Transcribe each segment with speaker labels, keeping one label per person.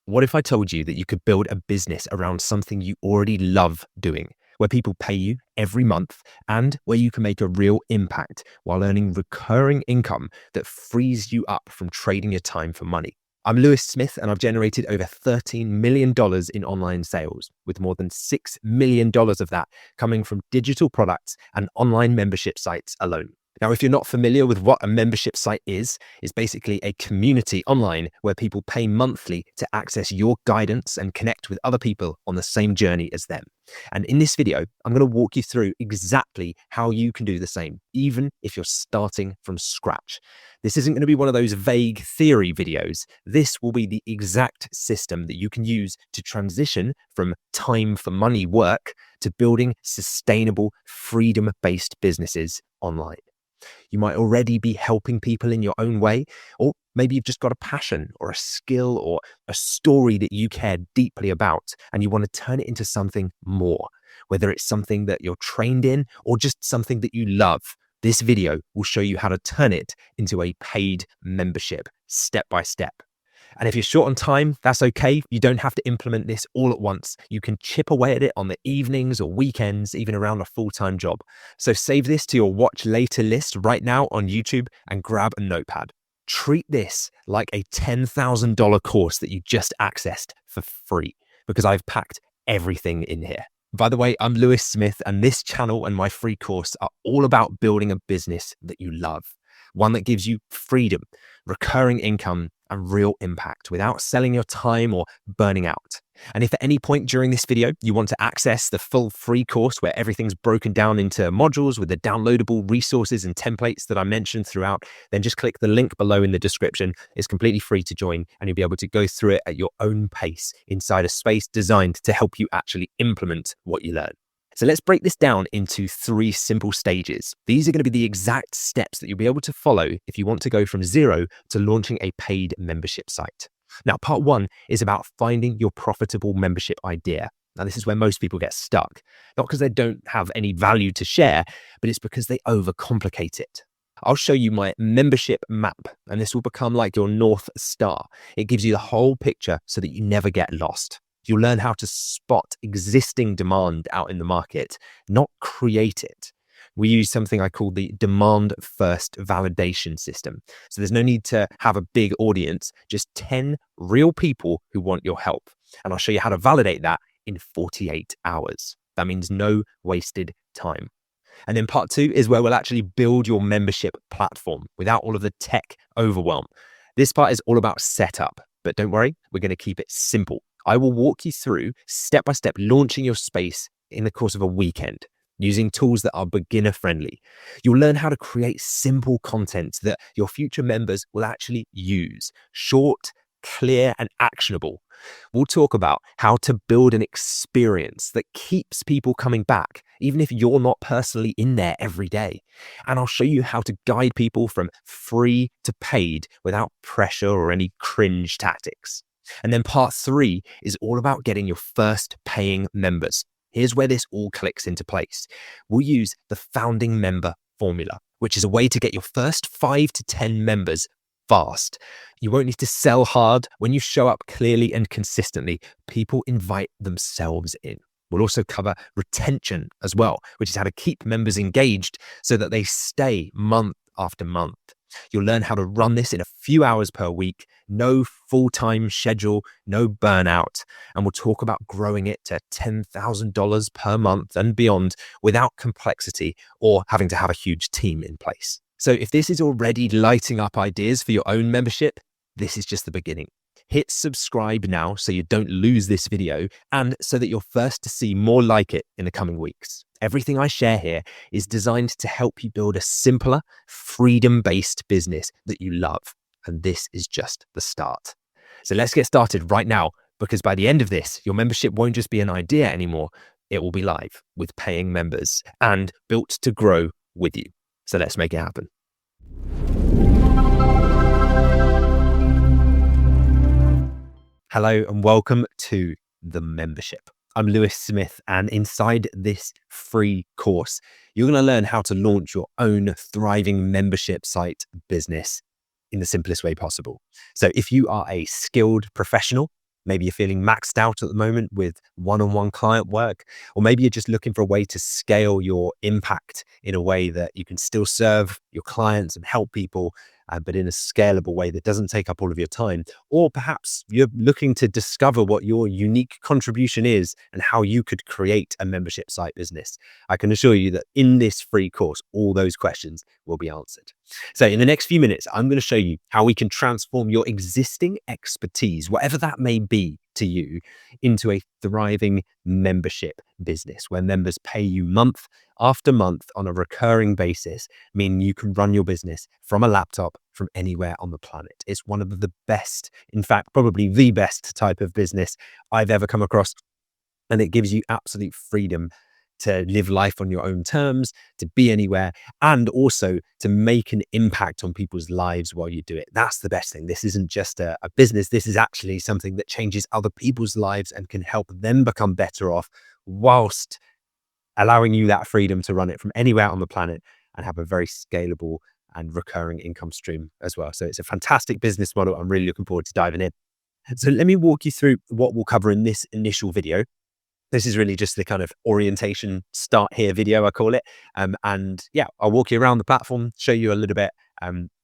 Speaker 1: What if I told you that you could build a business around something you already love doing, where people pay you every month and where you can make a real impact while earning recurring income that frees you up from trading your time for money? I'm Lewis Smith, and I've generated over $13 million in online sales, with more than $6 million of that coming from digital products and online membership sites alone. Now, if you're not familiar with what a membership site is, it's basically a community online where people pay monthly to access your guidance and connect with other people on the same journey as them. And in this video, I'm going to walk you through exactly how you can do the same, even if you're starting from scratch. This isn't going to be one of those vague theory videos. This will be the exact system that you can use to transition from time for money work to building sustainable, freedom-based businesses online. You might already be helping people in your own way, or maybe you've just got a passion or a skill or a story that you care deeply about and you want to turn it into something more, whether it's something that you're trained in or just something that you love. This video will show you how to turn it into a paid membership step by step. And if you're short on time, that's okay. You don't have to implement this all at once. You can chip away at it on the evenings or weekends, even around a full-time job. So save this to your watch later list right now on YouTube and grab a notepad. Treat this like a $10,000 course that you just accessed for free, because I've packed everything in here. By the way, I'm Lewis Smith, and this channel and my free course are all about building a business that you love, one that gives you freedom, recurring income, and real impact without selling your time or burning out. And if at any point during this video you want to access the full free course where everything's broken down into modules with the downloadable resources and templates that I mentioned throughout, then just click the link below in the description. It's completely free to join, and you'll be able to go through it at your own pace inside a space designed to help you actually implement what you learn. So let's break this down into 3 simple stages. These are going to be the exact steps that you'll be able to follow if you want to go from zero to launching a paid membership site. Now, part 1 is about finding your profitable membership idea. Now, this is where most people get stuck, not because they don't have any value to share, but it's because they overcomplicate it. I'll show you my membership map, and this will become like your North Star. It gives you the whole picture so that you never get lost. You'll learn how to spot existing demand out in the market, not create it. We use something I call the demand first validation system. So there's no need to have a big audience, just 10 real people who want your help. And I'll show you how to validate that in 48 hours. That means no wasted time. And then part 2 is where we'll actually build your membership platform without all of the tech overwhelm. This part is all about setup, but don't worry, we're going to keep it simple. I will walk you through step by step launching your space in the course of a weekend using tools that are beginner friendly. You'll learn how to create simple content that your future members will actually use, short, clear, and actionable. We'll talk about how to build an experience that keeps people coming back, even if you're not personally in there every day. And I'll show you how to guide people from free to paid without pressure or any cringe tactics. And then part 3 is all about getting your first paying members. Here's where this all clicks into place. We'll use the founding member formula, which is a way to get your first 5 to 10 members fast. You won't need to sell hard. When you show up clearly and consistently, people invite themselves in. We'll also cover retention as well, which is how to keep members engaged so that they stay month after month. You'll learn how to run this in a few hours per week, no full-time schedule, no burnout, and we'll talk about growing it to $10,000 per month and beyond without complexity or having to have a huge team in place. So if this is already lighting up ideas for your own membership, this is just the beginning. Hit subscribe now so you don't lose this video and so that you're first to see more like it in the coming weeks. Everything I share here is designed to help you build a simpler, freedom-based business that you love. And this is just the start. So let's get started right now, because by the end of this, your membership won't just be an idea anymore. It will be live with paying members and built to grow with you. So let's make it happen. Hello and welcome to the membership. I'm Lewis Smith, and inside this free course, you're going to learn how to launch your own thriving membership site business in the simplest way possible. So if you are a skilled professional, Maybe you're feeling maxed out at the moment with one-on-one client work, or maybe you're just looking for a way to scale your impact in a way that you can still serve your clients and help people, but in a scalable way that doesn't take up all of your time. Or perhaps you're looking to discover what your unique contribution is and how you could create a membership site business. I can assure you that in this free course, all those questions will be answered. So in the next few minutes, I'm going to show you how we can transform your existing expertise, whatever that may be to you, into a thriving membership business where members pay you month after month on a recurring basis, meaning you can run your business from a laptop from anywhere on the planet. It's one of the best, in fact, probably the best type of business I've ever come across. And it gives you absolute freedom to live life on your own terms, to be anywhere, and also to make an impact on people's lives while you do it. That's the best thing. This isn't just a business. This is actually something that changes other people's lives and can help them become better off whilst allowing you that freedom to run it from anywhere on the planet and have a very scalable and recurring income stream as well. So it's a fantastic business model. I'm really looking forward to diving in. So let me walk you through what we'll cover in this initial video. This is really just the kind of orientation start here video, I call it. And yeah, I'll walk you around the platform, show you a little bit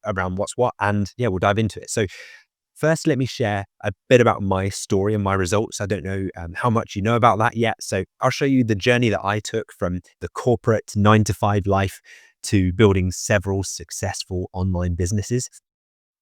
Speaker 1: around what's what, and yeah, we'll dive into it. So first, let me share a bit about my story and my results. I don't know how much you know about that yet. So I'll show you the journey that I took from the corporate 9 to 5 life to building several successful online businesses,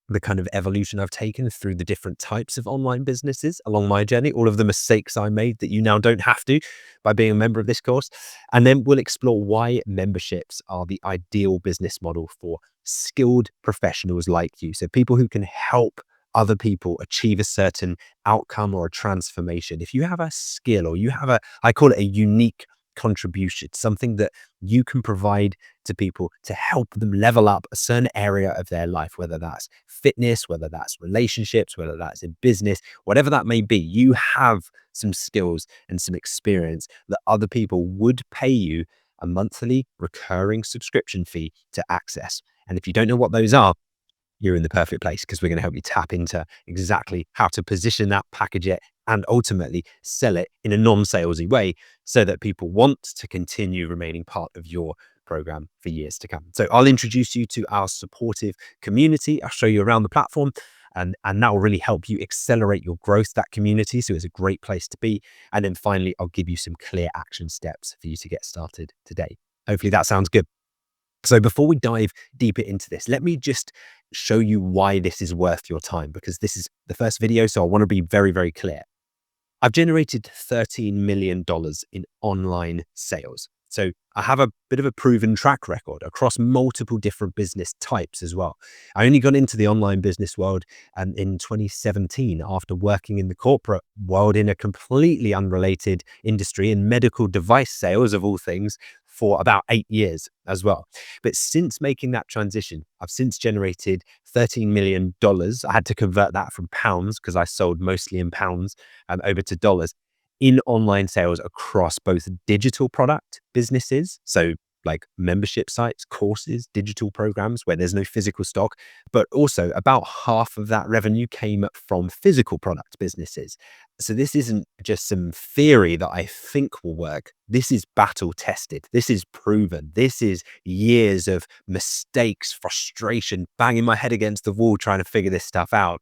Speaker 1: the kind of evolution I've taken through the different types of online businesses along my journey, all of the mistakes I made that you now don't have to by being a member of this course. And then we'll explore why memberships are the ideal business model for skilled professionals like you. So people who can help other people achieve a certain outcome or a transformation. If you have a skill or you have I call it a unique contribution, something that you can provide to people to help them level up a certain area of their life, whether that's fitness, whether that's relationships, whether that's in business, whatever that may be, you have some skills and some experience that other people would pay you a monthly recurring subscription fee to access. And if you don't know what those are, you're in the perfect place because we're going to help you tap into exactly how to position that, package it, and ultimately sell it in a non-salesy way so that people want to continue remaining part of your program for years to come. So I'll introduce you to our supportive community. I'll show you around the platform and that will really help you accelerate your growth, that community. So it's a great place to be. And then finally, I'll give you some clear action steps for you to get started today. Hopefully that sounds good. So before we dive deeper into this, let me just show you why this is worth your time, because this is the first video. So I want to be very, very clear. I've generated $13 million in online sales. So I have a bit of a proven track record across multiple different business types as well. I only got into the online business world in 2017 after working in the corporate world in a completely unrelated industry in medical device sales of all things for about 8 years as well. But since making that transition, I've since generated $13 million. I had to convert that from pounds because I sold mostly in pounds over to dollars in online sales across both digital product businesses. So like membership sites, courses, digital programs where there's no physical stock, but also about half of that revenue came from physical product businesses. So this isn't just some theory that I think will work. This is battle tested. This is proven. This is years of mistakes, frustration, banging my head against the wall, trying to figure this stuff out,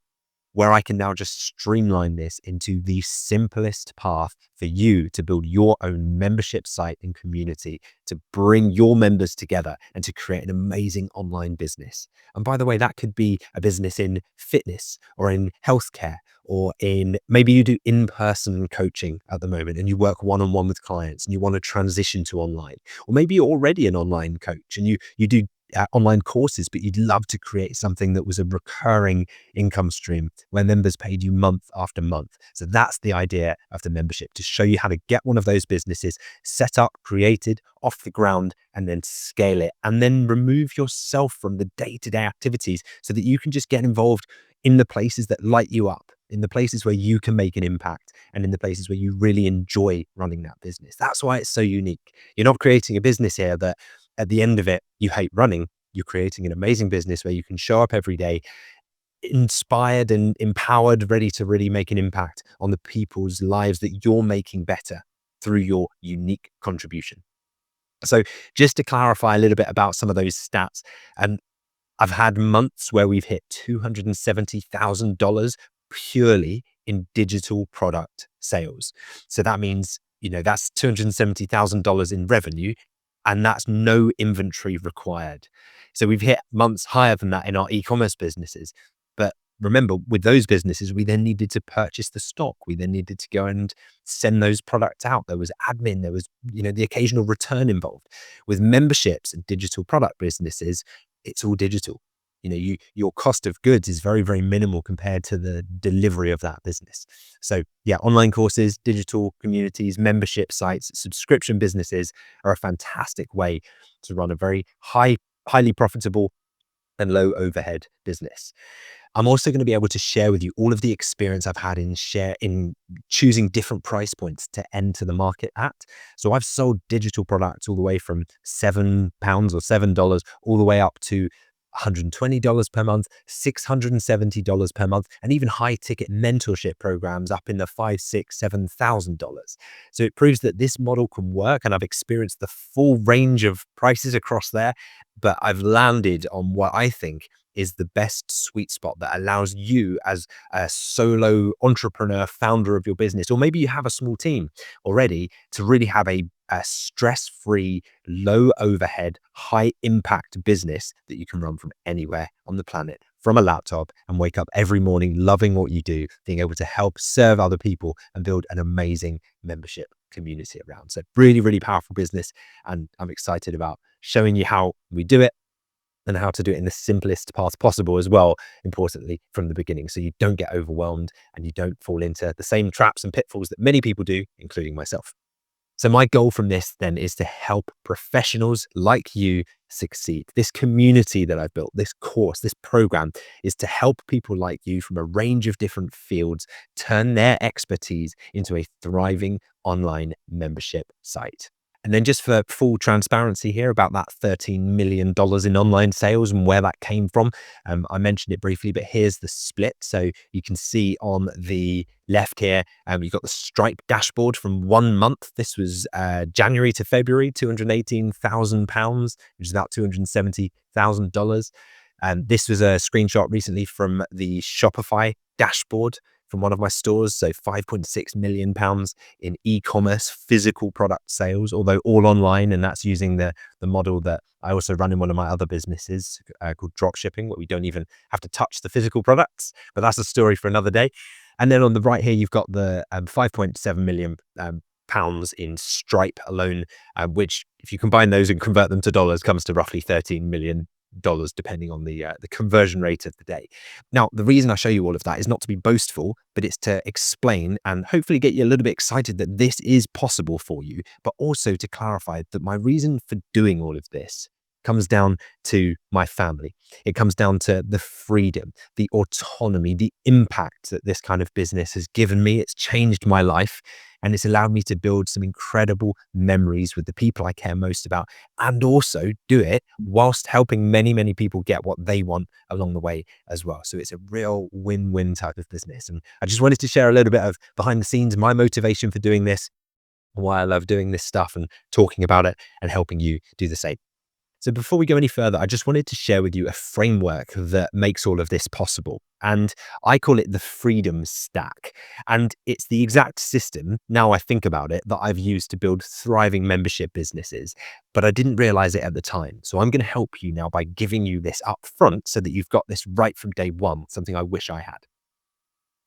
Speaker 1: where I can now just streamline this into the simplest path for you to build your own membership site and community, to bring your members together and to create an amazing online business. And by the way, that could be a business in fitness or in healthcare, or in maybe you do in-person coaching at the moment and you work one-on-one with clients and you want to transition to online, or maybe you're already an online coach and you do online courses, but you'd love to create something that was a recurring income stream where members paid you month after month. So that's the idea of the membership, to show you how to get one of those businesses set up, created, off the ground, and then scale it, and then remove yourself from the day-to-day activities so that you can just get involved in the places that light you up, in the places where you can make an impact, and in the places where you really enjoy running that business. That's why it's so unique. You're not creating a business here that at the end of it, you hate running. You're creating an amazing business where you can show up every day inspired and empowered, ready to really make an impact on the people's lives that you're making better through your unique contribution. So just to clarify a little bit about some of those stats, and I've had months where we've hit $270,000 purely in digital product sales. So that means, that's $270,000 in revenue, and that's no inventory required. So we've hit months higher than that in our e-commerce businesses. But remember, with those businesses, we then needed to purchase the stock. We then needed to go and send those products out. There was admin, there was, the occasional return involved. With memberships and digital product businesses, it's all digital. Your cost of goods is very, very minimal compared to the delivery of that business. So yeah, online courses, digital communities, membership sites, subscription businesses are a fantastic way to run a very highly profitable and low overhead business. I'm also going to be able to share with you all of the experience I've had in choosing different price points to enter the market at. So I've sold digital products all the way from £7 or $7 all the way up to $120 per month, $670 per month, and even high ticket mentorship programs up in the $5, $6, $7,000. So it proves that this model can work, and I've experienced the full range of prices across there, but I've landed on what I think is the best sweet spot that allows you as a solo entrepreneur, founder of your business, or maybe you have a small team already, to really have a stress-free, low overhead, high impact business that you can run from anywhere on the planet, from a laptop, and wake up every morning loving what you do, being able to help serve other people and build an amazing membership community around. So really, really powerful business. And I'm excited about showing you how we do it and how to do it in the simplest path possible as well, importantly, from the beginning, so you don't get overwhelmed and you don't fall into the same traps and pitfalls that many people do, including myself. So my goal from this then is to help professionals like you succeed. This community that I've built, this course, this program, is to help people like you from a range of different fields turn their expertise into a thriving online membership site. And then just for full transparency here about that $13 million in online sales and where that came from, I mentioned it briefly, but here's the split. So you can see on the left here, you've got the Stripe dashboard from 1 month. This was January to February, £218,000, which is about $270,000. And this was a screenshot recently from the Shopify dashboard from one of my stores. So £5.6 million in e-commerce physical product sales, although all online. And that's using the model that I also run in one of my other businesses called drop shipping, where we don't even have to touch the physical products, but that's a story for another day. And then on the right here, you've got the 5.7 million pounds in Stripe alone, which if you combine those and convert them to dollars comes to roughly $13 million, depending on the conversion rate of the day. Now, the reason I show you all of that is not to be boastful, but it's to explain and hopefully get you a little bit excited that this is possible for you, but also to clarify that my reason for doing all of this comes down to my family. It comes down to the freedom, the autonomy, the impact that this kind of business has given me. It's changed my life, and it's allowed me to build some incredible memories with the people I care most about, and also do it whilst helping many, many people get what they want along the way as well. So it's a real win-win type of business. And I just wanted to share a little bit of behind the scenes, my motivation for doing this, why I love doing this stuff and talking about it, and helping you do the same. So before we go any further, I just wanted to share with you a framework that makes all of this possible. And I call it the Freedom Stack. And it's the exact system, now I think about it, that I've used to build thriving membership businesses, but I didn't realize it at the time. So I'm going to help you now by giving you this up front so that you've got this right from day one, something I wish I had.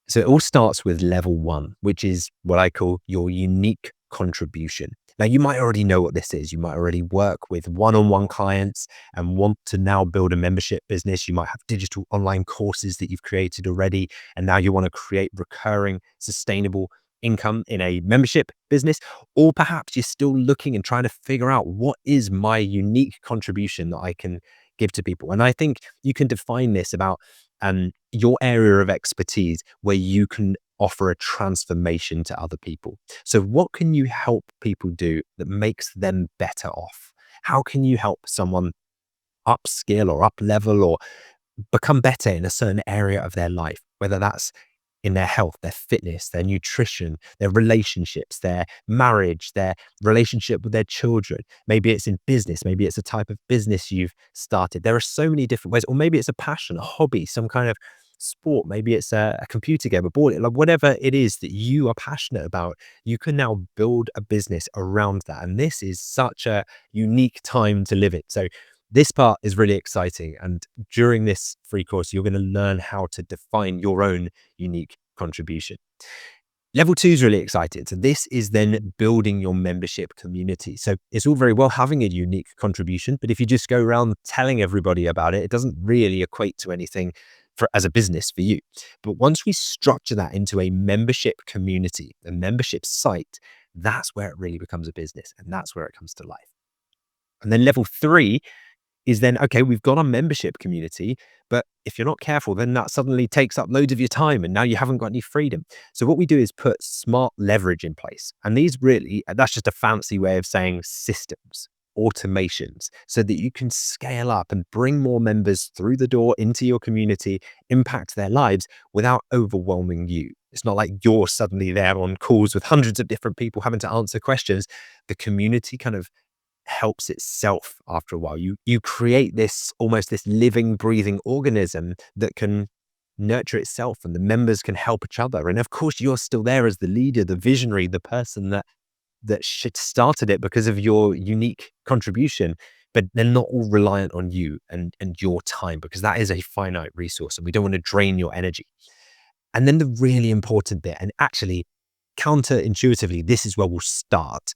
Speaker 1: So it all starts with level 1, which is what I call your unique contribution. Now, you might already know what this is. You might already work with one-on-one clients and want to now build a membership business. You might have digital online courses that you've created already, and now you want to create recurring, sustainable income in a membership business. Or perhaps you're still looking and trying to figure out, what is my unique contribution that I can give to people? And I think you can define this about your area of expertise where you can offer a transformation to other people. So what can you help people do that makes them better off? How can you help someone upskill or up level or become better in a certain area of their life, whether that's in their health, their fitness, their nutrition, their relationships, their marriage, their relationship with their children. Maybe it's in business, maybe it's a type of business you've started. There are so many different ways, or maybe it's a passion, a hobby, some kind of sport. Maybe it's a computer game, a board, like whatever it is that you are passionate about, you can now build a business around that. And this is such a unique time to live it. So this part is really exciting. And during this free course, you're going to learn how to define your own unique contribution. Level two is really exciting. So this is then building your membership community. So it's all very well having a unique contribution, but if you just go around telling everybody about it, it doesn't really equate to anything as a business for you. But once we structure that into a membership community, a membership site, that's where it really becomes a business, and that's where it comes to life. And then level three is then, okay, we've got a membership community, but if you're not careful, then that suddenly takes up loads of your time and now you haven't got any freedom. So what we do is put smart leverage in place. And these really, that's just a fancy way of saying systems, automations, so that you can scale up and bring more members through the door into your community, impact their lives without overwhelming you. It's not like you're suddenly there on calls with hundreds of different people having to answer questions. The community kind of helps itself after a while. You create this almost this living, breathing organism that can nurture itself, and the members can help each other. And of course, you're still there as the leader, the visionary, the person that started it because of your unique contribution. But they're not all reliant on you and your time, because that is a finite resource, and we don't want to drain your energy. And then the really important bit, and actually counterintuitively, this is where we'll start,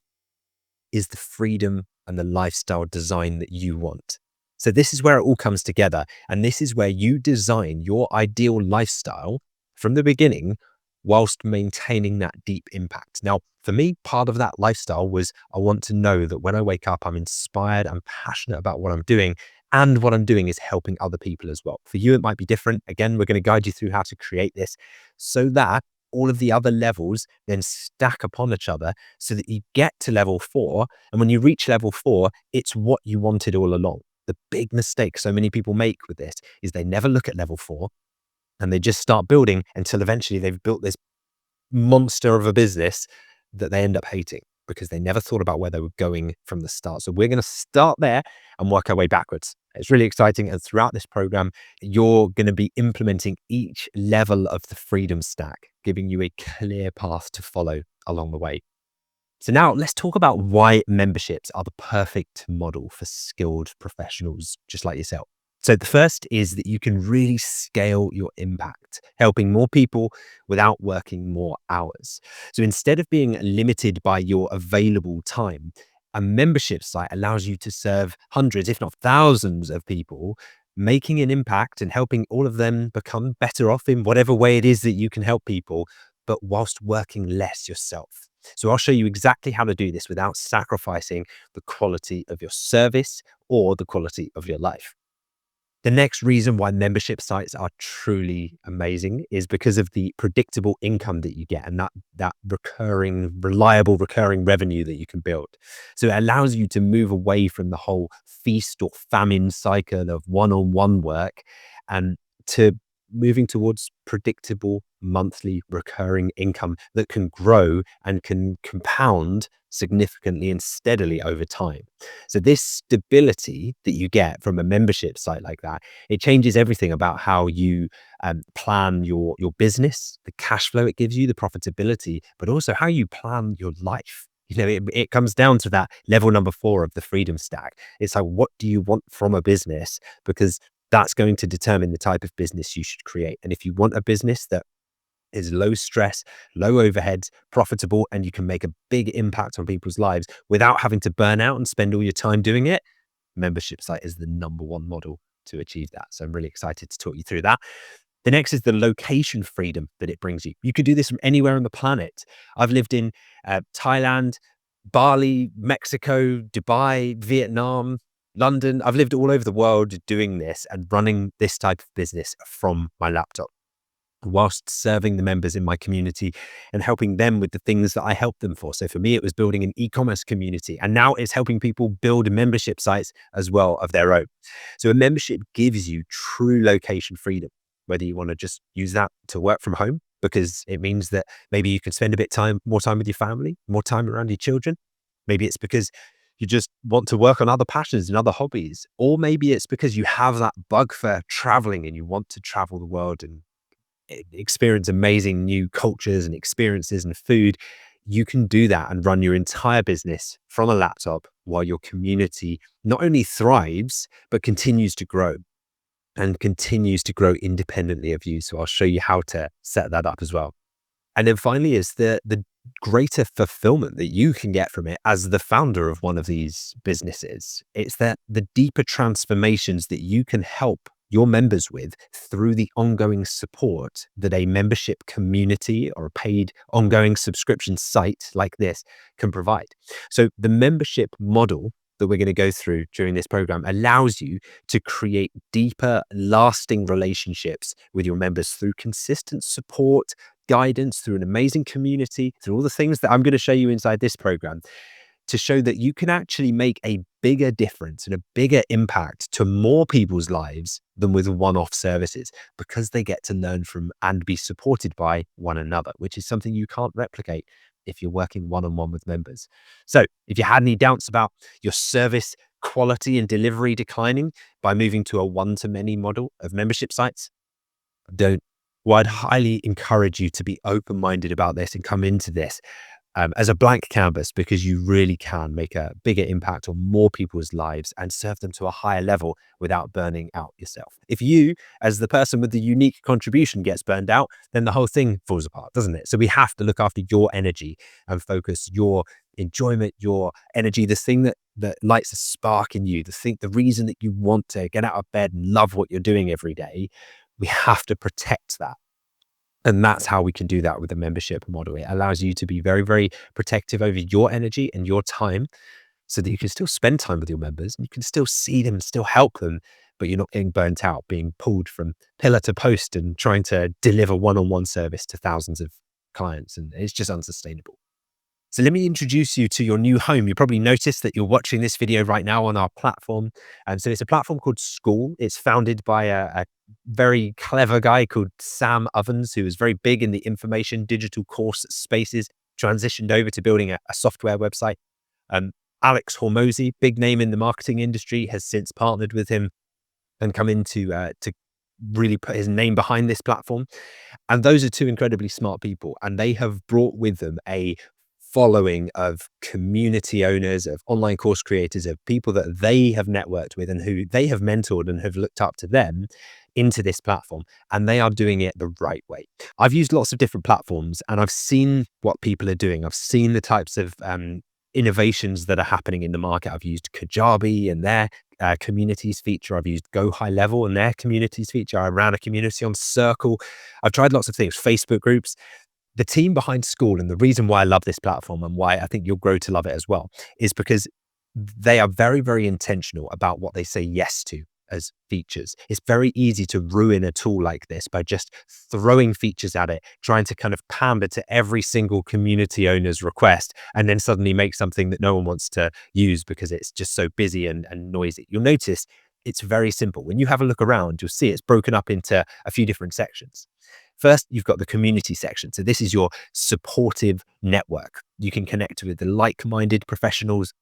Speaker 1: is the freedom and the lifestyle design that you want. So this is where it all comes together. And this is where you design your ideal lifestyle from the beginning whilst maintaining that deep impact. Now, for me, part of that lifestyle was I want to know that when I wake up, I'm inspired, I'm passionate about what I'm doing, and what I'm doing is helping other people as well. For you, it might be different. Again, we're going to guide you through how to create this so that all of the other levels then stack upon each other so that you get to level 4. And when you reach level 4, it's what you wanted all along. The big mistake so many people make with this is they never look at level 4 and they just start building until eventually they've built this monster of a business that they end up hating because they never thought about where they were going from the start. So we're going to start there and work our way backwards. It's really exciting. And throughout this program, you're going to be implementing each level of the freedom stack, giving you a clear path to follow along the way. So now let's talk about why memberships are the perfect model for skilled professionals just like yourself. So the first is that you can really scale your impact, helping more people without working more hours. So instead of being limited by your available time, a membership site allows you to serve hundreds, if not thousands of people, making an impact and helping all of them become better off in whatever way it is that you can help people, but whilst working less yourself. So I'll show you exactly how to do this without sacrificing the quality of your service or the quality of your life. The next reason why membership sites are truly amazing is because of the predictable income that you get and that recurring, reliable recurring revenue that you can build. So it allows you to move away from the whole feast or famine cycle of one-on-one work and to moving towards predictable monthly recurring income that can grow and can compound significantly and steadily over time. So this stability that you get from a membership site like that, it changes everything about how you plan your business, the cash flow it gives you, the profitability, but also how you plan your life. You know, it comes down to that level number 4 of the freedom stack. It's like, what do you want from a business? Because that's going to determine the type of business you should create. And if you want a business that is low stress, low overheads, profitable, and you can make a big impact on people's lives without having to burn out and spend all your time doing it, membership site is the number 1 model to achieve that. So I'm really excited to talk you through that. The next is the location freedom that it brings you. You can do this from anywhere on the planet. I've lived in Thailand, Bali, Mexico, Dubai, Vietnam, London. I've lived all over the world doing this and running this type of business from my laptop. whilst serving the members in my community and helping them with the things that I help them for. So for me, it was building an e-commerce community, and now it's helping people build membership sites as well of their own. So a membership gives you true location freedom, whether you want to just use that to work from home, because it means that maybe you can spend a bit more time with your family, more time around your children. Maybe it's because you just want to work on other passions and other hobbies, or maybe it's because you have that bug for traveling and you want to travel the world and experience amazing new cultures and experiences and food. You can do that and run your entire business from a laptop while your community not only thrives, but continues to grow and continues to grow independently of you. So I'll show you how to set that up as well. And then finally is the greater fulfillment that you can get from it as the founder of one of these businesses. It's that the deeper transformations that you can help your members with through the ongoing support that a membership community or a paid ongoing subscription site like this can provide. So the membership model that we're going to go through during this program allows you to create deeper, lasting relationships with your members through consistent support, guidance, through an amazing community, through all the things that I'm going to show you inside this program, to show that you can actually make a bigger difference and a bigger impact to more people's lives than with one-off services, because they get to learn from and be supported by one another, which is something you can't replicate if you're working one-on-one with members. So if you had any doubts about your service quality and delivery declining by moving to a one-to-many model of membership sites, don't. Well, I'd highly encourage you to be open-minded about this and come into this as a blank canvas, because you really can make a bigger impact on more people's lives and serve them to a higher level without burning out yourself. If you, as the person with the unique contribution, gets burned out, then the whole thing falls apart, doesn't it? So we have to look after your energy and focus your enjoyment, your energy, the thing that lights a spark in you, the reason that you want to get out of bed and love what you're doing every day. We have to protect that. And that's how we can do that with the membership model. It allows you to be very, very protective over your energy and your time so that you can still spend time with your members and you can still see them and still help them, but you're not getting burnt out, being pulled from pillar to post and trying to deliver one-on-one service to thousands of clients. And it's just unsustainable. So let me introduce you to your new home. You probably noticed that you're watching this video right now on our platform. And so it's a platform called School. It's founded by a very clever guy called Sam Ovens, who is very big in the information digital course spaces, transitioned over to building a software website. Alex Hormozy, big name in the marketing industry, has since partnered with him and come in to really put his name behind this platform. And those are two incredibly smart people. And they have brought with them a following of community owners, of online course creators, of people that they have networked with and who they have mentored and have looked up to them into this platform. And they are doing it the right way. I've used lots of different platforms and I've seen what people are doing. I've seen the types of innovations that are happening in the market. I've used Kajabi and their communities feature. I've used Go High Level and their communities feature. I ran a community on Circle. I've tried lots of things, Facebook groups. The team behind School, and the reason why I love this platform and why I think you'll grow to love it as well, is because they are very, very intentional about what they say yes to as features. It's very easy to ruin a tool like this by just throwing features at it, trying to kind of pander to every single community owner's request, and then suddenly make something that no one wants to use because it's just so busy and noisy. You'll notice it's very simple. When you have a look around, you'll see it's broken up into a few different sections. First, you've got the community section. So this is your supportive network. You can connect with the like-minded professionals.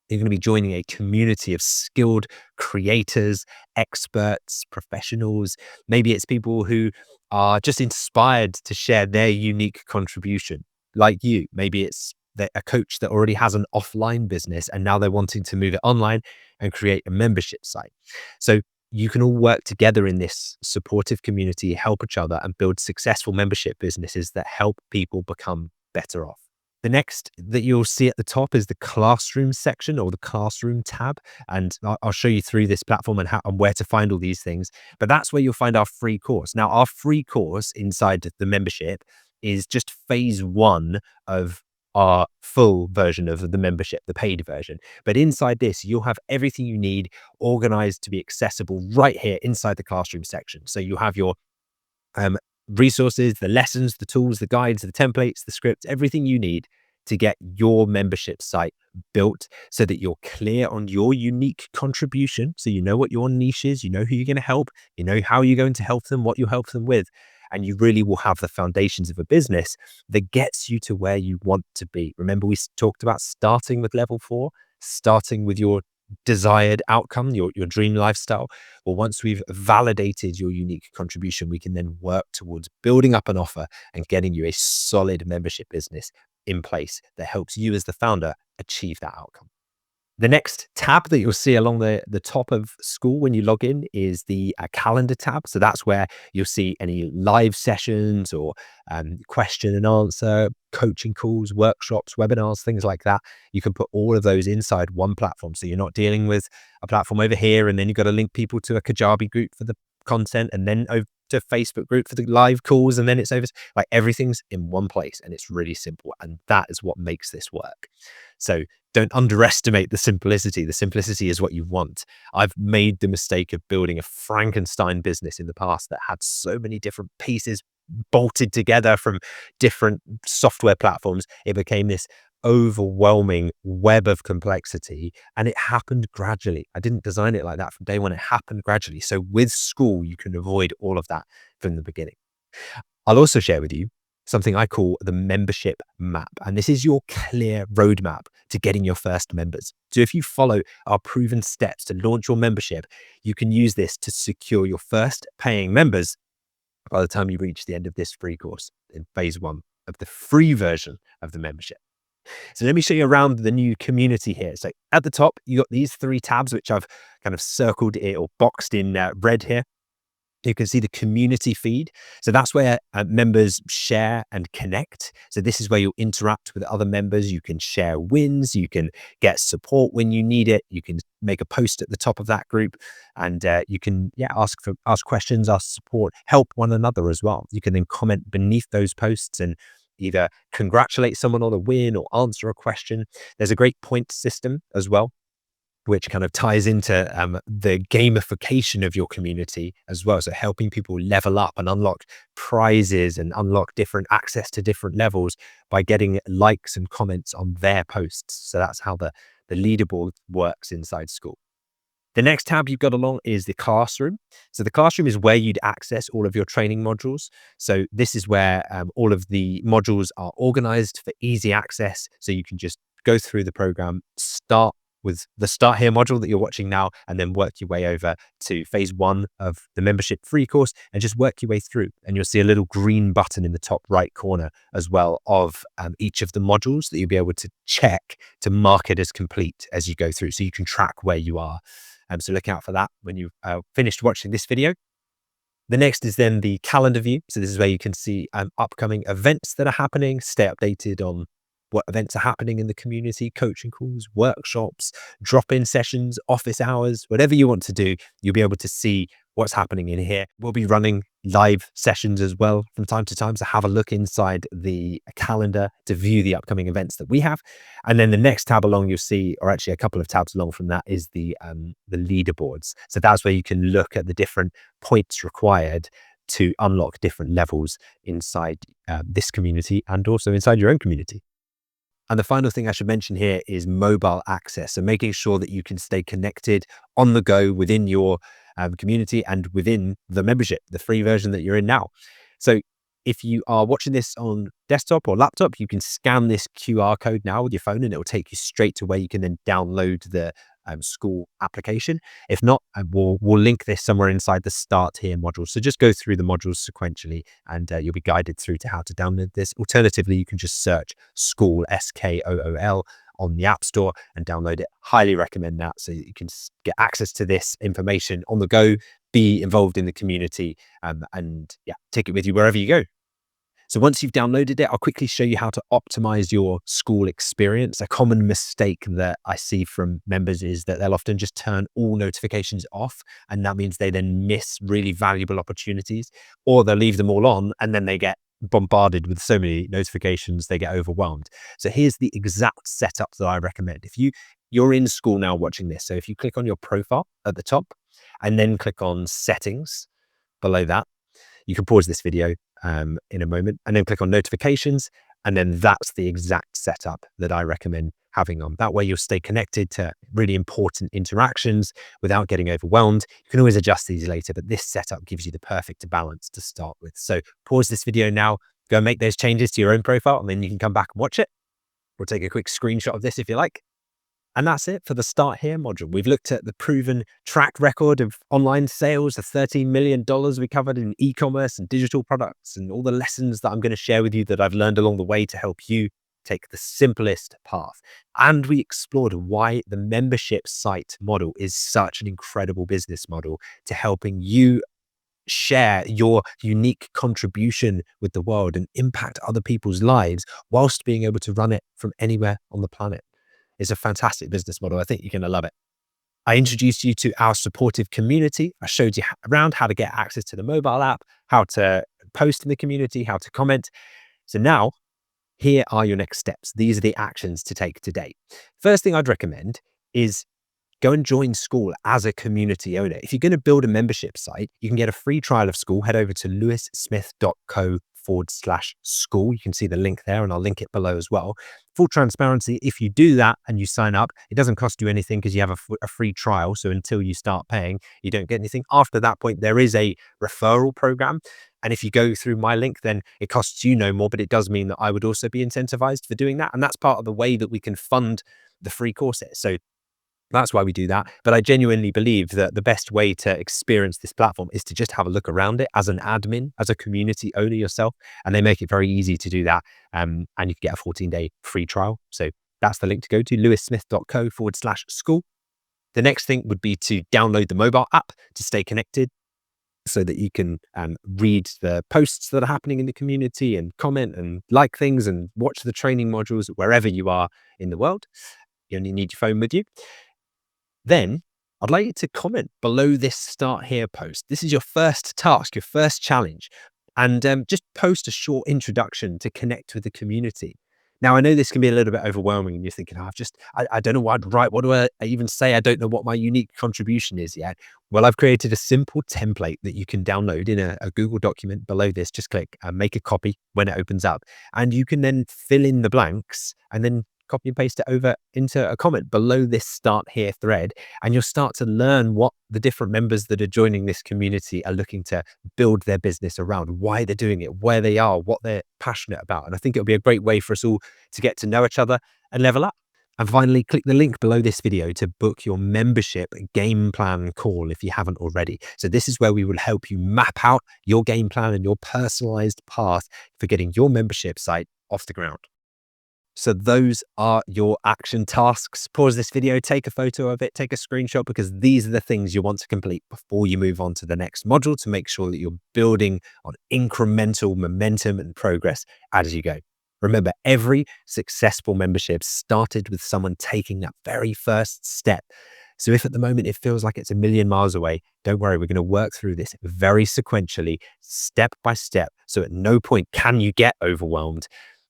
Speaker 1: You're going to be joining a community of skilled creators, experts, professionals. Maybe it's people who are just inspired to share their unique contribution, like you. Maybe it's a coach that already has an offline business and now they're wanting to move it online and create a membership site. So you can all work together in this supportive community, help each other, and build successful membership businesses that help people become better off. The next that you'll see at the top is the classroom section, or the classroom tab. And I'll show you through this platform and how and where to find all these things. But that's where you'll find our free course. Now, our free course inside the membership is just phase one of our full version of the membership, the paid version. But inside this, you'll have everything you need organized to be accessible right here inside the classroom section. So you have your resources, the lessons, the tools, the guides, the templates, the scripts, everything you need to get your membership site built so that you're clear on your unique contribution. So you know what your niche is, you know who you're going to help, you know how you're going to help them, what you help them with. And you really will have the foundations of a business that gets you to where you want to be. Remember, we talked about starting with level 4, starting with your desired outcome, your dream lifestyle. Well, once we've validated your unique contribution, we can then work towards building up an offer and getting you a solid membership business in place that helps you as the founder achieve that outcome. The next tab that you'll see along the top of School when you log in is the calendar tab. So that's where you'll see any live sessions or question and answer, coaching calls, workshops, webinars, things like that. You can put all of those inside one platform. So you're not dealing with a platform over here and then you've got to link people to a Kajabi group for the content and then over to Facebook group for the live calls, and then it's over. Like, everything's in one place and it's really simple. And that is what makes this work. So don't underestimate the simplicity. The simplicity is what you want. I've made the mistake of building a Frankenstein business in the past that had so many different pieces bolted together from different software platforms. It became this overwhelming web of complexity, and it happened gradually. I didn't design it like that from day one. It happened gradually. So with School, you can avoid all of that from the beginning. I'll also share with you something I call the membership map. And this is your clear roadmap to getting your first members. So if you follow our proven steps to launch your membership, you can use this to secure your first paying members by the time you reach the end of this free course in phase 1 of the free version of the membership. So let me show you around the new community here. So at the top, you got these 3 tabs, which I've kind of circled it or boxed in red here. You can see the community feed. So that's where members share and connect. So this is where you'll interact with other members. You can share wins. You can get support when you need it. You can make a post at the top of that group, and you can ask questions, ask support, help one another as well. You can then comment beneath those posts and either congratulate someone on a win or answer a question. There's a great point system as well, which kind of ties into the gamification of your community as well. So helping people level up and unlock prizes and unlock different access to different levels by getting likes and comments on their posts. So that's how the leaderboard works inside School. The next tab you've got along is the classroom. So the classroom is where you'd access all of your training modules. So this is where all of the modules are organized for easy access. So you can just go through the program, start with the Start Here module that you're watching now, and then work your way over to phase 1 of the membership free course and just work your way through. And you'll see a little green button in the top right corner as well of each of the modules that you'll be able to check to mark it as complete as you go through, so you can track where you are. So look out for that when you've finished watching this video. The next is then the calendar view. So this is where you can see upcoming events that are happening, stay updated on what events are happening in the community, coaching calls, workshops, drop-in sessions, office hours, whatever you want to do, you'll be able to see what's happening in here. We'll be running live sessions as well from time to time. So have a look inside the calendar to view the upcoming events that we have. And then the next tab along you'll see, or actually a couple of tabs along from that, is the leaderboards. So that's where you can look at the different points required to unlock different levels inside this community and also inside your own community. And the final thing I should mention here is mobile access. So making sure that you can stay connected on the go within your community and within the membership, the free version that you're in now. So if you are watching this on desktop or laptop, you can scan this QR code now with your phone and it will take you straight to where you can then download the School application. If not, we'll link this somewhere inside the Start Here module. So just go through the modules sequentially and you'll be guided through to how to download this. Alternatively, you can just search School, Skool, on the App Store and download it. Highly recommend that so you can get access to this information on the go, be involved in the community, and take it with you wherever you go. So once you've downloaded it, I'll quickly show you how to optimize your School experience. A common mistake that I see from members is that they'll often just turn all notifications off, and that means they then miss really valuable opportunities, or they'll leave them all on and then they get bombarded with so many notifications, they get overwhelmed. So here's the exact setup that I recommend. If you're in School now watching this, so if you click on your profile at the top and then click on settings below that, You can pause this video in a moment and then click on notifications. And then that's the exact setup that I recommend having on. That way you'll stay connected to really important interactions without getting overwhelmed. You can always adjust these later, but this setup gives you the perfect balance to start with. So pause this video now, go and make those changes to your own profile, and then you can come back and watch it. We'll take a quick screenshot of this if you like. And that's it for the Start Here module. We've looked at the proven track record of online sales, the $13 million we covered in e-commerce and digital products, and all the lessons that I'm going to share with you that I've learned along the way to help you take the simplest path. And we explored why the membership site model is such an incredible business model to helping you share your unique contribution with the world and impact other people's lives whilst being able to run it from anywhere on the planet. It's a fantastic business model. I think you're going to love it. I introduced you to our supportive community. I showed you around how to get access to the mobile app, how to post in the community, how to comment. So now, here are your next steps. These are the actions to take today. First thing I'd recommend is go and join School as a community owner. If you're going to build a membership site, you can get a free trial of School. Head over to lewissmith.co/school. You can see the link there, and I'll link it below as well. Full transparency, if you do that and you sign up, it doesn't cost you anything because you have a free trial. So until you start paying, you don't get anything. After that point, there is a referral program. And if you go through my link, then it costs you no more, but it does mean that I would also be incentivized for doing that. And that's part of the way that we can fund the free courses. So that's why we do that. But I genuinely believe that the best way to experience this platform is to just have a look around it as an admin, as a community owner yourself. And they make it very easy to do that. And you can get a 14-day free trial. So that's the link to go to, lewissmith.co/school. The next thing would be to download the mobile app to stay connected so that you can read the posts that are happening in the community and comment and like things and watch the training modules wherever you are in the world. You only need your phone with you. Then I'd like you to comment below this Start Here post. This is your first task, your first challenge, and just post a short introduction to connect with the community. Now, I know this can be a little bit overwhelming and you're thinking, oh, I don't know what I'd write. What do I even say? I don't know what my unique contribution is yet. Well, I've created a simple template that you can download in a Google document below this. Just click make a copy when it opens up, and you can then fill in the blanks and then copy and paste it over into a comment below this Start Here thread, and you'll start to learn what the different members that are joining this community are looking to build their business around, why they're doing it, where they are, what they're passionate about. And I think it'll be a great way for us all to get to know each other and level up. And finally, click the link below this video to book your membership game plan call if you haven't already. So this is where we will help you map out your game plan and your personalized path for getting your membership site off the ground. So those are your action tasks. Pause this video, take a photo of it, take a screenshot, because these are the things you want to complete before you move on to the next module to make sure that you're building on incremental momentum and progress as you go. Remember, every successful membership started with someone taking that very first step. So if at the moment it feels like it's a million miles away, don't worry, we're going to work through this very sequentially, step by step. So at no point can you get overwhelmed,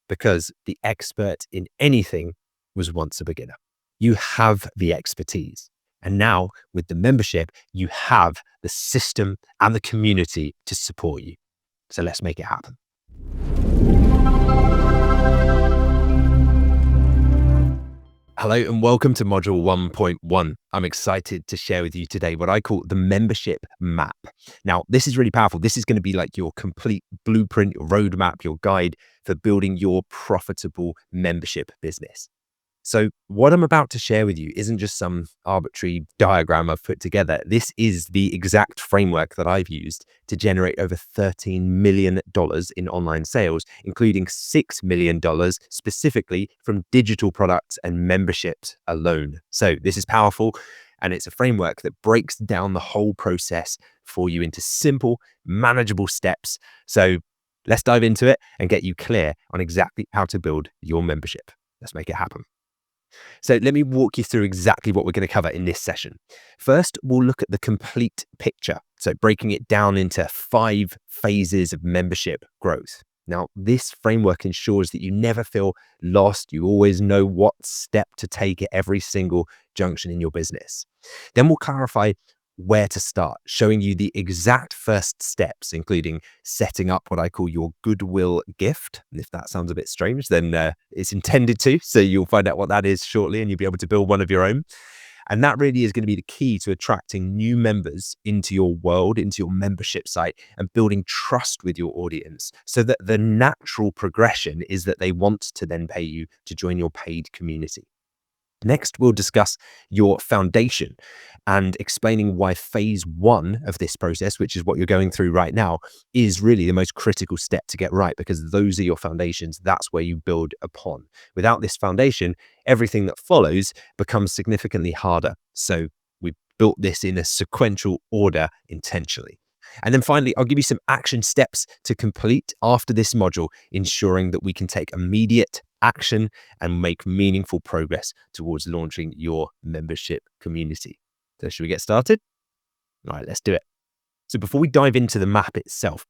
Speaker 1: because the expert in anything was once a beginner. You have the expertise. And now with the membership, you have the system and the community to support you. So let's make it happen. Hello and welcome to module 1.1. I'm excited to share with you today what I call the membership map. Now, this is really powerful. This is going to be like your complete blueprint, your roadmap, your guide for building your profitable membership business. So what I'm about to share with you isn't just some arbitrary diagram I've put together. This is the exact framework that I've used to generate over $13 million in online sales, including $6 million specifically from digital products and memberships alone. So this is powerful, and it's a framework that breaks down the whole process for you into simple, manageable steps. So let's dive into it and get you clear on exactly how to build your membership. Let's make it happen. So let me walk you through exactly what we're going to cover in this session. First, we'll look at the complete picture. So breaking it down into 5 phases of membership growth. Now, this framework ensures that you never feel lost. You always know what step to take at every single junction in your business. Then we'll clarify where to start, showing you the exact first steps, including setting up what I call your goodwill gift. And if that sounds a bit strange, then it's intended to. So you'll find out what that is shortly and you'll be able to build one of your own. And that really is going to be the key to attracting new members into your world, into your membership site, and building trust with your audience so that the natural progression is that they want to then pay you to join your paid community. Next, we'll discuss your foundation and explaining why phase one of this process, which is what you're going through right now, is really the most critical step to get right, because those are your foundations. That's where you build upon. Without this foundation, everything that follows becomes significantly harder. So we built this in a sequential order intentionally. And then finally, I'll give you some action steps to complete after this module, ensuring that we can take immediate action and make meaningful progress towards launching your membership community. So should we get started? All right, let's do it. So before we dive into the map itself,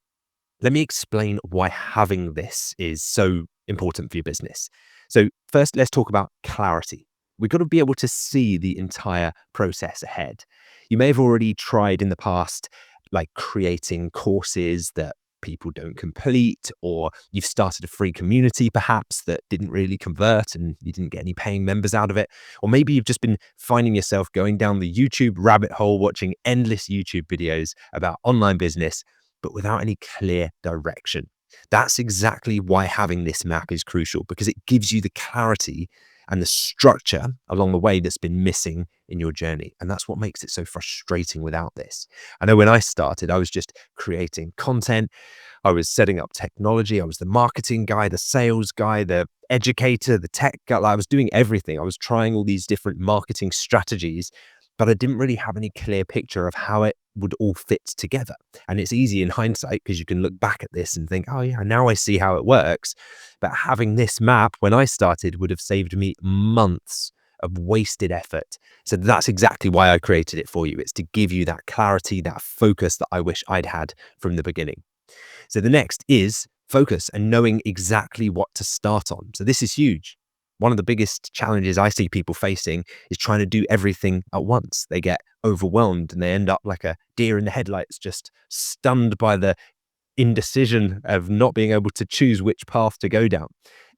Speaker 1: let me explain why having this is so important for your business. So first, let's talk about clarity. We've got to be able to see the entire process ahead. You may have already tried in the past, like creating courses that people don't complete, or you've started a free community perhaps that didn't really convert and you didn't get any paying members out of it. Or maybe you've just been finding yourself going down the YouTube rabbit hole, watching endless YouTube videos about online business, but without any clear direction. That's exactly why having this map is crucial, because it gives you the clarity and the structure along the way that's been missing in your journey. And that's what makes it so frustrating without this. I know when I started, I was just creating content. I was setting up technology. I was the marketing guy, the sales guy, the educator, the tech guy. I was doing everything. I was trying all these different marketing strategies, but I didn't really have any clear picture of how it would all fit together. And it's easy in hindsight because you can look back at this and think, oh yeah, now I see how it works. But having this map when I started would have saved me months of wasted effort. So that's exactly why I created it for you. It's to give you that clarity, that focus that I wish I'd had from the beginning. So the next is focus and knowing exactly what to start on. So this is huge. One of the biggest challenges I see people facing is trying to do everything at once. They get overwhelmed and they end up like a deer in the headlights, just stunned by the indecision of not being able to choose which path to go down.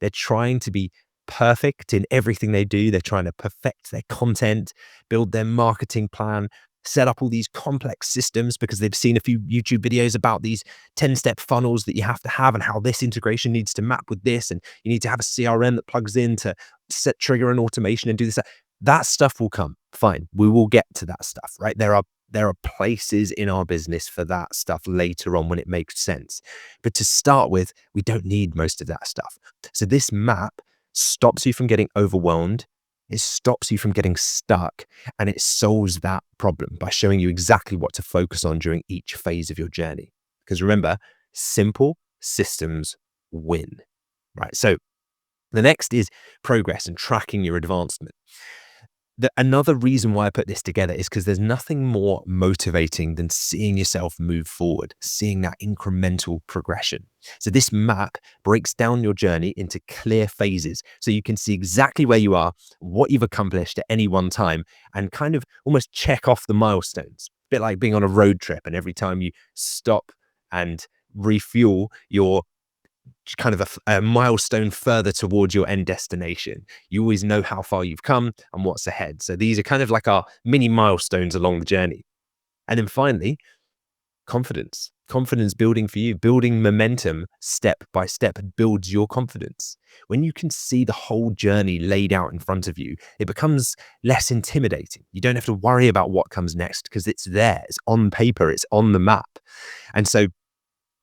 Speaker 1: They're trying to be perfect in everything they do. They're trying to perfect their content, build their marketing plan, set up all these complex systems because they've seen a few YouTube videos about these 10-step funnels that you have to have and how this integration needs to map with this. And you need to have a CRM that plugs in to set trigger an automation and do this. That stuff will come. Fine. We will get to that stuff, right? There are places in our business for that stuff later on when it makes sense. But to start with, we don't need most of that stuff. So this map stops you from getting overwhelmed. It stops you from getting stuck, and it solves that problem by showing you exactly what to focus on during each phase of your journey. Because remember, simple systems win, right? So the next is progress and tracking your advancement. Another reason why I put this together is because there's nothing more motivating than seeing yourself move forward, seeing that incremental progression. So this map breaks down your journey into clear phases so you can see exactly where you are, what you've accomplished at any one time, and kind of almost check off the milestones. A bit like being on a road trip, and every time you stop and refuel, you're kind of a milestone further towards your end destination. You always know how far you've come and what's ahead. So these are kind of like our mini milestones along the journey. And then finally, confidence building for you, building momentum step by step builds your confidence. When you can see the whole journey laid out in front of you, it becomes less intimidating. You don't have to worry about what comes next because it's there, it's on paper, it's on the map. And so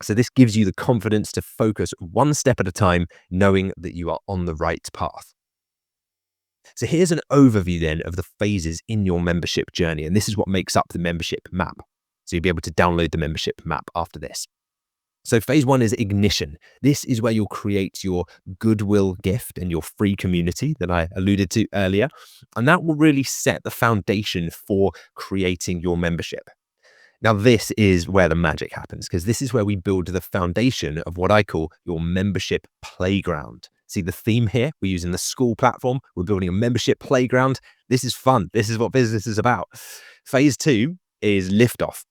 Speaker 1: this gives you the confidence to focus one step at a time, knowing that you are on the right path. So here's an overview then of the phases in your membership journey. And this is what makes up the membership map. So you'll be able to download the membership map after this. So phase one is ignition. This is where you'll create your goodwill gift and your free community that I alluded to earlier. And that will really set the foundation for creating your membership. Now, this is where the magic happens, because this is where we build the foundation of what I call your membership playground. See the theme here? We're using the school platform. We're building a membership playground. This is fun. This is what business is about. Phase two is liftoff.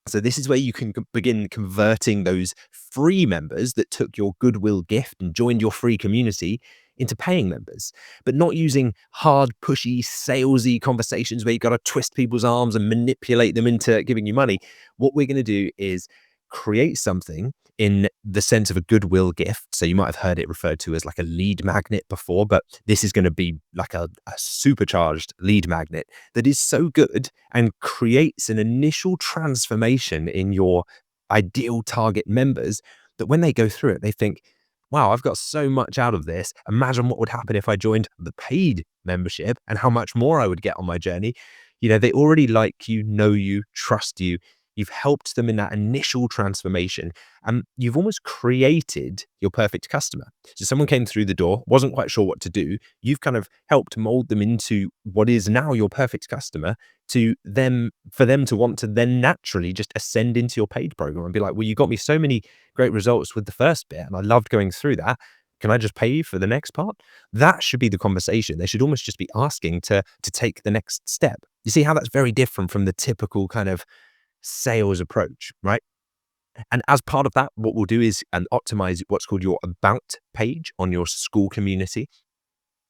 Speaker 1: So this is where you can begin converting those free members that took your goodwill gift and joined your free community into paying members, but not using hard, pushy, salesy conversations where you got to twist people's arms and manipulate them into giving you money. What we're going to do is create something in the sense of a goodwill gift. So you might have heard it referred to as like a lead magnet before, but this is going to be like a supercharged lead magnet that is so good and creates an initial transformation in your ideal target members that when they go through it, they think, wow, I've got so much out of this. Imagine what would happen if I joined the paid membership and how much more I would get on my journey. They already like you, know you, trust you. You've helped them in that initial transformation and you've almost created your perfect customer. So someone came through the door, wasn't quite sure what to do. You've kind of helped mold them into what is now your perfect customer for them to want to then naturally just ascend into your paid program and be like, well, you got me so many great results with the first bit and I loved going through that. Can I just pay you for the next part? That should be the conversation. They should almost just be asking to take the next step. You see how that's very different from the typical kind of sales approach, right? And as part of that, what we'll do is optimize what's called your about page on your school community.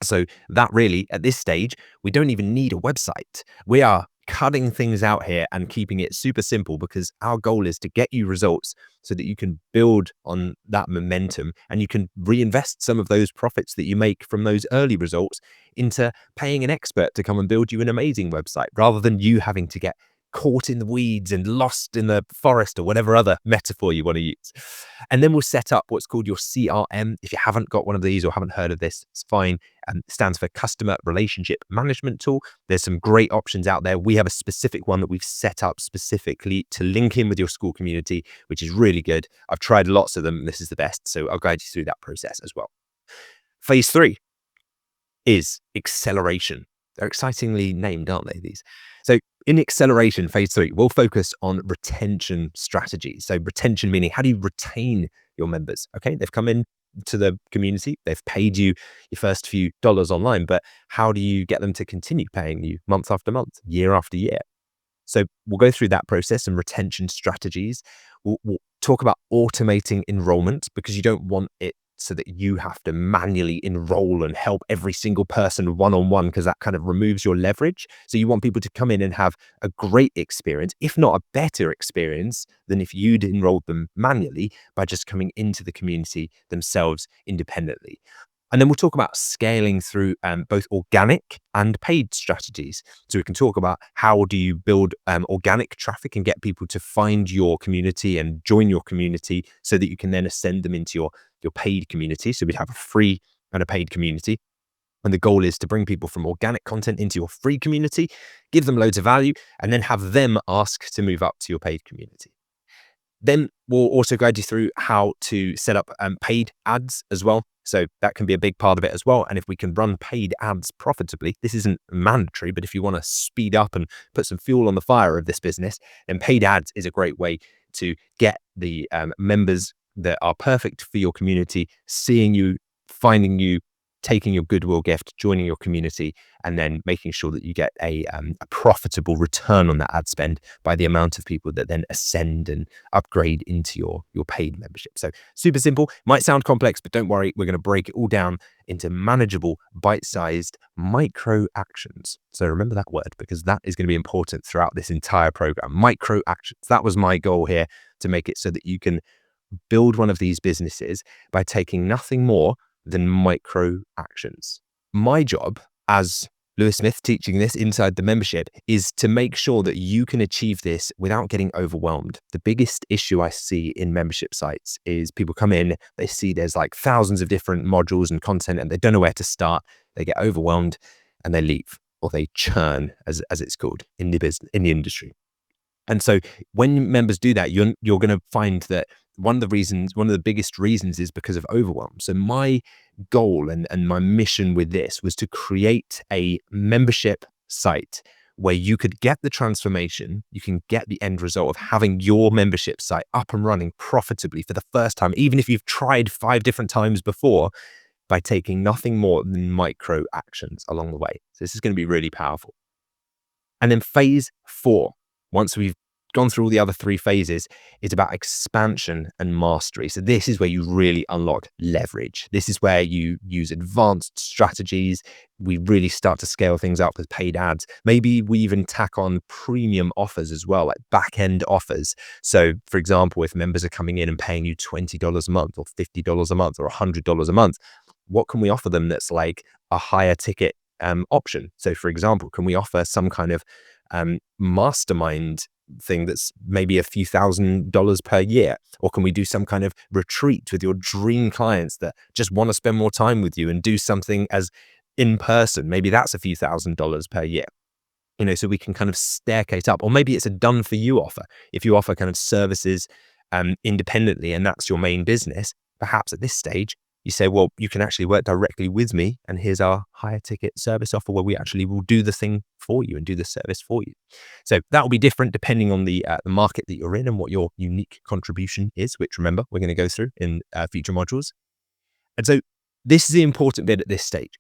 Speaker 1: So that really, at this stage, we don't even need a website. We are cutting things out here and keeping it super simple because our goal is to get you results so that you can build on that momentum and you can reinvest some of those profits that you make from those early results into paying an expert to come and build you an amazing website rather than you having to get caught in the weeds and lost in the forest or whatever other metaphor you want to use. And then we'll set up what's called your CRM. If you haven't got one of these or haven't heard of this, it's fine. It stands for Customer Relationship Management Tool. There's some great options out there. We have a specific one that we've set up specifically to link in with your school community, which is really good. I've tried lots of them. And this is the best. So I'll guide you through that process as well. Phase 3 is acceleration. They're excitingly named, aren't they, these? So in acceleration, phase 3, we'll focus on retention strategies. So retention meaning how do you retain your members? Okay, they've come in to the community, they've paid you your first few dollars online, but how do you get them to continue paying you month after month, year after year? So we'll go through that process and retention strategies. We'll talk about automating enrollment because you don't want it so that you have to manually enroll and help every single person one-on-one because that kind of removes your leverage. So you want people to come in and have a great experience, if not a better experience than if you'd enrolled them manually by just coming into the community themselves independently. And then we'll talk about scaling through both organic and paid strategies. So we can talk about how do you build organic traffic and get people to find your community and join your community so that you can then ascend them into your paid community. So we'd have a free and a paid community. And the goal is to bring people from organic content into your free community, give them loads of value, and then have them ask to move up to your paid community. Then we'll also guide you through how to set up paid ads as well. So that can be a big part of it as well. And if we can run paid ads profitably, this isn't mandatory, but if you want to speed up and put some fuel on the fire of this business, then paid ads is a great way to get the members that are perfect for your community, seeing you, finding you, taking your goodwill gift, joining your community, and then making sure that you get a profitable return on that ad spend by the amount of people that then ascend and upgrade into your paid membership. So super simple, might sound complex, but don't worry, we're going to break it all down into manageable, bite-sized micro actions. So remember that word because that is going to be important throughout this entire program. Micro actions. That was my goal here, to make it so that you can build one of these businesses by taking nothing more than micro actions. My job as Lewis Smith teaching this inside the membership is to make sure that you can achieve this without getting overwhelmed. The biggest issue I see in membership sites is people come in, they see there's like thousands of different modules and content and they don't know where to start. They get overwhelmed and they leave, or they churn as it's called in the business, in the industry. And so when members do that, you're going to find that one of the biggest reasons is because of overwhelm. So my goal and my mission with this was to create a membership site where you could get the transformation, you can get the end result of having your membership site up and running profitably for the first time, even if you've tried 5 different times before, by taking nothing more than micro actions along the way. So this is going to be really powerful. And then phase 4 Once we've gone through all the other three phases, it's about expansion and mastery. So this is where you really unlock leverage. This is where you use advanced strategies. We really start to scale things up with paid ads. Maybe we even tack on premium offers as well, like back end offers. So for example, if members are coming in and paying you $20 a month or $50 a month or $100 a month, what can we offer them that's like a higher ticket option? So for example, can we offer some kind of mastermind thing that's maybe a few $1,000s per year? Or can we do some kind of retreat with your dream clients that just want to spend more time with you and do something as in person? Maybe that's a few $1,000s per year. So we can kind of staircase up. Or maybe it's a done for you offer. If you offer kind of services independently and that's your main business, perhaps at this stage you say, well, you can actually work directly with me, and here's our higher ticket service offer where we actually will do the thing for you and do the service for you. So that will be different depending on the market that you're in and what your unique contribution is, which remember, we're going to go through in future modules. And so this is the important bit at this stage.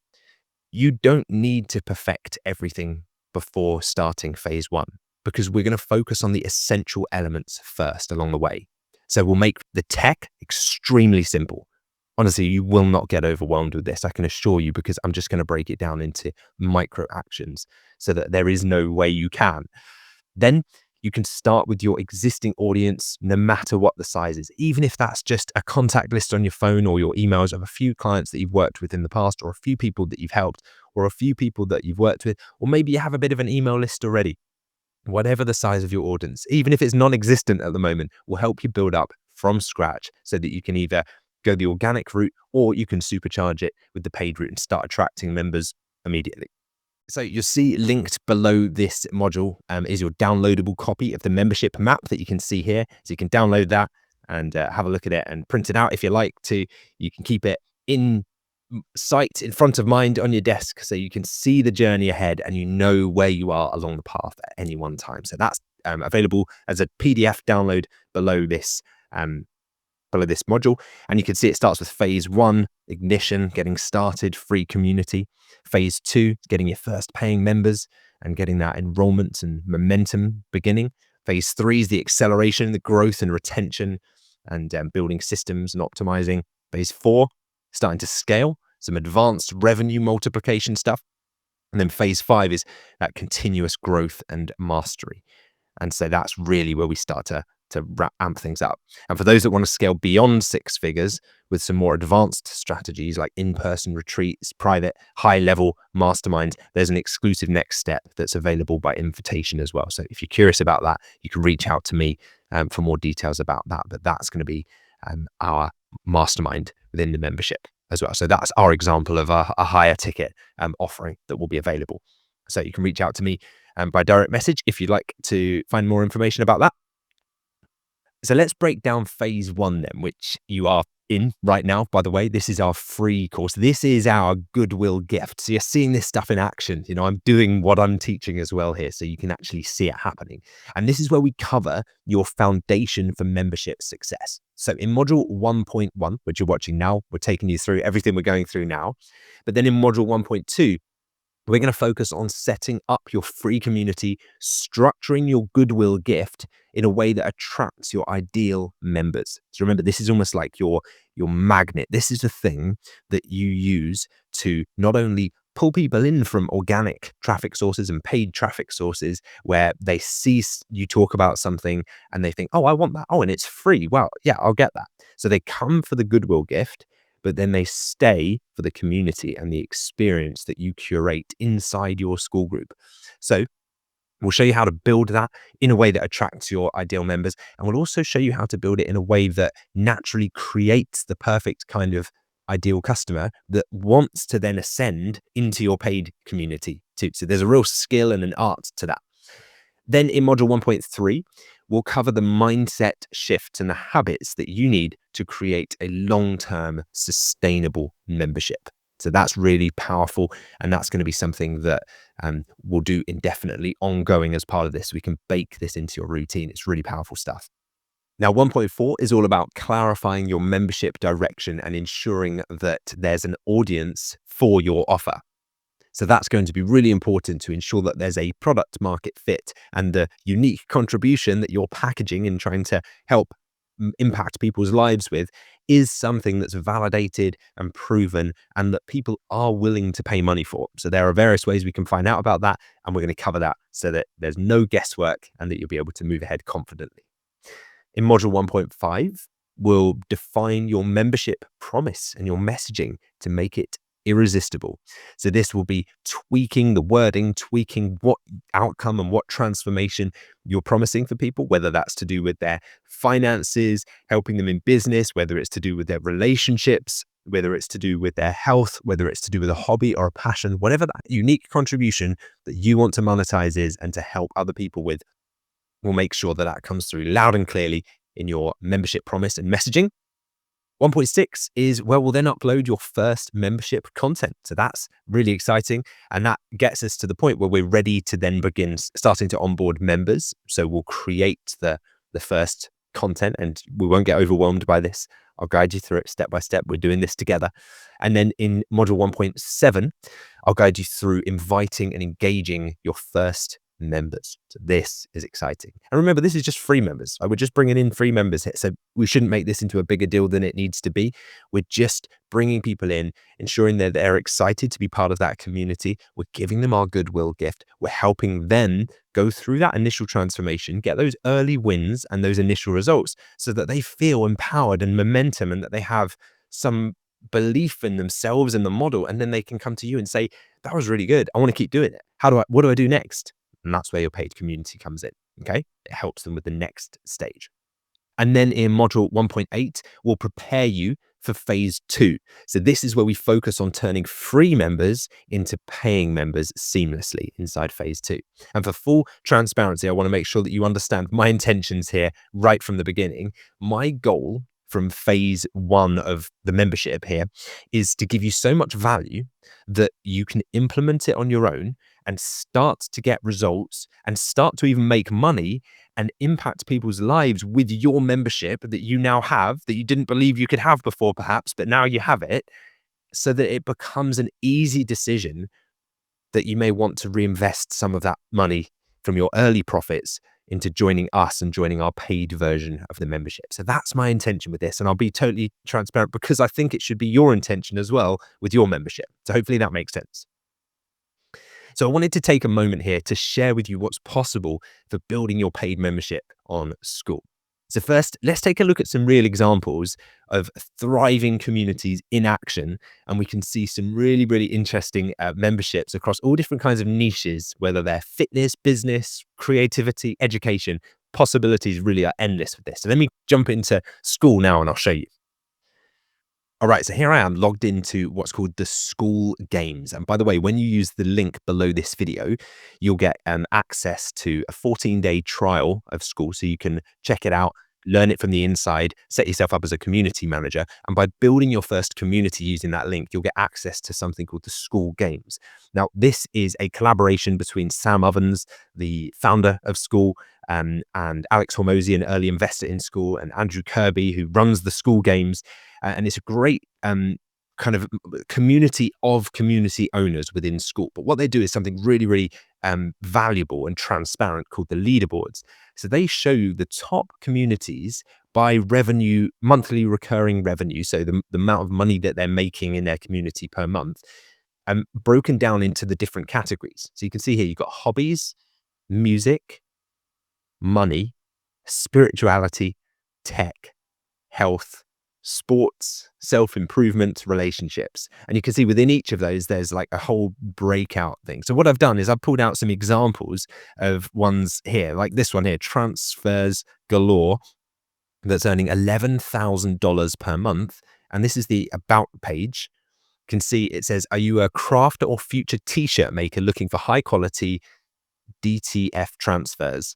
Speaker 1: You don't need to perfect everything before starting phase one, because we're going to focus on the essential elements first along the way. So we'll make the tech extremely simple. Honestly, you will not get overwhelmed with this, I can assure you, because I'm just going to break it down into micro actions so that there is no way you can. Then you can start with your existing audience, no matter what the size is, even if that's just a contact list on your phone or your emails of a few clients that you've worked with in the past, or a few people that you've helped, or a few people that you've worked with, or maybe you have a bit of an email list already. Whatever the size of your audience, even if it's non-existent at the moment, will help you build up from scratch so that you can either go the organic route or you can supercharge it with the paid route and start attracting members immediately. So you'll see linked below this module is your downloadable copy of the membership map that you can see here. So you can download that and have a look at it and print it out if you like to. You can keep it in sight, in front of mind on your desk, so you can see the journey ahead and you know where you are along the path at any one time. So that's available as a PDF download below this module. And you can see it starts with phase one, ignition, getting started, free community. Phase two, getting your first paying members and getting that enrollment and momentum beginning. Phase three is the acceleration, the growth and retention, and building systems and optimizing. Phase four, starting to scale, some advanced revenue multiplication stuff. And then phase five is that continuous growth and mastery. And so that's really where we start to amp things up. And for those that want to scale beyond six figures with some more advanced strategies like in-person retreats, private, high-level masterminds, there's an exclusive next step that's available by invitation as well. So if you're curious about that, you can reach out to me for more details about that. But that's going to be our mastermind within the membership as well. So that's our example of a higher ticket offering that will be available. So you can reach out to me by direct message if you'd like to find more information about that. So let's break down phase one then, which you are in right now. By the way, this is our free course. This is our goodwill gift. So you're seeing this stuff in action. I'm doing what I'm teaching as well here, so you can actually see it happening. And this is where we cover your foundation for membership success. So in module 1.1, which you're watching now, we're taking you through everything we're going through now. But then in module 1.2, we're going to focus on setting up your free community, structuring your goodwill gift in a way that attracts your ideal members. So remember, this is almost like your magnet. This is the thing that you use to not only pull people in from organic traffic sources and paid traffic sources where they see you talk about something and they think, oh, I want that. Oh, and it's free. Well, yeah, I'll get that. So they come for the goodwill gift, but then they stay for the community and the experience that you curate inside your school group. So we'll show you how to build that in a way that attracts your ideal members. And we'll also show you how to build it in a way that naturally creates the perfect kind of ideal customer that wants to then ascend into your paid community too. So there's a real skill and an art to that. Then in module 1.3, we'll cover the mindset shifts and the habits that you need to create a long-term sustainable membership. So that's really powerful. And that's going to be something that we'll do indefinitely ongoing as part of this. We can bake this into your routine. It's really powerful stuff. Now, 1.4 is all about clarifying your membership direction and ensuring that there's an audience for your offer. So that's going to be really important to ensure that there's a product market fit and the unique contribution that you're packaging and trying to help impact people's lives with is something that's validated and proven and that people are willing to pay money for. So there are various ways we can find out about that, and we're going to cover that so that there's no guesswork and that you'll be able to move ahead confidently. In module 1.5, we'll define your membership promise and your messaging to make it irresistible. So this will be tweaking the wording, tweaking what outcome and what transformation you're promising for people, whether that's to do with their finances, helping them in business, whether it's to do with their relationships, whether it's to do with their health, whether it's to do with a hobby or a passion, whatever that unique contribution that you want to monetize is and to help other people with. We'll make sure that that comes through loud and clearly in your membership promise and messaging. 1.6 is where we'll then upload your first membership content. So that's really exciting. And that gets us to the point where we're ready to then begin starting to onboard members. So we'll create the first content and we won't get overwhelmed by this. I'll guide you through it step by step. We're doing this together. And then in module 1.7, I'll guide you through inviting and engaging your first members. So this is exciting. And remember, this is just free members. We're just bringing in free members here. So we shouldn't make this into a bigger deal than it needs to be. We're just bringing people in, ensuring that they're excited to be part of that community. We're giving them our goodwill gift. We're helping them go through that initial transformation, get those early wins and those initial results so that they feel empowered and momentum and that they have some belief in themselves and the model. And then they can come to you and say, that was really good. I want to keep doing it. What do I do next? And that's where your paid community comes in. Okay. It helps them with the next stage. And then in module 1.8, we'll prepare you for phase 2. So this is where we focus on turning free members into paying members seamlessly inside phase 2. And for full transparency, I want to make sure that you understand my intentions here right from the beginning. My goal from phase 1 of the membership here is to give you so much value that you can implement it on your own and start to get results and start to even make money and impact people's lives with your membership that you now have, that you didn't believe you could have before perhaps, but now you have it, so that it becomes an easy decision that you may want to reinvest some of that money from your early profits into joining us and joining our paid version of the membership. So that's my intention with this. And I'll be totally transparent because I think it should be your intention as well with your membership. So hopefully that makes sense. So I wanted to take a moment here to share with you what's possible for building your paid membership on School. So first, let's take a look at some real examples of thriving communities in action. And we can see some really, really interesting memberships across all different kinds of niches, whether they're fitness, business, creativity, education. Possibilities really are endless with this. So let me jump into School now and I'll show you. All right, so here I am logged into what's called the School Games. And by the way, when you use the link below this video, you'll get access to a 14-day trial of School. So you can check it out, learn it from the inside, set yourself up as a community manager. And by building your first community using that link, you'll get access to something called the School Games. Now, this is a collaboration between Sam Ovens, the founder of School, and Alex Hormozy, an early investor in School, and Andrew Kirby, who runs the School Games. And it's a great kind of community of community owners within School. But what they do is something really, really valuable and transparent called the leaderboards. So they show you the top communities by revenue, monthly recurring revenue. So the amount of money that they're making in their community per month, broken down into the different categories. So you can see here, you've got hobbies, music, money, spirituality, tech, health, sports, self-improvement, relationships. And you can see within each of those, there's like a whole breakout thing. So what I've done is I've pulled out some examples of ones here, like this one here, Transfers Galore, that's earning $11,000 per month. And this is the About page. You can see it says, are you a craft or future t-shirt maker looking for high quality DTF transfers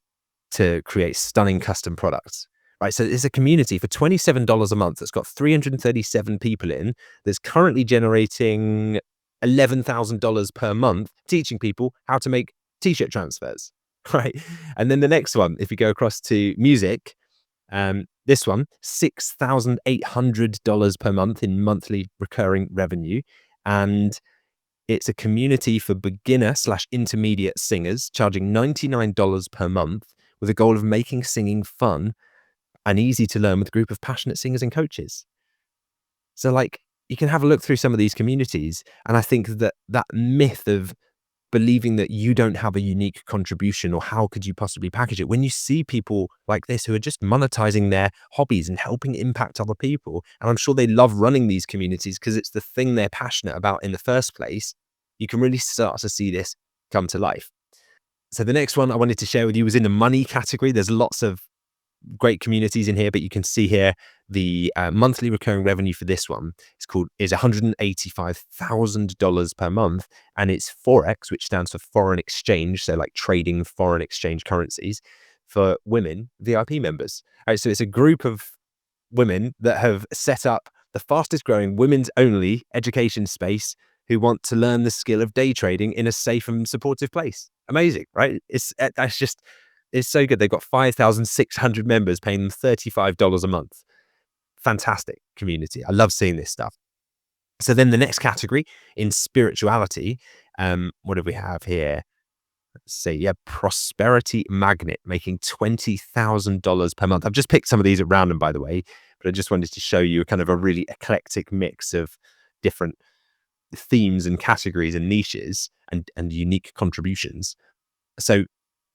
Speaker 1: to create stunning custom products? Right, so it's a community for $27 a month that's got 337 people in, that's currently generating $11,000 per month, teaching people how to make t-shirt transfers, right? And then the next one, if you go across to music, this one, $6,800 per month in monthly recurring revenue. And It's a community for beginner/intermediate singers, charging $99 per month with a goal of making singing fun and easy to learn with a group of passionate singers and coaches. So, like, you can have a look through some of these communities, and I think that that myth of believing that you don't have a unique contribution or how could you possibly package it, when you see people like this who are just monetizing their hobbies and helping impact other people, and I'm sure they love running these communities because it's the thing they're passionate about in the first place, you can really start to see this come to life. So the next one I wanted to share with you was in the money category. There's lots of great communities in here, but you can see here the monthly recurring revenue for this one is $185,000 per month, and it's Forex, which stands for foreign exchange, so like trading foreign exchange currencies for women VIP members. All right, so it's a group of women that have set up the fastest growing women's only education space who want to learn the skill of day trading in a safe and supportive place. Amazing, right? It's so good. They've got 5,600 members paying them $35 a month. Fantastic community. I love seeing this stuff. So then the next category in spirituality, what do we have here? Let's see, yeah, Prosperity Magnet making $20,000 per month. I've just picked some of these at random, by the way, but I just wanted to show you kind of a really eclectic mix of different themes and categories and niches and unique contributions. So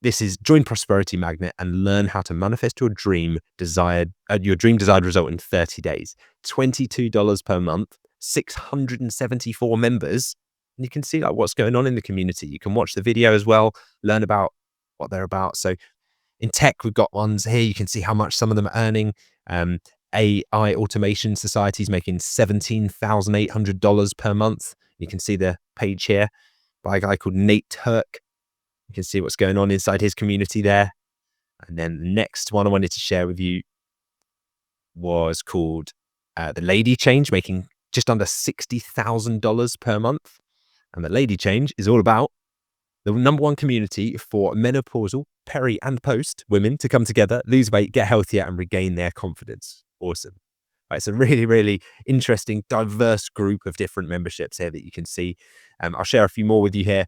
Speaker 1: this is join Prosperity Magnet and learn how to manifest your dream desired result in 30 days. $22 per month, 674 members. And you can see like what's going on in the community. You can watch the video as well, learn about what they're about. So in tech, we've got ones here. You can see how much some of them are earning. AI Automation Society is making $17,800 per month. You can see the page here by a guy called Nate Turk. You can see what's going on inside his community there. And then the next one I wanted to share with you was called The Lady Change, making just under $60,000 per month. And the Lady Change is all about the number one community for menopausal, peri, and post women to come together, lose weight, get healthier, and regain their confidence. Awesome. Right, it's a really, really interesting, diverse group of different memberships here that you can see. I'll share a few more with you here.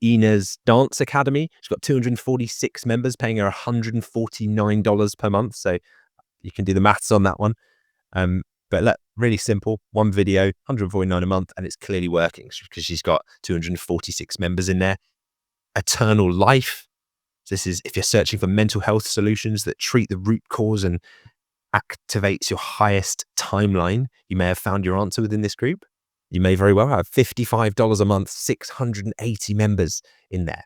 Speaker 1: Ina's Dance Academy. She's got 246 members paying her $149 per month. So you can do the maths on that one. But look, really simple. One video, $149 a month, and it's clearly working because she's got 246 members in there. Eternal Life. This is if you're searching for mental health solutions that treat the root cause and activates your highest timeline, you may have found your answer within this group. You may very well have $55 a month, 680 members in there.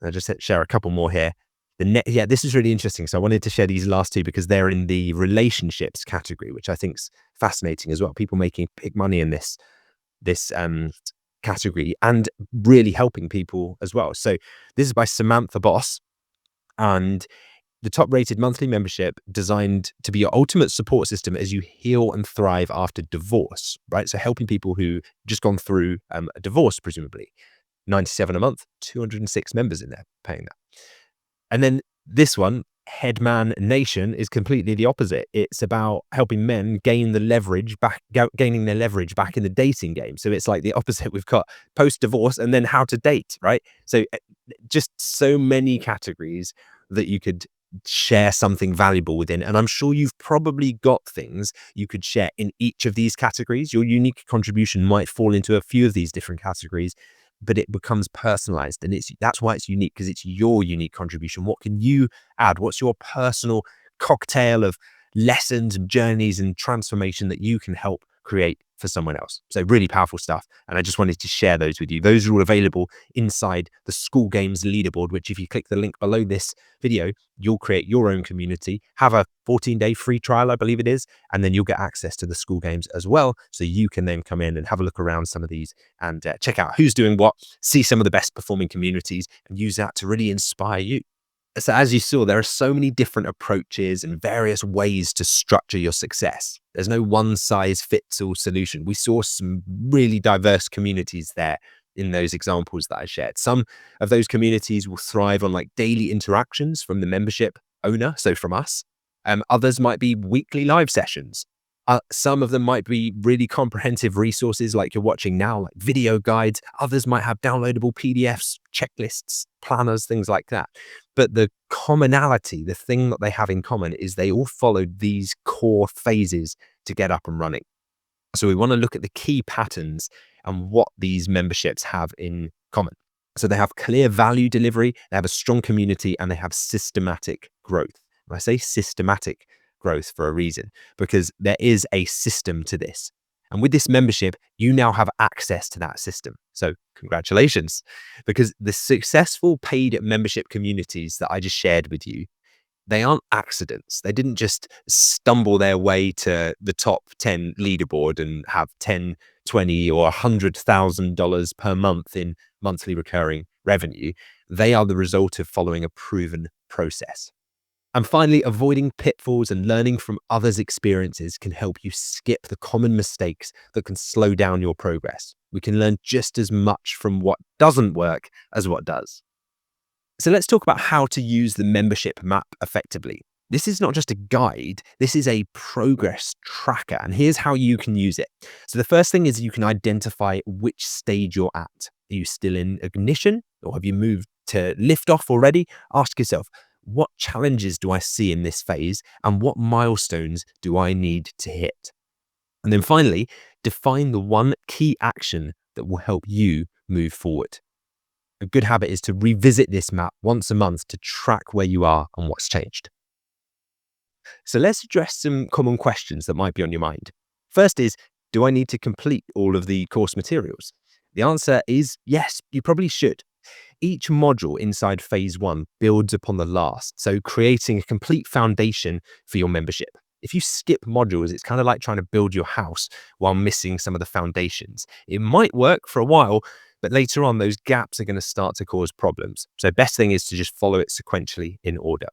Speaker 1: I'll just share a couple more here. This is really interesting. So I wanted to share these last two because they're in the relationships category, which I think is fascinating as well. People making big money in this category and really helping people as well. So this is by Samantha Boss, and the top-rated monthly membership designed to be your ultimate support system as you heal and thrive after divorce, right? So helping people who just gone through a divorce, presumably. $97 a month, 206 members in there paying that. And then this one, Headman Nation, is completely the opposite. It's about helping men gain the leverage back, gaining their leverage back in the dating game. So it's like the opposite. We've got post-divorce and then how to date, right? So just so many categories that you could share something valuable within. And I'm sure you've probably got things you could share in each of these categories. Your unique contribution might fall into a few of these different categories, but it becomes personalized, and that's why it's unique, because it's your unique contribution. What can you add? What's your personal cocktail of lessons and journeys and transformation that you can help create for someone else? So really powerful stuff. And I just wanted to share those with you. Those are all available inside the School Games leaderboard, which if you click the link below this video, you'll create your own community, have a 14-day free trial, I believe it is, and then you'll get access to the School Games as well. So you can then come in and have a look around some of these and check out who's doing what, see some of the best performing communities, and use that to really inspire you. So as you saw, there are so many different approaches and various ways to structure your success. There's no one size fits all solution. We saw some really diverse communities there in those examples that I shared. Some of those communities will thrive on like daily interactions from the membership owner, so from us. Others might be weekly live sessions. Some of them might be really comprehensive resources like you're watching now, like video guides. Others might have downloadable PDFs, checklists, planners, things like that. But the commonality, the thing that they have in common is they all followed these core phases to get up and running. So we want to look at the key patterns and what these memberships have in common. So they have clear value delivery, they have a strong community, and they have systematic growth. And I say systematic growth for a reason, because there is a system to this. And with this membership, you now have access to that system. So congratulations, because the successful paid membership communities that I just shared with you, they aren't accidents. They didn't just stumble their way to the top 10 leaderboard and have 10, 20, or $100,000 per month in monthly recurring revenue. They are the result of following a proven process. And finally, avoiding pitfalls and learning from others' experiences can help you skip the common mistakes that can slow down your progress. We can learn just as much from what doesn't work as what does. So let's talk about how to use the membership map effectively. This is not just a guide, this is a progress tracker, and here's how you can use it. So the first thing is you can identify which stage you're at. Are you still in ignition, or have you moved to liftoff already? Ask yourself, what challenges do I see in this phase, and what milestones do I need to hit? And then finally, define the one key action that will help you move forward. A good habit is to revisit this map once a month to track where you are and what's changed. So let's address some common questions that might be on your mind. First is, do I need to complete all of the course materials? The answer is yes, you probably should. Each module inside phase 1 builds upon the last, so creating a complete foundation for your membership. If you skip modules, it's kind of like trying to build your house while missing some of the foundations. It might work for a while, but later on, those gaps are going to start to cause problems. So best thing is to just follow it sequentially in order.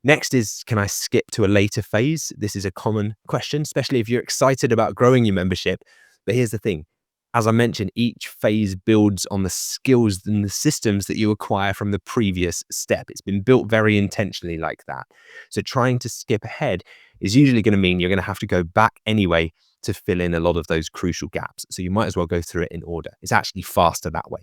Speaker 1: Next is, can I skip to a later phase? This is a common question, especially if you're excited about growing your membership. But here's the thing. As I mentioned, each phase builds on the skills and the systems that you acquire from the previous step. It's been built very intentionally like that. So trying to skip ahead is usually going to mean you're going to have to go back anyway to fill in a lot of those crucial gaps. So you might as well go through it in order. It's actually faster that way.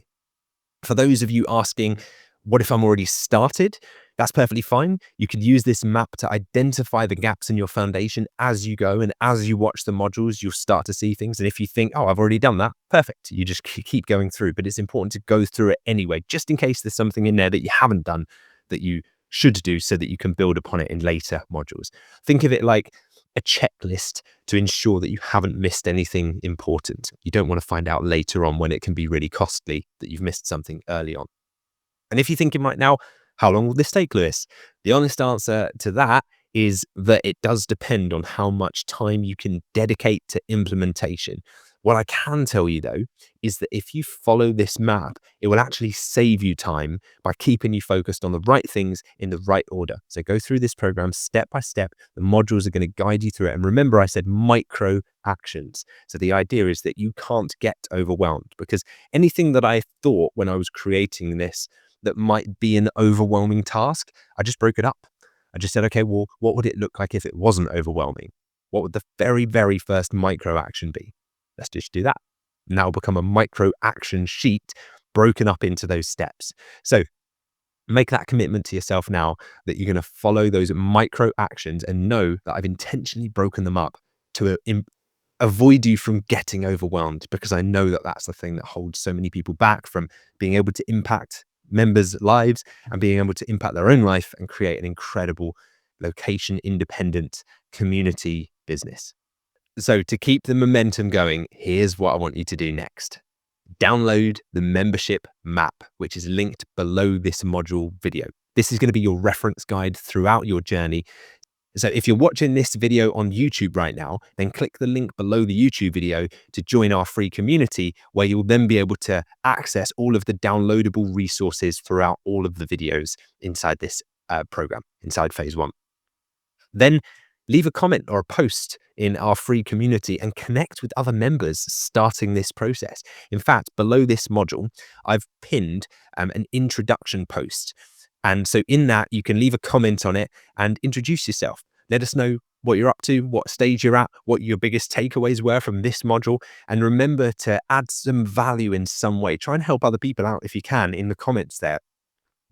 Speaker 1: For those of you asking, what if I'm already started? That's perfectly fine. You could use this map to identify the gaps in your foundation as you go, and as you watch the modules, you'll start to see things. And if you think, oh, I've already done that, perfect. You just keep going through, but it's important to go through it anyway, just in case there's something in there that you haven't done that you should do so that you can build upon it in later modules. Think of it like a checklist to ensure that you haven't missed anything important. You don't want to find out later on when it can be really costly that you've missed something early on. And if you're thinking right now, how long will this take, Lewis? The honest answer to that is that it does depend on how much time you can dedicate to implementation. What I can tell you though, is that if you follow this map, it will actually save you time by keeping you focused on the right things in the right order. So go through this program step by step. The modules are going to guide you through it. And remember, I said micro actions. So the idea is that you can't get overwhelmed, because anything that I thought when I was creating this that might be an overwhelming task, I just broke it up. I just said, okay, well, what would it look like if it wasn't overwhelming? What would the very, very first micro action be? Let's just do that. Now it'll become a micro action sheet broken up into those steps. So make that commitment to yourself now that you're going to follow those micro actions and know that I've intentionally broken them up to avoid you from getting overwhelmed, because I know that that's the thing that holds so many people back from being able to impact members' lives and being able to impact their own life and create an incredible location independent community business. So to keep the momentum going, here's what I want you to do next. Download the membership map, which is linked below this module video. This is going to be your reference guide throughout your journey. So if you're watching this video on YouTube right now, then click the link below the YouTube video to join our free community, where you'll then be able to access all of the downloadable resources throughout all of the videos inside this program, inside phase 1. Then leave a comment or a post in our free community and connect with other members starting this process. In fact, below this module, I've pinned an introduction post. And so in that, you can leave a comment on it and introduce yourself. Let us know what you're up to, what stage you're at, what your biggest takeaways were from this module. And remember to add some value in some way. Try and help other people out if you can in the comments there,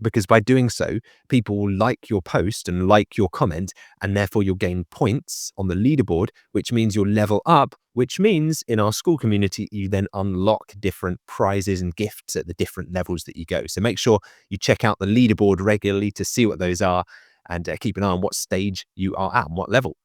Speaker 1: because by doing so, people will like your post and like your comment, and therefore you'll gain points on the leaderboard, which means you'll level up, which means in our school community, you then unlock different prizes and gifts at the different levels that you go. So make sure you check out the leaderboard regularly to see what those are, and keep an eye on what stage you are at and what level.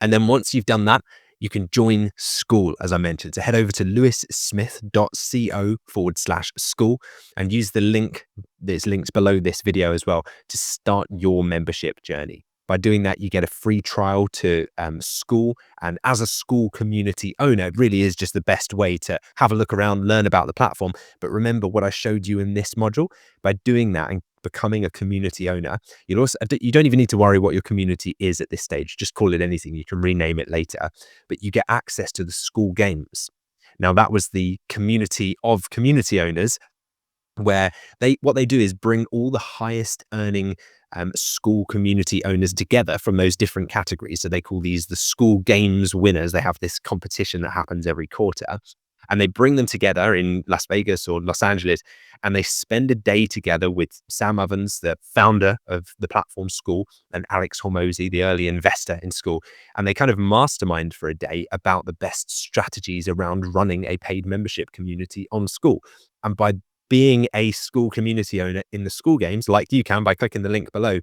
Speaker 1: And then once you've done that, you can join school, as I mentioned. So head over to lewissmith.co/school and use the link, there's links below this video as well, to start your membership journey. By doing that, you get a free trial to school. And as a school community owner, it really is just the best way to have a look around, learn about the platform. But remember what I showed you in this module. By doing that and becoming a community owner, you don't even need to worry what your community is at this stage. Just call it anything. You can rename it later, but you get access to the school games. Now, that was the community of community owners, where what they do is bring all the highest earning school community owners together from those different categories. So they call these the school games winners. They have this competition that happens every quarter, and they bring them together in Las Vegas or Los Angeles, and they spend a day together with Sam Ovens, the founder of the platform School, and Alex Hormozy, the early investor in School. And they kind of mastermind for a day about the best strategies around running a paid membership community on School. And by being a school community owner in the school games, like you can by clicking the link below,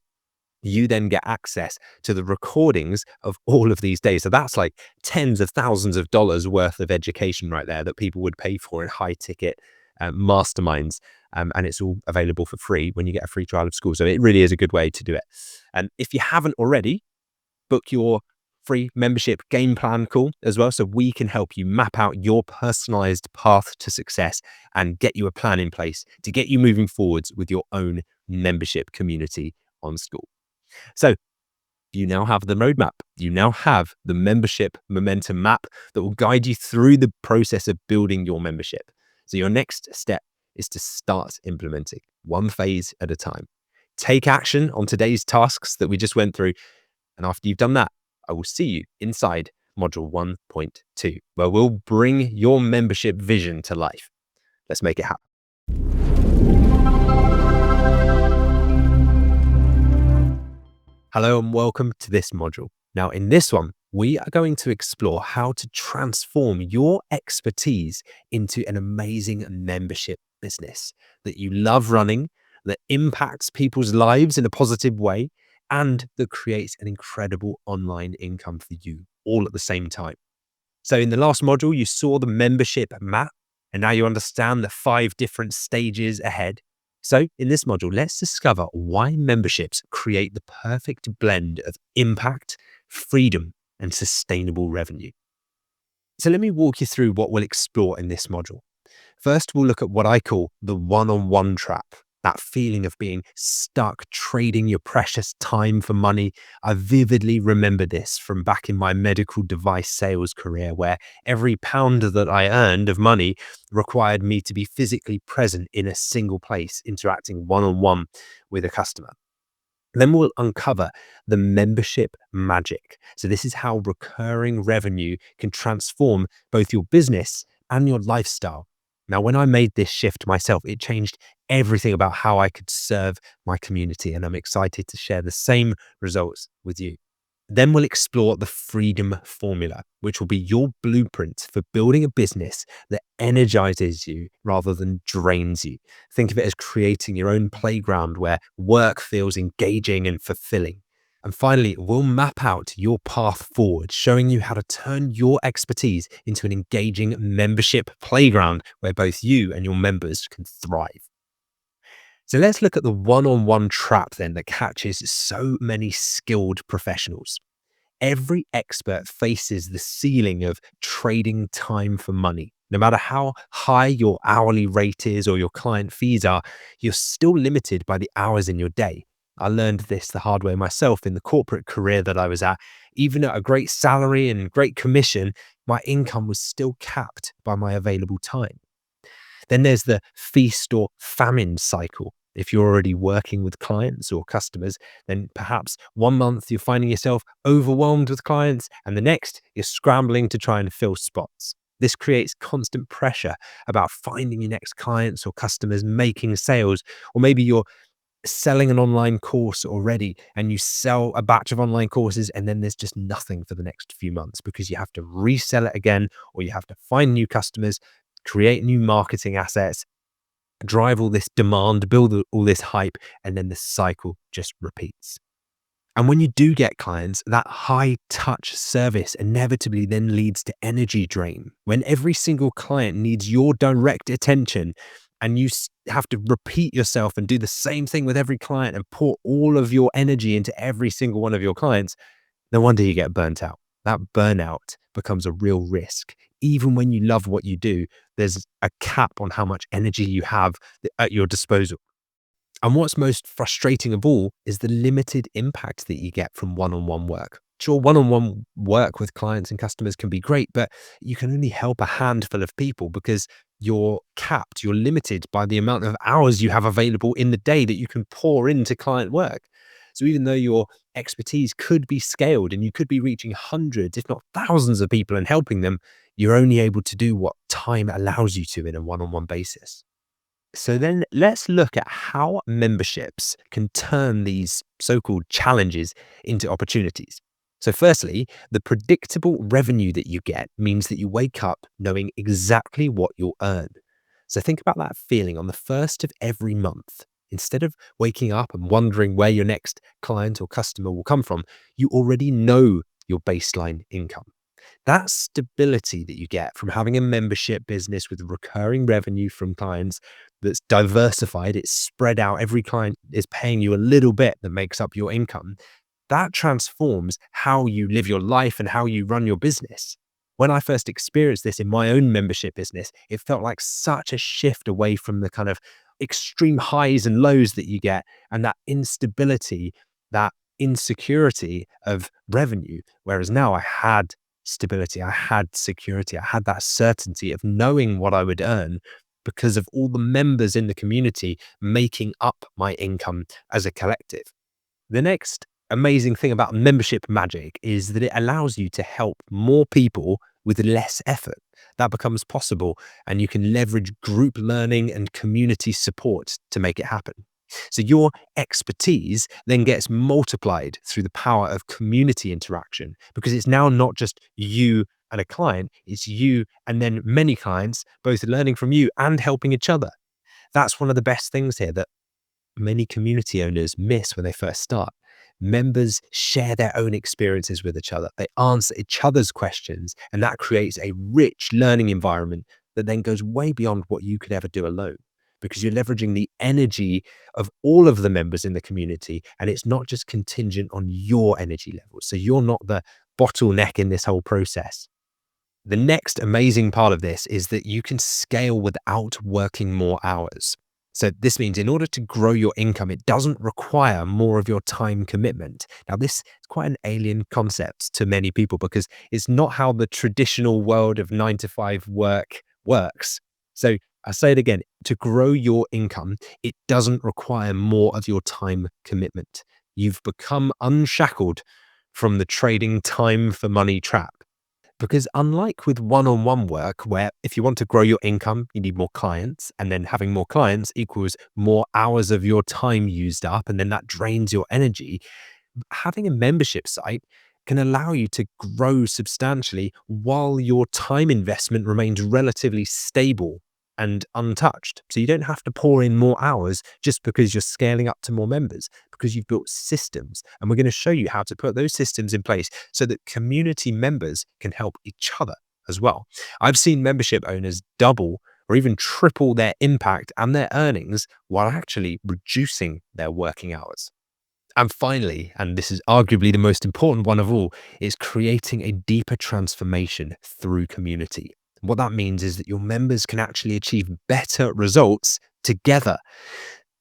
Speaker 1: you then get access to the recordings of all of these days. So that's like tens of thousands of dollars worth of education right there that people would pay for in high ticket masterminds. And it's all available for free when you get a free trial of School. So it really is a good way to do it. And if you haven't already, book your free membership game plan call as well, so we can help you map out your personalized path to success and get you a plan in place to get you moving forwards with your own membership community on School. So you now have the roadmap. You now have the membership momentum map that will guide you through the process of building your membership. So your next step is to start implementing one phase at a time. Take action on today's tasks that we just went through. And after you've done that, I will see you inside module 1.2, where we'll bring your membership vision to life. Let's make it happen. Hello and welcome to this module. Now, in this one, we are going to explore how to transform your expertise into an amazing membership business that you love running, that impacts people's lives in a positive way, and that creates an incredible online income for you all at the same time. So in the last module, you saw the membership map, and now you understand the 5 different stages ahead. So in this module, let's discover why memberships create the perfect blend of impact, freedom, and sustainable revenue. So let me walk you through what we'll explore in this module. First, we'll look at what I call the one-on-one trap, that feeling of being stuck trading your precious time for money. I vividly remember this from back in my medical device sales career, where every pound that I earned of money required me to be physically present in a single place, interacting one-on-one with a customer. Then we'll uncover the membership magic. So this is how recurring revenue can transform both your business and your lifestyle. Now, when I made this shift myself, it changed everything about how I could serve my community, and I'm excited to share the same results with you. Then we'll explore the freedom formula, which will be your blueprint for building a business that energizes you rather than drains you. Think of it as creating your own playground where work feels engaging and fulfilling. And finally, we'll map out your path forward, showing you how to turn your expertise into an engaging membership playground where both you and your members can thrive. So let's look at the one-on-one trap then that catches so many skilled professionals. Every expert faces the ceiling of trading time for money. No matter how high your hourly rate is or your client fees are, you're still limited by the hours in your day. I learned this the hard way myself in the corporate career that I was at. Even at a great salary and great commission, my income was still capped by my available time. Then there's the feast or famine cycle. If you're already working with clients or customers, then perhaps one month you're finding yourself overwhelmed with clients, and the next you're scrambling to try and fill spots. This creates constant pressure about finding your next clients or customers, making sales, or maybe you're selling an online course already and you sell a batch of online courses and then there's just nothing for the next few months because you have to resell it again, or you have to find new customers, create new marketing assets, drive all this demand, build all this hype, and then the cycle just repeats. And when you do get clients, that high touch service inevitably then leads to energy drain. When every single client needs your direct attention and you have to repeat yourself and do the same thing with every client and pour all of your energy into every single one of your clients, no wonder you get burnt out. That burnout becomes a real risk. Even when you love what you do, there's a cap on how much energy you have at your disposal. And what's most frustrating of all is the limited impact that you get from one-on-one work. Sure, one-on-one work with clients and customers can be great, but you can only help a handful of people because you're capped, you're limited by the amount of hours you have available in the day that you can pour into client work. So even though your expertise could be scaled and you could be reaching hundreds, if not thousands of people and helping them, you're only able to do what time allows you to in a one-on-one basis. So then let's look at how memberships can turn these so-called challenges into opportunities. So firstly, the predictable revenue that you get means that you wake up knowing exactly what you'll earn. So think about that feeling on the first of every month. Instead of waking up and wondering where your next client or customer will come from, you already know your baseline income. That stability that you get from having a membership business with recurring revenue from clients that's diversified, it's spread out, every client is paying you a little bit that makes up your income. That transforms how you live your life and how you run your business. When I first experienced this in my own membership business, it felt like such a shift away from the kind of extreme highs and lows that you get and that instability, that insecurity of revenue. Whereas now I had stability, I had security, I had that certainty of knowing what I would earn because of all the members in the community making up my income as a collective. The next amazing thing about membership magic is that it allows you to help more people with less effort. That becomes possible, and you can leverage group learning and community support to make it happen. So your expertise then gets multiplied through the power of community interaction because it's now not just you and a client, it's you and then many clients both learning from you and helping each other. That's one of the best things here that many community owners miss when they first start. Members share their own experiences with each other. They answer each other's questions, and that creates a rich learning environment that then goes way beyond what you could ever do alone because you're leveraging the energy of all of the members in the community, and it's not just contingent on your energy level. So you're not the bottleneck in this whole process. The next amazing part of this is that you can scale without working more hours. So this means in order to grow your income, it doesn't require more of your time commitment. Now, this is quite an alien concept to many people because it's not how the traditional world of 9 to 5 work works. So I say it again, to grow your income, it doesn't require more of your time commitment. You've become unshackled from the trading time for money trap. Because unlike with one-on-one work, where if you want to grow your income, you need more clients, and then having more clients equals more hours of your time used up, and then that drains your energy, having a membership site can allow you to grow substantially while your time investment remains relatively stable and untouched. So you don't have to pour in more hours just because you're scaling up to more members, because you've built systems. And we're going to show you how to put those systems in place so that community members can help each other as well. I've seen membership owners double or even triple their impact and their earnings while actually reducing their working hours. And finally, and this is arguably the most important one of all, is creating a deeper transformation through community. What that means is that your members can actually achieve better results together.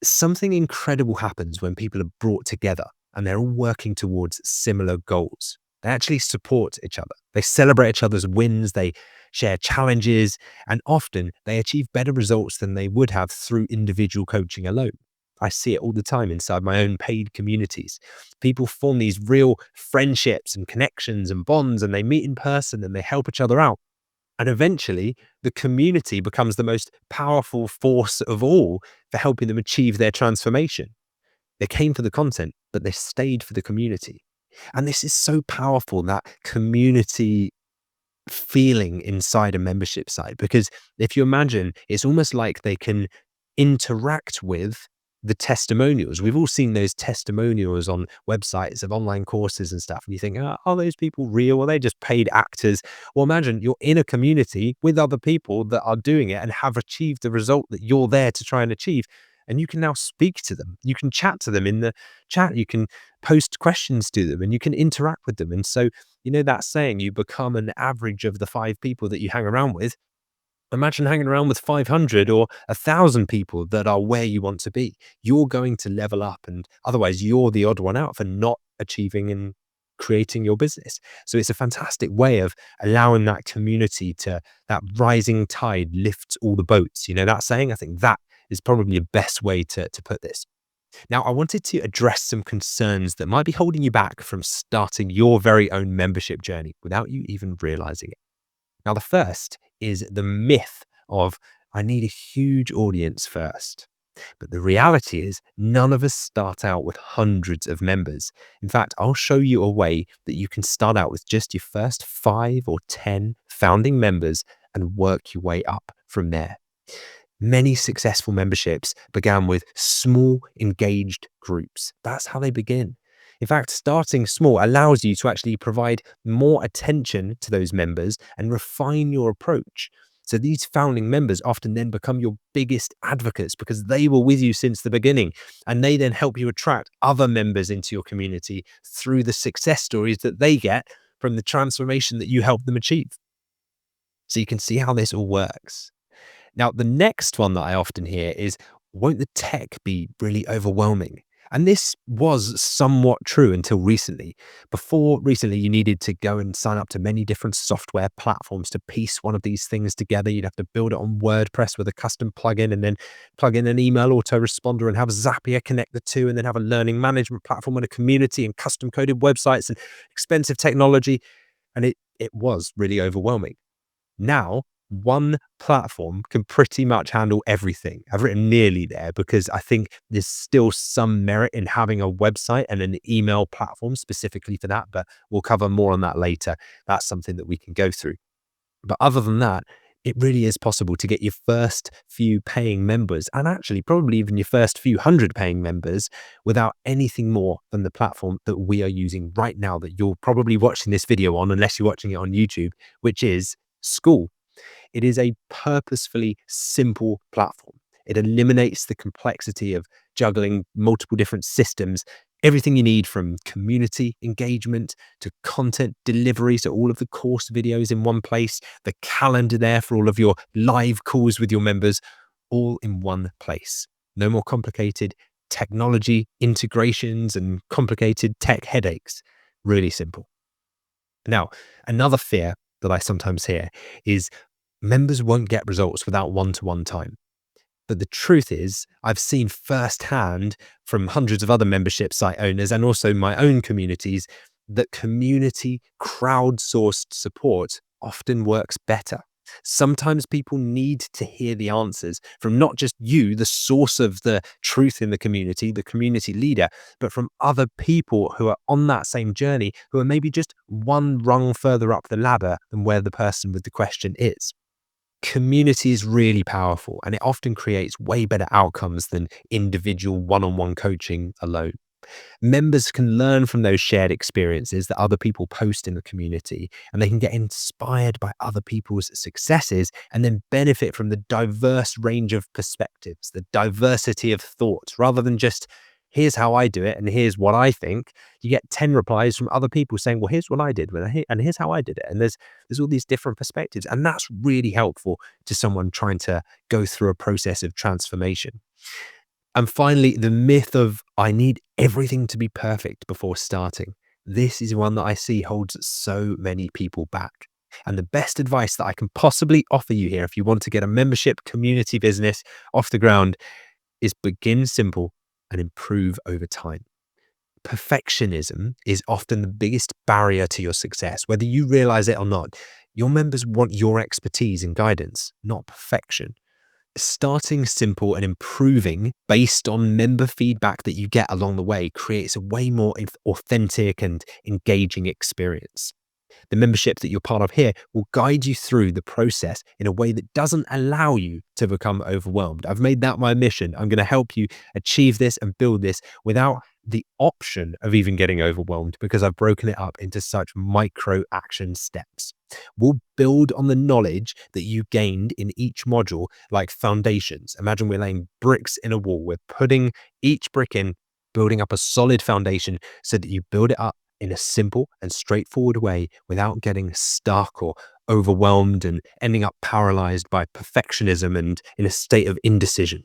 Speaker 1: Something incredible happens when people are brought together and they're all working towards similar goals. They actually support each other. They celebrate each other's wins. They share challenges, and often they achieve better results than they would have through individual coaching alone. I see it all the time inside my own paid communities. People form these real friendships and connections and bonds, and they meet in person and they help each other out. And eventually, the community becomes the most powerful force of all for helping them achieve their transformation. They came for the content, but they stayed for the community. And this is so powerful, that community feeling inside a membership site, because if you imagine, it's almost like they can interact with the testimonials. We've all seen those testimonials on websites of online courses and stuff, and you think, oh, are those people real? Are they just paid actors? Well, imagine you're in a community with other people that are doing it and have achieved the result that you're there to try and achieve. And you can now speak to them. You can chat to them in the chat. You can post questions to them and you can interact with them. And so, that saying, you become an average of the five people that you hang around with. Imagine hanging around with 500 or 1,000 people that are where you want to be. You're going to level up, and otherwise you're the odd one out for not achieving and creating your business. So it's a fantastic way of allowing that community to, that rising tide lifts all the boats. That saying, I think that is probably the best way to put this. Now, I wanted to address some concerns that might be holding you back from starting your very own membership journey without you even realizing it. Now, the first is the myth of, I need a huge audience first. But the reality is, none of us start out with hundreds of members. In fact, I'll show you a way that you can start out with just your first 5 or 10 founding members and work your way up from there. Many successful memberships began with small, engaged groups. That's how they begin. In fact, starting small allows you to actually provide more attention to those members and refine your approach. So these founding members often then become your biggest advocates because they were with you since the beginning, and they then help you attract other members into your community through the success stories that they get from the transformation that you help them achieve. So you can see how this all works. Now, the next one that I often hear is, won't the tech be really overwhelming? And this was somewhat true until recently. Before recently, you needed to go and sign up to many different software platforms to piece one of these things together. You'd have to build it on WordPress with a custom plugin and then plug in an email autoresponder and have Zapier connect the two, and then have a learning management platform and a community and custom coded websites and expensive technology. And it was really overwhelming. Now, one platform can pretty much handle everything. I've written nearly there because I think there's still some merit in having a website and an email platform specifically for that, but we'll cover more on that later. That's something that we can go through. But other than that, it really is possible to get your first few paying members, and actually probably even your first few hundred paying members, without anything more than the platform that we are using right now that you're probably watching this video on, unless you're watching it on YouTube, which is School. It is a purposefully simple platform. It eliminates the complexity of juggling multiple different systems, everything you need from community engagement to content delivery. So all of the course videos in one place, the calendar there for all of your live calls with your members, all in one place. No more complicated technology integrations and complicated tech headaches. Really simple. Now, another fear that I sometimes hear is, members won't get results without one-to-one time. But the truth is, I've seen firsthand from hundreds of other membership site owners and also my own communities that community crowdsourced support often works better. Sometimes people need to hear the answers from not just you, the source of the truth in the community leader, but from other people who are on that same journey, who are maybe just one rung further up the ladder than where the person with the question is. Community is really powerful, and it often creates way better outcomes than individual one-on-one coaching alone. Members can learn from those shared experiences that other people post in the community, and they can get inspired by other people's successes and then benefit from the diverse range of perspectives, the diversity of thoughts, rather than just, here's how I do it and here's what I think. You get 10 replies from other people saying, well, here's what I did and here's how I did it. And there's all these different perspectives, and that's really helpful to someone trying to go through a process of transformation. And finally, the myth of, I need everything to be perfect before starting. This is one that I see holds so many people back. And the best advice that I can possibly offer you here, if you want to get a membership community business off the ground, is begin simple and improve over time. Perfectionism is often the biggest barrier to your success. Whether you realize it or not, your members want your expertise and guidance, not perfection. Starting simple and improving based on member feedback that you get along the way creates a way more authentic and engaging experience. The membership that you're part of here will guide you through the process in a way that doesn't allow you to become overwhelmed. I've made that my mission. I'm going to help you achieve this and build this without the option of even getting overwhelmed, because I've broken it up into such micro action steps. We'll build on the knowledge that you gained in each module like foundations. Imagine we're laying bricks in a wall. We're putting each brick in, building up a solid foundation so that you build it up in a simple and straightforward way without getting stuck or overwhelmed and ending up paralyzed by perfectionism and in a state of indecision.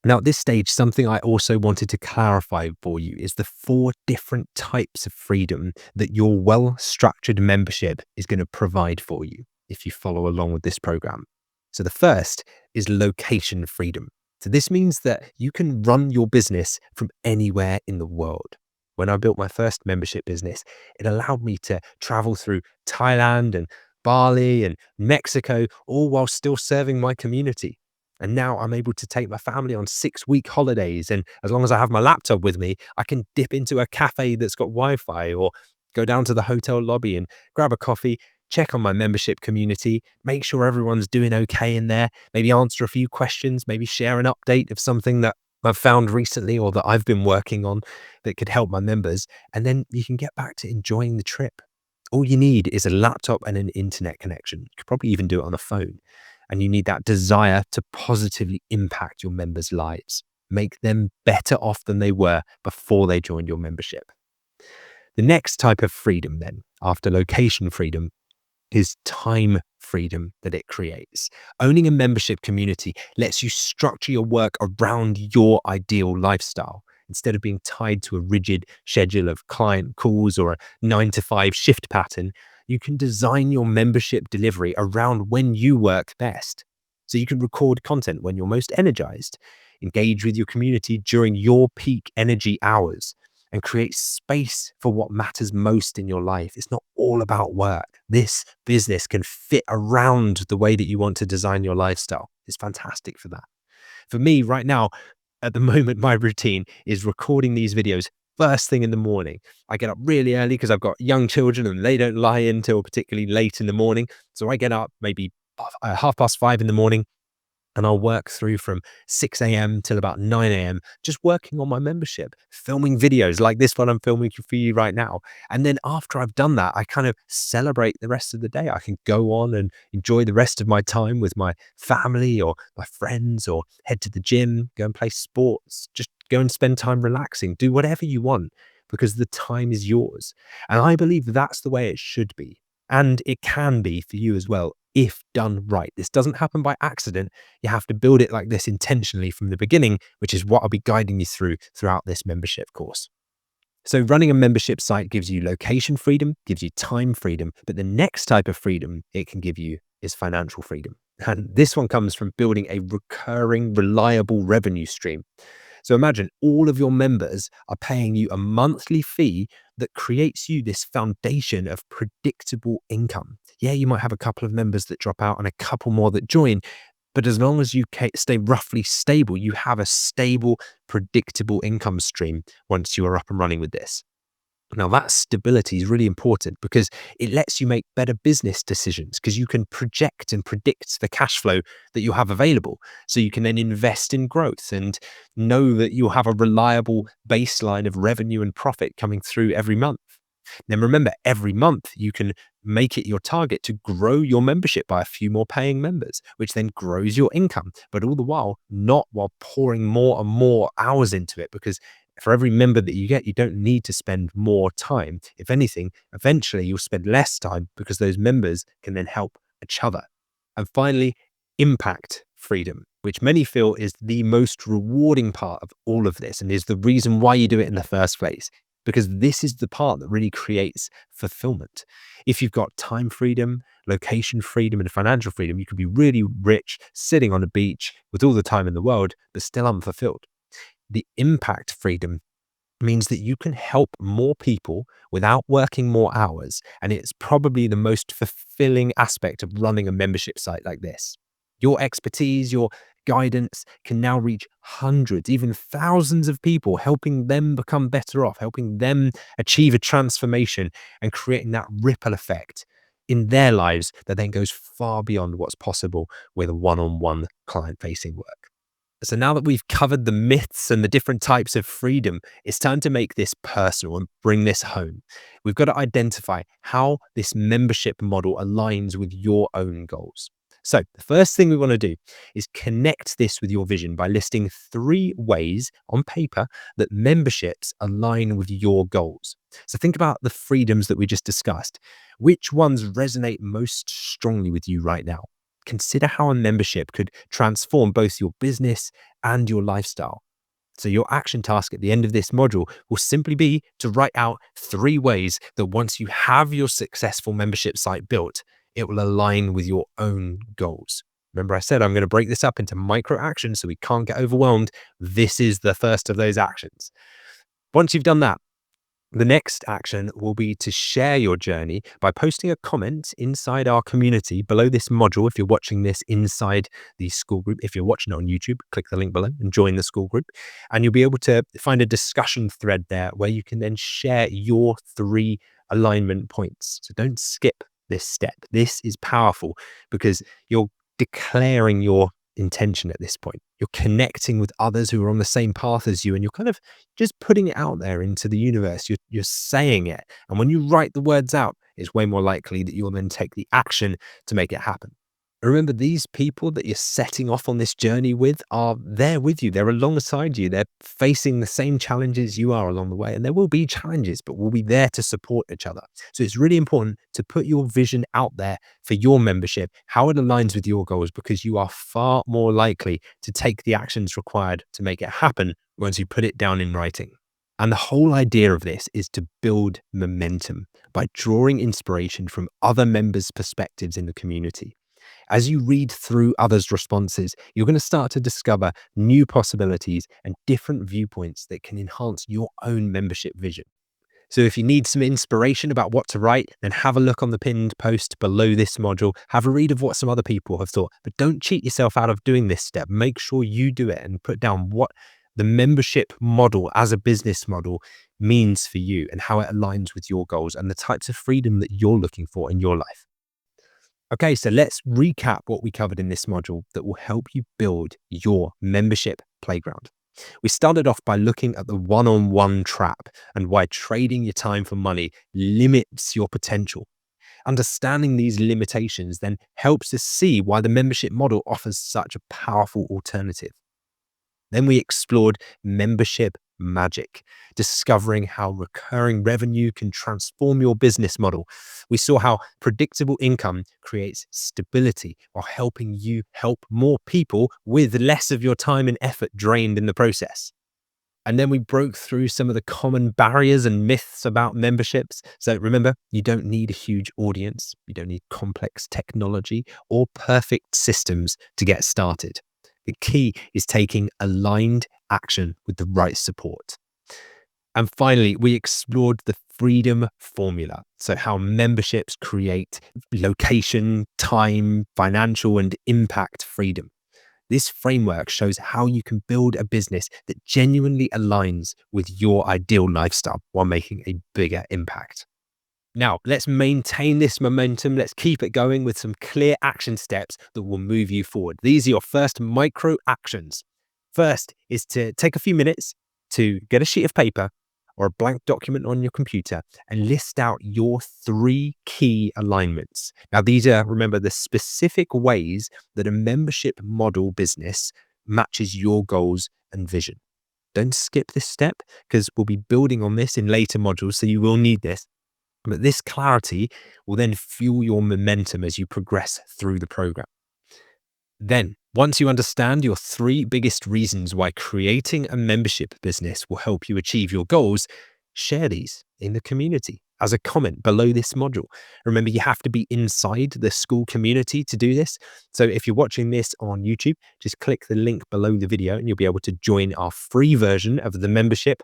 Speaker 1: Now, at this stage, something I also wanted to clarify for you is the 4 different types of freedom that your well-structured membership is going to provide for you if you follow along with this program. So the first is location freedom. So this means that you can run your business from anywhere in the world. When I built my first membership business, it allowed me to travel through Thailand and Bali and Mexico, all while still serving my community. And now I'm able to take my family on 6-week holidays. And as long as I have my laptop with me, I can dip into a cafe that's got Wi-Fi or go down to the hotel lobby and grab a coffee, check on my membership community, make sure everyone's doing okay in there, maybe answer a few questions, maybe share an update of something that I've found recently or that I've been working on that could help my members. And then you can get back to enjoying the trip. All you need is a laptop and an internet connection. You could probably even do it on a phone. And you need that desire to positively impact your members' lives, make them better off than they were before they joined your membership. The next type of freedom then, after location freedom, is time freedom that it creates. Owning a membership community lets you structure your work around your ideal lifestyle. Instead of being tied to a rigid schedule of client calls or a 9-to-5 shift pattern, you can design your membership delivery around when you work best. So you can record content when you're most energized, engage with your community during your peak energy hours, and create space for what matters most in your life. It's not all about work. This business can fit around the way that you want to design your lifestyle. It's fantastic for that. For me right now, at the moment, my routine is recording these videos first thing in the morning. I get up really early because I've got young children and they don't lie in till particularly late in the morning. So I get up maybe 5:30 in the morning, and I'll work through from 6 a.m. till about 9 a.m. just working on my membership, filming videos like this one I'm filming for you right now. And then after I've done that, I kind of celebrate the rest of the day. I can go on and enjoy the rest of my time with my family or my friends, or head to the gym, go and play sports, just go and spend time relaxing, do whatever you want, because the time is yours. And I believe that's the way it should be. And it can be for you as well, if done right. This doesn't happen by accident. You have to build it like this intentionally from the beginning, which is what I'll be guiding you through throughout this membership course. So running a membership site gives you location freedom, gives you time freedom, but the next type of freedom it can give you is financial freedom. And this one comes from building a recurring, reliable revenue stream. So imagine all of your members are paying you a monthly fee that creates you this foundation of predictable income. Yeah, you might have a couple of members that drop out and a couple more that join, but as long as you stay roughly stable, you have a stable, predictable income stream once you are up and running with this. Now, that stability is really important because it lets you make better business decisions, because you can project and predict the cash flow that you have available. So you can then invest in growth and know that you'll have a reliable baseline of revenue and profit coming through every month. Then remember, every month you can make it your target to grow your membership by a few more paying members, which then grows your income, but all the while, not while pouring more and more hours into it, because for every member that you get, you don't need to spend more time. If anything, eventually you'll spend less time because those members can then help each other. And finally, impact freedom, which many feel is the most rewarding part of all of this and is the reason why you do it in the first place, because this is the part that really creates fulfillment. If you've got time freedom, location freedom, and financial freedom, you could be really rich sitting on a beach with all the time in the world, but still unfulfilled. The impact freedom means that you can help more people without working more hours. And it's probably the most fulfilling aspect of running a membership site like this. Your expertise, your guidance can now reach hundreds, even thousands of people, helping them become better off, helping them achieve a transformation and creating that ripple effect in their lives that then goes far beyond what's possible with a one-on-one client facing work. So now that we've covered the myths and the different types of freedom, it's time to make this personal and bring this home. We've got to identify how this membership model aligns with your own goals. So the first thing we want to do is connect this with your vision by listing 3 ways on paper that memberships align with your goals. So think about the freedoms that we just discussed. Which ones resonate most strongly with you right now? Consider how a membership could transform both your business and your lifestyle. So your action task at the end of this module will simply be to write out 3 ways that once you have your successful membership site built, it will align with your own goals. Remember, I said I'm going to break this up into micro actions so we can't get overwhelmed. This is the first of those actions. Once you've done that, the next action will be to share your journey by posting a comment inside our community below this module. If you're watching this inside the school group, if you're watching it on YouTube, click the link below and join the school group. And you'll be able to find a discussion thread there where you can then share your 3 alignment points. So don't skip this step. This is powerful because you're declaring your intention at this point. You're connecting with others who are on the same path as you, and you're kind of just putting it out there into the universe. You're saying it. And when you write the words out, it's way more likely that you'll then take the action to make it happen. Remember, these people that you're setting off on this journey with are there with you. They're alongside you. They're facing the same challenges you are along the way. And there will be challenges, but we'll be there to support each other. So it's really important to put your vision out there for your membership, how it aligns with your goals, because you are far more likely to take the actions required to make it happen once you put it down in writing. And the whole idea of this is to build momentum by drawing inspiration from other members' perspectives in the community. As you read through others' responses, you're going to start to discover new possibilities and different viewpoints that can enhance your own membership vision. So if you need some inspiration about what to write, then have a look on the pinned post below this module. Have a read of what some other people have thought, but don't cheat yourself out of doing this step. Make sure you do it and put down what the membership model as a business model means for you and how it aligns with your goals and the types of freedom that you're looking for in your life. Okay, so let's recap what we covered in this module that will help you build your membership playground. We started off by looking at the one-on-one trap and why trading your time for money limits your potential. Understanding these limitations then helps us see why the membership model offers such a powerful alternative. Then we explored membership magic, discovering how recurring revenue can transform your business model. We saw how predictable income creates stability while helping you help more people with less of your time and effort drained in the process. And then we broke through some of the common barriers and myths about memberships. So remember, you don't need a huge audience. You don't need complex technology or perfect systems to get started. The key is taking aligned action with the right support. And finally, we explored the freedom formula. So how memberships create location, time, financial, and impact freedom. This framework shows how you can build a business that genuinely aligns with your ideal lifestyle while making a bigger impact. Now, let's maintain this momentum. Let's keep it going with some clear action steps that will move you forward. These are your first micro actions. First is to take a few minutes to get a sheet of paper or a blank document on your computer and list out your 3 key alignments. Now, these are, remember, the specific ways that a membership model business matches your goals and vision. Don't skip this step because we'll be building on this in later modules, so you will need this. But this clarity will then fuel your momentum as you progress through the program. Then, once you understand your 3 biggest reasons why creating a membership business will help you achieve your goals, share these in the community. as a comment below this module. Remember, you have to be inside the school community to do this. So if you're watching this on YouTube, just click the link below the video and you'll be able to join our free version of the membership.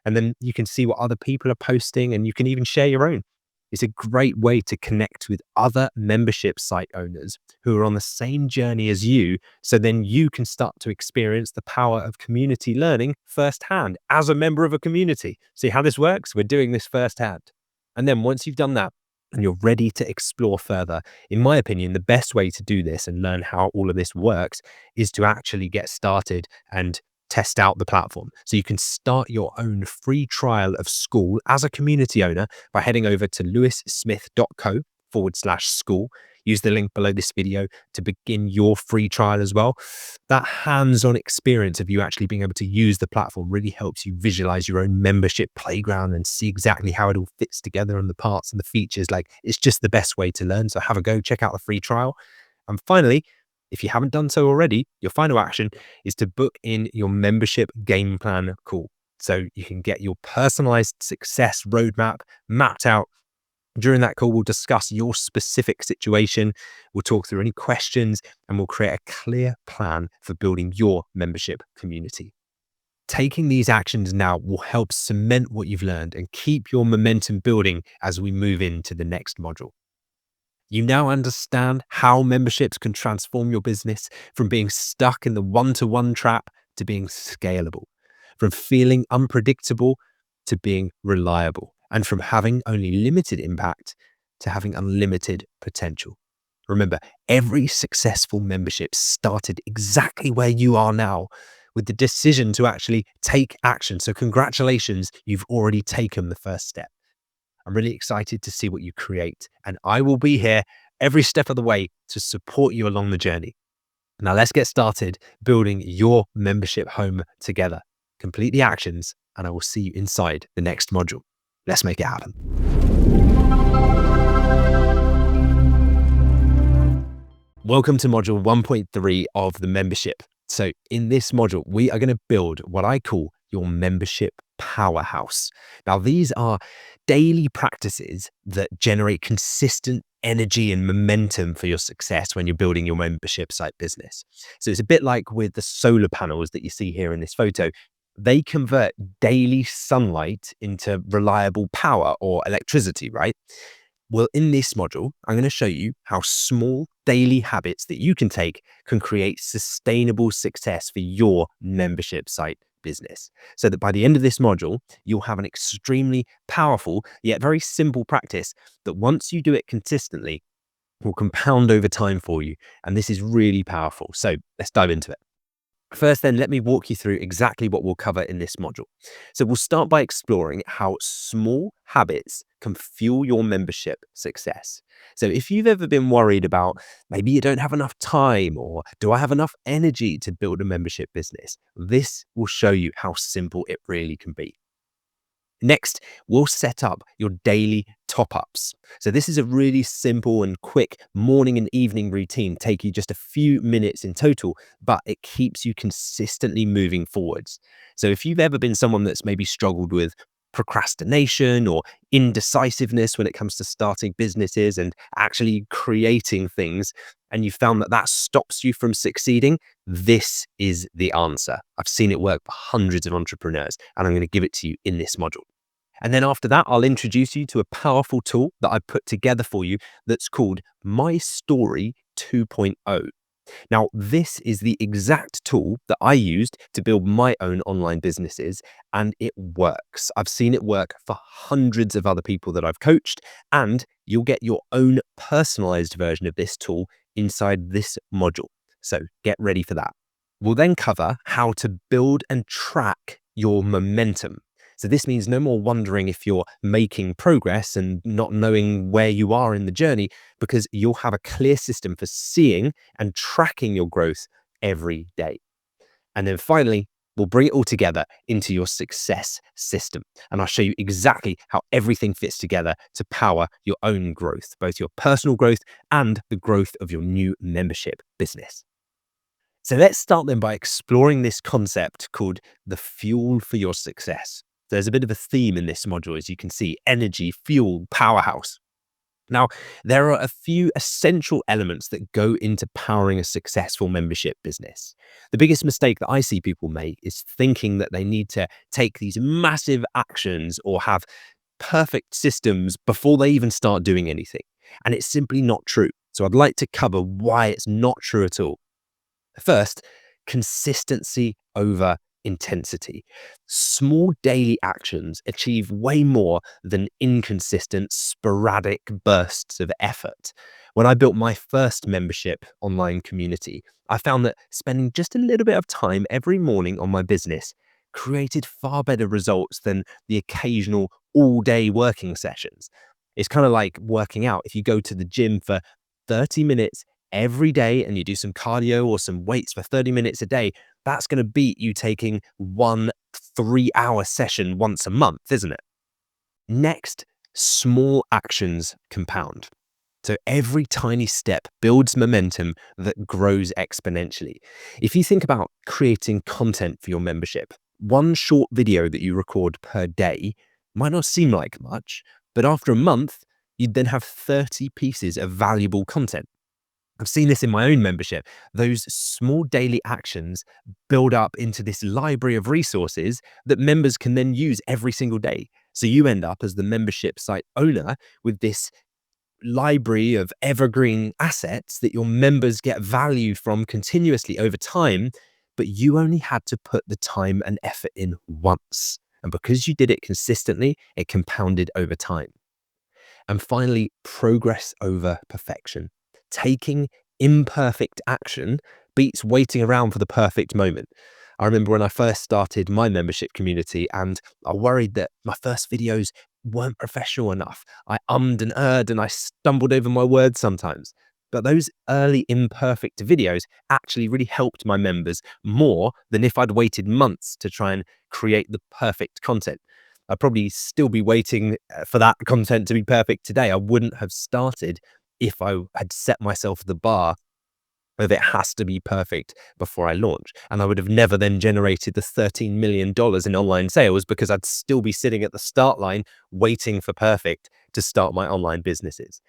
Speaker 1: And then you can see what other people are posting and you can even share your own. It's a great way to connect with other membership site owners who are on the same journey as you. So then you can start to experience the power of community learning firsthand as a member of a community. See how this works? We're doing this firsthand. And then once you've done that and you're ready to explore further, in my opinion, the best way to do this and learn how all of this works is to actually get started and test out the platform. So you can start your own free trial of school as a community owner by heading over to lewissmith.co/school. Use the link below this video to begin your free trial as well. That hands-on experience of you actually being able to use the platform really helps you visualize your own membership playground and see exactly how it all fits together and the parts and the features. Like, it's just the best way to learn. So have a go, check out the free trial. And finally, if you haven't done so already, your final action is to book in your membership game plan call. So you can get your personalized success roadmap mapped out. During that call, we'll discuss your specific situation. We'll talk through any questions and we'll create a clear plan for building your membership community. Taking these actions now will help cement what you've learned and keep your momentum building as we move into the next module. You now understand how memberships can transform your business from being stuck in the one-to-one trap to being scalable, from feeling unpredictable to being reliable, and from having only limited impact to having unlimited potential. Remember, every successful membership started exactly where you are now, with the decision to actually take action. So congratulations, you've already taken the first step. I'm really excited to see what you create, and I will be here every step of the way to support you along the journey. Now let's get started building your membership home together. Complete the actions, and I will see you inside the next module. Let's make it happen. Welcome to module 1.3 of the membership. So in this module, we are going to build what I call your membership powerhouse. Now, these are daily practices that generate consistent energy and momentum for your success when you're building your membership site business. So it's a bit like with the solar panels that you see here in this photo. They convert daily sunlight into reliable power or electricity, right? Well, in this module, I'm going to show you how small daily habits that you can take can create sustainable success for your membership site business. So that by the end of this module, you'll have an extremely powerful yet very simple practice that once you do it consistently, will compound over time for you. And this is really powerful. So let's dive into it. First, then, let me walk you through exactly what we'll cover in this module. So we'll start by exploring how small habits can fuel your membership success. So if you've ever been worried about maybe you don't have enough time or do I have enough energy to build a membership business, this will show you how simple it really can be. Next, we'll set up your daily top-ups. So this is a really simple and quick morning and evening routine, take you just a few minutes in total, but it keeps you consistently moving forwards. So if you've ever been someone that's maybe struggled with procrastination or indecisiveness when it comes to starting businesses and actually creating things, and you found that that stops you from succeeding, this is the answer. I've seen it work for hundreds of entrepreneurs, and I'm going to give it to you in this module. And then after that, I'll introduce you to a powerful tool that I've put together for you that's called My Story 2.0. Now, this is the exact tool that I used to build my own online businesses, and it works. I've seen it work for hundreds of other people that I've coached, and you'll get your own personalized version of this tool inside this module. So get ready for that. We'll then cover how to build and track your momentum. So this means no more wondering if you're making progress and not knowing where you are in the journey, because you'll have a clear system for seeing and tracking your growth every day. And then finally, we'll bring it all together into your success system. And I'll show you exactly how everything fits together to power your own growth, both your personal growth and the growth of your new membership business. So let's start then by exploring this concept called the fuel for your success. There's a bit of a theme in this module, as you can see: energy, fuel, powerhouse. Now, there are a few essential elements that go into powering a successful membership business. The biggest mistake that I see people make is thinking that they need to take these massive actions or have perfect systems before they even start doing anything. And it's simply not true. So I'd like to cover why it's not true at all. First, consistency over intensity. Small daily actions achieve way more than inconsistent, sporadic bursts of effort. When I built my first membership online community, I found that spending just a little bit of time every morning on my business created far better results than the occasional all day working sessions. It's kind of like working out. If you go to the gym for 30 minutes every day and you do some cardio or some weights for 30 minutes a day, that's going to beat you taking 1 3-hour session once a month, isn't it? Next, small actions compound. So every tiny step builds momentum that grows exponentially. If you think about creating content for your membership, one short video that you record per day might not seem like much, but after a month, you'd then have 30 pieces of valuable content. I've seen this in my own membership. Those small daily actions build up into this library of resources that members can then use every single day. So you end up as the membership site owner with this library of evergreen assets that your members get value from continuously over time, but you only had to put the time and effort in once. And because you did it consistently, it compounded over time. And finally, progress over perfection. Taking imperfect action beats waiting around for the perfect moment. I remember when I first started my membership community and I worried that my first videos weren't professional enough. I ummed and erred and I stumbled over my words sometimes. But those early imperfect videos actually really helped my members more than if I'd waited months to try and create the perfect content. I'd probably still be waiting for that content to be perfect today. I wouldn't have started if I had set myself the bar of it has to be perfect before I launch. And I would have never then generated the $13 million in online sales because I'd still be sitting at the start line waiting for perfect to start my online businesses.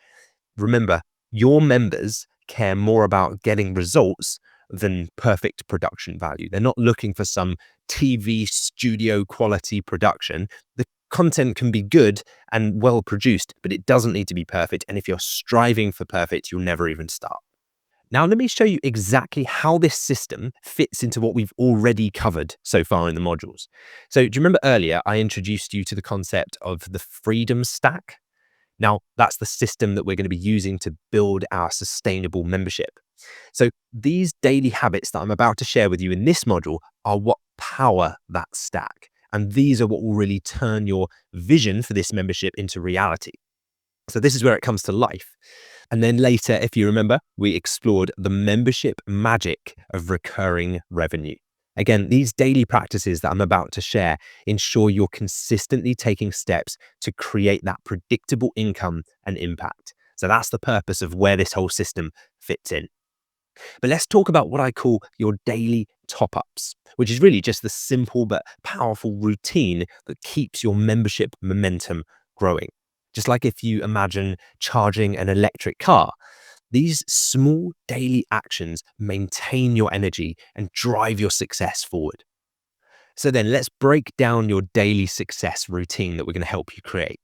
Speaker 1: Remember, your members care more about getting results than perfect production value. They're not looking for some TV studio quality production. The content can be good and well produced, but it doesn't need to be perfect. And if you're striving for perfect, you'll never even start. Now, let me show you exactly how this system fits into what we've already covered so far in the modules. So do you remember earlier I introduced you to the concept of the freedom stack? Now, that's the system that we're going to be using to build our sustainable membership. So these daily habits that I'm about to share with you in this module are what power that stack. And these are what will really turn your vision for this membership into reality. So this is where it comes to life. And then later, if you remember, we explored the membership magic of recurring revenue. Again, these daily practices that I'm about to share ensure you're consistently taking steps to create that predictable income and impact. So that's the purpose of where this whole system fits in. But let's talk about what I call your daily top-ups, which is really just the simple but powerful routine that keeps your membership momentum growing. Just like if you imagine charging an electric car, these small daily actions maintain your energy and drive your success forward. So then let's break down your daily success routine that we're going to help you create.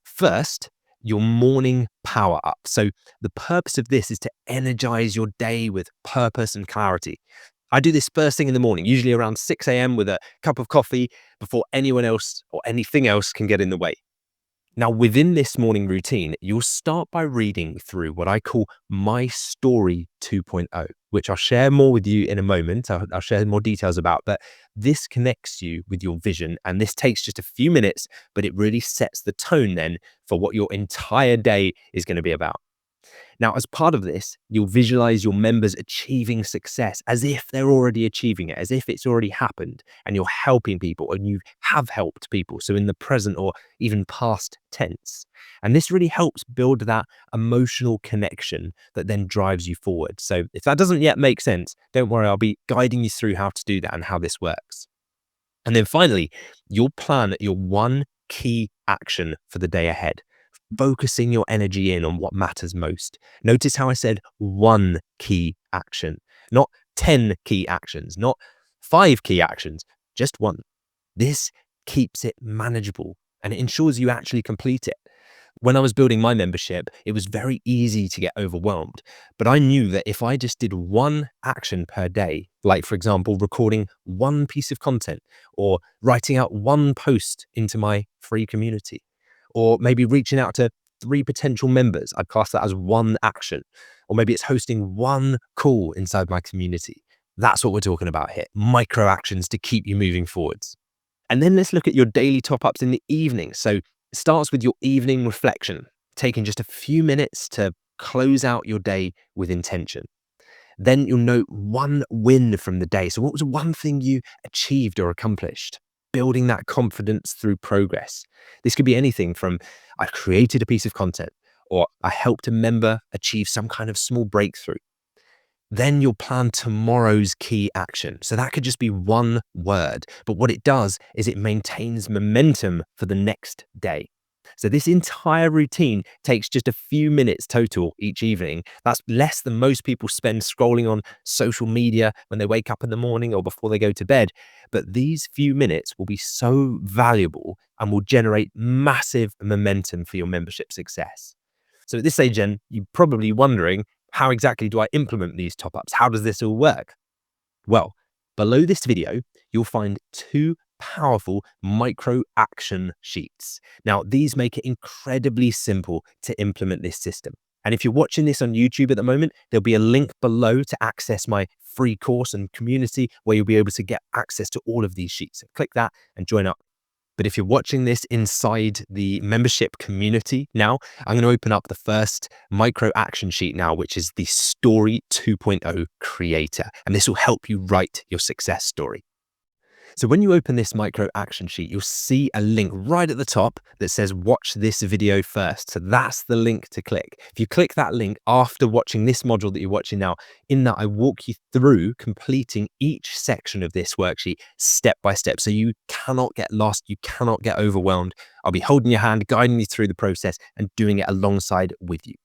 Speaker 1: First, your morning power up. So the purpose of this is to energize your day with purpose and clarity. I do this first thing in the morning, usually around 6 a.m. with a cup of coffee before anyone else or anything else can get in the way. Now, within this morning routine, you'll start by reading through what I call My Story 2.0, which I'll share more with you in a moment. I'll share more details about, but this connects you with your vision. And this takes just a few minutes, but it really sets the tone then for what your entire day is going to be about. Now, as part of this, you'll visualize your members achieving success as if they're already achieving it, as if it's already happened, and you're helping people and you have helped people. So in the present or even past tense. And this really helps build that emotional connection that then drives you forward. So if that doesn't yet make sense, don't worry, I'll be guiding you through how to do that and how this works. And then finally, you'll plan your one key action for the day ahead, focusing your energy in on what matters most. Notice how I said one key action, not 10 key actions, not 5 key actions, just one. This keeps it manageable and it ensures you actually complete it. When I was building my membership, it was very easy to get overwhelmed. But I knew that if I just did one action per day, like for example, recording one piece of content or writing out one post into my free community, or maybe reaching out to 3 potential members, I'd class that as one action. Or maybe it's hosting one call inside my community. That's what we're talking about here. Micro actions to keep you moving forwards. And then let's look at your daily top ups in the evening. So it starts with your evening reflection, taking just a few minutes to close out your day with intention. Then you'll note one win from the day. So, what was one thing you achieved or accomplished? Building that confidence through progress. This could be anything from I created a piece of content or I helped a member achieve some kind of small breakthrough. Then you'll plan tomorrow's key action. So that could just be one word, but what it does is it maintains momentum for the next day. So this entire routine takes just a few minutes total each evening. That's less than most people spend scrolling on social media when they wake up in the morning or before they go to bed. But these few minutes will be so valuable and will generate massive momentum for your membership success. So at this stage, then, you're probably wondering, how exactly do I implement these top ups? How does this all work? Well, below this video, you'll find 2 powerful micro action sheets. Now, these make it incredibly simple to implement this system. And if you're watching this on YouTube at the moment, there'll be a link below to access my free course and community where you'll be able to get access to all of these sheets. So click that and join up. But if you're watching this inside the membership community now, I'm going to open up the first micro action sheet now, which is the Story 2.0 Creator. And this will help you write your success story. So when you open this micro action sheet, you'll see a link right at the top that says watch this video first. So that's the link to click. If you click that link after watching this module that you're watching now, in that I walk you through completing each section of this worksheet step by step. So you cannot get lost, you cannot get overwhelmed. I'll be holding your hand, guiding you through the process and doing it alongside with you.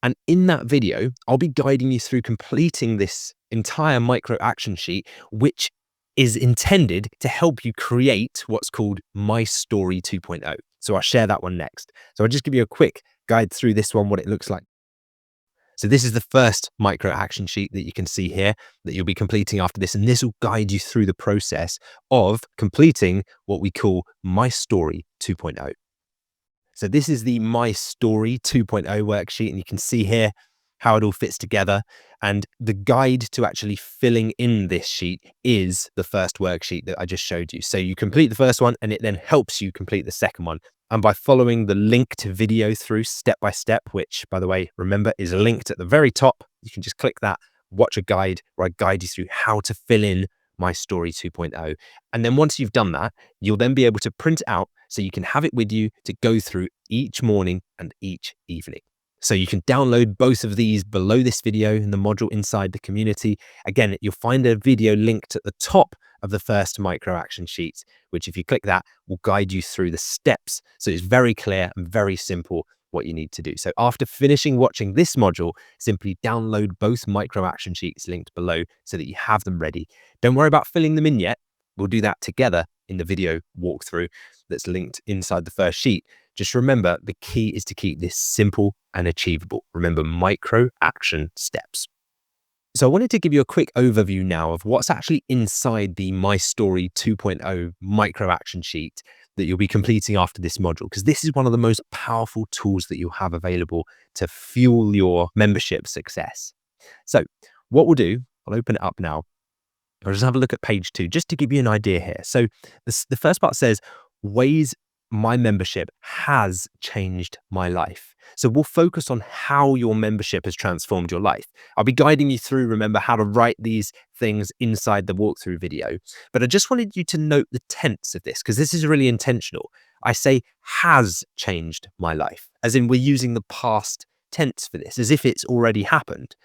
Speaker 1: And in that video, I'll be guiding you through completing this entire micro action sheet, which is intended to help you create what's called My Story 2.0. So I'll share that one next. So I'll just give you a quick guide through this one, what it looks like. So this is the first micro action sheet that you can see here that you'll be completing after this. And this will guide you through the process of completing what we call My Story 2.0. So this is the My Story 2.0 worksheet, and you can see here how it all fits together. And the guide to actually filling in this sheet is the first worksheet that I just showed you. So you complete the first one and it then helps you complete the second one. And by following the link to video through step by step, which by the way, remember is linked at the very top, you can just click that, watch a guide where I guide you through how to fill in My Story 2.0. And then once you've done that, you'll then be able to print it out so you can have it with you to go through each morning and each evening. So you can download both of these below this video in the module inside the community. Again, you'll find a video linked at the top of the first micro action sheet, which if you click that will guide you through the steps. So it's very clear and very simple what you need to do. So after finishing watching this module, simply download both micro action sheets linked below so that you have them ready. Don't worry about filling them in yet. We'll do that together in the video walkthrough that's linked inside the first sheet. Just remember, the key is to keep this simple and achievable. Remember, micro action steps. So I wanted to give you a quick overview now of what's actually inside the My Story 2.0 micro action sheet that you'll be completing after this module, because this is one of the most powerful tools that you'll have available to fuel your membership success. So what we'll do, I'll open it up now. I'll just have a look at page 2 just to give you an idea here. So the first part says ways my membership has changed my life. So we'll focus on how your membership has transformed your life. I'll be guiding you through, remember, how to write these things inside the walkthrough video. But I just wanted you to note the tense of this because this is really intentional. I say has changed my life, as in we're using the past tense for this, as if it's already happened.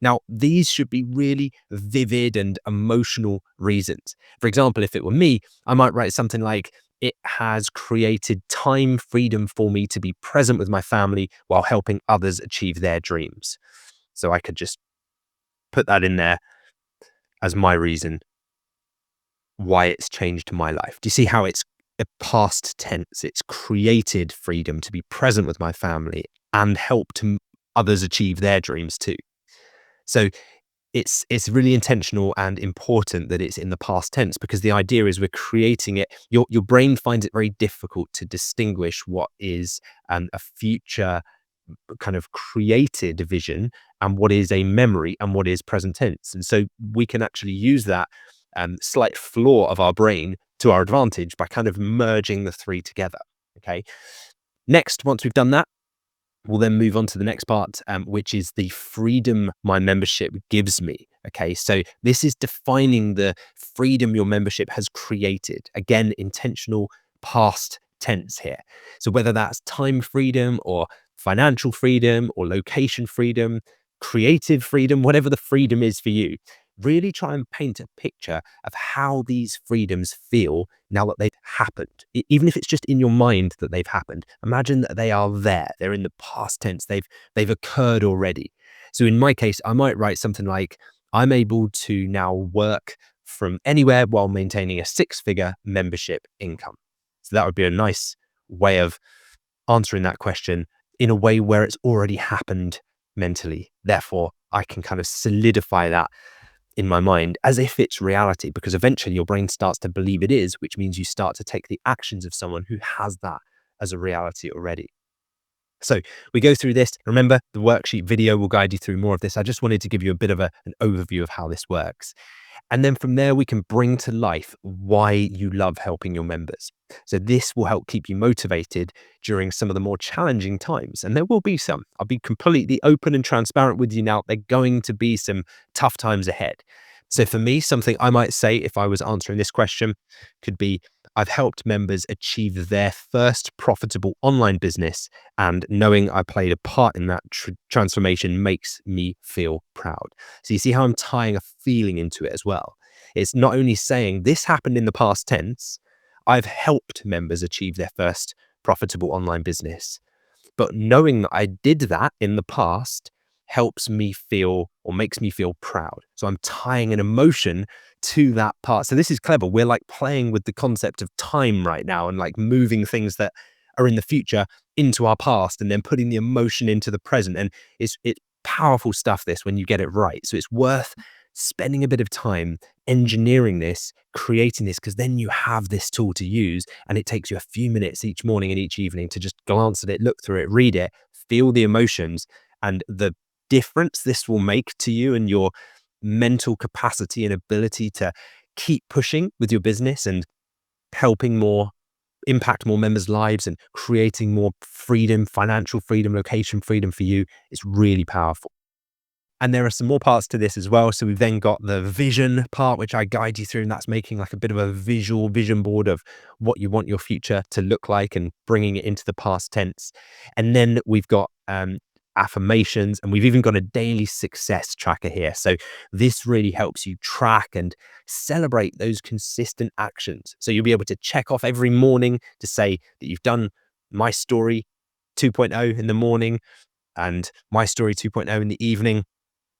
Speaker 1: Now, these should be really vivid and emotional reasons. For example, if it were me, I might write something like, it has created time freedom for me to be present with my family while helping others achieve their dreams. So I could just put that in there as my reason why it's changed my life. Do you see how it's a past tense? It's created freedom to be present with my family and others achieve their dreams too. So it's really intentional and important that it's in the past tense, because the idea is we're creating it. Your brain finds it very difficult to distinguish what is a future kind of created vision and what is a memory and what is present tense. And so we can actually use that slight flaw of our brain to our advantage by kind of merging the three together. Okay. Next, once we've done that, we'll then move on to the next part, which is the freedom my membership gives me. Okay, so this is defining the freedom your membership has created. Again, intentional past tense here. So whether that's time freedom or financial freedom or location freedom, creative freedom, whatever the freedom is for you, really try and paint a picture of how these freedoms feel now that they've happened. Even if it's just in your mind that they've happened, imagine that they are there. They're in the past tense. They've occurred already. So in my case, I might write something like, I'm able to now work from anywhere while maintaining a six-figure membership income. So that would be a nice way of answering that question in a way where it's already happened mentally. Therefore, I can kind of solidify that in my mind as if it's reality, because eventually your brain starts to believe it is, which means you start to take the actions of someone who has that as a reality already. So we go through this. Remember, the worksheet video will guide you through more of this. I just wanted to give you a bit of an overview of how this works. And then from there, we can bring to life why you love helping your members. So this will help keep you motivated during some of the more challenging times. And there will be some. I'll be completely open and transparent with you now. There are going to be some tough times ahead. So for me, something I might say if I was answering this question could be, I've helped members achieve their first profitable online business, and knowing I played a part in that transformation makes me feel proud. So you see how I'm tying a feeling into it as well. It's not only saying this happened in the past tense, I've helped members achieve their first profitable online business. But knowing that I did that in the past helps me feel, or makes me feel proud. So I'm tying an emotion to that part. So this is clever. We're like playing with the concept of time right now and like moving things that are in the future into our past and then putting the emotion into the present. And it's powerful stuff, this, when you get it right. So it's worth spending a bit of time engineering this, creating this, because then you have this tool to use, and it takes you a few minutes each morning and each evening to just glance at it, look through it, read it, feel the emotions, and the difference this will make to you and your mental capacity and ability to keep pushing with your business and helping more, impact more members' lives and creating more freedom, financial freedom, location freedom for you is really powerful. And there are some more parts to this as well. So we've then got the vision part, which I guide you through, and that's making like a bit of a visual vision board of what you want your future to look like and bringing it into the past tense. And then we've got affirmations, and we've even got a daily success tracker here. So this really helps you track and celebrate those consistent actions. So you'll be able to check off every morning to say that you've done My Story 2.0 in the morning and My Story 2.0 in the evening,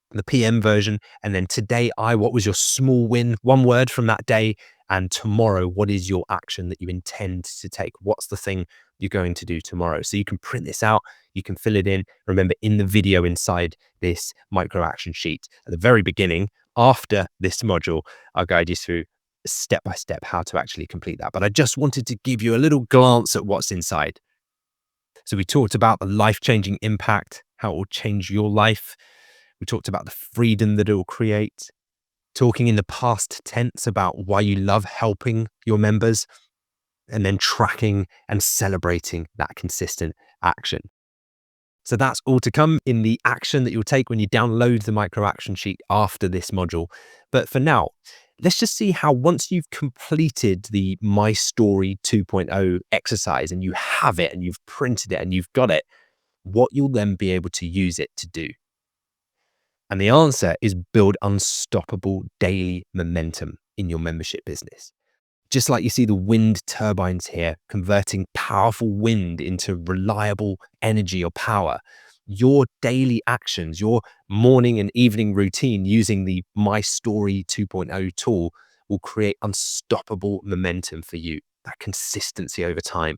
Speaker 1: the PM version. And then today, what was your small win? One word from that day. And tomorrow, what is your action that you intend to take? What's the thing you're going to do tomorrow? So you can print this out, you can fill it in. Remember, in the video inside this micro action sheet at the very beginning, after this module, I'll guide you through step by step how to actually complete that. But I just wanted to give you a little glance at what's inside. So we talked about the life-changing impact, how it will change your life. We talked about the freedom that it will create, talking in the past tense about why you love helping your members, and then tracking and celebrating that consistent action. So that's all to come in the action that you'll take when you download the micro action sheet after this module. But for now, let's just see how, once you've completed the My Story 2.0 exercise and you have it and you've printed it and you've got it, what you'll then be able to use it to do. And the answer is build unstoppable daily momentum in your membership business. Just like you see the wind turbines here, converting powerful wind into reliable energy or power, your daily actions, your morning and evening routine using the My Story 2.0 tool will create unstoppable momentum for you, that consistency over time.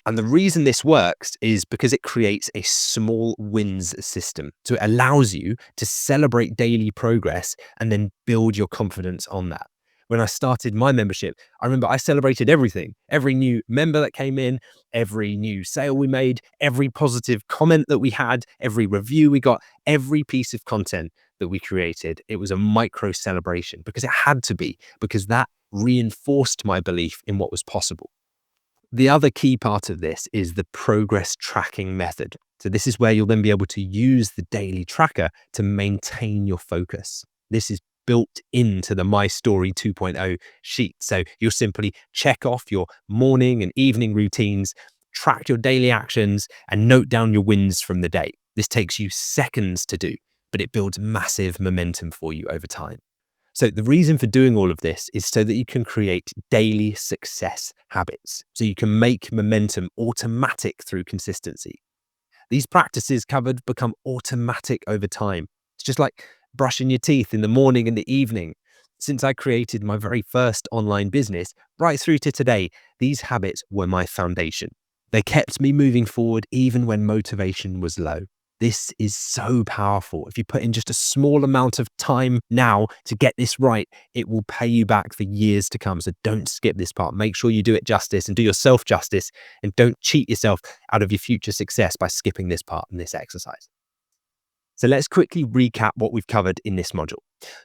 Speaker 1: And the reason this works is because it creates a small wins system. So it allows you to celebrate daily progress and then build your confidence on that. When I started my membership, I remember I celebrated everything, every new member that came in, every new sale we made, every positive comment that we had, every review we got, every piece of content that we created. It was a micro celebration because it had to be, because that reinforced my belief in what was possible. The other key part of this is the progress tracking method. So this is where you'll then be able to use the daily tracker to maintain your focus. This is built into the My Story 2.0 sheet. So you'll simply check off your morning and evening routines, track your daily actions, and note down your wins from the day. This takes you seconds to do, but it builds massive momentum for you over time. So the reason for doing all of this is so that you can create daily success habits. So you can make momentum automatic through consistency. These practices covered become automatic over time. It's just like brushing your teeth in the morning and the evening. Since I created my very first online business, right through to today, these habits were my foundation. They kept me moving forward even when motivation was low. This is so powerful. If you put in just a small amount of time now to get this right, it will pay you back for years to come. So don't skip this part. Make sure you do it justice and do yourself justice, and don't cheat yourself out of your future success by skipping this part in this exercise. So let's quickly recap what we've covered in this module.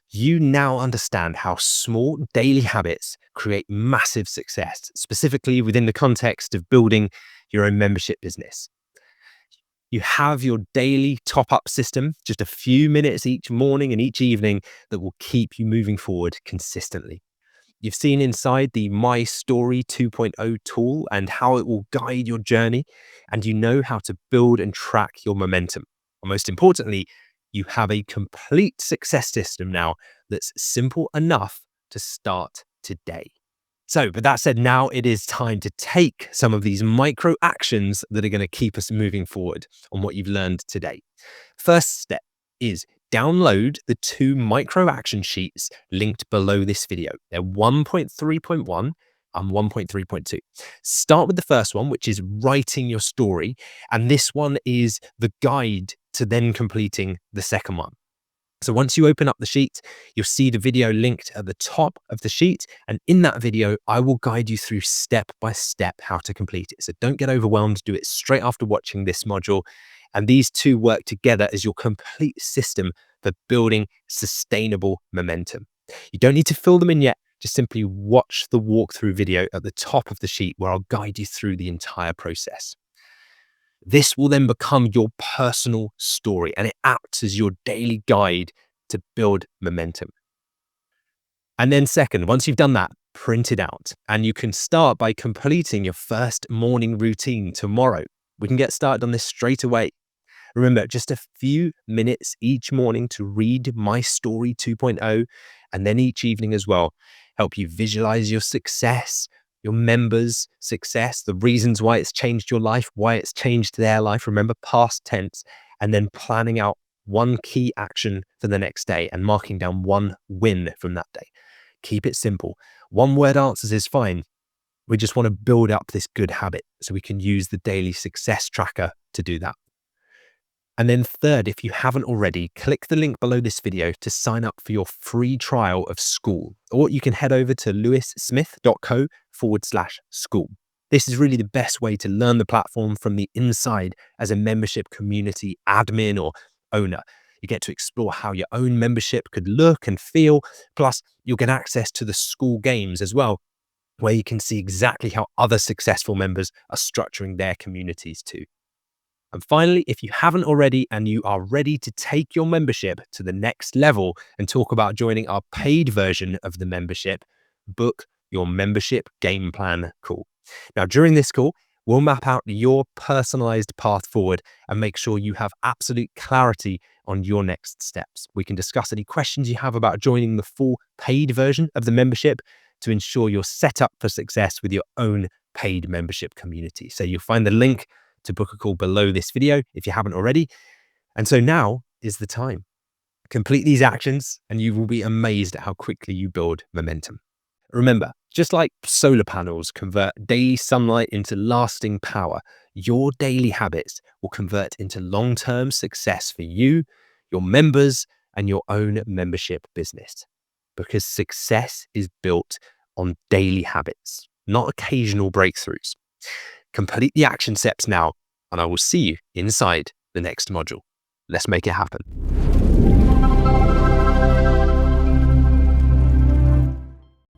Speaker 1: You now understand how small daily habits create massive success, specifically within the context of building your own membership business. You have your daily top-up system, just a few minutes each morning and each evening, that will keep you moving forward consistently. You've seen inside the My Story 2.0 tool and how it will guide your journey, and you know how to build and track your momentum. And most importantly, you have a complete success system now that's simple enough to start today. So, with that said, now it is time to take some of these micro actions that are going to keep us moving forward on what you've learned today. First step is download the 2 micro action sheets linked below this video. They're 1.3.1 and 1.3.2. Start with the first one, which is writing your story. And this one is the guide to then completing the second one. So once you open up the sheet, you'll see the video linked at the top of the sheet. And in that video, I will guide you through step by step how to complete it. So don't get overwhelmed. Do it straight after watching this module. And these two work together as your complete system for building sustainable momentum. You don't need to fill them in yet. Just simply watch the walkthrough video at the top of the sheet where I'll guide you through the entire process. This will then become your personal story, and it acts as your daily guide to build momentum. And then second, once you've done that, print it out. And you can start by completing your first morning routine tomorrow. We can get started on this straight away. Remember, just a few minutes each morning to read My Story 2.0, and then each evening as well. Help you visualize your success, your members' success, the reasons why it's changed your life, why it's changed their life. Remember, past tense, and then planning out one key action for the next day and marking down one win from that day. Keep it simple. One word answers is fine. We just want to build up this good habit so we can use the daily success tracker to do that. And then third, if you haven't already, click the link below this video to sign up for your free trial of School, or you can head over to lewissmith.co/school. This is really the best way to learn the platform from the inside as a membership community admin or owner. You get to explore how your own membership could look and feel. Plus, you'll get access to the School games as well, where you can see exactly how other successful members are structuring their communities too. And finally, if you haven't already and you are ready to take your membership to the next level and talk about joining our paid version of the membership, book your membership game plan call. Now, during this call, We'll map out your personalized path forward and make sure you have absolute clarity on your next steps. We can discuss any questions you have about joining the full paid version of the membership to ensure you're set up for success with your own paid membership community. So you'll find the link to book a call below this video if you haven't already. And so now is the time. Complete these actions and you will be amazed at how quickly you build momentum. Remember, just like solar panels convert daily sunlight into lasting power, your daily habits will convert into long-term success for you, your members, and your own membership business. Because success is built on daily habits, not occasional breakthroughs. Complete the action steps now, and I will see you inside the next module. Let's make it happen.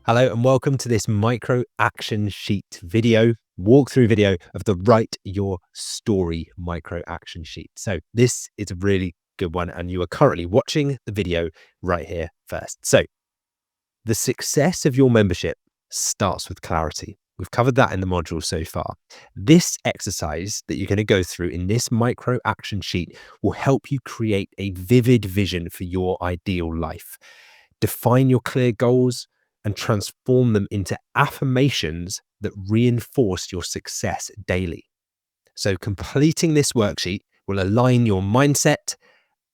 Speaker 1: Hello and welcome to this micro action sheet video, walkthrough video of the Write Your Story micro action sheet. So this is a really good one and you are currently watching the video right here first. So the success of your membership starts with clarity. We've covered that in the module so far. This exercise that you're going to go through in this micro action sheet will help you create a vivid vision for your ideal life. Define your clear goals and transform them into affirmations that reinforce your success daily. So completing this worksheet will align your mindset,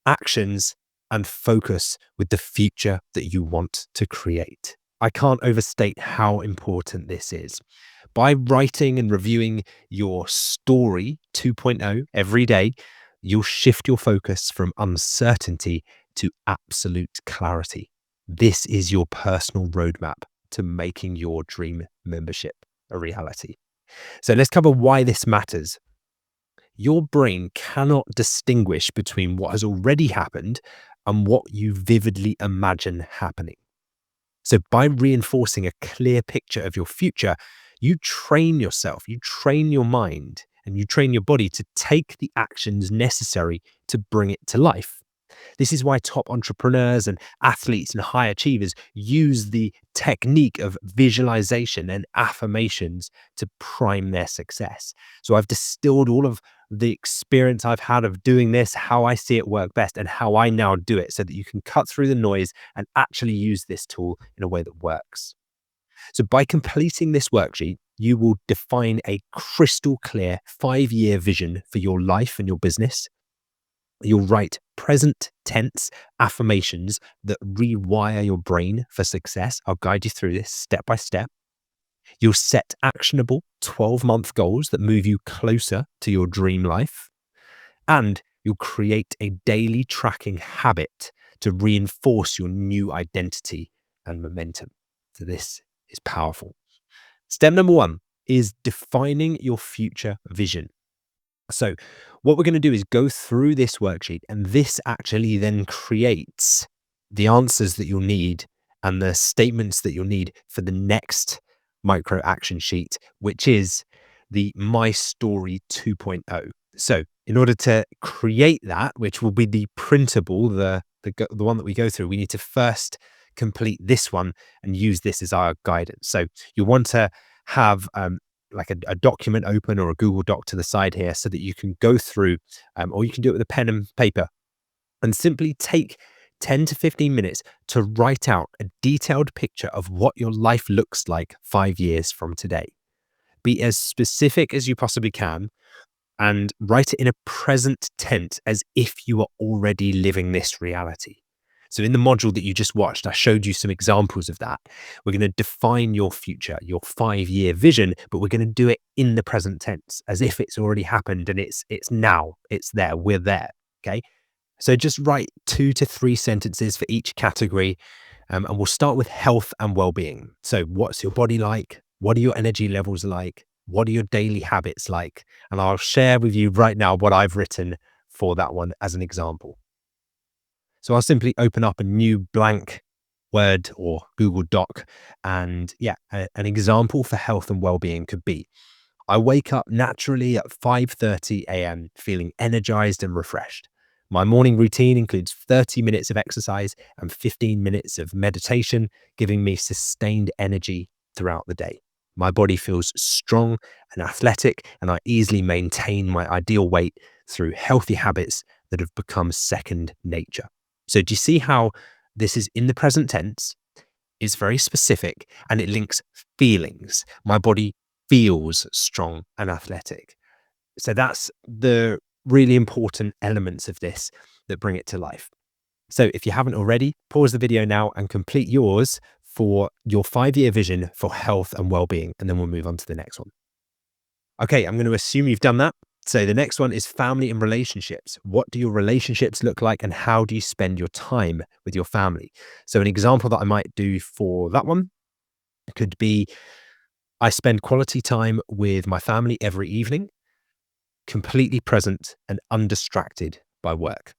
Speaker 1: actions, and focus with the future that you want to create. I can't overstate how important this is. By writing and reviewing your story 2.0 every day, you'll shift your focus from uncertainty to absolute clarity. This is your personal roadmap to making your dream membership a reality. So let's cover why this matters. Your brain cannot distinguish between what has already happened and what you vividly imagine happening. So by reinforcing a clear picture of your future, you train yourself, you train your mind, and you train your body to take the actions necessary to bring it to life. This is why top entrepreneurs and athletes and high achievers use the technique of visualization and affirmations to prime their success. So I've distilled all of the experience I've had of doing this, how I see it work best, and how I now do it so that you can cut through the noise and actually use this tool in a way that works. So by completing this worksheet, you will define a crystal clear 5-year vision for your life and your business. You'll write present tense affirmations that rewire your brain for success. I'll guide you through this step by step. You'll set actionable 12-month goals that move you closer to your dream life. And you'll create a daily tracking habit to reinforce your new identity and momentum. So this is powerful. Step number 1 is defining your future vision. So what we're going to do is go through this worksheet, and this actually then creates the answers that you'll need and the statements that you'll need for the next micro action sheet, which is the My Story 2.0. So in order to create that, which will be the printable, the one that we go through, we need to first complete this one and use this as our guidance. So you want to have like a document open or a Google Doc to the side here so that you can go through, or you can do it with a pen and paper and simply take 10 to 15 minutes to write out a detailed picture of what your life looks like 5 years from today. Be as specific as you possibly can and write it in a present tense as if you are already living this reality. So in the module that you just watched, I showed you some examples of that. We're going to define your future, your 5-year vision, but we're going to do it in the present tense as if it's already happened and it's now, it's there, we're there. Okay. So just write 2 to 3 sentences for each category. And we'll start with health and well-being. So what's your body like? What are your energy levels like? What are your daily habits like? And I'll share with you right now what I've written for that one as an example. So I'll simply open up a new blank Word or Google Doc. And yeah, an example for health and well-being could be, I wake up naturally at 5:30 a.m. feeling energized and refreshed. My morning routine includes 30 minutes of exercise and 15 minutes of meditation, giving me sustained energy throughout the day. My body feels strong and athletic, and I easily maintain my ideal weight through healthy habits that have become second nature. So, do you see how this is in the present tense? It's very specific and it links feelings. My body feels strong and athletic. So, that's the really important elements of this that bring it to life. So if you haven't already, pause the video now and complete yours for your 5-year vision for health and well-being. And then we'll move on to the next one. Okay, I'm going to assume you've done that. So the next one is family and relationships. What do your relationships look like and how do you spend your time with your family? So an example that I might do for that one could be I spend quality time with my family every evening, completely present and undistracted by work.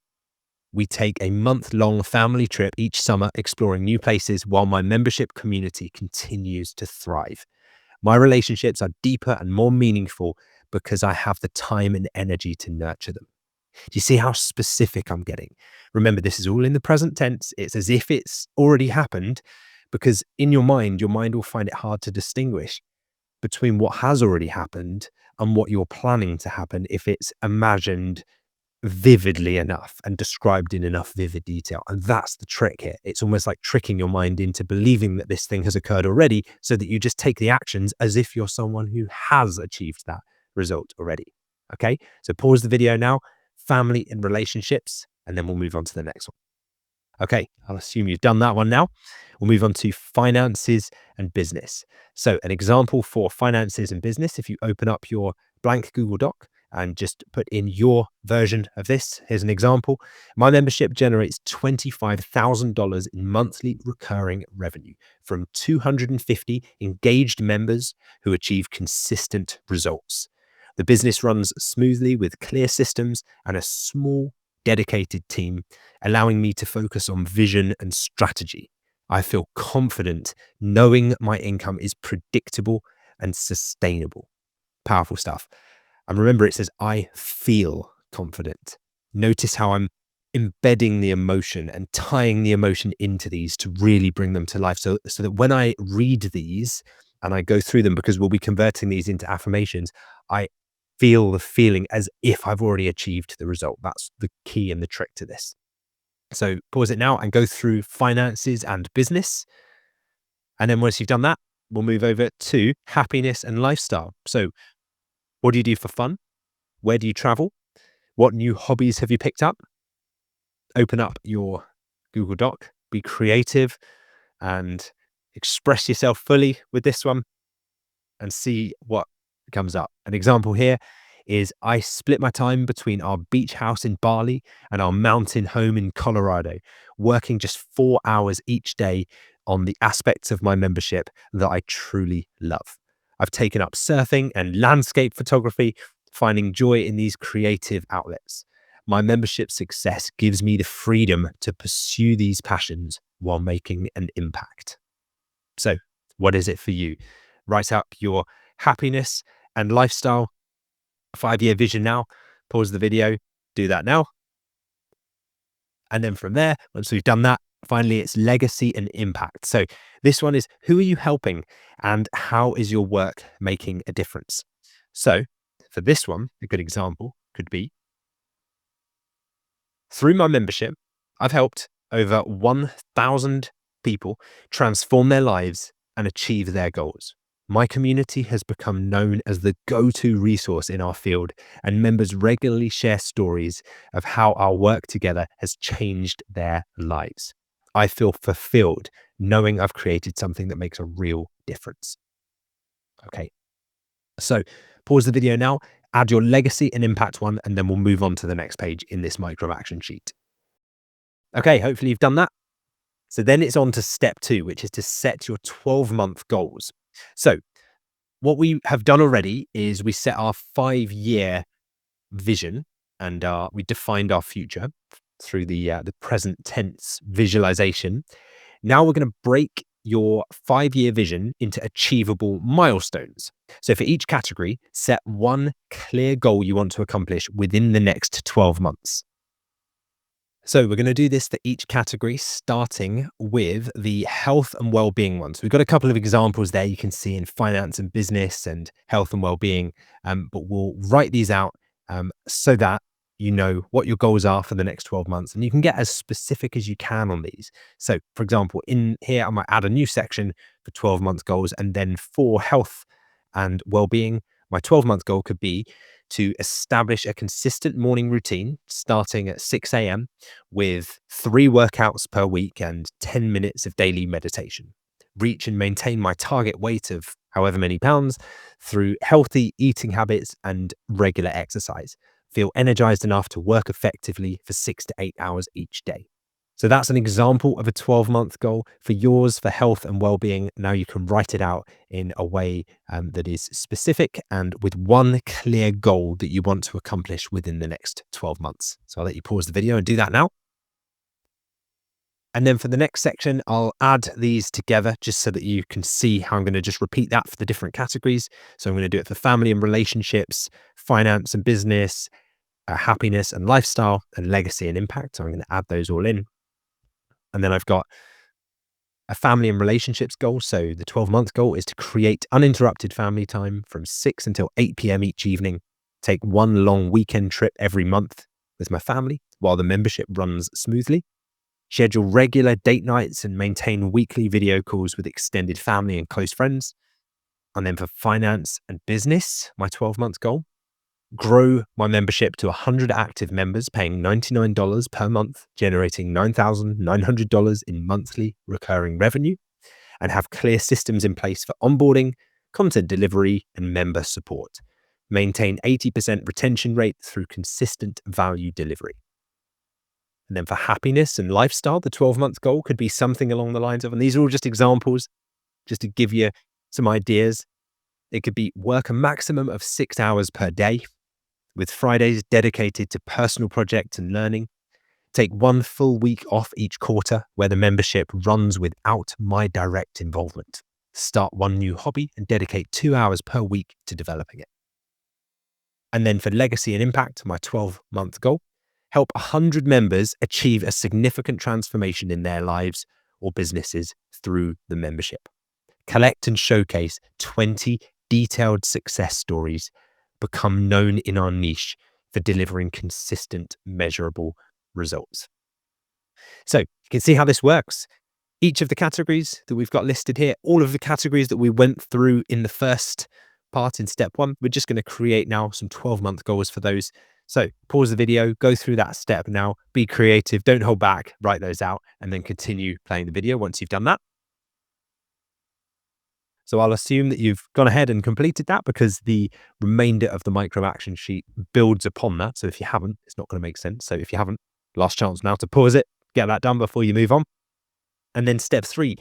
Speaker 1: We take a month-long family trip each summer, exploring new places while my membership community continues to thrive. My relationships are deeper and more meaningful because I have the time and energy to nurture them. Do you see how specific I'm getting? Remember, this is all in the present tense. It's as if it's already happened because in your mind will find it hard to distinguish between what has already happened and what you're planning to happen if it's imagined vividly enough and described in enough vivid detail. And that's the trick here. It's almost like tricking your mind into believing that this thing has occurred already so that you just take the actions as if you're someone who has achieved that result already. Okay, so pause the video now, family and relationships, and then we'll move on to the next one. Okay, I'll assume you've done that one now. We'll move on to finances and business. So an example for finances and business, if you open up your blank Google Doc and just put in your version of this, here's an example. My membership generates $25,000 in monthly recurring revenue from 250 engaged members who achieve consistent results. The business runs smoothly with clear systems and a small, dedicated team, allowing me to focus on vision and strategy. I feel confident knowing my income is predictable and sustainable. Powerful stuff. And remember, it says, I feel confident. Notice how I'm embedding the emotion and tying the emotion into these to really bring them to life. So that when I read these and I go through them, because we'll be converting these into affirmations, I feel the feeling as if I've already achieved the result. That's the key and the trick to this. So pause it now and go through finances and business. And then once you've done that, we'll move over to happiness and lifestyle. So what do you do for fun? Where do you travel? What new hobbies have you picked up? Open up your Google Doc, be creative and express yourself fully with this one and see what comes up. An example here is I split my time between our beach house in Bali and our mountain home in Colorado, working just 4 hours each day on the aspects of my membership that I truly love. I've taken up surfing and landscape photography, finding joy in these creative outlets. My membership success gives me the freedom to pursue these passions while making an impact. So, what is it for you? Write up your happiness and lifestyle 5-year vision now. Pause the video, do that now. And then from there, once we've done that, finally, it's legacy and impact. So this one is, who are you helping and how is your work making a difference? So for this one, a good example could be, through my membership, I've helped over 1,000 people transform their lives and achieve their goals. My community has become known as the go-to resource in our field, and members regularly share stories of how our work together has changed their lives. I feel fulfilled knowing I've created something that makes a real difference. Okay, so pause the video now, add your legacy and impact one, and then we'll move on to the next page in this micro action sheet. Okay, hopefully you've done that. So then it's on to step 2, which is to set your 12-month goals. So what we have done already is we set our 5-year vision and we defined our future through the present tense visualization. Now we're going to break your 5-year vision into achievable milestones. So for each category, set one clear goal you want to accomplish within the next 12 months. So we're going to do this for each category, starting with the health and well-being ones. We've got a couple of examples there you can see in finance and business and health and well-being, but we'll write these out so that you know what your goals are for the next 12 months and you can get as specific as you can on these. So for example, in here, I might add a new section for 12 month goals, and then for health and well-being, my 12-month goal could be to establish a consistent morning routine starting at 6 a.m. with 3 workouts per week and 10 minutes of daily meditation. Reach and maintain my target weight of however many pounds through healthy eating habits and regular exercise. Feel energized enough to work effectively for 6 to 8 hours each day. So that's an example of a 12-month goal. For yours, for health and well-being, now you can write it out in a way that is specific and with one clear goal that you want to accomplish within the next 12 months. So I'll let you pause the video and do that now. And then for the next section, I'll add these together just so that you can see how I'm going to just repeat that for the different categories. So I'm going to do it for family and relationships, finance and business, happiness and lifestyle, and legacy and impact. So I'm going to add those all in. And then I've got a family and relationships goal. So the 12-month goal is to create uninterrupted family time from 6 until 8 p.m. each evening. Take one long weekend trip every month with my family while the membership runs smoothly. Schedule regular date nights and maintain weekly video calls with extended family and close friends. And then for finance and business, my 12-month goal, grow my membership to 100 active members paying $99 per month, generating $9,900 in monthly recurring revenue, and have clear systems in place for onboarding, content delivery, and member support. Maintain 80% retention rate through consistent value delivery. And then for happiness and lifestyle, the 12-month goal could be something along the lines of, and these are all just examples, just to give you some ideas. It could be work a maximum of 6 hours per day, with Fridays dedicated to personal projects and learning. Take one full week off each quarter where the membership runs without my direct involvement. Start one new hobby and dedicate 2 hours per week to developing it. And then for legacy and impact, my 12-month goal, help 100 members achieve a significant transformation in their lives or businesses through the membership. Collect and showcase 20 detailed success stories. Become known in our niche for delivering consistent, measurable results. So you can see how this works. Each of the categories that we've got listed here, all of the categories that we went through in the first part in step 1, we're just going to create now some 12-month goals for those. So pause the video, go through that step now, be creative, don't hold back, write those out, and then continue playing the video once you've done that. So I'll assume that you've gone ahead and completed that because the remainder of the micro action sheet builds upon that. So if you haven't, it's not going to make sense. So if you haven't, last chance now to pause it, get that done before you move on. And then step 3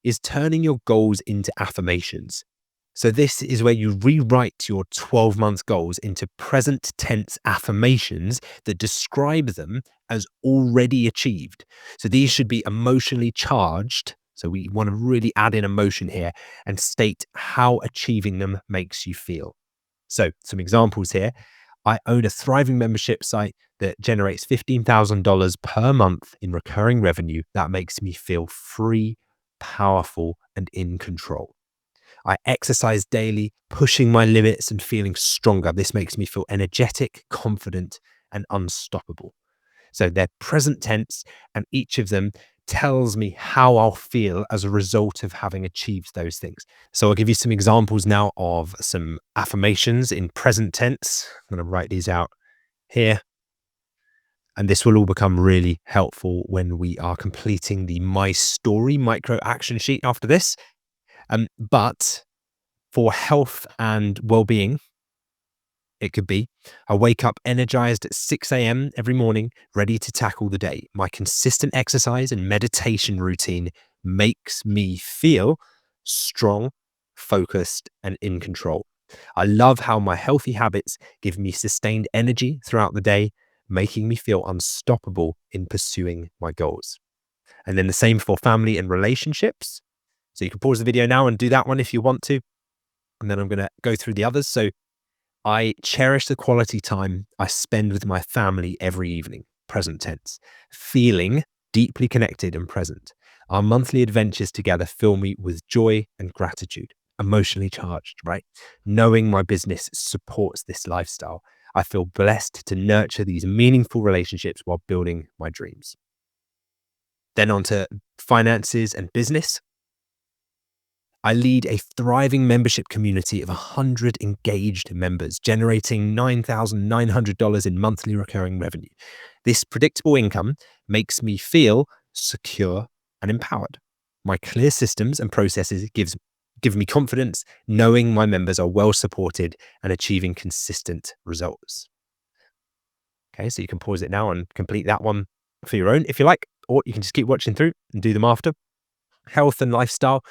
Speaker 1: is turning your goals into affirmations. So this is where you rewrite your 12-month goals into present tense affirmations that describe them as already achieved. So these should be emotionally charged. So we want to really add in emotion here and state how achieving them makes you feel. So some examples here. I own a thriving membership site that generates $15,000 per month in recurring revenue. That makes me feel free, powerful, and in control. I exercise daily, pushing my limits and feeling stronger. This makes me feel energetic, confident, and unstoppable. So they're present tense, and each of them tells me how I'll feel as a result of having achieved those things. So I'll give you some examples now of some affirmations in present tense. I'm going to write these out here. And this will all become really helpful when we are completing the My Story micro action sheet after this. But for health and well-being, it could be, I wake up energized at 6 a.m. every morning, ready to tackle the day. My consistent exercise and meditation routine makes me feel strong, focused, and in control. I love how my healthy habits give me sustained energy throughout the day, making me feel unstoppable in pursuing my goals. And then the same for family and relationships. So you can pause the video now and do that one if you want to. And then I'm going to go through the others. So I cherish the quality time I spend with my family every evening. present tense, feeling deeply connected and present. Our monthly adventures together fill me with joy and gratitude, emotionally charged, right? Knowing my business supports this lifestyle, I feel blessed to nurture these meaningful relationships while building my dreams. Then on to finances and business. I lead a thriving membership community of 100 engaged members, generating $9,900 in monthly recurring revenue. This predictable income makes me feel secure and empowered. My clear systems and processes give me confidence knowing my members are well supported and achieving consistent results. Okay, so you can pause it now and complete that one for your own if you like, or you can just keep watching through and do them after. Health and lifestyle.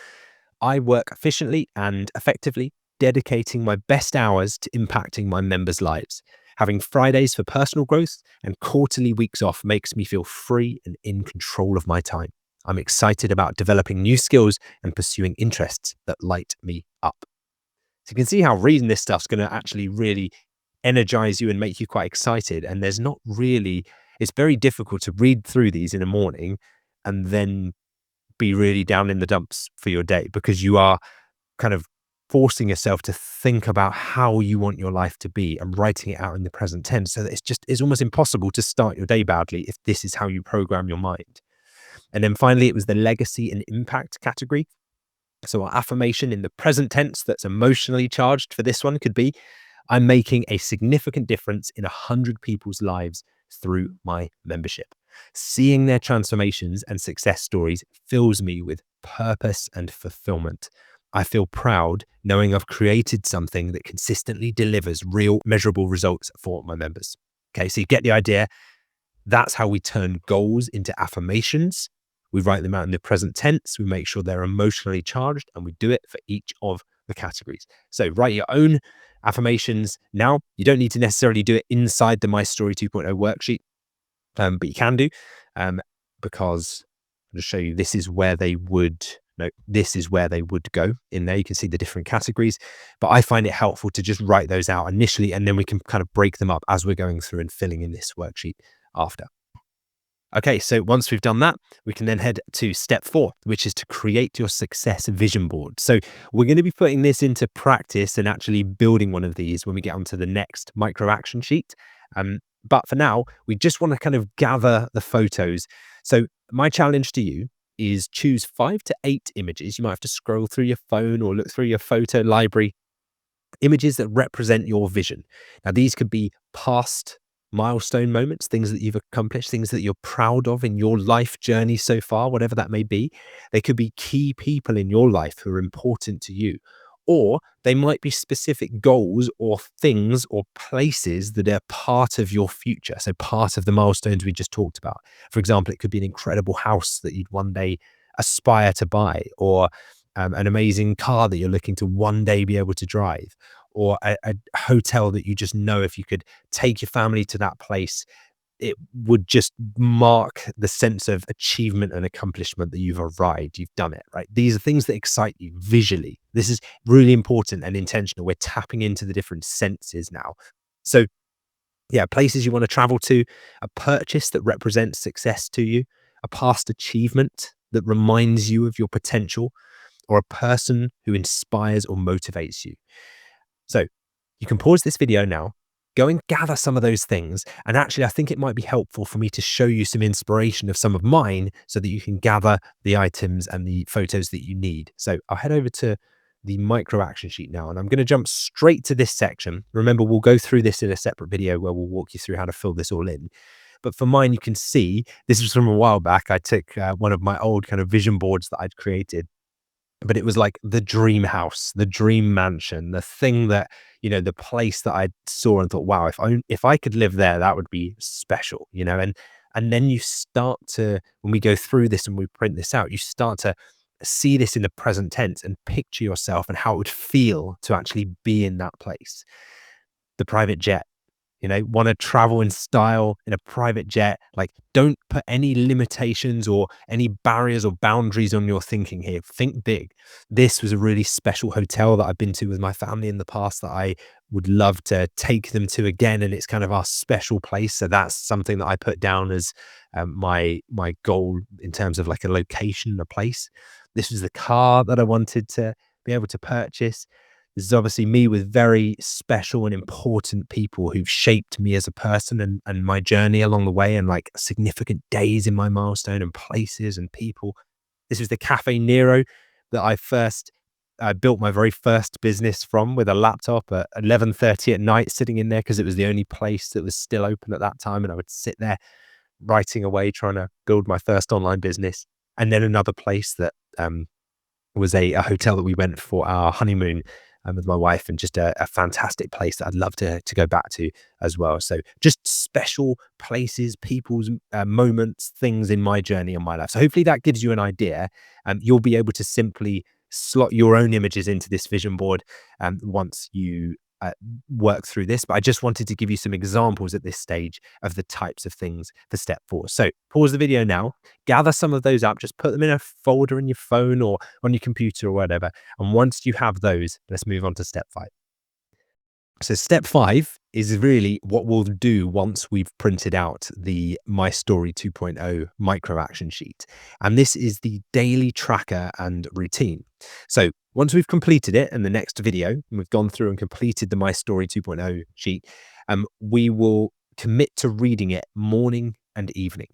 Speaker 1: I work efficiently and effectively, dedicating my best hours to impacting my members' lives. Having Fridays for personal growth and quarterly weeks off makes me feel free and in control of my time. I'm excited about developing new skills and pursuing interests that light me up. So you can see how reading this stuff's going to actually really energize you and make you quite excited. And there's not really, it's very difficult to read through these in the morning and then be really down in the dumps for your day, because you are kind of forcing yourself to think about how you want your life to be and writing it out in the present tense, so that it's almost impossible to start your day badly if this is how you program your mind. And then finally, it was the legacy and impact category. So our affirmation in the present tense that's emotionally charged for this one could be, I'm making a significant difference in 100 people's lives through my membership. Seeing their transformations and success stories fills me with purpose and fulfillment. I feel proud knowing I've created something that consistently delivers real, measurable results for my members. Okay, so you get the idea. That's how we turn goals into affirmations. We write them out in the present tense. We make sure they're emotionally charged, and we do it for each of the categories. So write your own affirmations now. You don't need to necessarily do it inside the My Story 2.0 worksheet, but you can do, because I'll just show you, this is where they would, no, this is where they would go in there. You can see the different categories, but I find it helpful to just write those out initially, and then we can kind of break them up as we're going through and filling in this worksheet after. Okay, so once we've done that, we can then head to step 4, which is to create your success vision board. So we're going to be putting this into practice and actually building one of these when we get onto the next micro action sheet. But for now, we just want to kind of gather the photos. So my challenge to you is choose 5 to 8 images. You might have to scroll through your phone or look through your photo library. Images that represent your vision. Now, these could be past milestone moments, things that you've accomplished, things that you're proud of in your life journey so far, whatever that may be. They could be key people in your life who are important to you, or they might be specific goals or things or places that are part of your future. So part of the milestones we just talked about. For example, it could be an incredible house that you'd one day aspire to buy, or an amazing car that you're looking to one day be able to drive, or a hotel that you just know if you could take your family to that place, it would just mark the sense of achievement and accomplishment that you've arrived, you've done it, right? These are things that excite you visually. This is really important and intentional. We're tapping into the different senses now. So yeah, places you want to travel to, a purchase that represents success to you, a past achievement that reminds you of your potential, or a person who inspires or motivates you. So you can pause this video now, go and gather some of those things. And actually, I think it might be helpful for me to show you some inspiration of some of mine so that you can gather the items and the photos that you need. So I'll head over to the micro action sheet now, and I'm going to jump straight to this section. Remember, we'll go through this in a separate video where we'll walk you through how to fill this all in. But for mine, you can see this was from a while back. I took one of my old kind of vision boards that I'd created, but it was like the dream house, the dream mansion, the thing that, the place that I saw and thought, wow, if I could live there, that would be special, and then you start to, when we go through this and we print this out, you start to see this in the present tense and picture yourself and how it would feel to actually be in that place. The private jet, want to travel in style in a private jet. Like, don't put any limitations or any barriers or boundaries on your thinking here. Think big. This was a really special hotel that I've been to with my family in the past that I would love to take them to again, and it's kind of our special place. So that's something that I put down as my goal in terms of like a location, a place. This was the car that I wanted to be able to purchase. This is obviously me with very special and important people who've shaped me as a person and my journey along the way, and like significant days in my milestone and places and people. This was the Cafe Nero that I built my very first business from, with a laptop at 11:30 at night sitting in there because it was the only place that was still open at that time. And I would sit there writing away, trying to build my first online business. And then another place that was a hotel that we went for our honeymoon with my wife, and just a fantastic place that I'd love to go back to as well. So just special places, people's moments, things in my journey and my life. So hopefully that gives you an idea. You'll be able to simply slot your own images into this vision board once you work through this. But I just wanted to give you some examples at this stage of the types of things for step 4. So pause the video now, gather some of those up, just put them in a folder in your phone or on your computer or whatever. And once you have those, let's move on to step 5. So step 5 is really what we'll do once we've printed out the My Story 2.0 micro action sheet. And this is the daily tracker and routine. So once we've completed it in the next video, and we've gone through and completed the My Story 2.0 sheet, we will commit to reading it morning and evening.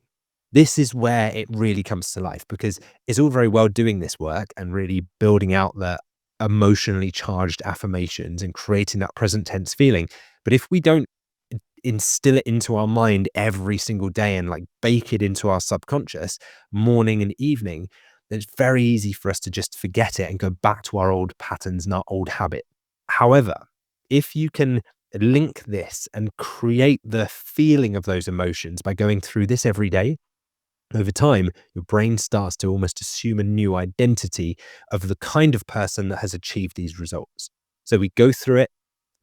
Speaker 1: This is where it really comes to life, because it's all very well doing this work and really building out the emotionally charged affirmations and creating that present tense feeling. But if we don't instill it into our mind every single day and like bake it into our subconscious morning and evening, then it's very easy for us to just forget it and go back to our old patterns and our old habit. However, if you can link this and create the feeling of those emotions by going through this every day, over time, your brain starts to almost assume a new identity of the kind of person that has achieved these results. So we go through it,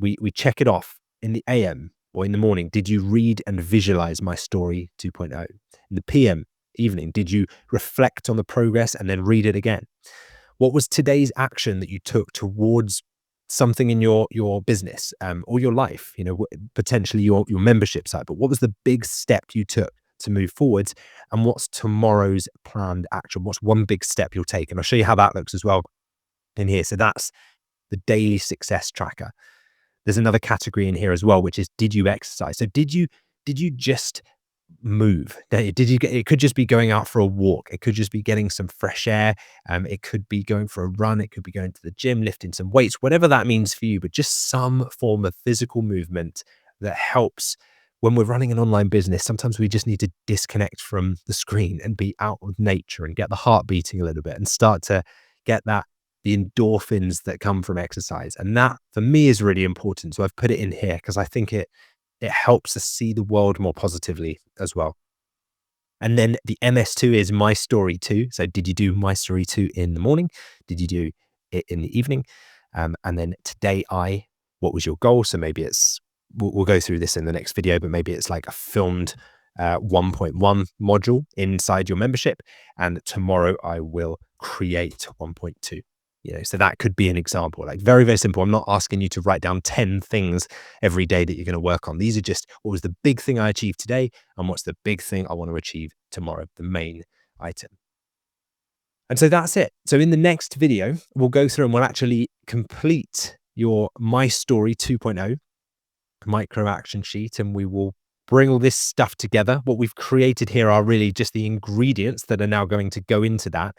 Speaker 1: we check it off in the AM or in the morning. Did you read and visualize My Story 2.0? In the PM, evening, did you reflect on the progress and then read it again? What was today's action that you took towards something in your business or your life, potentially your membership site? But what was the big step you took to move forwards, and what's tomorrow's planned action? What's one big step you'll take? And I'll show you how that looks as well in here. So that's the daily success tracker. There's another category in here as well, which is, did you exercise? So did you just move? It could just be going out for a walk. It could just be getting some fresh air. It could be going for a run. It could be going to the gym, lifting some weights, whatever that means for you, but just some form of physical movement that helps. When we're running an online business, sometimes we just need to disconnect from the screen and be out with nature and get the heart beating a little bit and start to get the endorphins that come from exercise. And that for me is really important. So I've put it in here because I think it helps us see the world more positively as well. And then the MS2 is My Story 2. So did you do My Story 2 in the morning? Did you do it in the evening? And then today what was your goal? So maybe it's, we'll go through this in the next video, but maybe it's like a filmed 1.1 module inside your membership. And tomorrow I will create 1.2. So that could be an example, like very, very simple. I'm not asking you to write down 10 things every day that you're going to work on. These are just, what was the big thing I achieved today? And what's the big thing I want to achieve tomorrow? The main item. And so that's it. So in the next video, we'll go through and we'll actually complete your My Story 2.0 micro action sheet, and we will bring all this stuff together. What we've created here are really just the ingredients that are now going to go into that.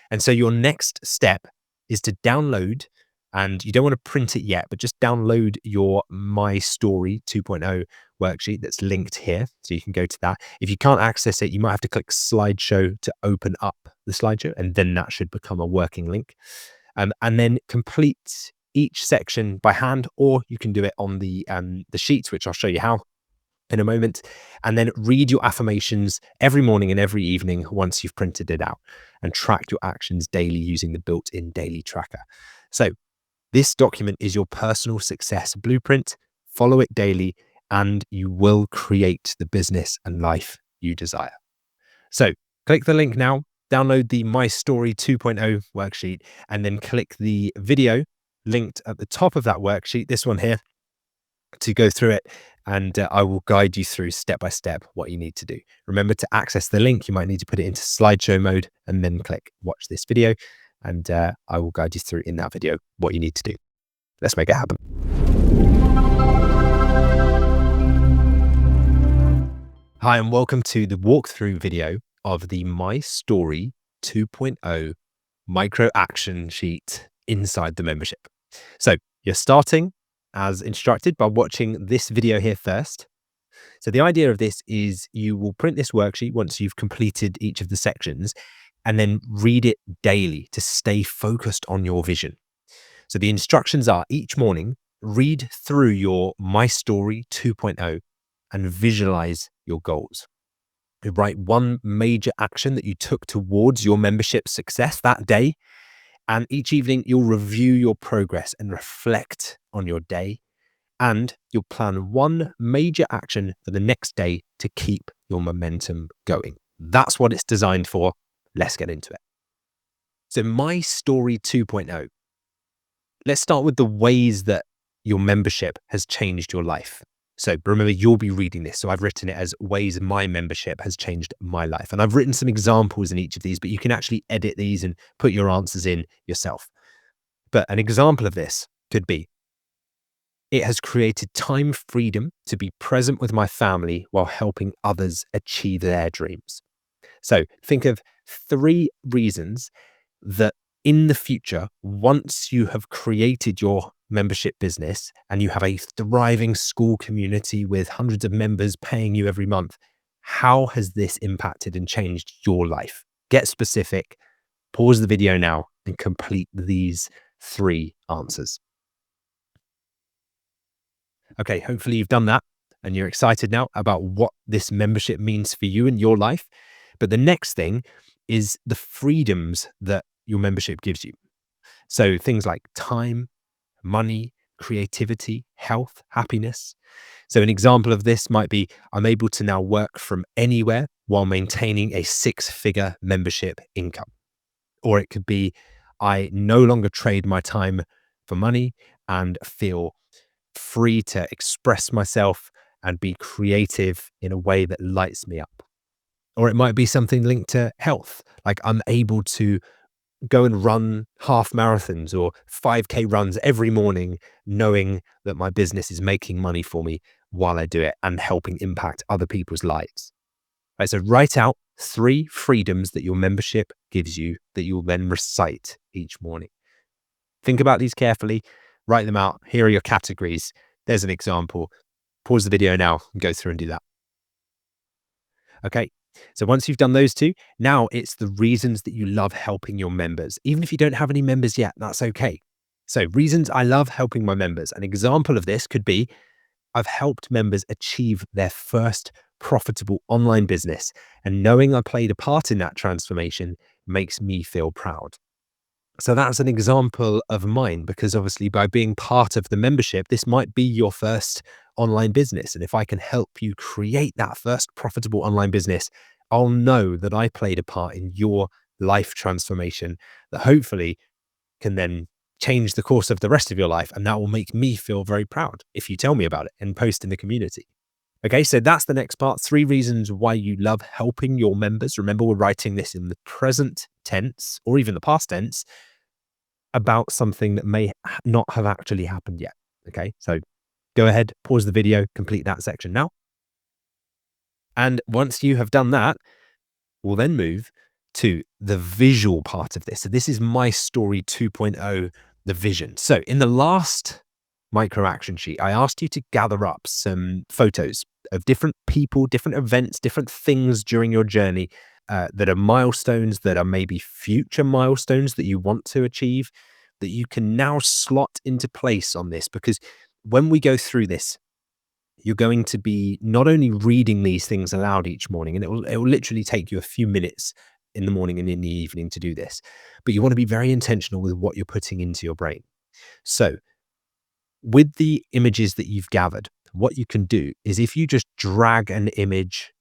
Speaker 1: And so your next step is to download, and you don't want to print it yet, but just download your My Story 2.0 worksheet that's linked here. So you can go to that. If you can't access it, you might have to click slideshow to open up the slideshow, and then that should become a working link. And then complete each section by hand, or you can do it on the sheets, which I'll show you how in a moment. And then read your affirmations every morning and every evening once you've printed it out, and track your actions daily using the built-in daily tracker. So this document is your personal success blueprint. Follow it daily and you will create the business and life you desire. So click the link now, download the My Story 2.0 worksheet, and then click the video linked at the top of that worksheet, this one here, to go through it, and I will guide you through step by step what you need to do. Remember to access the link. You might need to put it into slideshow mode and then click watch this video, and I will guide you through in that video what you need to do. Let's make it happen. Hi, and welcome to the walkthrough video of the My Story 2.0 micro action sheet inside the membership. So you're starting as instructed by watching this video here first. So the idea of this is you will print this worksheet once you've completed each of the sections and then read it daily to stay focused on your vision. So the instructions are each morning, read through your My Story 2.0 and visualize your goals. You write one major action that you took towards your membership success that day. And each evening you'll review your progress and reflect on your day. And you'll plan one major action for the next day to keep your momentum going. That's what it's designed for. Let's get into it. So My Story 2.0. Let's start with the ways that your membership has changed your life. So remember, you'll be reading this. So I've written it as ways my membership has changed my life. And I've written some examples in each of these, but you can actually edit these and put your answers in yourself. But an example of this could be, it has created time freedom to be present with my family while helping others achieve their dreams. So think of 3 reasons that in the future, once you have created your membership business and you have a thriving school community with hundreds of members paying you every month, how has this impacted and changed your life? Get specific, pause the video now and complete these 3 answers. Okay, hopefully you've done that and you're excited now about what this membership means for you and your life. But the next thing is the freedoms that your membership gives you. So things like time, money, creativity, health, happiness. So an example of this might be, I'm able to now work from anywhere while maintaining a 6-figure membership income. Or it could be, I no longer trade my time for money and feel free to express myself and be creative in a way that lights me up. Or it might be something linked to health, like I'm able to go and run half marathons or 5K runs every morning, knowing that my business is making money for me while I do it and helping impact other people's lives. Right, so write out 3 freedoms that your membership gives you that you'll then recite each morning. Think about these carefully, write them out. Here are your categories. There's an example. Pause the video now and go through and do that. Okay. So once you've done those 2, now it's the reasons that you love helping your members. Even if you don't have any members yet, that's okay. So reasons I love helping my members. An example of this could be, I've helped members achieve their first profitable online business, and knowing I played a part in that transformation makes me feel proud. So that's an example of mine, because obviously by being part of the membership, this might be your first online business. And if I can help you create that first profitable online business, I'll know that I played a part in your life transformation that hopefully can then change the course of the rest of your life. And that will make me feel very proud if you tell me about it and post in the community. Okay, so that's the next part. 3 reasons why you love helping your members. Remember, we're writing this in the present tense or even the past tense about something that may not have actually happened yet. Okay, so go ahead, pause the video, complete that section now. And once you have done that, we'll then move to the visual part of this. So this is My Story 2.0, the vision. So in the last micro action sheet, I asked you to gather up some photos of different people, different events, different things during your journey that are milestones, that are maybe future milestones that you want to achieve, that you can now slot into place on this. Because when we go through this, you're going to be not only reading these things aloud each morning, and it will literally take you a few minutes in the morning and in the evening to do this, but you want to be very intentional with what you're putting into your brain. So with the images that you've gathered, what you can do is, if you just drag an image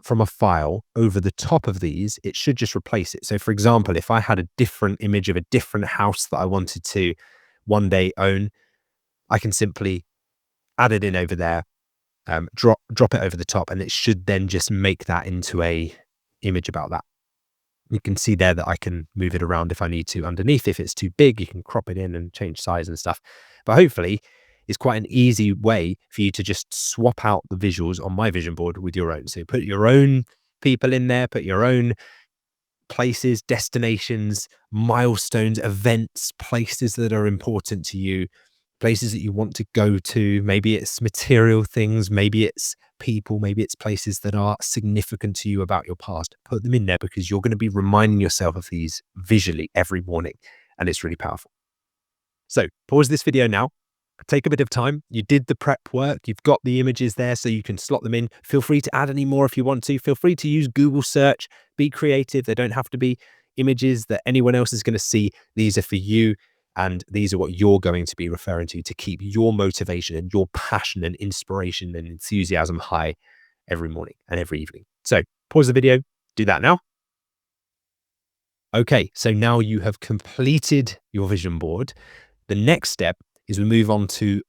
Speaker 1: from a file over the top of these, it should just replace it. So for example, if I had a different image of a different house that I wanted to one day own, I can simply add it in over there, drop it over the top, and it should then just make that into a image about that. You can see there that I can move it around if I need to underneath. If it's too big, you can crop it in and change size and stuff. But hopefully it's quite an easy way for you to just swap out the visuals on my vision board with your own. So put your own people in there, put your own places, destinations, milestones, events, places that are important to you, places that you want to go to. Maybe it's material things, maybe it's people, maybe it's places that are significant to you about your past. Put them in there because you're going to be reminding yourself of these visually every morning, and it's really powerful. So pause this video now. Take a bit of time. You did the prep work. You've got the images there so you can slot them in. Feel free to add any more if you want to. Feel free to use Google search. Be creative. They don't have to be images that anyone else is going to see. These are for you. And these are what you're going to be referring to keep your motivation and your passion and inspiration and enthusiasm high every morning and every evening. So pause the video. Do that now. Okay, so now you have completed your vision board. The next step is we move on to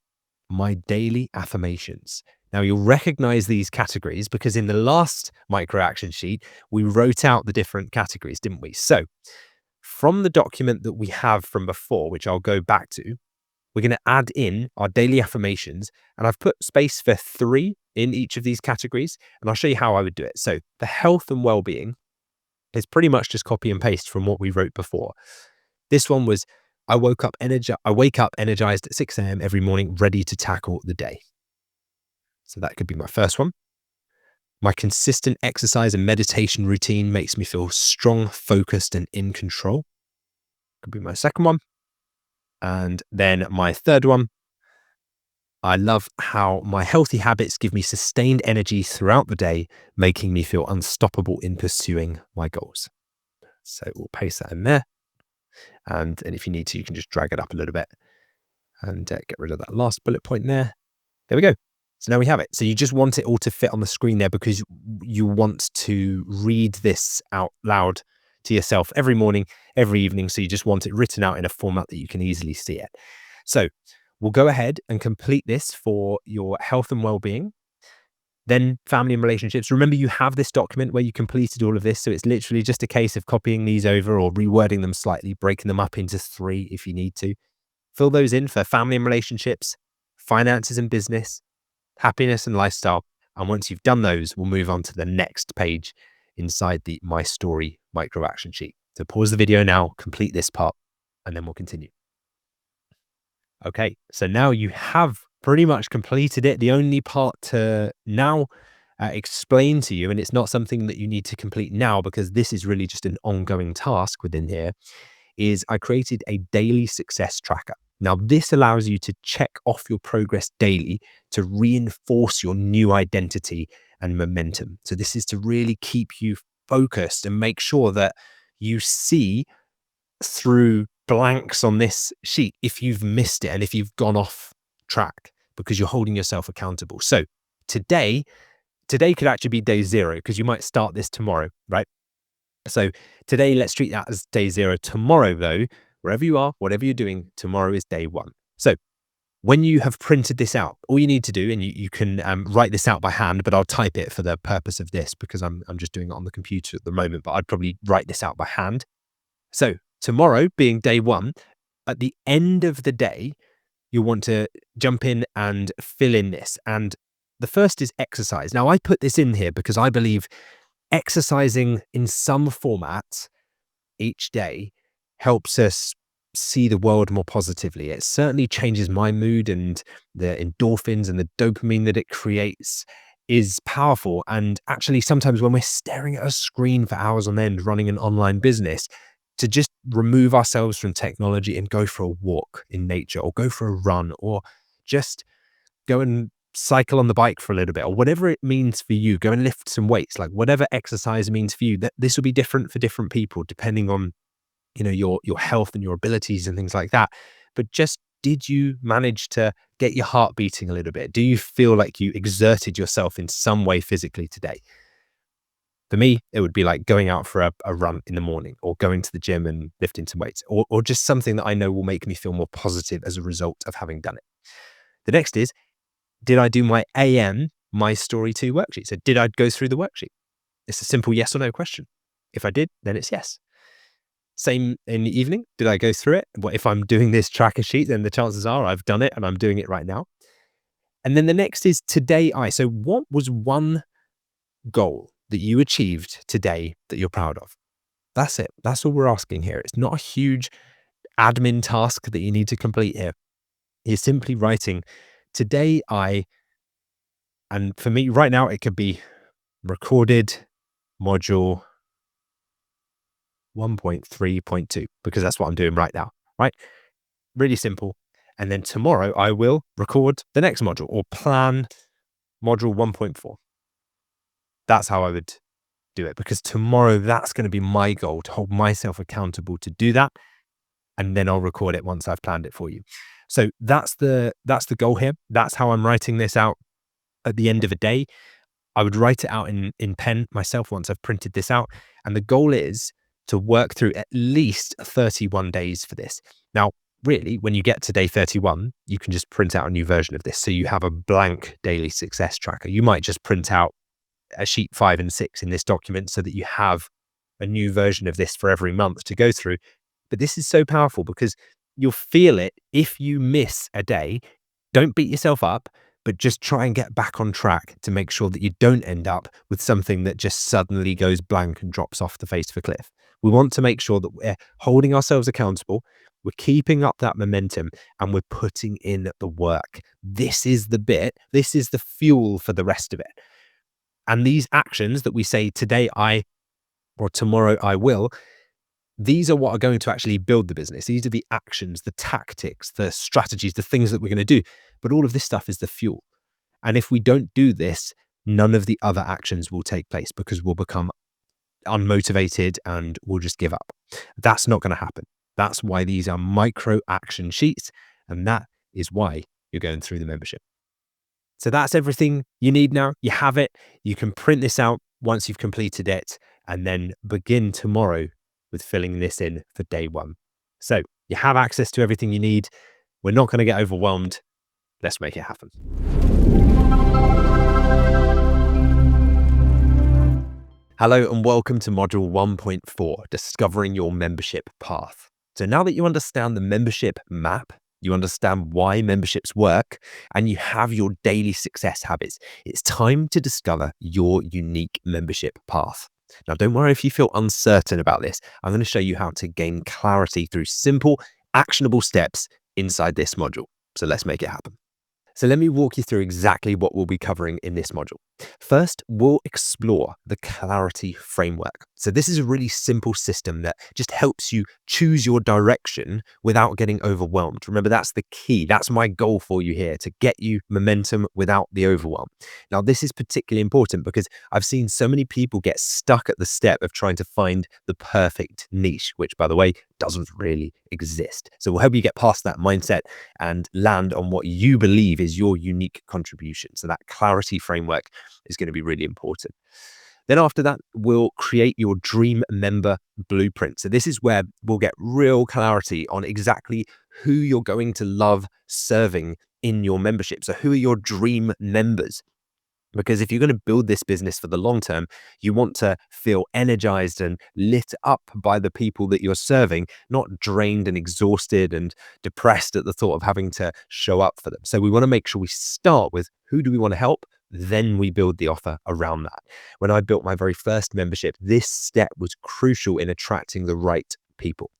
Speaker 1: my daily affirmations. Now you'll recognize these categories because in the last micro action sheet, we wrote out the different categories, didn't we? So from the document that we have from before, which I'll go back to, we're going to add in our daily affirmations, and I've put space for 3 in each of these categories, and I'll show you how I would do it. So the health and well-being is pretty much just copy and paste from what we wrote before. This one was, I wake up energized at 6 a.m. every morning, ready to tackle the day. So that could be my first one. My consistent exercise and meditation routine makes me feel strong, focused, and in control. Could be my second one. And then my third one, I love how my healthy habits give me sustained energy throughout the day, making me feel unstoppable in pursuing my goals. So we'll paste that in there. And if you need to, you can just drag it up a little bit and get rid of that last bullet point there. There we go. So now we have it. So you just want it all to fit on the screen there because you want to read this out loud to yourself every morning, every evening. So you just want it written out in a format that you can easily see it. So we'll go ahead and complete this for your health and well-being. Then family and relationships. Remember, you have this document where you completed all of this. So it's literally just a case of copying these over or rewording them slightly, breaking them up into 3 if you need to. Fill those in for family and relationships, finances and business, happiness and lifestyle. And once you've done those, we'll move on to the next page inside the My Story micro action sheet. So pause the video now, complete this part, and then we'll continue. Okay, so now you have pretty much completed it. The only part to now explain to you, and it's not something that you need to complete now because this is really just an ongoing task within here, is I created a daily success tracker. Now, this allows you to check off your progress daily to reinforce your new identity and momentum. So this is to really keep you focused and make sure that you see through blanks on this sheet if you've missed it and if you've gone off track because you're holding yourself accountable. So today could actually be day 0 because you might start this tomorrow, right? So today, let's treat that as day 0. Tomorrow, though, wherever you are, whatever you're doing, tomorrow is day 1. So when you have printed this out, all you need to do, and you can write this out by hand, but I'll type it for the purpose of this because I'm just doing it on the computer at the moment, but I'd probably write this out by hand. So tomorrow being day 1, at the end of the day, you want to jump in and fill in this. And the first is exercise. Now, I put this in here because I believe exercising in some format each day helps us see the world more positively. It certainly changes my mood, and the endorphins and the dopamine that it creates is powerful. And actually, sometimes when we're staring at a screen for hours on end running an online business, to just remove ourselves from technology and go for a walk in nature or go for a run or just go and cycle on the bike for a little bit or whatever it means for you, go and lift some weights, like whatever exercise means for you. That this will be different for different people depending on, you know, your health and your abilities and things like that. But just, did you manage to get your heart beating a little bit? Do you feel like you exerted yourself in some way physically today? For me, it would be like going out for a run in the morning or going to the gym and lifting some weights or just something that I know will make me feel more positive as a result of having done it. The next is Did I do my AM, my story 2 worksheet? So did I go through the worksheet? It's a simple yes or no question. If I did, then it's yes. Same in the evening. Did I go through it? If I'm doing this tracker sheet, then the chances are I've done it and I'm doing it right now. And then the next is today So what was one goal that you achieved today that you're proud of? That's it. That's all we're asking here. It's not a huge admin task that you need to complete here. You're simply writing today and for me right now, it could be recorded module 1.3.2 because that's what I'm doing right now, right? Really simple. And then tomorrow I will record the next module or plan module 1.4. That's how I would do it, because tomorrow that's going to be my goal, to hold myself accountable to do that. And then I'll record it once I've planned it for you. So that's the goal here. That's how I'm writing this out at the end of a day. I would write it out in pen myself once I've printed this out. And the goal is to work through at least 31 days for this. Now, really, when you get to day 31, you can just print out a new version of this. So you have a blank daily success tracker. You might just print out a sheet 5 and 6 in this document so that you have a new version of this for every month to go through. But this is so powerful because you'll feel it if you miss a day. Don't beat yourself up, but just try and get back on track to make sure that you don't end up with something that just suddenly goes blank and drops off the face of a cliff. We want to make sure that we're holding ourselves accountable, we're keeping up that momentum, and we're putting in the work. This is the bit, this is the fuel for the rest of it. And these actions that we say today or tomorrow I will, these are what are going to actually build the business. These are the actions, the tactics, the strategies, the things that we're going to do. But all of this stuff is the fuel. And if we don't do this, none of the other actions will take place because we'll become unmotivated and we'll just give up. That's not going to happen. That's why these are micro action sheets. And that is why you're going through the membership. So that's everything you need now. You have it. You can print this out once you've completed it and then begin tomorrow with filling this in for day 1. So you have access to everything you need. We're not going to get overwhelmed. Let's make it happen. Hello and welcome to module 1.4, Discovering Your Membership Path. So now that you understand the membership map, you understand why memberships work, and you have your daily success habits, it's time to discover your unique membership path. Now, don't worry if you feel uncertain about this. I'm going to show you how to gain clarity through simple, actionable steps inside this module. So let's make it happen. So let me walk you through exactly what we'll be covering in this module. First, we'll explore the clarity framework. So this is a really simple system that just helps you choose your direction without getting overwhelmed. Remember, that's the key. That's my goal for you here, to get you momentum without the overwhelm. Now, this is particularly important because I've seen so many people get stuck at the step of trying to find the perfect niche, which, by the way, doesn't really exist. So we'll help you get past that mindset and land on what you believe is your unique contribution. So that clarity framework is going to be really important. Then after that, we'll create your dream member blueprint. So this is where we'll get real clarity on exactly who you're going to love serving in your membership. So who are your dream members? Because if you're going to build this business for the long term, you want to feel energized and lit up by the people that you're serving, not drained and exhausted and depressed at the thought of having to show up for them. So we want to make sure we start with who do we want to help? Then we build the offer around that. When I built my very first membership, this step was crucial in attracting the right people.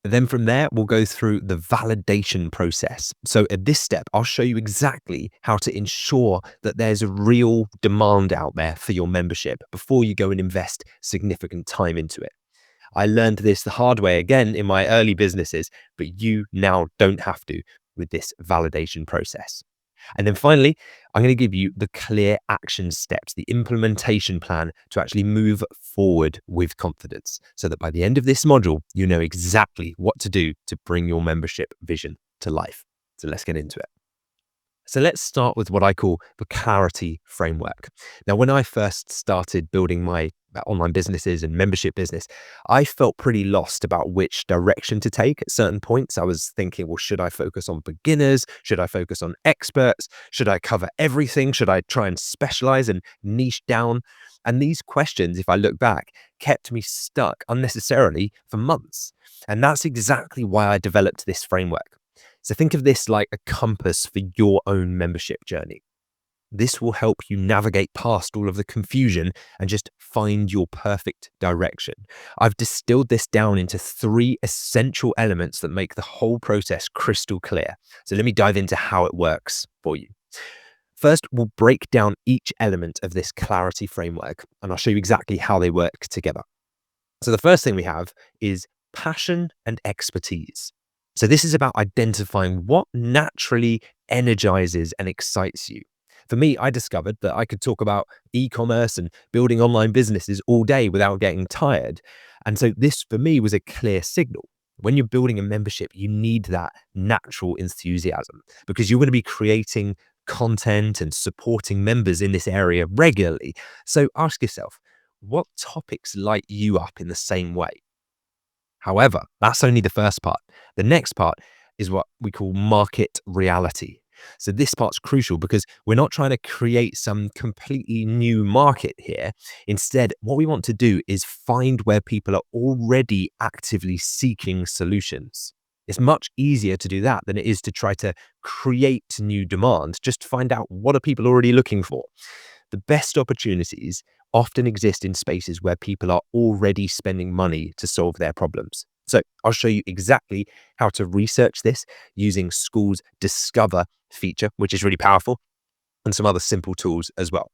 Speaker 1: Then from there, we'll go through the validation process. So at this step, I'll show you exactly how to ensure that there's a real demand out there for your membership before you go and invest significant time into it. I learned this the hard way again in my early businesses, but you now don't have to with this validation process. And then finally, I'm going to give you the clear action steps, the implementation plan to actually move forward with confidence so that by the end of this module, you know exactly what to do to bring your membership vision to life. So let's get into it. So let's start with what I call the clarity framework. Now, when I first started building my online businesses and membership business, I felt pretty lost about which direction to take at certain points. I was thinking, well, should I focus on beginners? Should I focus on experts? Should I cover everything? Should I try and specialize and niche down? And these questions, if I look back, kept me stuck unnecessarily for months. And that's exactly why I developed this framework. So think of this like a compass for your own membership journey. This will help you navigate past all of the confusion and just find your perfect direction. I've distilled this down into three essential elements that make the whole process crystal clear. So let me dive into how it works for you. First, we'll break down each element of this clarity framework, and I'll show you exactly how they work together. So the first thing we have is passion and expertise. So this is about identifying what naturally energizes and excites you. For me, I discovered that I could talk about e-commerce and building online businesses all day without getting tired. And so this for me was a clear signal. When you're building a membership, you need that natural enthusiasm because you're going to be creating content and supporting members in this area regularly. So ask yourself, what topics light you up in the same way? However, that's only the first part. The next part is what we call market reality. So this part's crucial because we're not trying to create some completely new market here. Instead, what we want to do is find where people are already actively seeking solutions. It's much easier to do that than it is to try to create new demand. Just find out what are people already looking for. The best opportunities often exist in spaces where people are already spending money to solve their problems. So I'll show you exactly how to research this using School's Discover feature, which is really powerful, and some other simple tools as well.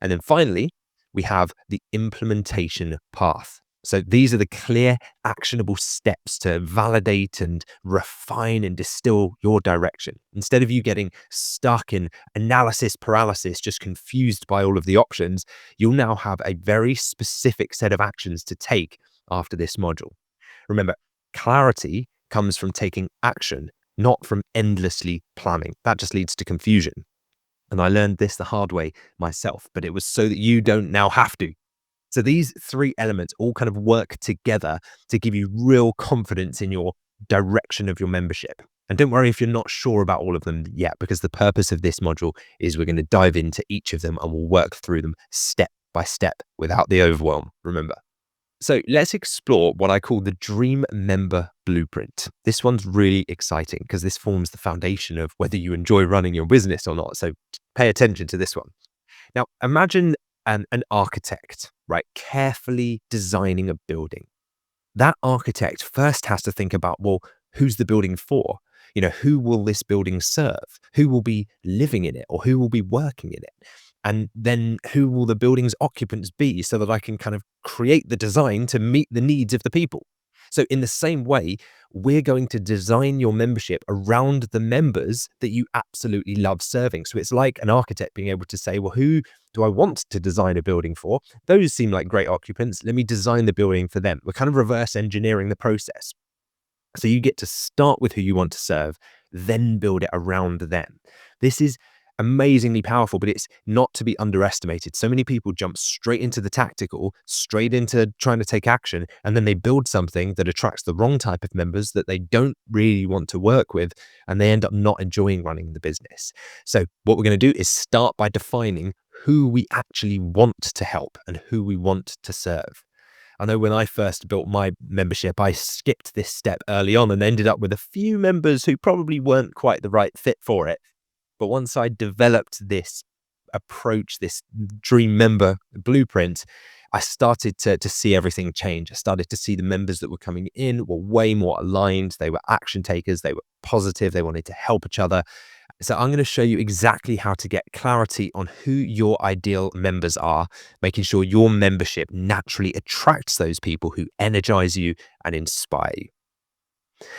Speaker 1: And then finally, we have the implementation path. So these are the clear, actionable steps to validate and refine and distill your direction. Instead of you getting stuck in analysis paralysis, just confused by all of the options, you'll now have a very specific set of actions to take after this module. Remember, clarity comes from taking action, not from endlessly planning. That just leads to confusion. And I learned this the hard way myself, but it was so that you don't now have to. So these three elements all kind of work together to give you real confidence in your direction of your membership. And don't worry if you're not sure about all of them yet, because the purpose of this module is we're going to dive into each of them and we'll work through them step by step without the overwhelm, remember. So let's explore what I call the Dream Member Blueprint. This one's really exciting because this forms the foundation of whether you enjoy running your business or not. So pay attention to this one. Now, imagine an architect, right, carefully designing a building. That architect first has to think about, well, who's the building for? Who will this building serve? Who will be living in it or who will be working in it? And then who will the building's occupants be so that I can kind of create the design to meet the needs of the people? So in the same way, we're going to design your membership around the members that you absolutely love serving. So it's like an architect being able to say, well, who do I want to design a building for? Those seem like great occupants. Let me design the building for them. We're kind of reverse engineering the process. So you get to start with who you want to serve, then build it around them. This is amazingly powerful, but it's not to be underestimated. So many people jump straight into the tactical, straight into trying to take action, and then they build something that attracts the wrong type of members that they don't really want to work with, and they end up not enjoying running the business. So what we're going to do is start by defining who we actually want to help and who we want to serve. I know when I first built my membership, I skipped this step early on and ended up with a few members who probably weren't quite the right fit for it. But once I developed this approach, this dream member blueprint, I started to see everything change. I started to see the members that were coming in were way more aligned. They were action takers. They were positive. They wanted to help each other. So I'm going to show you exactly how to get clarity on who your ideal members are, making sure your membership naturally attracts those people who energize you and inspire you.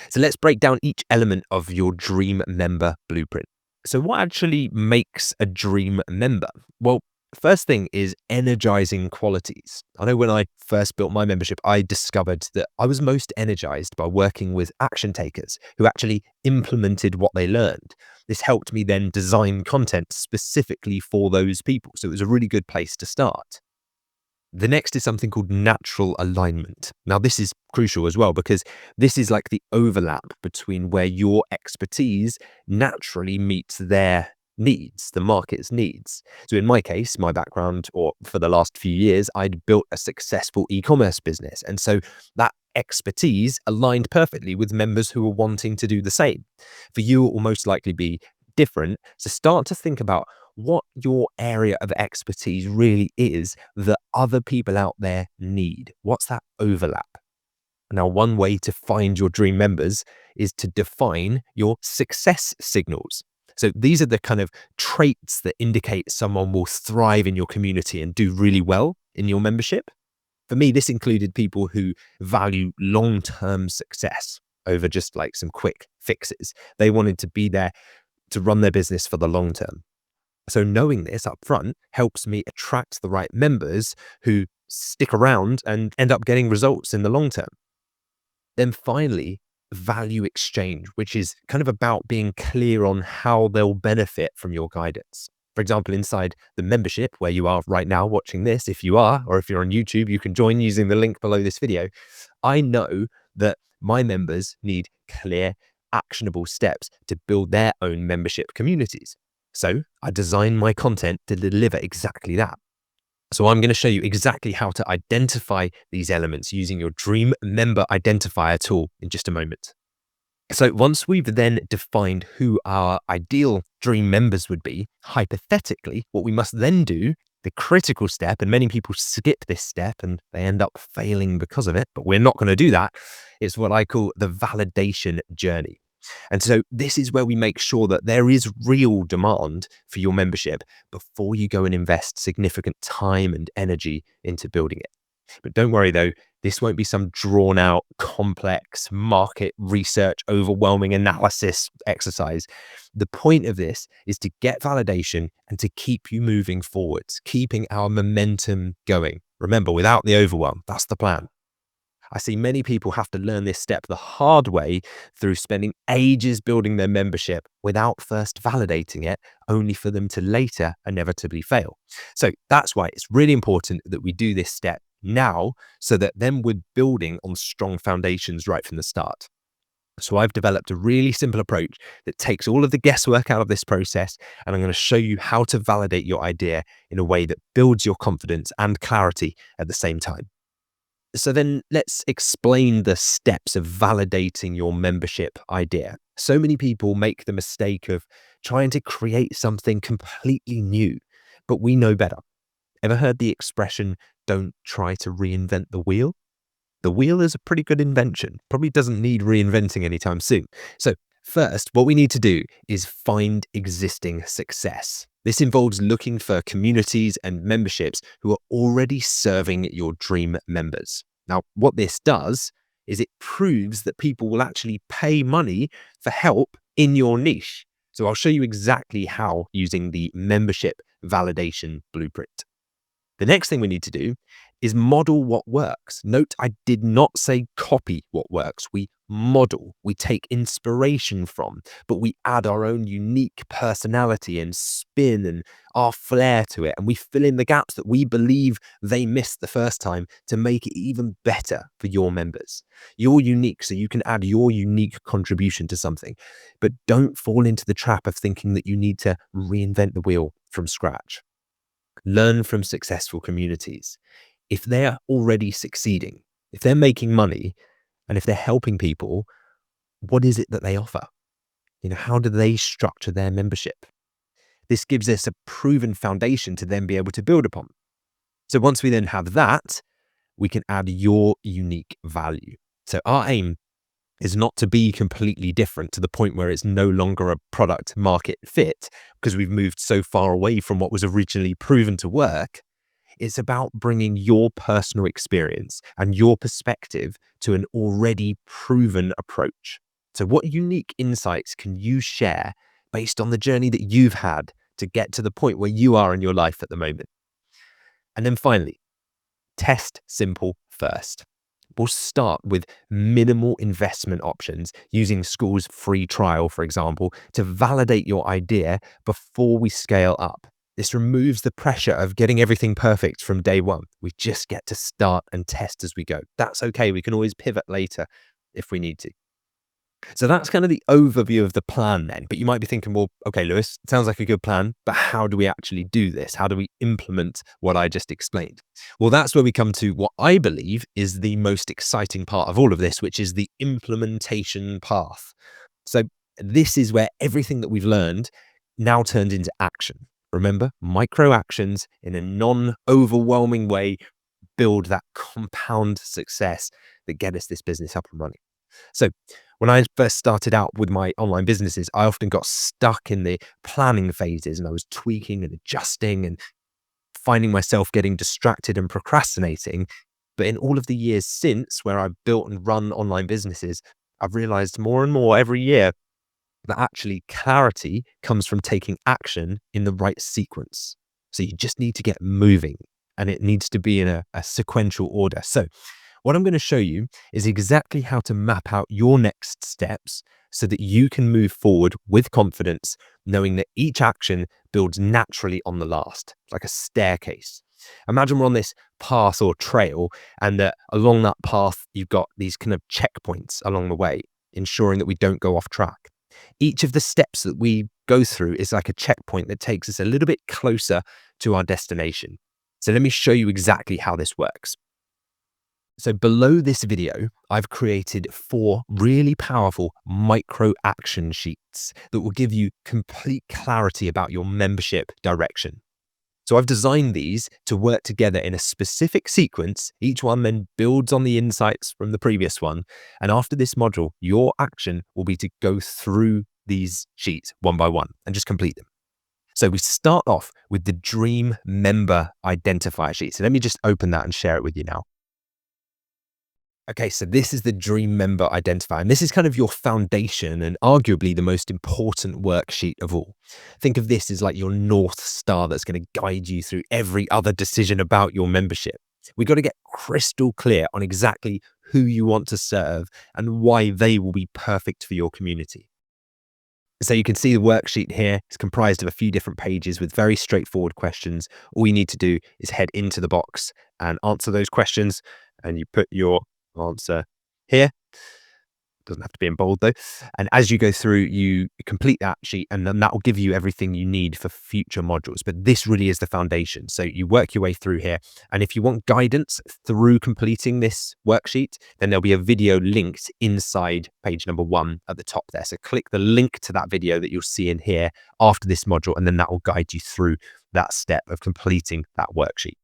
Speaker 1: So let's break down each element of your dream member blueprint. So what actually makes a dream member? Well, first thing is energizing qualities. I know when I first built my membership, I discovered that I was most energized by working with action takers who actually implemented what they learned. This helped me then design content specifically for those people. So it was a really good place to start. The next is something called natural alignment. Now, this is crucial as well because this is like the overlap between where your expertise naturally meets their needs, the market's needs. So in my case, my background, or for the last few years, I'd built a successful e-commerce business. And so that expertise aligned perfectly with members who were wanting to do the same. For you, it will most likely be different. So start to think about what your area of expertise really is that other people out there need. What's that overlap? Now, one way to find your dream members is to define your success signals. So these are the kind of traits that indicate someone will thrive in your community and do really well in your membership. For me, this included people who value long-term success over just like some quick fixes. They wanted to be there to run their business for the long term. So knowing this up front helps me attract the right members who stick around and end up getting results in the long term. Then finally, value exchange, which is kind of about being clear on how they'll benefit from your guidance. For example, inside the membership where you are right now watching this, if you are, or if you're on YouTube, you can join using the link below this video. I know that my members need clear, actionable steps to build their own membership communities. So I design my content to deliver exactly that. So I'm going to show you exactly how to identify these elements using your Dream Member Identifier tool in just a moment. So once we've then defined who our ideal dream members would be, hypothetically, what we must then do, the critical step, and many people skip this step and they end up failing because of it, but we're not going to do that, is what I call the validation journey. And so this is where we make sure that there is real demand for your membership before you go and invest significant time and energy into building it. But don't worry though, this won't be some drawn out, complex market research, overwhelming analysis exercise. The point of this is to get validation and to keep you moving forwards, keeping our momentum going. Remember, without the overwhelm, that's the plan. I see many people have to learn this step the hard way through spending ages building their membership without first validating it, only for them to later inevitably fail. So that's why it's really important that we do this step now so that then we're building on strong foundations right from the start. So I've developed a really simple approach that takes all of the guesswork out of this process, and I'm going to show you how to validate your idea in a way that builds your confidence and clarity at the same time. So then let's explain the steps of validating your membership idea. So many people make the mistake of trying to create something completely new, but we know better. Ever heard the expression, don't try to reinvent the wheel? The wheel is a pretty good invention, probably doesn't need reinventing anytime soon. So first, what we need to do is find existing success. This involves looking for communities and memberships who are already serving your dream members. Now, what this does is it proves that people will actually pay money for help in your niche. So I'll show you exactly how using the membership validation blueprint. The next thing we need to do is model what works. Note, I did not say copy what works. We model, we take inspiration from, but we add our own unique personality and spin and our flair to it. And we fill in the gaps that we believe they missed the first time to make it even better for your members. You're unique, so you can add your unique contribution to something, but don't fall into the trap of thinking that you need to reinvent the wheel from scratch. Learn from successful communities. If they're already succeeding, if they're making money, and if they're helping people, what is it that they offer? How do they structure their membership? This gives us a proven foundation to then be able to build upon. So once we then have that, we can add your unique value. So our aim is not to be completely different to the point where it's no longer a product market fit because we've moved so far away from what was originally proven to work. It's about bringing your personal experience and your perspective to an already proven approach. So what unique insights can you share based on the journey that you've had to get to the point where you are in your life at the moment? And then finally, test simple first. we'll start with minimal investment options using school's free trial, for example, to validate your idea before we scale up. This removes the pressure of getting everything perfect from day one. We just get to start and test as we go. That's okay. We can always pivot later if we need to. So that's kind of the overview of the plan then. But you might be thinking, well, okay, Lewis, it sounds like a good plan, but how do we actually do this? How do we implement what I just explained? Well, that's where we come to what I believe is the most exciting part of all of this, which is the implementation path. So this is where everything that we've learned now turns into action. Remember, micro actions in a non-overwhelming way build that compound success that get us this business up and running. So when I first started out with my online businesses, I often got stuck in the planning phases and I was tweaking and adjusting and finding myself getting distracted and procrastinating. But in all of the years since where I've built and run online businesses, I've realized more and more every year that actually clarity comes from taking action in the right sequence. So you just need to get moving and it needs to be in a sequential order. So what I'm going to show you is exactly how to map out your next steps so that you can move forward with confidence, knowing that each action builds naturally on the last, like a staircase. Imagine we're on this path or trail, and that along that path, you've got these kind of checkpoints along the way, ensuring that we don't go off track. Each of the steps that we go through is like a checkpoint that takes us a little bit closer to our destination. So let me show you exactly how this works. So below this video, I've created 4 really powerful micro action sheets that will give you complete clarity about your membership direction. So I've designed these to work together in a specific sequence. Each one then builds on the insights from the previous one. And after this module, your action will be to go through these sheets one by one and just complete them. So we start off with the Dream Member Identifier sheet. So let me just open that and share it with you now. Okay, so this is the Dream Member Identifier, and this is kind of your foundation and arguably the most important worksheet of all. Think of this as like your North Star that's going to guide you through every other decision about your membership. We've got to get crystal clear on exactly who you want to serve and why they will be perfect for your community. So you can see the worksheet here. It's comprised of a few different pages with very straightforward questions. All you need to do is head into the box and answer those questions, and you put your answer here. Doesn't have to be in bold though. And as you go through, you complete that sheet, and then that will give you everything you need for future modules. But this really is the foundation. So you work your way through here. And if you want guidance through completing this worksheet, then there'll be a video linked inside page number 1 at the top there. So click the link to that video that you'll see in here after this module, and then that will guide you through that step of completing that worksheet.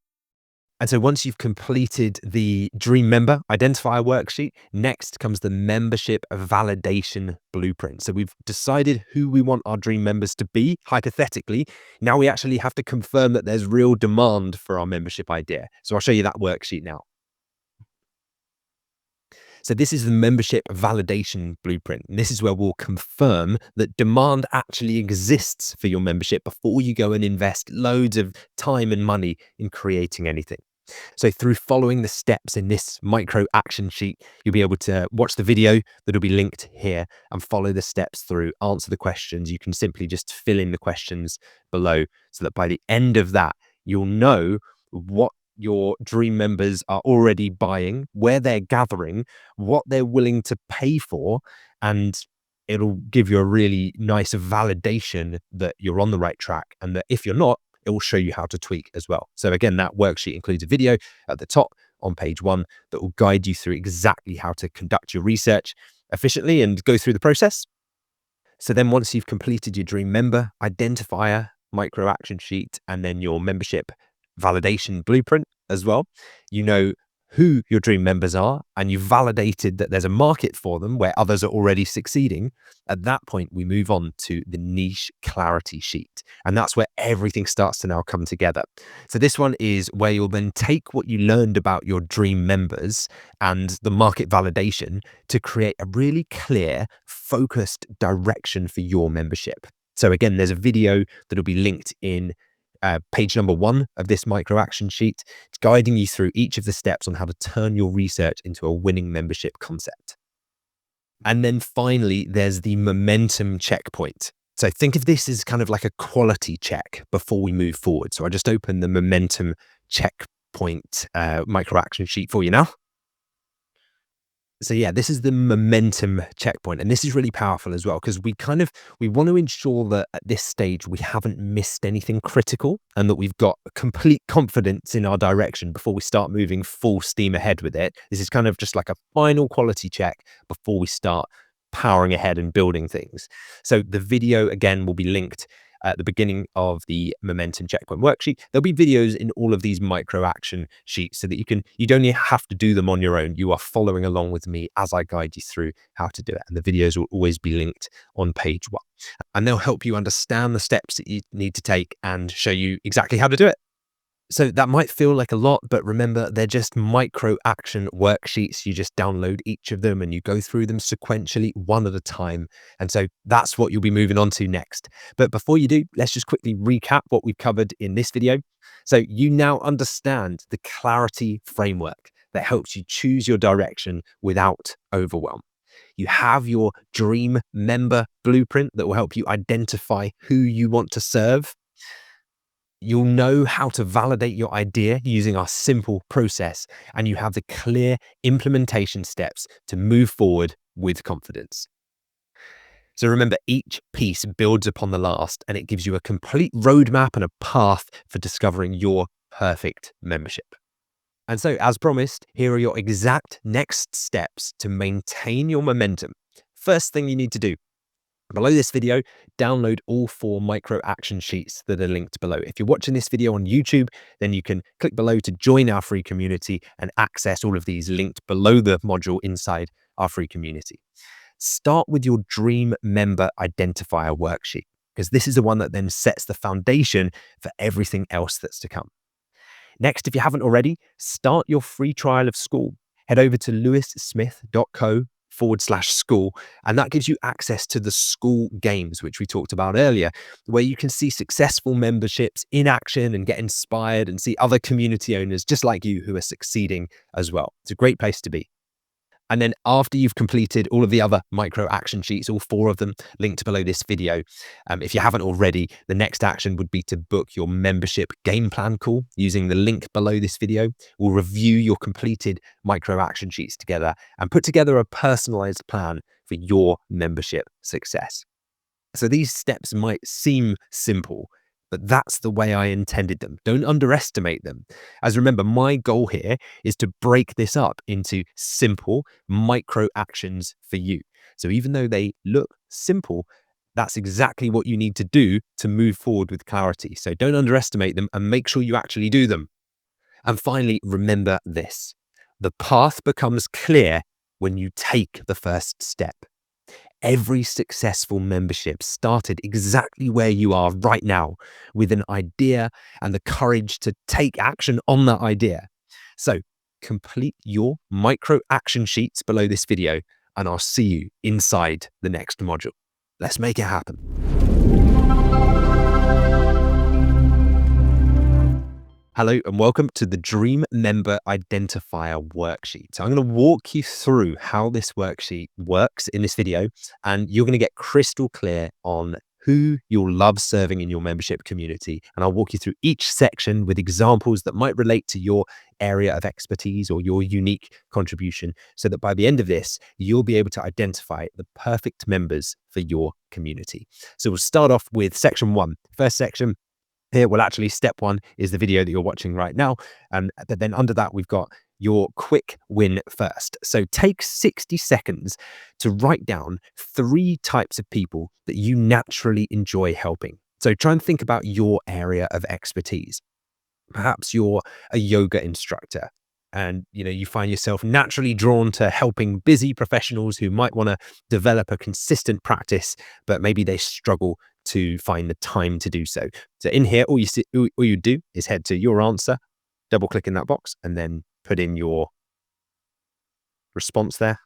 Speaker 1: And so once you've completed the Dream Member Identifier worksheet, next comes the Membership Validation Blueprint. So we've decided who we want our dream members to be, hypothetically. Now we actually have to confirm that there's real demand for our membership idea. So I'll show you that worksheet now. So this is the Membership Validation Blueprint. And this is where we'll confirm that demand actually exists for your membership before you go and invest loads of time and money in creating anything. So through following the steps in this micro action sheet, you'll be able to watch the video that'll be linked here and follow the steps through, answer the questions. You can simply just fill in the questions below so that by the end of that, you'll know what your dream members are already buying, where they're gathering, what they're willing to pay for, and it'll give you a really nice validation that you're on the right track, and that if you're not, it will show you how to tweak as well. So again, that worksheet includes a video at the top on page 1 that will guide you through exactly how to conduct your research efficiently and go through the process. So then once you've completed your Dream Member Identifier micro action sheet and then your membership validation blueprint as well, you know who your dream members are and you've validated that there's a market for them where others are already succeeding. At that point, we move on to the niche clarity sheet. And that's where everything starts to now come together. So this one is where you'll then take what you learned about your dream members and the market validation to create a really clear, focused direction for your membership. So again, there's a video that'll be linked in page number 1 of this micro action sheet. It's guiding you through each of the steps on how to turn your research into a winning membership concept. And then finally, there's the momentum checkpoint. So think of this as kind of like a quality check before we move forward. So I just opened the momentum checkpoint micro action sheet for you now. So yeah, this is the momentum checkpoint, and this is really powerful as well because we want to ensure that at this stage we haven't missed anything critical and that we've got complete confidence in our direction before we start moving full steam ahead with it. This is kind of just like a final quality check before we start powering ahead and building things. So the video again will be linked at the beginning of the momentum checkpoint worksheet. There'll be videos in all of these micro action sheets so that you don't have to do them on your own. You are following along with me as I guide you through how to do it. And the videos will always be linked on page 1. And they'll help you understand the steps that you need to take and show you exactly how to do it. So that might feel like a lot, but remember, they're just micro action worksheets. You just download each of them and you go through them sequentially, one at a time. And so that's what you'll be moving on to next. But before you do, let's just quickly recap what we've covered in this video. So you now understand the clarity framework that helps you choose your direction without overwhelm. You have your dream member blueprint that will help you identify who you want to serve. You'll know how to validate your idea using our simple process, and you have the clear implementation steps to move forward with confidence. So remember, each piece builds upon the last, and it gives you a complete roadmap and a path for discovering your perfect membership. And so, as promised, here are your exact next steps to maintain your momentum. First thing you need to do: below this video, download all 4 micro action sheets that are linked below. If you're watching this video on YouTube, then you can click below to join our free community and access all of these linked below the module inside our free community. Start with your dream member identifier worksheet, because this is the one that then sets the foundation for everything else that's to come. Next, if you haven't already, start your free trial of School. Head over to lewissmith.co/school, and that gives you access to the School games, which we talked about earlier, where you can see successful memberships in action and get inspired and see other community owners just like you who are succeeding as well. It's a great place to be. And then after you've completed all of the other micro action sheets, all 4 of them linked below this video, if you haven't already, the next action would be to book your membership game plan call using the link below this video. We'll review your completed micro action sheets together and put together a personalized plan for your membership success. So these steps might seem simple, but that's the way I intended them. Don't underestimate them. As remember, my goal here is to break this up into simple micro actions for you. So even though they look simple, that's exactly what you need to do to move forward with clarity. So don't underestimate them and make sure you actually do them. And finally, remember this: the path becomes clear when you take the first step. Every successful membership started exactly where you are right now, with an idea and the courage to take action on that idea. So complete your micro action sheets below this video, and I'll see you inside the next module. Let's make it happen. Hello and welcome to the Dream Member Identifier worksheet. So I'm going to walk you through how this worksheet works in this video, and you're going to get crystal clear on who you'll love serving in your membership community. And I'll walk you through each section with examples that might relate to your area of expertise or your unique contribution, so that by the end of this, you'll be able to identify the perfect members for your community. So we'll start off with section 1. First section here, well, actually, step 1 is the video that you're watching right now. But then under that, we've got your quick win first. So take 60 seconds to write down 3 types of people that you naturally enjoy helping. So try and think about your area of expertise. Perhaps you're a yoga instructor and you find yourself naturally drawn to helping busy professionals who might want to develop a consistent practice, but maybe they struggle to find the time to do so. So in here, all you do is head to your answer, double click in that box, and then put in your response there.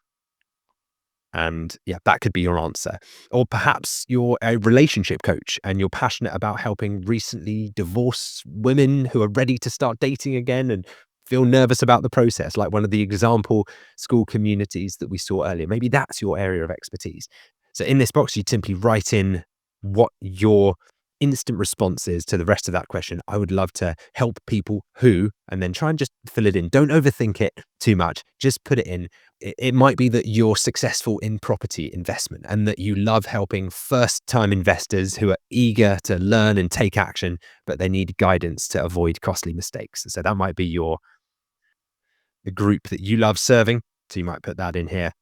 Speaker 1: And yeah, that could be your answer. Or perhaps you're a relationship coach and you're passionate about helping recently divorced women who are ready to start dating again and feel nervous about the process, like one of the example school communities that we saw earlier. Maybe that's your area of expertise. So in this box, you simply write in what your instant response is to the rest of that question. I would love to help people who, and then try and just fill it in. Don't overthink it too much. Just put it in. It might be that you're successful in property investment and that you love helping first time investors who are eager to learn and take action, but they need guidance to avoid costly mistakes. So that might be the group that you love serving. So you might put that in here.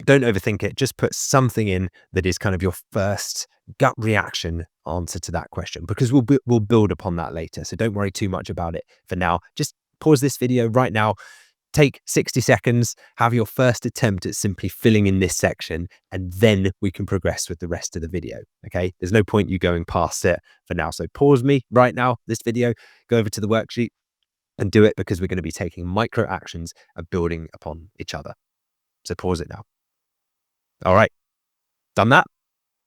Speaker 1: Don't overthink it. Just put something in that is kind of your first gut reaction answer to that question, because we'll build upon that later. So don't worry too much about it for now. Just pause this video right now. Take 60 seconds, have your first attempt at simply filling in this section, and then we can progress with the rest of the video. Okay. There's no point you going past it for now. So pause me right now, this video, go over to the worksheet and do it, because we're going to be taking micro actions and building upon each other. So pause it now. All right. Done that?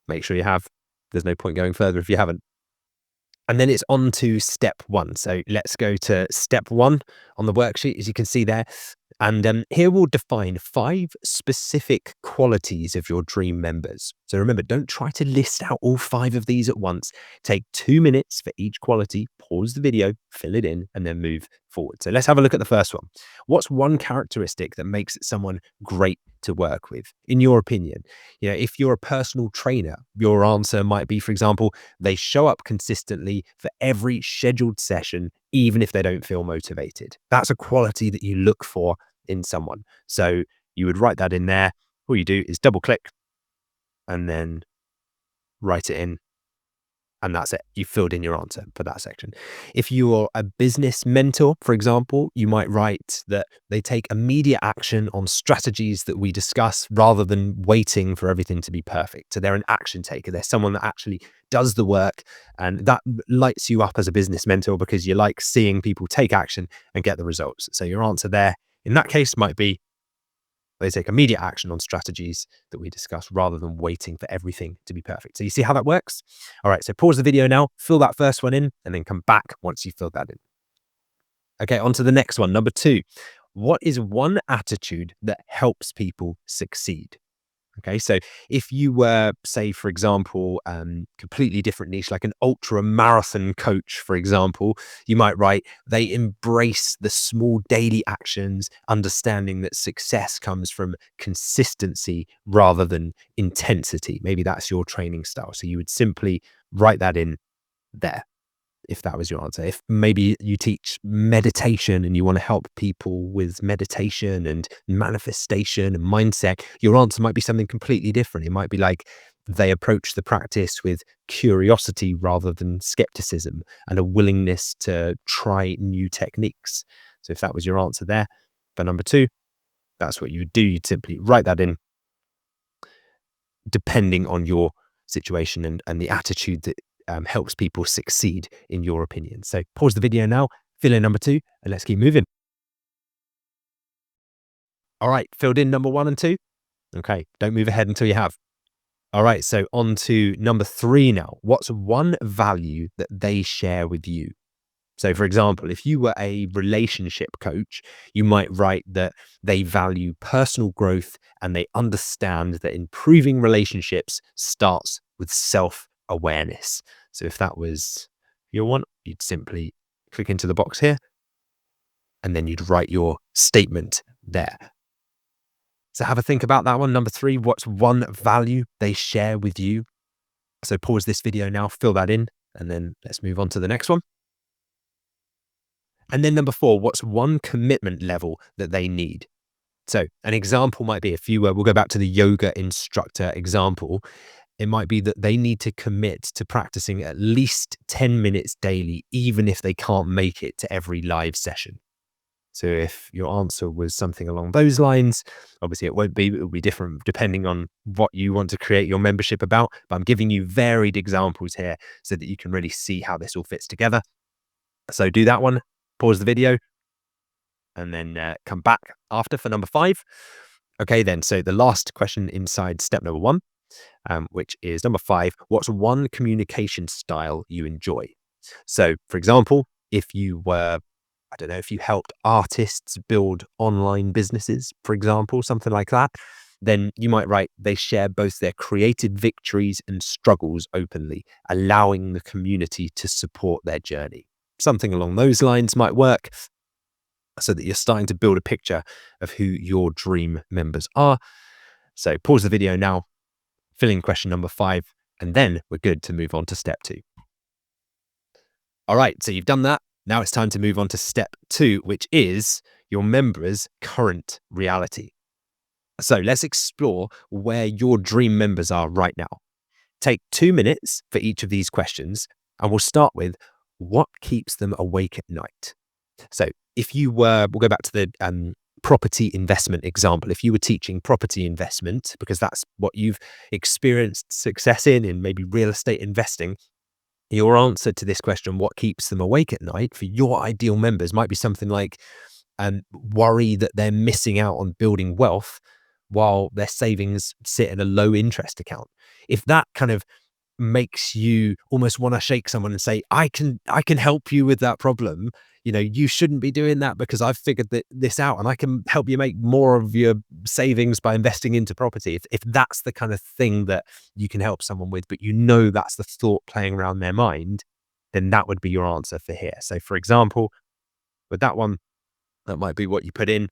Speaker 1: Make sure you have. There's no point going further if you haven't. And then it's on to step one. So let's go to step one on the worksheet, as you can see there. And here we'll define 5 specific qualities of your dream members. So remember, don't try to list out all 5 of these at once. Take 2 minutes for each quality, pause the video, fill it in, and then move forward. So let's have a look at the first one. What's one characteristic that makes someone great to work with, in your opinion? You know, if you're a personal trainer, your answer might be, for example, they show up consistently for every scheduled session, even if they don't feel motivated. That's a quality that you look for in someone. So you would write that in there. All you do is double click and then write it in. And that's it. You filled in your answer for that section. If you're a business mentor, for example, you might write that they take immediate action on strategies that we discuss rather than waiting for everything to be perfect. So they're an action taker. They're someone that actually does the work, and that lights you up as a business mentor because you like seeing people take action and get the results. So your answer there in that case might be they take immediate action on strategies that we discuss rather than waiting for everything to be perfect. So you see how that works? All right, so pause the video now, fill that first one in, and then come back once you've filled that in. Okay, on to the next one. Number 2, what is one attitude that helps people succeed? Okay, so if you were, say, for example, completely different niche, like an ultra marathon coach, for example, you might write, they embrace the small daily actions, understanding that success comes from consistency rather than intensity. Maybe that's your training style. So you would simply write that in there, if that was your answer. If maybe you teach meditation and you want to help people with meditation and manifestation and mindset, your answer might be something completely different. It might be like they approach the practice with curiosity rather than skepticism and a willingness to try new techniques. So if that was your answer there for number 2, that's what you would do. You'd simply write that in depending on your situation and the attitude that helps people succeed in your opinion. So pause the video now, fill in number 2, and let's keep moving. All right, filled in number 1 and 2. Okay, don't move ahead until you have. All right, so on to number 3 now. What's one value that they share with you? So, for example, if you were a relationship coach, you might write that they value personal growth and they understand that improving relationships starts with self-awareness. So if that was your one, you'd simply click into the box here and then you'd write your statement there. So have a think about that one. Number 3, what's one value they share with you? So pause this video now, fill that in, and then let's move on to the next one. And then number 4, what's one commitment level that they need? So an example might be, if you we'll go back to the yoga instructor example, it might be that they need to commit to practicing at least 10 minutes daily, even if they can't make it to every live session. So if your answer was something along those lines, obviously it won't be, it will be different depending on what you want to create your membership about. But I'm giving you varied examples here so that you can really see how this all fits together. So do that one, pause the video, and then come back after for number 5. Okay, then. So the last question inside step number one, which is number 5, what's one communication style you enjoy? So, for example, if you were, I don't know, if you helped artists build online businesses, for example, something like that, then you might write, they share both their creative victories and struggles openly, allowing the community to support their journey. Something along those lines might work so that you're starting to build a picture of who your dream members are. So pause the video now, fill in question number 5, and then we're good to move on to step 2. All right, so you've done that. Now it's time to move on to step 2, which is your members' current reality. So let's explore where your dream members are right now. Take 2 minutes for each of these questions, and we'll start with what keeps them awake at night. So if you were, we'll go back to the property investment example. If you were teaching property investment, because that's what you've experienced success in maybe real estate investing, your answer to this question, what keeps them awake at night, for your ideal members might be something like worry that they're missing out on building wealth while their savings sit in a low interest account. If that kind of makes you almost want to shake someone and say, I can help you with that problem. You shouldn't be doing that because I've figured this out and I can help you make more of your savings by investing into property. If that's the kind of thing that you can help someone with, but that's the thought playing around their mind, then that would be your answer for here. So for example, with that one, that might be what you put in.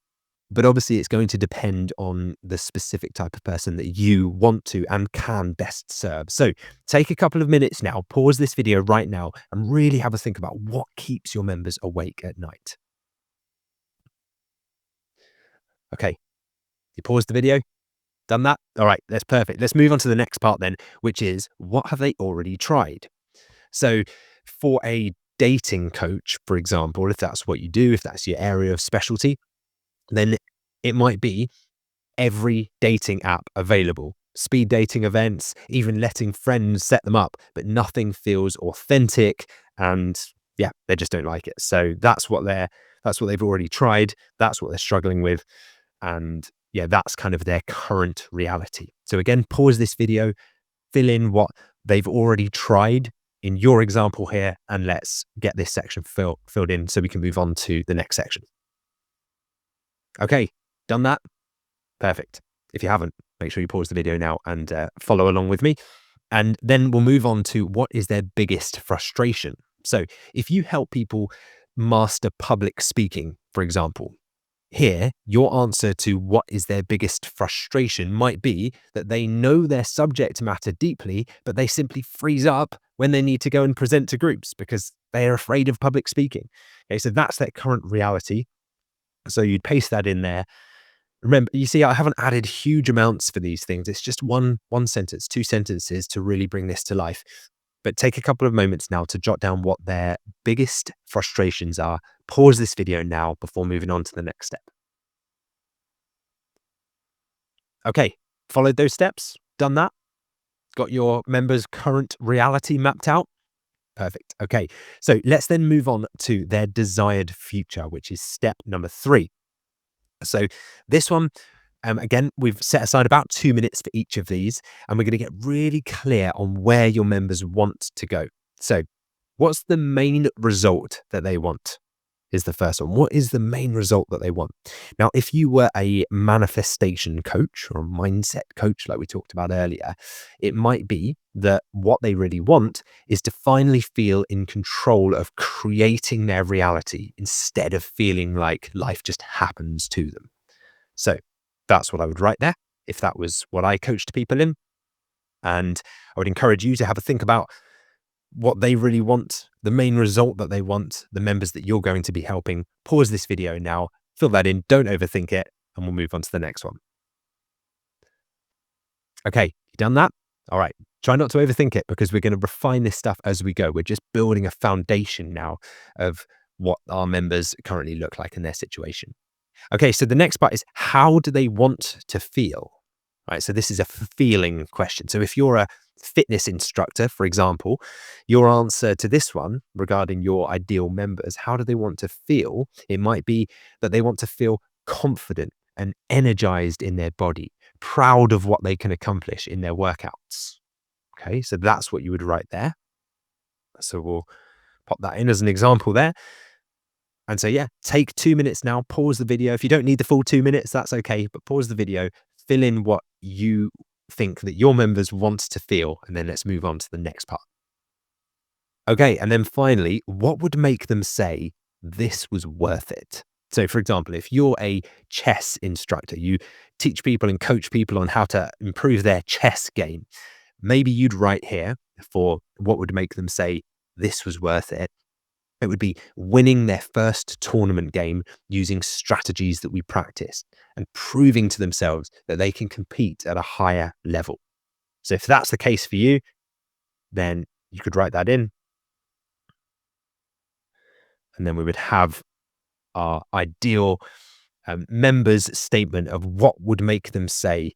Speaker 1: But obviously, it's going to depend on the specific type of person that you want to and can best serve. So take a couple of minutes now, pause this video right now, and really have a think about what keeps your members awake at night. Okay, you paused the video, done that? All right, that's perfect. Let's move on to the next part then, which is what have they already tried? So for a dating coach, for example, if that's what you do, if that's your area of specialty, then it might be every dating app available, speed dating events, even letting friends set them up, but nothing feels authentic. And yeah, they just don't like it. So that's what they've already tried. That's what they're struggling with. And yeah, that's kind of their current reality. So again, pause this video, fill in what they've already tried in your example here, and let's get this section filled in so we can move on to the next section. Okay, done that? Perfect. If you haven't, make sure you pause the video now and follow along with me. And then we'll move on to what is their biggest frustration. So if you help people master public speaking, for example, here, your answer to what is their biggest frustration might be that they know their subject matter deeply, but they simply freeze up when they need to go and present to groups because they are afraid of public speaking. Okay, so that's their current reality. So you'd paste that in there. Remember, you see, I haven't added huge amounts for these things. It's just one sentence, 2 sentences to really bring this to life. But take a couple of moments now to jot down what their biggest frustrations are. Pause this video now before moving on to the next step. Okay, followed those steps, done that, got your members' current reality mapped out. Perfect. Okay, so let's then move on to their desired future, which is step number 3. So this one, again, we've set aside about 2 minutes for each of these, and we're going to get really clear on where your members want to go. So what's the main result that they want is the first one. What is the main result that they want? Now, if you were a manifestation coach or a mindset coach, like we talked about earlier, it might be that what they really want is to finally feel in control of creating their reality instead of feeling like life just happens to them. So that's what I would write there if that was what I coached people in. And I would encourage you to have a think about what they really want, the main result that they want, the members that you're going to be helping. Pause this video now, fill that in, don't overthink it, and we'll move on to the next one. Okay, you done that? All right, try not to overthink it because we're going to refine this stuff as we go. We're just building a foundation now of what our members currently look like in their situation. Okay, so the next part is how do they want to feel? Right, so this is a feeling question. So if you're a fitness instructor, for example, your answer to this one regarding your ideal members, how do they want to feel? It might be that they want to feel confident and energized in their body, proud of what they can accomplish in their workouts. Okay, so that's what you would write there. So we'll pop that in as an example there. And so, yeah, take 2 minutes now, pause the video. If you don't need the full 2 minutes, that's okay, but pause the video, fill in what you think that your members want to feel, and then let's move on to the next part. Okay, and then finally, what would make them say this was worth it? So, for example, if you're a chess instructor, you teach people and coach people on how to improve their chess game. Maybe you'd write here for what would make them say this was worth it. It would be winning their first tournament game using strategies that we practice and proving to themselves that they can compete at a higher level. So if that's the case for you, then you could write that in. And then we would have our ideal members statement of what would make them say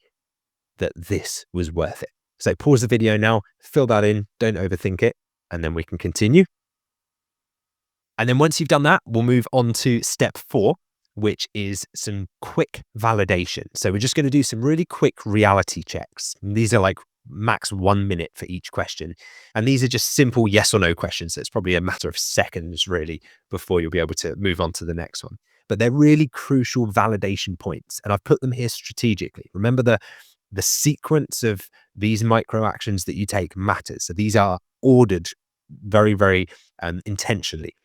Speaker 1: that this was worth it. So pause the video now, fill that in, don't overthink it, and then we can continue. And then once you've done that, we'll move on to step 4, which is some quick validation. So we're just going to do some really quick reality checks. And these are like max 1 minute for each question. And these are just simple yes or no questions. So it's probably a matter of seconds really before you'll be able to move on to the next one. But they're really crucial validation points. And I've put them here strategically. Remember the sequence of these micro actions that you take matters. So these are ordered very, very intentionally.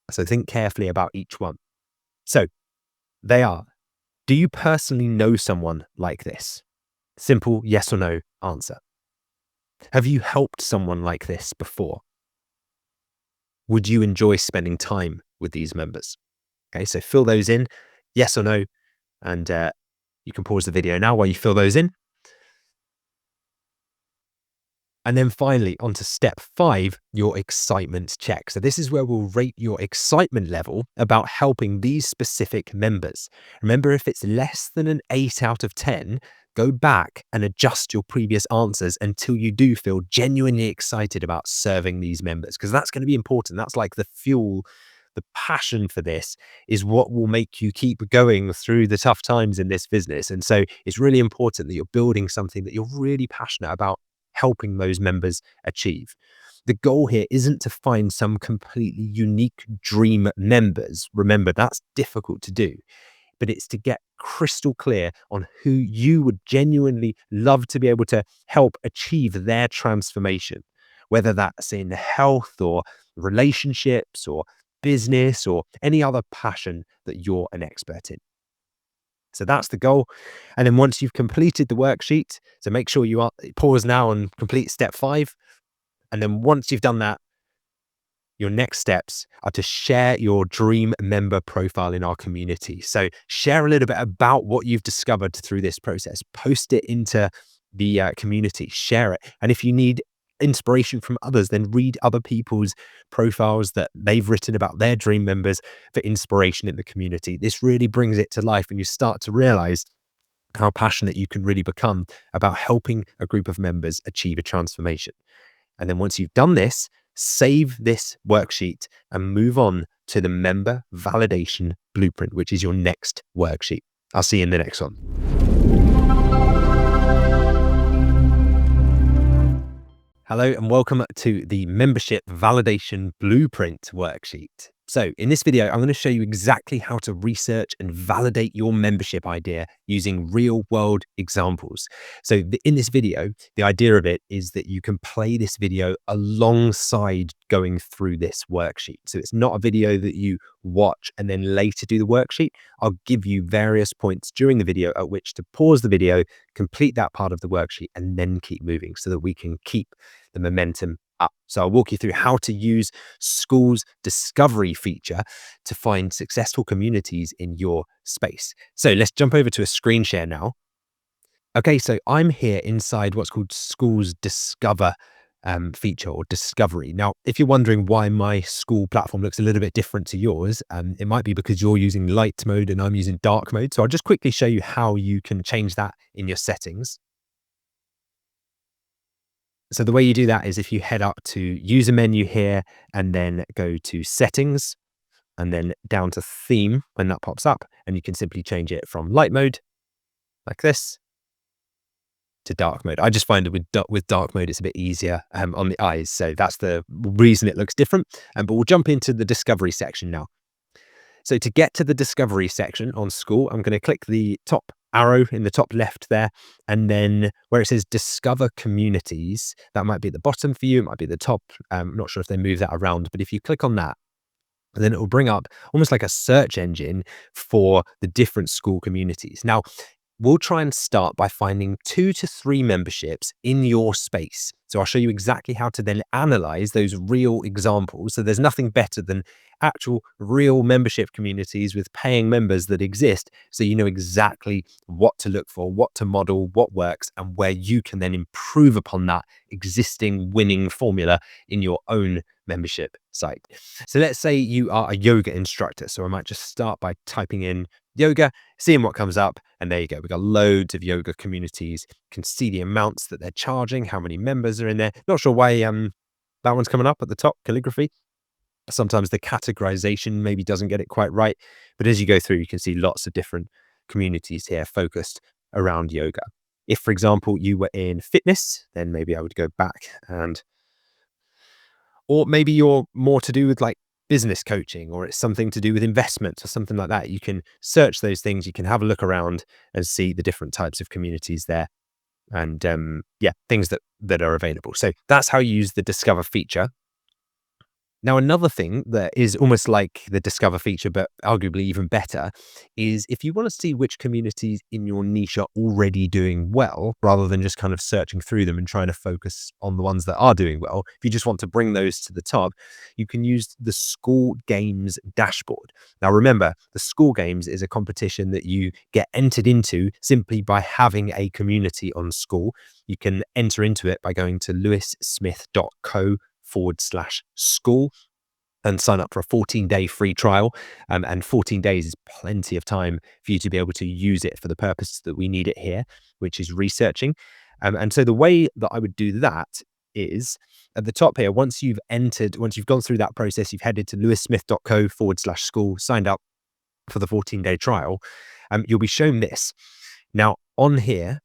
Speaker 1: So think carefully about each one. So they are, do you personally know someone like this? Simple yes or no answer. Have you helped someone like this before? Would you enjoy spending time with these members? Okay, so fill those in, yes or no, and you can pause the video now while you fill those in. And then finally, on to step 5, your excitement check. So this is where we'll rate your excitement level about helping these specific members. Remember, if it's less than an 8 out of 10, go back and adjust your previous answers until you do feel genuinely excited about serving these members, because that's going to be important. That's like the fuel. The passion for this is what will make you keep going through the tough times in this business. And so it's really important that you're building something that you're really passionate about helping those members achieve. The goal here isn't to find some completely unique dream members. Remember, that's difficult to do, but it's to get crystal clear on who you would genuinely love to be able to help achieve their transformation, whether that's in health or relationships or business or any other passion that you're an expert in. So that's the goal. And then once you've completed the worksheet, so make sure you pause now and complete step 5. And then once you've done that, your next steps are to share your dream member profile in our community. So share a little bit about what you've discovered through this process. Post it into the community, share it. And if you need inspiration from others, then read other people's profiles that they've written about their dream members for inspiration in the community. This really brings it to life, and you start to realize how passionate you can really become about helping a group of members achieve a transformation. And then once you've done this, save this worksheet and move on to the member validation blueprint, which is your next worksheet. I'll see you in the next one. Hello and welcome to the membership validation blueprint worksheet. So in this video, I'm going to show you exactly how to research and validate your membership idea using real world examples. So in this video, the idea of it is that you can play this video alongside going through this worksheet. So it's not a video that you watch and then later do the worksheet. I'll give you various points during the video at which to pause the video, complete that part of the worksheet, and then keep moving so that we can keep the momentum up. So I'll walk you through how to use School's discovery feature to find successful communities in your space. So let's jump over to a screen share now. Okay, so I'm here inside what's called School's discover feature or discovery. Now, if you're wondering why my School platform looks a little bit different to yours, it might be because you're using light mode and I'm using dark mode. So I'll just quickly show you how you can change that in your settings. So the way you do that is if you head up to user menu here and then go to settings, and then down to theme when that pops up. And you can simply change it from light mode like this to dark mode. I just find that with dark mode, it's a bit easier on the eyes. So that's the reason it looks different. But we'll jump into the discovery section now. So to get to the discovery section on school, I'm going to click the top arrow in the top left there. And then where it says discover communities, that might be at the bottom for you. It might be at the top. I'm not sure if they move that around, but if you click on that, then it will bring up almost like a search engine for the different school communities. Now, we'll try and start by finding 2 to 3 memberships in your space. So I'll show you exactly how to then analyze those real examples. So there's nothing better than actual real membership communities with paying members that exist. So you know exactly what to look for, what to model, what works, and where you can then improve upon that existing winning formula in your own membership site. So let's say you are a yoga instructor. So I might just start by typing in yoga, seeing what comes up, and there you go. We've got loads of yoga communities. You can see the amounts that they're charging, how many members are in there. Not sure why that one's coming up at the top, calligraphy. Sometimes the categorization maybe doesn't get it quite right, but as you go through, you can see lots of different communities here focused around yoga. If, for example, you were in fitness, then maybe I would go back or maybe you're more to do with like business coaching, or it's something to do with investments or something like that. You can search those things. You can have a look around and see the different types of communities there, and things that are available. So that's how you use the discover feature. Now, another thing that is almost like the discover feature, but arguably even better, is if you want to see which communities in your niche are already doing well, rather than just kind of searching through them and trying to focus on the ones that are doing well. If you just want to bring those to the top, you can use the school games dashboard. Now, remember, the school games is a competition that you get entered into simply by having a community on school. You can enter into it by going to lewissmith.co/school and sign up for a 14-day free trial. And 14 days is plenty of time for you to be able to use it for the purpose that we need it here, which is researching. And so the way that I would do that is at the top here, once you've gone through that process, you've headed to lewissmith.co/school, signed up for the 14-day trial, you'll be shown this. Now on here,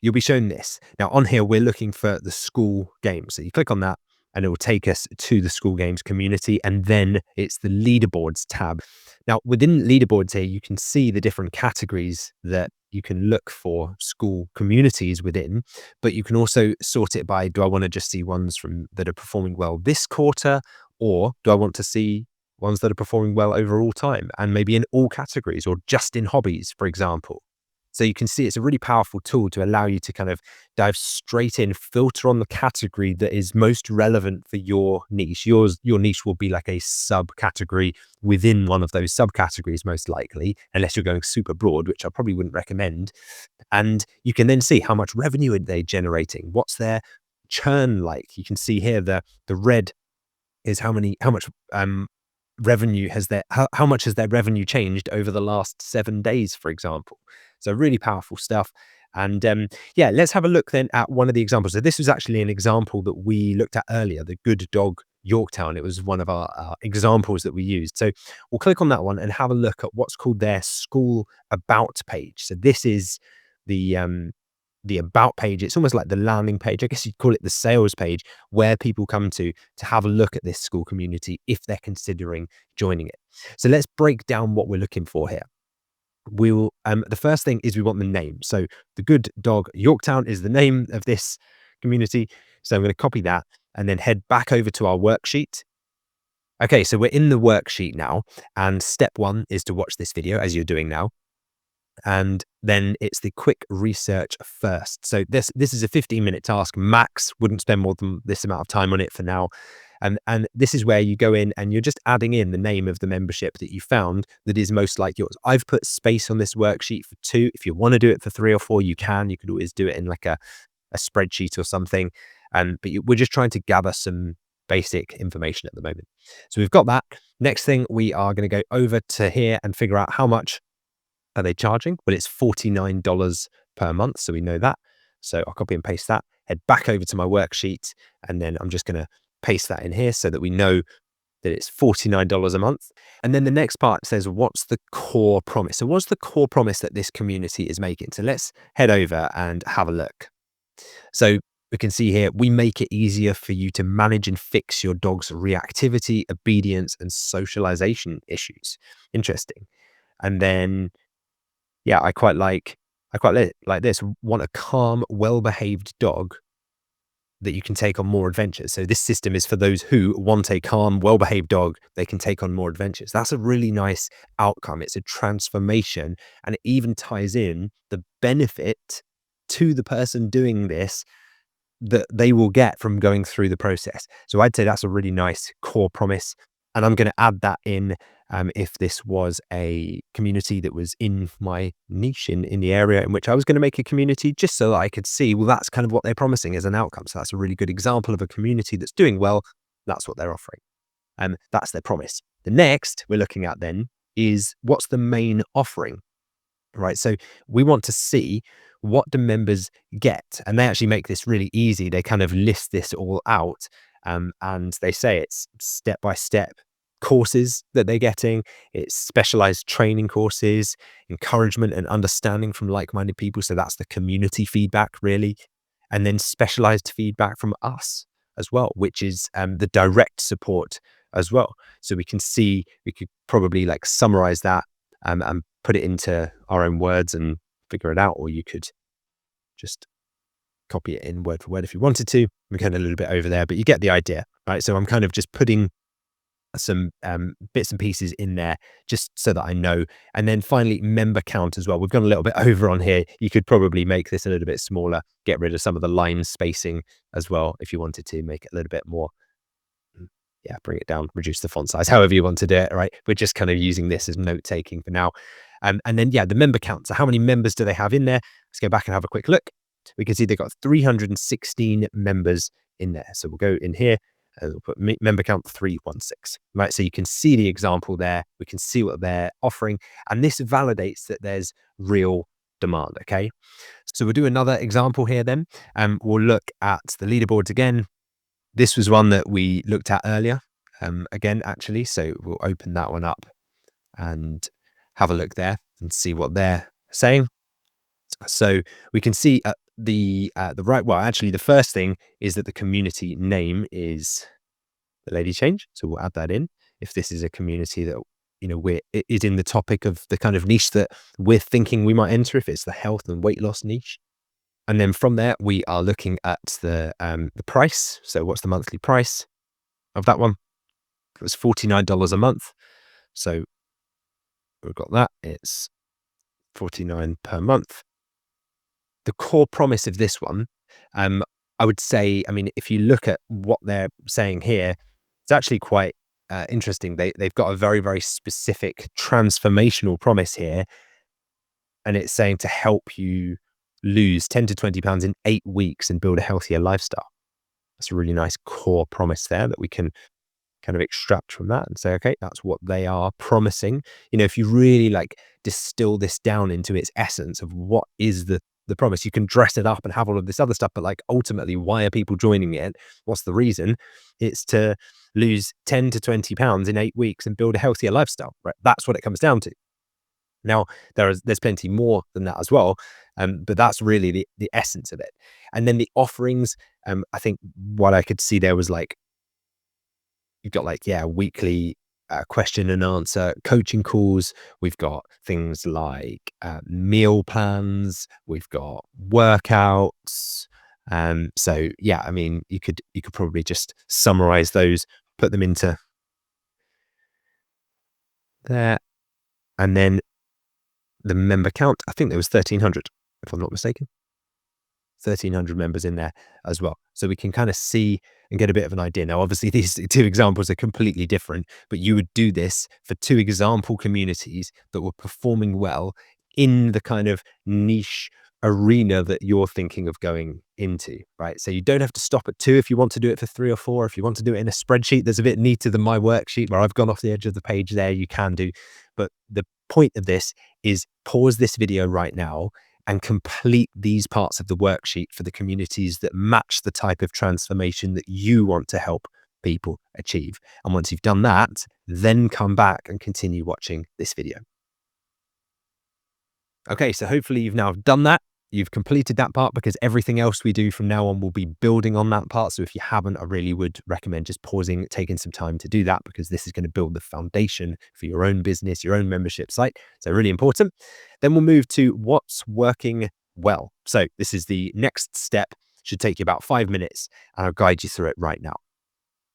Speaker 1: we're looking for the school games. So you click on that and it will take us to the school games community. And then it's the leaderboards tab. Now within leaderboards here, you can see the different categories that you can look for school communities within, but you can also sort it by, do I want to just see ones that are performing well this quarter? Or do I want to see ones that are performing well over all time and maybe in all categories or just in hobbies, for example? So you can see it's a really powerful tool to allow you to kind of dive straight in, filter on the category that is most relevant for your niche. Your niche will be like a subcategory within one of those subcategories, most likely, unless you're going super broad, which I probably wouldn't recommend. And you can then see how much revenue are they generating? What's their churn like? You can see here the red is how much revenue how much has their revenue changed over the last 7 days, for example. So really powerful stuff. And let's have a look then at one of the examples. So this was actually an example that we looked at earlier, the Good Dog Yorktown. It was one of our examples that we used. So we'll click on that one and have a look at what's called their school about page. So this is the about page. It's almost like the landing page. I guess you'd call it the sales page, where people come to have a look at this school community if they're considering joining it. So let's break down what we're looking for here. We'll the first thing is we want the name. So the Good Dog Yorktown is the name of this community. So I'm going to copy that and then head back over to our worksheet. Okay, so we're in the worksheet now, and step 1 is to watch this video as you're doing now. And then it's the quick research first. So this is a 15-minute task max. Wouldn't spend more than this amount of time on it for now. And this is where you go in and you're just adding in the name of the membership that you found that is most like yours. I've put space on this worksheet for 2. If you want to do it for 3 or 4, you can. You could always do it in like a spreadsheet or something. We're just trying to gather some basic information at the moment. So we've got that. Next thing, we are going to go over to here and figure out how much are they charging. Well, it's $49 per month. So we know that. So I'll copy and paste that, head back over to my worksheet, and then I'm just going to paste that in here so that we know that it's $49 a month. And then the next part says, what's the core promise? So what's the core promise that this community is making? So let's head over and have a look. So we can see here, we make it easier for you to manage and fix your dog's reactivity, obedience, and socialization issues. Interesting. And then, yeah, I quite like this. Want a calm, well-behaved dog that you can take on more adventures. So this system is for those who want a calm, well-behaved dog. They can take on more adventures. That's a really nice outcome. It's a transformation, and it even ties in the benefit to the person doing this that they will get from going through the process. So I'd say that's a really nice core promise. And I'm going to add that in if this was a community that was in my niche, in the area in which I was going to make a community, just so that I could see, well, that's kind of what they're promising as an outcome. So that's a really good example of a community that's doing well. That's what they're offering. That's their promise. The next we're looking at then is, what's the main offering? Right. So we want to see, what do members get? And they actually make this really easy. They kind of list this all out, and they say it's step by step courses that they're getting. It's specialized training courses, encouragement and understanding from like-minded people. So that's the community feedback, really. And then specialized feedback from us as well, which is the direct support as well. So we can see, we could probably like summarize that and put it into our own words and figure it out, or you could just copy it in word for word if you wanted to. We're going a little bit over there, but you get the idea, right? So I'm kind of just putting some bits and pieces in there just so that I know. And then finally, member count as well. We've gone a little bit over on here. You could probably make this a little bit smaller, get rid of some of the line spacing as well if you wanted to make it a little bit more. Yeah, bring it down, reduce the font size, however you want to do it, right? We're just kind of using this as note taking for now. And then, yeah, the member count. So how many members do they have in there? Let's go back and have a quick look. We can see they've got 316 members in there. So we'll go in here and we'll put member count 316, right? So you can see the example there. We can see what they're offering. And this validates that there's real demand, okay? So we'll do another example here then. We'll look at the leaderboards again. This was one that we looked at earlier, again, actually. So we'll open that one up and have a look there and see what they're saying. So we can see at the right, well, actually, the first thing is that the community name is the Lady Change. So we'll add that in if this is a community that, you know, it is in the topic of the kind of niche that we're thinking we might enter, if it's the health and weight loss niche. And then from there, we are looking at the price. So what's the monthly price of that one? It was $49 a month. So we've got that. It's $49 per month. The core promise of this one, I would say, I mean, if you look at what they're saying here, it's actually quite interesting. They've got a very, very specific transformational promise here. And it's saying to help you lose 10 to 20 pounds in 8 weeks and build a healthier lifestyle. That's a really nice core promise there that we can kind of extract from that and say, okay, that's what they are promising. You know, if you really like distill this down into its essence of what is the promise, you can dress it up and have all of this other stuff, but like ultimately, why are people joining it? What's the reason? It's to lose 10 to 20 pounds in 8 weeks and build a healthier lifestyle, right? That's what it comes down to. Now, there's plenty more than that as well, but that's really the essence of it. And then the offerings, I think what I could see there was like, you've got like, yeah, weekly question and answer coaching calls. We've got things like meal plans. We've got workouts. So yeah, I mean, you could probably just summarize those, put them into there, and then the member count, I think there was 1,300, if I'm not mistaken. 1,300 members in there as well. So we can kind of see and get a bit of an idea. Now, obviously, these two examples are completely different, but you would do this for two example communities that were performing well in the kind of niche arena that you're thinking of going into, right? So you don't have to stop at 2 if you want to do it for 3 or 4. If you want to do it in a spreadsheet that's a bit neater than my worksheet where I've gone off the edge of the page there, you can do. But the point of this is, pause this video right now and complete these parts of the worksheet for the communities that match the type of transformation that you want to help people achieve. And once you've done that, then come back and continue watching this video. Okay, so hopefully you've now done that. You've completed that part, because everything else we do from now on will be building on that part. So if you haven't, I really would recommend just pausing, taking some time to do that, because this is going to build the foundation for your own business, your own membership site. So really important. Then we'll move to what's working well. So this is the next step. Should take you about 5 minutes, and I'll guide you through it right now.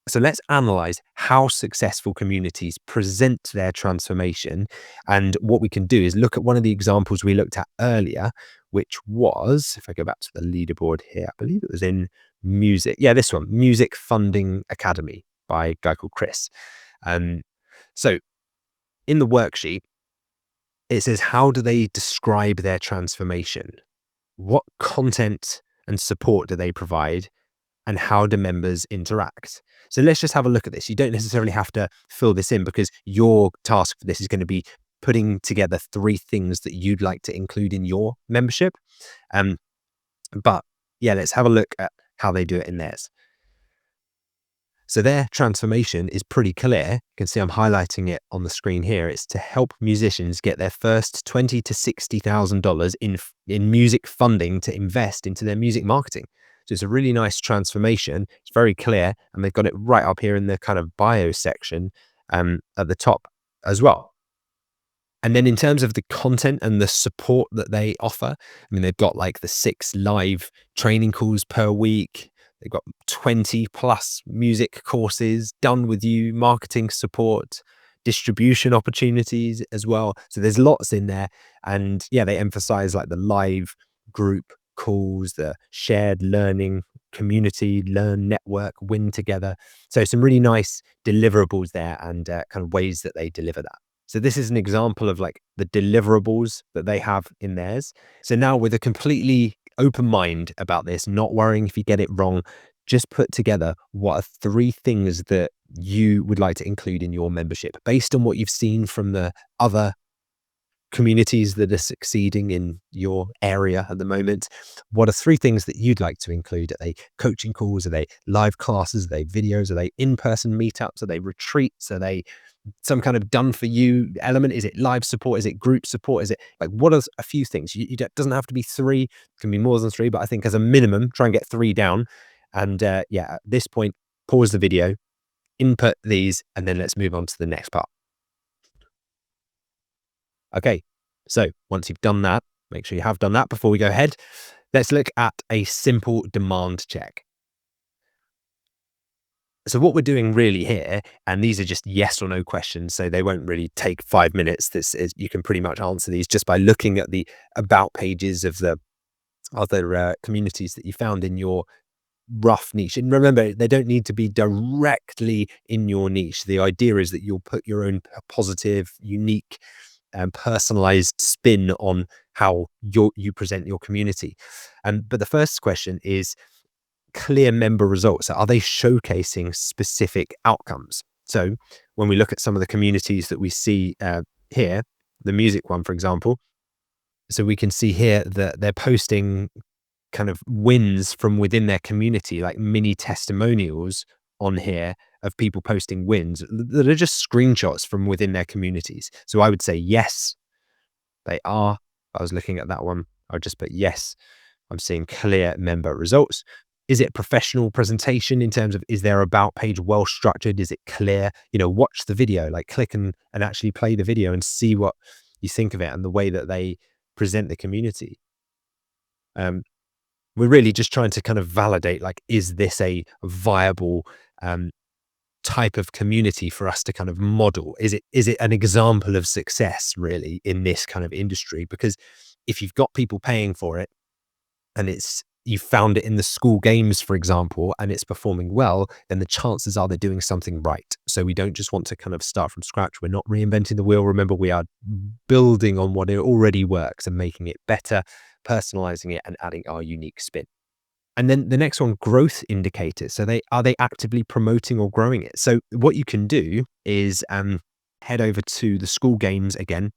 Speaker 1: So let's analyze how successful communities present their transformation. And what we can do is look at one of the examples we looked at earlier, which was, if I go back to the leaderboard here, I believe it was in music. Yeah, this one, Music Funding Academy by a guy called Chris. So in the worksheet, it says, how do they describe their transformation? What content and support do they provide? And how do members interact? So let's just have a look at this. You don't necessarily have to fill this in, because your task for this is going to be putting together 3 things that you'd like to include in your membership. But yeah, let's have a look at how they do it in theirs. So their transformation is pretty clear. You can see I'm highlighting it on the screen here. It's to help musicians get their first $20,000 to $60,000 in music funding to invest into their music marketing. So it's a really nice transformation. It's very clear, and they've got it right up here in the kind of bio section at the top as well. And then in terms of the content and the support that they offer, I mean, they've got like the 6 live training calls per week. They've got 20 plus music courses done with you, marketing support, distribution opportunities as well. So there's lots in there. And yeah, they emphasize like the live group calls, the shared learning community, learn, network, win together. So some really nice deliverables there, and kind of ways that they deliver that. So this is an example of like the deliverables that they have in theirs. So now, with a completely open mind about this, not worrying if you get it wrong, just put together what are 3 things that you would like to include in your membership based on what you've seen from the other communities that are succeeding in your area at the moment. What are 3 things that you'd like to include? Are they coaching calls? Are they live classes? Are they videos? Are they in-person meetups? Are they retreats? Are they some kind of done for you element? Is it live support? Is it group support? Is it like, what are a few things? It doesn't have to be 3, it can be more than 3, but I think as a minimum, try and get 3 down. And yeah, at this point, pause the video, input these, and then let's move on to the next part. Okay, so once you've done that, make sure you have done that before we go ahead. Let's look at a simple demand check. So what we're doing really here, and these are just yes or no questions, so they won't really take 5 minutes. You can pretty much answer these just by looking at the about pages of the other communities that you found in your rough niche. And remember, they don't need to be directly in your niche. The idea is that you'll put your own positive, unique, and personalized spin on how you present your community. But the first question is clear member results. So are they showcasing specific outcomes? So when we look at some of the communities that we see here, the music one, for example, so we can see here that they're posting kind of wins from within their community, like mini testimonials on here of people posting wins that are just screenshots from within their communities. So I would say yes, they are. If I was looking at that one, I would just put yes. I'm seeing clear member results. Is it professional presentation in terms of, is their about page well structured? Is it clear? Watch the video, like click and actually play the video and see what you think of it and the way that they present the community. We're really just trying to kind of validate, like, is this a viable type of community for us to kind of model? Is it an example of success really in this kind of industry? Because if you've got people paying for it and you found it in the school games, for example, and it's performing well, then the chances are they're doing something right. So we don't just want to kind of start from scratch. We're not reinventing the wheel. Remember, we are building on what it already works and making it better, personalizing it and adding our unique spin. And then the next one, growth indicators. So are they actively promoting or growing it? So what you can do is head over to the school games again,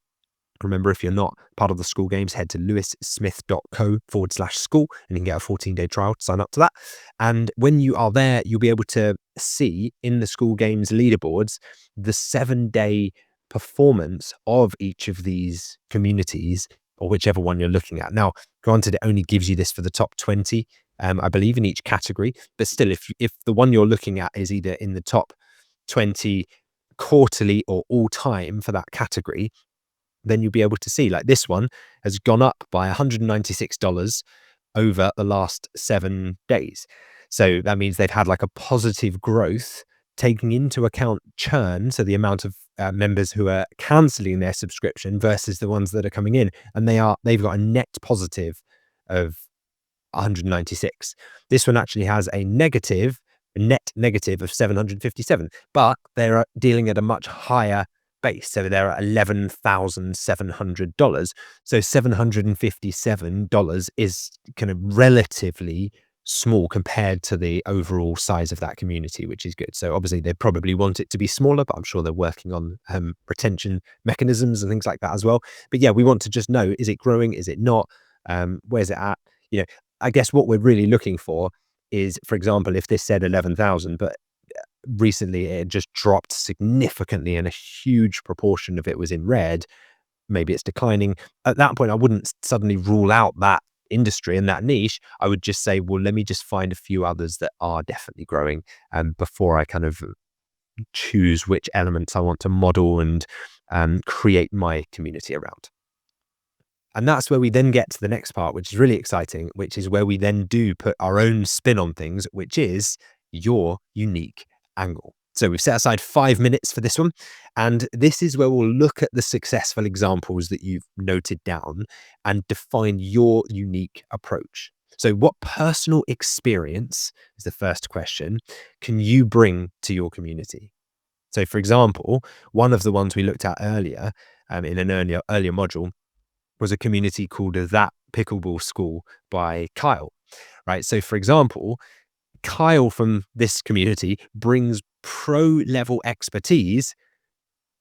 Speaker 1: Remember, if you're not part of the school games, head to lewissmith.co/school and you can get a 14-day trial to sign up to that. And when you are there, you'll be able to see in the school games leaderboards the 7-day performance of each of these communities or whichever one you're looking at. Now, granted, it only gives you this for the top 20, I believe, in each category. But still, if the one you're looking at is either in the top 20 quarterly or all time for that category, then you'll be able to see like this one has gone up by $196 over the last 7 days. So that means they've had like a positive growth, taking into account churn, so the amount of members who are canceling their subscription versus the ones that are coming in, and they've got a net positive of 196. This one actually has a net negative of 757, but they're dealing at a much higher base. So they're at $11,700. So $757 is kind of relatively small compared to the overall size of that community, which is good. So obviously they probably want it to be smaller, but I'm sure they're working on retention mechanisms and things like that as well. But yeah, we want to just know, is it growing? Is it not? Where's it at? You know, I guess what we're really looking for is, for example, if this said 11,000, but recently it just dropped significantly and a huge proportion of it was in red, maybe it's declining. At that point, I wouldn't suddenly rule out that industry and that niche. I would just say, well, let me just find a few others that are definitely growing before I kind of choose which elements I want to model and create my community around. And that's where we then get to the next part, which is really exciting, which is where we then do put our own spin on things, which is your unique angle. So we've set aside 5 minutes for this one. And this is where we'll look at the successful examples that you've noted down and define your unique approach. So what personal experience, is the first question, can you bring to your community? So for example, one of the ones we looked at earlier in an earlier module was a community called That Pickleball School by Kyle, right? So for example, Kyle from this community brings pro level expertise,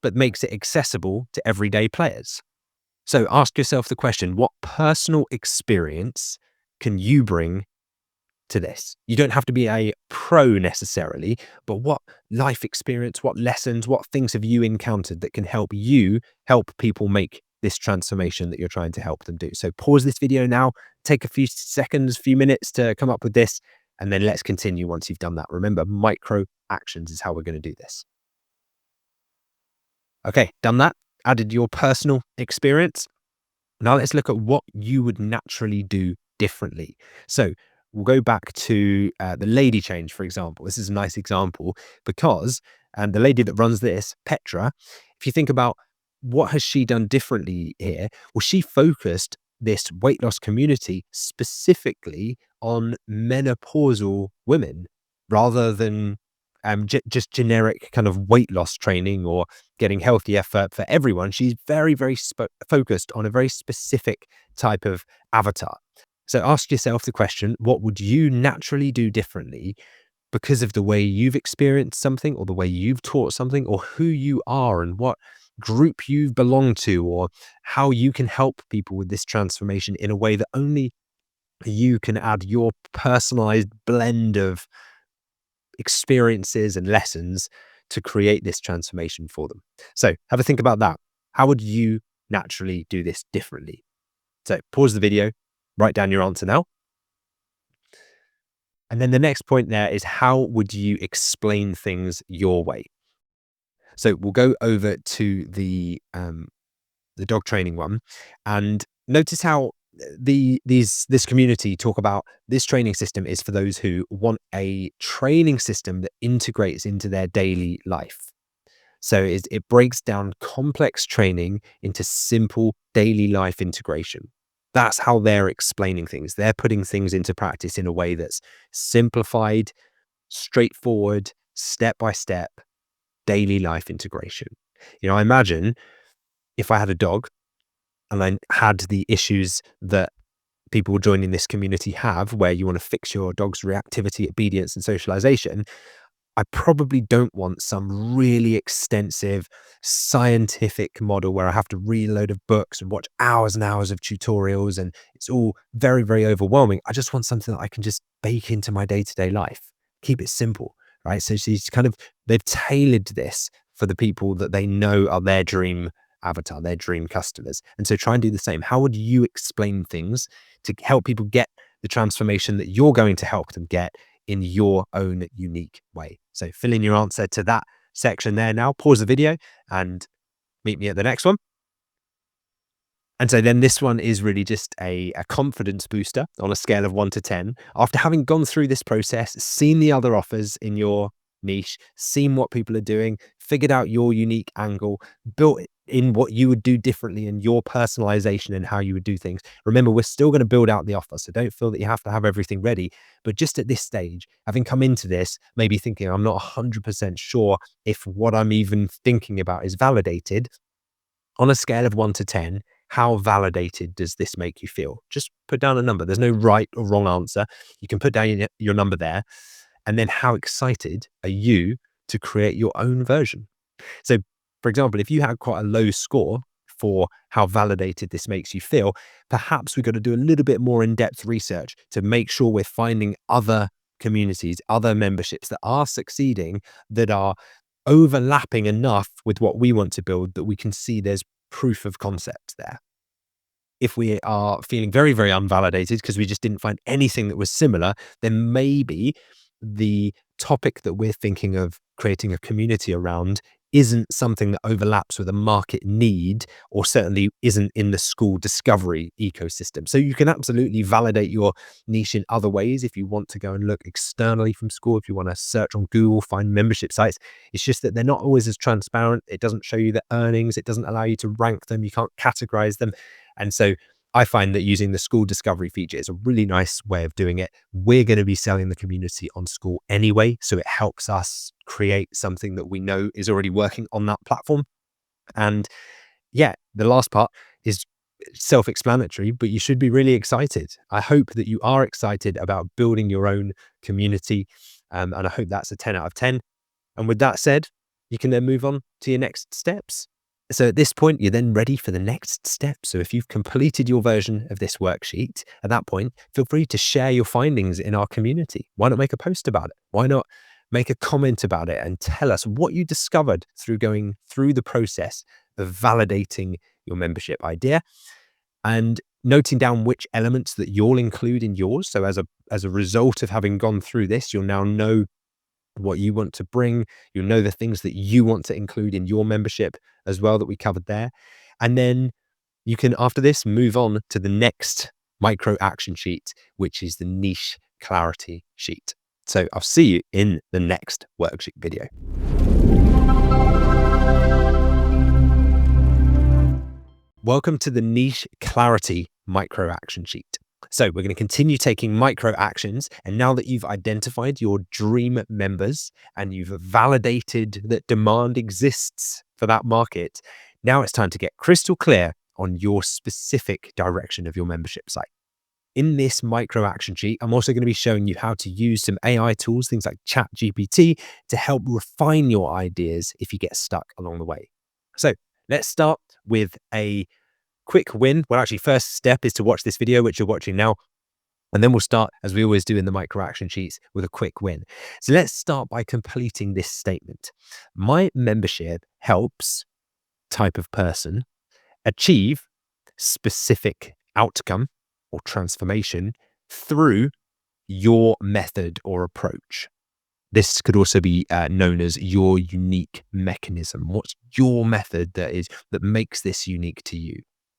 Speaker 1: but makes it accessible to everyday players. So ask yourself the question, what personal experience can you bring to this? You don't have to be a pro necessarily, but what life experience, what lessons, what things have you encountered that can help you help people make this transformation that you're trying to help them do? So pause this video now, take a few seconds, few minutes to come up with this, and then let's continue once you've done that. Remember, micro actions is how we're going to do this. Okay, done that, added your personal experience. Now let's look at what you would naturally do differently. So we'll go back to the lady change, for example. This is a nice example because the lady that runs this, Petra, if you think about what has she done differently here? Well, she focused this weight loss community specifically on menopausal women rather than just generic kind of weight loss training or getting healthier for everyone. She's very, very focused on a very specific type of avatar. So ask yourself the question, what would you naturally do differently because of the way you've experienced something or the way you've taught something or who you are and what group you've belonged to or how you can help people with this transformation in a way that only you can add your personalized blend of experiences and lessons to create this transformation for them. So have a think about that. How would you naturally do this differently? So pause the video, write down your answer now. And then the next point there is, how would you explain things your way? So we'll go over to the dog training one and notice how this community talk about this training system is for those who want a training system that integrates into their daily life. So it breaks down complex training into simple daily life integration. That's how they're explaining things. They're putting things into practice in a way that's simplified, straightforward, step by step, daily life integration. You know, I imagine if I had a dog and I had the issues that people joining this community have, where you want to fix your dog's reactivity, obedience, and socialization, I probably don't want some really extensive scientific model where I have to read a load of books and watch hours and hours of tutorials and it's all very, very overwhelming. I just want something that I can just bake into my day-to-day life, keep it simple, right? So they've tailored this for the people that they know are their dream avatar, their dream customers. And so try and do the same. How would you explain things to help people get the transformation that you're going to help them get in your own unique way? So fill in your answer to that section there now. Pause the video and meet me at the next one. And so then this one is really just a confidence booster on a scale of 1 to 10. After having gone through this process, seen the other offers in your niche, seen what people are doing, figured out your unique angle, built in what you would do differently and your personalization and how you would do things. Remember, we're still going to build out the offer. So don't feel that you have to have everything ready. But just at this stage, having come into this, maybe thinking I'm not 100% sure if what I'm even thinking about is validated, on a scale of 1 to 10, how validated does this make you feel? Just put down a number. There's no right or wrong answer. You can put down your number there. And then how excited are you to create your own version? So, for example, if you had quite a low score for how validated this makes you feel, perhaps we've got to do a little bit more in-depth research to make sure we're finding other communities, other memberships that are succeeding, that are overlapping enough with what we want to build that we can see there's proof of concept there. If we are feeling very, very unvalidated because we just didn't find anything that was similar, then maybe the topic that we're thinking of creating a community around isn't something that overlaps with a market need, or certainly isn't in the school discovery ecosystem. So you can absolutely validate your niche in other ways if you want to go and look externally from school, if you want to search on Google, find membership sites. It's just that they're not always as transparent. It doesn't show you the earnings. It doesn't allow you to rank them. You can't categorize them. And so I find that using the school discovery feature is a really nice way of doing it. We're going to be selling the community on school anyway, so it helps us create something that we know is already working on that platform. And yeah, the last part is self-explanatory, but you should be really excited. I hope that you are excited about building your own community, and I hope that's a 10 out of 10. And with that said, you can then move on to your next steps. So at this point, you're then ready for the next step. So if you've completed your version of this worksheet, at that point, feel free to share your findings in our community. Why not make a post about it? Why not make a comment about it and tell us what you discovered through going through the process of validating your membership idea and noting down which elements that you'll include in yours. So as a result of having gone through this, you'll now know what you want to bring. You'll know the things that you want to include in your membership as well that we covered there. And then you can, after this, move on to the next micro action sheet, which is the niche clarity sheet. So I'll see you in the next worksheet video. Welcome to the niche clarity micro action sheet. So we're going to continue taking micro actions. And now that you've identified your dream members and you've validated that demand exists for that market, now it's time to get crystal clear on your specific direction of your membership site. In this micro action sheet, I'm also going to be showing you how to use some AI tools, things like ChatGPT, to help refine your ideas if you get stuck along the way. So let's start with a quick win. Well, actually, first step is to watch this video, which you're watching now. And then we'll start, as we always do in the micro action sheets, with a quick win. So let's start by completing this statement. My membership helps type of person achieve specific outcome or transformation through your method or approach. This could also be known as your unique mechanism. What's your method that makes this unique to you?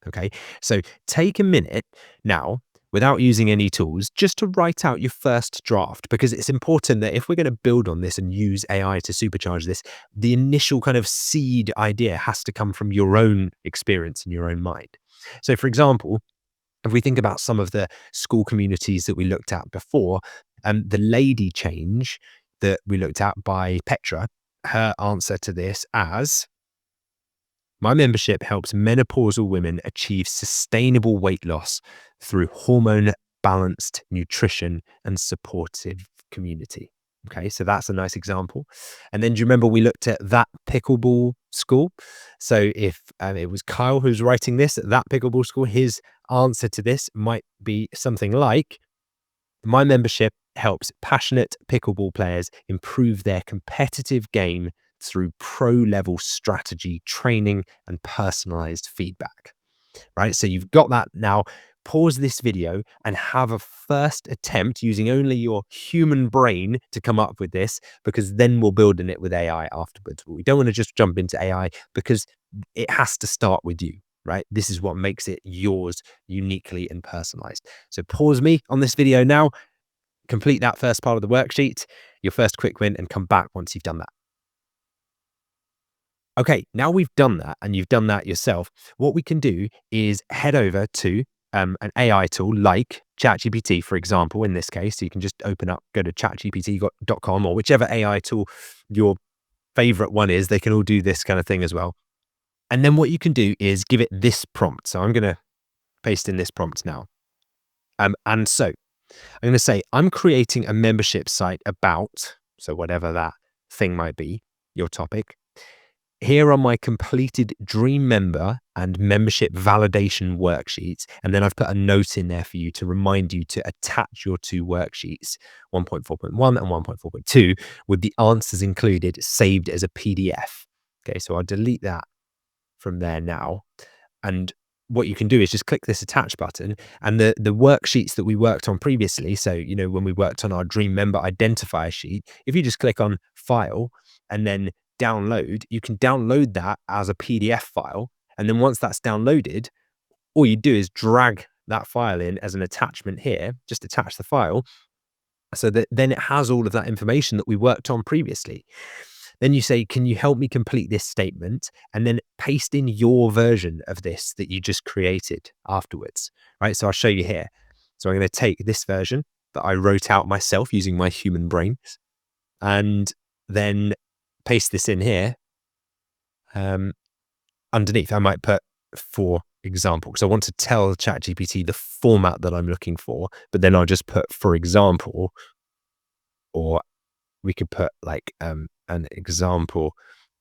Speaker 1: Okay, so take a minute now, without using any tools, just to write out your first draft, because it's important that if we're going to build on this and use AI to supercharge this, the initial kind of seed idea has to come from your own experience in your own mind. So for example, if we think about some of the school communities that we looked at before, the lady change that we looked at by Petra, her answer to this as, my membership helps menopausal women achieve sustainable weight loss through hormone balanced nutrition and supportive community. Okay, so that's a nice example. And then do you remember we looked at that pickleball school? So if it was Kyle who's writing this at that pickleball school, his answer to this might be something like, my membership helps passionate pickleball players improve their competitive game through pro level strategy, training, and personalized feedback. Right. So you've got that now. Pause this video and have a first attempt using only your human brain to come up with this, because then we'll build in it with AI afterwards. But we don't want to just jump into AI because it has to start with you. Right. This is what makes it yours uniquely and personalized. So pause me on this video now, complete that first part of the worksheet, your first quick win, and come back once you've done that. Okay, now we've done that and you've done that yourself, what we can do is head over to an AI tool like ChatGPT, for example, in this case. So you can just go to chatgpt.com or whichever AI tool your favorite one is. They can all do this kind of thing as well. And then what you can do is give it this prompt. So I'm going to paste in this prompt now. And so I'm going to say, I'm creating a membership site about, so whatever that thing might be, your topic. Here are my completed dream member and membership validation worksheets. And then I've put a note in there for you to remind you to attach your two worksheets, 1.4.1 and 1.4.2, with the answers included saved as a PDF. Okay, so I'll delete that from there now. And what you can do is just click this attach button, and the worksheets that we worked on previously. So, when we worked on our dream member identifier sheet, if you just click on file and then download, you can download that as a PDF file. And then once that's downloaded, all you do is drag that file in as an attachment here, just attach the file, so that then it has all of that information that we worked on previously. Then you say, can you help me complete this statement? And then paste in your version of this that you just created afterwards, right? So I'll show you here. So I'm going to take this version that I wrote out myself using my human brain and then paste this in here. Underneath, I might put, for example, because I want to tell ChatGPT the format that I'm looking for, but then I'll just put, for example, or we could put like an example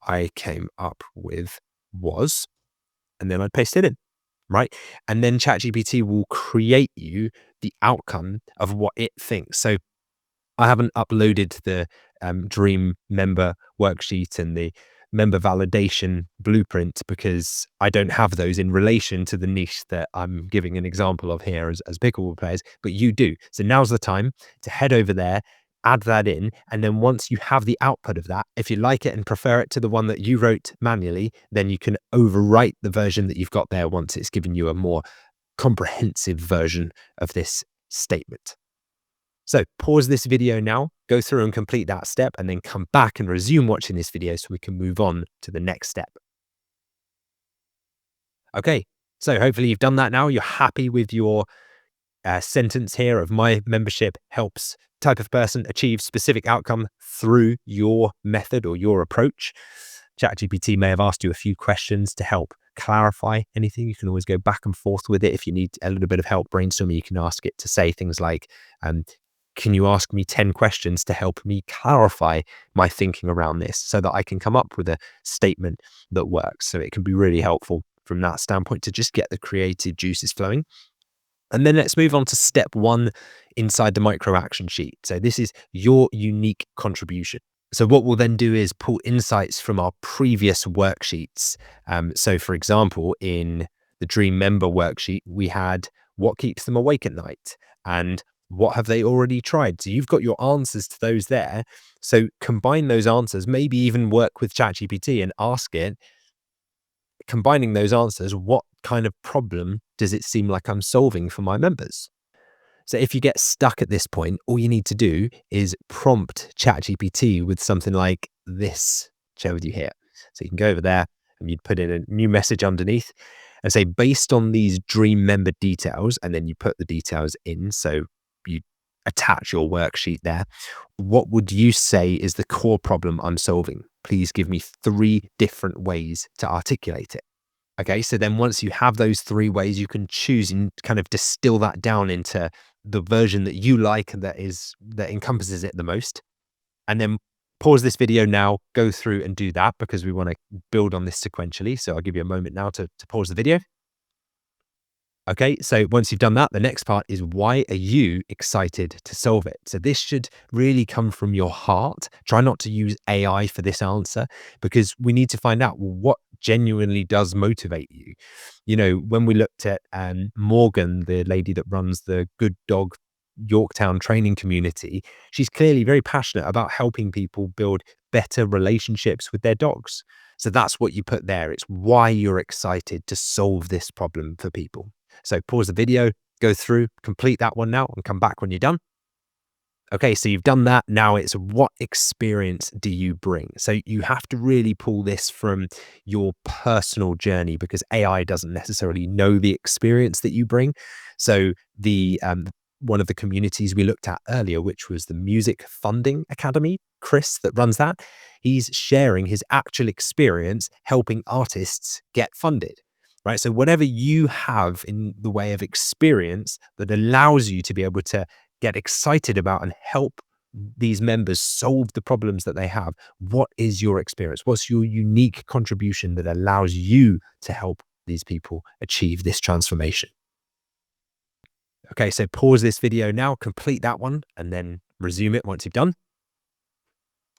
Speaker 1: I came up with was, and then I'd paste it in, right? And then ChatGPT will create you the outcome of what it thinks. So I haven't uploaded the dream member worksheet and the member validation blueprint because I don't have those in relation to the niche that I'm giving an example of here as pickleball players, but you do. So now's the time to head over there, add that in. And then once you have the output of that, if you like it and prefer it to the one that you wrote manually, then you can overwrite the version that you've got there once it's given you a more comprehensive version of this statement. So pause this video now, go through and complete that step, and then come back and resume watching this video so we can move on to the next step. Okay, so hopefully you've done that now. You're happy with your sentence here of my membership helps type of person achieve specific outcome through your method or your approach. ChatGPT may have asked you a few questions to help clarify anything. You can always go back and forth with it. If you need a little bit of help brainstorming, you can ask it to say things like, can you ask me 10 questions to help me clarify my thinking around this so that I can come up with a statement that works? So it can be really helpful from that standpoint to just get the creative juices flowing. And then let's move on to step one inside the micro action sheet. So this is your unique contribution. So what we'll then do is pull insights from our previous worksheets. So for example, in the Dream Member worksheet, we had what keeps them awake at night and what have they already tried? So you've got your answers to those there. So combine those answers, maybe even work with ChatGPT and ask it, combining those answers, what kind of problem does it seem like I'm solving for my members? So if you get stuck at this point, all you need to do is prompt ChatGPT with something like this share with you here. So you can go over there and you'd put in a new message underneath and say, based on these dream member details, and then you put the details in. So you attach your worksheet there. What would you say is the core problem I'm solving? Please give me 3 different ways to articulate it. Okay, so then once you have those 3 ways, you can choose and kind of distill that down into the version that you like and that encompasses it the most. And then pause this video now, go through and do that because we want to build on this sequentially. So I'll give you a moment now to pause the video. Okay, so once you've done that, the next part is why are you excited to solve it? So this should really come from your heart. Try not to use AI for this answer because we need to find out what genuinely does motivate you. You know, when we looked at Morgan, the lady that runs the Good Dog Yorktown training community, she's clearly very passionate about helping people build better relationships with their dogs. So that's what you put there. It's why you're excited to solve this problem for people. So pause the video, go through, complete that one now, and come back when you're done. Okay, so you've done that. Now it's what experience do you bring? So you have to really pull this from your personal journey because AI doesn't necessarily know the experience that you bring. So the one of the communities we looked at earlier, which was the Music Funding Academy, Chris that runs that, he's sharing his actual experience helping artists get funded. Right. So whatever you have in the way of experience that allows you to be able to get excited about and help these members solve the problems that they have. What is your experience? What's your unique contribution that allows you to help these people achieve this transformation? Okay, so pause this video now, complete that one, and then resume it once you've done.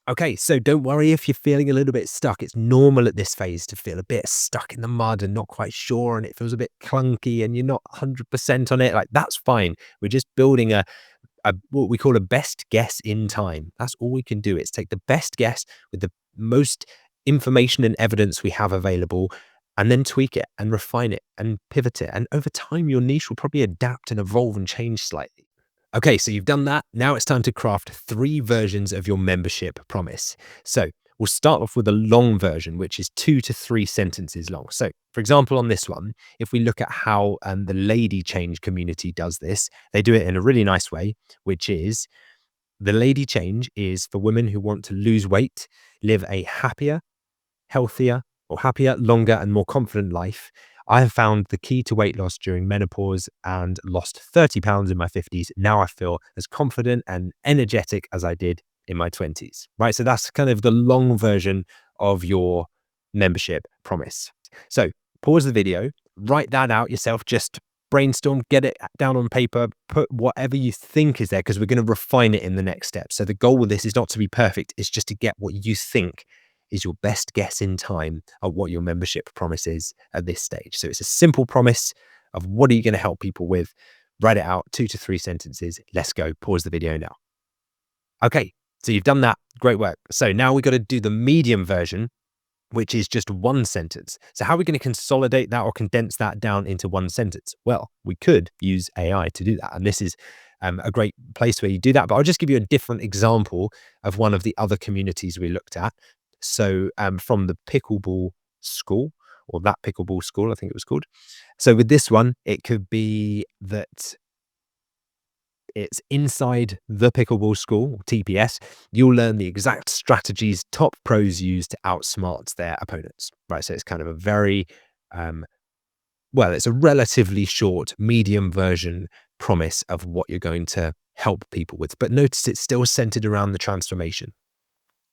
Speaker 1: Okay, so don't worry if you're feeling a little bit stuck. It's normal at this phase to feel a bit stuck in the mud and not quite sure, and it feels a bit clunky and you're not 100% on it. Like, that's fine. We're just building a what we call a best guess in time. That's all we can do. It's take the best guess with the most information and evidence we have available and then tweak it and refine it and pivot it. And over time, your niche will probably adapt and evolve and change slightly. Okay, so you've done that. Now it's time to craft 3 versions of your membership promise. So we'll start off with a long version, which is 2 to 3 sentences long. So for example, on this one, if we look at how the Lady Change community does this, they do it in a really nice way, which is the Lady Change is for women who want to lose weight, live a happier, healthier, or happier, longer, and more confident life. I have found the key to weight loss during menopause and lost 30 pounds in my 50s. Now I feel as confident and energetic as I did in my 20s, right? So that's kind of the long version of your membership promise. So pause the video, write that out yourself, just brainstorm, get it down on paper, put whatever you think is there, because we're going to refine it in the next step. So the goal with this is not to be perfect, it's just to get what you think is your best guess in time of what your membership promise is at this stage. So it's a simple promise of what are you going to help people with. Write it out, 2 to 3 sentences. Let's go. Pause the video now. Okay, so you've done that. Great work. So now we've got to do the medium version, which is just 1 sentence. So how are we going to consolidate that or condense that down into 1 sentence? Well, we could use AI to do that. And this is a great place where you do that. But I'll just give you a different example of one of the other communities we looked at. So from the pickleball school, or that pickleball school, I think it was called. So with this one, it could be that it's inside the pickleball school, TPS. You'll learn the exact strategies top pros use to outsmart their opponents, right? So it's kind of a very, well, it's a relatively short, medium version promise of what you're going to help people with. But notice it's still centered around the transformation,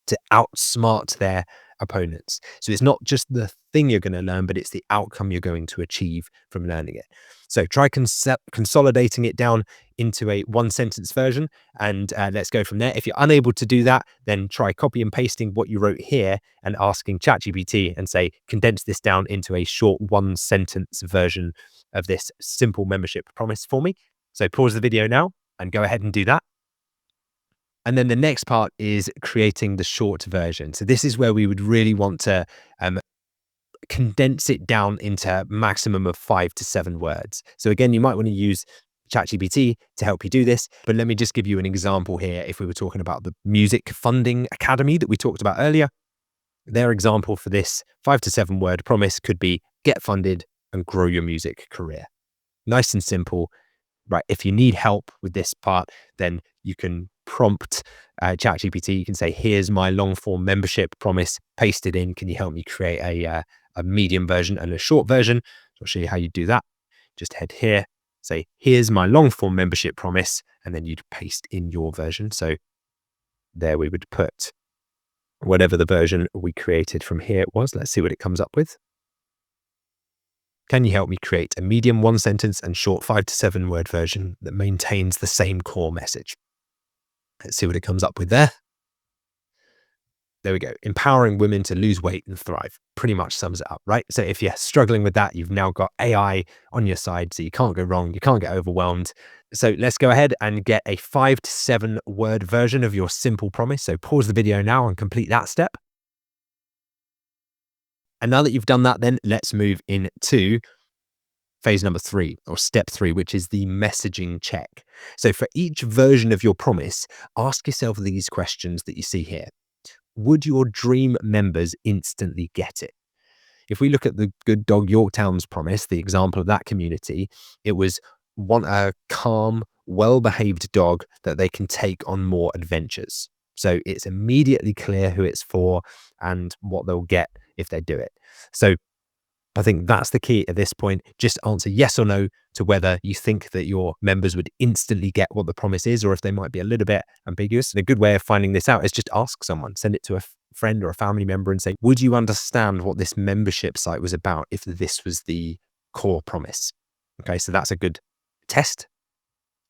Speaker 1: to outsmart their opponents. So it's not just the thing you're going to learn, but it's the outcome you're going to achieve from learning it. So try consolidating it down into a 1 sentence version, and let's go from there. If you're unable to do that, then try copy and pasting what you wrote here and asking ChatGPT and say, condense this down into a short 1 sentence version of this simple membership promise for me. So pause the video now and go ahead and do that. And then the next part is creating the short version. So this is where we would really want to condense it down into maximum of 5 to 7 words. So again, you might want to use ChatGPT to help you do this, but let me just give you an example here. If we were talking about the Music Funding Academy that we talked about earlier, their example for this 5 to 7 word promise could be get funded and grow your music career. Nice and simple. Right, if you need help with this part, then you can prompt ChatGPT. You can say, here's my long form membership promise, paste it in. Can you help me create a medium version and a short version? So I'll show you how you do that. Just head here, say, here's my long form membership promise, and then you'd paste in your version. So there we would put whatever the version we created from here was. Let's see what it comes up with. Can you help me create a medium 1-sentence and short 5 to 7 word version that maintains the same core message? Let's see what it comes up with there. There we go. Empowering women to lose weight and thrive. Pretty much sums it up, right? So if you're struggling with that, you've now got AI on your side, so you can't go wrong. You can't get overwhelmed. So let's go ahead and get a 5 to 7 word version of your simple promise. So pause the video now and complete that step. And now that you've done that, then let's move into phase number 3, or step 3, which is the messaging check. So for each version of your promise, ask yourself these questions that you see here. Would your dream members instantly get it? If we look at the Good Dog Yorktown's promise, the example of that community, it was want a calm, well-behaved dog that they can take on more adventures. So it's immediately clear who it's for and what they'll get if they do it. So I think that's the key at this point. Just answer yes or no to whether you think that your members would instantly get what the promise is, or if they might be a little bit ambiguous. And a good way of finding this out is just ask someone, send it to a friend or a family member and say, would you understand what this membership site was about if this was the core promise? Okay, so that's a good test.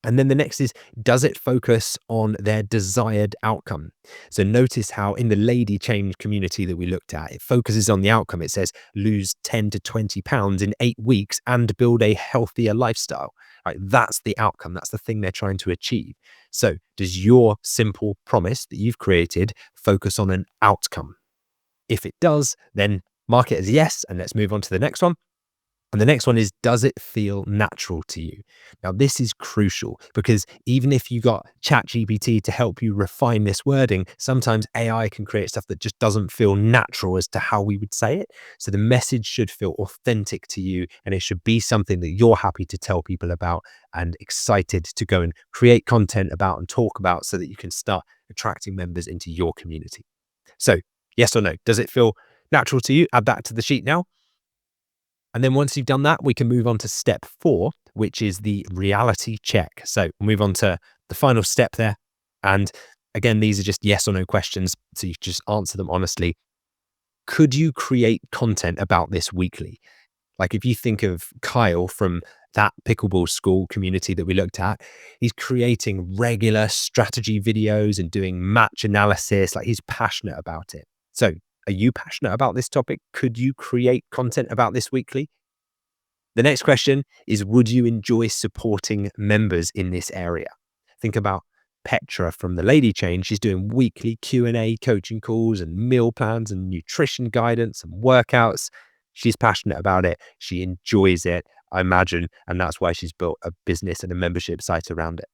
Speaker 1: And then the next is, does it focus on their desired outcome? So notice how in the lady change community that we looked at, it focuses on the outcome. It says lose 10 to 20 pounds in 8 weeks and build a healthier lifestyle. Right? That's the outcome. That's the thing they're trying to achieve. So does your simple promise that you've created focus on an outcome? If it does, then mark it as yes, and let's move on to the next one. And the next one is, does it feel natural to you? Now, this is crucial because even if you got ChatGPT to help you refine this wording, sometimes AI can create stuff that just doesn't feel natural as to how we would say it. So the message should feel authentic to you, and it should be something that you're happy to tell people about and excited to go and create content about and talk about so that you can start attracting members into your community. So yes or no, does it feel natural to you? Add that to the sheet now. And then once you've done that, we can move on to step 4, which is the reality check. So we'll move on to the final step there. And again, these are just yes or no questions. So you just answer them honestly. Could you create content about this weekly? Like if you think of Kyle from that pickleball school community that we looked at, he's creating regular strategy videos and doing match analysis. Like he's passionate about it. So are you passionate about this topic? Could you create content about this weekly? The next question is, would you enjoy supporting members in this area? Think about Petra from the Lady Chain. She's doing weekly Q&A coaching calls and meal plans and nutrition guidance and workouts. She's passionate about it. She enjoys it, I imagine, and that's why she's built a business and a membership site around it.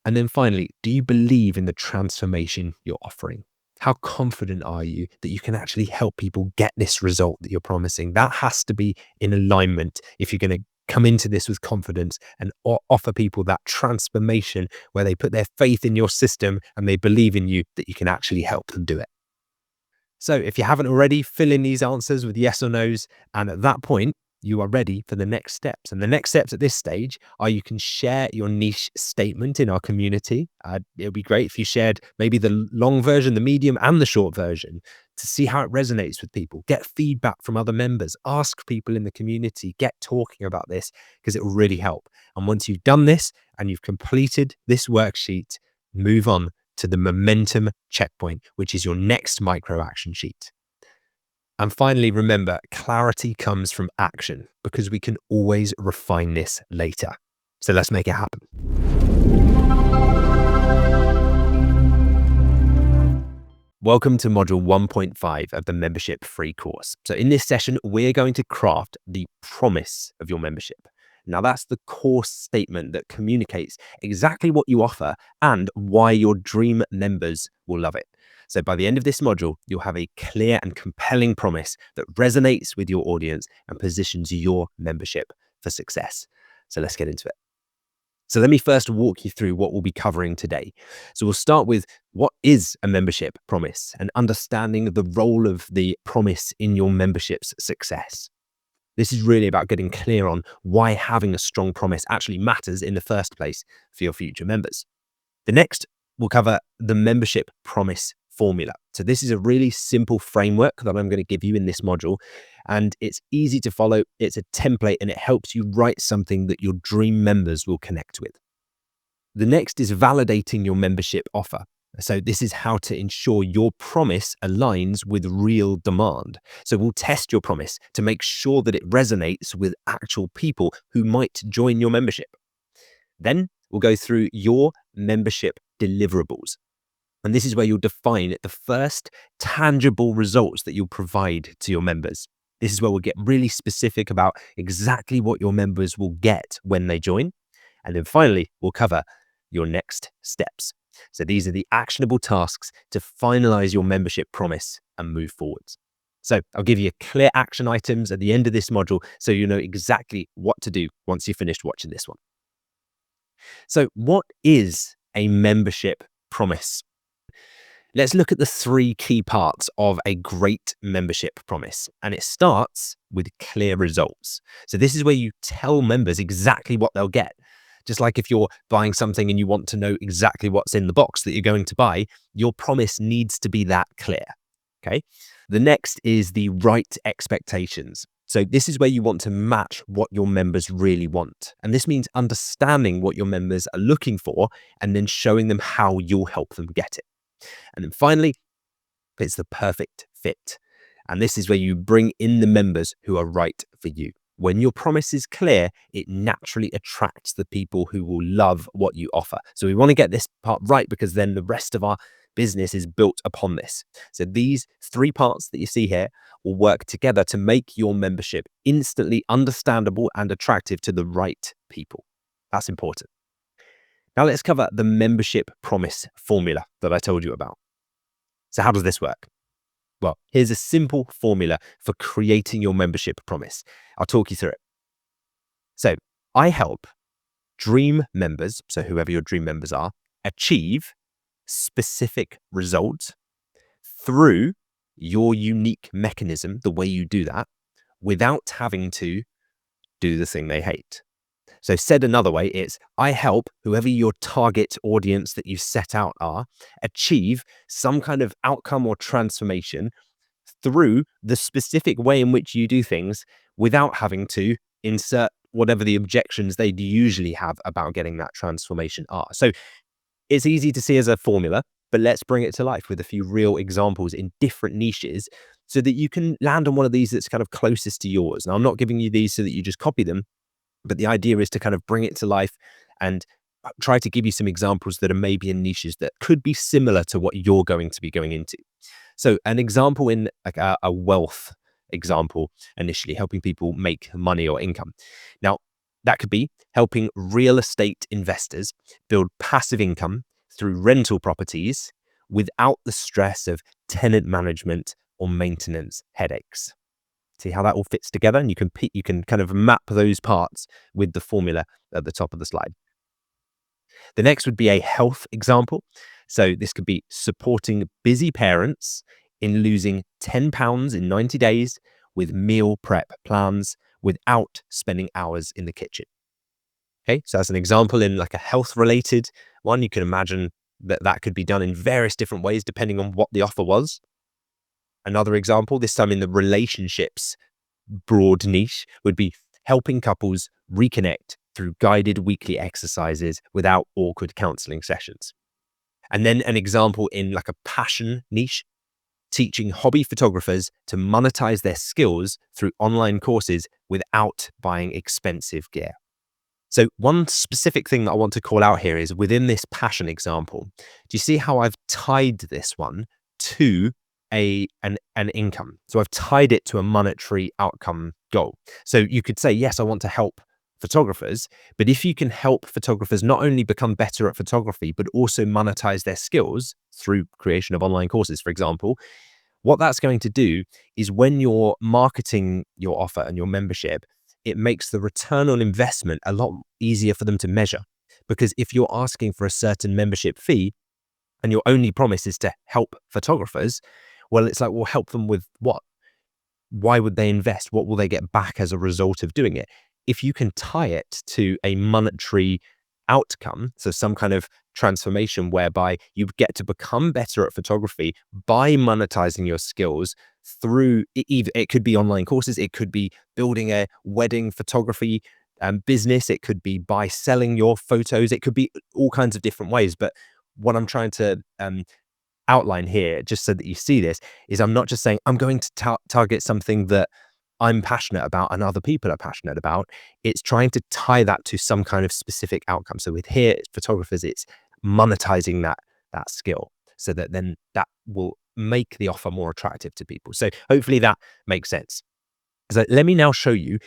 Speaker 1: And then finally, do you believe in the transformation you're offering? How confident are you that you can actually help people get this result that you're promising? That has to be in alignment if you're going to come into this with confidence and offer people that transformation where they put their faith in your system and they believe in you that you can actually help them do it. So if you haven't already, fill in these answers with yes or no's. And at that point, you are ready for the next steps. And the next steps at this stage are you can share your niche statement in our community. It would be great if you shared maybe the long version, the medium and the short version to see how it resonates with people. Get feedback from other members, ask people in the community, get talking about this because it will really help. And once you've done this and you've completed this worksheet, move on to the momentum checkpoint, which is your next micro action sheet. And finally, remember, clarity comes from action because we can always refine this later. So let's make it happen. Welcome to module 1.5 of the membership free course. So in this session, we're going to craft the promise of your membership. Now that's the core statement that communicates exactly what you offer and why your dream members will love it. So by the end of this module, you'll have a clear and compelling promise that resonates with your audience and positions your membership for success. So let's get into it. So let me first walk you through what we'll be covering today. So we'll start with what is a membership promise and understanding the role of the promise in your membership's success. This is really about getting clear on why having a strong promise actually matters in the first place for your future members. The next, we'll cover the membership promise formula. So this is a really simple framework that I'm going to give you in this module, and it's easy to follow. It's a template and it helps you write something that your dream members will connect with. The next is validating your membership offer. So this is how to ensure your promise aligns with real demand. So we'll test your promise to make sure that it resonates with actual people who might join your membership. Then we'll go through your membership deliverables. And this is where you'll define the first tangible results that you'll provide to your members. This is where we'll get really specific about exactly what your members will get when they join. And then finally, we'll cover your next steps. So these are the actionable tasks to finalize your membership promise and move forwards. So I'll give you clear action items at the end of this module so you know exactly what to do once you've finished watching this one. So what is a membership promise? Let's look at the 3 key parts of a great membership promise. And it starts with clear results. So this is where you tell members exactly what they'll get. Just like if you're buying something and you want to know exactly what's in the box that you're going to buy, your promise needs to be that clear. Okay. The next is the right expectations. So this is where you want to match what your members really want. And this means understanding what your members are looking for and then showing them how you'll help them get it. And then finally, it's the perfect fit. And this is where you bring in the members who are right for you. When your promise is clear, it naturally attracts the people who will love what you offer. So we want to get this part right because then the rest of our business is built upon this. So these 3 parts that you see here will work together to make your membership instantly understandable and attractive to the right people. That's important. Now let's cover the membership promise formula that I told you about. So how does this work? Well, here's a simple formula for creating your membership promise. I'll talk you through it. So I help dream members, so whoever your dream members are, achieve specific results through your unique mechanism, the way you do that, without having to do the thing they hate. So said another way, it's I help whoever your target audience that you set out are achieve some kind of outcome or transformation through the specific way in which you do things without having to insert whatever the objections they'd usually have about getting that transformation are. So it's easy to see as a formula, but let's bring it to life with a few real examples in different niches so that you can land on one of these that's kind of closest to yours. Now, I'm not giving you these so that you just copy them, but the idea is to kind of bring it to life and try to give you some examples that are maybe in niches that could be similar to what you're going to be going into. So an example in like a wealth example, initially helping people make money or income. Now, that could be helping real estate investors build passive income through rental properties without the stress of tenant management or maintenance headaches. See how that all fits together, and you can kind of map those parts with the formula at the top of the slide. The next would be a health example. So this could be supporting busy parents in losing 10 pounds in 90 days with meal prep plans without spending hours in the kitchen. Okay, so as an example in like a health related one, you can imagine that could be done in various different ways depending on what the offer was. Another example, this time in the relationships broad niche, would be helping couples reconnect through guided weekly exercises without awkward counseling sessions. And then an example in like a passion niche, teaching hobby photographers to monetize their skills through online courses without buying expensive gear. So one specific thing that I want to call out here is within this passion example, do you see how I've tied this one to an income? So I've tied it to a monetary outcome goal. So you could say, yes, I want to help photographers, but if you can help photographers not only become better at photography, but also monetize their skills through creation of online courses, for example, what that's going to do is when you're marketing your offer and your membership, it makes the return on investment a lot easier for them to measure. Because if you're asking for a certain membership fee and your only promise is to help photographers, well, it's like, we'll help them with what? Why would they invest? What will they get back as a result of doing it? If you can tie it to a monetary outcome, so some kind of transformation whereby you get to become better at photography by monetizing your skills through either it could be online courses, it could be building a wedding photography business, it could be by selling your photos, it could be all kinds of different ways. But what I'm trying to outline here, just so that you see this, is I'm not just saying I'm going to target something that I'm passionate about and other people are passionate about. It's trying to tie that to some kind of specific outcome. So with here, photographers, it's monetizing that skill so that then that will make the offer more attractive to people. So hopefully that makes sense. So let me now show you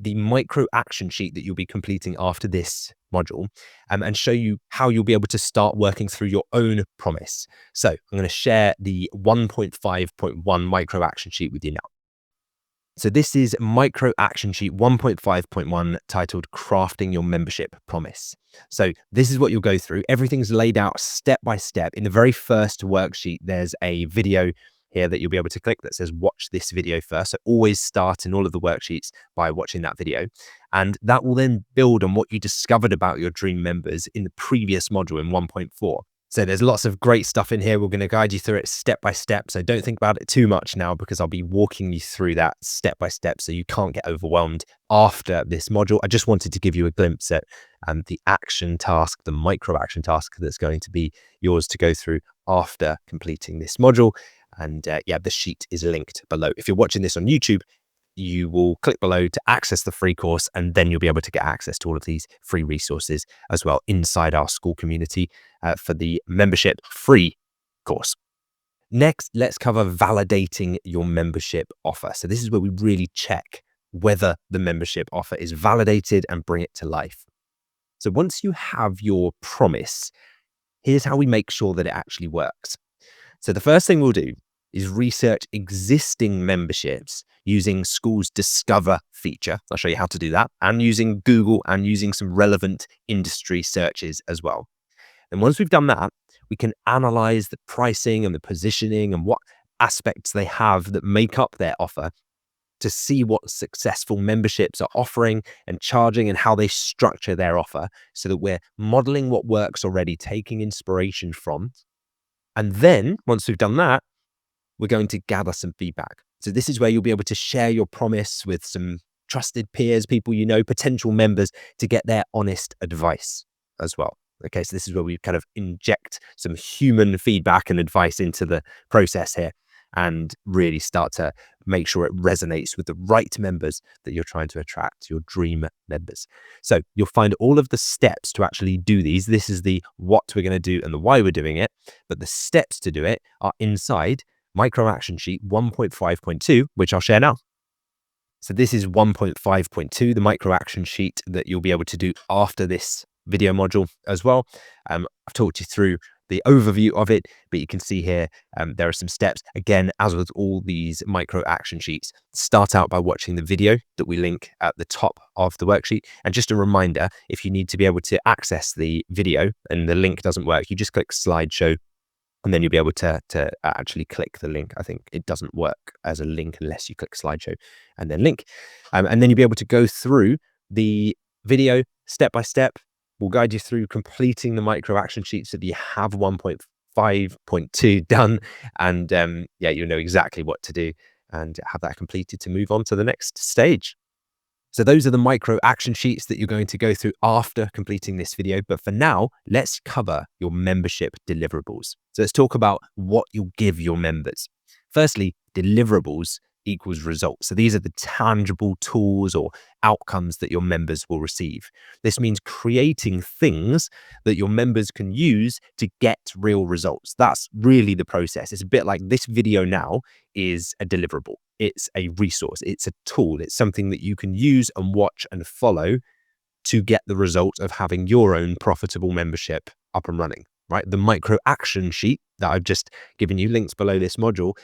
Speaker 1: the micro action sheet that you'll be completing after this module and show you how you'll be able to start working through your own promise. So I'm going to share the 1.5.1 micro action sheet with you now. So this is micro action sheet 1.5.1 titled Crafting Your Membership Promise. So this is what you'll go through. Everything's laid out step by step. In the very first worksheet, there's a video here that you'll be able to click that says watch this video first. So always start in all of the worksheets by watching that video. And that will then build on what you discovered about your dream members in the previous module in 1.4. So there's lots of great stuff in here. We're going to guide you through it step by step. So don't think about it too much now because I'll be walking you through that step by step so you can't get overwhelmed after this module. I just wanted to give you a glimpse at the action task, the micro action task that's going to be yours to go through after completing this module. And yeah, the sheet is linked below. If you're watching this on YouTube, you will click below to access the free course, and then you'll be able to get access to all of these free resources as well inside our school community for the membership free course. Next, let's cover validating your membership offer. So this is where we really check whether the membership offer is validated and bring it to life. So once you have your promise, here's how we make sure that it actually works. So the first thing we'll do is research existing memberships using School's Discover feature. I'll show you how to do that, and using Google and using some relevant industry searches as well. And once we've done that, we can analyze the pricing and the positioning and what aspects they have that make up their offer to see what successful memberships are offering and charging and how they structure their offer so that we're modeling what works already, taking inspiration from. And then once we've done that, we're going to gather some feedback. So this is where you'll be able to share your promise with some trusted peers, people you know, potential members, to get their honest advice as well. Okay, so this is where we kind of inject some human feedback and advice into the process here and really start to make sure it resonates with the right members that you're trying to attract, your dream members. So you'll find all of the steps to actually do these. This is the what we're going to do and the why we're doing it, but the steps to do it are inside micro action sheet 1.5.2, which I'll share now. So this is 1.5.2, the micro action sheet that you'll be able to do after this video module as well. I've talked you through the overview of it, but you can see here there are some steps. Again, as with all these micro action sheets, start out by watching the video that we link at the top of the worksheet. And just a reminder, if you need to be able to access the video and the link doesn't work, you just click slideshow and then you'll be able to actually click the link. I think it doesn't work as a link unless you click slideshow and then link. And then you'll be able to go through the video step by step. We'll guide you through completing the micro action sheet so that you have 1.5.2 done. And yeah, you'll know exactly what to do and have that completed to move on to the next stage. So those are the micro action sheets that you're going to go through after completing this video. But for now, let's cover your membership deliverables. So let's talk about what you'll give your members. Firstly, deliverables equals results. So these are the tangible tools or outcomes that your members will receive. This means creating things that your members can use to get real results. That's really the process. It's a bit like this video now is a deliverable. It's a resource. It's a tool. It's something that you can use and watch and follow to get the result of having your own profitable membership up and running, right? The micro action sheet that I've just given you, links below this module,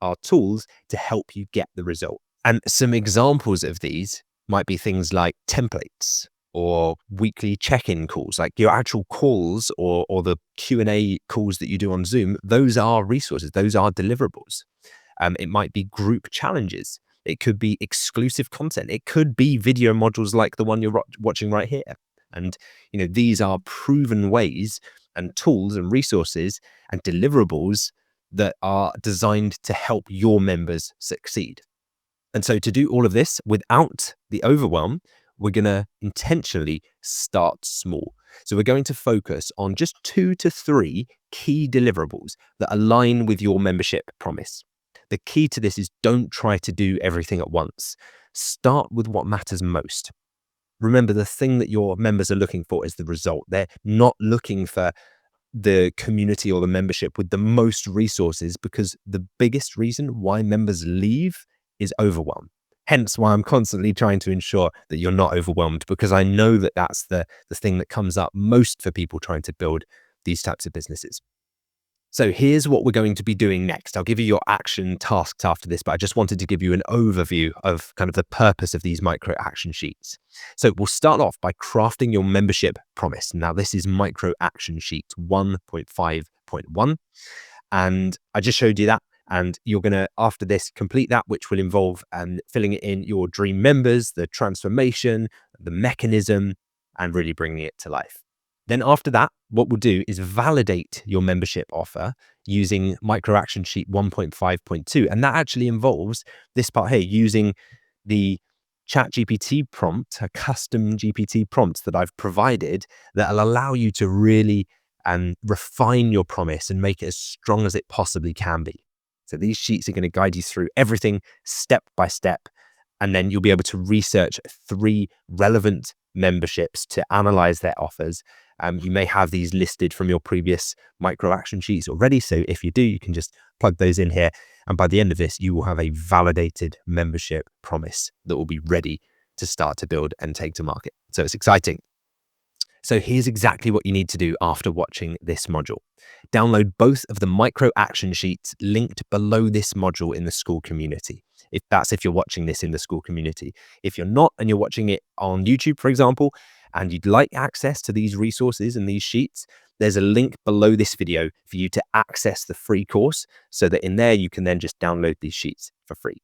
Speaker 1: are tools to help you get the result. And some examples of these might be things like templates or weekly check-in calls, like your actual calls or the Q&A calls that you do on Zoom. Those are resources. Those are deliverables. It might be group challenges. It could be exclusive content. It could be video modules like the one you're watching right here. And, these are proven ways and tools and resources and deliverables that are designed to help your members succeed. And so to do all of this without the overwhelm, we're going to intentionally start small. So we're going to focus on just 2 to 3 key deliverables that align with your membership promise. The key to this is don't try to do everything at once. Start with what matters most. Remember, the thing that your members are looking for is the result. They're not looking for the community or the membership with the most resources, because the biggest reason why members leave is overwhelm. Hence why I'm constantly trying to ensure that you're not overwhelmed, because I know that that's the thing that comes up most for people trying to build these types of businesses. So here's what we're going to be doing next. I'll give you your action tasks after this, but I just wanted to give you an overview of kind of the purpose of these micro action sheets. So we'll start off by crafting your membership promise. Now, this is micro action sheet 1.5.1. And I just showed you that. And you're going to, after this, complete that, which will involve filling it in your dream members, the transformation, the mechanism, and really bringing it to life. Then after that, what we'll do is validate your membership offer using micro action sheet 1.5.2. And that actually involves this part here, using the ChatGPT prompt, a custom GPT prompt that I've provided that'll allow you to really refine your promise and make it as strong as it possibly can be. So these sheets are going to guide you through everything step by step. And then you'll be able to research 3 relevant memberships to analyze their offers. You may have these listed from your previous micro action sheets already. So if you do, you can just plug those in here. And by the end of this, you will have a validated membership promise that will be ready to start to build and take to market. So it's exciting. So here's exactly what you need to do after watching this module. Download both of the micro action sheets linked below this module in the school community. If you're watching this in the school community. If you're not and you're watching it on YouTube, for example, and you'd like access to these resources and these sheets, there's a link below this video for you to access the free course, so that in there you can then just download these sheets for free.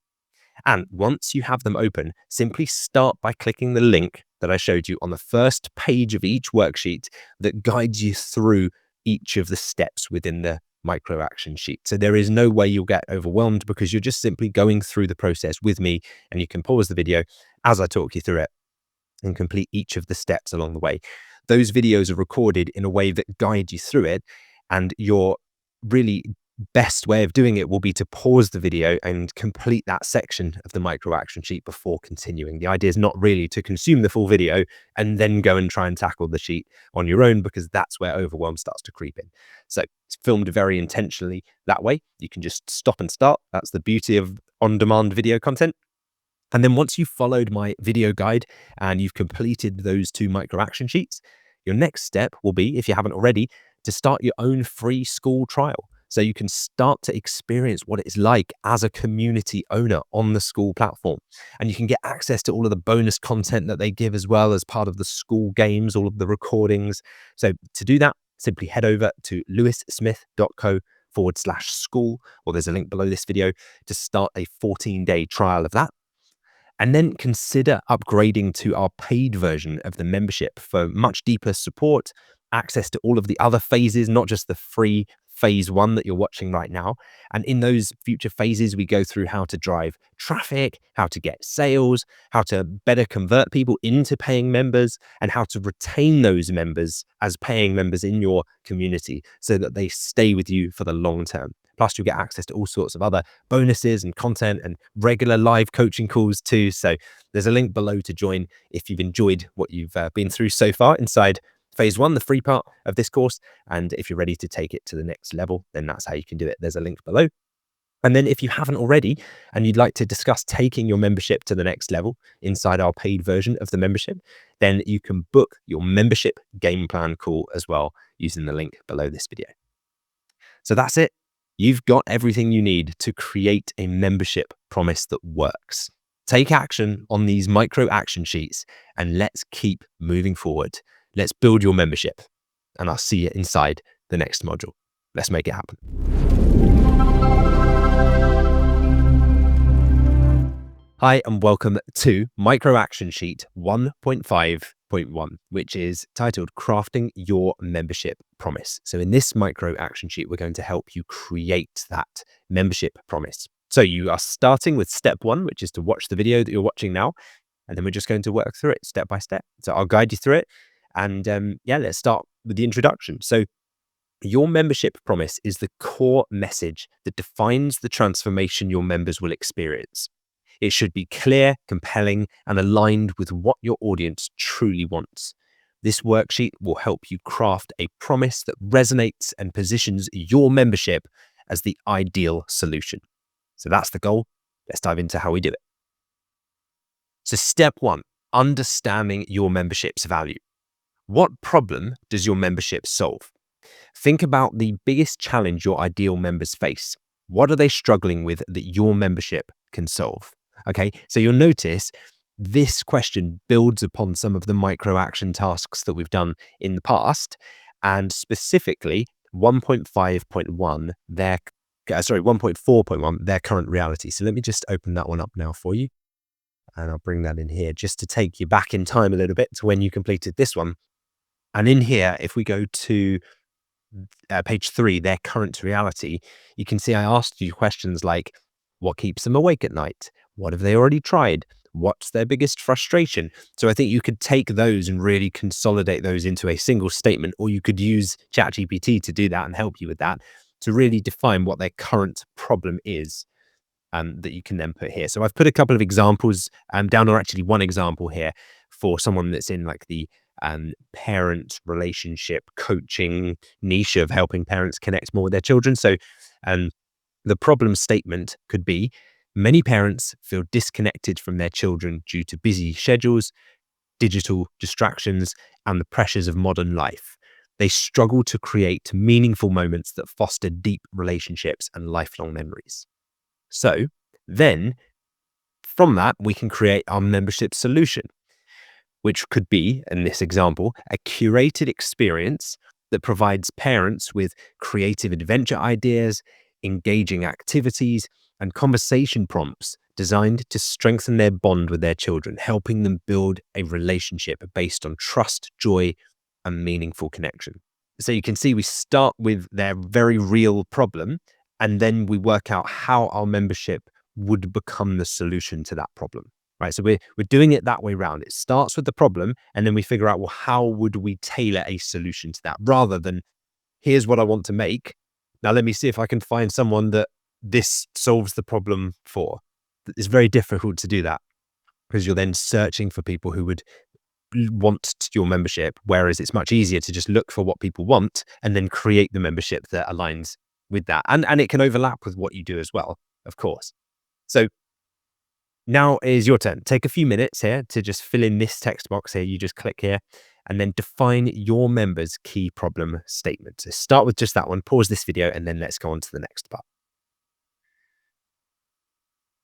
Speaker 1: And once you have them open, simply start by clicking the link that I showed you on the first page of each worksheet that guides you through each of the steps within the micro action sheet. So there is no way you'll get overwhelmed, because you're just simply going through the process with me, and you can pause the video as I talk you through it and complete each of the steps along the way. Those videos are recorded in a way that guide you through it, and your really best way of doing it will be to pause the video and complete that section of the micro action sheet before continuing. The idea is not really to consume the full video and then go and try and tackle the sheet on your own, because that's where overwhelm starts to creep in. So it's filmed very intentionally that way. You can just stop and start. That's the beauty of on-demand video content. And then once you've followed my video guide and you've completed those 2 micro action sheets, your next step will be, if you haven't already, to start your own free school trial. So you can start to experience what it's like as a community owner on the school platform. And you can get access to all of the bonus content that they give, as well as part of the school games, all of the recordings. So to do that, simply head over to lewissmith.co/school, or there's a link below this video to start a 14-day trial of that. And then consider upgrading to our paid version of the membership for much deeper support, access to all of the other phases, not just the free phase 1 that you're watching right now. And in those future phases, we go through how to drive traffic, how to get sales, how to better convert people into paying members, and how to retain those members as paying members in your community so that they stay with you for the long term. Plus, you'll get access to all sorts of other bonuses and content and regular live coaching calls too. So there's a link below to join if you've enjoyed what you've been through so far inside phase 1, the free part of this course. And if you're ready to take it to the next level, then that's how you can do it. There's a link below. And then if you haven't already and you'd like to discuss taking your membership to the next level inside our paid version of the membership, then you can book your membership game plan call as well using the link below this video. So that's it. You've got everything you need to create a membership promise that works. Take action on these micro action sheets and let's keep moving forward. Let's build your membership, and I'll see you inside the next module. Let's make it happen. Hi, and welcome to Micro Action Sheet 1.5 point one, which is titled Crafting Your Membership Promise. So in this micro action sheet, we're going to help you create that membership promise. So you are starting with step one, which is to watch the video that you're watching now. And then we're just going to work through it step by step. So I'll guide you through it. And let's start with the introduction. So your membership promise is the core message that defines the transformation your members will experience. It should be clear, compelling, and aligned with what your audience truly wants. This worksheet will help you craft a promise that resonates and positions your membership as the ideal solution. So that's the goal. Let's dive into how we do it. So step one, understanding your membership's value. What problem does your membership solve? Think about the biggest challenge your ideal members face. What are they struggling with that your membership can solve? Okay, so you'll notice this question builds upon some of the micro action tasks that we've done in the past, and specifically 1.5.1, 1.4.1, their current reality. So let me just open that one up now for you. And I'll bring that in here just to take you back in time a little bit to when you completed this one. And in here, if we go to page 3, their current reality, you can see I asked you questions like, what keeps them awake at night? What have they already tried? What's their biggest frustration? So I think you could take those and really consolidate those into a single statement, or you could use ChatGPT to do that and help you with that, to really define what their current problem is. That you can then put here. So I've put a couple of examples down, or actually one example here for someone that's in like the parent relationship coaching niche of helping parents connect more with their children. So the problem statement could be, many parents feel disconnected from their children due to busy schedules, digital distractions, and the pressures of modern life. They struggle to create meaningful moments that foster deep relationships and lifelong memories. So then from that, we can create our membership solution, which could be, in this example, a curated experience that provides parents with creative adventure ideas, engaging activities, and conversation prompts designed to strengthen their bond with their children, helping them build a relationship based on trust, joy, and meaningful connection. So you can see we start with their very real problem, and then we work out how our membership would become the solution to that problem, right? So we're doing it that way around. It starts with the problem, and then we figure out, well, how would we tailor a solution to that, rather than here's what I want to make. Now let me see if I can find someone that this solves the problem for. It's very difficult to do that because you're then searching for people who would want your membership, whereas it's much easier to just look for what people want and then create the membership that aligns with that. And it can overlap with what you do as well, of course. So now is your turn. Take a few minutes here to just fill in this text box here. You just click here and then define your members' key problem statement. So start with just that one, pause this video, and then let's go on to the next part.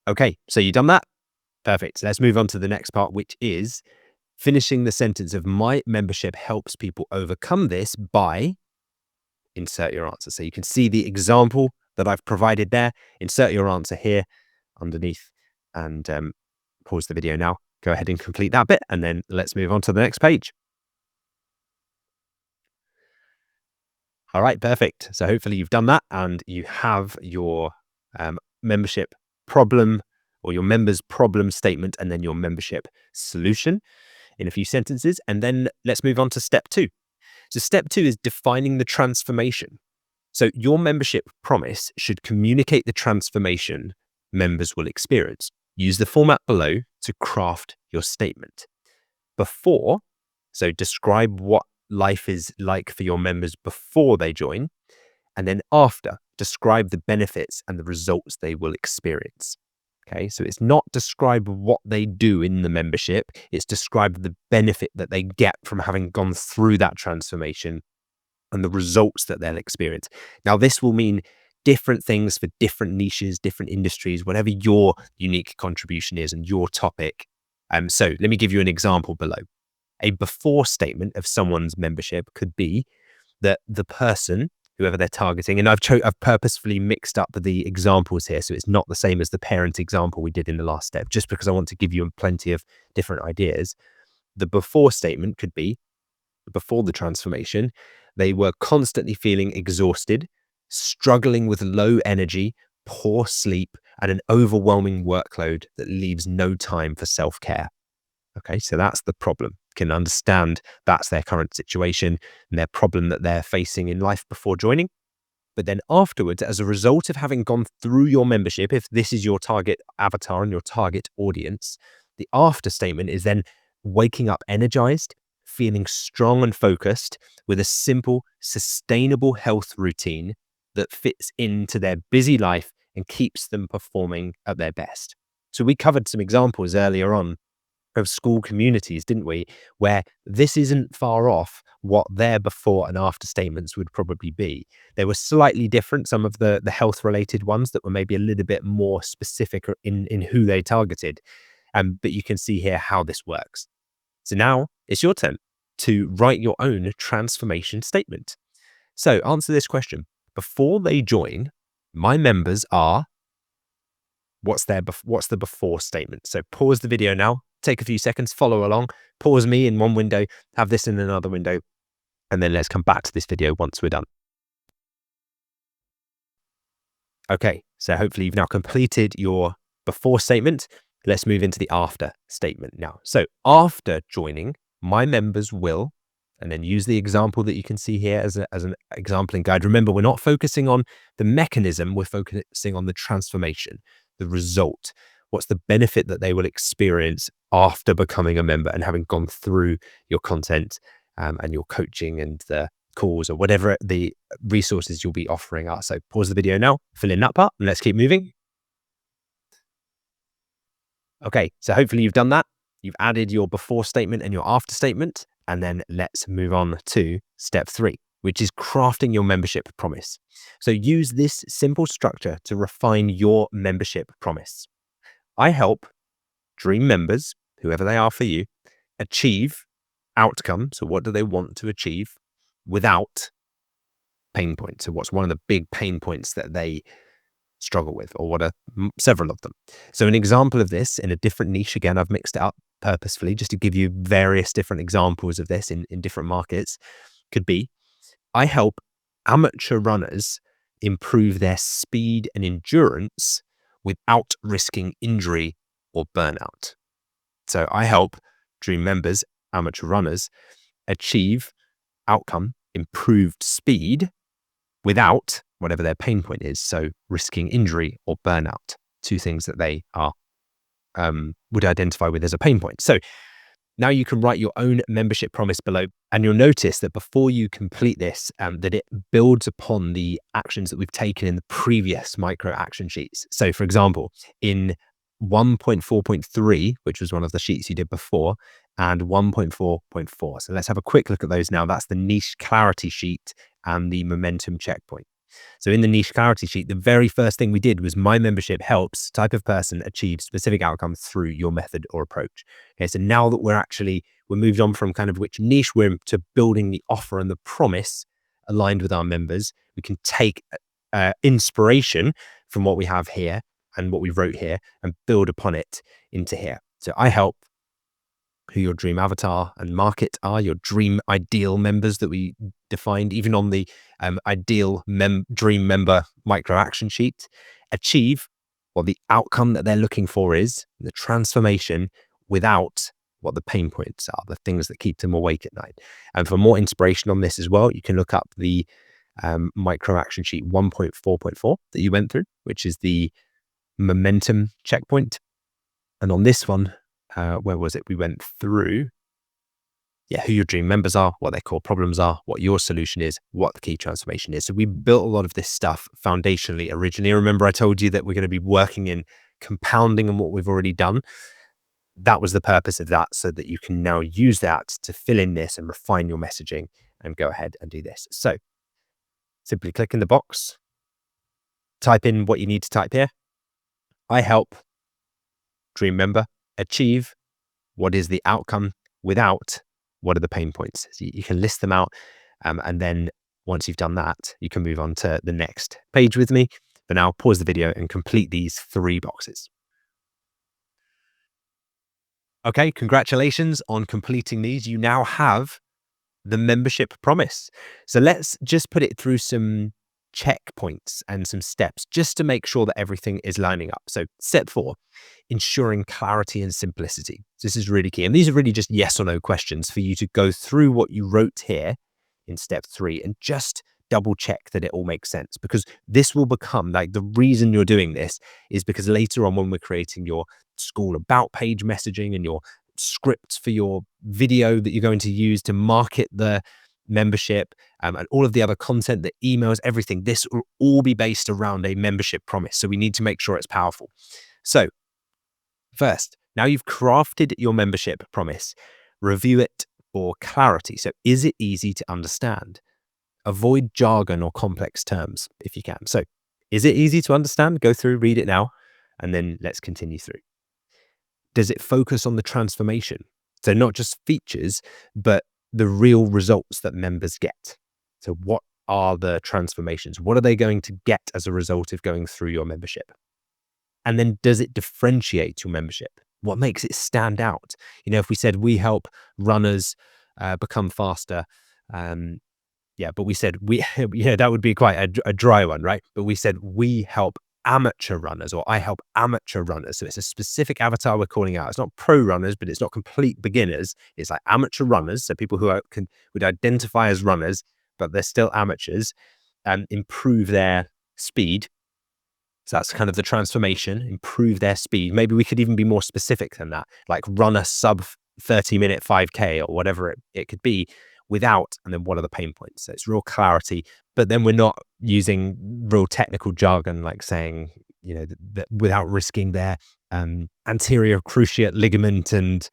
Speaker 1: Okay, so you've done that? Perfect. So let's move on to the next part, which is finishing the sentence of my membership helps people overcome this by insert your answer. So you can see the example that I've provided there. Insert your answer here underneath and pause the video now. Go ahead and complete that bit, and then let's move on to the next page. All right, perfect. So hopefully you've done that and you have your membership problem, or your members' problem statement, and then your membership solution in a few sentences. And then let's move on to step 2. So step 2 is defining the transformation. So your membership promise should communicate the transformation members will experience. Use the format below to craft your statement. Before, so describe what life is like for your members before they join. And then after, describe the benefits and the results they will experience. Okay, so it's not describe what they do in the membership, it's describe the benefit that they get from having gone through that transformation and the results that they'll experience. Now, this will mean different things for different niches, different industries, whatever your unique contribution is and your topic. So let me give you an example below. A before statement of someone's membership could be that the person, whoever they're targeting, and I've purposefully mixed up the examples here, so it's not the same as the parent example we did in the last step, just because I want to give you plenty of different ideas. The before statement could be before the transformation, they were constantly feeling exhausted, struggling with low energy, poor sleep, and an overwhelming workload that leaves no time for self care. Okay, so that's the problem. Can understand that's their current situation and their problem that they're facing in life before joining. But then afterwards, as a result of having gone through your membership, if this is your target avatar and your target audience, the after statement is then waking up energized, feeling strong and focused with a simple, sustainable health routine that fits into their busy life and keeps them performing at their best. So we covered some examples earlier on of school communities, didn't we? Where this isn't far off what their before and after statements would probably be. They were slightly different, some of the health related ones that were maybe a little bit more specific in who they targeted. But you can see here how this works. So now it's your turn to write your own transformation statement. So answer this question. Before they join, my members are, what's the before statement? So pause the video now, take a few seconds, follow along, pause me in one window, have this in another window, and then let's come back to this video once we're done. Okay, so hopefully you've now completed your before statement. Let's move into the after statement now. So after joining, my members will, and then use the example that you can see here as an example and guide. Remember, we're not focusing on the mechanism, we're focusing on the transformation, the result. What's the benefit that they will experience after becoming a member and having gone through your content and your coaching and the calls or whatever the resources you'll be offering are. So pause the video now, fill in that part, and let's keep moving. Okay, so hopefully you've done that. You've added your before statement and your after statement, and then let's move on to step 3, which is crafting your membership promise. So use this simple structure to refine your membership promise. I help dream members, whoever they are for you, achieve outcome. So what do they want to achieve without pain points? So what's one of the big pain points that they struggle with, or what are several of them? So an example of this in a different niche, again, I've mixed it up purposefully just to give you various different examples of this in different markets, could be, I help amateur runners improve their speed and endurance without risking injury or burnout. So I help dream members, amateur runners, achieve outcome, improved speed without whatever their pain point is. So risking injury or burnout, 2 things that they are would identify with as a pain point. So now you can write your own membership promise below, and you'll notice that before you complete this, that it builds upon the actions that we've taken in the previous micro action sheets. So for example, in 1.4.3, which was one of the sheets you did before, and 1.4.4. So let's have a quick look at those now. That's the niche clarity sheet and the momentum checkpoint. So in the niche clarity sheet, the very first thing we did was my membership helps type of person achieve specific outcomes through your method or approach. Okay, so now that we're moved on from kind of which niche we're in to building the offer and the promise aligned with our members, we can take inspiration from what we have here and what we wrote here and build upon it into here. So I help who your dream avatar and market are, your dream ideal members that we defined, even on the ideal dream member micro action sheet, achieve what the outcome that they're looking for is, the transformation, without what the pain points are, the things that keep them awake at night. And for more inspiration on this as well, you can look up the micro action sheet 1.4.4 that you went through, which is the momentum checkpoint. And on this one, where was it? We went through, who your dream members are, what their core problems are, what your solution is, what the key transformation is. So we built a lot of this stuff foundationally originally. Remember, I told you that we're going to be working in compounding on what we've already done. That was the purpose of that, so that you can now use that to fill in this and refine your messaging and go ahead and do this. So simply click in the box, type in what you need to type here. I help dream member achieve what is the outcome without what are the pain points. So you can list them out, and then once you've done that, you can move on to the next page with me. For now, pause the video and complete these 3 boxes. Okay, congratulations on completing these. You now have the membership promise. So let's just put it through some checkpoints and some steps just to make sure that everything is lining up. So, step 4, ensuring clarity and simplicity. This is really key. And these are really just yes or no questions for you to go through what you wrote here in step 3 and just double check that it all makes sense, because this will become like the reason you're doing this is because later on when we're creating your school about page messaging and your scripts for your video that you're going to use to market the membership, and all of the other content, the emails, everything, this will all be based around a membership promise. So we need to make sure it's powerful. So first, now you've crafted your membership promise, review it for clarity. So is it easy to understand? Avoid jargon or complex terms if you can. So is it easy to understand? Go through, read it now, and then let's continue through. Does it focus on the transformation? So not just features, but the real results that members get. So what are the transformations? What are they going to get as a result of going through your membership? And then does it differentiate your membership? What makes it stand out? If we said we help runners become faster, yeah, but we said yeah, that would be quite a dry one, right? But we said we help amateur runners, or I help amateur runners. So it's a specific avatar we're calling out. It's not pro runners, but it's not complete beginners. It's like amateur runners. So people who would identify as runners, but they're still amateurs, and improve their speed. So that's kind of the transformation, improve their speed. Maybe we could even be more specific than that, like run a sub 30-minute 5K or whatever it could be without, and then what are the pain points? So it's real clarity, but then we're not using real technical jargon, like saying, that without risking their anterior cruciate ligament and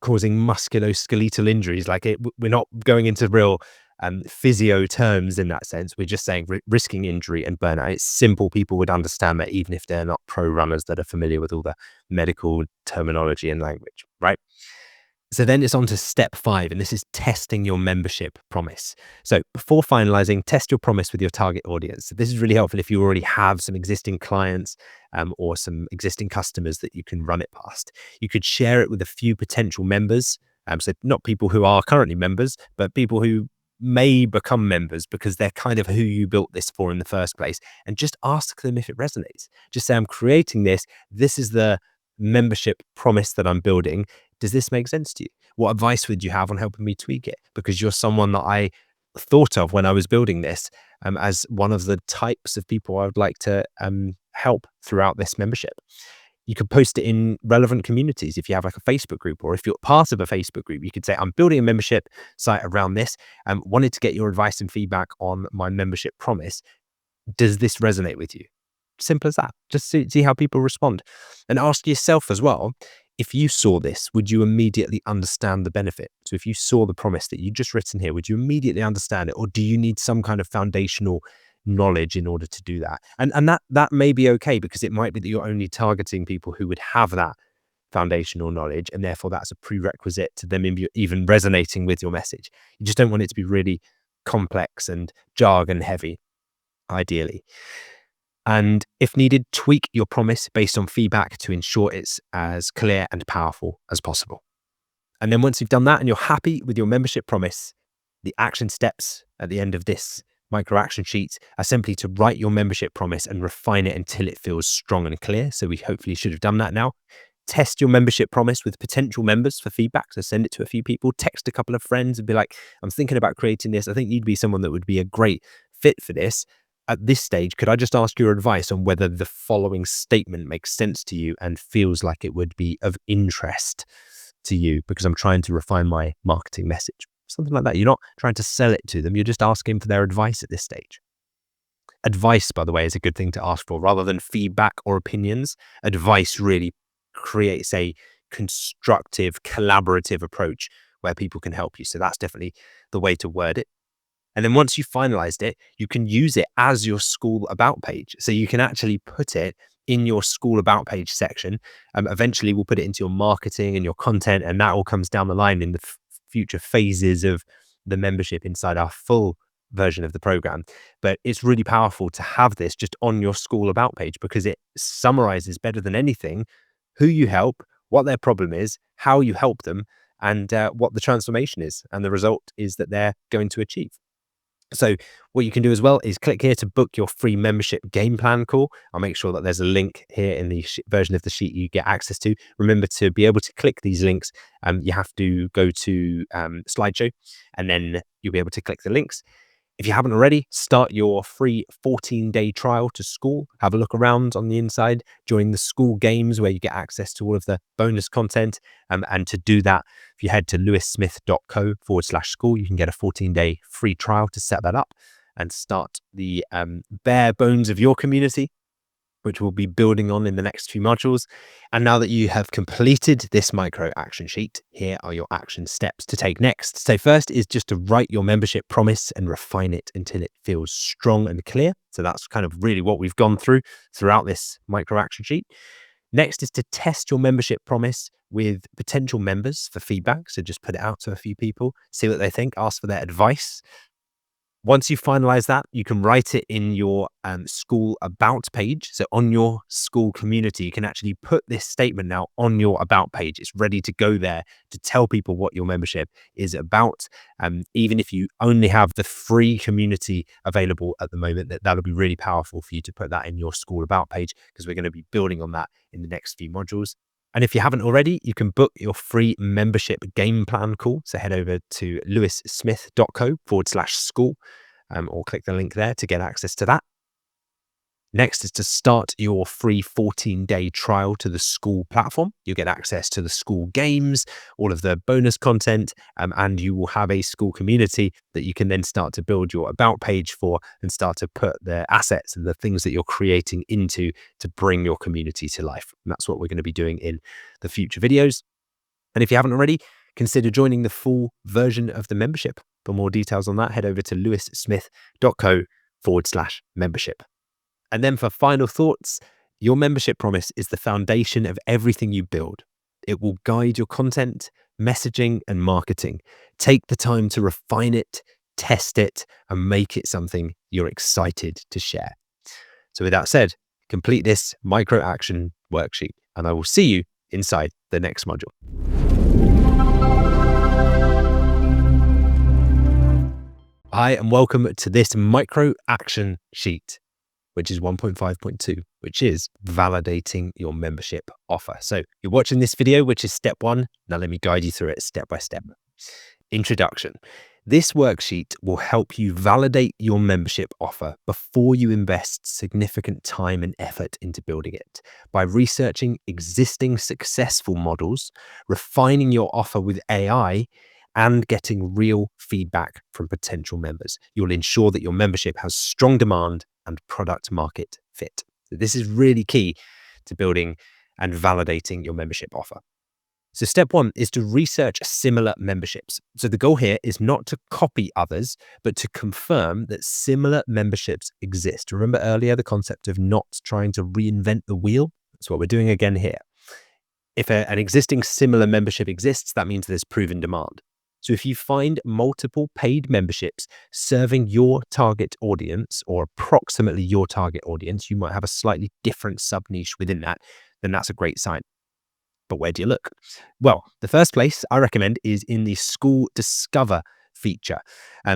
Speaker 1: causing musculoskeletal injuries. We're not going into real physio terms in that sense. We're just saying risking injury and burnout. It's simple. People would understand that even if they're not pro runners that are familiar with all the medical terminology and language, right? So then it's on to step 5, and this is testing your membership promise. So before finalizing, test your promise with your target audience. So this is really helpful if you already have some existing clients or some existing customers that you can run it past. You could share it with a few potential members. So not people who are currently members, but people who may become members because they're kind of who you built this for in the first place. And just ask them if it resonates. Just say, I'm creating this. This is the membership promise that I'm building. Does this make sense to you? What advice would you have on helping me tweak it? Because you're someone that I thought of when I was building this as one of the types of people I would like to help throughout this membership. You could post it in relevant communities. If you have like a Facebook group, or if you're part of a Facebook group, you could say, I'm building a membership site around this. Wanted to get your advice and feedback on my membership promise. Does this resonate with you? Simple as that. Just see how people respond. And ask yourself as well, if you saw this, would you immediately understand the benefit? So if you saw the promise that you just written here, would you immediately understand it? Or do you need some kind of foundational knowledge in order to do that? And that may be okay, because it might be that you're only targeting people who would have that foundational knowledge, and therefore that's a prerequisite to them even resonating with your message. You just don't want it to be really complex and jargon heavy, ideally. And if needed, tweak your promise based on feedback to ensure it's as clear and powerful as possible. And then once you've done that and you're happy with your membership promise, the action steps at the end of this micro action sheet are simply to write your membership promise and refine it until it feels strong and clear. So we hopefully should have done that now. Test your membership promise with potential members for feedback. So send it to a few people, text a couple of friends and be like, I'm thinking about creating this. I think you'd be someone that would be a great fit for this. At this stage, could I just ask your advice on whether the following statement makes sense to you and feels like it would be of interest to you, because I'm trying to refine my marketing message? Something like that. You're not trying to sell it to them. You're just asking for their advice at this stage. Advice, by the way, is a good thing to ask for rather than feedback or opinions. Advice really creates a constructive, collaborative approach where people can help you. So that's definitely the way to word it. And then once you've finalized it, you can use it as your school about page. So you can actually put it in your school about page section. Eventually, we'll put it into your marketing and your content, and that all comes down the line in the future phases of the membership inside our full version of the program. But it's really powerful to have this just on your school about page, because it summarizes better than anything who you help, what their problem is, how you help them, and what the transformation is. And the result is that they're going to achieve. So what you can do as well is click here to book your free membership game plan call. I'll make sure that there's a link here in the version of the sheet you get access to. Remember, to be able to click these links, you have to go to slideshow, and then you'll be able to click the links. If you haven't already, start your free 14-day trial to School. Have a look around on the inside, join the School games where you get access to all of the bonus content. And to do that, if you head to lewissmith.co/school, you can get a 14-day free trial to set that up and start the bare bones of your community, which we'll be building on in the next few modules. And now that you have completed this micro action sheet, here are your action steps to take next. So first is just to write your membership promise and refine it until it feels strong and clear. So that's kind of really what we've gone throughout this micro action sheet. Next is to test your membership promise with potential members for feedback. So just put it out to a few people, see what they think, ask for their advice. Once you finalize that, you can write it in your school about page. So on your school community, you can actually put this statement now on your about page. It's ready to go there to tell people what your membership is about. Even if you only have the free community available at the moment, that'll be really powerful for you to put that in your school about page, because we're going to be building on that in the next few modules. And if you haven't already, you can book your free membership game plan call. So head over to lewissmith.co/school or click the link there to get access to that. Next is to start your free 14-day trial to the School platform. You'll get access to the School games, all of the bonus content, and you will have a School community that you can then start to build your about page for and start to put the assets and the things that you're creating into to bring your community to life. And that's what we're going to be doing in the future videos. And if you haven't already, consider joining the full version of the membership. For more details on that, head over to lewissmith.co/membership. And then for final thoughts, your membership promise is the foundation of everything you build. It will guide your content, messaging, and marketing. Take the time to refine it, test it, and make it something you're excited to share. So with that said, complete this micro action worksheet, and I will see you inside the next module. Hi, and welcome to this micro action sheet, which is 1.5.2, which is validating your membership offer. So you're watching this video, which is step 1. Now let me guide you through it step by step. Introduction. This worksheet will help you validate your membership offer before you invest significant time and effort into building it by researching existing successful models, refining your offer with AI, and getting real feedback from potential members. You'll ensure that your membership has strong demand and product market fit. So this is really key to building and validating your membership offer. So step 1 is to research similar memberships. So the goal here is not to copy others, but to confirm that similar memberships exist. Remember earlier the concept of not trying to reinvent the wheel? That's what we're doing again here. If an existing similar membership exists, that means there's proven demand. So if you find multiple paid memberships serving your target audience, or approximately your target audience, you might have a slightly different sub-niche within that, then that's a great sign. But where do you look? Well, the first place I recommend is in the School Discover feature.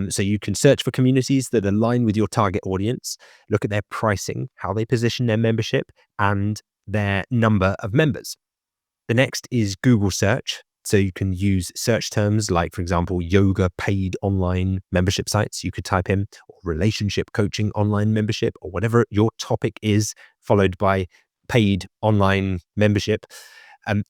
Speaker 1: So you can search for communities that align with your target audience, look at their pricing, how they position their membership, and their number of members. The next is Google search. So you can use search terms like, for example, yoga paid online membership sites you could type in, or relationship coaching online membership, or whatever your topic is, followed by paid online membership,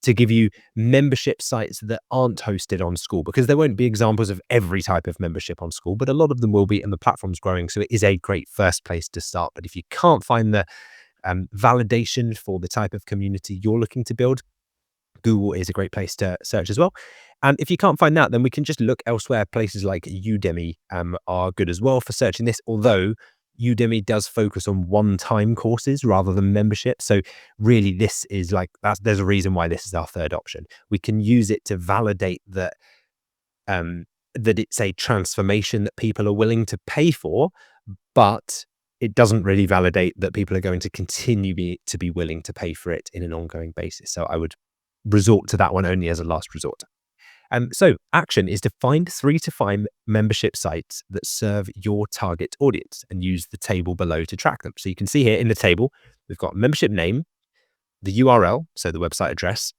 Speaker 1: to give you membership sites that aren't hosted on School, because there won't be examples of every type of membership on School, but a lot of them will be, and the platform's growing. So it is a great first place to start. But if you can't find the validation for the type of community you're looking to build, Google is a great place to search as well. And if you can't find that, then we can just look elsewhere. Places like Udemy are good as well for searching this, although Udemy does focus on one-time courses rather than membership. So really this is like, there's a reason why this is our third option. We can use it to validate that it's a transformation that people are willing to pay for, but it doesn't really validate that people are going to continue to be willing to pay for it in an ongoing basis. So I would resort to that one only as a last resort. So action is to find 3 to 5 membership sites that serve your target audience and use the table below to track them. So you can see here in the table, we've got membership name, the URL, so the website address,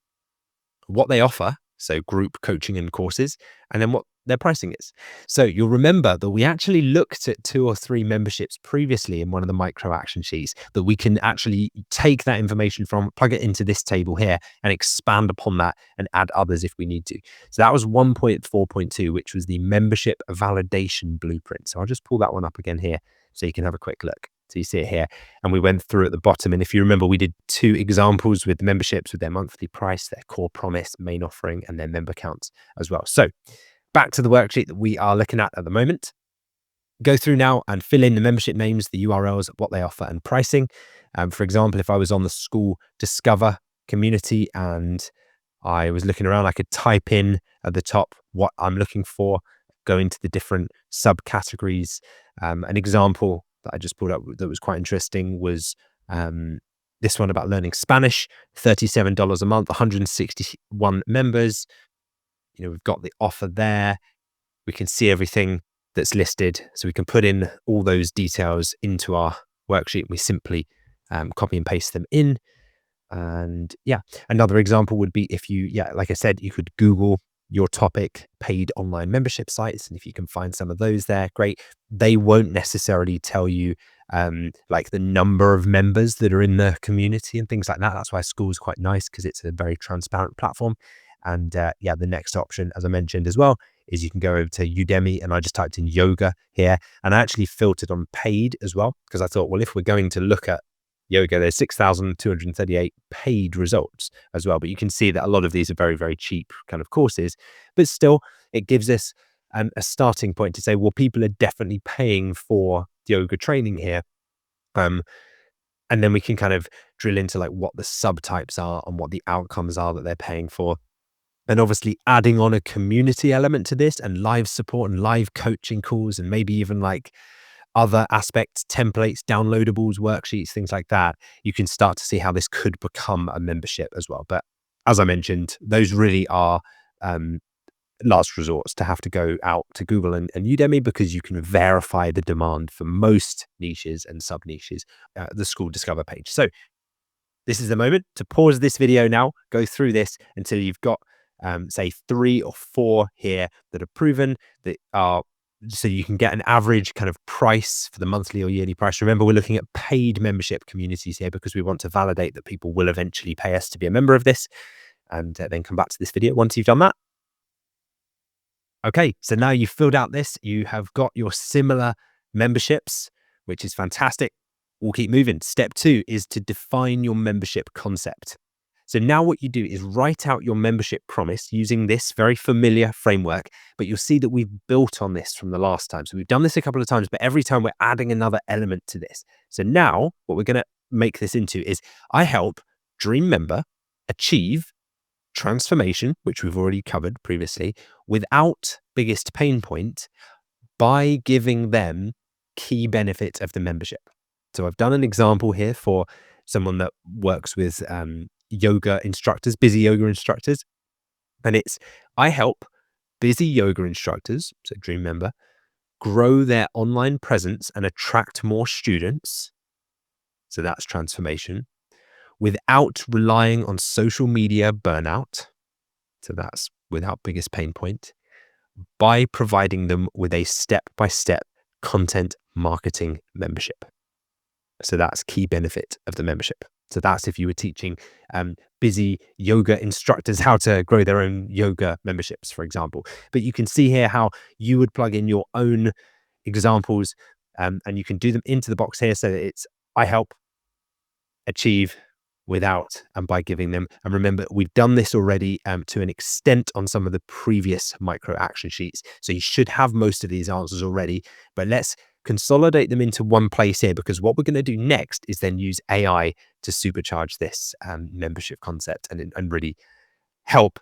Speaker 1: what they offer, so group coaching and courses, and then what their pricing is. So you'll remember that we actually looked at 2 or 3 memberships previously in one of the micro action sheets that we can actually take that information from, plug it into this table here and expand upon that and add others if we need to. So that was 1.4.2, which was the membership validation blueprint. So I'll just pull that one up again here so you can have a quick look. So you see it here, and we went through at the bottom. And if you remember, we did 2 examples with memberships with their monthly price, their core promise, main offering, and their member counts as well. So back to the worksheet that we are looking at the moment. Go through now and fill in the membership names, the URLs, what they offer, and pricing. For example, if I was on the School Discover community and I was looking around, I could type in at the top what I'm looking for, go into the different subcategories. An example that I just pulled up that was quite interesting was this one about learning Spanish, $37 a month, 161 members. We've got the offer there. We can see everything that's listed. So we can put in all those details into our worksheet. We simply copy and paste them in. And yeah, another example would be if you, like I said, you could Google your topic paid online membership sites. And if you can find some of those there, great. They won't necessarily tell you like the number of members that are in the community and things like that. That's why school is quite nice, because it's a very transparent platform. And the next option, as I mentioned as well, is you can go over to Udemy, and I just typed in yoga here, and I actually filtered on paid as well, because I thought, well, if we're going to look at yoga, there's 6,238 paid results as well. But you can see that a lot of these are very, very cheap kind of courses, but still it gives us a starting point to say, well, people are definitely paying for yoga training here. And then we can kind of drill into like what the subtypes are and what the outcomes are that they're paying for. And obviously adding on a community element to this and live support and live coaching calls, and maybe even like other aspects, templates, downloadables, worksheets, things like that, you can start to see how this could become a membership as well. But as I mentioned, those really are last resorts to have to go out to Google and Udemy, because you can verify the demand for most niches and sub niches, the School Discover page. So this is the moment to pause this video now, go through this until you've got say 3 or 4 here that are proven, that are, so you can get an average kind of price for the monthly or yearly price. Remember, we're looking at paid membership communities here because we want to validate that people will eventually pay us to be a member of this, and then come back to this video once you've done that. Okay, so now you've filled out this, you have got your similar memberships, which is fantastic. We'll keep moving. Step 2 is to define your membership concept. So now what you do is write out your membership promise using this very familiar framework, but you'll see that we've built on this from the last time. So we've done this a couple of times, but every time we're adding another element to this. So now what we're going to make this into is, I help Dream Member achieve transformation, which we've already covered previously, without biggest pain point, by giving them key benefits of the membership. So I've done an example here for someone that works with yoga instructors, busy yoga instructors. And it's, I help busy yoga instructors, so Dream Member, grow their online presence and attract more students. So that's transformation, without relying on social media burnout. So that's without biggest pain point, by providing them with a step-by-step content marketing membership. So that's key benefit of the membership. So that's if you were teaching busy yoga instructors how to grow their own yoga memberships, for example. But you can see here how you would plug in your own examples, and you can do them into the box here. So that it's, I help achieve without and by giving them. And remember, we've done this already to an extent on some of the previous micro action sheets. So you should have most of these answers already, but let's consolidate them into one place here, because what we're going to do next is then use AI to supercharge this membership concept and really help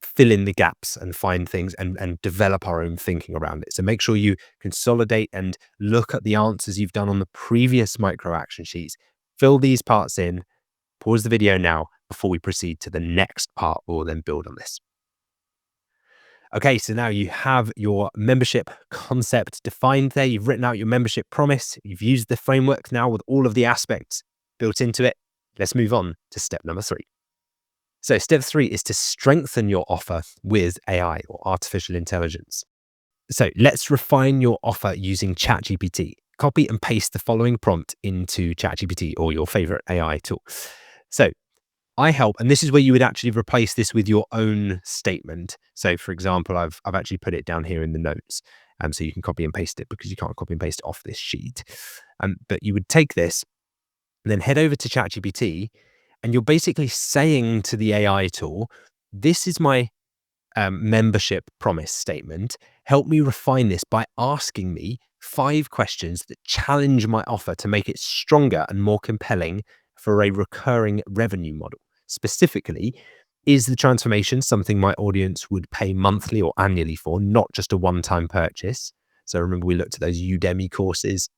Speaker 1: fill in the gaps and find things and develop our own thinking around it. So make sure you consolidate and look at the answers you've done on the previous micro action sheets, fill these parts in, pause the video now, before we proceed to the next part. We'll then build on this. Okay, so now you have your membership concept defined there. You've written out your membership promise. You've used the framework now with all of the aspects built into it. Let's move on to step number 3. So step 3 is to strengthen your offer with AI or artificial intelligence. So let's refine your offer using ChatGPT. Copy and paste the following prompt into ChatGPT or your favorite AI tool. So I help, and this is where you would actually replace this with your own statement. So for example, I've actually put it down here in the notes. So you can copy and paste it because you can't copy and paste it off this sheet. But you would take this and then head over to ChatGPT, and you're basically saying to the AI tool, this is my membership promise statement. Help me refine this by asking me 5 questions that challenge my offer to make it stronger and more compelling for a recurring revenue model. Specifically, is the transformation something my audience would pay monthly or annually for, not just a one-time purchase? So remember, we looked at those Udemy courses,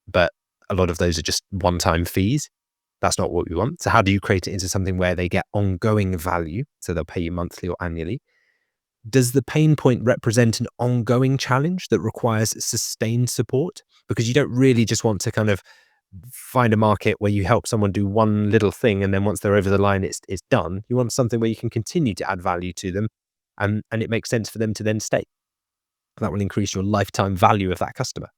Speaker 1: but a lot of those are just one-time fees. That's not what we want. So how do you create it into something where they get ongoing value? So they'll pay you monthly or annually. Does the pain point represent an ongoing challenge that requires sustained support? Because you don't really just want to kind of find a market where you help someone do one little thing and then once they're over the line, it's done. You want something where you can continue to add value to them and it makes sense for them to then stay. That will increase your lifetime value of that customer.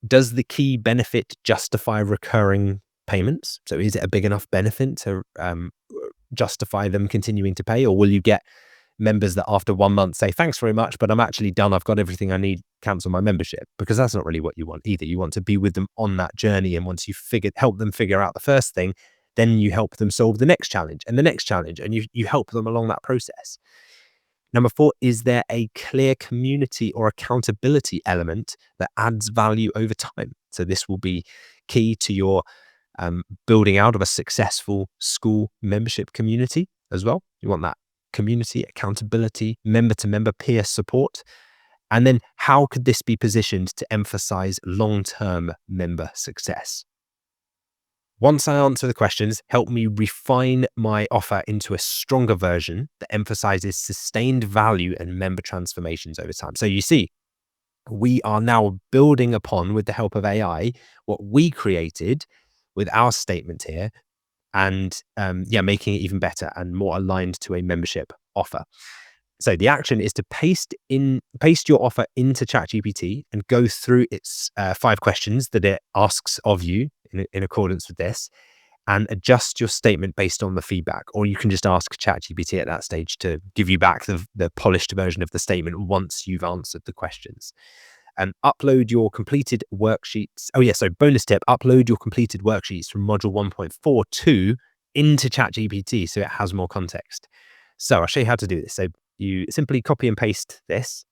Speaker 1: Does the key benefit justify recurring payments? So is it a big enough benefit to justify them continuing to pay, or will you get members that after 1 month say, thanks very much, but I'm actually done. I've got everything I need. Cancel my membership? Because that's not really what you want either. You want to be with them on that journey. And once you help them figure out the first thing, then you help them solve the next challenge and the next challenge. And you help them along that process. Number 4, is there a clear community or accountability element that adds value over time? So this will be key to your building out of a successful school membership community as well. You want that community, accountability, member-to-member peer support. And then how could this be positioned to emphasize long-term member success? Once I answer the questions, help me refine my offer into a stronger version that emphasizes sustained value and member transformations over time. So you see, we are now building upon, with the help of AI, what we created with our statement here, and making it even better and more aligned to a membership offer. So the action is to paste your offer into ChatGPT and go through its 5 questions that it asks of you in accordance with this, and adjust your statement based on the feedback. Or you can just ask ChatGPT at that stage to give you back the polished version of the statement once you've answered the questions. And upload your completed worksheets. Oh yeah, so bonus tip, upload your completed worksheets from module 1.42 into ChatGPT so it has more context. So I'll show you how to do this. So you simply copy and paste this,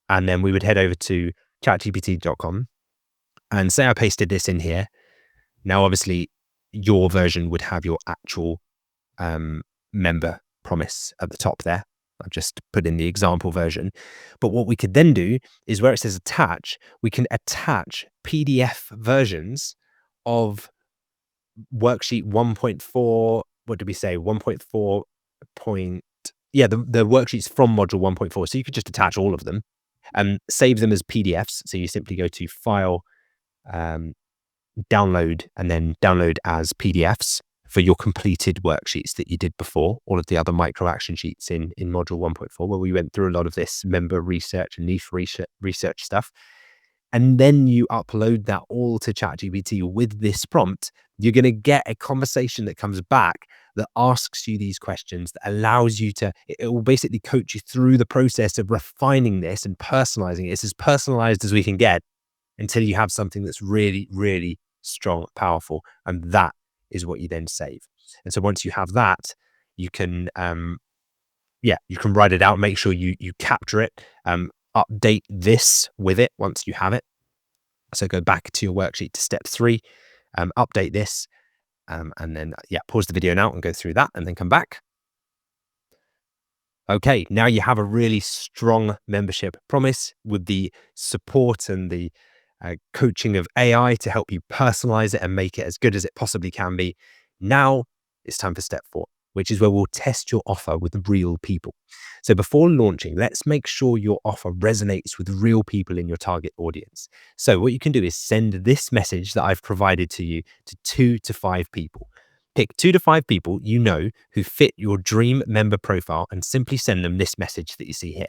Speaker 1: and then we would head over to chatgpt.com and say I pasted this in here. Now, obviously, your version would have your actual member promise at the top there. I've just put in the example version. But what we could then do is where it says attach, we can attach PDF versions of worksheet 1.4. What did we say? 1.4 point. Yeah, the worksheets from module 1.4. So you could just attach all of them and save them as PDFs. So you simply go to File, Download, and then Download as PDFs for your completed worksheets that you did before, all of the other micro action sheets in module 1.4, where we went through a lot of this member research and niche research stuff. And then you upload that all to ChatGPT with this prompt. You're going to get a conversation that comes back that asks you these questions, that allows you to, it will basically coach you through the process of refining this and personalizing it. It's as personalized as we can get until you have something that's really, really strong, powerful. And that is what you then save. And so once you have that, you can, you can write it out, make sure you capture it, update this with it once you have it. So go back to your worksheet to step 3, update this, and then, pause the video now and go through that and then come back. Okay, now you have a really strong membership promise with the support and the coaching of AI to help you personalize it and make it as good as it possibly can be. Now it's time for step 4, which is where we'll test your offer with real people. So before launching, let's make sure your offer resonates with real people in your target audience. So what you can do is send this message that I've provided to you to 2 to 5 people. Pick 2 to 5 people you know who fit your dream member profile and simply send them this message that you see here.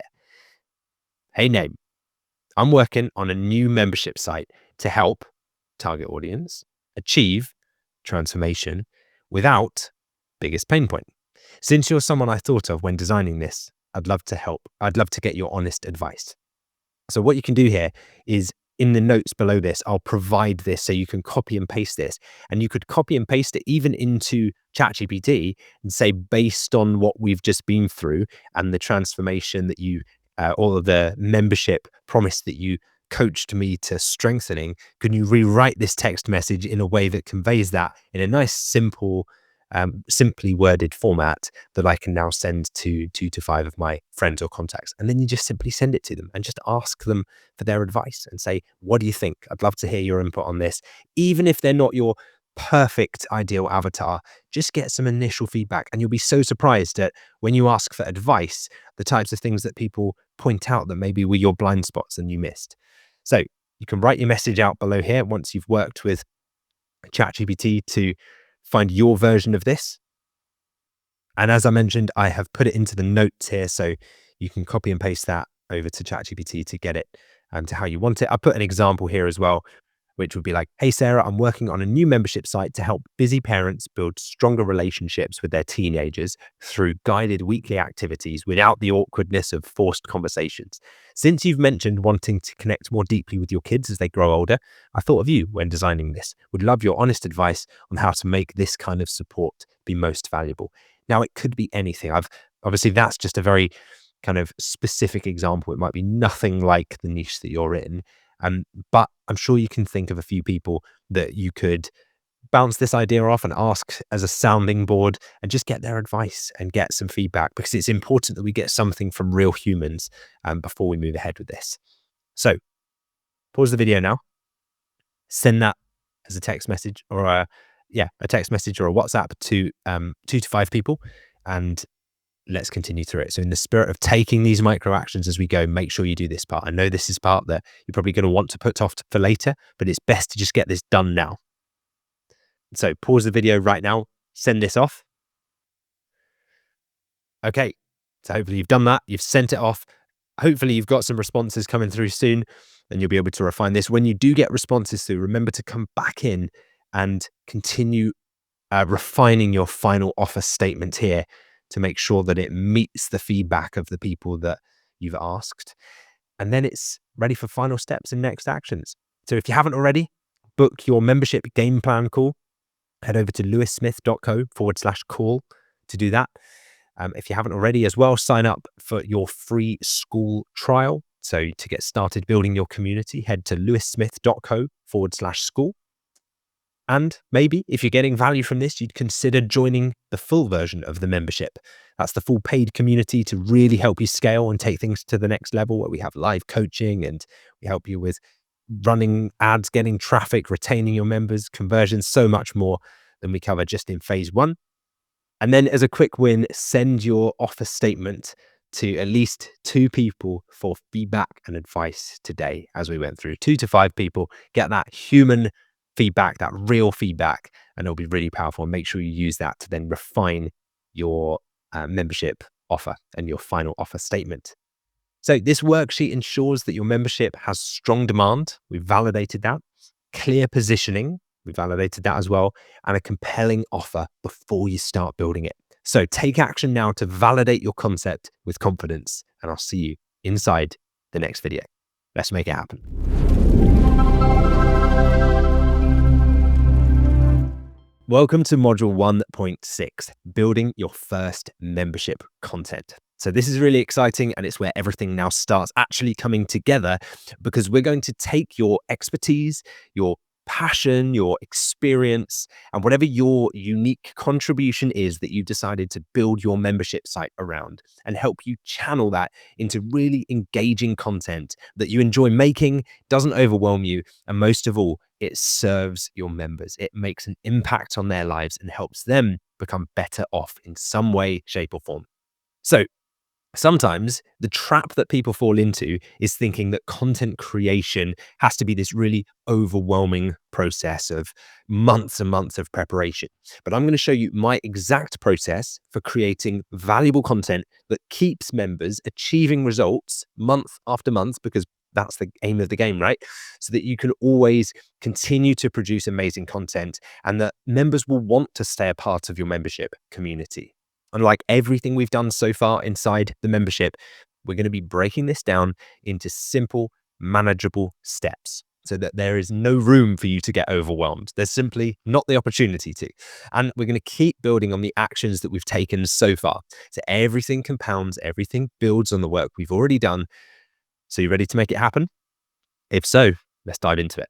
Speaker 1: Hey, name, I'm working on a new membership site to help target audience achieve transformation without biggest pain point. Since you're someone I thought of when designing this, I'd love to help. I'd love to get your honest advice. So what you can do here is in the notes below this, I'll provide this so you can copy and paste this. And you could copy and paste it even into ChatGPT and say, based on what we've just been through and the transformation that you, all of the membership promise that you coached me to strengthening, can you rewrite this text message in a way that conveys that in a nice, simple, simply worded format that I can now send to 2 to 5 of my friends or contacts. And then you just simply send it to them and just ask them for their advice and say, what do you think? I'd love to hear your input on this. Even if they're not your perfect ideal avatar, just get some initial feedback. And you'll be so surprised at when you ask for advice, the types of things that people point out that maybe were your blind spots and you missed. So you can write your message out below here once you've worked with ChatGPT to find your version of this. And as I mentioned, I have put it into the notes here, so you can copy and paste that over to ChatGPT to get it to how you want it. I put an example here as well, which would be like, hey, Sarah, I'm working on a new membership site to help busy parents build stronger relationships with their teenagers through guided weekly activities without the awkwardness of forced conversations. Since you've mentioned wanting to connect more deeply with your kids as they grow older, I thought of you when designing this. Would love your honest advice on how to make this kind of support be most valuable. Now, it could be anything. Obviously, that's just a very kind of specific example. It might be nothing like the niche that you're in. But I'm sure you can think of a few people that you could bounce this idea off and ask as a sounding board and just get their advice and get some feedback, because it's important that we get something from real humans before we move ahead with this. So pause the video now, send that as a text message or a text message or a WhatsApp to 2 to 5 people, and let's continue through it. So in the spirit of taking these micro actions as we go, make sure you do this part. I know this is part that you're probably going to want to put off for later, but it's best to just get this done now. So pause the video right now, send this off. Okay, so hopefully you've done that. You've sent it off. Hopefully you've got some responses coming through soon and you'll be able to refine this. When you do get responses through, remember to come back in and continue refining your final offer statement here to make sure that it meets the feedback of the people that you've asked. And then it's ready for final steps and next actions. So if you haven't already, book your membership game plan call. Head over to lewissmith.co/call to do that. If you haven't already as well, sign up for your free school trial. So to get started building your community, head to lewissmith.co/school. And maybe if you're getting value from this, you'd consider joining the full version of the membership. That's the full paid community to really help you scale and take things to the next level, where we have live coaching and we help you with running ads, getting traffic, retaining your members, conversions, so much more than we cover just in phase 1. And then as a quick win, send your offer statement to at least 2 people for feedback and advice today. As we went through 2 to 5 people, get that human feedback, that real feedback, and it'll be really powerful. Make sure you use that to then refine your membership offer and your final offer statement. So this worksheet ensures that your membership has strong demand. We've validated that. Clear positioning. We validated that as well. And a compelling offer before you start building it. So take action now to validate your concept with confidence. And I'll see you inside the next video. Let's make it happen. Welcome to module 1.6, building your first membership content. So this is really exciting, and it's where everything now starts actually coming together, because we're going to take your expertise, your passion, your experience, and whatever your unique contribution is that you've decided to build your membership site around, and help you channel that into really engaging content that you enjoy making, doesn't overwhelm you, and most of all, it serves your members. It makes an impact on their lives and helps them become better off in some way, shape, or form. So, sometimes the trap that people fall into is thinking that content creation has to be this really overwhelming process of months and months of preparation. But I'm going to show you my exact process for creating valuable content that keeps members achieving results month after month, because that's the aim of the game, right? So that you can always continue to produce amazing content and that members will want to stay a part of your membership community. Unlike everything we've done so far inside the membership, we're going to be breaking this down into simple, manageable steps so that there is no room for you to get overwhelmed. There's simply not the opportunity to. And we're going to keep building on the actions that we've taken so far. So everything compounds, everything builds on the work we've already done. So you ready to make it happen? If so, let's dive into it.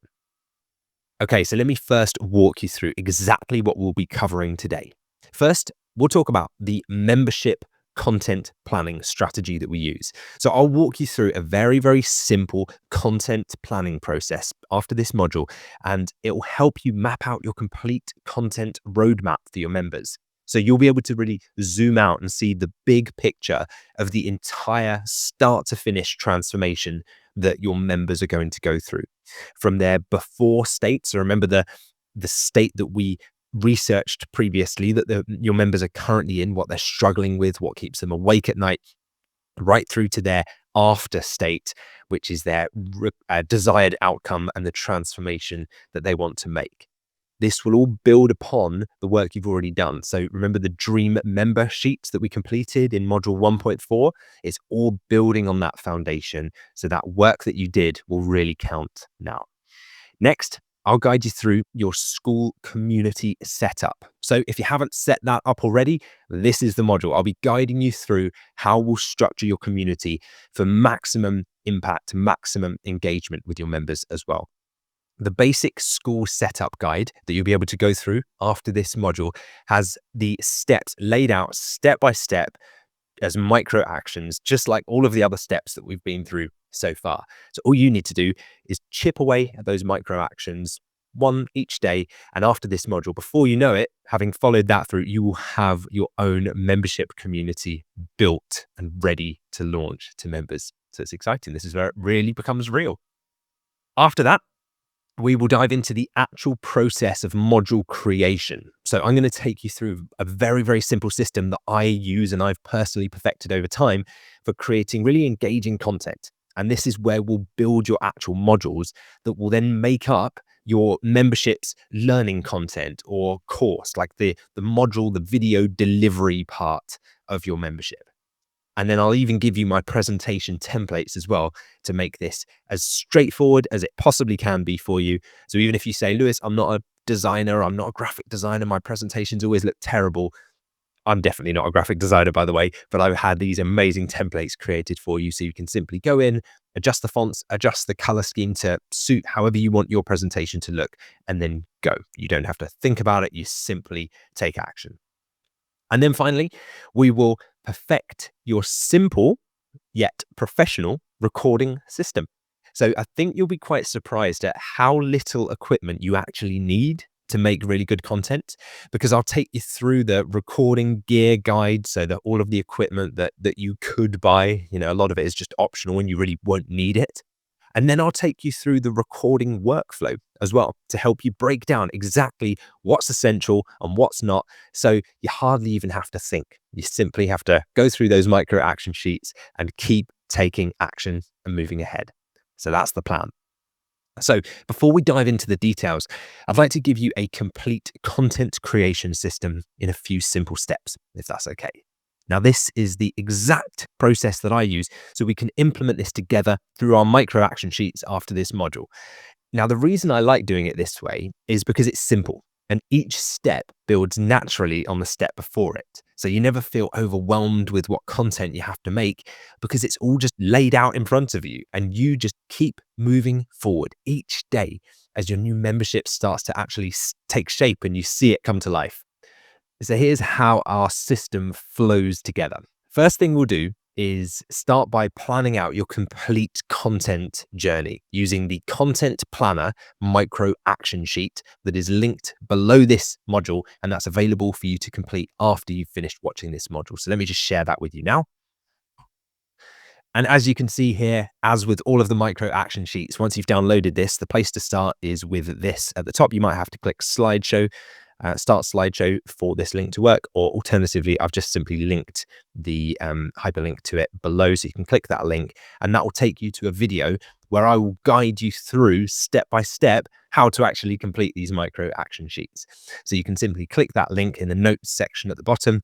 Speaker 1: Okay, so let me first walk you through exactly what we'll be covering today. First, we'll talk about the membership content planning strategy that we use. So I'll walk you through a very, very simple content planning process after this module, and it will help you map out your complete content roadmap for your members. So you'll be able to really zoom out and see the big picture of the entire start to finish transformation that your members are going to go through. From their before state, so remember the state that we researched previously that your members are currently in, what they're struggling with, what keeps them awake at night, right through to their after state, which is their desired outcome and the transformation that they want to make. This will all build upon the work you've already done. So remember the dream member sheets that we completed in module 1.4? It's all building on that foundation. So that work that you did will really count now. Next, I'll guide you through your school community setup. So if you haven't set that up already, this is the module. I'll be guiding you through how we'll structure your community for maximum impact, maximum engagement with your members as well. The basic school setup guide that you'll be able to go through after this module has the steps laid out step by step as micro actions, just like all of the other steps that we've been through so far. So all you need to do is chip away at those micro actions, one each day. And after this module, before you know it, having followed that through, you will have your own membership community built and ready to launch to members. So it's exciting. This is where it really becomes real. After that, we will dive into the actual process of module creation. So I'm going to take you through a very, very simple system that I use and I've personally perfected over time for creating really engaging content. And this is where we'll build your actual modules that will then make up your membership's learning content or course, like the module, the video delivery part of your membership. And then I'll even give you my presentation templates as well to make this as straightforward as it possibly can be for you. So even if you say, Lewis, I'm not a designer, I'm not a graphic designer, my presentations always look terrible. I'm definitely not a graphic designer, by the way, but I've had these amazing templates created for you. So you can simply go in, adjust the fonts, adjust the color scheme to suit however you want your presentation to look, and then go. You don't have to think about it. You simply take action. And then finally, we will perfect your simple yet professional recording system. So I think you'll be quite surprised at how little equipment you actually need to make really good content, because I'll take you through the recording gear guide so that all of the equipment that you could buy, a lot of it is just optional and you really won't need it. And then I'll take you through the recording workflow as well to help you break down exactly what's essential and what's not. So you hardly even have to think. You simply have to go through those micro action sheets and keep taking action and moving ahead. So that's the plan. So before we dive into the details, I'd like to give you a complete content creation system in a few simple steps, if that's okay. Now, this is the exact process that I use, so we can implement this together through our micro action sheets after this module. Now, the reason I like doing it this way is because it's simple and each step builds naturally on the step before it. So you never feel overwhelmed with what content you have to make because it's all just laid out in front of you and you just keep moving forward each day as your new membership starts to actually take shape and you see it come to life. So here's how our system flows together. First thing we'll do is start by planning out your complete content journey using the content planner micro action sheet that is linked below this module, and that's available for you to complete after you've finished watching this module. So let me just share that with you now. And as you can see here, as with all of the micro action sheets, once you've downloaded this, the place to start is with this. At the top, you might have to click slideshow, start slideshow for this link to work, or alternatively, I've just simply linked the hyperlink to it below. So you can click that link and that will take you to a video where I will guide you through step by step how to actually complete these micro action sheets. So you can simply click that link in the notes section at the bottom,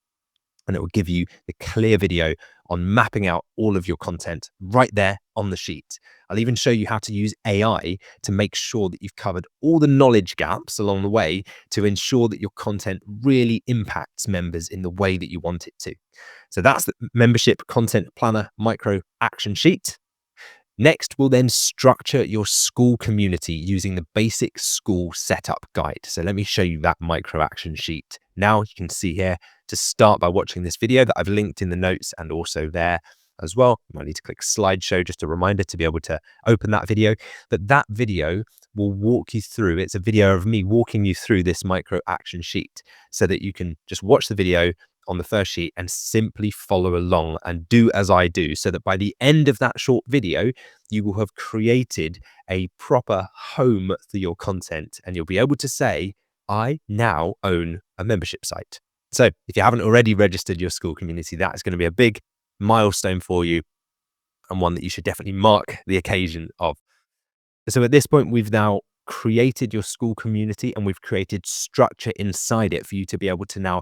Speaker 1: and it will give you the clear video on mapping out all of your content right there on the sheet. I'll even show you how to use AI to make sure that you've covered all the knowledge gaps along the way to ensure that your content really impacts members in the way that you want it to. So that's the membership content planner micro action sheet. Next, we'll then structure your school community using the basic school setup guide. So let me show you that micro action sheet. Now you can see here to start by watching this video that I've linked in the notes and also there as well. You might need to click slideshow, just a reminder to be able to open that video. But that video will walk you through. It's a video of me walking you through this micro action sheet so that you can just watch the video on the first sheet and simply follow along and do as I do, so that by the end of that short video, you will have created a proper home for your content and you'll be able to say, I now own a membership site. So if you haven't already registered your school community, that is going to be a big milestone for you and one that you should definitely mark the occasion of. So at this point, we've now created your school community and we've created structure inside it for you to be able to now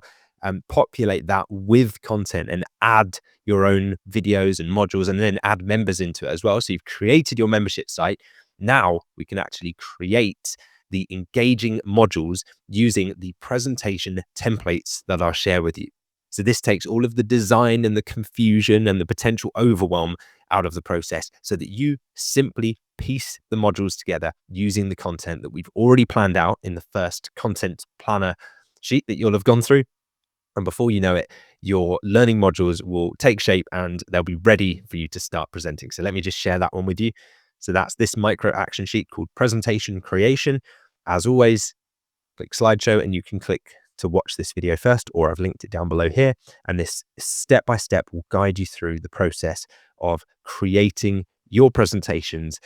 Speaker 1: populate that with content and add your own videos and modules and then add members into it as well. So you've created your membership site. Now we can actually create the engaging modules using the presentation templates that I'll share with you. So this takes all of the design and the confusion and the potential overwhelm out of the process so that you simply piece the modules together using the content that we've already planned out in the first content planner sheet that you'll have gone through. And before you know it, your learning modules will take shape and they'll be ready for you to start presenting. So let me just share that one with you. So that's this micro action sheet called presentation creation. As always, click slideshow and you can click to watch this video first, or I've linked it down below here. And this step by step will guide you through the process of creating your presentations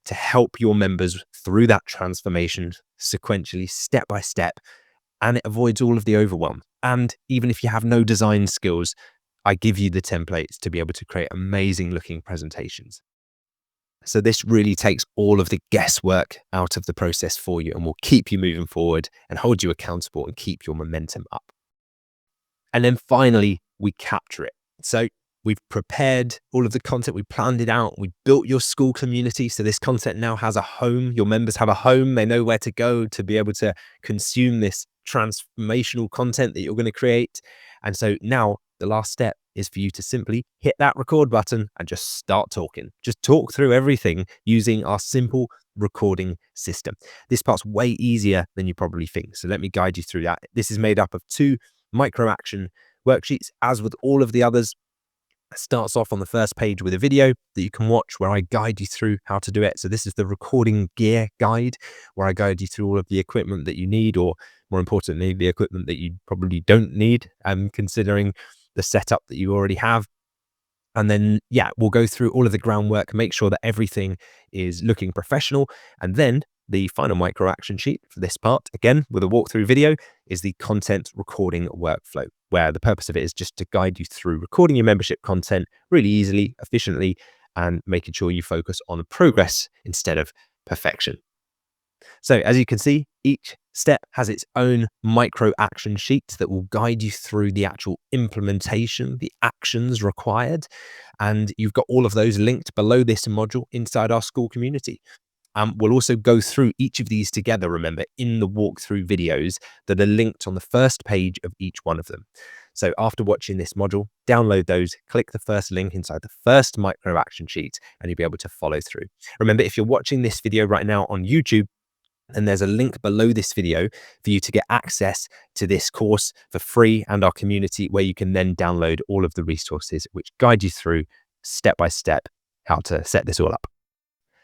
Speaker 1: to help your members through that transformation sequentially, step by step. And it avoids all of the overwhelm. And even if you have no design skills, I give you the templates to be able to create amazing looking presentations. So this really takes all of the guesswork out of the process for you and will keep you moving forward and hold you accountable and keep your momentum up. And then finally, we capture it. So we've prepared all of the content, we planned it out, we built your school community. So this content now has a home. Your members have a home. They know where to go to be able to consume this transformational content that you're going to create. And so now the last step is for you to simply hit that record button and just start talking. Just talk through everything using our simple recording system. This part's way easier than you probably think. So let me guide you through that. This is made up of 2 micro action worksheets. As with all of the others, it starts off on the first page with a video that you can watch where I guide you through how to do it. So this is the recording gear guide where I guide you through all of the equipment that you need, or more importantly, the equipment that you probably don't need, considering the setup that you already have. And then, yeah, we'll go through all of the groundwork, make sure that everything is looking professional. And then the final micro action sheet for this part, again, with a walkthrough video, is the content recording workflow, where the purpose of it is just to guide you through recording your membership content really easily, efficiently, and making sure you focus on progress instead of perfection. So as you can see, each step has its own micro action sheet that will guide you through the actual implementation, the actions required. And you've got all of those linked below this module inside our school community. We'll also go through each of these together, remember, in the walkthrough videos that are linked on the first page of each one of them. So after watching this module, download those, click the first link inside the first micro action sheet, and you'll be able to follow through. Remember, if you're watching this video right now on YouTube, And there's a link below this video for you to get access to this course for free and our community, where you can then download all of the resources which guide you through step by step how to set this all up.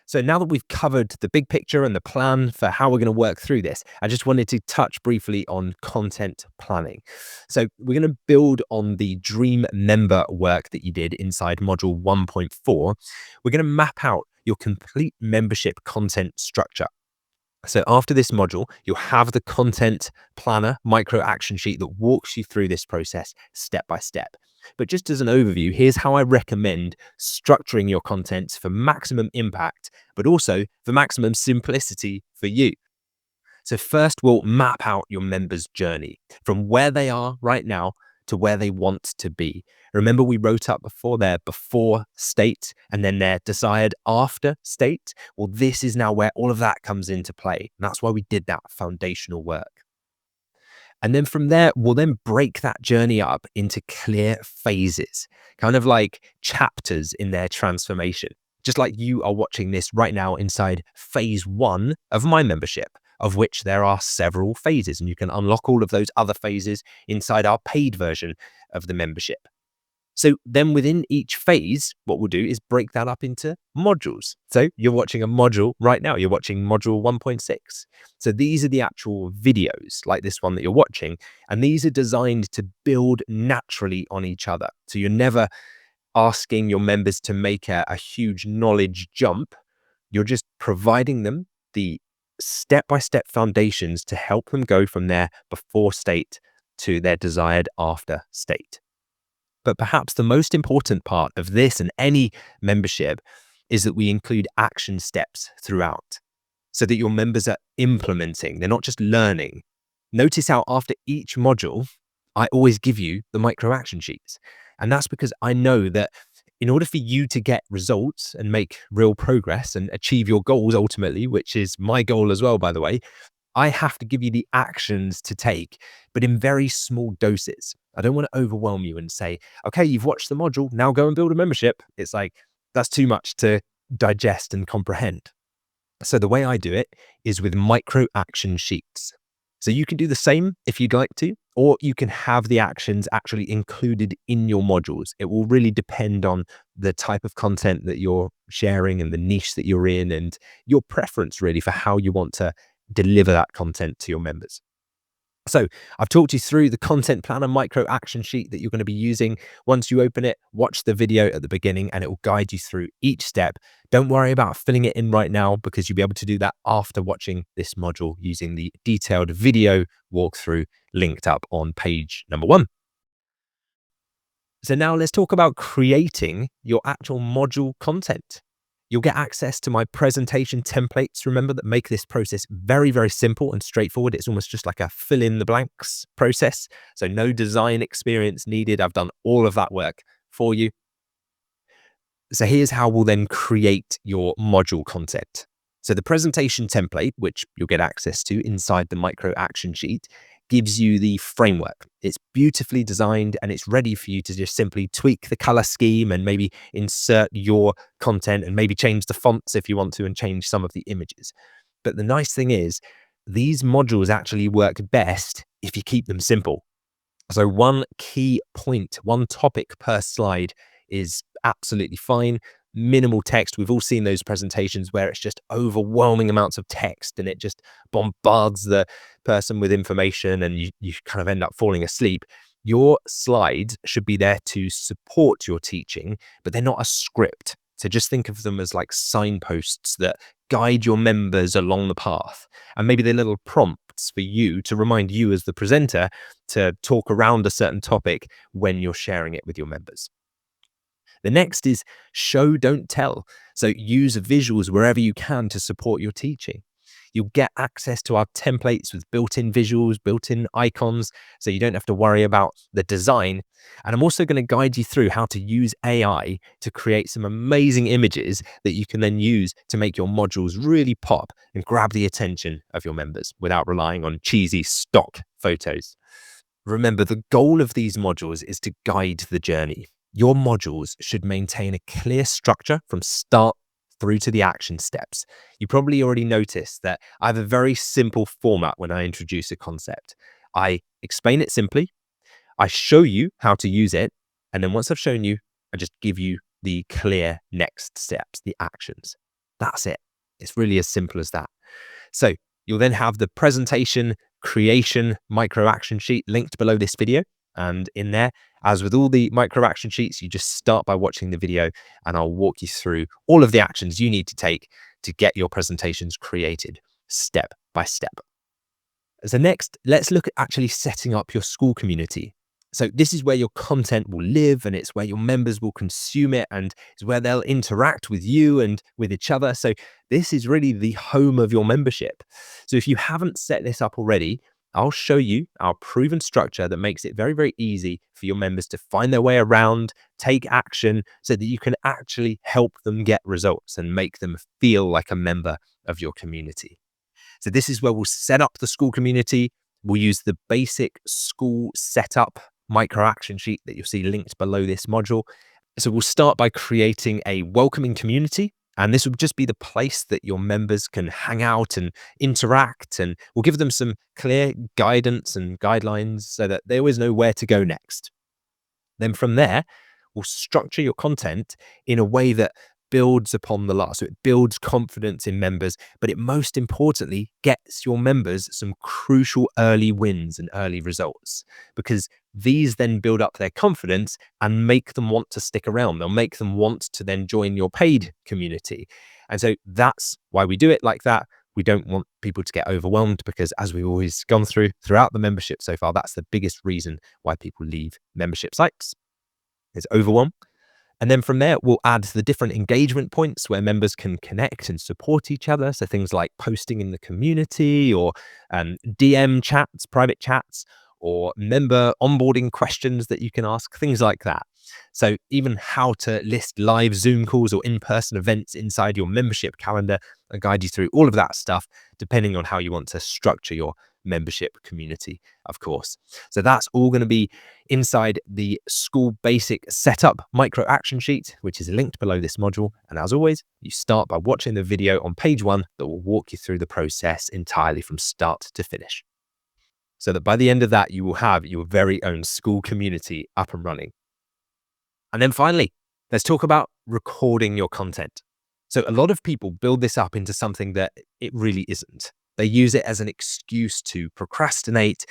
Speaker 1: So now that we've covered the big picture and the plan for how we're going to work through this, I just wanted to touch briefly on content planning. So we're going to build on the dream member work that you did inside module 1.4. We're going to map out your complete membership content structure. So after this module, you'll have the content planner micro action sheet that walks you through this process step by step. But just as an overview, here's how I recommend structuring your content for maximum impact, but also for maximum simplicity for you. So first, we'll map out your members' journey from where they are right now to where they want to be. Remember, we wrote up before their before state and then their desired after state. Well, this is now where all of that comes into play. And that's why we did that foundational work. And then from there, we'll then break that journey up into clear phases, kind of like chapters in their transformation. Just like you are watching this right now inside phase 1 of my membership, of which there are several phases, and you can unlock all of those other phases inside our paid version of the membership. So then within each phase, what we'll do is break that up into modules. So you're watching a module right now, you're watching module 1.6. So these are the actual videos like this one that you're watching, and these are designed to build naturally on each other. So you're never asking your members to make a huge knowledge jump. You're just providing them the step-by-step foundations to help them go from their before state to their desired after state. But perhaps the most important part of this and any membership is that we include action steps throughout so that your members are implementing. They're not just learning. Notice how after each module, I always give you the micro action sheets. And that's because I know that in order for you to get results and make real progress and achieve your goals ultimately, which is my goal as well, by the way, I have to give you the actions to take, but in very small doses. I don't want to overwhelm you and say, okay, you've watched the module, now go and build a membership. It's like, that's too much to digest and comprehend. So the way I do it is with micro action sheets. So you can do the same if you'd like to, or you can have the actions actually included in your modules. It will really depend on the type of content that you're sharing and the niche that you're in and your preference really for how you want to deliver that content to your members. So I've talked you through the content planner micro action sheet that you're going to be using. Once you open it, watch the video at the beginning and it will guide you through each step. Don't worry about filling it in right now because you'll be able to do that after watching this module using the detailed video walkthrough linked up on page number 1. So now let's talk about creating your actual module content. You'll get access to my presentation templates, remember, that make this process very, very simple and straightforward. It's almost just like a fill in the blanks process. So no design experience needed. I've done all of that work for you. So here's how we'll then create your module content. So the presentation template, which you'll get access to inside the micro action sheet, gives you the framework. It's beautifully designed and it's ready for you to just simply tweak the color scheme and maybe insert your content and maybe change the fonts if you want to and change some of the images. But the nice thing is these modules actually work best if you keep them simple. So one key point, one topic per slide is absolutely fine. Minimal text. We've all seen those presentations where it's just overwhelming amounts of text and it just bombards the person with information and you kind of end up falling asleep. Your slides should be there to support your teaching, but they're not a script. So just think of them as like signposts that guide your members along the path. And maybe they're little prompts for you to remind you as the presenter to talk around a certain topic when you're sharing it with your members. The next is show, don't tell. So use visuals wherever you can to support your teaching. You'll get access to our templates with built-in visuals, built-in icons, so you don't have to worry about the design. And I'm also going to guide you through how to use AI to create some amazing images that you can then use to make your modules really pop and grab the attention of your members without relying on cheesy stock photos. Remember, the goal of these modules is to guide the journey. Your modules should maintain a clear structure from start through to the action steps. You probably already noticed that I have a very simple format when I introduce a concept. I explain it simply, I show you how to use it, and then once I've shown you, I just give you the clear next steps, the actions. That's it. It's really as simple as that. So you'll then have the presentation creation micro action sheet linked below this video. And in there, as with all the micro action sheets, you just start by watching the video and I'll walk you through all of the actions you need to take to get your presentations created step by step. So next, let's look at actually setting up your school community. So this is where your content will live and it's where your members will consume it and it's where they'll interact with you and with each other. So this is really the home of your membership. So if you haven't set this up already, I'll show you our proven structure that makes it very, very easy for your members to find their way around, take action so that you can actually help them get results and make them feel like a member of your community. So this is where we'll set up the school community. We'll use the basic school setup micro action sheet that you'll see linked below this module. So we'll start by creating a welcoming community. And this will just be the place that your members can hang out and interact. And we'll give them some clear guidance and guidelines so that they always know where to go next. Then from there, we'll structure your content in a way that builds upon the last. So it builds confidence in members, but it most importantly gets your members some crucial early wins and early results, because these then build up their confidence and make them want to stick around. They'll make them want to then join your paid community. And so that's why we do it like that. We don't want people to get overwhelmed because, as we've always gone throughout the membership so far, that's the biggest reason why people leave membership sites is overwhelm. And then from there, we'll add the different engagement points where members can connect and support each other. So things like posting in the community or DM chats, private chats, or member onboarding questions that you can ask, things like that. So even how to list live Zoom calls or in-person events inside your membership calendar, I'll guide you through all of that stuff, depending on how you want to structure your membership community, of course. So that's all going to be inside the school basic setup micro action sheet, which is linked below this module. And as always, you start by watching the video on page 1 that will walk you through the process entirely from start to finish, so that by the end of that, you will have your very own school community up and running. And then finally, let's talk about recording your content. So a lot of people build this up into something that it really isn't. They use it as an excuse to procrastinate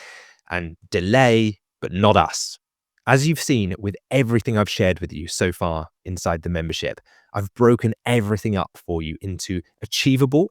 Speaker 1: and delay, but not us. As you've seen with everything I've shared with you so far inside the membership, I've broken everything up for you into achievable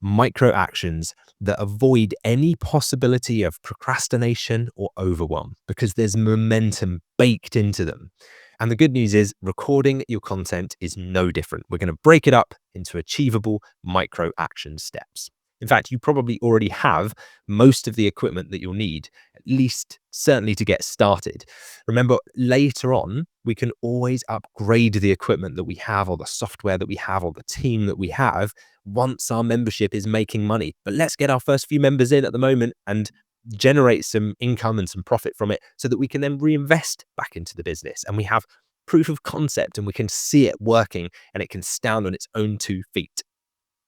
Speaker 1: micro actions that avoid any possibility of procrastination or overwhelm, because there's momentum baked into them. And the good news is recording your content is no different. We're going to break it up into achievable micro action steps. In fact, you probably already have most of the equipment that you'll need, at least certainly to get started. Remember, later on, we can always upgrade the equipment that we have or the software that we have or the team that we have once our membership is making money. But let's get our first few members in at the moment and generate some income and some profit from it so that we can then reinvest back into the business. And we have proof of concept and we can see it working and it can stand on its own 2 feet.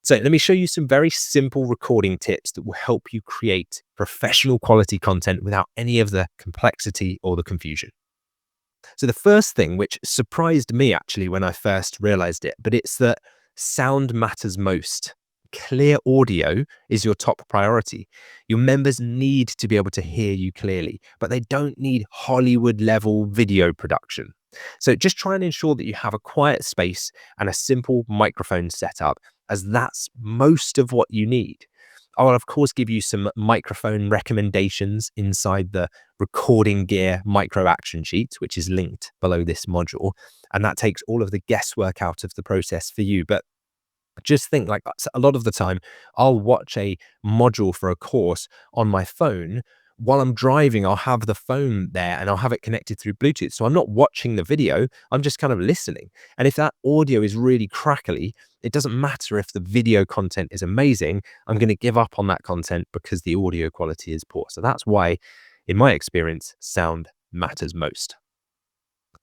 Speaker 1: So let me show you some very simple recording tips that will help you create professional quality content without any of the complexity or the confusion. So the first thing, which surprised me actually when I first realized it, but it's that sound matters most. Clear audio is your top priority. Your members need to be able to hear you clearly, but they don't need Hollywood level video production. So just try and ensure that you have a quiet space and a simple microphone setup, as that's most of what you need. I'll of course give you some microphone recommendations inside the recording gear micro action sheet, which is linked below this module. And that takes all of the guesswork out of the process for you. But just think, like, a lot of the time I'll watch a module for a course on my phone. While I'm driving, I'll have the phone there and I'll have it connected through Bluetooth. So I'm not watching the video, I'm just kind of listening. And if that audio is really crackly, it doesn't matter if the video content is amazing. I'm going to give up on that content because the audio quality is poor. So that's why, in my experience, sound matters most.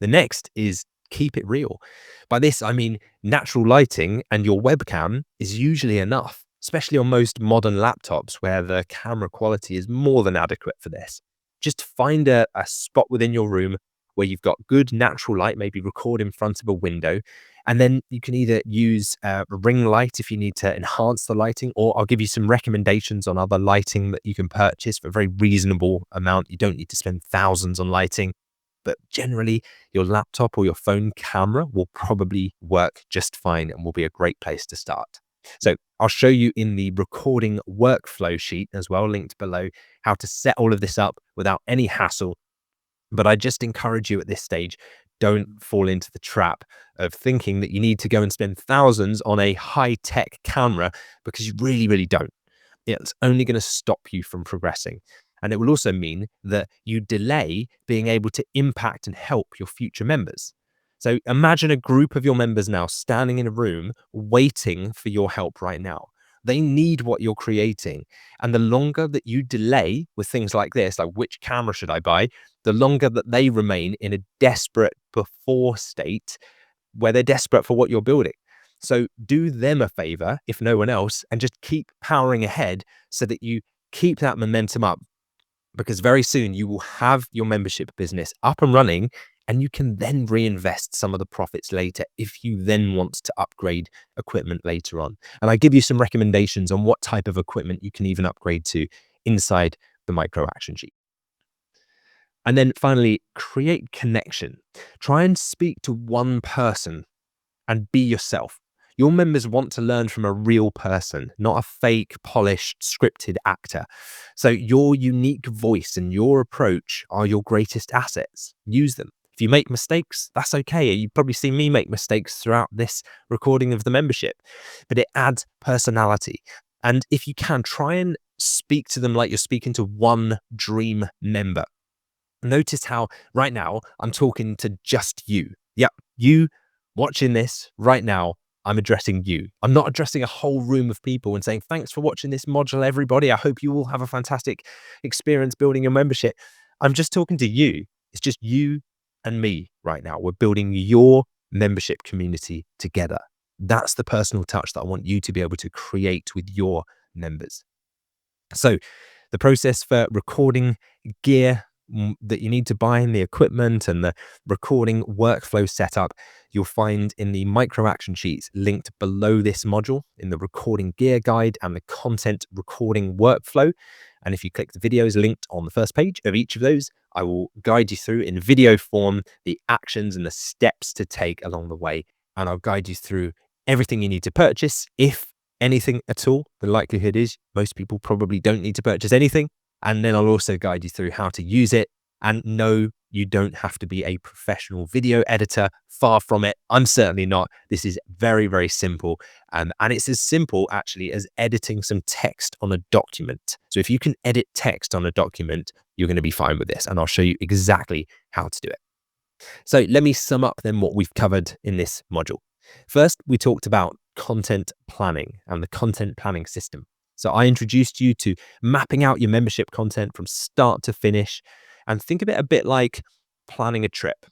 Speaker 1: The next is keep it real. By this, I mean natural lighting and your webcam is usually enough, especially on most modern laptops where the camera quality is more than adequate for this. Just find a spot within your room where you've got good natural light, maybe record in front of a window. And then you can either use a ring light if you need to enhance the lighting, or I'll give you some recommendations on other lighting that you can purchase for a very reasonable amount. You don't need to spend thousands on lighting, but generally your laptop or your phone camera will probably work just fine and will be a great place to start. So I'll show you in the recording workflow sheet as well, linked below, how to set all of this up without any hassle. But I just encourage you at this stage, don't fall into the trap of thinking that you need to go and spend thousands on a high-tech camera, because you really, really don't. It's only going to stop you from progressing. And it will also mean that you delay being able to impact and help your future members. So imagine a group of your members now standing in a room waiting for your help right now. They need what you're creating. And the longer that you delay with things like this, like which camera should I buy, the longer that they remain in a desperate before state where they're desperate for what you're building. So do them a favor, if no one else, and just keep powering ahead so that you keep that momentum up, because very soon you will have your membership business up and running, and you can then reinvest some of the profits later if you then want to upgrade equipment later on. And I give you some recommendations on what type of equipment you can even upgrade to inside the micro action sheet. And then finally, create connection. Try and speak to one person and be yourself. Your members want to learn from a real person, not a fake, polished, scripted actor. So your unique voice and your approach are your greatest assets. Use them. If you make mistakes, that's okay. You've probably seen me make mistakes throughout this recording of the membership, but it adds personality. And if you can, try and speak to them like you're speaking to one dream member. Notice how right now I'm talking to just you. Yep, you watching this right now. I'm addressing you. I'm not addressing a whole room of people and saying, thanks for watching this module, everybody. I hope you all have a fantastic experience building your membership. I'm just talking to you. It's just you and me right now. We're building your membership community together. That's the personal touch that I want you to be able to create with your members. So the process for recording gear that you need to buy, in the equipment and the recording workflow setup, you'll find in the micro action sheets linked below this module in the recording gear guide and the content recording workflow. And if you click the videos linked on the first page of each of those, I will guide you through in video form the actions and the steps to take along the way. And I'll guide you through everything you need to purchase, if anything at all. The likelihood is most people probably don't need to purchase anything. And then I'll also guide you through how to use it. And no, you don't have to be a professional video editor. Far from it. I'm certainly not. This is very, very simple. And it's as simple actually as editing some text on a document. So if you can edit text on a document, you're going to be fine with this. And I'll show you exactly how to do it. So let me sum up then what we've covered in this module. First, we talked about content planning and the content planning system. So I introduced you to mapping out your membership content from start to finish, and think of it a bit like planning a trip.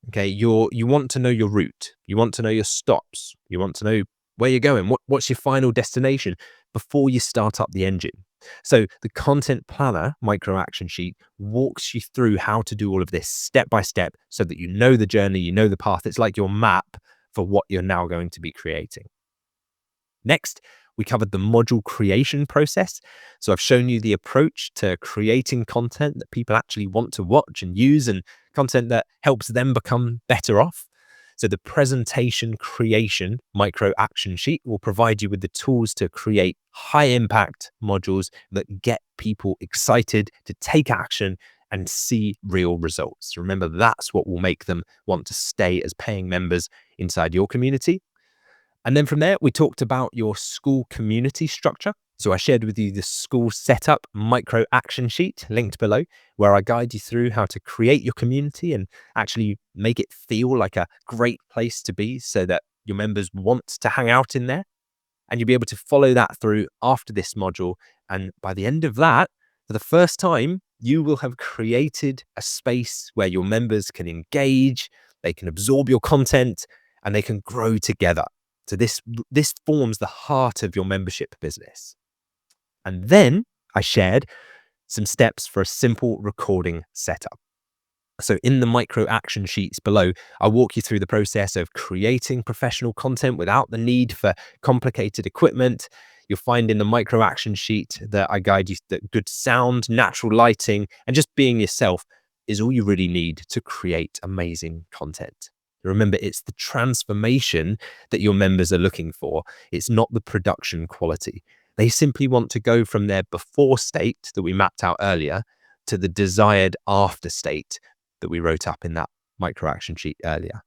Speaker 1: Okay, you want to know your route, you want to know your stops, you want to know where you're going, what's your final destination before you start up the engine. So the content planner micro action sheet walks you through how to do all of this step by step so that you know the journey, you know the path. It's like your map for what you're now going to be creating. Next, we covered the module creation process. So I've shown you the approach to creating content that people actually want to watch and use, and content that helps them become better off. So the presentation creation micro action sheet will provide you with the tools to create high impact modules that get people excited to take action and see real results. Remember, that's what will make them want to stay as paying members inside your community. And then from there, we talked about your school community structure. So I shared with you the school setup micro action sheet linked below, where I guide you through how to create your community and actually make it feel like a great place to be so that your members want to hang out in there. And you'll be able to follow that through after this module. And by the end of that, for the first time, you will have created a space where your members can engage, they can absorb your content, and they can grow together. So this forms the heart of your membership business. And then I shared some steps for a simple recording setup. So in the micro action sheets below, I'll walk you through the process of creating professional content without the need for complicated equipment. You'll find in the micro action sheet that I guide you that good sound, natural lighting, and just being yourself is all you really need to create amazing content. Remember, it's the transformation that your members are looking for. It's not the production quality. They simply want to go from their before state that we mapped out earlier to the desired after state that we wrote up in that micro action sheet earlier.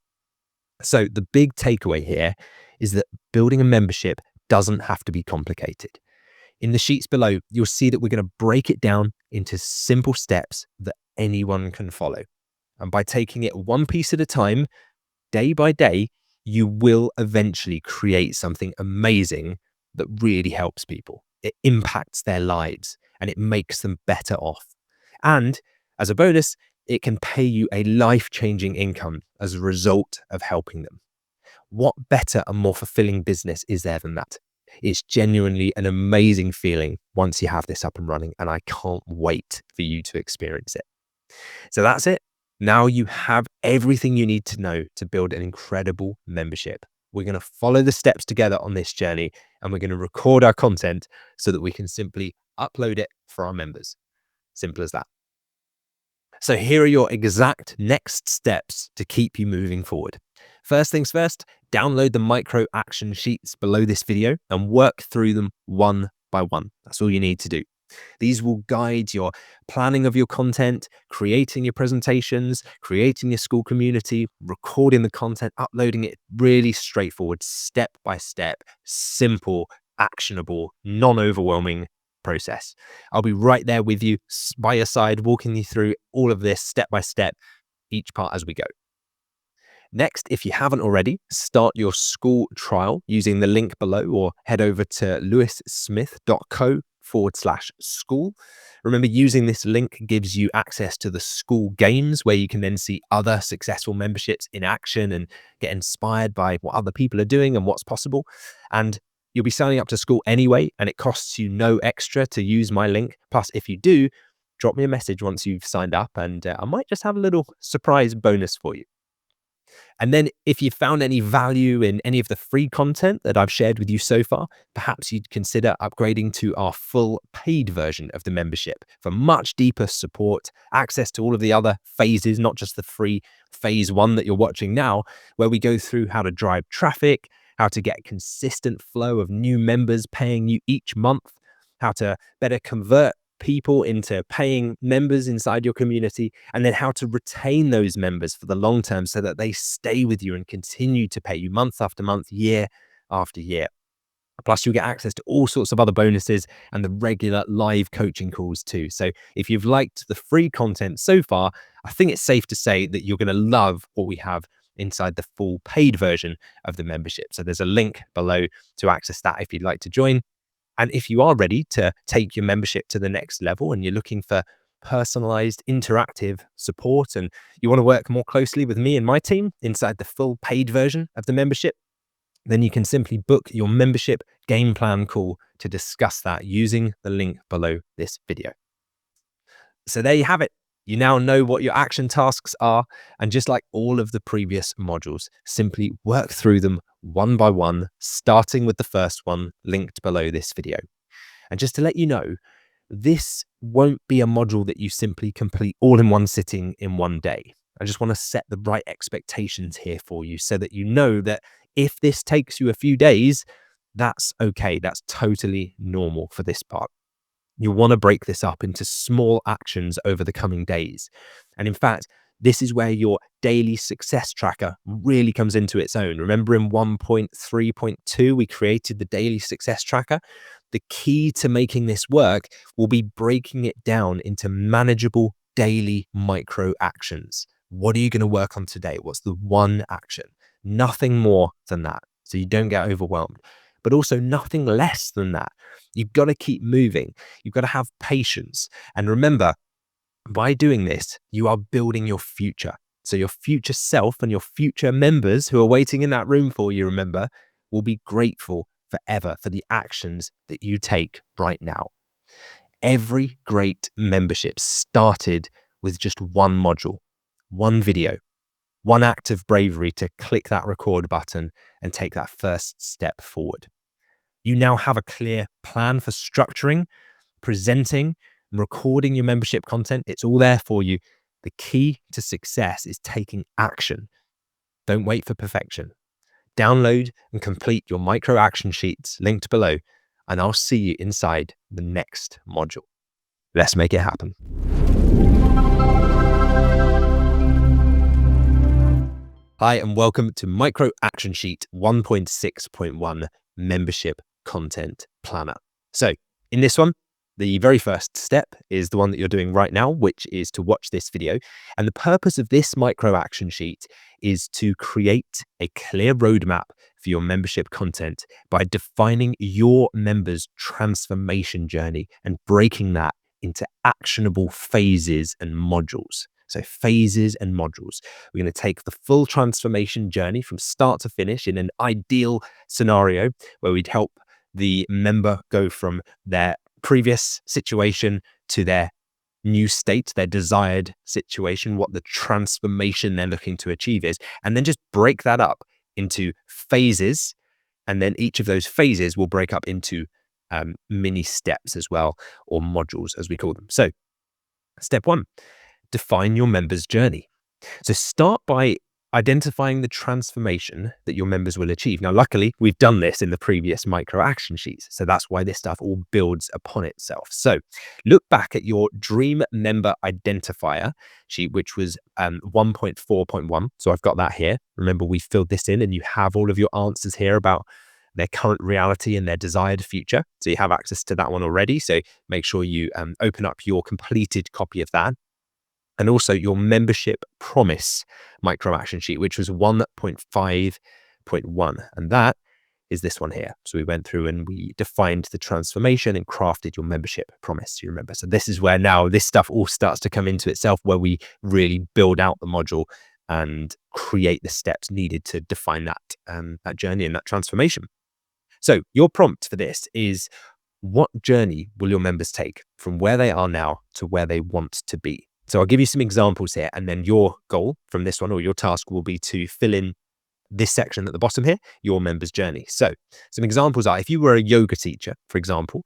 Speaker 1: So the big takeaway here is that building a membership doesn't have to be complicated. In the sheets below, you'll see that we're going to break it down into simple steps that anyone can follow. And by taking it one piece at a time, day by day, you will eventually create something amazing that really helps people. It impacts their lives and it makes them better off. And as a bonus, it can pay you a life-changing income as a result of helping them. What better and more fulfilling business is there than that? It's genuinely an amazing feeling once you have this up and running, and I can't wait for you to experience it. So that's it. Now you have everything you need to know to build an incredible membership. We're going to follow the steps together on this journey, and we're going to record our content so that we can simply upload it for our members. Simple as that. So here are your exact next steps to keep you moving forward. First things first, download the micro action sheets below this video and work through them one by one. That's all you need to do. These will guide your planning of your content, creating your presentations, creating your school community, recording the content, uploading it. Really straightforward, step by step, simple, actionable, non-overwhelming process. I'll be right there with you by your side, walking you through all of this step by step, each part as we go. Next, if you haven't already, start your school trial using the link below or head over to lewissmith.co/school. Remember, using this link gives you access to the school games where you can then see other successful memberships in action and get inspired by what other people are doing and what's possible. And you'll be signing up to school anyway, and it costs you no extra to use my link. Plus, if you do, drop me a message once you've signed up and I might just have a little surprise bonus for you. And then if you found any value in any of the free content that I've shared with you so far, perhaps you'd consider upgrading to our full paid version of the membership for much deeper support, access to all of the other phases, not just the free phase 1 that you're watching now, where we go through how to drive traffic, how to get a consistent flow of new members paying you each month, how to better convert people into paying members inside your community, and then how to retain those members for the long term so that they stay with you and continue to pay you month after month, year after year. Plus, you'll get access to all sorts of other bonuses and the regular live coaching calls too. So if you've liked the free content so far, I think it's safe to say that you're going to love what we have inside the full paid version of the membership. So there's a link below to access that if you'd like to join. And if you are ready to take your membership to the next level and you're looking for personalized, interactive support and you want to work more closely with me and my team inside the full paid version of the membership, then you can simply book your membership game plan call to discuss that using the link below this video. So there you have it. You now know what your action tasks are, and just like all of the previous modules, simply work through them one by one, starting with the first one linked below this video. And just to let you know, this won't be a module that you simply complete all in one sitting in one day. I just want to set the right expectations here for you so that you know that if this takes you a few days, that's okay. That's totally normal for this part. You want to break this up into small actions over the coming days. And in fact, this is where your daily success tracker really comes into its own. Remember in 1.3.2, we created the daily success tracker. The key to making this work will be breaking it down into manageable daily micro actions. What are you going to work on today? What's the one action? Nothing more than that, so you don't get overwhelmed, but also nothing less than that. You've got to keep moving. You've got to have patience. And remember, by doing this, you are building your future. So your future self and your future members who are waiting in that room for you, remember, will be grateful forever for the actions that you take right now. Every great membership started with just one module, one video, one act of bravery to click that record button and take that first step forward. You now have a clear plan for structuring, presenting, and recording your membership content. It's all there for you. The key to success is taking action. Don't wait for perfection. Download and complete your micro action sheets linked below, and I'll see you inside the next module. Let's make it happen. Hi, and welcome to Micro Action Sheet 1.6.1 Membership Content Planner. So in this one, the very first step is the one that you're doing right now, which is to watch this video. And the purpose of this micro action sheet is to create a clear roadmap for your membership content by defining your members' transformation journey and breaking that into actionable phases and modules. So phases and modules. We're going to take the full transformation journey from start to finish in an ideal scenario where we'd help the member go from their previous situation to their new state, their desired situation, what the transformation they're looking to achieve is, and then just break that up into phases. And then each of those phases will break up into mini steps as well, or modules as we call them. So step one, define your member's journey. So start by identifying the transformation that your members will achieve. Now, luckily, we've done this in the previous micro action sheets. So that's why this stuff all builds upon itself. So look back at your dream member identifier sheet, which was 1.4.1. So I've got that here. Remember, we filled this in and you have all of your answers here about their current reality and their desired future. So you have access to that one already. So make sure you open up your completed copy of that. And also your membership promise micro action sheet, which was 1.5.1. And that is this one here. So we went through and we defined the transformation and crafted your membership promise, you remember. So this is where now this stuff all starts to come into itself, where we really build out the module and create the steps needed to define that, that journey and that transformation. So your prompt for this is, what journey will your members take from where they are now to where they want to be? So I'll give you some examples here, and then your goal from this one, or your task, will be to fill in this section at the bottom here, your member's journey. So some examples are, if you were a yoga teacher, for example,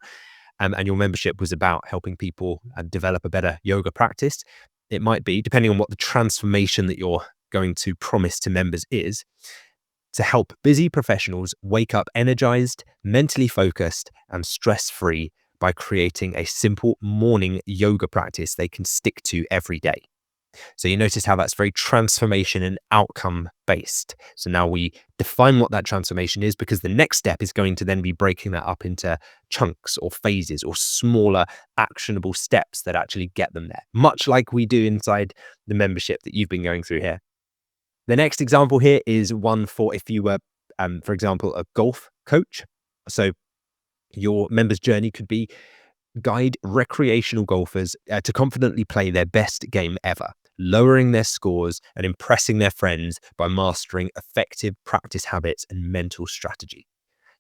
Speaker 1: and your membership was about helping people develop a better yoga practice, it might be, depending on what the transformation that you're going to promise to members is, to help busy professionals wake up energized, mentally focused, and stress-free by creating a simple morning yoga practice they can stick to every day. So you notice how that's very transformation and outcome based. So now we define what that transformation is, because the next step is going to then be breaking that up into chunks or phases or smaller actionable steps that actually get them there, much like we do inside the membership that you've been going through here. The next example here is one for if you were, for example, a golf coach. So your members' journey could be guide recreational golfers to confidently play their best game ever, lowering their scores and impressing their friends by mastering effective practice habits and mental strategy.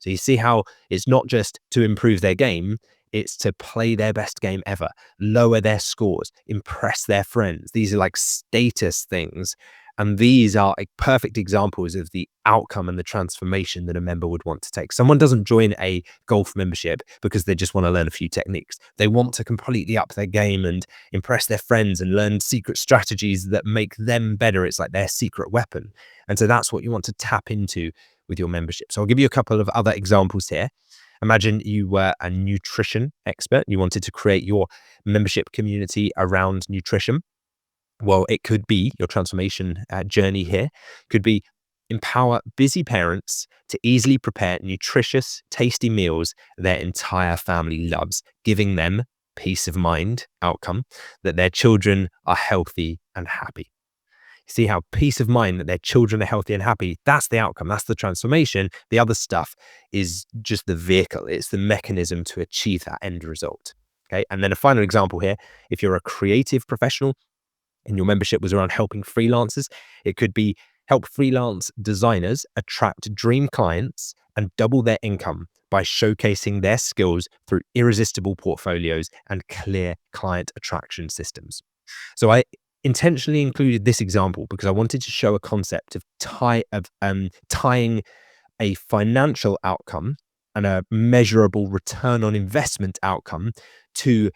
Speaker 1: So you see how it's not just to improve their game, it's to play their best game ever, lower their scores, impress their friends. These are like status things. And these are perfect examples of the outcome and the transformation that a member would want to take. Someone doesn't join a golf membership because they just want to learn a few techniques. They want to completely up their game and impress their friends and learn secret strategies that make them better. It's like their secret weapon. And so that's what you want to tap into with your membership. So I'll give you a couple of other examples here. Imagine you were a nutrition expert. You wanted to create your membership community around nutrition. Well, it could be your transformation journey here could be empower busy parents to easily prepare nutritious, tasty meals their entire family loves, giving them peace of mind outcome that their children are healthy and happy. See how peace of mind that their children are healthy and happy, that's the outcome, that's the transformation. The other stuff is just the vehicle. It's the mechanism to achieve that end result. Okay. And then a final example here, if you're a creative professional, in your membership was around helping freelancers, it could be help freelance designers attract dream clients and double their income by showcasing their skills through irresistible portfolios and clear client attraction systems. So I intentionally included this example because I wanted to show a concept of tying a financial outcome and a measurable return on investment outcome to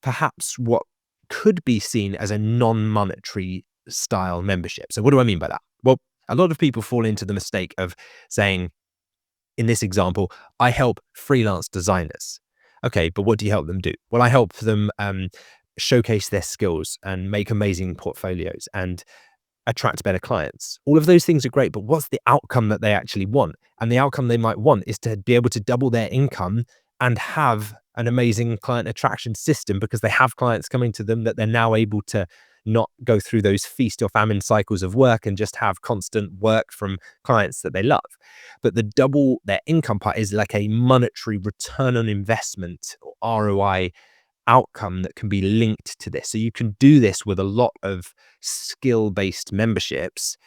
Speaker 1: perhaps what could be seen as a non-monetary style membership. So what do I mean by that? Well, a lot of people fall into the mistake of saying, in this example, I help freelance designers. Okay, but what do you help them do? Well, I help them showcase their skills and make amazing portfolios and attract better clients. All of those things are great, but what's the outcome that they actually want? And the outcome they might want is to be able to double their income and have an amazing client attraction system because they have clients coming to them that they're now able to not go through those feast or famine cycles of work and just have constant work from clients that they love. But the double their income part is like a monetary return on investment or ROI outcome that can be linked to this. So you can do this with a lot of skill-based memberships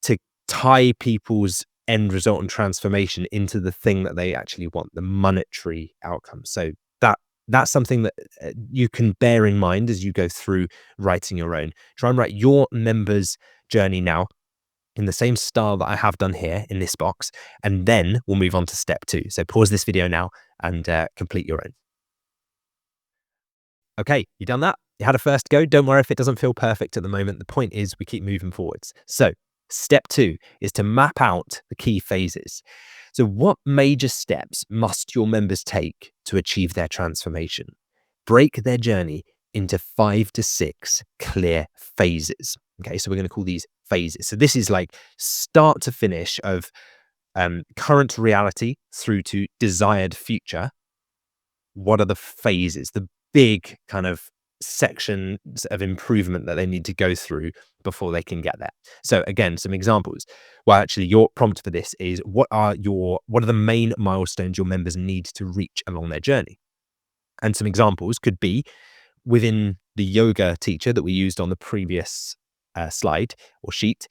Speaker 1: to tie people's end result and transformation into the thing that they actually want, the monetary outcome. So that's something that you can bear in mind as you go through writing your own. Try and write your members' journey now in the same style that I have done here in this box, and then we'll move on to step 2. So pause this video now and complete your own. Okay, you done that? You had a first go. Don't worry if it doesn't feel perfect at the moment. The point is we keep moving forwards. So step 2 is to map out the key phases. So what major steps must your members take to achieve their transformation? Break their journey into 5 to 6 clear phases. Okay, so we're going to call these phases. So this is like start to finish of current reality through to desired future. What are the phases, the big kind of sections of improvement that they need to go through before they can get there? So again, some examples. Well, actually, your prompt for this is what are the main milestones your members need to reach along their journey? And some examples could be within the yoga teacher that we used on the previous slide or sheet.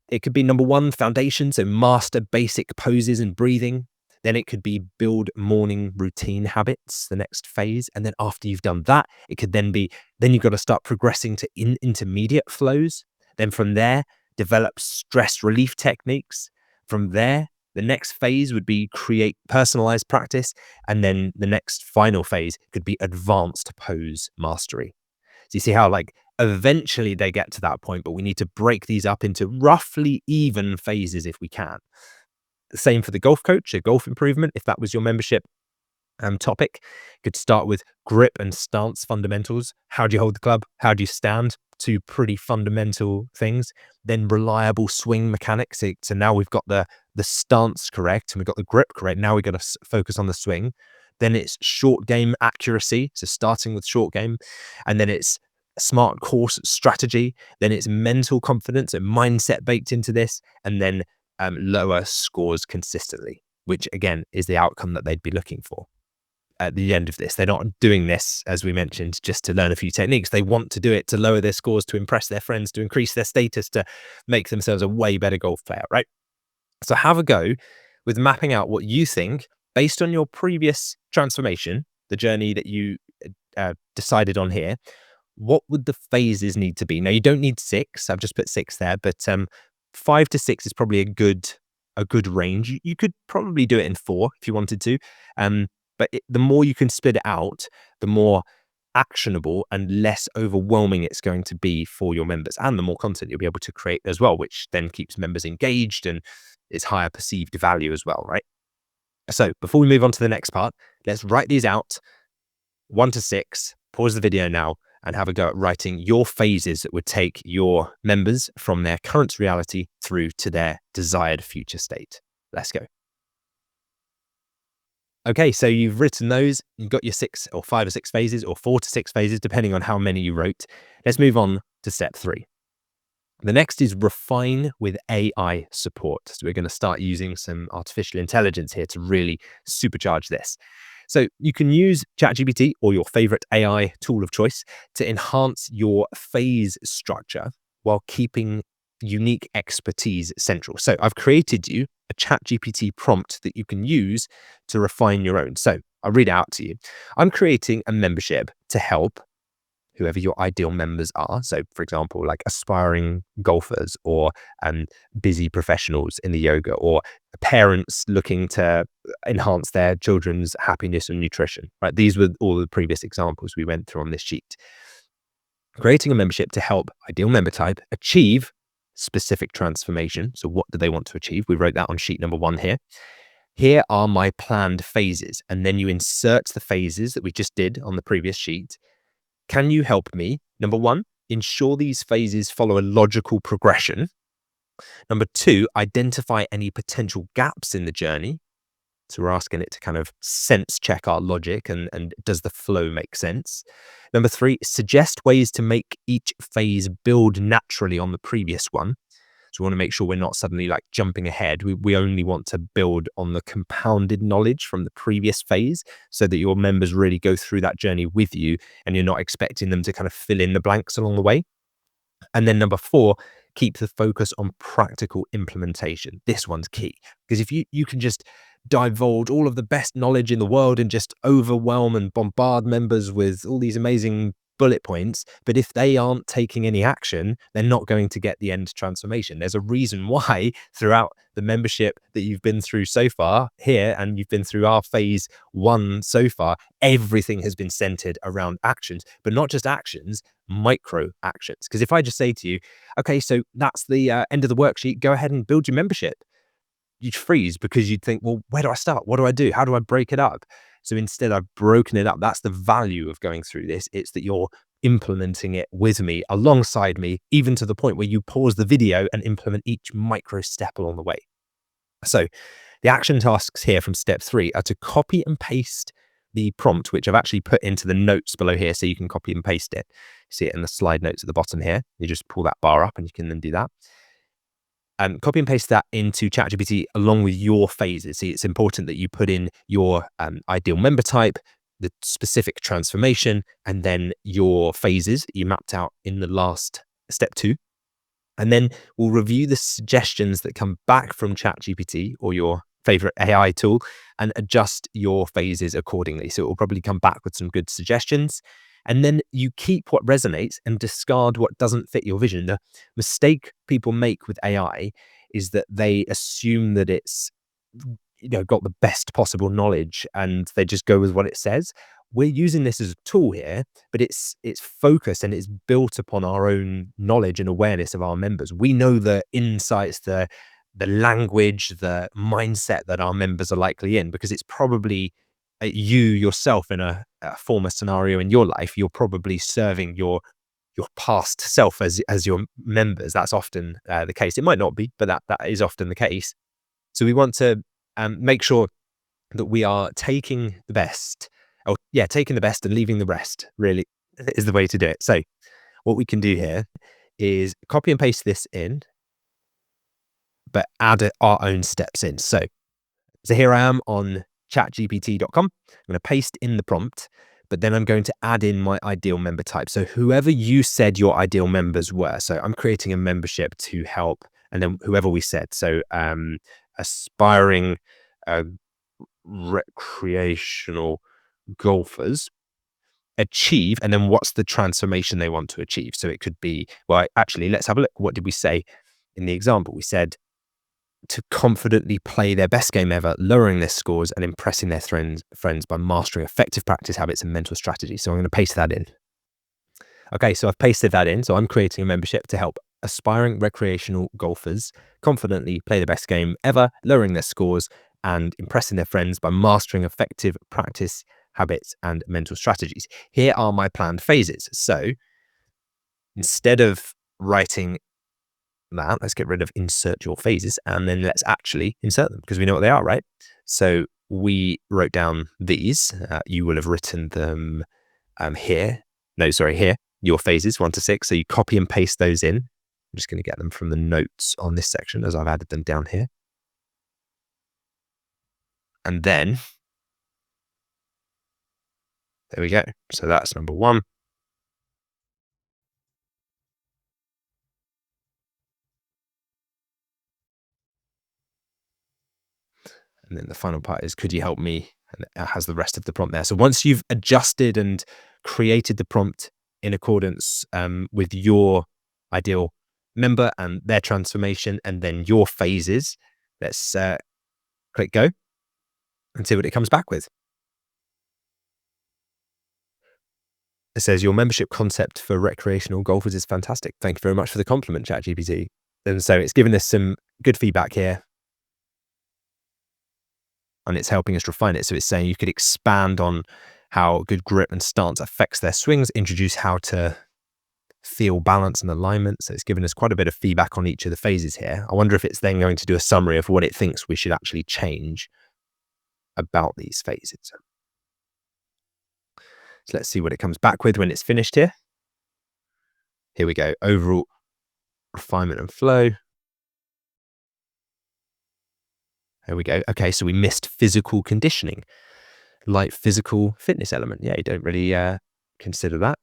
Speaker 1: It could be number 1, foundation, so master basic poses and breathing. Then it could be build morning routine habits, the next phase. And then after you've done that, it could then be, then you've got to start progressing to intermediate flows. Then from there, develop stress relief techniques. From there, the next phase would be create personalized practice. And then the next final phase could be advanced pose mastery. So you see how like eventually they get to that point, but we need to break these up into roughly even phases if we can. The same for the golf coach, a golf improvement. If that was your membership topic, you could start with grip and stance fundamentals. How do you hold the club? How do you stand? 2 pretty fundamental things. Then reliable swing mechanics. So now we've got the stance correct and we've got the grip correct. Now we've got to focus on the swing. Then it's short game accuracy. So starting with short game, and then it's smart course strategy. Then it's mental confidence and mindset baked into this. And then lower scores consistently, which again is the outcome that they'd be looking for at the end of this. They're not doing this, as we mentioned, just to learn a few techniques. They want to do it to lower their scores, to impress their friends, to increase their status, to make themselves a way better golf player, right? So have a go with mapping out what you think based on your previous transformation, the journey that you decided on here. What would the phases need to be? Now, you don't need 6. I've just put 6 there, but 5 to 6 is probably a good range. You could probably do it in 4 if you wanted to. But the more you can split it out, the more actionable and less overwhelming it's going to be for your members, and the more content you'll be able to create as well, which then keeps members engaged and is higher perceived value as well, right? So before we move on to the next part, let's write these out 1 to 6, pause the video now, and have a go at writing your phases that would take your members from their current reality through to their desired future state. Let's go. Okay, so you've written those, you've got your 6 or 5 or 6 phases, or 4 to 6 phases, depending on how many you wrote. Let's move on to step 3. The next is refine with AI support. So we're going to start using some artificial intelligence here to really supercharge this. So you can use ChatGPT or your favorite AI tool of choice to enhance your phase structure while keeping unique expertise central. So I've created you a ChatGPT prompt that you can use to refine your own. So I'll read it out to you. I'm creating a membership to help whoever your ideal members are. So, for example, like aspiring golfers or busy professionals in the yoga, or parents looking to enhance their children's happiness and nutrition, right? These were all the previous examples we went through on this sheet. Creating a membership to help ideal member type achieve specific transformation. So what do they want to achieve? We wrote that on sheet number 1 here. Here are my planned phases. And then you insert the phases that we just did on the previous sheet. Can you help me? Number 1, ensure these phases follow a logical progression. Number 2, identify any potential gaps in the journey. So we're asking it to kind of sense check our logic and does the flow make sense? Number 3, suggest ways to make each phase build naturally on the previous one. So we want to make sure we're not suddenly like jumping ahead. We only want to build on the compounded knowledge from the previous phase so that your members really go through that journey with you and you're not expecting them to kind of fill in the blanks along the way. And then number 4, keep the focus on practical implementation. This one's key because if you can just divulge all of the best knowledge in the world and just overwhelm and bombard members with all these amazing bullet points, but if they aren't taking any action, they're not going to get the end transformation. There's a reason why throughout the membership that you've been through so far here, and you've been through our phase 1 so far, everything has been centered around actions, but not just actions, micro actions. Because if I just say to you, okay, so that's the end of the worksheet, go ahead and build your membership, you'd freeze because you'd think, well, where do I start? What do I do? How do I break it up? So instead, I've broken it up. That's the value of going through this. It's that you're implementing it with me, alongside me, even to the point where you pause the video and implement each micro step along the way. So the action tasks here from step 3 are to copy and paste the prompt, which I've actually put into the notes below here so you can copy and paste it. You see it in the slide notes at the bottom here. You just pull that bar up and you can then do that. Copy and paste that into ChatGPT along with your phases. See, it's important that you put in your ideal member type, the specific transformation, and then your phases you mapped out in the last step 2. And then we'll review the suggestions that come back from ChatGPT or your favorite AI tool and adjust your phases accordingly. So it will probably come back with some good suggestions. And then you keep what resonates and discard what doesn't fit your vision. The mistake people make with AI is that they assume that it's got the best possible knowledge and they just go with what it says. We're using this as a tool here, but it's focused and it's built upon our own knowledge and awareness of our members. We know the insights, the language, the mindset that our members are likely in, because it's probably you yourself in a former scenario in your life. You're probably serving your past self as your members. That's often the case. It might not be, but that is often the case. So we want to make sure that we are taking the best, taking the best and leaving the rest, really is the way to do it. So what we can do here is copy and paste this in, but add our own steps in. So here I am on chatgpt.com. I'm going to paste in the prompt, but then I'm going to add in my ideal member type. So whoever you said your ideal members were. So I'm creating a membership to help, and then whoever we said. So aspiring recreational golfers achieve, and then what's the transformation they want to achieve. So it could be, well, actually, let's have a look. What did we say in the example? We said to confidently play their best game ever, lowering their scores and impressing their friends by mastering effective practice habits and mental strategies. So I'm going to paste that in. Okay, so I've pasted that in. So I'm creating a membership to help aspiring recreational golfers confidently play the best game ever, lowering their scores and impressing their friends by mastering effective practice habits and mental strategies. Here are my planned phases. So instead of writing that, let's get rid of insert your phases and then let's actually insert them because we know what they are, right? So we wrote down these. You will have written them here. No, sorry, here. Your phases 1 to 6. So you copy and paste those in. I'm just going to get them from the notes on this section as I've added them down here. And then There we go. So that's number one. And then the final part is, could you help me? And it has the rest of the prompt there. So once you've adjusted and created the prompt in accordance with your ideal member and their transformation and then your phases, let's click go and see what it comes back with. It says your membership concept for recreational golfers is fantastic. Thank you very much for the compliment, ChatGPT. And so it's given us some good feedback here and it's helping us refine it. So it's saying you could expand on how good grip and stance affects their swings, introduce how to feel balance and alignment. So it's given us quite a bit of feedback on each of the phases here. I wonder if it's then going to do a summary of what it thinks we should actually change about these phases. So let's see what it comes back with when it's finished here. Here we go. Overall refinement and flow. There we go. Okay, so we missed physical conditioning, light physical fitness element. Yeah, you don't really consider that.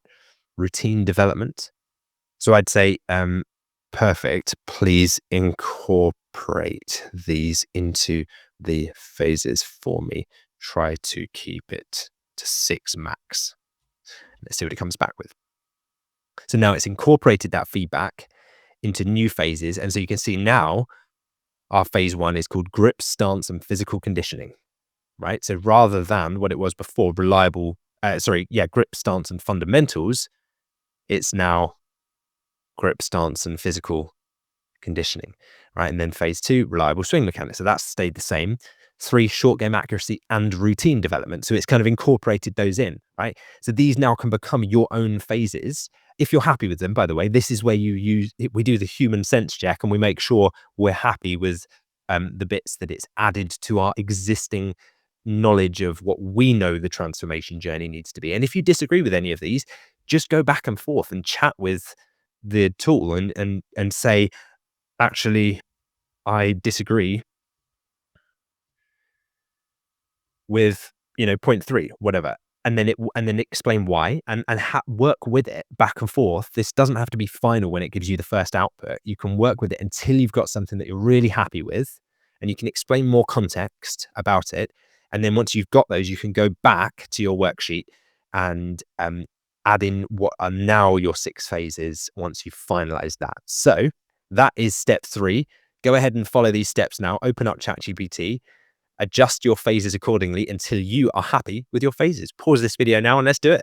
Speaker 1: Routine development. So I'd say, perfect. Please incorporate these into the phases for me. Try to keep it to 6 max. Let's see what it comes back with. So now it's incorporated that feedback into new phases. And so you can see now our phase 1 is called grip, stance, and physical conditioning, right? So rather than what it was before, grip, stance, and fundamentals, it's now grip, stance, and physical conditioning, right? And then phase 2, reliable swing mechanics. So that's stayed the same. 3, short game accuracy and routine development. So it's kind of incorporated those in, right? So these now can become your own phases. If you're happy with them, by the way, this is where we do the human sense check and we make sure we're happy with the bits that it's added to our existing knowledge of what we know the transformation journey needs to be. And if you disagree with any of these, just go back and forth and chat with the tool and say, actually, I disagree with, point 3, whatever. And then explain why and work with it back and forth. This doesn't have to be final when it gives you the first output. You can work with it until you've got something that you're really happy with and you can explain more context about it. And then once you've got those, you can go back to your worksheet and add in what are now your 6 phases once you've finalized that. So that is step 3. Go ahead and follow these steps now. Open up ChatGPT, adjust your phases accordingly until you are happy with your phases. Pause this video now and let's do it.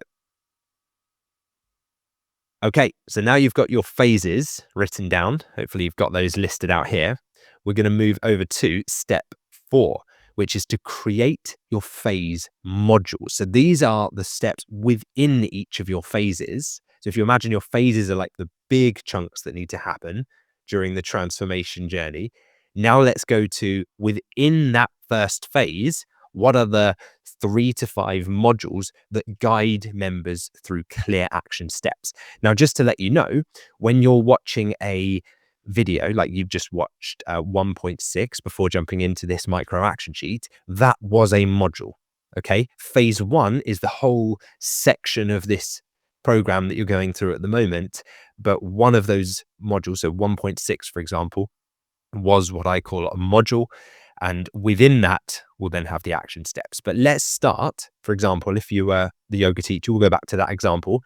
Speaker 1: Okay, so now you've got your phases written down. Hopefully you've got those listed out here. We're going to move over to step 4, which is to create your phase modules. So these are the steps within each of your phases. So if you imagine your phases are like the big chunks that need to happen during the transformation journey, now let's go to within that first phase, what are the 3 to 5 modules that guide members through clear action steps? Now, just to let you know, when you're watching a video like you've just watched 1.6 before jumping into this micro action sheet, that was a module. Okay. Phase 1 is the whole section of this program that you're going through at the moment. But one of those modules, so 1.6, for example, was what I call a module. And within that, we'll then have the action steps. But let's start, for example, if you were the yoga teacher, we'll go back to that example.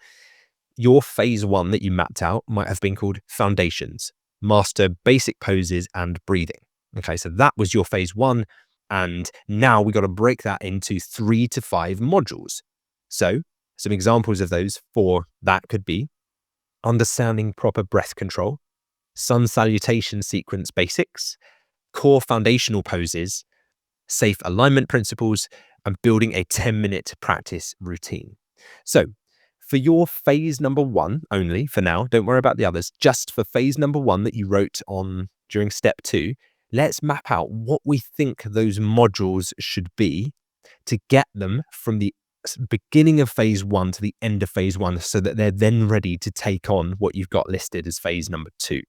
Speaker 1: Your phase 1 that you mapped out might have been called foundations, master basic poses and breathing. Okay, so that was your phase 1. And now we got to break that into 3 to 5 modules. So some examples of those for that could be understanding proper breath control, sun salutation sequence basics, core foundational poses, safe alignment principles, and building a 10-minute practice routine. So for your phase number 1 only for now, don't worry about the others, just for phase number 1 that you wrote on during step 2, let's map out what we think those modules should be to get them from the beginning of phase 1 to the end of phase 1 so that they're then ready to take on what you've got listed as phase number 2.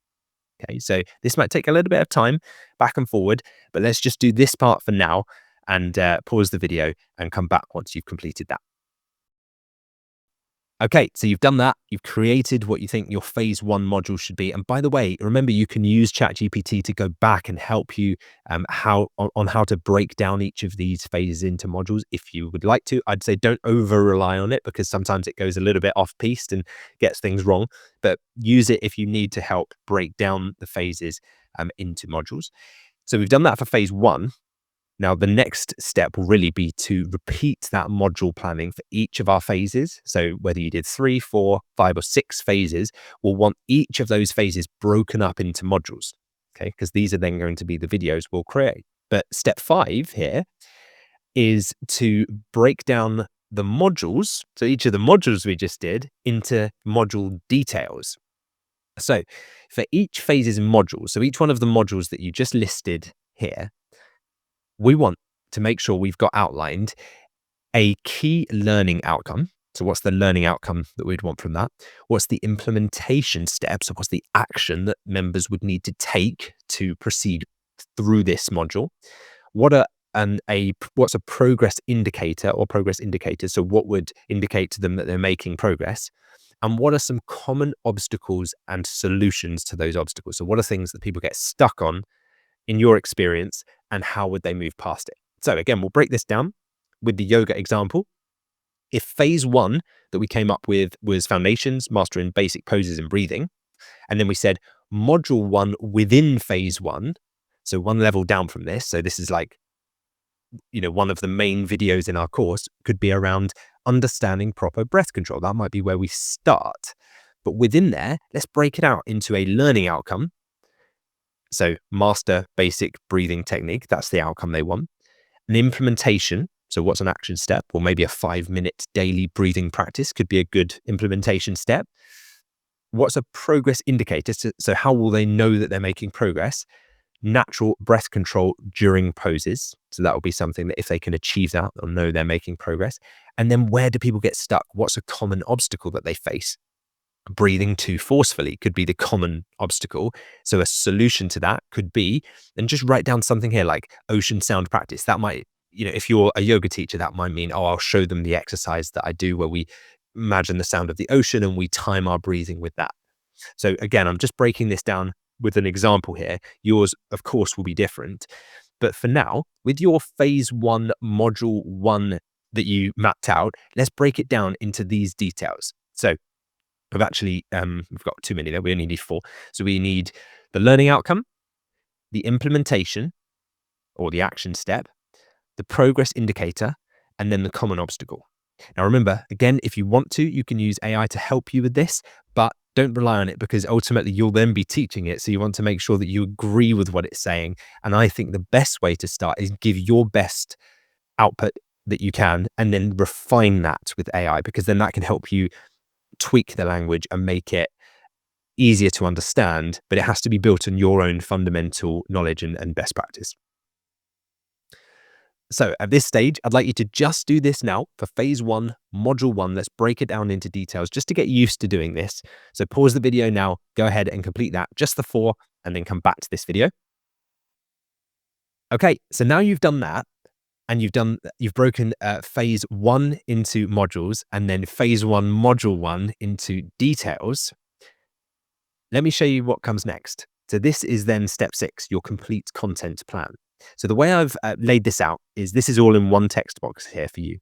Speaker 1: Okay, so this might take a little bit of time back and forward, but let's just do this part for now and pause the video and come back once you've completed that. Okay, so you've done that. You've created what you think your phase one module should be. And by the way, remember you can use ChatGPT to go back and help you on how to break down each of these phases into modules if you would like to. I'd say don't over rely on it because sometimes it goes a little bit off piste and gets things wrong. But use it if you need to help break down the phases into modules. So we've done that for phase one. Now, the next step will really be to repeat that module planning for each of our phases. So whether you did 3, 4, 5, or 6 phases, we'll want each of those phases broken up into modules, okay? Because these are then going to be the videos we'll create. But step 5 here is to break down the modules, so each of the modules we just did, into module details. So for each phase's module, so each one of the modules that you just listed here, we want to make sure we've got outlined a key learning outcome. So what's the learning outcome that we'd want from that? What's the implementation steps? So what's the action that members would need to take to proceed through this module? What's a progress indicator or progress indicators? So what would indicate to them that they're making progress? And what are some common obstacles and solutions to those obstacles? So what are things that people get stuck on in your experience, and how would they move past it? So again, we'll break this down with the yoga example. If phase one that we came up with was foundations, mastering basic poses and breathing, and then we said module one within phase one, so one level down from this, so this is like, one of the main videos in our course could be around understanding proper breath control. That might be where we start. But within there, let's break it out into a learning outcome. So master basic breathing technique, that's the outcome they want. An implementation, so what's an action step? Or maybe a 5-minute daily breathing practice could be a good implementation step. What's a progress indicator? So how will they know that they're making progress? Natural breath control during poses. So that will be something that if they can achieve that, they'll know they're making progress. And then where do people get stuck? What's a common obstacle that they face? Breathing too forcefully could be the common obstacle. So a solution to that could be, and just write down something here like ocean sound practice. That might, if you're a yoga teacher, that might mean, I'll show them the exercise that I do where we imagine the sound of the ocean and we time our breathing with that. So again, I'm just breaking this down with an example here. Yours, of course, will be different. But for now, with your phase one, module one that you mapped out, let's break it down into these details. So we've got too many there. We only need 4. So we need the learning outcome, the implementation or the action step, the progress indicator, and then the common obstacle. Now, remember, again, if you want to, you can use AI to help you with this, but don't rely on it because ultimately you'll then be teaching it. So you want to make sure that you agree with what it's saying. And I think the best way to start is give your best output that you can and then refine that with AI, because then that can help you tweak the language and make it easier to understand, but it has to be built on your own fundamental knowledge and best practice. So at this stage, I'd like you to just do this now for phase one, module one. Let's break it down into details just to get used to doing this. So pause the video now, go ahead and complete that, just the 4, and then come back to this video. Okay, so now you've done that, and you've broken phase one into modules and then phase one, module one into details. Let me show you what comes next. So this is then step 6, your complete content plan. So the way I've laid this out is this is all in one text box here for you.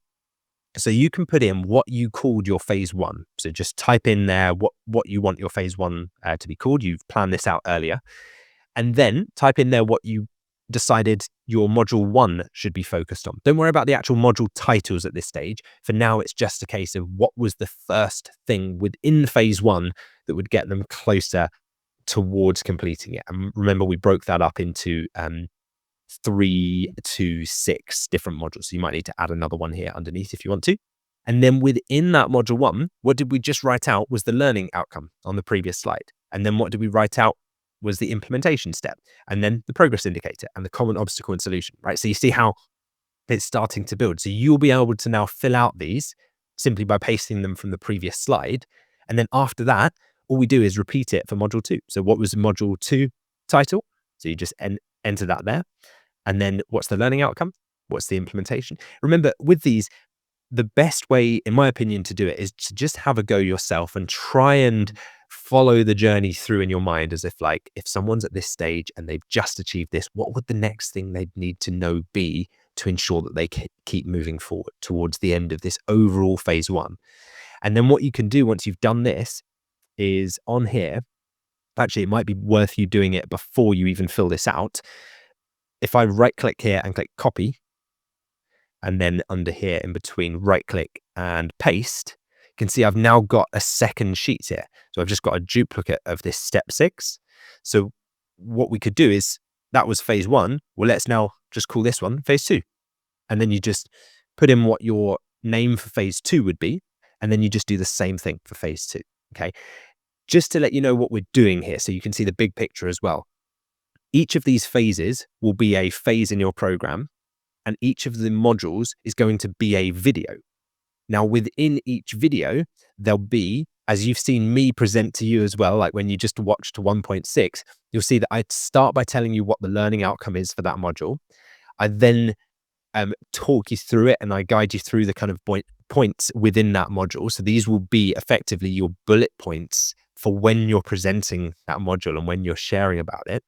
Speaker 1: So you can put in what you called your phase one. So just type in there what you want your phase one to be called. You've planned this out earlier. And then type in there what you decided your module one should be focused on. Don't worry about the actual module titles at this stage. For now, it's just a case of what was the first thing within phase one that would get them closer towards completing it. And remember, we broke that up into 3 to 6 different modules. So you might need to add another one here underneath if you want to. And then within that module one, what did we just write out was the learning outcome on the previous slide. And then what did we write out was the implementation step, and then the progress indicator and the common obstacle and solution, right? So you see how it's starting to build. So you'll be able to now fill out these simply by pasting them from the previous slide. And then after that, all we do is repeat it for module 2. So what was module 2 title? So you just enter that there. And then what's the learning outcome? What's the implementation? Remember, with these, the best way, in my opinion, to do it is to just have a go yourself and try and follow the journey through in your mind as if, like, if someone's at this stage and they've just achieved this, what would the next thing they'd need to know be to ensure that they keep moving forward towards the end of this overall phase one? And then what you can do once you've done this is on here, actually, it might be worth you doing it before you even fill this out. If I right click here and click copy, and then under here in between right click and paste, you can see I've now got a second sheet here. So I've just got a duplicate of this step 6. So what we could do is, that was phase 1. Well, let's now just call this one phase 2. And then you just put in what your name for phase 2 would be. And then you just do the same thing for phase 2. Okay. Just to let you know what we're doing here, so you can see the big picture as well. Each of these phases will be a phase in your program, and each of the modules is going to be a video. Now, within each video, there'll be, as you've seen me present to you as well, like when you just watched 1.6, you'll see that I start by telling you what the learning outcome is for that module. I then talk you through it, and I guide you through the kind of points within that module. So these will be effectively your bullet points for when you're presenting that module and when you're sharing about it.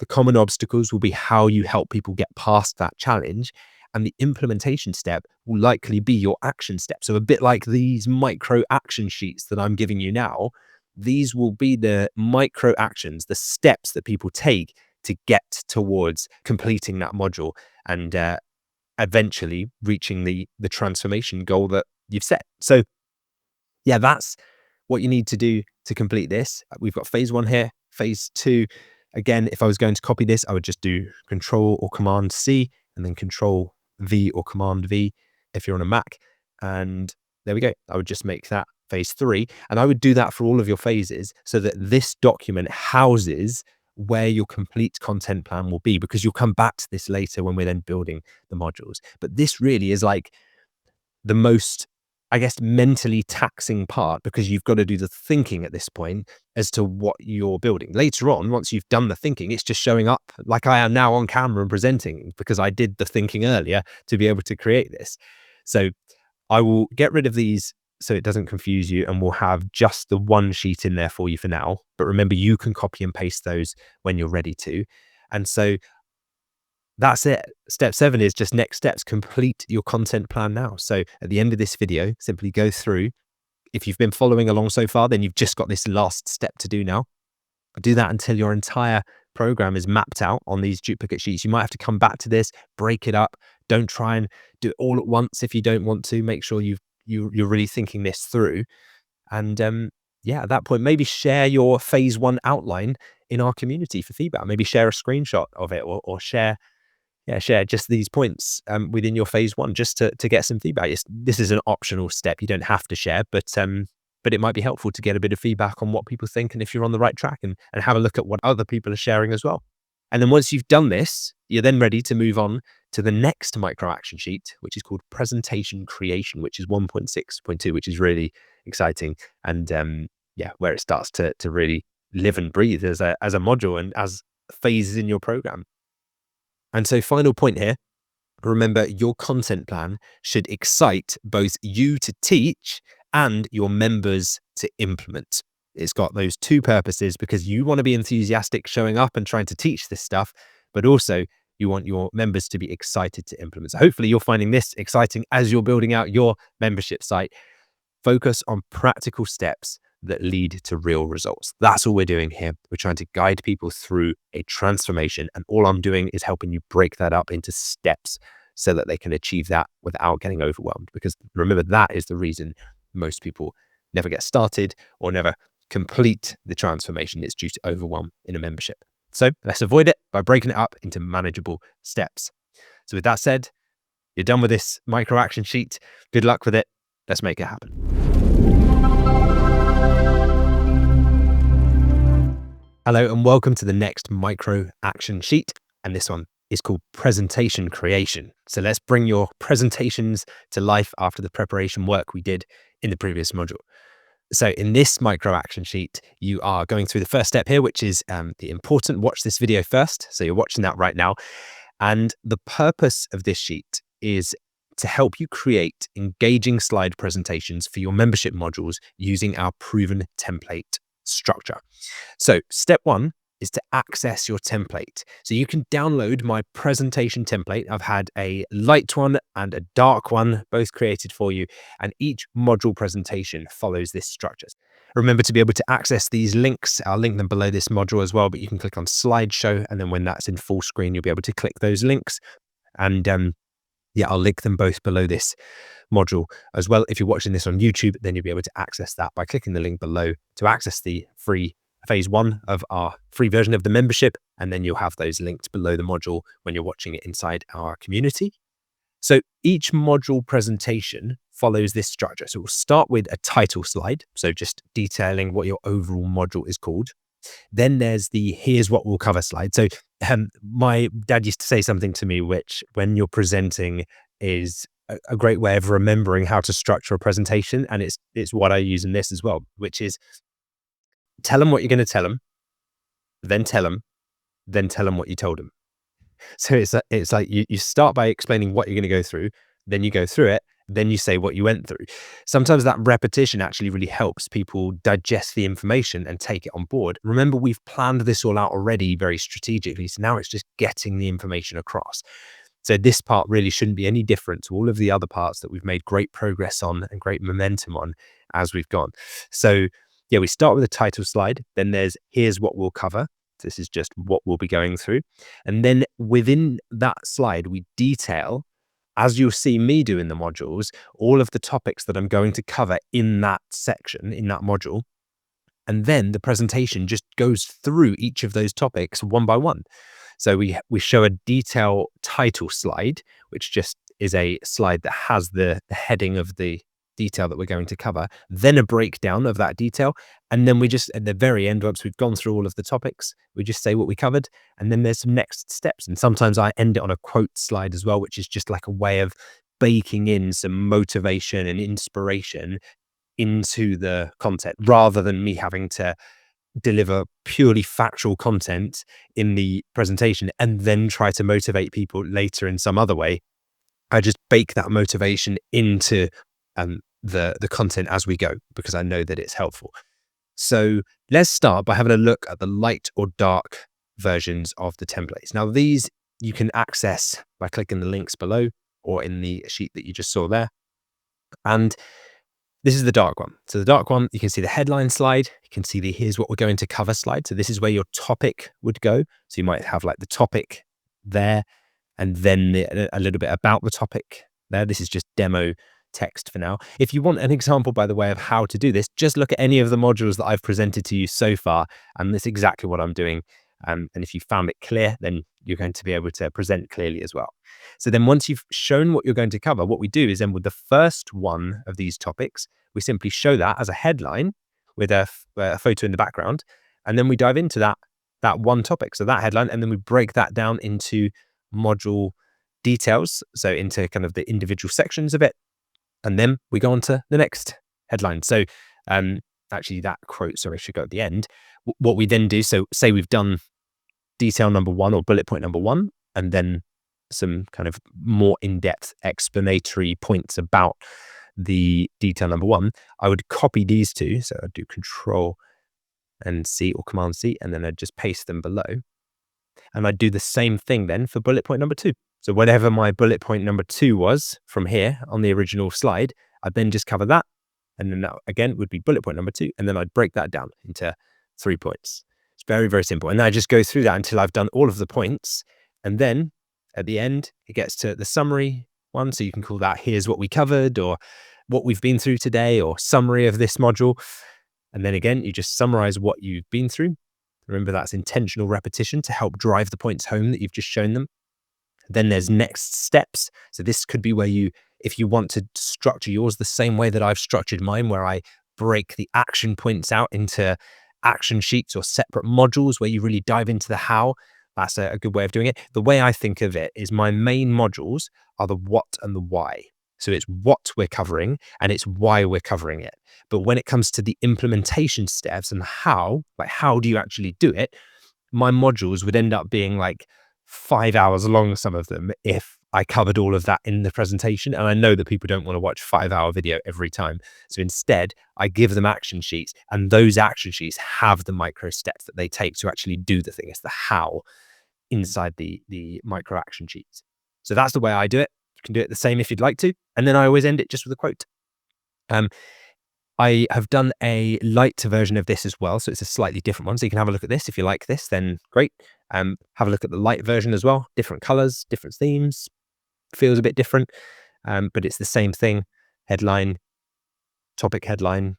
Speaker 1: The common obstacles will be how you help people get past that challenge. And the implementation step will likely be your action step. So a bit like these micro action sheets that I'm giving you now, these will be the micro actions, the steps that people take to get towards completing that module and eventually reaching the transformation goal that you've set. So yeah, that's what you need to do to complete this. We've got phase 1 here, phase 2. Again, if I was going to copy this, I would just do Control or Command C and then Control V or Command V if you're on a Mac. And there we go. I would just make that phase 3. And I would do that for all of your phases so that this document houses where your complete content plan will be, because you'll come back to this later when we're then building the modules. But this really is like the most, I guess, mentally taxing part, because you've got to do the thinking at this point as to what you're building. Later on, once you've done the thinking, it's just showing up like I am now on camera and presenting, because I did the thinking earlier to be able to create this. So I will get rid of these so it doesn't confuse you, and we'll have just the one sheet in there for you for now. But remember, you can copy and paste those when you're ready to. And so that's it. Step 7 is just next steps. Complete your content plan now. So at the end of this video, simply go through. If you've been following along so far, then you've just got this last step to do now. Do that until your entire program is mapped out on these duplicate sheets. You might have to come back to this, break it up. Don't try and do it all at once if you don't want to. Make sure you're really thinking this through. And yeah, at that point, maybe share your phase 1 outline in our community for feedback. Maybe share a screenshot of it, or share just these points within your phase 1, just to get some feedback. This is an optional step. You don't have to share, but it might be helpful to get a bit of feedback on what people think and if you're on the right track, and have a look at what other people are sharing as well. And then once you've done this, you're then ready to move on to the next micro action sheet, which is called presentation creation, which is 1.6.2, which is really exciting. And yeah, where it starts to really live and breathe as a module and as phases in your program. And so final point here, remember, your content plan should excite both you to teach and your members to implement. It's got those two purposes, because you want to be enthusiastic showing up and trying to teach this stuff, but also you want your members to be excited to implement. So hopefully you're finding this exciting as you're building out your membership site. Focus on practical steps that lead to real results. That's all we're doing here. We're trying to guide people through a transformation, and all I'm doing is helping you break that up into steps so that they can achieve that without getting overwhelmed. Because remember, that is the reason most people never get started or never complete the transformation. It's due to overwhelm in a membership. So let's avoid it by breaking it up into manageable steps. So with that said, you're done with this micro action sheet. Good luck with it. Let's make it happen. Hello and welcome to the next micro action sheet. And this one is called presentation creation. So let's bring your presentations to life after the preparation work we did in the previous module. So in this micro action sheet, you are going through the first step here, which is the important watch this video first. So you're watching that right now. And the purpose of this sheet is to help you create engaging slide presentations for your membership modules using our proven template structure. So step one is to access your template. So you can download my presentation template. I've had a light one and a dark one, both created for you, and each module presentation follows this structure. Remember to be able to access these links. I'll link them below this module as well, but you can click on slideshow, and then when that's in full screen, you'll be able to click those links. And yeah, I'll link them both below this module as well. If you're watching this on YouTube, then you'll be able to access that by clicking the link below to access the free phase one of our free version of the membership. And then you'll have those linked below the module when you're watching it inside our community. So each module presentation follows this structure. So we'll start with a title slide. So just detailing what your overall module is called. Then there's the here's what we'll cover slide. So my dad used to say something to me, which when you're presenting is a great way of remembering how to structure a presentation. And it's what I use in this as well, which is tell them what you're going to tell them, then tell them what you told them. So it's like you start by explaining what you're going to go through, then you go through it, then you say what you went through. Sometimes that repetition actually really helps people digest the information and take it on board. Remember, we've planned this all out already very strategically. So now it's just getting the information across. So this part really shouldn't be any different to all of the other parts that we've made great progress on and great momentum on as we've gone. So yeah, we start with a title slide. Then there's here's what we'll cover. This is just what we'll be going through. And then within that slide, we detail, as you'll see me do in the modules, all of the topics that I'm going to cover in that section, in that module. And then the presentation just goes through each of those topics one by one. So we show a detail title slide, which just is a slide that has the heading of the detail that we're going to cover, then a breakdown of that detail. And then we just, at the very end, once we've gone through all of the topics, we just say what we covered. And then there's some next steps. And sometimes I end it on a quote slide as well, which is just like a way of baking in some motivation and inspiration into the content rather than me having to deliver purely factual content in the presentation and then try to motivate people later in some other way. I just bake that motivation into the content as we go, because I know that it's helpful. So let's start by having a look at the light or dark versions of the templates. Now these you can access by clicking the links below or in the sheet that you just saw there. And this is the dark one. So the dark one, you can see the headline slide. You can see the here's what we're going to cover slide. So this is where your topic would go. So you might have like the topic there and then a little bit about the topic there. This is just demo text for now. If you want an example, by the way, of how to do this, just look at any of the modules that I've presented to you so far. And that's exactly what I'm doing. And if you found it clear, then you're going to be able to present clearly as well. So then once you've shown what you're going to cover, what we do is then with the first one of these topics, we simply show that as a headline with a photo in the background. And then we dive into that one topic. So that headline, and then we break that down into module details. So into kind of the individual sections of it. And then we go on to the next headline. So actually that quote, sorry, should go at the end. What we then do, so say we've done detail number one or bullet point number one, and then some kind of more in-depth explanatory points about the detail number one, I would copy these two. So I'd do Control and C or Command C, and then I'd just paste them below. And I'd do the same thing then for bullet point number two. So whatever my bullet point number two was from here on the original slide, I'd then just cover that. And then that again would be bullet point number two. And then I'd break that down into 3 points. It's very, very simple. And I just go through that until I've done all of the points. And then at the end, it gets to the summary one. So you can call that here's what we covered or what we've been through today or summary of this module. And then again, you just summarize what you've been through. Remember, that's intentional repetition to help drive the points home that you've just shown them. Then there's next steps. So this could be where you, if you want to structure yours the same way that I've structured mine, where I break the action points out into action sheets or separate modules where you really dive into the how. That's a good way of doing it. The way I think of it is my main modules are the what and the why. So it's what we're covering and it's why we're covering it. But when it comes to the implementation steps and how, like how do you actually do it, my modules would end up being like 5 hours long, some of them, if I covered all of that in the presentation. And I know that people don't want to watch 5-hour video every time. So instead, I give them action sheets, and those action sheets have the micro steps that they take to actually do the thing. It's the how inside the micro action sheets. So that's the way I do it. You can do it the same if you'd like to. And then I always end it just with a quote. I have done a light version of this as well. So it's a slightly different one. So you can have a look at this. If you like this, then great. Have a look at the light version as well. Different colors, different themes, feels a bit different, but it's the same thing. Headline, topic headline.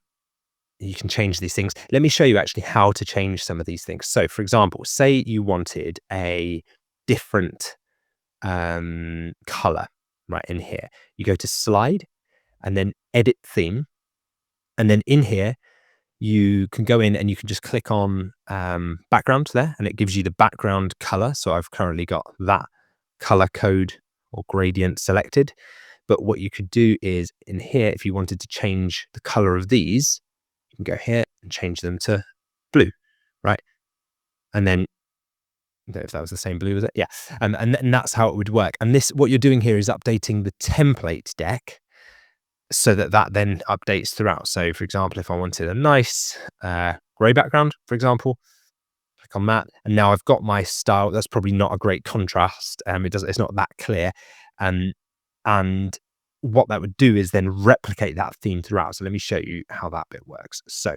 Speaker 1: You can change these things. Let me show you actually how to change some of these things. So for example, say you wanted a different color right in here. You go to slide and then edit theme. And then in here, you can go in and you can just click on background there, and it gives you the background color. So I've currently got that color code or gradient selected. But what you could do is in here, if you wanted to change the color of these, you can go here and change them to blue, right? And then, I don't know if that was the same blue, was it? Yeah. And that's how it would work. And this, what you're doing here is updating the template deck so that then updates throughout. So for example, if I wanted a nice gray background, for example, click on that. And now I've got my style. That's probably not a great contrast. It's not that clear. And what that would do is then replicate that theme throughout. So let me show you how that bit works. So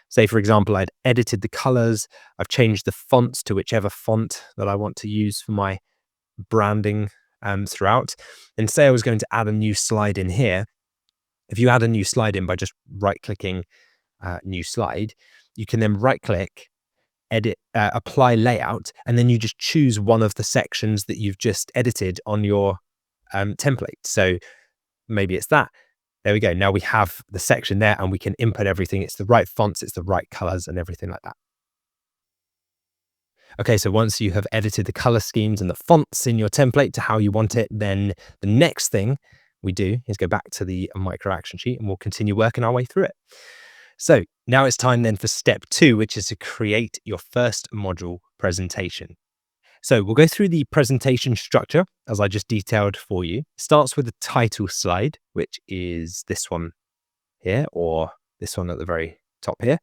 Speaker 1: say, for example, I'd edited the colors. I've changed the fonts to whichever font that I want to use for my branding throughout. And say I was going to add a new slide in here. If you add a new slide in by just right-clicking new slide, you can then right-click, edit, apply layout, and then you just choose one of the sections that you've just edited on your template. So maybe it's that. There we go. Now we have the section there and we can input everything. It's the right fonts, it's the right colors and everything like that. Okay, so once you have edited the color schemes and the fonts in your template to how you want it, then the next thing we do is go back to the micro action sheet and we'll continue working our way through it. So now it's time then for step 2, which is to create your first module presentation. So we'll go through the presentation structure as I just detailed for you. It starts with the title slide, which is this one here, or this one at the very top here.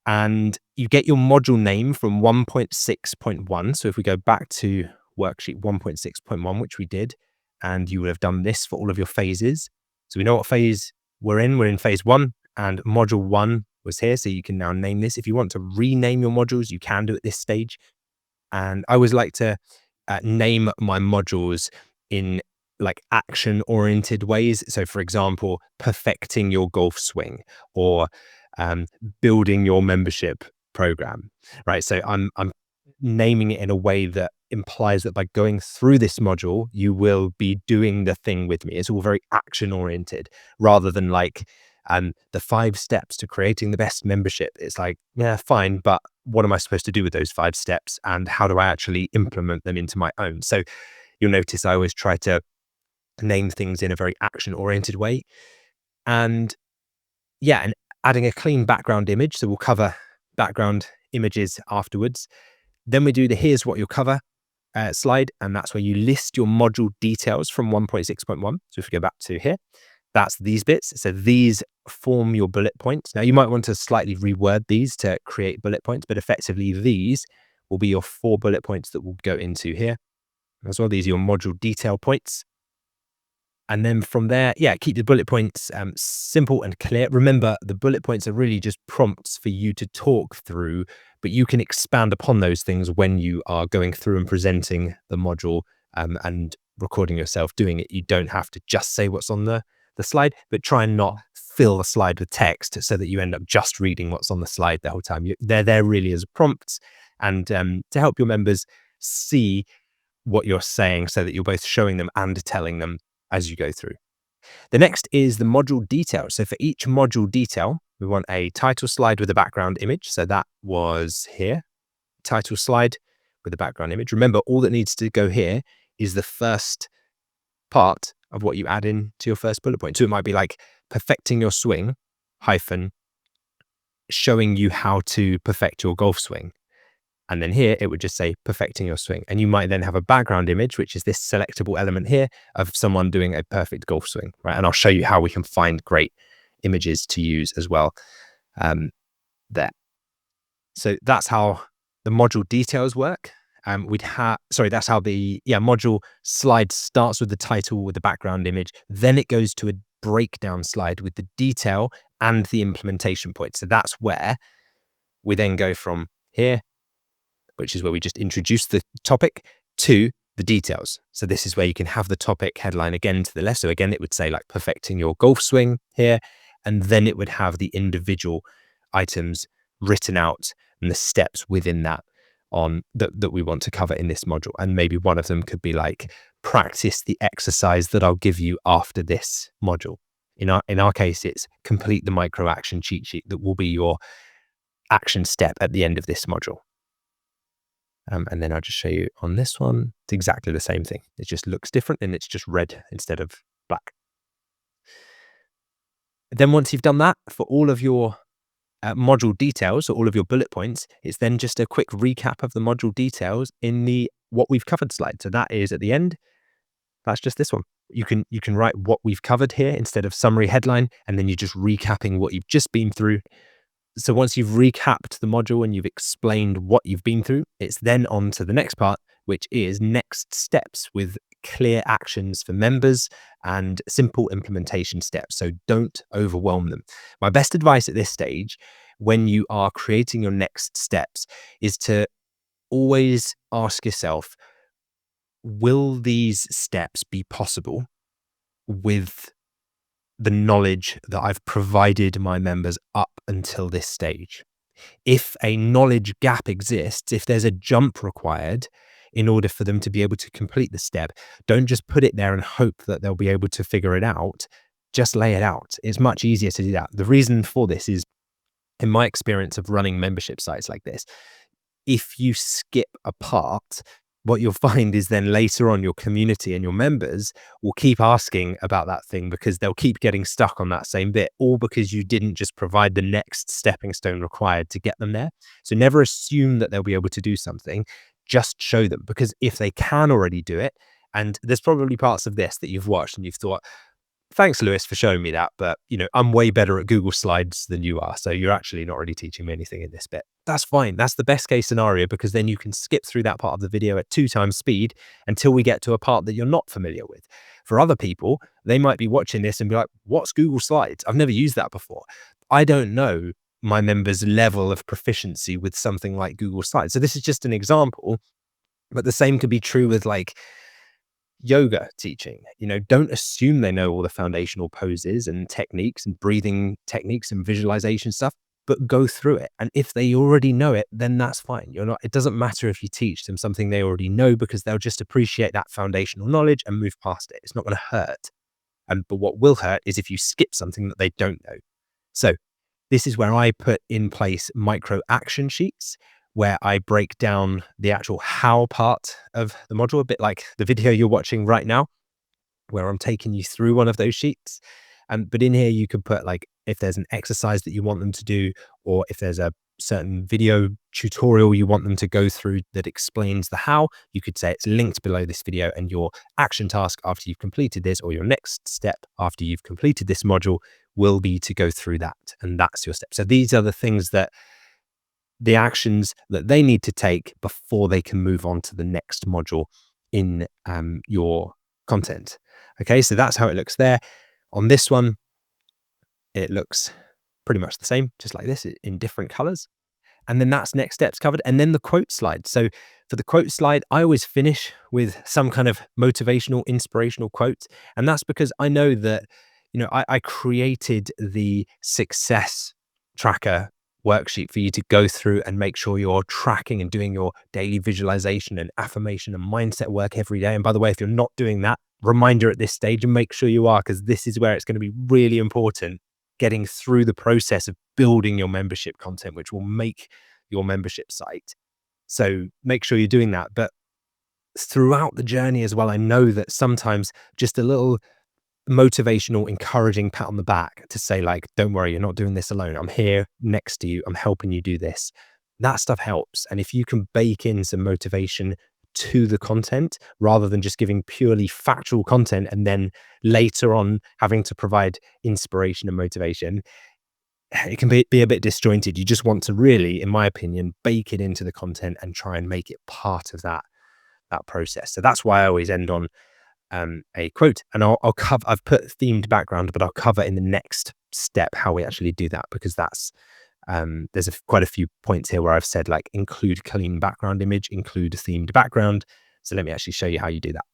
Speaker 1: And you get your module name from 1.6.1. So if we go back to worksheet 1.6.1, which we did, and you would have done this for all of your phases. So we know what phase we're in. We're in phase 1, and module 1 was here. So you can now name this. If you want to rename your modules, you can do it at this stage. And I always like to name my modules in like action oriented ways. So for example, perfecting your golf swing, or building your membership program, right? So I'm naming it in a way that implies that by going through this module, you will be doing the thing with me. It's all very action oriented rather than like the 5 steps to creating the best membership. It's like, yeah, fine, but what am I supposed to do with those 5 steps and how do I actually implement them into my own? So you'll notice I always try to name things in a very action oriented way. And yeah, and adding a clean background image. So we'll cover background images afterwards. Then we do the here's what you'll cover slide, and that's where you list your module details from 1.6.1. So if we go back to here, that's these bits. So these form your bullet points. Now you might want to slightly reword these to create bullet points, but effectively these will be your 4 bullet points that we'll go into here as well. These are your module detail points. And then from there, yeah, keep the bullet points simple and clear. Remember, the bullet points are really just prompts for you to talk through, but you can expand upon those things when you are going through and presenting the module and recording yourself doing it. You don't have to just say what's on the slide, but try and not fill the slide with text so that you end up just reading what's on the slide the whole time. They're there really as prompts and to help your members see what you're saying so that you're both showing them and telling them as you go through. The next is the module detail. So for each module detail, we want a title slide with a background image. So that was here, title slide with a background image. Remember, all that needs to go here is the first part of what you add in to your first bullet point. So it might be like perfecting your swing hyphen showing you how to perfect your golf swing. And then here it would just say perfecting your swing. And you might then have a background image, which is this selectable element here of someone doing a perfect golf swing, right? And I'll show you how we can find great images to use as well there. So that's how the module details work. That's how the module slide starts with the title with the background image. Then it goes to a breakdown slide with the detail and the implementation point. So that's where we then go from here, which is where we just introduce the topic, to the details. So this is where you can have the topic headline again to the left. So again, it would say like perfecting your golf swing here, and then it would have the individual items written out and the steps within that that we want to cover in this module. And maybe one of them could be like, practice the exercise that I'll give you after this module. In our case, it's complete the micro action cheat sheet that will be your action step at the end of this module. And then I'll just show you on this one, it's exactly the same thing. It just looks different and it's just red instead of black. Then once you've done that for all of your module details, or all of your bullet points, it's then just a quick recap of the module details in the what we've covered slide. So that is at the end. That's just this one. You can write what we've covered here instead of summary headline, and then you're just recapping what you've just been through. So once you've recapped the module and you've explained what you've been through, it's then on to the next part, which is next steps with clear actions for members and simple implementation steps. So don't overwhelm them. My best advice at this stage, when you are creating your next steps, is to always ask yourself, will these steps be possible with the knowledge that I've provided my members up until this stage? If a knowledge gap exists, if there's a jump required in order for them to be able to complete the step, don't just put it there and hope that they'll be able to figure it out. Just lay it out. It's much easier to do that. The reason for this is, in my experience of running membership sites like this, if you skip a part, what you'll find is then later on your community and your members will keep asking about that thing because they'll keep getting stuck on that same bit, all because you didn't just provide the next stepping stone required to get them there. So never assume that they'll be able to do something. Just show them, because if they can already do it, and there's probably parts of this that you've watched and you've thought, thanks, Lewis, for showing me that, but I'm way better at Google Slides than you are, so you're actually not really teaching me anything in this bit. That's fine. That's the best case scenario, because then you can skip through that part of the video at 2 times speed until we get to a part that you're not familiar with. For other people, they might be watching this and be like, what's Google Slides? I've never used that before. I don't know my members' level of proficiency with something like Google Slides. So this is just an example, but the same could be true with like yoga teaching. Don't assume they know all the foundational poses and techniques and breathing techniques and visualization stuff, but go through it. And if they already know it, then that's fine. It doesn't matter if you teach them something they already know, because they'll just appreciate that foundational knowledge and move past it. It's not going to hurt. But what will hurt is if you skip something that they don't know. So this is where I put in place micro action sheets, where I break down the actual how part of the module, a bit like the video you're watching right now, where I'm taking you through one of those sheets. But in here, you could put like, if there's an exercise that you want them to do, or if there's a certain video tutorial you want them to go through that explains the how, you could say it's linked below this video, and your action task after you've completed this, or your next step after you've completed this module, will be to go through that. And that's your step. So these are the actions that they need to take before they can move on to the next module in your content. Okay, so that's how it looks there. On this one, it looks pretty much the same, just like this, in different colors. And then that's next steps covered. And then the quote slide. So for the quote slide, I always finish with some kind of motivational, inspirational quote. And that's because I know that, I created the success tracker worksheet for you to go through and make sure you're tracking and doing your daily visualization and affirmation and mindset work every day. And by the way, if you're not doing that, reminder at this stage, and make sure you are, because this is where it's going to be really important, getting through the process of building your membership content, which will make your membership site. So make sure you're doing that. But throughout the journey as well, I know that sometimes just a little motivational, encouraging pat on the back to say like, don't worry, you're not doing this alone. I'm here next to you. I'm helping you do this. that stuff helps. And if you can bake in some motivation to the content rather than just giving purely factual content and then later on having to provide inspiration and motivation, it can be a bit disjointed. You just want to really, in my opinion, bake it into the content and try and make it part of that process. So that's why I always end on a quote, and I'll cover. I've put themed background, but I'll cover in the next step how we actually do that, because that's there's quite a few points here where I've said like include clean background image, include themed background. So let me actually show you how you do that,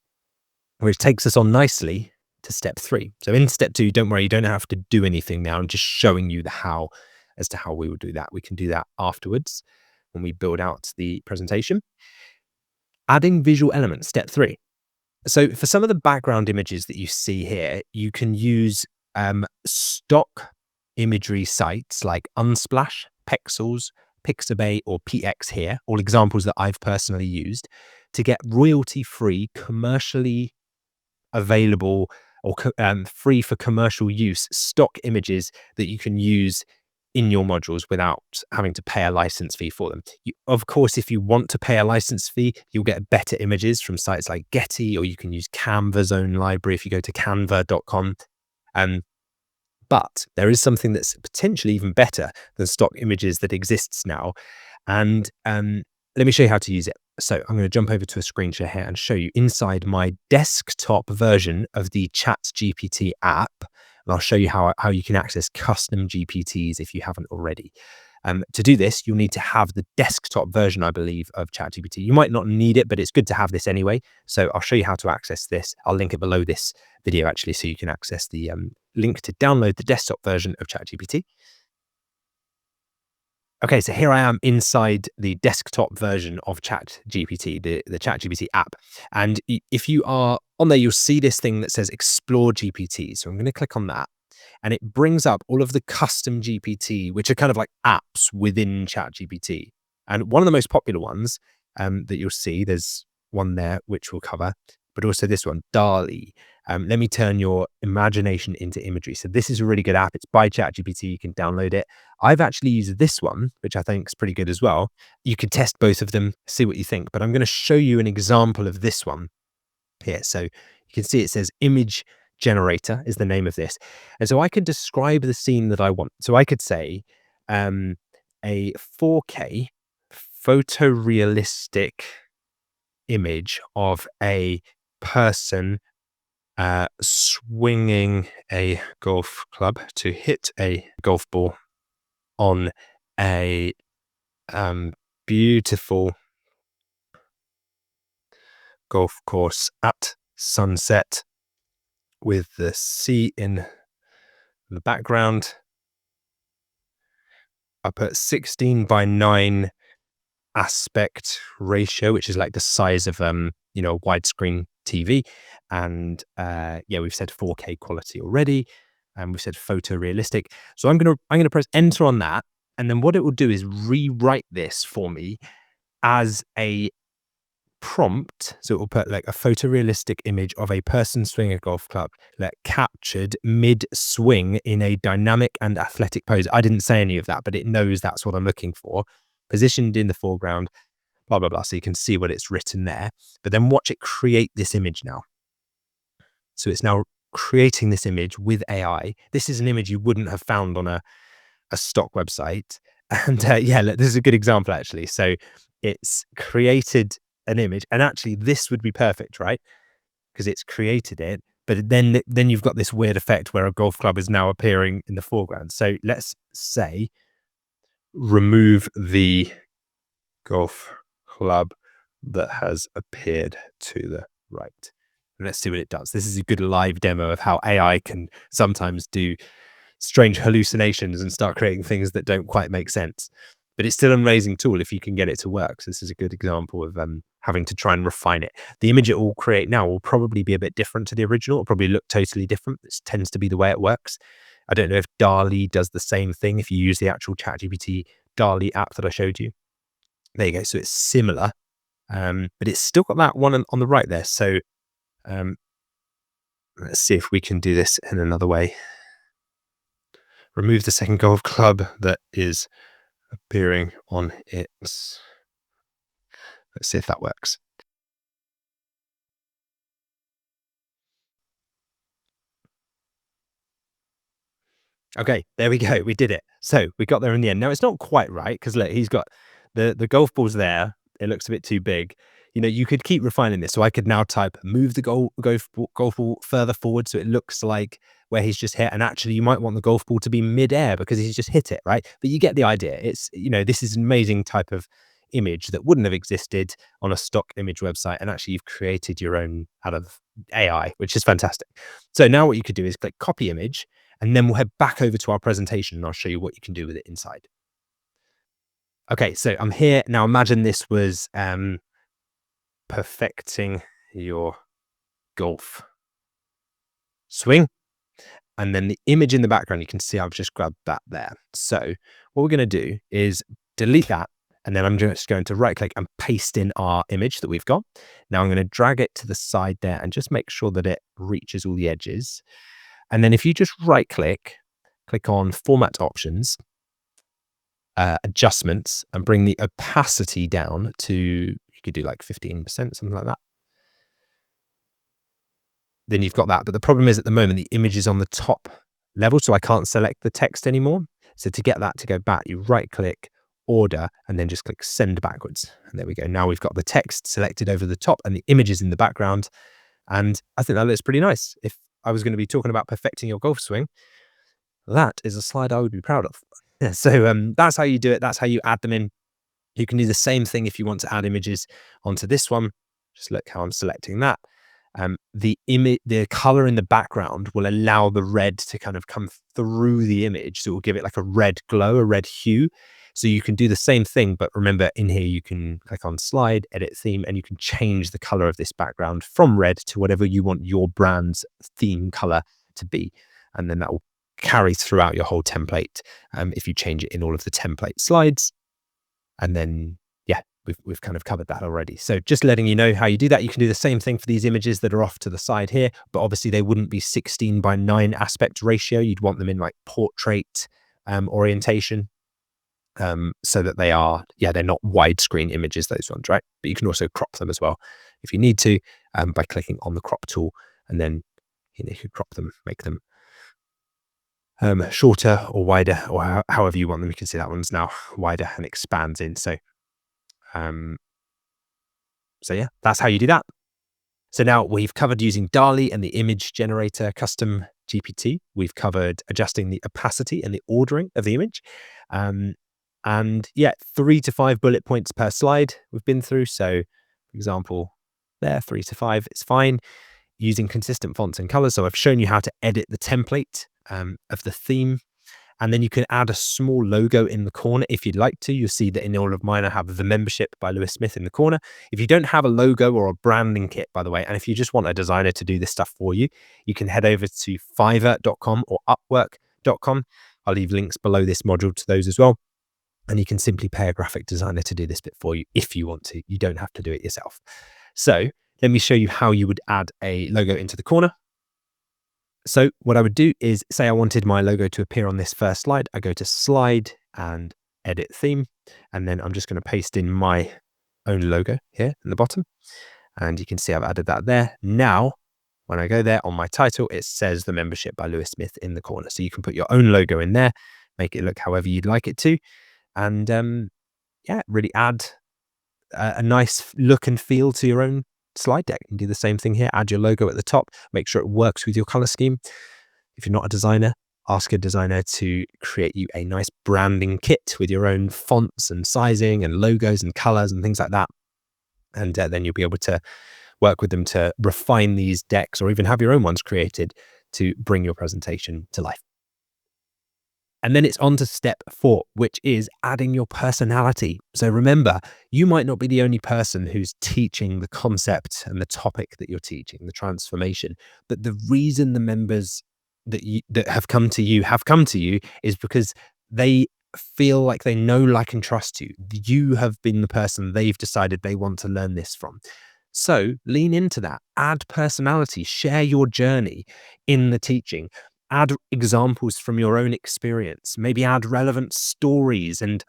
Speaker 1: which takes us on nicely to step 3. So in step 2, don't worry, you don't have to do anything now. I'm just showing you the how as to how we will do that. We can do that afterwards when we build out the presentation. Adding visual elements, step 3. So for some of the background images that you see here, you can use stock imagery sites like Unsplash, Pexels, Pixabay, or PX here, all examples that I've personally used to get royalty-free, commercially available or free for commercial use stock images that you can use in your modules without having to pay a license fee for them. Of course, if you want to pay a license fee, you'll get better images from sites like Getty, or you can use Canva's own library if you go to canva.com. But there is something that's potentially even better than stock images that exists now. And let me show you how to use it. So I'm going to jump over to a screen share here and show you inside my desktop version of the ChatGPT app. And I'll show you how you can access custom GPTs if you haven't already. To do this, you'll need to have the desktop version, I believe, of ChatGPT. You might not need it, but it's good to have this anyway. So I'll show you how to access this. I'll link it below this video, actually, so you can access the link to download the desktop version of ChatGPT. Okay, so here I am inside the desktop version of ChatGPT, the ChatGPT app. And if you are on there, you'll see this thing that says Explore GPT. So I'm going to click on that, and it brings up all of the custom GPT, which are kind of like apps within ChatGPT. And one of the most popular ones that you'll see, there's one there which we'll cover, but also this one, DALL-E. Let me turn your imagination into imagery. So this is a really good app. It's by ChatGPT. You can download it. I've actually used this one, which I think is pretty good as well. You can test both of them, see what you think. But I'm going to show you an example of this one here. So you can see it says image generator is the name of this. And so I could describe the scene that I want. So I could say a 4K photorealistic image of a person swinging a golf club to hit a golf ball on a beautiful golf course at sunset with the sea in the background. I put 16:9 aspect ratio, which is like the size of widescreen TV. And yeah, we've said 4K quality already, and we've said photorealistic. So I'm gonna press enter on that, and then what it will do is rewrite this for me as a prompt. So it will put like a photorealistic image of a person swinging a golf club, like captured mid swing in a dynamic and athletic pose. I didn't say any of that, but it knows that's what I'm looking for. Positioned in the foreground, blah, blah, blah. So you can see what it's written there, but then watch it create this image now. So it's now creating this image with AI. This is an image you wouldn't have found on a stock website. And yeah, look, this is a good example, actually. So it's created an image, and actually this would be perfect, right? Because it's created it, but then you've got this weird effect where a golf club is now appearing in the foreground. So let's say remove the golf club that has appeared to the right. Let's see what it does. This is a good live demo of how AI can sometimes do strange hallucinations and start creating things that don't quite make sense. But it's still an amazing tool if you can get it to work. So this is a good example of having to try and refine it. The image it will create now will probably be a bit different to the original. It'll probably look totally different. This tends to be the way it works. I don't know if DALL-E does the same thing if you use the actual ChatGPT DALL-E app that I showed you. There you go. So it's similar, but it's still got that one on the right there. So let's see if we can do this in another way. Remove the second golf club that is appearing on its. Let's see if that works. Okay, there we go. We did it. So we got there in the end. Now it's not quite right because look, he's got the golf balls there. It looks a bit too big. You could keep refining this. So I could now type move the golf ball further forward so it looks like where he's just hit. And actually, you might want the golf ball to be mid-air because he's just hit it, right? But you get the idea. This is an amazing type of image that wouldn't have existed on a stock image website. And actually, you've created your own out of AI, which is fantastic. So now what you could do is click copy image and then we'll head back over to our presentation and I'll show you what you can do with it inside. Okay, so I'm here. Now imagine this was perfecting your golf swing. And then the image in the background, you can see I've just grabbed that there. So what we're going to do is delete that. And then I'm just going to right click and paste in our image that we've got. Now I'm going to drag it to the side there and just make sure that it reaches all the edges. And then if you just right click on format options, adjustments, and bring the opacity down to, you could do like 15%, something like that. Then you've got that. But the problem is at the moment, the image is on the top level, so I can't select the text anymore. So to get that to go back, you right click, order, and then just click send backwards. And there we go. Now we've got the text selected over the top and the images in the background. And I think that looks pretty nice. If I was going to be talking about perfecting your golf swing, that is a slide I would be proud of. So that's how you do it. That's how you add them in. You can do the same thing if you want to add images onto this one. Just look how I'm selecting that. The color in the background will allow the red to kind of come through the image. So it will give it like a red glow, a red hue. So you can do the same thing, but remember in here, you can click on slide, edit theme, and you can change the color of this background from red to whatever you want your brand's theme color to be. And then that will carry throughout your whole template if you change it in all of the template slides. And then, yeah, we've kind of covered that already. So just letting you know how you do that. You can do the same thing for these images that are off to the side here, but obviously they wouldn't be 16:9 aspect ratio. You'd want them in like portrait orientation so that they are, they're not widescreen images, those ones, right? But you can also crop them as well if you need to by clicking on the crop tool, and then you could crop them, make them shorter or wider, or however you want them. You can see that one's now wider and expands in. So yeah, that's how you do that. So now we've covered using DALL-E and the image generator custom GPT. We've covered adjusting the opacity and the ordering of the image. And yeah, 3 to 5 bullet points per slide we've been through. So for example, there, 3 to 5, it's fine. Using consistent fonts and colors. So I've shown you how to edit the template of the theme. And then you can add a small logo in the corner if you'd like to. You'll see that in all of mine, I have the membership by Lewis Smith in the corner. If you don't have a logo or a branding kit, by the way, and if you just want a designer to do this stuff for you, you can head over to fiverr.com or upwork.com. I'll leave links below this module to those as well. And you can simply pay a graphic designer to do this bit for you if you want to. You don't have to do it yourself. So let me show you how you would add a logo into the corner. So what I would do is say I wanted my logo to appear on this first slide. I go to slide and edit theme, and then I'm just going to paste in my own logo here in the bottom. And you can see I've added that there. Now, when I go there on my title, it says the membership by Lewis Smith in the corner. So you can put your own logo in there, make it look however you'd like it to. And really add a nice look and feel to your own slide deck. And do the same thing here. Add your logo at the top. Make sure it works with your color scheme. If you're not a designer, ask a designer to create you a nice branding kit with your own fonts and sizing and logos and colors and things like that. And then you'll be able to work with them to refine these decks, or even have your own ones created to bring your presentation to life. And then it's on to step 4, which is adding your personality. So remember, you might not be the only person who's teaching the concept and the topic that you're teaching, the transformation. But the reason the members that have come to you is because they feel like they know, like, and trust you. You have been the person they've decided they want to learn this from. So lean into that, add personality, share your journey in the teaching. Add examples from your own experience, maybe add relevant stories and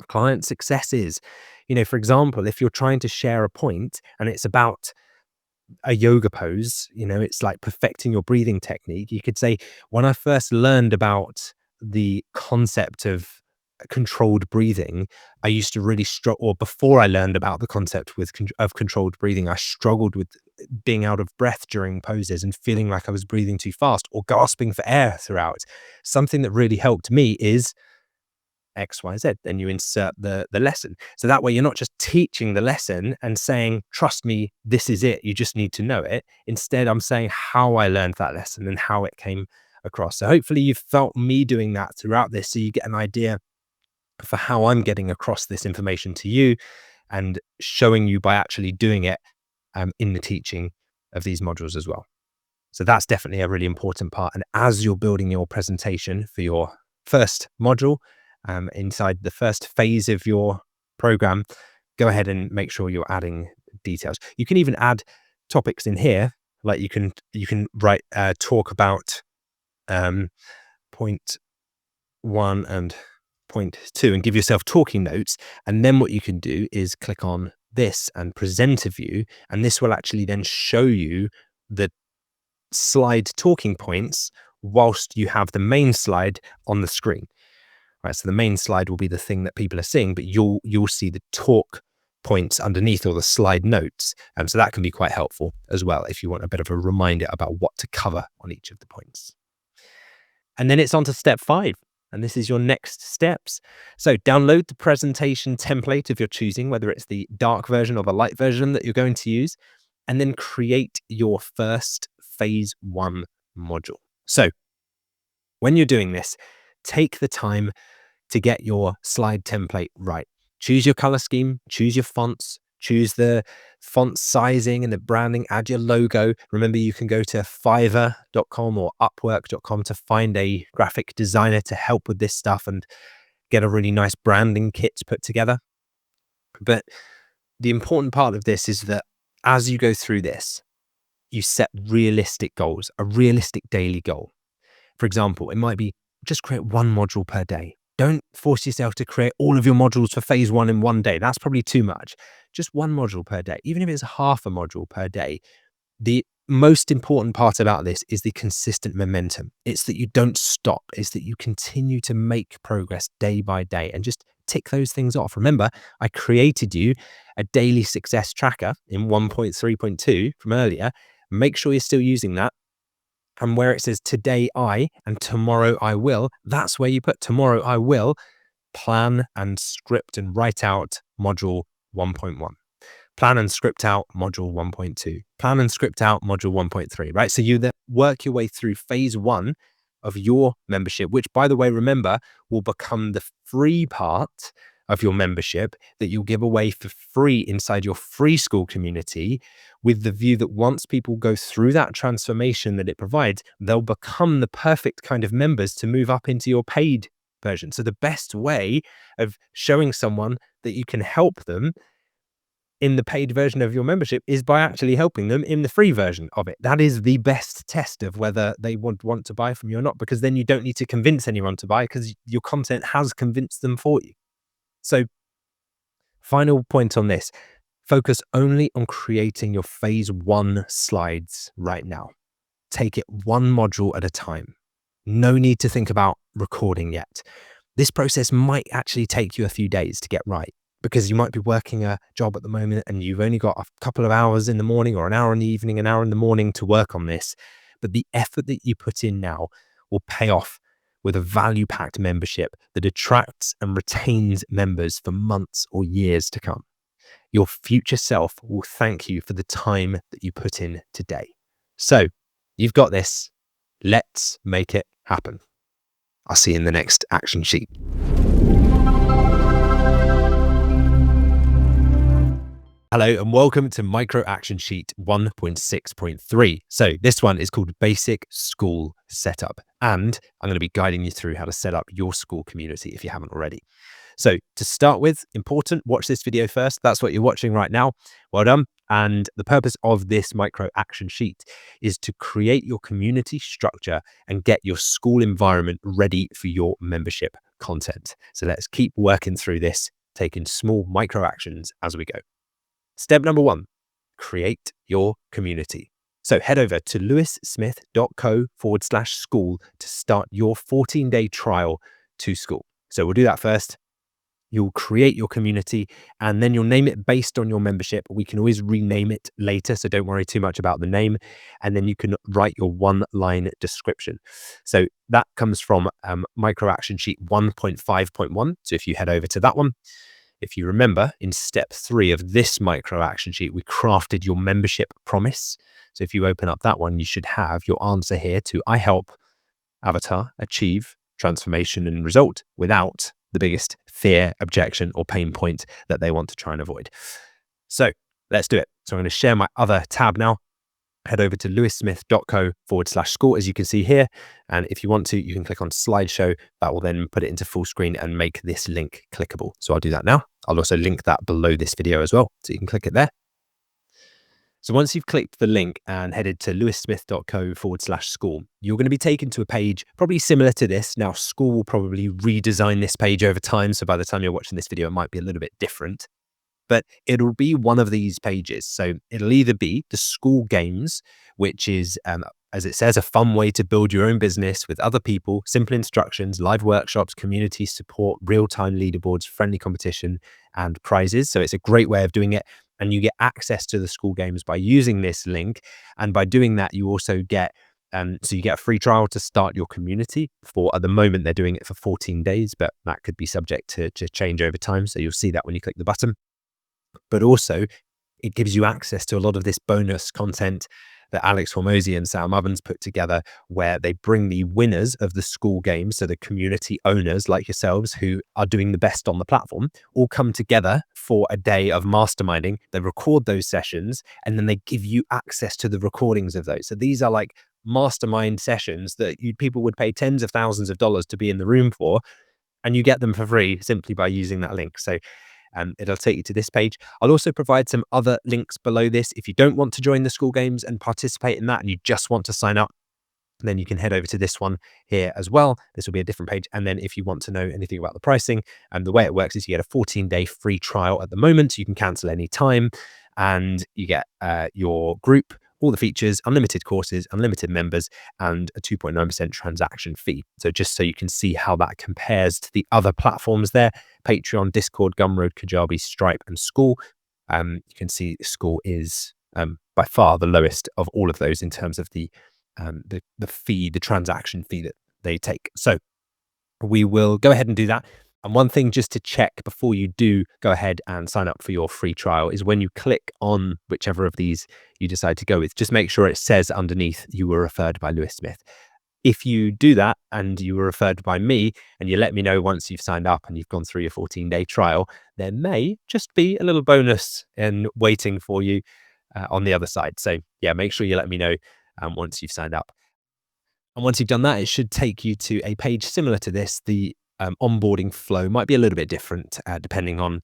Speaker 1: client successes. For example, if you're trying to share a point and it's about a yoga pose, it's like perfecting your breathing technique. You could say, when I first learned about the concept of controlled breathing, I used to really struggle, or before I learned about the concept of controlled breathing, I struggled with being out of breath during poses and feeling like I was breathing too fast or gasping for air throughout. Something that really helped me is XYZ. Then you insert the lesson. So that way you're not just teaching the lesson and saying, trust me, this is it. You just need to know it. Instead, I'm saying how I learned that lesson and how it came across. So hopefully you've felt me doing that throughout this, so you get an idea for how I'm getting across this information to you and showing you by actually doing it in the teaching of these modules as well. So that's definitely a really important part. And as you're building your presentation for your first module, inside the first phase of your program, go ahead and make sure you're adding details. You can even add topics in here, like you can write talk about point 1 and point 2 and give yourself talking notes. And then what you can do is click on this and presenter view, and this will actually then show you the slide talking points whilst you have the main slide on the screen. Right, so the main slide will be the thing that people are seeing, but you'll see the talk points underneath, or the slide notes. So that can be quite helpful as well if you want a bit of a reminder about what to cover on each of the points. And then it's on to step 5. And this is your next steps. So download the presentation template of your choosing, whether it's the dark version or the light version that you're going to use, and then create your first phase 1 module. So when you're doing this, take the time to get your slide template right. Choose your color scheme, choose your fonts, choose the font sizing and the branding, add your logo. Remember, you can go to fiverr.com or upwork.com to find a graphic designer to help with this stuff and get a really nice branding kit put together. But the important part of this is that as you go through this, you set realistic goals, a realistic daily goal. For example, it might be just create 1 module per day. Don't force yourself to create all of your modules for phase 1 in one day. That's probably too much. Just 1 module per day, even if it's half a module per day. The most important part about this is the consistent momentum. It's that you don't stop. It's that you continue to make progress day by day and just tick those things off. Remember, I created you a daily success tracker in 1.3.2 from earlier. Make sure you're still using that. And where it says today I and tomorrow I will, that's where you put tomorrow I will plan and script and write out module 1.1. Plan and script out module 1.2. Plan and script out module 1.3, right? So you then work your way through phase 1 of your membership, which, by the way, remember, will become the free part of your membership that you'll give away for free inside your free school community, with the view that once people go through that transformation that it provides, they'll become the perfect kind of members to move up into your paid version. So the best way of showing someone that you can help them in the paid version of your membership is by actually helping them in the free version of it. That is the best test of whether they want to buy from you or not, because then you don't need to convince anyone to buy because your content has convinced them for you. So final point on this, focus only on creating your phase 1 slides right now. Take it 1 module at a time. No need to think about recording yet. This process might actually take you a few days to get right, because you might be working a job at the moment and you've only got a couple of hours in the morning, or an hour in the evening, an hour in the morning to work on this. But the effort that you put in now will pay off with a value-packed membership that attracts and retains members for months or years to come. Your future self will thank you for the time that you put in today. So you've got this. Let's make it happen. I'll see you in the next action sheet. Hello and welcome to Micro Action Sheet 1.6.3. So this one is called Basic School Setup, and I'm going to be guiding you through how to set up your school community if you haven't already. So to start with, important, watch this video first. That's what you're watching right now. Well done. And the purpose of this micro action sheet is to create your community structure and get your school environment ready for your membership content. So let's keep working through this, taking small micro actions as we go. Step number 1, create your community. So head over to lewissmith.co/school to start your 14-day trial to school. So we'll do that first. You'll create your community and then you'll name it based on your membership. We can always rename it later, so don't worry too much about the name. And then you can write your 1-line description. So that comes from micro action sheet 1.5.1. So if you head over to that one, if you remember, in step 3 of this micro action sheet, we crafted your membership promise. So if you open up that one, you should have your answer here to I help avatar achieve transformation and result without the biggest fear, objection, or pain point that they want to try and avoid. So let's do it. So I'm going to share my other tab now. Head over to lewissmith.co/school, as you can see here. And if you want to, you can click on slideshow. That will then put it into full screen and make this link clickable. So I'll do that now. I'll also link that below this video as well, so you can click it there. So once you've clicked the link and headed to lewissmith.co/school, you're going to be taken to a page probably similar to this. Now, school will probably redesign this page over time. So by the time you're watching this video, it might be a little bit different, but it'll be one of these pages. So it'll either be the school games, which is, as it says, a fun way to build your own business with other people, simple instructions, live workshops, community support, real-time leaderboards, friendly competition, and prizes. So it's a great way of doing it. And you get access to the school games by using this link. And by doing that, you also get, so you get a free trial to start your community for, at the moment, they're doing it for 14 days, but that could be subject to change over time. So you'll see that when you click the button. But also, it gives you access to a lot of this bonus content that Alex Hormozy and Sam Ovens put together, where they bring the winners of the school games, so the community owners like yourselves who are doing the best on the platform, all come together for a day of masterminding. They record those sessions and then they give you access to the recordings of those. So these are like mastermind sessions that people would pay tens of thousands of dollars to be in the room for, and you get them for free simply by using that link. So it'll take you to this page. I'll also provide some other links below this. If you don't want to join the school games and participate in that, and you just want to sign up, then you can head over to this one here as well. This will be a different page. And then if you want to know anything about the pricing, the way it works is you get a 14-day free trial at the moment. You can cancel any time and you get your group, all the features, unlimited courses, unlimited members, and a 2.9% transaction fee. So just so you can see how that compares to the other platforms there, Patreon, Discord, Gumroad, Kajabi, Stripe, and School. You can see School is by far the lowest of all of those in terms of the fee, the transaction fee that they take. So we will go ahead and do that. And one thing just to check before you do go ahead and sign up for your free trial is when you click on whichever of these you decide to go with, just make sure it says underneath you were referred by Lewis Smith. If you do that and you were referred by me and you let me know once you've signed up and you've gone through your 14-day trial, there may just be a little bonus in waiting for you on the other side. So yeah, make sure you let me know once you've signed up. And once you've done that, it should take you to a page similar to this. The onboarding flow might be a little bit different depending on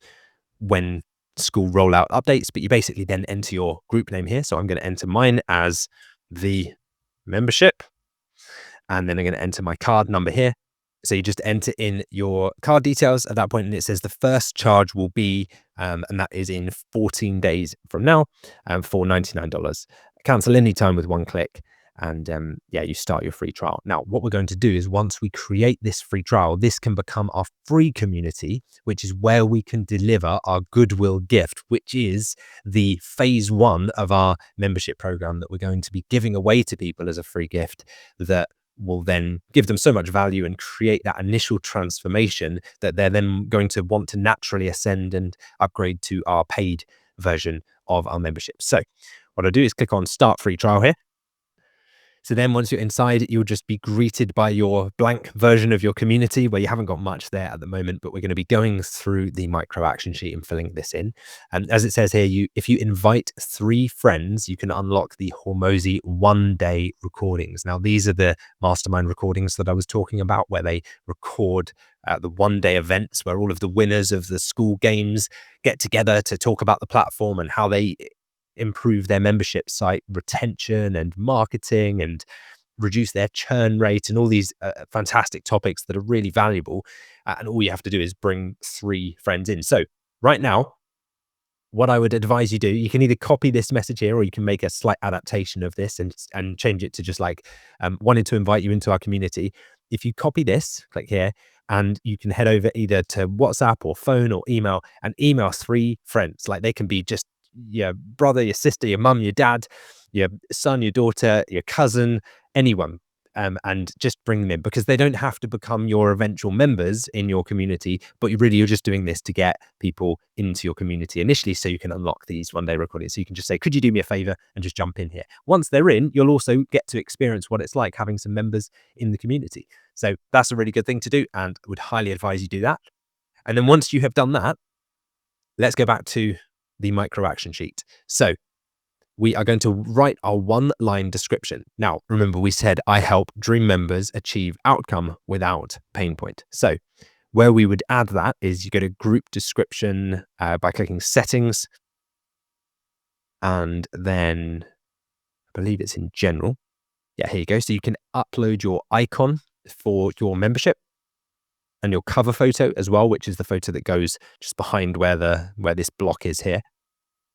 Speaker 1: when school rollout updates, but you basically then enter your group name here. So I'm going to enter mine as the membership, and then I'm going to enter my card number here. So you just enter in your card details at that point, and it says the first charge will be, and that is in 14 days from now, for $99. Cancel anytime with one click. And yeah, you start your free trial. Now, what we're going to do is once we create this free trial, this can become our free community, which is where we can deliver our goodwill gift, which is the phase 1 of our membership program that we're going to be giving away to people as a free gift that will then give them so much value and create that initial transformation that they're then going to want to naturally ascend and upgrade to our paid version of our membership. So what I'll do is click on Start Free Trial here. So then once you're inside, you'll just be greeted by your blank version of your community where you haven't got much there at the moment, but we're going to be going through the micro action sheet and filling this in. And as it says here, if you invite 3 friends, you can unlock the Hormozy 1-day recordings. Now, these are the mastermind recordings that I was talking about, where they record the 1-day events where all of the winners of the school games get together to talk about the platform and how they improve their membership site retention and marketing and reduce their churn rate and all these fantastic topics that are really valuable. And all you have to do is bring 3 friends in. So right now, what I would advise you do, you can either copy this message here, or you can make a slight adaptation of this and change it to just like wanting to invite you into our community. If you copy this, click here, and you can head over either to WhatsApp or phone or email, and email 3 friends. Like they can be just your brother, your sister, your mum, your dad, your son, your daughter, your cousin, anyone. And just bring them in, because they don't have to become your eventual members in your community, but you're just doing this to get people into your community initially, so you can unlock these one-day recordings. So you can just say, could you do me a favor, and just jump in here. Once they're in, you'll also get to experience what it's like having some members in the community. So that's a really good thing to do, and I would highly advise you do that. And then once you have done that, let's go back to the micro action sheet. So we are going to write our 1-line description. Now, remember, we said I help dream members achieve outcome without pain point. So where we would add that is you go to group description by clicking settings, and then I believe it's in general. Yeah, here you go. So you can upload your icon for your membership and your cover photo as well, which is the photo that goes just behind where this block is here.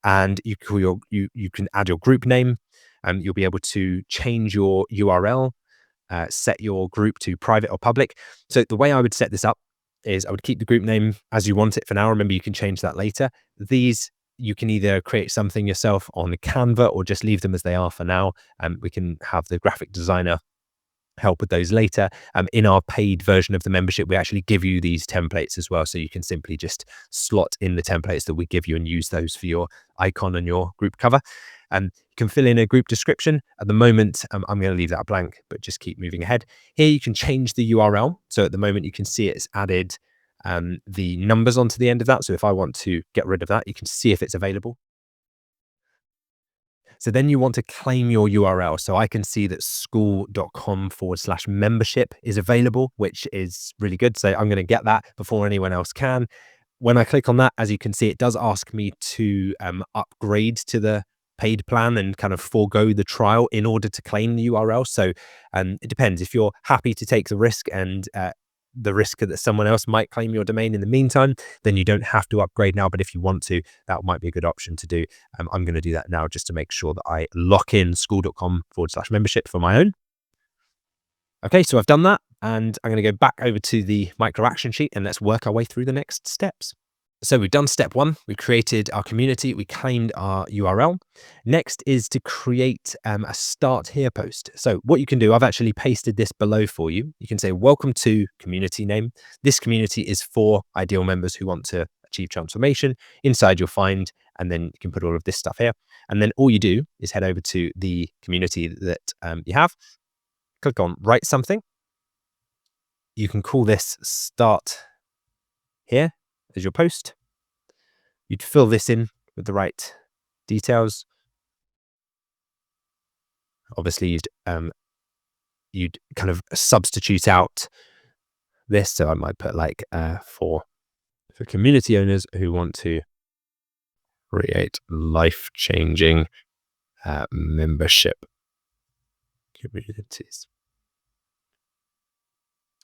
Speaker 1: And you can add your group name, and you'll be able to change your URL, set your group to private or public. So the way I would set this up is I would keep the group name as you want it for now. Remember, you can change that later. These, you can either create something yourself on Canva or just leave them as they are for now. We can have the graphic designer help with those later. In our paid version of the membership, we actually give you these templates as well. So you can simply just slot in the templates that we give you and use those for your icon and your group cover. You can fill in a group description. At the moment, I'm going to leave that blank, but just keep moving ahead. Here you can change the URL. So at the moment, you can see it's added the numbers onto the end of that. So if I want to get rid of that, you can see if it's available. So then you want to claim your URL. So I can see that school.com/membership is available, which is really good. So I'm going to get that before anyone else can. When I click on that, as you can see, it does ask me to upgrade to the paid plan and kind of forego the trial in order to claim the URL. So it depends. If you're happy to take the risk and the risk that someone else might claim your domain in the meantime, then you don't have to upgrade now. But if you want to, that might be a good option to do. I'm going to do that now just to make sure that I lock in school.com/membership for my own. Okay, so I've done that, and I'm going to go back over to the micro action sheet, and let's work our way through the next steps. So we've done step 1. We created our community. We claimed our URL. Next is to create a start here post. So what you can do, I've actually pasted this below for you. You can say, welcome to community name. This community is for ideal members who want to achieve transformation. Inside you'll find, and then you can put all of this stuff here. And then all you do is head over to the community that you have. Click on write something. You can call this start here as your post. You'd fill this in with the right details. Obviously, you'd kind of substitute out this. So I might put like for community owners who want to create life-changing membership communities.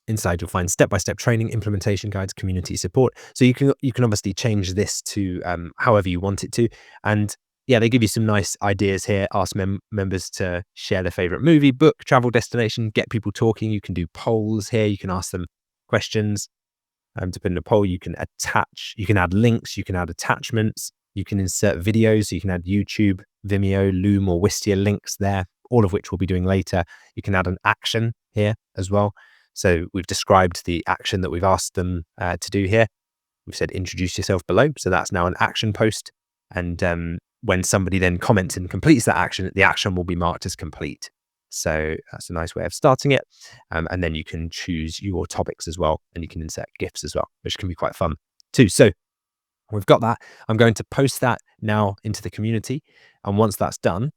Speaker 1: Inside, you'll find step-by-step training, implementation guides, community support. So you can obviously change this to however you want it to. And yeah, they give you some nice ideas here. Ask members to share their favorite movie, book, travel destination, get people talking. You can do polls here. You can ask them questions. To put in a poll, you can add links, you can add attachments, you can insert videos. So you can add YouTube, Vimeo, Loom, or Wistia links there, all of which we'll be doing later. You can add an action here as well. So we've described the action that we've asked them to do here. We've said introduce yourself below. So that's now an action post. And when somebody then comments and completes that action, the action will be marked as complete. So that's a nice way of starting it. And then you can choose your topics as well. And you can insert GIFs as well, which can be quite fun too. So we've got that. I'm going to post that now into the community. And once that's done,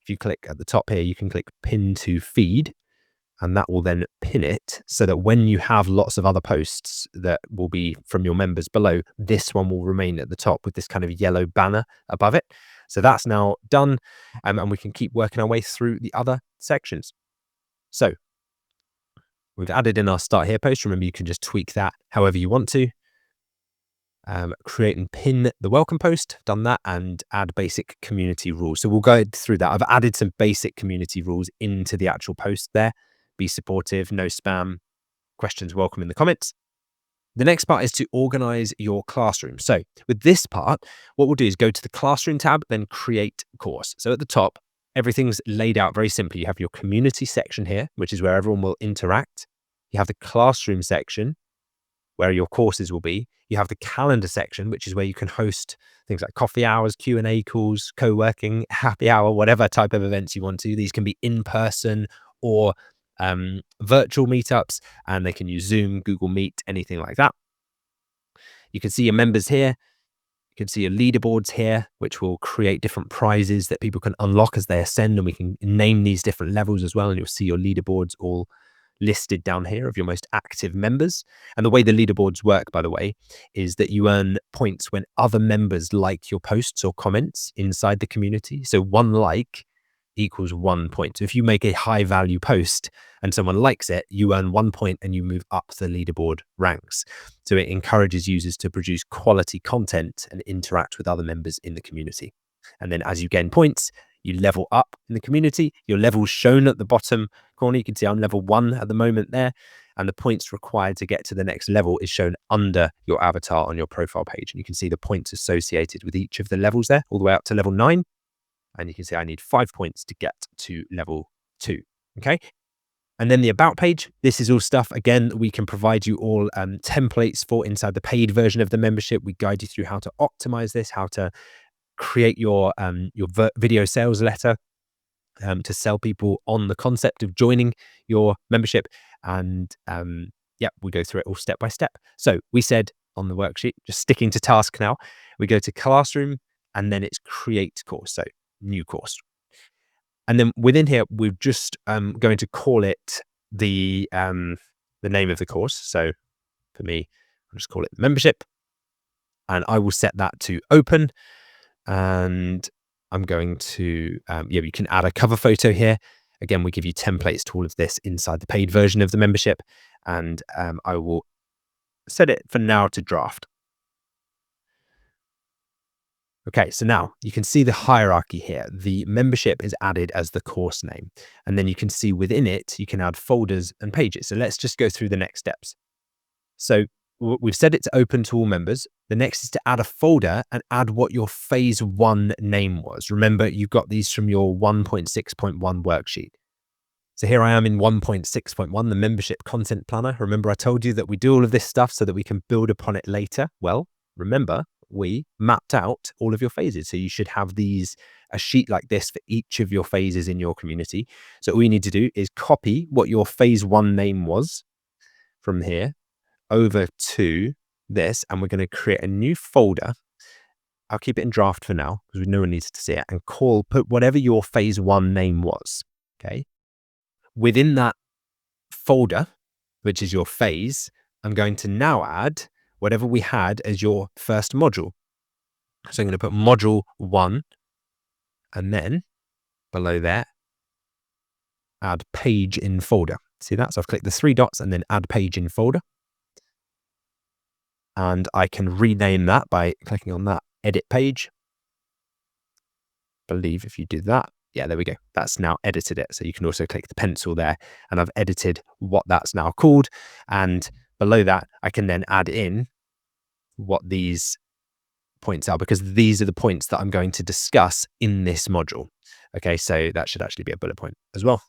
Speaker 1: if you click at the top here, you can click pin to feed. And that will then pin it so that when you have lots of other posts that will be from your members below, this one will remain at the top with this kind of yellow banner above it. So that's now done. And we can keep working our way through the other sections. So we've added in our start here post. Remember, you can just tweak that however you want to. Create and pin the welcome post, done that, and add basic community rules. So we'll go through that. I've added some basic community rules into the actual post there. Be supportive, no spam, questions welcome in the comments. The next part is to organize your classroom. So with this part, what we'll do is go to the classroom tab, then create course. So at the top, everything's laid out very simply. You have your community section here, which is where everyone will interact. You have the classroom section, where your courses will be. You have the calendar section, which is where you can host things like coffee hours, Q&A calls, co-working, happy hour, whatever type of events you want to. These can be in person or virtual meetups, and they can use Zoom, Google Meet, anything like that. You can see your members here. You can see your leaderboards here, which will create different prizes that people can unlock as they ascend, and we can name these different levels as well. And you'll see your leaderboards all listed down here of your most active members. And the way the leaderboards work, by the way, is that you earn points when other members like your posts or comments inside the community. So one like equals 1 point. So if you make a high value post and someone likes it, you earn 1 point and you move up the leaderboard ranks. So it encourages users to produce quality content and interact with other members in the community. And then as you gain points, you level up in the community. Your level's shown at the bottom corner. You can see I'm level 1 at the moment there. And the points required to get to the next level is shown under your avatar on your profile page. And you can see the points associated with each of the levels there, all the way up to level 9. And you can see I need 5 points to get to level 2. Okay. And then the about page, this is all stuff, again, we can provide you all templates for inside the paid version of the membership. We guide you through how to optimize this, how to create your video sales letter to sell people on the concept of joining your membership. And yeah, we go through it all step by step. So we said on the worksheet, just sticking to task now, we go to classroom and then it's create course. So new course. And then within here, we're just going to call it the name of the course. So for me, I'll just call it membership, and I will set that to open. And I'm going to, yeah, you can add a cover photo here. Again, we give you templates to all of this inside the paid version of the membership. And I will set it for now to draft. Okay, so now you can see the hierarchy here. The membership is added as the course name. And then you can see within it, you can add folders and pages. So let's just go through the next steps. So we've set it to open to all members. The next is to add a folder and add what your phase 1 name was. Remember, you got these from your 1.6.1 worksheet. So here I am in 1.6.1, the membership content planner. Remember, I told you that we do all of this stuff so that we can build upon it later. Well, remember, we mapped out all of your phases. So you should have a sheet like this for each of your phases in your community. So all you need to do is copy what your phase 1 name was from here over to this, and we're going to create a new folder. I'll keep it in draft for now because no one needs to see it, and put whatever your phase 1 name was. Okay. Within that folder, which is your phase, I'm going to now add whatever we had as your first module. So I'm going to put module 1, and then below there, add page in folder. See that? So I've clicked the 3 dots and then add page in folder. And I can rename that by clicking on that edit page. I believe if you do that, yeah, there we go. That's now edited it. So you can also click the pencil there, and I've edited what that's now called. And below that, I can then add in what these points are, because these are the points that I'm going to discuss in this module. Okay, so that should actually be a bullet point as well.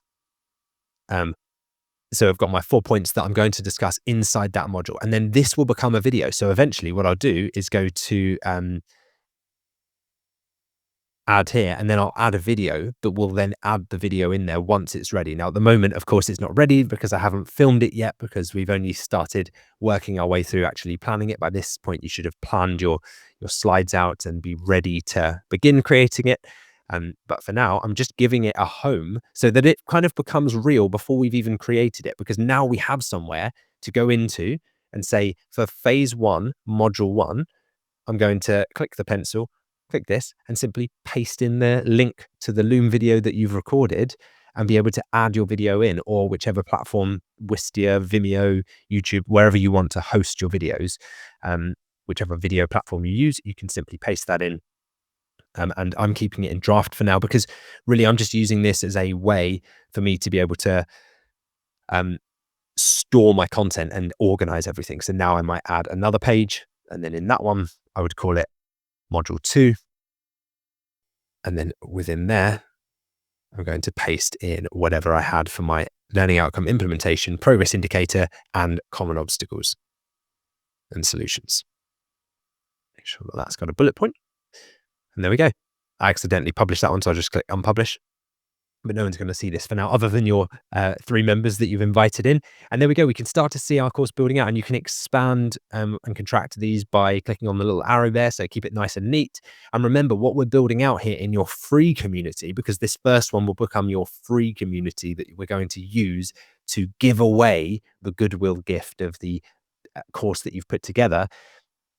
Speaker 1: So I've got my 4 points that I'm going to discuss inside that module, and then this will become a video. So eventually what I'll do is go to add here, and then I'll add a video that will then add the video in there once it's ready. Now, at the moment, of course, it's not ready because I haven't filmed it yet, because we've only started working our way through actually planning it. By this point, you should have planned your slides out and be ready to begin creating it. But for now, I'm just giving it a home so that it kind of becomes real before we've even created it, because now we have somewhere to go into and say, for phase 1, module 1, I'm going to click the pencil, click this, and simply paste in the link to the Loom video that you've recorded. and be able to add your video in, or whichever platform, Wistia, Vimeo, YouTube, wherever you want to host your videos, whichever video platform you use, you can simply paste that in. And I'm keeping it in draft for now because really I'm just using this as a way for me to be able to um, store my content and organize everything. So now I might add another page, and then in that one, I would call it module 2. And then within there, I'm going to paste in whatever I had for my learning outcome implementation, progress indicator, and common obstacles and solutions. Make sure that that's got a bullet point. And there we go. I accidentally published that one, so I'll just click unpublish. But no one's going to see this for now, other than your 3 members that you've invited in. And there we go. We can start to see our course building out, and you can expand and contract these by clicking on the little arrow there. So keep it nice and neat. And remember what we're building out here in your free community, because this first one will become your free community that we're going to use to give away the goodwill gift of the course that you've put together,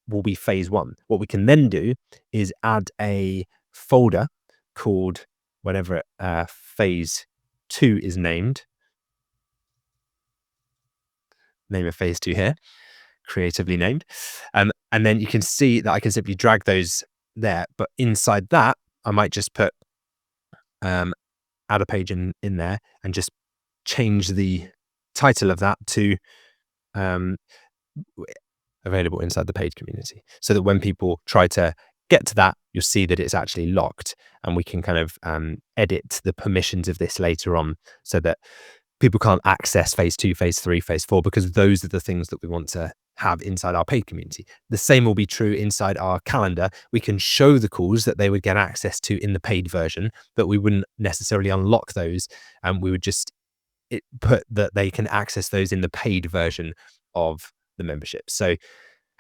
Speaker 1: will be phase 1. What we can then do is add a folder called whatever phase 2 is named. Name of phase 2 here, creatively named. And then you can see that I can simply drag those there. But inside that, I might just put add a page in there and just change the title of that to available inside the paid community, so that when people try to get to that, you'll see that it's actually locked, and we can kind of edit the permissions of this later on so that people can't access phase 2, phase 3, phase 4, because those are the things that we want to have inside our paid community. The same will be true inside our calendar. We can show the calls that they would get access to in the paid version, but we wouldn't necessarily unlock those, and we would just put that they can access those in the paid version of the membership. So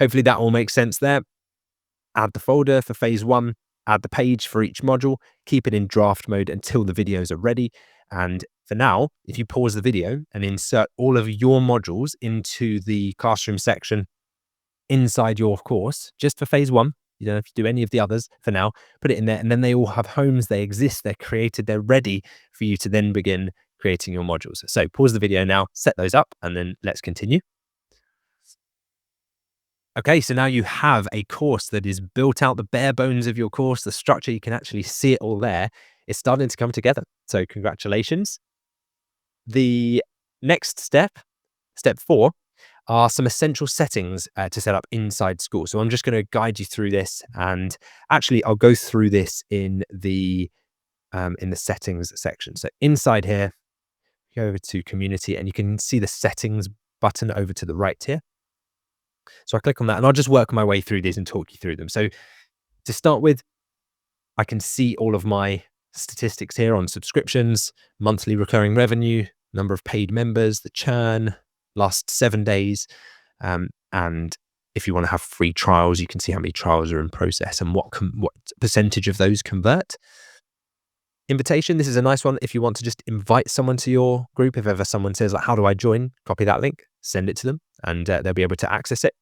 Speaker 1: hopefully that all makes sense there. Add the folder for phase 1, add the page for each module, keep it in draft mode until the videos are ready. And for now, if you pause the video and insert all of your modules into the classroom section inside your course, just for phase 1, you don't have to do any of the others for now, put it in there, and then they all have homes, they exist, they're created, they're ready for you to then begin creating your modules. So pause the video now, set those up, and then let's continue. Okay, so now you have a course that is built out, the bare bones of your course, the structure, you can actually see it all there. It's starting to come together. So congratulations. The next step, step 4, are some essential settings to set up inside school. So I'm just going to guide you through this, and actually I'll go through this in the settings section. So inside here, go over to community, and you can see the settings button over to the right here. So I click on that, and I'll just work my way through these and talk you through them. So to start with, I can see all of my statistics here on subscriptions, monthly recurring revenue, number of paid members, the churn, last 7 days. And if you want to have free trials, you can see how many trials are in process and what percentage of those convert. Invitation, this is a nice one. If you want to just invite someone to your group, if ever someone says, like, how do I join? Copy that link, send it to them, and they'll be able to access it.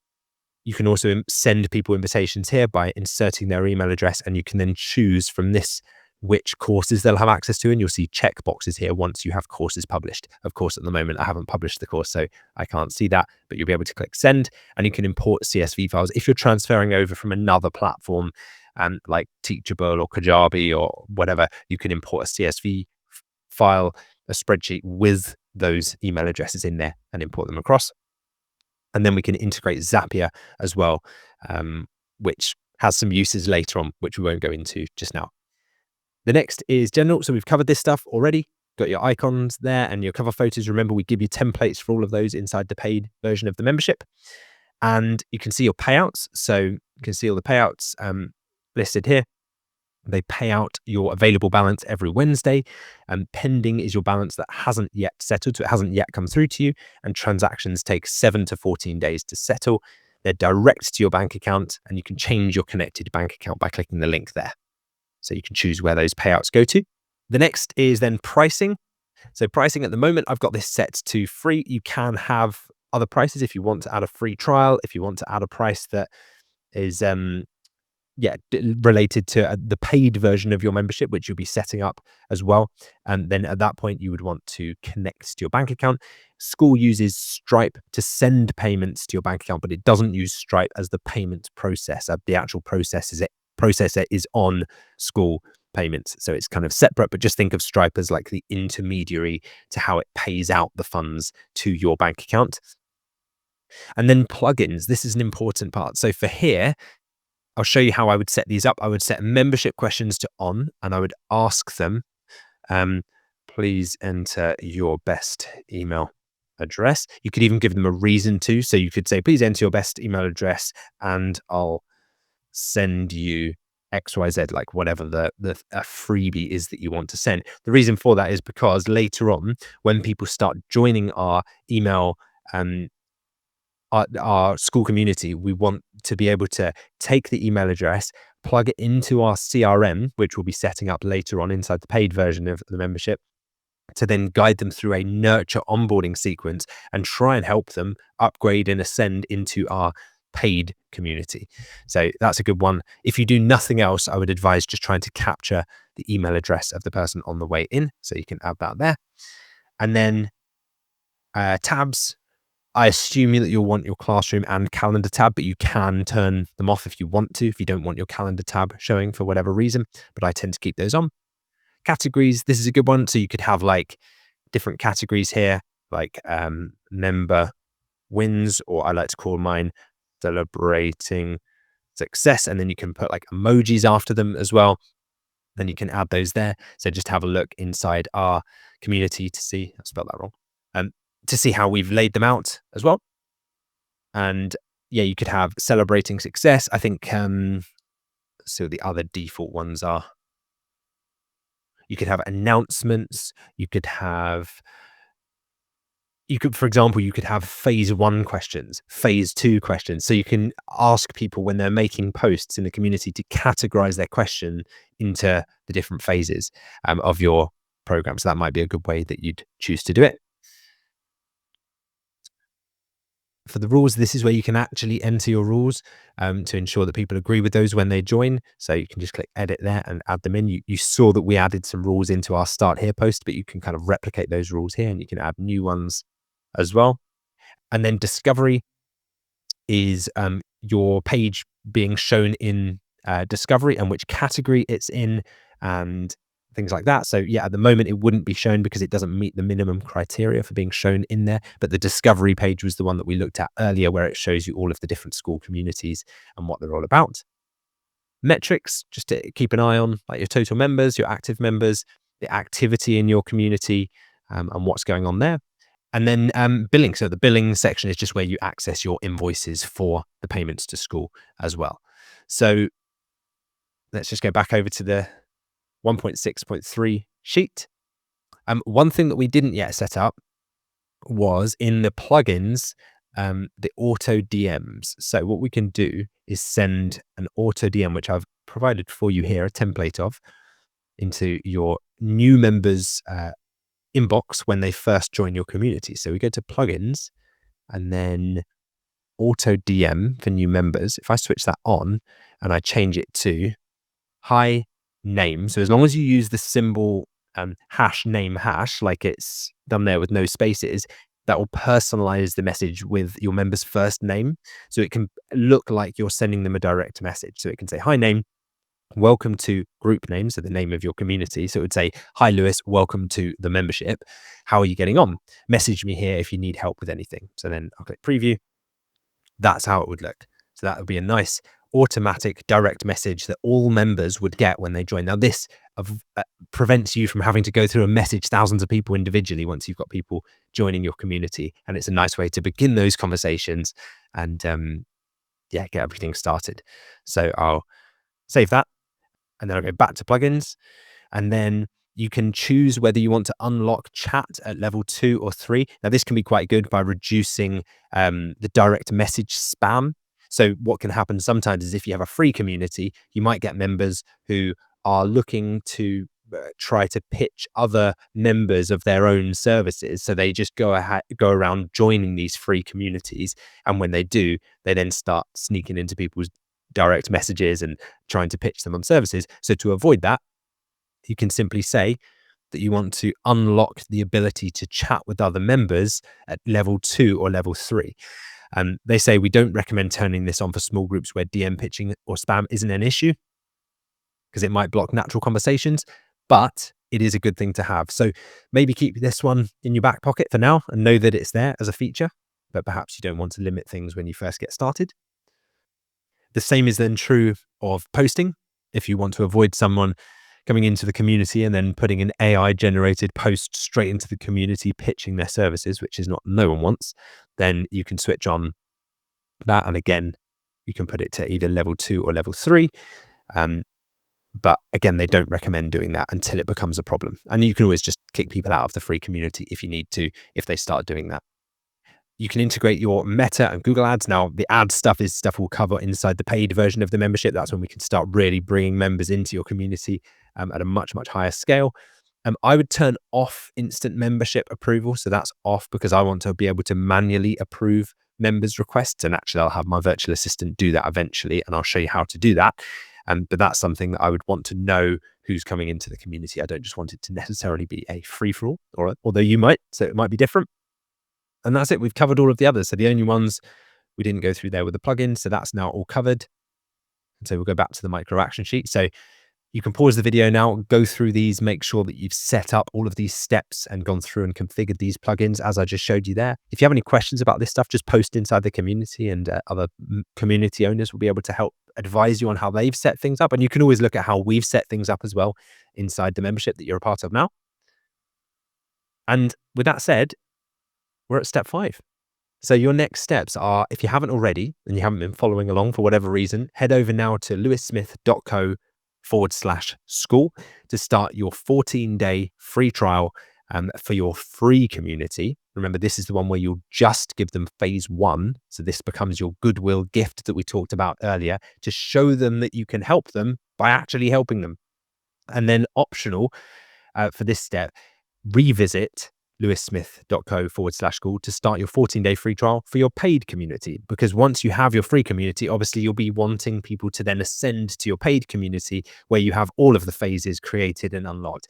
Speaker 1: You can also send people invitations here by inserting their email address, and you can then choose from this which courses they'll have access to, and you'll see check boxes here once you have courses published. Of course, at the moment, I haven't published the course, so I can't see that, but you'll be able to click send, and you can import CSV files. If you're transferring over from another platform, like Teachable or Kajabi or whatever, you can import a CSV file, a spreadsheet with those email addresses in there and import them across. And then we can integrate Zapier as well, which has some uses later on, which we won't go into just now. The next is general. So we've covered this stuff already. Got your icons there and your cover photos. Remember, we give you templates for all of those inside the paid version of the membership. And you can see your payouts. So you can see all the payouts listed here. They pay out your available balance every Wednesday, and pending is your balance that hasn't yet settled, so it hasn't yet come through to you, and transactions take 7 to 14 days to settle. They're direct to your bank account, and you can change your connected bank account by clicking the link there. So you can choose where those payouts go to. The next is then pricing. So pricing at the moment, I've got this set to free. You can have other prices if you want to add a free trial, if you want to add a price that is related to the paid version of your membership, which you'll be setting up as well. And then at that point, you would want to connect to your bank account. School uses Stripe to send payments to your bank account, but it doesn't use Stripe as the payment processor. The actual processor is on school payments. So it's kind of separate, but just think of Stripe as like the intermediary to how it pays out the funds to your bank account. And then plugins. This is an important part. So for here, I'll show you how I would set these up. I would set membership questions to on, and I would ask them, please enter your best email address. You could even give them a reason to. So you could say, please enter your best email address and I'll send you XYZ, like whatever the freebie is that you want to send. The reason for that is because later on, when people start joining our email, our school community, we want to be able to take the email address, plug it into our CRM, which we'll be setting up later on inside the paid version of the membership, to then guide them through a nurture onboarding sequence and try and help them upgrade and ascend into our paid community. So that's a good one. If you do nothing else, I would advise just trying to capture the email address of the person on the way in. So you can add that there. And then tabs. I assume that you'll want your classroom and calendar tab, but you can turn them off if you want to, if you don't want your calendar tab showing for whatever reason, but I tend to keep those on. Categories, this is a good one. So you could have like different categories here, like member wins, or I like to call mine celebrating success. And then you can put like emojis after them as well. Then you can add those there. So just have a look inside our community to see, I spelled that wrong, to see how we've laid them out as well. And yeah, you could have celebrating success. I think, so the other default ones are, you could have announcements. For example, you could have phase 1 questions, phase 2 questions. So you can ask people when they're making posts in the community to categorize their question into the different phases of your program. So that might be a good way that you'd choose to do it. For the rules, this is where you can actually enter your rules to ensure that people agree with those when they join. So you can just click edit there and add them in. You saw that we added some rules into our start here post, but you can kind of replicate those rules here and you can add new ones as well. And then discovery is your page being shown in discovery and which category it's in and things like that. So yeah, at the moment it wouldn't be shown because it doesn't meet the minimum criteria for being shown in there. But the discovery page was the one that we looked at earlier, where it shows you all of the different school communities and what they're all about. Metrics, just to keep an eye on, like your total members, your active members, the activity in your community, and what's going on there. And then billing. So the billing section is just where you access your invoices for the payments to school as well. So let's just go back over to the 1.6.3 sheet. One thing that we didn't yet set up was in the plugins, the auto DMs. So what we can do is send an auto DM, which I've provided for you here, a template of, into your new members' inbox when they first join your community. So we go to plugins and then auto DM for new members. If I switch that on and I change it to hi name. So as long as you use the symbol hash name hash, like it's done there with no spaces, that will personalize the message with your member's first name. So it can look like you're sending them a direct message. So it can say, hi name, welcome to group name. So the name of your community. So it would say, hi Lewis, welcome to the membership. How are you getting on? Message me here if you need help with anything. So then I'll click preview. That's how it would look. So that would be a nice automatic direct message that all members would get when they join. Now, this prevents you from having to go through and message thousands of people individually once you've got people joining your community. And it's a nice way to begin those conversations and get everything started. So I'll save that and then I'll go back to plugins. And then you can choose whether you want to unlock chat at level 2 or 3. Now, this can be quite good by reducing the direct message spam. So what can happen sometimes is if you have a free community, you might get members who are looking to try to pitch other members of their own services. So they just go around joining these free communities. And when they do, they then start sneaking into people's direct messages and trying to pitch them on services. So to avoid that, you can simply say that you want to unlock the ability to chat with other members at level 2 or level 3. They say we don't recommend turning this on for small groups where DM pitching or spam isn't an issue because it might block natural conversations, but it is a good thing to have. So maybe keep this one in your back pocket for now and know that it's there as a feature, but perhaps you don't want to limit things when you first get started. The same is then true of posting. If you want to avoid someone coming into the community and then putting an AI generated post straight into the community pitching their services, which is not no one wants, then you can switch on that. And again, you can put it to either level 2 or level 3. But again, they don't recommend doing that until it becomes a problem. And you can always just kick people out of the free community if you need to, if they start doing that. You can integrate your Meta and Google ads. Now, the ad stuff is stuff we'll cover inside the paid version of the membership. That's when we can start really bringing members into your community at a much, much higher scale. I would turn off instant membership approval. So that's off because I want to be able to manually approve members' requests. And actually, I'll have my virtual assistant do that eventually, and I'll show you how to do that. But that's something that I would want to know who's coming into the community. I don't just want it to necessarily be a free-for-all, although you might, so it might be different. And that's it. We've covered all of the others. So the only ones we didn't go through there were the plugins. So that's now all covered. And so we'll go back to the micro action sheet. So you can pause the video now, go through these, make sure that you've set up all of these steps and gone through and configured these plugins as I just showed you there. If you have any questions about this stuff, just post inside the community and other community owners will be able to help advise you on how they've set things up. And you can always look at how we've set things up as well inside the membership that you're a part of now. And with that said, we're at step 5. So your next steps are, if you haven't already and you haven't been following along for whatever reason, head over now to lewissmith.co/school to start your 14-day free trial for your free community. Remember, this is the one where you'll just give them phase 1. So this becomes your goodwill gift that we talked about earlier to show them that you can help them by actually helping them. And then optional for this step, revisit lewissmith.co/school to start your 14-day free trial for your paid community. Because once you have your free community, obviously you'll be wanting people to then ascend to your paid community where you have all of the phases created and unlocked.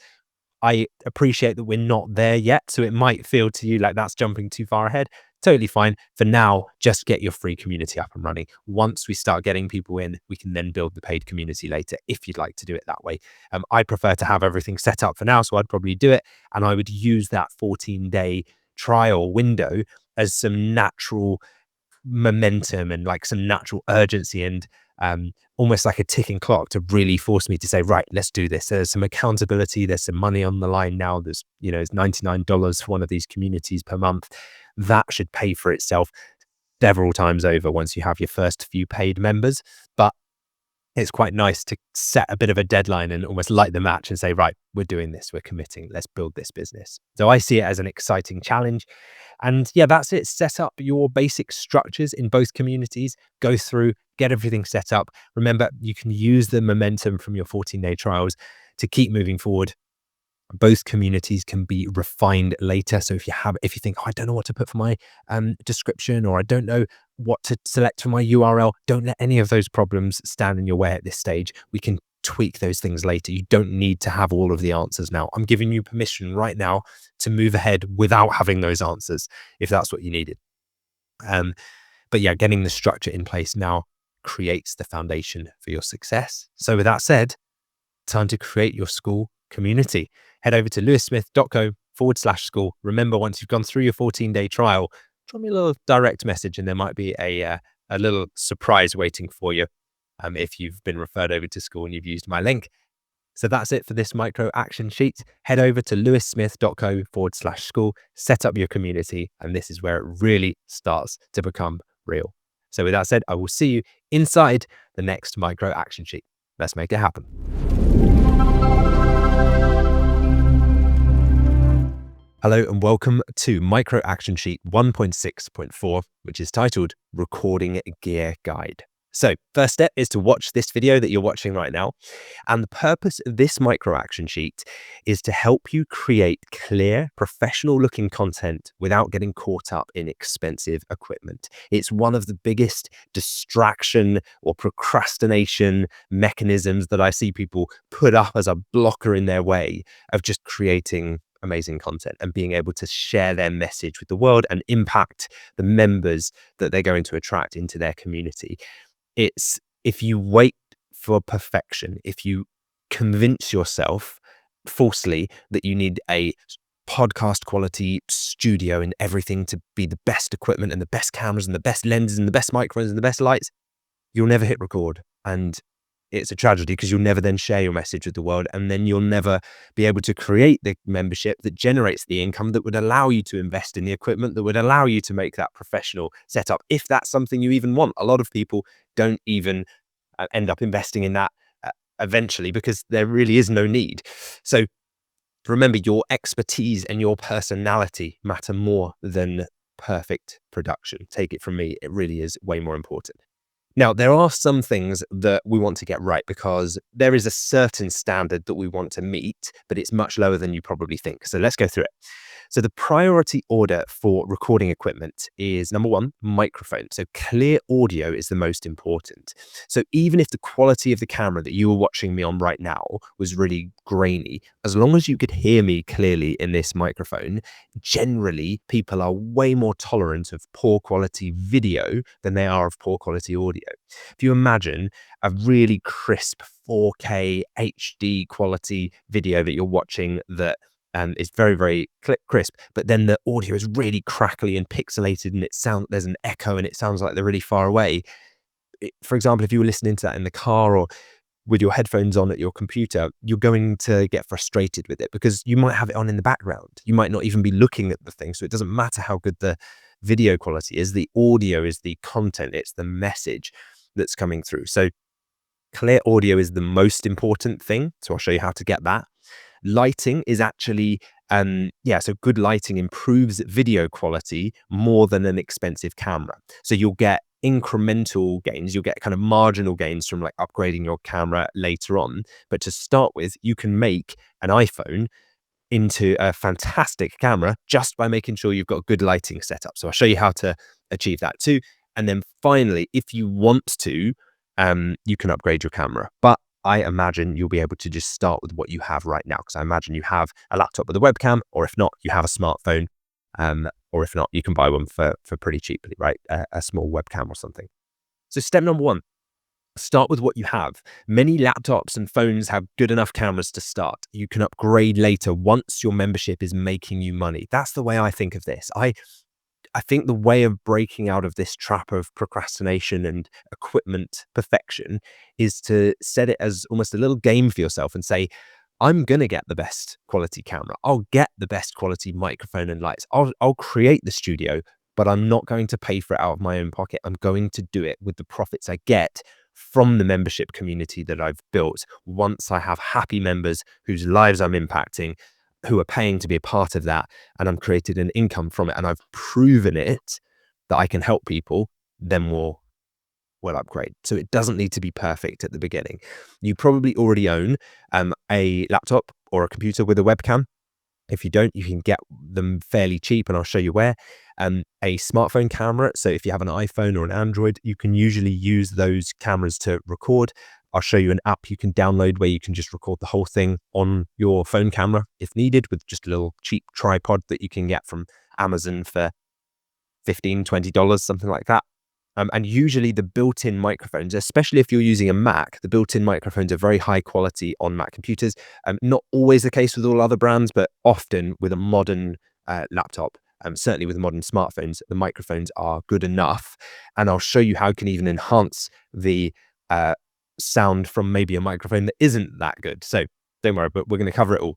Speaker 1: I appreciate that we're not there yet, so it might feel to you like that's jumping too far ahead. Totally fine. For now, just get your free community up and running. Once we start getting people in, we can then build the paid community later if you'd like to do it that way. I prefer to have everything set up for now, so I'd probably do it. And I would use that 14-day trial window as some natural momentum and like some natural urgency and almost like a ticking clock to really force me to say, right, let's do this. There's some accountability. There's some money on the line now. There's, it's $99 for one of these communities per month. That should pay for itself several times over once you have your first few paid members. But it's quite nice to set a bit of a deadline and almost light the match and say, right, we're doing this, we're committing, let's build this business. So I see it as an exciting challenge. And yeah, that's it. Set up your basic structures in both communities, go through, get everything set up. Remember, you can use the momentum from your 14-day trials to keep moving forward. Both communities can be refined later. So if you think, oh, I don't know what to put for my description, or I don't know what to select for my URL, don't let any of those problems stand in your way at this stage. We can tweak those things later. You don't need to have all of the answers now. I'm giving you permission right now to move ahead without having those answers, if that's what you needed. But yeah, getting the structure in place now creates the foundation for your success. So with that said, time to create your school community. Head over to lewissmith.co/school. Remember, once you've gone through your 14-day trial, drop me a little direct message and there might be a little surprise waiting for you if you've been referred over to school and you've used my link. So that's it for this micro action sheet. Head over to lewissmith.co/school, set up your community, and this is where it really starts to become real. So with that said, I will see you inside the next micro action sheet. Let's make it happen. Hello and welcome to Micro Action Sheet 1.6.4, which is titled Recording Gear Guide. So first step is to watch this video that you're watching right now. And the purpose of this micro action sheet is to help you create clear, professional looking content without getting caught up in expensive equipment. It's one of the biggest distraction or procrastination mechanisms that I see people put up as a blocker in their way of just creating amazing content and being able to share their message with the world and impact the members that they're going to attract into their community. It's if you wait for perfection, if you convince yourself falsely that you need a podcast quality studio and everything to be the best equipment and the best cameras and the best lenses and the best microphones and the best lights, you'll never hit record. And it's a tragedy because you'll never then share your message with the world. And then you'll never be able to create the membership that generates the income that would allow you to invest in the equipment, that would allow you to make that professional setup, if that's something you even want. A lot of people don't even end up investing in that eventually because there really is no need. So remember, your expertise and your personality matter more than perfect production. Take it from me, it really is way more important. Now, there are some things that we want to get right because there is a certain standard that we want to meet, but it's much lower than you probably think. So let's go through it. So the priority order for recording equipment is number one, microphone. So clear audio is the most important. So even if the quality of the camera that you were watching me on right now was really grainy, as long as you could hear me clearly in this microphone, generally people are way more tolerant of poor quality video than they are of poor quality audio. If you imagine a really crisp 4K HD quality video that you're watching that is very, very crisp, but then the audio is really crackly and pixelated and there's an echo and it sounds like they're really far away. For example, if you were listening to that in the car or with your headphones on at your computer, you're going to get frustrated with it because you might have it on in the background. You might not even be looking at the thing. So it doesn't matter how good the video quality is. The audio is the content. It's the message that's coming through. So clear audio is the most important thing. So I'll show you how to get that. Lighting is actually, so good lighting improves video quality more than an expensive camera. So you'll get incremental gains, you'll get kind of marginal gains from like upgrading your camera later on. But to start with, you can make an iPhone into a fantastic camera just by making sure you've got good lighting set up. So I'll show you how to achieve that too. And then finally, if you want to, you can upgrade your camera. But I imagine you'll be able to just start with what you have right now, because I imagine you have a laptop with a webcam, or if not, you have a smartphone, or if not, you can buy one for pretty cheaply, right? A small webcam or something. So step number one, start with what you have. Many laptops and phones have good enough cameras to start. You can upgrade later once your membership is making you money. That's the way I think of this. I think the way of breaking out of this trap of procrastination and equipment perfection is to set it as almost a little game for yourself and say, I'm going to get the best quality camera. I'll get the best quality microphone and lights. I'll create the studio, but I'm not going to pay for it out of my own pocket. I'm going to do it with the profits I get from the membership community that I've built once I have happy members whose lives I'm impacting, who are paying to be a part of that, and I'm created an income from it, and I've proven it that I can help people, then we'll upgrade. So it doesn't need to be perfect at the beginning. You probably already own a laptop or a computer with a webcam. If you don't, you can get them fairly cheap, and I'll show you where. A smartphone camera. So if you have an iPhone or an Android, you can usually use those cameras to record. I'll show you an app you can download where you can just record the whole thing on your phone camera if needed, with just a little cheap tripod that you can get from Amazon for $15, $20, something like that. And usually the built-in microphones, especially if you're using a Mac, the built-in microphones are very high quality on Mac computers. Not always the case with all other brands, but often with a modern laptop, certainly with modern smartphones, the microphones are good enough. And I'll show you how you can even enhance the sound from maybe a microphone that isn't that good. So don't worry, but we're going to cover it all.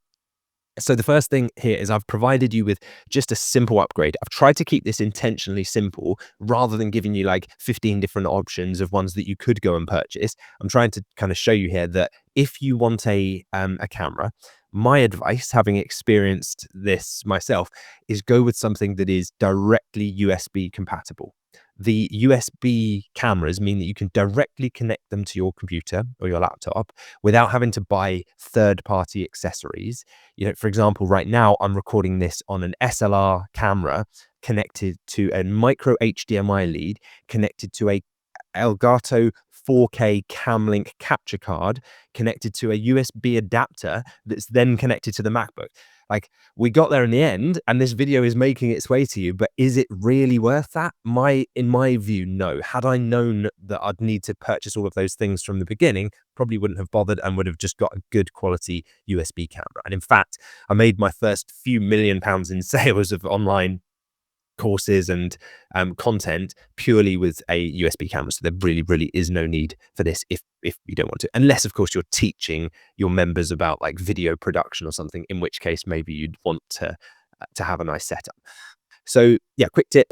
Speaker 1: So the first thing here is I've provided you with just a simple upgrade. I've tried to keep this intentionally simple rather than giving you like 15 different options of ones that you could go and purchase. I'm trying to kind of show you here that if you want a camera, my advice, having experienced this myself, is go with something that is directly USB compatible. the USB cameras mean that you can directly connect them to your computer or your laptop without having to buy third-party accessories. For example, right now I'm recording this on an SLR camera connected to a micro HDMI lead connected to a Elgato 4K Camlink capture card connected to a USB adapter that's then connected to the MacBook. Like, we got there in the end, and this video is making its way to you, but is it really worth that? In my view, no. Had I known that I'd need to purchase all of those things from the beginning, probably wouldn't have bothered and would have just got a good quality USB camera. And in fact, I made my first few £1,000,000 in sales of online courses and content purely with a USB camera. So there really is no need for this if you don't want to, unless of course you're teaching your members about like video production or something, in which case maybe you'd want to have a nice setup. So yeah, quick tip,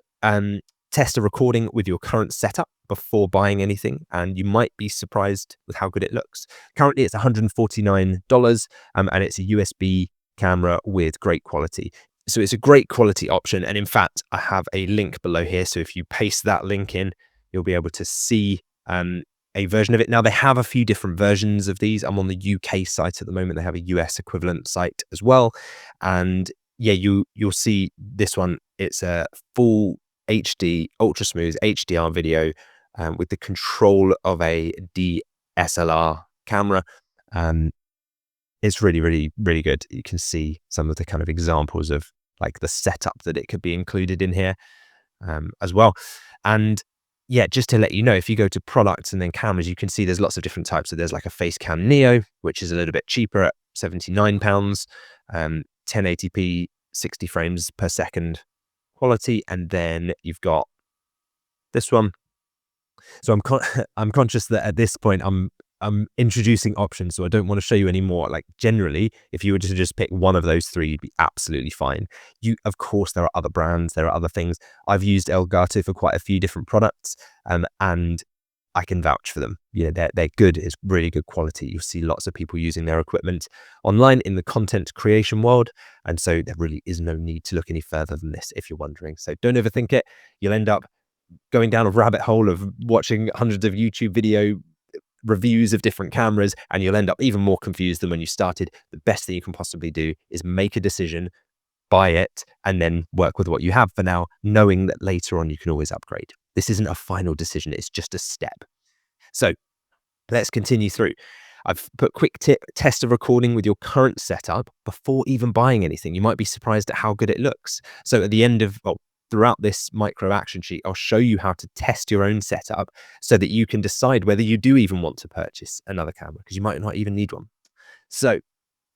Speaker 1: test a recording with your current setup before buying anything, and you might be surprised with how good it looks. Currently it's $149, and it's a USB camera with great quality. So it's a great quality option. And in fact, I have a link below here. So if you paste that link in, you'll be able to see a version of it. Now, they have a few different versions of these. I'm on the UK site at the moment. They have a US equivalent site as well. And yeah, you'll see this one. It's a full HD, ultra smooth HDR video with the control of a DSLR camera. It's really good. You can see some of the kind of examples of like the setup that it could be included in here as well. And yeah, just to let you know, if you go to products and then cameras, you can see there's lots of different types. So there's like a Facecam Neo, which is a little bit cheaper at £79, 1080p, 60 frames per second quality. And then you've got this one. So I'm conscious that at this point I'm introducing options, so I don't want to show you any more. Like, generally, if you were to just pick one of those three, you'd be absolutely fine. Of course, there are other brands, there are other things. I've used Elgato for quite a few different products, and I can vouch for them. They're good. It's really good quality. You'll see lots of people using their equipment online in the content creation world, and so there really is no need to look any further than this if you're wondering. So don't overthink it. You'll end up going down a rabbit hole of watching hundreds of YouTube video reviews of different cameras, and you'll end up even more confused than when you started. The best thing you can possibly do is make a decision, buy it, and then work with what you have for now, knowing that later on you can always upgrade. This isn't a final decision, it's just a step. So let's continue through. I've put quick tip, test a recording with your current setup before even buying anything. You might be surprised at how good it looks. So at the end of, throughout this micro action sheet, I'll show you how to test your own setup so that you can decide whether you do even want to purchase another camera, because you might not even need one. So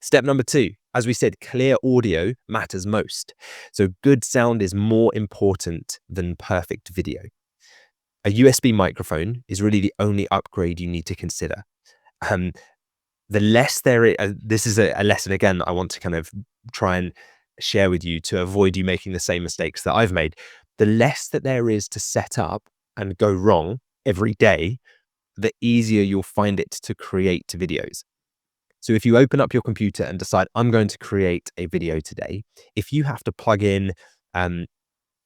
Speaker 1: step number 2, as we said, clear audio matters most. So good sound is more important than perfect video. A USB microphone is really the only upgrade you need to consider. The less there is, this is a lesson, again, I want to kind of try and share with you to avoid you making the same mistakes that I've made. The less that there is to set up and go wrong every day, the easier you'll find it to create videos. So if you open up your computer and decide, I'm going to create a video today, if you have to plug in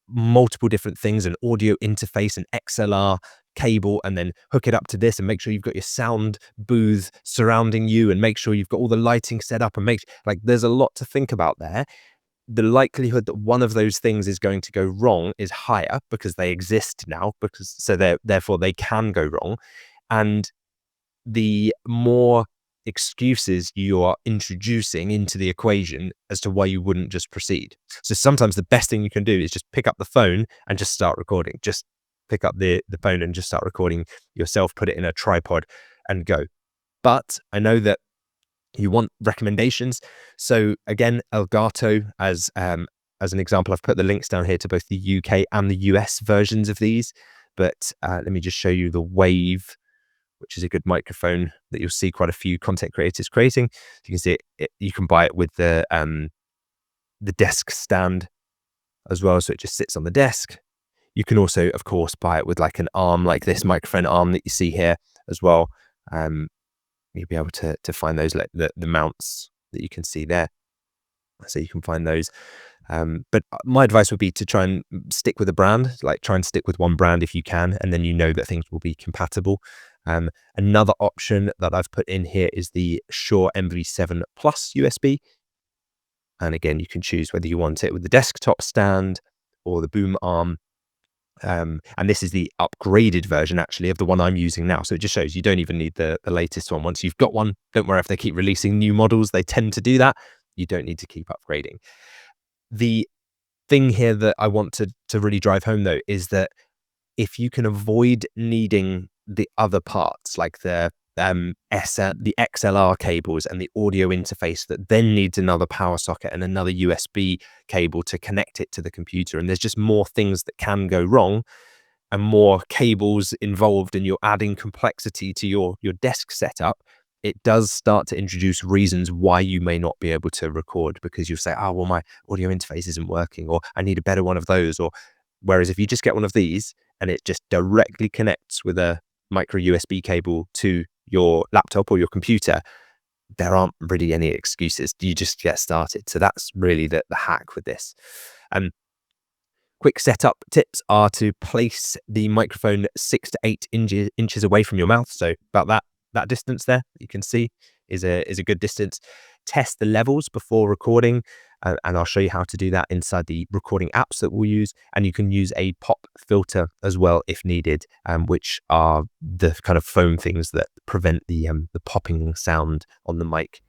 Speaker 1: multiple different things, an audio interface, an XLR cable, and then hook it up to this and make sure you've got your sound booth surrounding you and make sure you've got all the lighting set up and there's a lot to think about there. The likelihood that one of those things is going to go wrong is higher because they exist now, therefore they can go wrong. And the more excuses you are introducing into the equation as to why you wouldn't just proceed. So sometimes the best thing you can do is just pick up the phone and just start recording. Just pick up the phone and just start recording yourself, put it in a tripod and go. But I know that you want recommendations. So again, Elgato as an example, I've put the links down here to both the UK and the US versions of these. But let me just show you the Wave, which is a good microphone that you'll see quite a few content creators creating. So you can see it, you can buy it with the desk stand as well. So it just sits on the desk. You can also, of course, buy it with like an arm, like this microphone arm that you see here as well. You'll be able to find those, like the mounts that you can see there. So you can find those. But my advice would be to try and stick with a brand, like try and stick with one brand if you can, and then you know that things will be compatible. Another option that I've put in here is the Shure MV7 Plus USB. And again, you can choose whether you want it with the desktop stand or the boom arm. And this is the upgraded version, actually, of the one I'm using now. So it just shows you don't even need the latest one. Once you've got one, don't worry if they keep releasing new models. They tend to do that. You don't need to keep upgrading. The thing here that I want to really drive home, though, is that if you can avoid needing the other parts, like the XLR cables and the audio interface that then needs another power socket and another USB cable to connect it to the computer, and there's just more things that can go wrong and more cables involved, and you're adding complexity to your desk setup, it does start to introduce reasons why you may not be able to record, because you'll say, oh, well, my audio interface isn't working, or I need a better one of those. Or whereas if you just get one of these and it just directly connects with a micro USB cable to your laptop or your computer, there aren't really any excuses. You just get started. So that's really the hack with this. Quick setup tips are to place the microphone 6 to 8 inches away from your mouth. So about that distance there, you can see is a good distance. Test the levels before recording, and I'll show you how to do that inside the recording apps that we'll use. And you can use a pop filter as well if needed, which are the kind of foam things that prevent the popping sound on the mic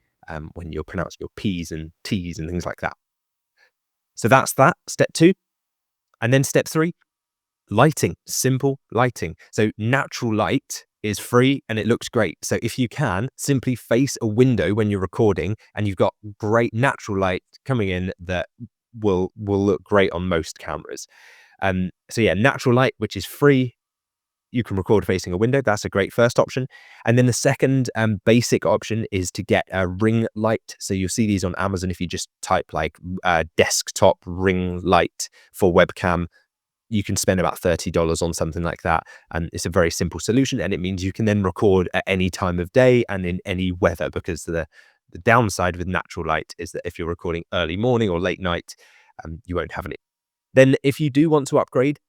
Speaker 1: when you're pronouncing your P's and T's and things like that. So that's that, step 2. And then step 3, lighting, simple lighting. So natural light is free and it looks great. So if you can, simply face a window when you're recording and you've got great natural light coming in that will look great on most cameras. So yeah, natural light, which is free. You can record facing a window. That's a great first option. And then the second basic option is to get a ring light. So you'll see these on Amazon if you just type like desktop ring light for webcam. You can spend about $30 on something like that. And it's a very simple solution. And it means you can then record at any time of day and in any weather, because the downside with natural light is that if you're recording early morning or late night, you won't have any. Then if you do want to upgrade,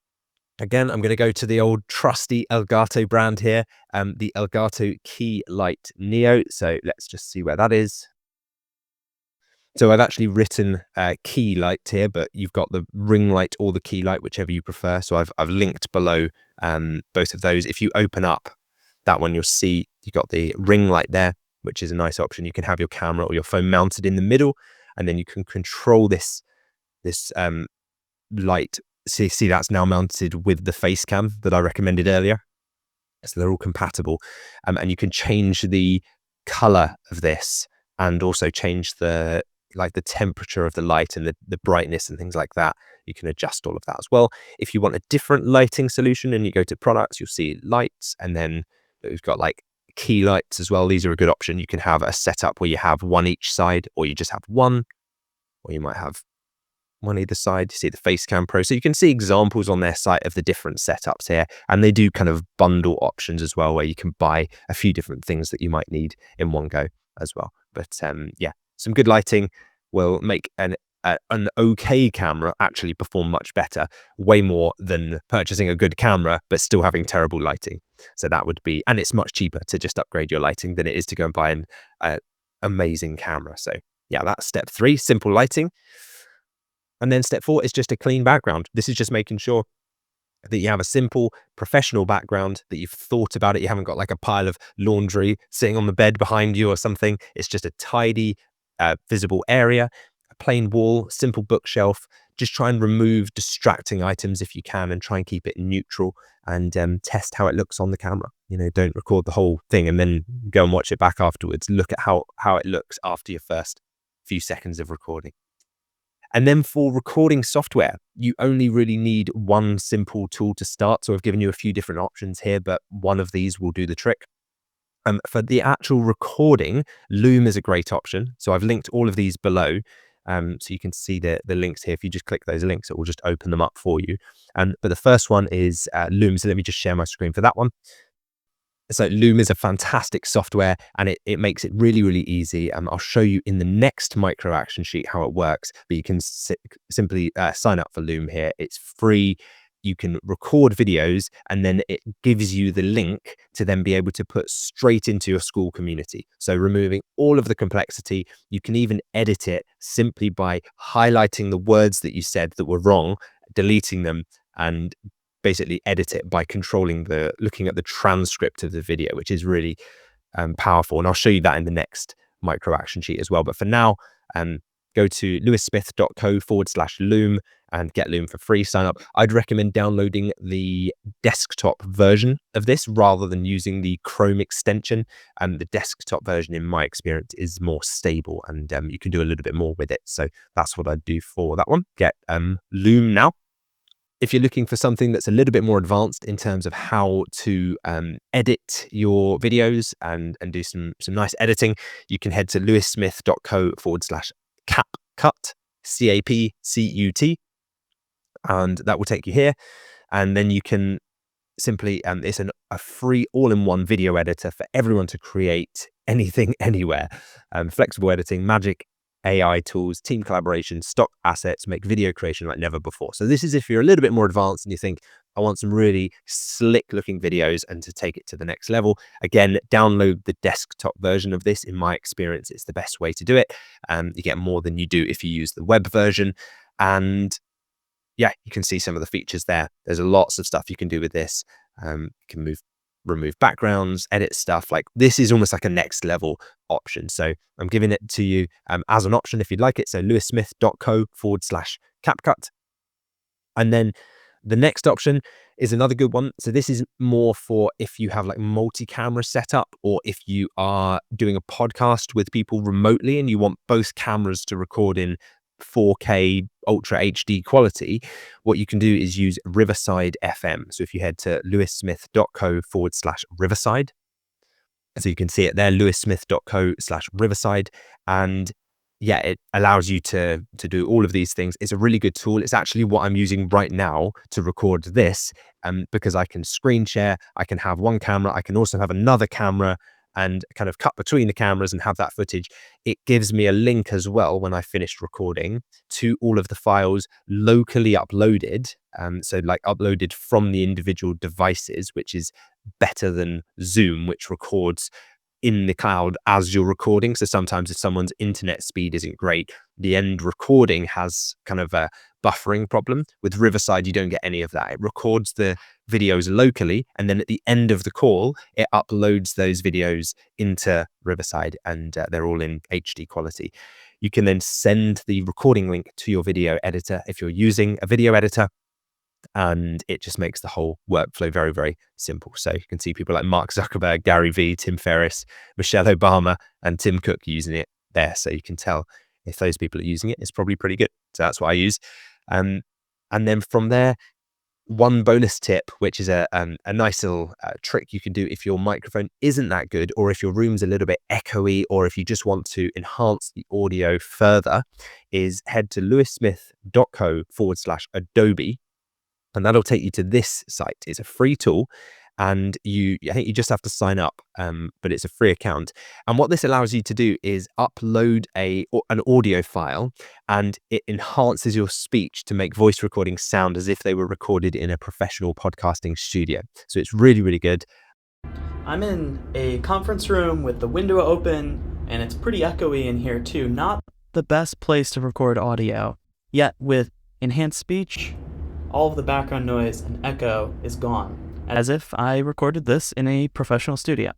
Speaker 1: again, I'm going to go to the old trusty Elgato brand here, the Elgato Key Light Neo. So let's just see where that is. So I've actually written key light here, but you've got the ring light or the key light, whichever you prefer. So I've linked below both of those. If you open up that one, you'll see you've got the ring light there, which is a nice option. You can have your camera or your phone mounted in the middle, and then you can control this light. See that's now mounted with the face cam that I recommended earlier. So they're all compatible. And you can change the color of this and also change the temperature of the light and the brightness and things like that. You can adjust all of that as well. If you want a different lighting solution and you go to products, you'll see lights, and then we've got like key lights as well. These are a good option. You can have a setup where you have one each side, or you just have one, or you might have one either side. You see the Facecam Pro. So you can see examples on their site of the different setups here. And they do kind of bundle options as well, where you can buy a few different things that you might need in one go as well. But yeah, some good lighting will make an okay camera actually perform much better, way more than purchasing a good camera but still having terrible lighting. So that would be, and it's much cheaper to just upgrade your lighting than it is to go and buy an amazing camera. So yeah, that's step 3, simple lighting. And then step 4 is just a clean background. This is just making sure that you have a simple professional background, that you've thought about it. You haven't got like a pile of laundry sitting on the bed behind you or something. It's just a tidy, visible area, a plain wall, simple bookshelf. Just try and remove distracting items if you can, and try and keep it neutral, and test how it looks on the camera. You know, don't record the whole thing and then go and watch it back afterwards. Look at how it looks after your first few seconds of recording. And then for recording software, you only really need one simple tool to start. So I've given you a few different options here, but one of these will do the trick. For the actual recording, Loom is a great option. So I've linked all of these below. So you can see the links here. If you just click those links, it will just open them up for you. But the first one is Loom. So let me just share my screen for that one. So Loom is a fantastic software, and it makes it really, really easy. I'll show you in the next micro action sheet how it works, but you can simply sign up for Loom here. It's free. You can record videos, and then it gives you the link to then be able to put straight into your school community. So removing all of the complexity, you can even edit it simply by highlighting the words that you said that were wrong, deleting them, and basically edit it by looking at the transcript of the video, which is really powerful. And I'll show you that in the next micro action sheet as well. But for now, go to lewissmith.co/Loom and get Loom for free. Sign up. I'd recommend downloading the desktop version of this rather than using the Chrome extension. The desktop version, in my experience, is more stable, and you can do a little bit more with it. So that's what I'd do for that one. Get Loom now. If you're looking for something that's a little bit more advanced in terms of how to edit your videos and do some nice editing, you can head to lewissmith.co/CapCut, CapCut, and that will take you here. And then you can simply, it's a free all-in-one video editor for everyone to create anything, anywhere. Flexible editing, magic, AI tools, team collaboration, stock assets, make video creation like never before. So this is if you're a little bit more advanced and you think, I want some really slick looking videos and to take it to the next level. Again, download the desktop version of this. In my experience, it's the best way to do it. You get more than you do if you use the web version. And yeah, you can see some of the features there. There's lots of stuff you can do with this. You can remove backgrounds, edit stuff. Like, this is almost like a next level option. So I'm giving it to you as an option if you'd like it. So lewissmith.co/CapCut. And then the next option is another good one. So this is more for if you have like multi-camera setup, or if you are doing a podcast with people remotely and you want both cameras to record in 4K Ultra HD quality. What you can do is use Riverside FM. So if you head to lewissmith.co/Riverside, so you can see it there, lewissmith.co/Riverside, and yeah, it allows you to do all of these things. It's a really good tool. It's actually what I'm using right now to record this, because I can screen share. I can have one camera. I can also have another camera and kind of cut between the cameras and have that footage. It gives me a link as well when I finished recording to all of the files locally uploaded. So like uploaded from the individual devices, which is better than Zoom, which records in the cloud as you're recording. So sometimes if someone's internet speed isn't great, the end recording has kind of a buffering problem. With Riverside, you don't get any of that. It records the videos locally, and then at the end of the call, it uploads those videos into Riverside, and they're all in HD quality. You can then send the recording link to your video editor if you're using a video editor, and it just makes the whole workflow very, very simple. So you can see people like Mark Zuckerberg, Gary Vee, Tim Ferriss, Michelle Obama, and Tim Cook using it there. So you can tell if those people are using it, it's probably pretty good. So that's what I use. And then from there, one bonus tip, which is a nice little trick you can do if your microphone isn't that good, or if your room's a little bit echoey, or if you just want to enhance the audio further, is head to lewissmith.co/Adobe. And that'll take you to this site. It's a free tool, and I think you just have to sign up, but it's a free account. And what this allows you to do is upload an audio file, and it enhances your speech to make voice recordings sound as if they were recorded in a professional podcasting studio. So it's really, really good.
Speaker 2: I'm in a conference room with the window open, and it's pretty echoey in here too. Not the best place to record audio. Yet with enhanced speech, all of the background noise and echo is gone, as if I recorded this in a professional studio.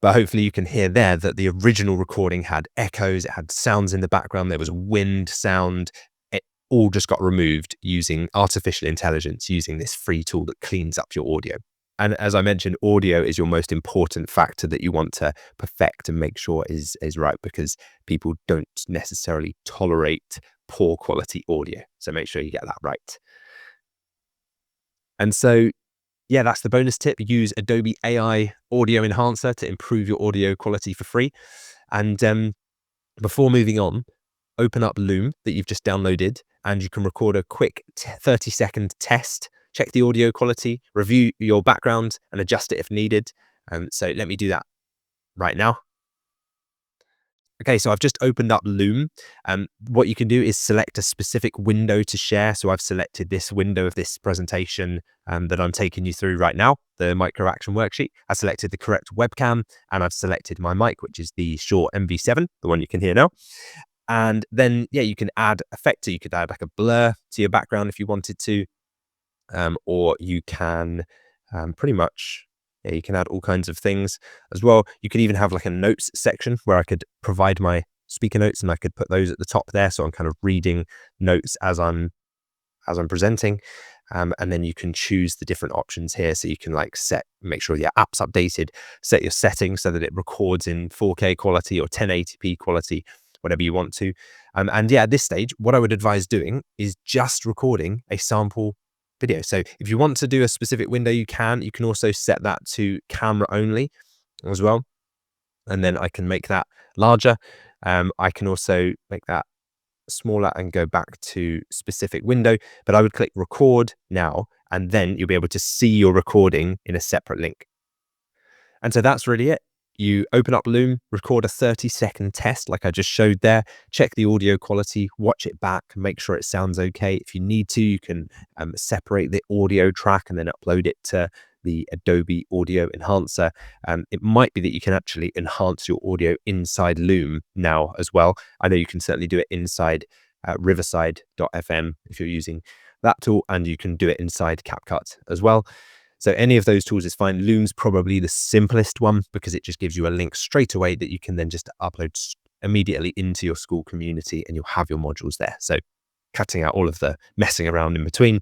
Speaker 1: But hopefully you can hear there that the original recording had echoes, it had sounds in the background, there was wind sound. It all just got removed using artificial intelligence, using this free tool that cleans up your audio. And as I mentioned, audio is your most important factor that you want to perfect and make sure is right, because people don't necessarily tolerate poor quality audio. So make sure you get that right. And so, yeah, that's the bonus tip. Use Adobe AI Audio Enhancer to improve your audio quality for free. And before moving on, open up Loom that you've just downloaded, and you can record a quick 30-second test. Check the audio quality, review your background, and adjust it if needed. So let me do that right now. Okay, so I've just opened up Loom. What you can do is select a specific window to share. So I've selected this window of this presentation that I'm taking you through right now, the micro action worksheet. I selected the correct webcam and I've selected my mic, which is the Shure MV7, the one you can hear now. And then, yeah, you can add effect. So you could add like a blur to your background if you wanted to, or you can pretty much, yeah, you can add all kinds of things as well. You could even have like a notes section where I could provide my speaker notes and I could put those at the top there. So I'm kind of reading notes as I'm presenting. And then you can choose the different options here. So you can like make sure your app's updated, set your settings so that it records in 4K quality or 1080p quality, whatever you want to. And yeah, at this stage, what I would advise doing is just recording a sample video. So if you want to do a specific window, you can also set that to camera only as well. And then I can make that larger. I can also make that smaller and go back to specific window, but I would click record now, and then you'll be able to see your recording in a separate link. And so that's really it. You open up Loom, record a 30-second test like I just showed there, check the audio quality, watch it back, make sure it sounds okay. If you need to, you can separate the audio track and then upload it to the Adobe Audio Enhancer. It might be that you can actually enhance your audio inside Loom now as well. I know you can certainly do it inside riverside.fm if you're using that tool, and you can do it inside CapCut as well. So any of those tools is fine. Loom's probably the simplest one because it just gives you a link straight away that you can then just upload immediately into your school community and you'll have your modules there. So cutting out all of the messing around in between.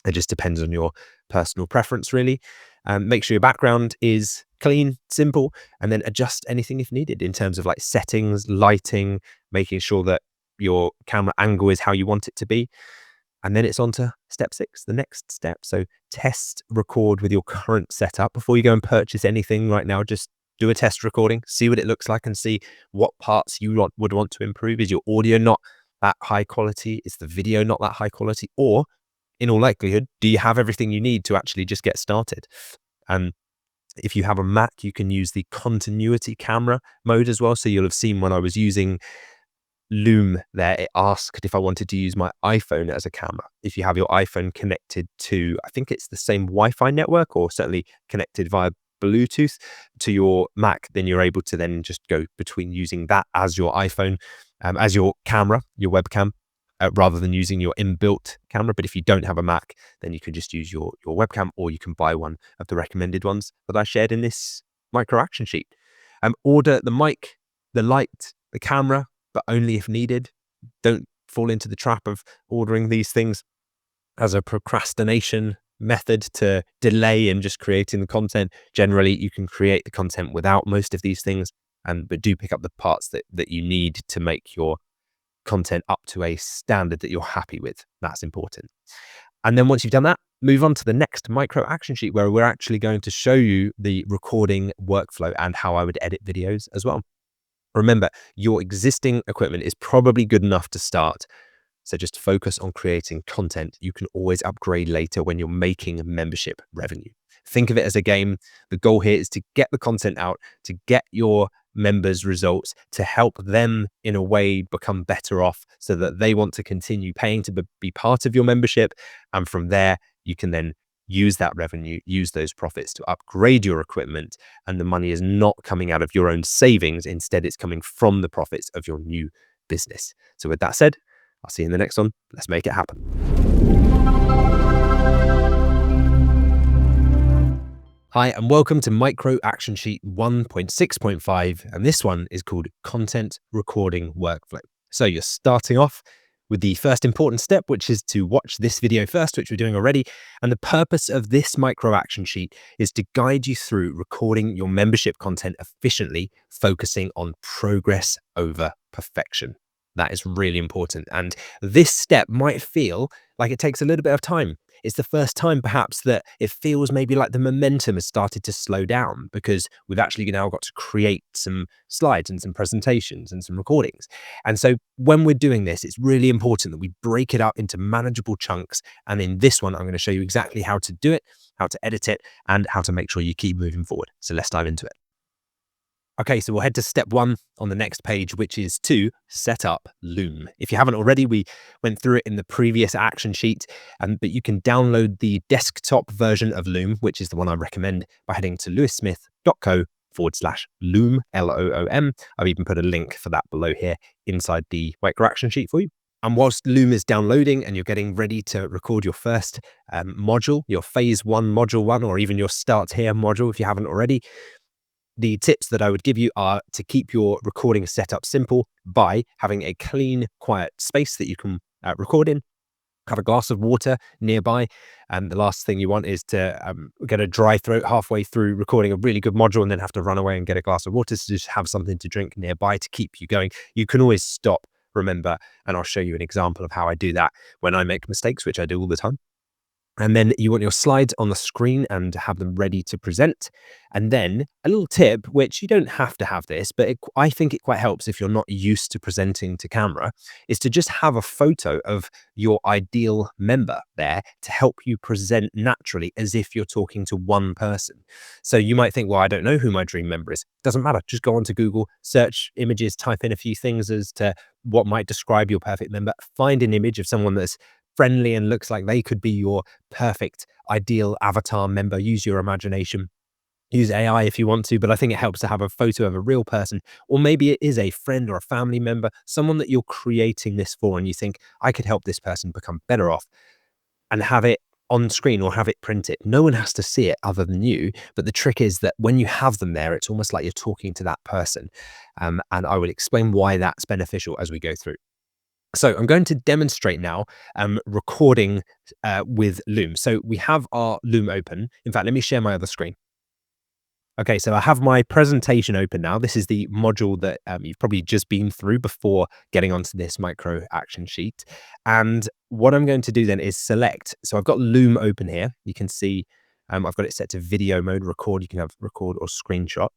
Speaker 1: It just depends on your personal preference, really. Make sure your background is clean, simple, and then adjust anything if needed in terms of like settings, lighting, making sure that your camera angle is how you want it to be. And then it's on to step 6, the next step. So test record with your current setup. Before you go and purchase anything right now, just do a test recording, see what it looks like and see what parts you would want to improve. Is your audio not that high quality? Is the video not that high quality? Or in all likelihood, do you have everything you need to actually just get started? And if you have a Mac, you can use the continuity camera mode as well. So you'll have seen when I was using Loom there, it asked if I wanted to use my iPhone as a camera. If you have your iPhone connected to, I think it's the same Wi-Fi network or certainly connected via Bluetooth to your Mac, then you're able to then just go between using that as your iPhone, as your camera, your webcam, rather than using your inbuilt camera. But if you don't have a Mac, then you can just use your webcam, or you can buy one of the recommended ones that I shared in this micro action sheet. Order the mic, the light, the camera, but only if needed. Don't fall into the trap of ordering these things as a procrastination method to delay in just creating the content. Generally, you can create the content without most of these things, but do pick up the parts that you need to make your content up to a standard that you're happy with. That's important. And then once you've done that, move on to the next micro action sheet where we're actually going to show you the recording workflow and how I would edit videos as well. Remember, your existing equipment is probably good enough to start. So just focus on creating content. You can always upgrade later when you're making membership revenue. Think of it as a game. The goal here is to get the content out, to get your members results, to help them in a way become better off so that they want to continue paying to be part of your membership. And from there, you can then use that revenue, use those profits to upgrade your equipment, and the money is not coming out of your own savings. Instead, it's coming from the profits of your new business. So with that said, I'll see you in the next one. Let's make it happen. Hi, and welcome to Micro Action Sheet 1.6.5, and this one is called Content Recording Workflow. So you're starting off with the first important step, which is to watch this video first, which we're doing already. And the purpose of this micro action sheet is to guide you through recording your membership content efficiently, focusing on progress over perfection. That is really important. And this step might feel like it takes a little bit of time. it's the first time perhaps that it feels maybe like the momentum has started to slow down because we've actually now got to create some slides and some presentations and some recordings. And so when we're doing this, it's really important that we break it up into manageable chunks. And in this one, I'm going to show you exactly how to do it, how to edit it, and how to make sure you keep moving forward. So let's dive into it. Okay, so we'll head to step one on the next page, which is to set up Loom. If you haven't already, we went through it in the previous action sheet, but you can download the desktop version of Loom, which is the one I recommend, by heading to lewissmith.co/Loom, Loom. I've even put a link for that below here inside the micro action sheet for you. And whilst Loom is downloading and you're getting ready to record your first module, your phase one, module one, or even your start here module, if you haven't already, the tips that I would give you are to keep your recording set up simple by having a clean, quiet space that you can record in. Have a glass of water nearby. And the last thing you want is to get a dry throat halfway through recording a really good module and then have to run away and get a glass of water. So just have something to drink nearby to keep you going. You can always stop, remember, and I'll show you an example of how I do that when I make mistakes, which I do all the time. And then you want your slides on the screen and have them ready to present. And then a little tip, which you don't have to have this, but I think it quite helps if you're not used to presenting to camera, is to just have a photo of your ideal member there to help you present naturally as if you're talking to one person. So you might think, well, I don't know who my dream member is. Doesn't matter. Just go onto Google, search images, type in a few things as to what might describe your perfect member. Find an image of someone that's friendly and looks like they could be your perfect ideal avatar member. Use your imagination, use AI if you want to, but I think it helps to have a photo of a real person, or maybe it is a friend or a family member, someone that you're creating this for and you think, I could help this person become better off, and have it on screen or have it printed. No one has to see it other than you, but the trick is that when you have them there, it's almost like you're talking to that person. And I will explain why that's beneficial as we go through. So I'm going to demonstrate now recording with Loom. So we have our Loom open. In fact, let me share my other screen. Okay, so I have my presentation open now. This is the module that you've probably just been through before getting onto this micro action sheet. And what I'm going to do then is select. So I've got Loom open here. You can see I've got it set to video mode, record. You can have record or screenshot.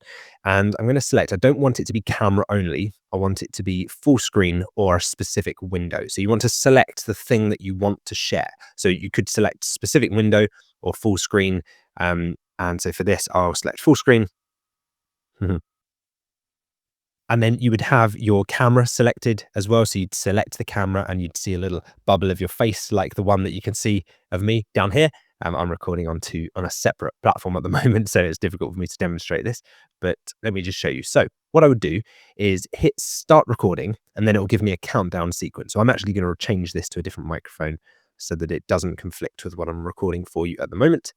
Speaker 1: And I'm going to select, I don't want it to be camera only. I want it to be full screen or a specific window. So you want to select the thing that you want to share. So you could select specific window or full screen. And so for this, I'll select full screen. And then you would have your camera selected as well. So you'd select the camera and you'd see a little bubble of your face like the one that you can see of me down here. I'm recording on a separate platform at the moment, so it's difficult for me to demonstrate this, but let me just show you. So what I would do is hit start recording, and then it will give me a countdown sequence. So I'm actually going to change this to a different microphone so that it doesn't conflict with what I'm recording for you at the moment.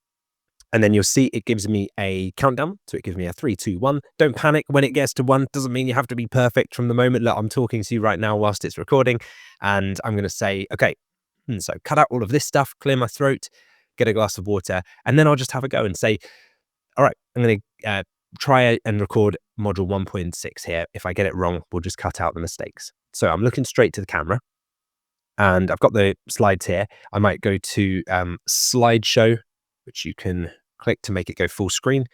Speaker 1: And then you'll see it gives me a countdown. So it gives me a 3, 2, 1. Don't panic when it gets to 1. Doesn't mean you have to be perfect from the moment that I'm talking to you right now whilst it's recording. And I'm going to say, okay, so cut out all of this stuff, clear my throat, get a glass of water, and then I'll just have a go and say, all right, I'm going to try and record module 1.6 here. If I get it wrong, we'll just cut out the mistakes. So I'm looking straight to the camera and I've got the slides here. I might go to slideshow, which you can click to make it go full screen.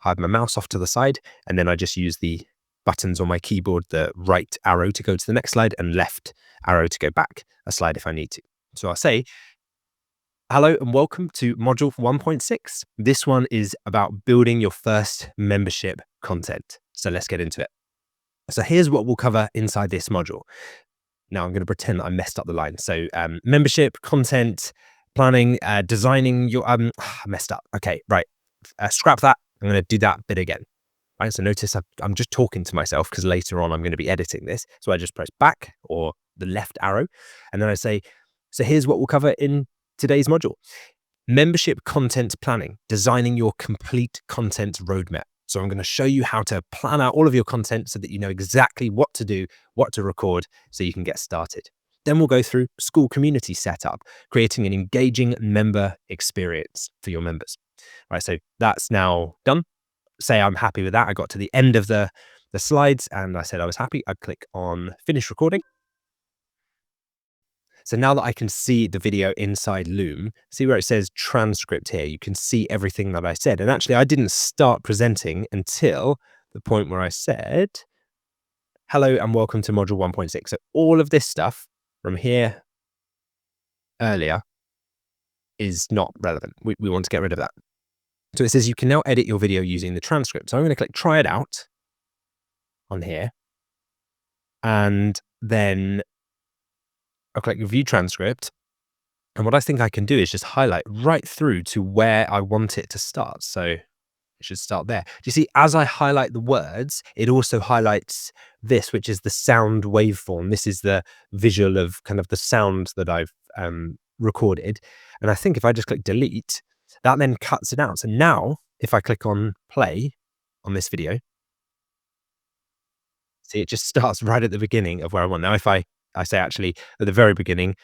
Speaker 1: I have my mouse off to the side, and then I just use the buttons on my keyboard, the right arrow to go to the next slide and left arrow to go back a slide if I need to. So I'll say, hello and welcome to module 1.6. This one is about building your first membership content. So let's get into it. So here's what we'll cover inside this module. Now I'm going to pretend that I messed up the line. So membership, content, planning, designing your, messed up. Okay, right. Scrap that. I'm going to do that bit again. Right, so notice I'm just talking to myself because later on I'm going to be editing this. So I just press back or the left arrow. And then I say, so here's what we'll cover in today's module. Membership content planning, designing your complete content roadmap. So I'm going to show you how to plan out all of your content so that you know exactly what to do, what to record, so you can get started. Then we'll go through school community setup, creating an engaging member experience for your members. All right, so that's now done. Say I'm happy with that. I got to the end of the slides and I said I was happy. I'd click on finish recording. So now that I can see the video inside Loom, see where it says transcript here, you can see everything that I said. And actually, I didn't start presenting until the point where I said, hello and welcome to module 1.6. So all of this stuff from here earlier is not relevant. We want to get rid of that. So it says you can now edit your video using the transcript. So I'm going to click try it out on here. And then I'll click view transcript. And what I think I can do is just highlight right through to where I want it to start. So it should start there. Do you see, as I highlight the words, it also highlights this, which is the sound waveform. This is the visual of kind of the sound that I've recorded. And I think if I just click delete, that then cuts it out. So now if I click on play on this video, see, it just starts right at the beginning of where I want. Now, if I say actually at the very beginning,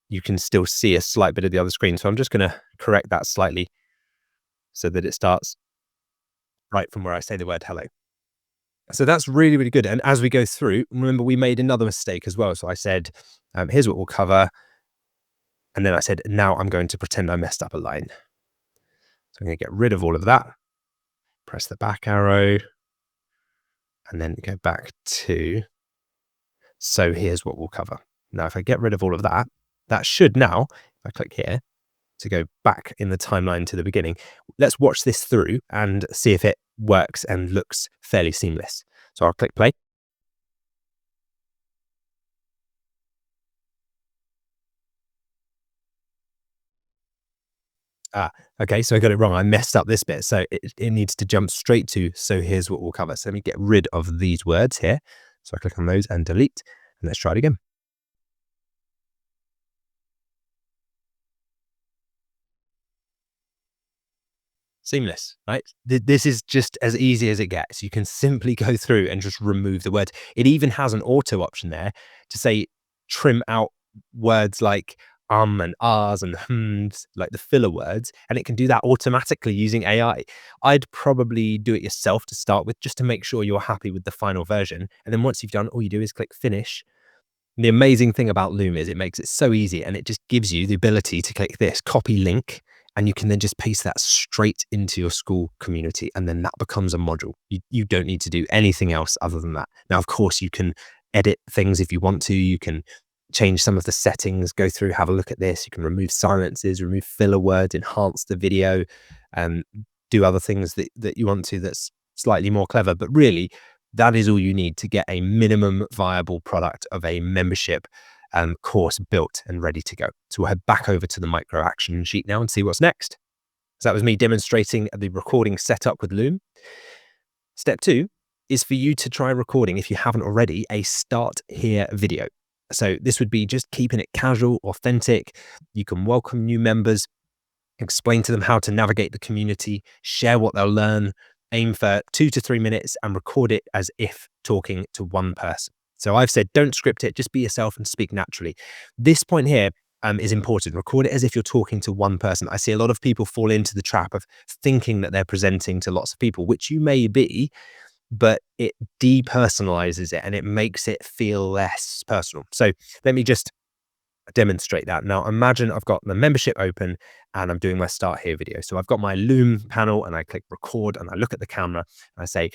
Speaker 1: you can still see a slight bit of the other screen. So I'm just going to correct that slightly so that it starts right from where I say the word hello. So that's really, really good. And as we go through, remember, we made another mistake as well. So I said, here's what we'll cover. And then I said, now I'm going to pretend I messed up a line. So I'm going to get rid of all of that. Press the back arrow. And then go back to, so here's what we'll cover. Now, if I get rid of all of that, that should now, if I click here, to go back in the timeline to the beginning. Let's watch this through and see if it works and looks fairly seamless. So I'll click play. Okay, so I got it wrong. I messed up this bit. So it needs to jump straight to, so here's what we'll cover. So let me get rid of these words here. So I click on those and delete, and let's try it again. Seamless, right? This is just as easy as it gets. You can simply go through and just remove the words. It even has an auto option there to say, trim out words like and ahs and hms, like the filler words, and it can do that automatically using AI. I'd probably do it yourself to start with, just to make sure you're happy with the final version. And then once you've done, all you do is click finish. The amazing thing about Loom is it makes it so easy, and it just gives you the ability to click this copy link, and you can then just paste that straight into your school community, and then that becomes a module. You don't need to do anything else other than that. Now, of course, you can edit things if you want to. You can change some of the settings, go through, have a look at this. You can remove silences, remove filler words, enhance the video, and do other things that you want to that's slightly more clever. But really, that is all you need to get a minimum viable product of a membership course built and ready to go. So we'll head back over to the micro action sheet now and see what's next. So that was me demonstrating the recording setup with Loom. Step 2 is for you to try recording, if you haven't already, a start here video. So this would be just keeping it casual, authentic. You can welcome new members, explain to them how to navigate the community, share what they'll learn, aim for 2 to 3 minutes and record it as if talking to one person. So I've said, don't script it, just be yourself and speak naturally. This point here is important. Record it as if you're talking to one person. I see a lot of people fall into the trap of thinking that they're presenting to lots of people, which you may be, but it depersonalizes it and it makes it feel less personal. So let me just demonstrate that. Now imagine I've got the membership open and I'm doing my start here video. So I've got my Loom panel and I click record and I look at the camera and I say,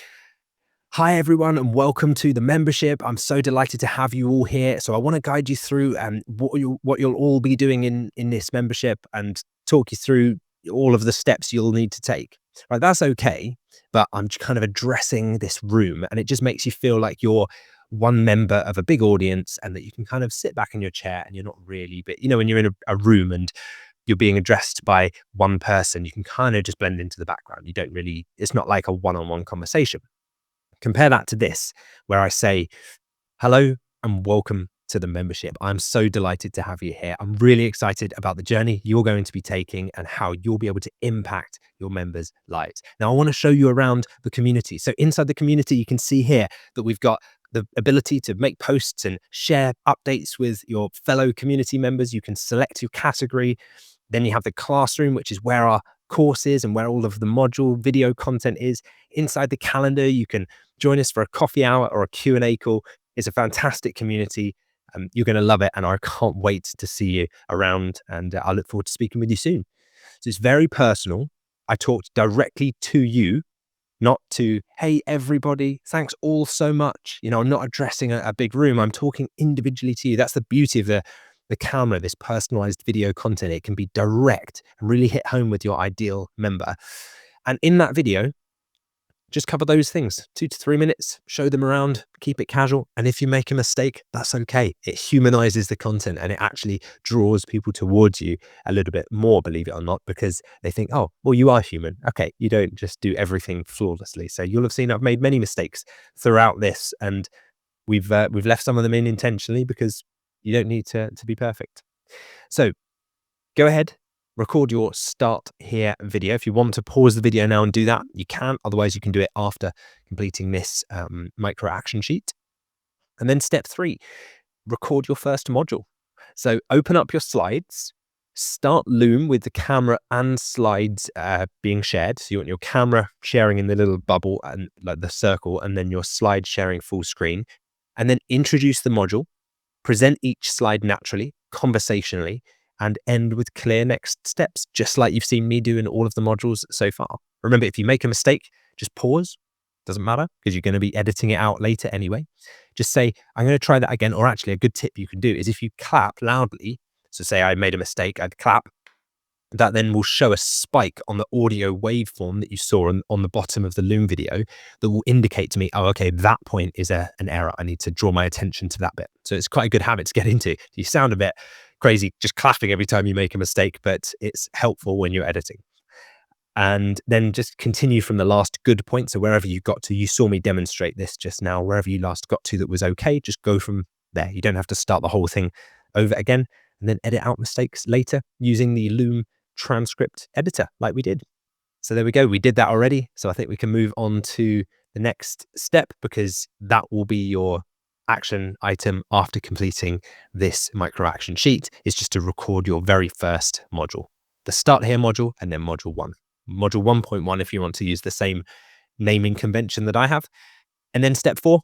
Speaker 1: hi everyone and welcome to the membership. I'm so delighted to have you all here. So I want to guide you through what you'll all be doing in this membership and talk you through all of the steps you'll need to take. Right, that's okay, but I'm kind of addressing this room and it just makes you feel like you're one member of a big audience and that you can kind of sit back in your chair and you're not really, but you know, when you're in a room and you're being addressed by one person, you can kind of just blend into the background. You don't really, it's not like a one-on-one conversation. Compare that to this, where I say, hello and welcome to the membership. I'm so delighted to have you here. I'm really excited about the journey you're going to be taking and how you'll be able to impact your members' lives. Now, I want to show you around the community. So inside the community, you can see here that we've got the ability to make posts and share updates with your fellow community members. You can select your category. Then you have the classroom, which is where our course is and where all of the module video content is. Inside the calendar, you can join us for a coffee hour or a Q&A call. It's a fantastic community. You're going to love it, and I can't wait to see you around, and I look forward to speaking with you soon. So it's very personal. I talked directly to you, not to, hey, everybody, thanks all so much. I'm not addressing a big room. I'm talking individually to you. That's the beauty of the camera, this personalized video content. It can be direct and really hit home with your ideal member. And in that video, just cover those things, 2 to 3 minutes, show them around, keep it casual. And if you make a mistake, that's okay. It humanizes the content, and it actually draws people towards you a little bit more, believe it or not, because they think, oh, well, you are human. Okay, you don't just do everything flawlessly. So you'll have seen I've made many mistakes throughout this, and we've left some of them in intentionally because you don't need to be perfect. So go ahead, record your start here video. If you want to pause the video now and do that, you can. Otherwise, you can do it after completing this micro action sheet. And then step 3, record your first module. So open up your slides, start Loom with the camera and slides being shared. So you want your camera sharing in the little bubble and like the circle, and then your slide sharing full screen. And then introduce the module, present each slide naturally, conversationally, and end with clear next steps, just like you've seen me do in all of the modules so far. Remember, if you make a mistake, just pause. Doesn't matter, because you're going to be editing it out later anyway. Just say, I'm going to try that again. Or actually, a good tip you can do is if you clap loudly, so say I made a mistake, I'd clap, that then will show a spike on the audio waveform that you saw on the bottom of the Loom video that will indicate to me, oh, okay, that point is an error. I need to draw my attention to that bit. So it's quite a good habit to get into. You sound a bit crazy just clapping every time you make a mistake, but it's helpful when you're editing. And then just continue from the last good point. So wherever you got to, you saw me demonstrate this just now, wherever you last got to that was okay, just go from there. You don't have to start the whole thing over again, and then edit out mistakes later using the Loom transcript editor like we did. So there we go. We did that already. So I think we can move on to the next step, because that will be your action item after completing this micro action sheet, is just to record your very first module, the start here module, and then module 1. Module 1.1 if you want to use the same naming convention that I have. And then step 4,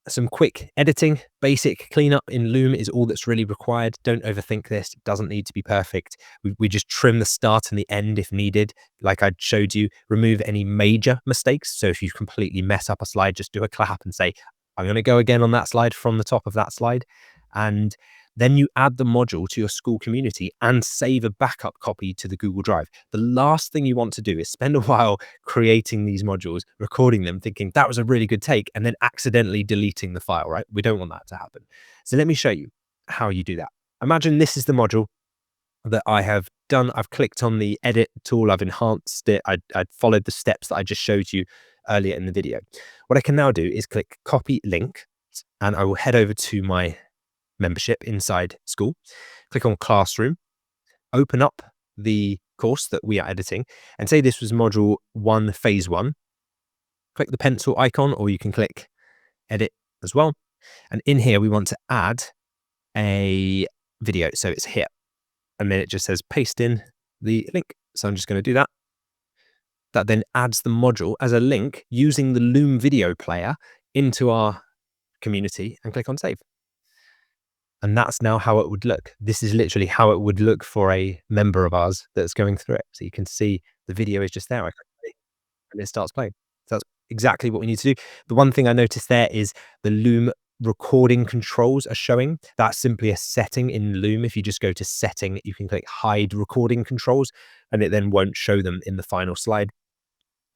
Speaker 1: some quick editing, basic cleanup in Loom is all that's really required. Don't overthink this. It doesn't need to be perfect. We just trim the start and the end if needed. Like I showed you, remove any major mistakes. So if you completely mess up a slide, just do a clap and say, I'm going to go again on that slide from the top of that slide. And then you add the module to your school community and save a backup copy to the Google Drive. The last thing you want to do is spend a while creating these modules, recording them, thinking that was a really good take, and then accidentally deleting the file, right? We don't want that to happen. So let me show you how you do that. Imagine this is the module that I have done. I've clicked on the edit tool. I've enhanced it. I followed the steps that I just showed you earlier in the video. What I can now do is click copy link, and I will head over to my membership inside school, click on classroom, open up the course that we are editing, and say this was module 1, phase 1. Click the pencil icon, or you can click edit as well. And in here, we want to add a video. So it's here. And then it just says paste in the link. So I'm just going to do that. That then adds the module as a link using the Loom video player into our community, and click on save. And that's now how it would look. This is literally how it would look for a member of ours that's going through it. So you can see the video is just there. I click play and it starts playing. So that's exactly what we need to do. The one thing I noticed there is the Loom recording controls are showing. That's simply a setting in Loom. If you just go to setting, you can click hide recording controls, and it then won't show them in the final slide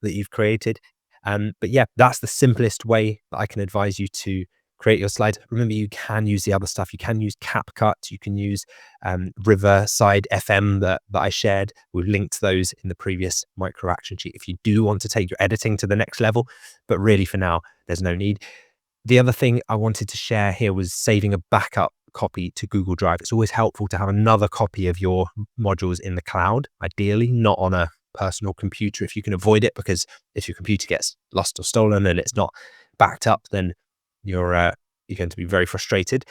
Speaker 1: that you've created. But yeah, that's the simplest way that I can advise you to create your slides. Remember, you can use the other stuff. You can use CapCut. You can use Riverside FM that I shared. We've linked those in the previous micro action sheet if you do want to take your editing to the next level. But really, for now, there's no need. The other thing I wanted to share here was saving a backup copy to Google Drive. It's always helpful to have another copy of your modules in the cloud, ideally not on a personal computer if you can avoid it, because if your computer gets lost or stolen and it's not backed up, then you're going to be very frustrated.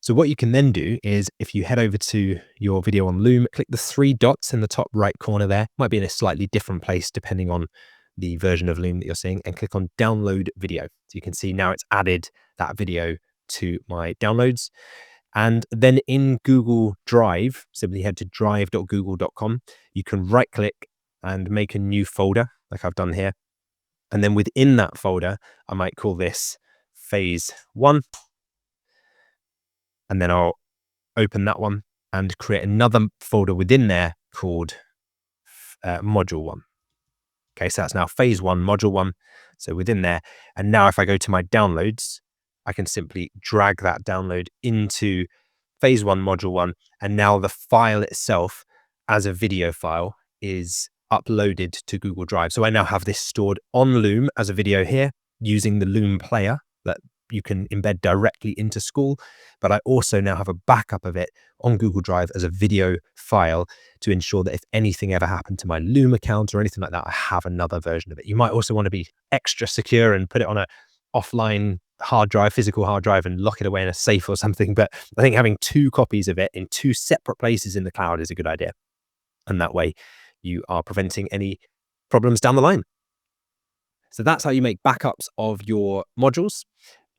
Speaker 1: So what you can then do is, if you head over to your video on Loom, click the 3 dots in the top right corner there. Might be in a slightly different place depending on the version of Loom that you're seeing, and click on download video. So you can see now it's added that video to my downloads. And then in Google Drive, simply head to drive.google.com. You can right click and make a new folder like I've done here. And then within that folder, I might call this phase 1. And then I'll open that one and create another folder within there called module 1. Okay, so that's now phase 1, module 1. So within there. And now if I go to my downloads, I can simply drag that download into phase 1, module 1. And now the file itself as a video file is uploaded to Google Drive. So I now have this stored on Loom as a video here using the Loom player that you can embed directly into school. But I also now have a backup of it on Google Drive as a video file to ensure that if anything ever happened to my Loom account or anything like that, I have another version of it. You might also want to be extra secure and put it on a offline hard drive, physical hard drive, and lock it away in a safe or something. But I think having 2 copies of it in 2 separate places in the cloud is a good idea. And that way you are preventing any problems down the line. So that's how you make backups of your modules.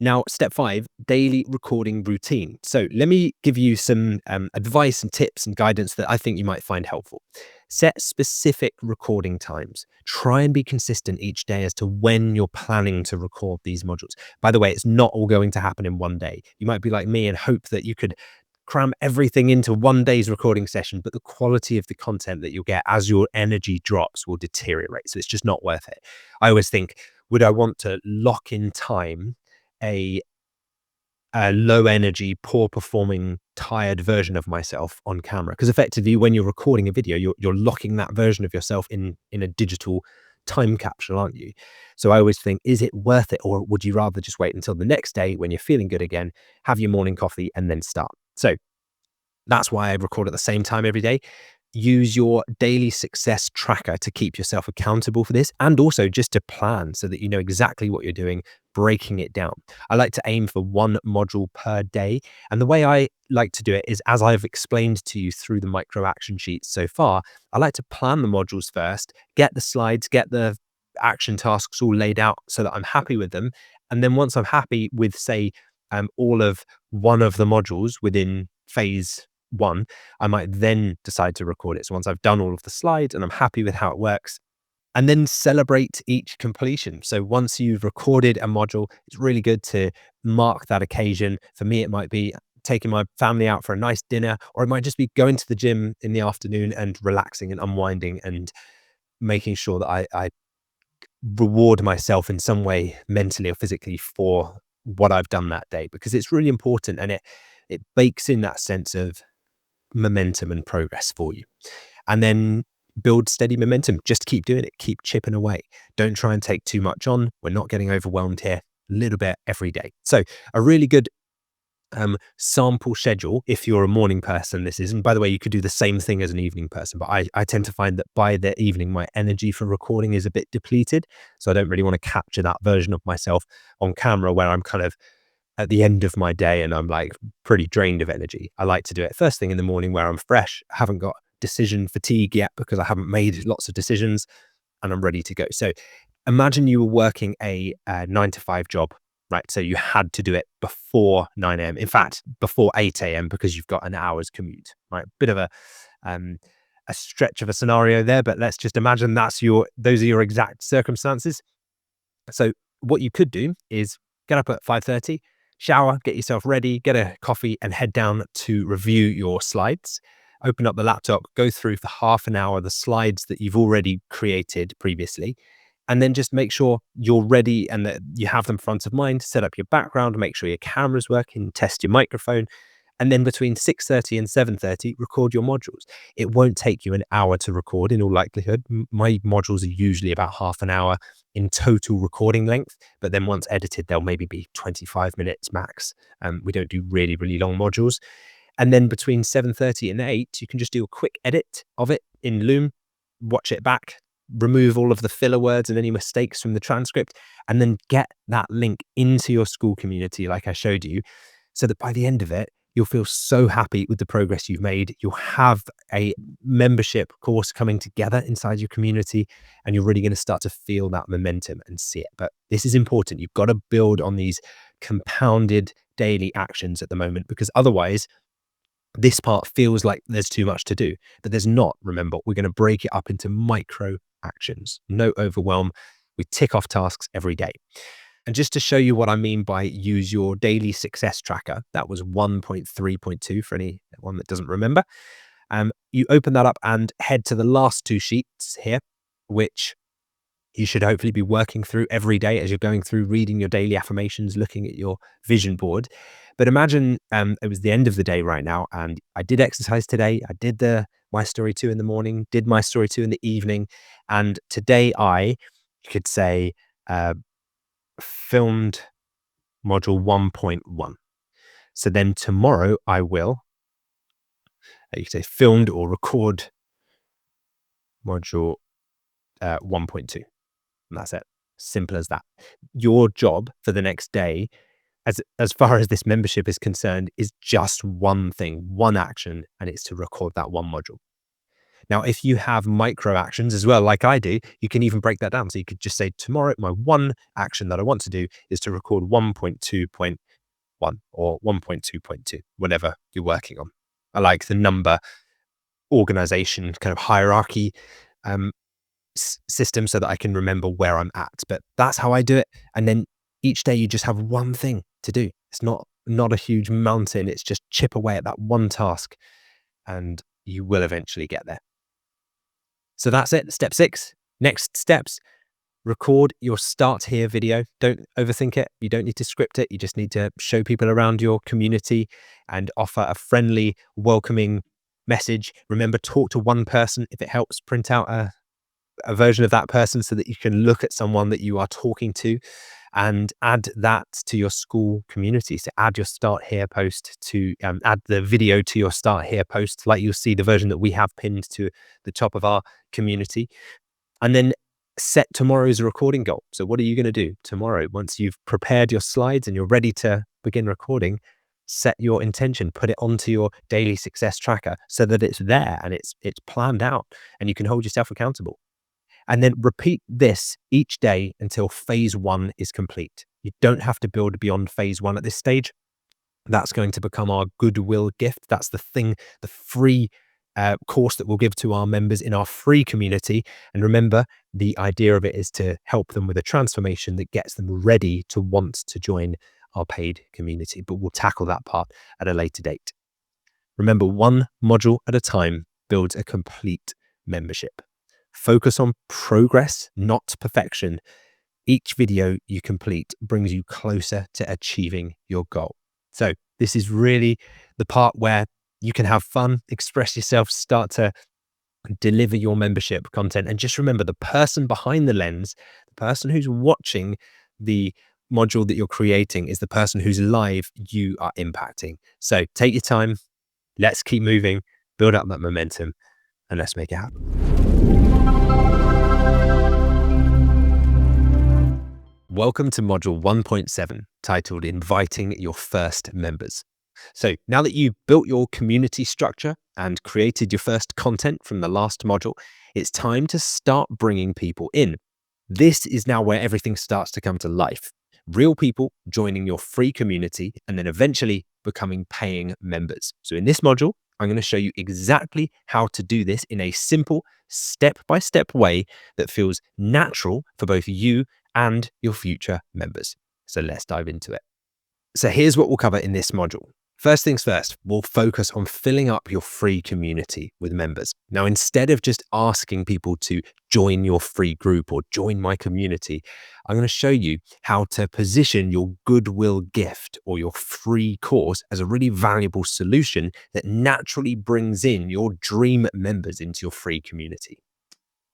Speaker 1: Now, step 5, daily recording routine. So let me give you some advice and tips and guidance that I think you might find helpful. Set specific recording times. Try and be consistent each day as to when you're planning to record these modules. By the way, it's not all going to happen in one day. You might be like me and hope that you could cram everything into one day's recording session, but the quality of the content that you'll get as your energy drops will deteriorate. So it's just not worth it. I always think, would I want to lock in time a low energy, poor performing, tired version of myself on camera? Because effectively, when you're recording a video, you're locking that version of yourself in a digital time capsule, aren't you? So I always think, is it worth it? Or would you rather just wait until the next day when you're feeling good again, have your morning coffee and then start? So that's why I record at the same time every day. Use your daily success tracker to keep yourself accountable for this, and also just to plan so that you know exactly what you're doing, breaking it down. I like to aim for 1 module per day. And the way I like to do it is, as I've explained to you through the micro action sheets so far, I like to plan the modules first, get the slides, get the action tasks all laid out so that I'm happy with them. And then once I'm happy with, say, all of one of the modules within phase 1, I might then decide to record it. So once I've done all of the slides and I'm happy with how it works, and then celebrate each completion. So once you've recorded a module, it's really good to mark that occasion. For me, it might be taking my family out for a nice dinner, or it might just be going to the gym in the afternoon and relaxing and unwinding and making sure that I reward myself in some way, mentally or physically, for what I've done that day, because it's really important, and it bakes in that sense of momentum and progress for you. And then build steady momentum. Just keep doing it. Keep chipping away. Don't try and take too much on. We're not getting overwhelmed here. A little bit every day. So a really good sample schedule, if you're a morning person, this is, and by the way, you could do the same thing as an evening person, but I tend to find that by the evening, my energy for recording is a bit depleted. So I don't really want to capture that version of myself on camera where I'm kind of at the end of my day and I'm like pretty drained of energy. I like to do it first thing in the morning where I'm fresh, haven't got decision fatigue yet because I haven't made lots of decisions, and I'm ready to go. So imagine you were working a 9 to 5 job, right? So you had to do it before 9 a.m. In fact, before 8 a.m. because you've got an hour's commute, right? Bit of a stretch of a scenario there, but let's just imagine those are your exact circumstances. So what you could do is get up at 5:30, shower, get yourself ready, get a coffee, and head down to review your slides. Open up the laptop, go through for half an hour the slides that you've already created previously, and then just make sure you're ready and that you have them front of mind. Set up your background, make sure your camera's working, test your microphone, and then between 6:30 and 7:30, record your modules. It won't take you an hour to record in all likelihood. My modules are usually about half an hour in total recording length, but then once edited, they'll maybe be 25 minutes max. We don't do really, really long modules. And then between 7:30 and 8, you can just do a quick edit of it in Loom, watch it back, remove all of the filler words and any mistakes from the transcript, and then get that link into your school community like I showed you, so that by the end of it, you'll feel so happy with the progress you've made. You'll have a membership course coming together inside your community, and you're really going to start to feel that momentum and see it. But this is important. You've got to build on these compounded daily actions at the moment, because otherwise this part feels like there's too much to do, but there's not. Remember, we're going to break it up into micro actions, no overwhelm. We tick off tasks every day. And just to show you what I mean by use your daily success tracker, that was 1.3.2 for anyone that doesn't remember. You open that up and head to the last two sheets here, which you should hopefully be working through every day as you're going through reading your daily affirmations, looking at your vision board. But imagine it was the end of the day right now, and I did exercise today. I did my story 2 in the morning, did my story 2 in the evening, and today you could say, filmed module 1.1. So then tomorrow I will, you could say, filmed or record module 1.2. And that's it. Simple as that. Your job for the next day, as far as this membership is concerned, is just one thing, one action, and it's to record that one module. Now, if you have micro actions as well, like I do, you can even break that down. So you could just say, tomorrow, my one action that I want to do is to record 1.2.1 or 1.2.2, whatever you're working on. I like the number organization kind of hierarchy system so that I can remember where I'm at. But that's how I do it. And then each day you just have one thing to do. It's not a huge mountain. It's just chip away at that one task and you will eventually get there. So that's it. Step 6. Next steps. Record your start here video. Don't overthink it. You don't need to script it. You just need to show people around your community and offer a friendly, welcoming message. Remember, talk to one person. If it helps, print out a version of that person so that you can look at someone that you are talking to and add that to your school community. So add your start here post to add the video to your start here post, like you'll see the version that we have pinned to the top of our community. And then set tomorrow's recording goal. So what are you going to do tomorrow? Once you've prepared your slides and you're ready to begin recording, set your intention, put it onto your daily success tracker so that it's there and it's planned out and you can hold yourself accountable. And then repeat this each day until phase 1 is complete. You don't have to build beyond phase 1 at this stage. That's going to become our goodwill gift. That's the free course that we'll give to our members in our free community. And remember, the idea of it is to help them with a transformation that gets them ready to want to join our paid community. But we'll tackle that part at a later date. Remember, one module at a time builds a complete membership. Focus on progress, not perfection. Each video you complete brings you closer to achieving your goal. So this is really the part where you can have fun, express yourself, start to deliver your membership content. And just remember, the person behind the lens, the person who's watching the module that you're creating is the person whose life you are impacting. So take your time. Let's keep moving, build up that momentum, and let's make it happen. Welcome to module 1.7, titled Inviting Your First Members. So now that you've built your community structure and created your first content from the last module, it's time to start bringing people in. This is now where everything starts to come to life. Real people joining your free community and then eventually becoming paying members. So in this module, I'm going to show you exactly how to do this in a simple step-by-step way that feels natural for both you and your future members. So let's dive into it. So here's what we'll cover in this module. First things first, we'll focus on filling up your free community with members. Now, instead of just asking people to join your free group or join my community, I'm going to show you how to position your goodwill gift or your free course as a really valuable solution that naturally brings in your dream members into your free community.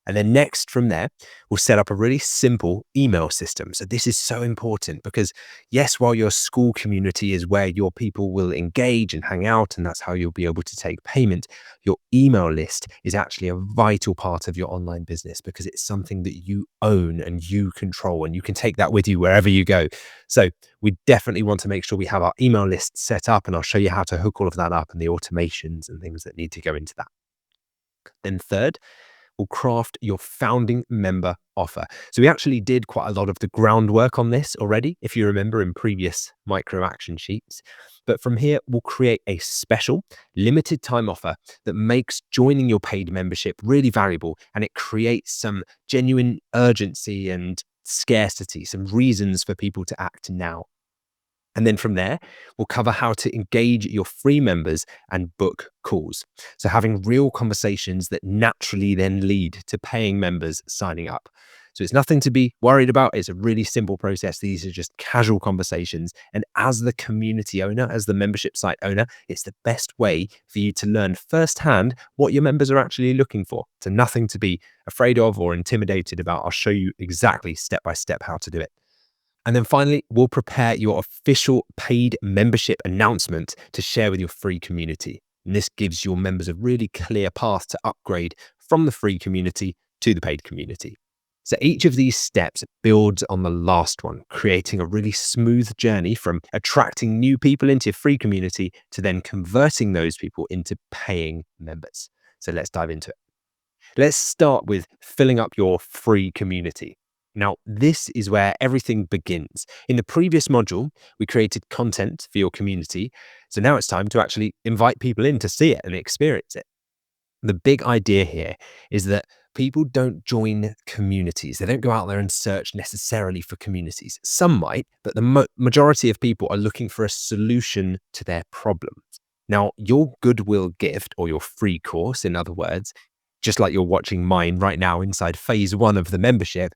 Speaker 1: And then next from there, we'll set up a really simple email system. So this is so important because yes, while your school community is where your people will engage and hang out, and that's how you'll be able to take payment, your email list is actually a vital part of your online business because it's something that you own and you control, and you can take that with you wherever you go. So we definitely want to make sure we have our email list set up, and I'll show you how to hook all of that up and the automations and things that need to go into that. Then third, will craft your founding member offer. So we actually did quite a lot of the groundwork on this already, if you remember in previous micro action sheets. But from here, we'll create a special limited time offer that makes joining your paid membership really valuable, and it creates some genuine urgency and scarcity, some reasons for people to act now. And then from there, we'll cover how to engage your free members and book calls. So having real conversations that naturally then lead to paying members signing up. So it's nothing to be worried about. It's a really simple process. These are just casual conversations. And as the community owner, as the membership site owner, it's the best way for you to learn firsthand what your members are actually looking for. So nothing to be afraid of or intimidated about. I'll show you exactly step by step how to do it. And then finally, we'll prepare your official paid membership announcement to share with your free community. And this gives your members a really clear path to upgrade from the free community to the paid community. So each of these steps builds on the last one, creating a really smooth journey from attracting new people into your free community to then converting those people into paying members. So let's dive into it. Let's start with filling up your free community. Now, this is where everything begins. In the previous module, we created content for your community. So now it's time to actually invite people in to see it and experience it. The big idea here is that people don't join communities. They don't go out there and search necessarily for communities. Some might, but the majority of people are looking for a solution to their problems. Now, your goodwill gift, or your free course, in other words, just like you're watching mine right now inside phase 1 of the membership,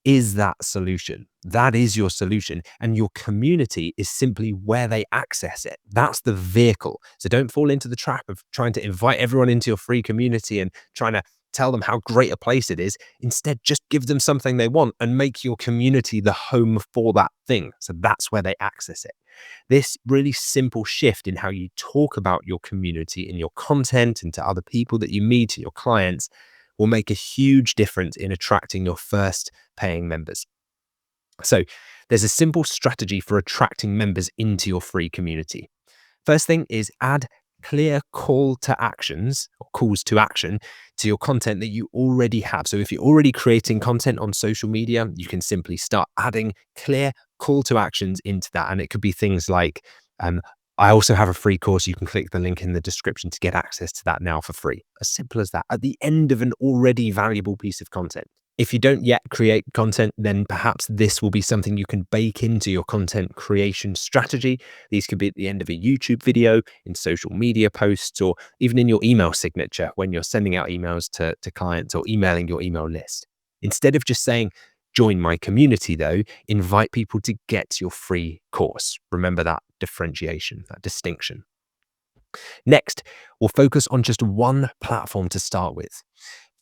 Speaker 1: is that solution. That is your solution. And your community is simply where they access it. That's the vehicle. So don't fall into the trap of trying to invite everyone into your free community and trying to tell them how great a place it is. Instead, just give them something they want and make your community the home for that thing. So that's where they access it. This really simple shift in how you talk about your community in your content and to other people that you meet, to your clients, will make a huge difference in attracting your first paying members. So there's a simple strategy for attracting members into your free community. First thing is add clear call to actions or calls to action to your content that you already have. So if you're already creating content on social media, you can simply start adding clear call to actions into that. And it could be things like, I also have a free course. You can click the link in the description to get access to that now for free. As simple as that, at the end of an already valuable piece of content. If you don't yet create content, then perhaps this will be something you can bake into your content creation strategy. These could be at the end of a YouTube video, in social media posts, or even in your email signature when you're sending out emails to clients or emailing your email list. Instead of just saying, join my community though, invite people to get your free course. Remember that differentiation, that distinction. Next, we'll focus on just one platform to start with.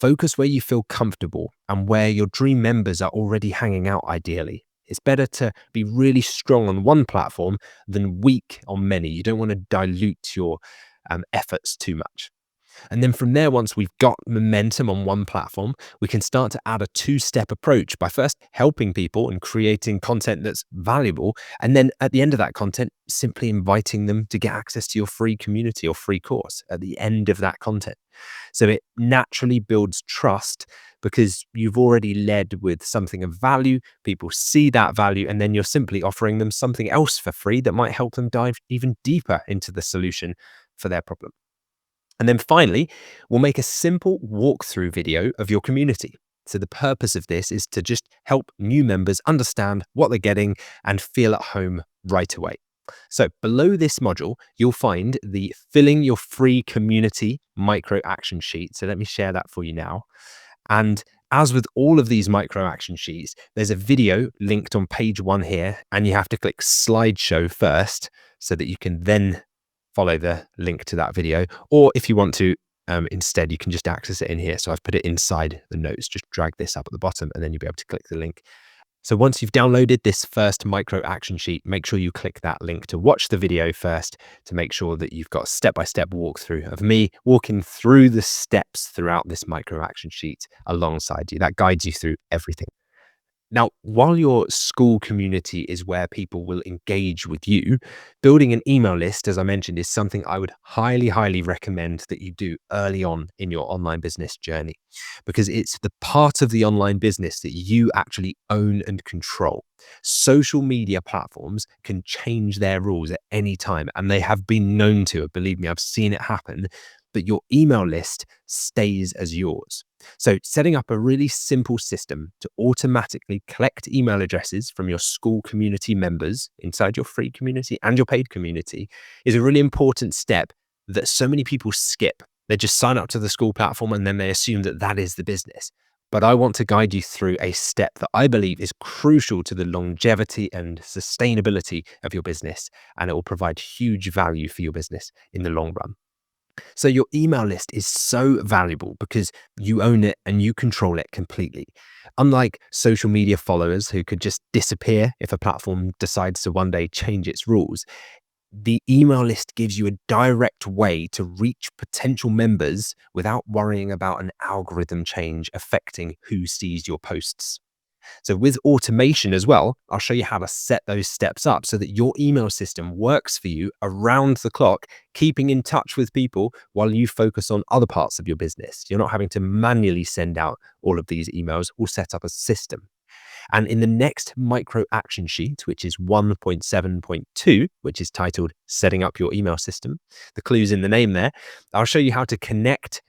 Speaker 1: Focus where you feel comfortable and where your dream members are already hanging out ideally. It's better to be really strong on one platform than weak on many. You don't want to dilute your efforts too much. And then from there, once we've got momentum on one platform, we can start to add a two-step approach by first helping people and creating content that's valuable. And then at the end of that content, simply inviting them to get access to your free community or free course at the end of that content. So it naturally builds trust because you've already led with something of value. People see that value, and then you're simply offering them something else for free that might help them dive even deeper into the solution for their problem. And then finally, we'll make a simple walkthrough video of your community. So the purpose of this is to just help new members understand what they're getting and feel at home right away. So below this module, you'll find the Filling Your Free Community micro action sheet. So let me share that for you now. And as with all of these micro action sheets, there's a video linked on page 1 here, and you have to click slideshow first so that you can then follow the link to that video. Or if you want to, instead, you can just access it in here. So I've put it inside the notes. Just drag this up at the bottom and then you'll be able to click the link. So once you've downloaded this first micro action sheet, make sure you click that link to watch the video first to make sure that you've got a step-by-step walkthrough of me walking through the steps throughout this micro action sheet alongside you. That guides you through everything. Now, while your school community is where people will engage with you, building an email list, as I mentioned, is something I would highly, highly recommend that you do early on in your online business journey, because it's the part of the online business that you actually own and control. Social media platforms can change their rules at any time, and they have been known to. Believe me, I've seen it happen. But your email list stays as yours. So, setting up a really simple system to automatically collect email addresses from your school community members inside your free community and your paid community is a really important step that so many people skip. They just sign up to the school platform and then they assume that that is the business. But I want to guide you through a step that I believe is crucial to the longevity and sustainability of your business, and it will provide huge value for your business in the long run. So your email list is so valuable because you own it and you control it completely. Unlike social media followers who could just disappear if a platform decides to one day change its rules, the email list gives you a direct way to reach potential members without worrying about an algorithm change affecting who sees your posts. So with automation as well, I'll show you how to set those steps up so that your email system works for you around the clock, keeping in touch with people while you focus on other parts of your business. You're not having to manually send out all of these emails. We'll set up a system. And in the next micro action sheet, which is 1.7.2, which is titled Setting Up Your Email System, the clue's in the name there, I'll show you how to connect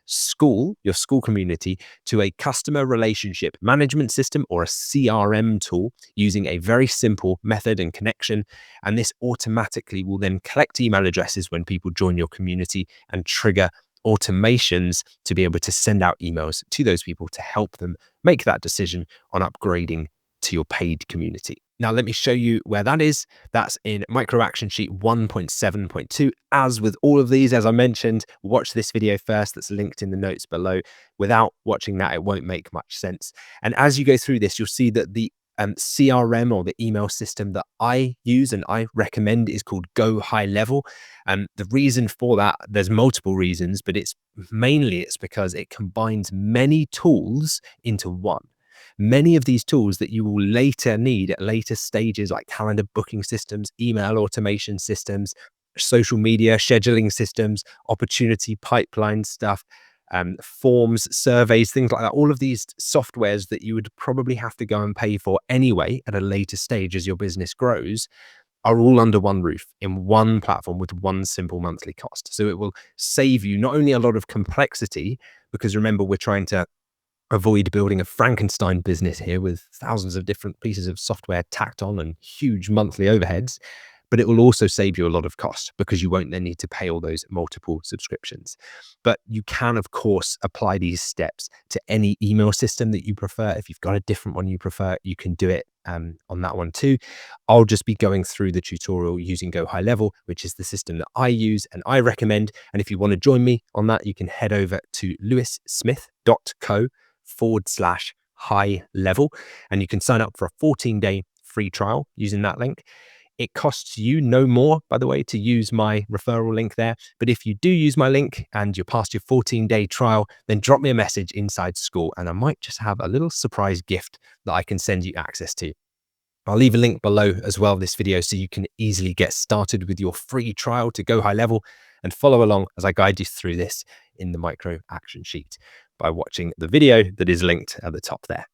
Speaker 1: your school community, to a customer relationship management system or a CRM tool using a very simple method and connection. And this automatically will then collect email addresses when people join your community and trigger automations to be able to send out emails to those people to help them make that decision on upgrading to your paid community. Now, let me show you where that is. That's in micro action sheet 1.7.2. As with all of these, as I mentioned, watch this video first. That's linked in the notes below. Without watching that, it won't make much sense. And as you go through this, you'll see that the CRM or the email system that I use and I recommend is called Go High Level. And the reason for that, there's multiple reasons, but it's because it combines many tools into one. Many of these tools that you will later need at later stages, like calendar booking systems, email automation systems, social media scheduling systems, opportunity pipeline stuff, forms, surveys, things like that. All of these softwares that you would probably have to go and pay for anyway at a later stage as your business grows are all under one roof in one platform with one simple monthly cost. So it will save you not only a lot of complexity, because remember, we're trying to avoid building a Frankenstein business here with thousands of different pieces of software tacked on and huge monthly overheads, but it will also save you a lot of cost because you won't then need to pay all those multiple subscriptions. But you can, of course, apply these steps to any email system that you prefer. If you've got a different one you prefer, you can do it on that one too. I'll just be going through the tutorial using Go High Level, which is the system that I use and I recommend. And if you want to join me on that, you can head over to lewissmith.co/high level, and you can sign up for a 14-day free trial using that link. It costs you no more, by the way, to use my referral link there. But if you do use my link and you're past your 14-day trial, then drop me a message inside school and I might just have a little surprise gift that I can send you access to. I'll leave a link below as well this video so you can easily get started with your free trial to Go High Level and follow along as I guide you through this in the micro action sheet by watching the video that is linked at the top there.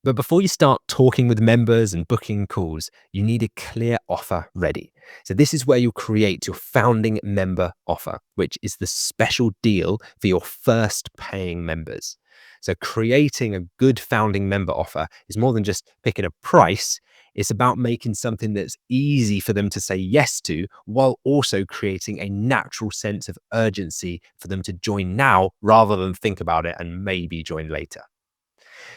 Speaker 1: But before you start talking with members and booking calls, you need a clear offer ready. So this is where you'll create your founding member offer, which is the special deal for your first paying members. So creating a good founding member offer is more than just picking a price. It's about making something that's easy for them to say yes to, while also creating a natural sense of urgency for them to join now rather than think about it and maybe join later.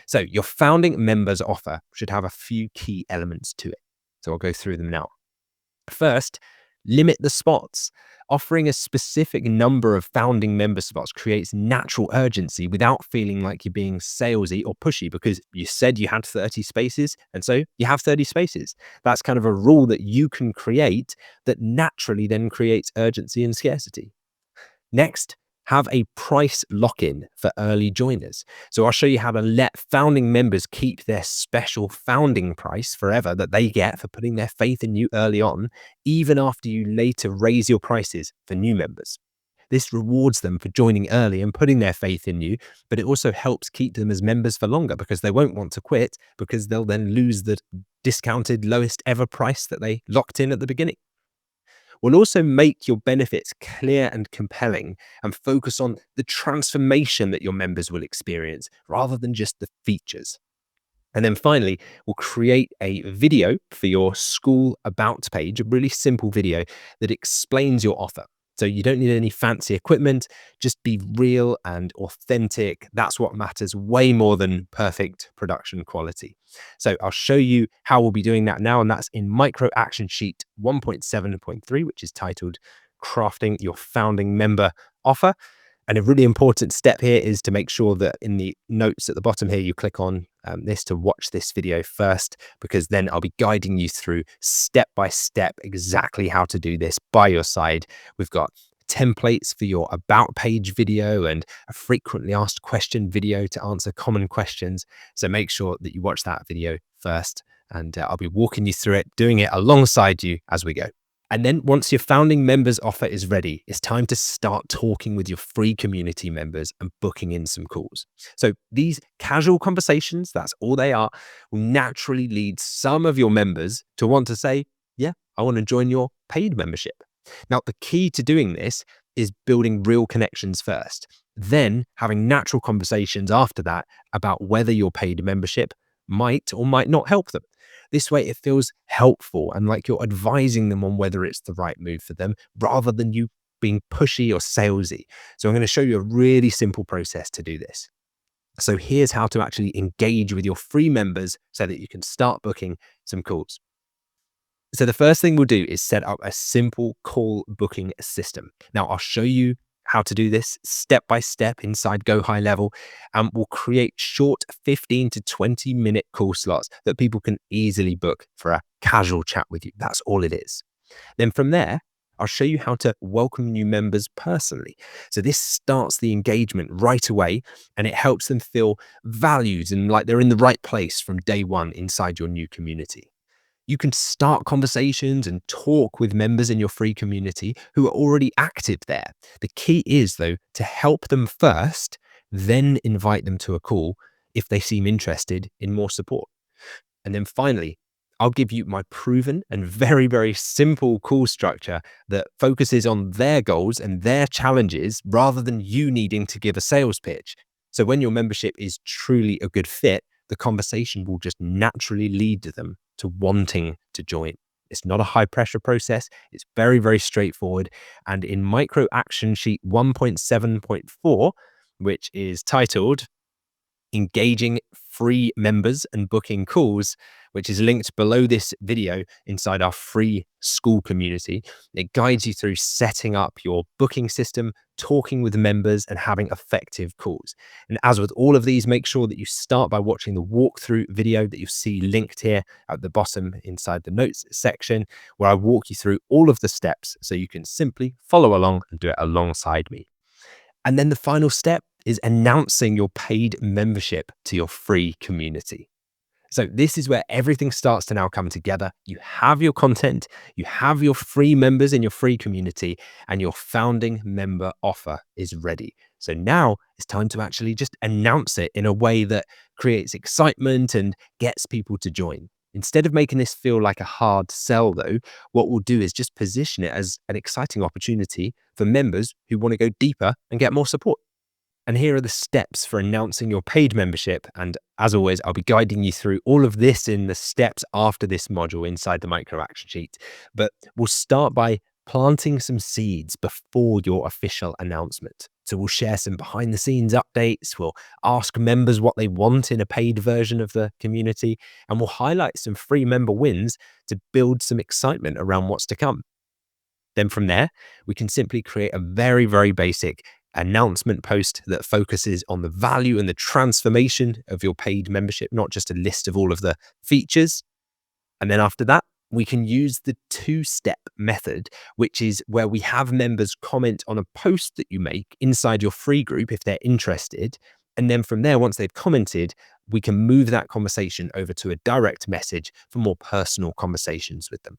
Speaker 1: So your founding members offer should have a few key elements to it. So I'll go through them now. First, limit the spots. Offering a specific number of founding member spots creates natural urgency without feeling like you're being salesy or pushy, because you said you had 30 spaces and so you have 30 spaces. That's kind of a rule that you can create that naturally then creates urgency and scarcity. Next, Have a price lock-in for early joiners. So I'll show you how to let founding members keep their special founding price forever that they get for putting their faith in you early on, even after you later raise your prices for new members. This rewards them for joining early and putting their faith in you, but it also helps keep them as members for longer because they won't want to quit because they'll then lose the discounted lowest ever price that they locked in at the beginning. We'll also make your benefits clear and compelling and focus on the transformation that your members will experience rather than just the features. And then finally, we'll create a video for your school about page, a really simple video that explains your offer. So you don't need any fancy equipment, just be real and authentic. That's what matters way more than perfect production quality. So I'll show you how we'll be doing that now, and that's in Micro Action Sheet 1.7.3, which is titled Crafting Your Founding Member Offer. And a really important step here is to make sure that in the notes at the bottom here, you click on this to watch this video first, because then I'll be guiding you through step by step exactly how to do this by your side. We've got templates for your about page video and a frequently asked question video to answer common questions. So make sure that you watch that video first, and I'll be walking you through it, doing it alongside you as we go. And then once your founding members offer is ready, it's time to start talking with your free community members and booking in some calls. So these casual conversations, that's all they are, will naturally lead some of your members to want to say, yeah, I want to join your paid membership. Now, the key to doing this is building real connections first, then having natural conversations after that about whether your paid membership might or might not help them. This way, it feels helpful and like you're advising them on whether it's the right move for them rather than you being pushy or salesy. So I'm going to show you a really simple process to do this. So here's how to actually engage with your free members so that you can start booking some calls. So the first thing we'll do is set up a simple call booking system. Now I'll show you how to do this step by step inside Go High Level, and we'll create short 15 to 20 minute call slots that people can easily book for a casual chat with you. That's all it is. Then from there, I'll show you how to welcome new members personally. So this starts the engagement right away, and it helps them feel valued and like they're in the right place from day one inside your new community. You can start conversations and talk with members in your free community who are already active there. The key is, though, to help them first, then invite them to a call if they seem interested in more support. And then finally, I'll give you my proven and very, very simple call structure that focuses on their goals and their challenges rather than you needing to give a sales pitch. So when your membership is truly a good fit, the conversation will just naturally lead them to wanting to join. It's not a high pressure process. It's very, very straightforward. And in Micro Action Sheet 1.7.4, which is titled Engaging Free Members and Booking Calls, which is linked below this video inside our free school community. It guides you through setting up your booking system, talking with members, and having effective calls. And as with all of these, make sure that you start by watching the walkthrough video that you see linked here at the bottom inside the notes section, where I walk you through all of the steps so you can simply follow along and do it alongside me. And then the final step is announcing your paid membership to your free community. So this is where everything starts to now come together. You have your content, you have your free members in your free community, and your founding member offer is ready. So now it's time to actually just announce it in a way that creates excitement and gets people to join. Instead of making this feel like a hard sell, though, what we'll do is just position it as an exciting opportunity for members who want to go deeper and get more support. And here are the steps for announcing your paid membership. And as always, I'll be guiding you through all of this in the steps after this module inside the micro action sheet. But we'll start by planting some seeds before your official announcement. So we'll share some behind the scenes updates. We'll ask members what they want in a paid version of the community, and we'll highlight some free member wins to build some excitement around what's to come. Then from there, we can simply create a very, very basic announcement post that focuses on the value and the transformation of your paid membership, not just a list of all of the features. And then after that, we can use the two-step method, which is where we have members comment on a post that you make inside your free group if they're interested. And then from there, once they've commented, we can move that conversation over to a direct message for more personal conversations with them.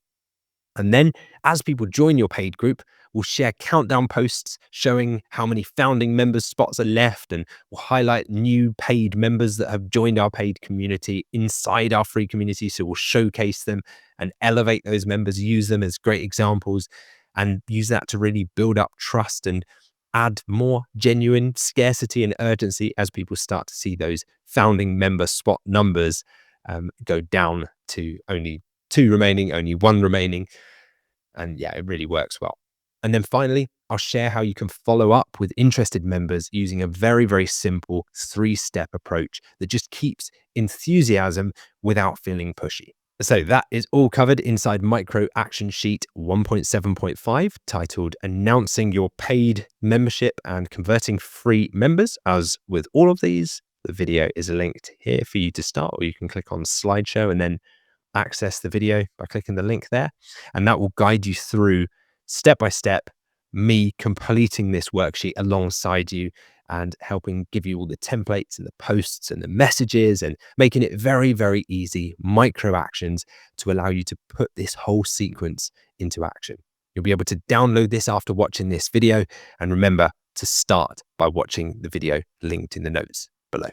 Speaker 1: And then as people join your paid group, we'll share countdown posts showing how many founding members spots are left, and we'll highlight new paid members that have joined our paid community inside our free community. So we'll showcase them and elevate those members, use them as great examples, and use that to really build up trust and add more genuine scarcity and urgency as people start to see those founding member spot numbers go down to only 2 remaining, only 1 remaining. And yeah, it really works well. And then finally, I'll share how you can follow up with interested members using a very, very simple 3-step approach that just keeps enthusiasm without feeling pushy. So that is all covered inside Micro Action Sheet 1.7.5, titled Announcing Your Paid Membership and Converting Free Members. As with all of these, the video is linked here for you to start, or you can click on slideshow and then access the video by clicking the link there. And that will guide you through step by step, me completing this worksheet alongside you and helping give you all the templates and the posts and the messages and making it very, very easy micro actions to allow you to put this whole sequence into action. You'll be able to download this after watching this video. And remember to start by watching the video linked in the notes below.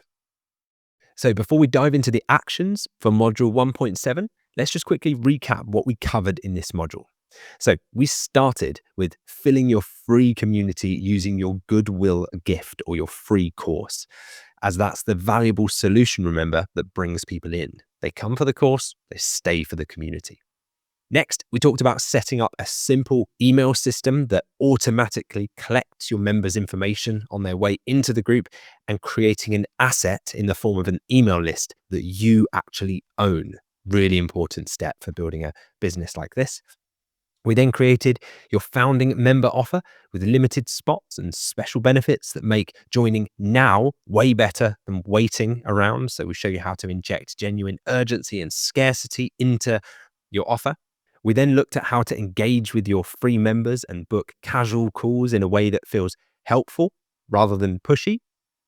Speaker 1: So before we dive into the actions for module 1.7, let's just quickly recap what we covered in this module. So we started with filling your free community using your goodwill gift or your free course, as that's the valuable solution, remember, that brings people in. They come for the course, they stay for the community. Next, we talked about setting up a simple email system that automatically collects your members' information on their way into the group and creating an asset in the form of an email list that you actually own. Really important step for building a business like this. We then created your founding member offer with limited spots and special benefits that make joining now way better than waiting around. So we show you how to inject genuine urgency and scarcity into your offer. We then looked at how to engage with your free members and book casual calls in a way that feels helpful rather than pushy.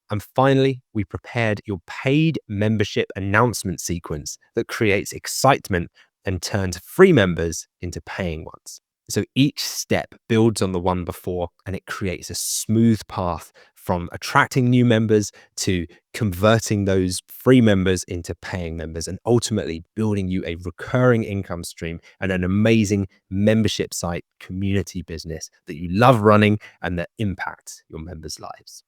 Speaker 1: And finally, we prepared your paid membership announcement sequence that creates excitement and turns free members into paying ones. So each step builds on the one before, and it creates a smooth path from attracting new members to converting those free members into paying members, and ultimately building you a recurring income stream and an amazing membership site community business that you love running and that impacts your members' lives.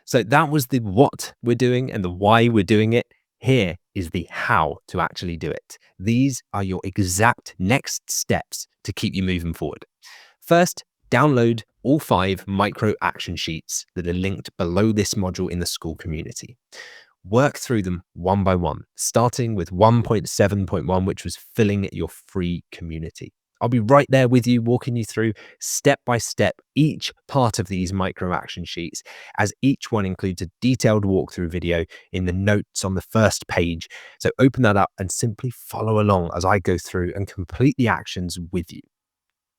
Speaker 1: So that was the what we're doing and the why we're doing it. Here is the how to actually do it. These are your exact next steps to keep you moving forward. First, download all 5 micro action sheets that are linked below this module in the school community. Work through them one by one, starting with 1.7.1, which was filling your free community. I'll be right there with you, walking you through step by step each part of these micro action sheets, as each one includes a detailed walkthrough video in the notes on the first page. So open that up and simply follow along as I go through and complete the actions with you.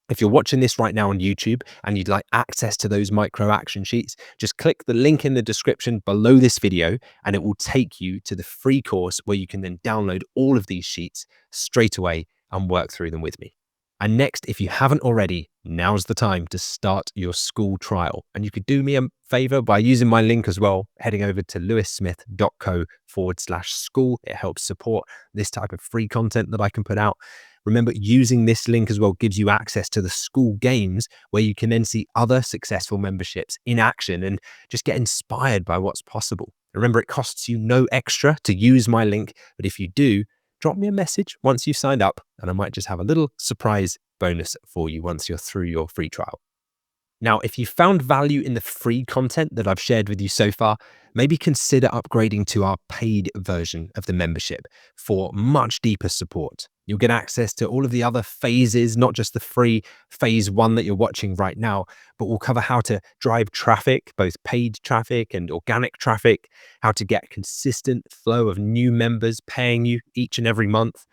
Speaker 1: If you're watching this right now on YouTube and you'd like access to those micro action sheets, just click the link in the description below this video and it will take you to the free course where you can then download all of these sheets straight away and work through them with me. And next, if you haven't already, now's the time to start your school trial. And you could do me a favor by using my link as well, heading over to lewissmith.co/school. It helps support this type of free content that I can put out. Remember, using this link as well gives you access to the school games where you can then see other successful memberships in action and just get inspired by what's possible. Remember, it costs you no extra to use my link, but if you do, drop me a message once you've signed up and I might just have a little surprise bonus for you once you're through your free trial. Now, if you found value in the free content that I've shared with you so far, maybe consider upgrading to our paid version of the membership for much deeper support. You'll get access to all of the other phases, not just the free phase 1 that you're watching right now, but we'll cover how to drive traffic, both paid traffic and organic traffic, how to get consistent flow of new members paying you each and every month,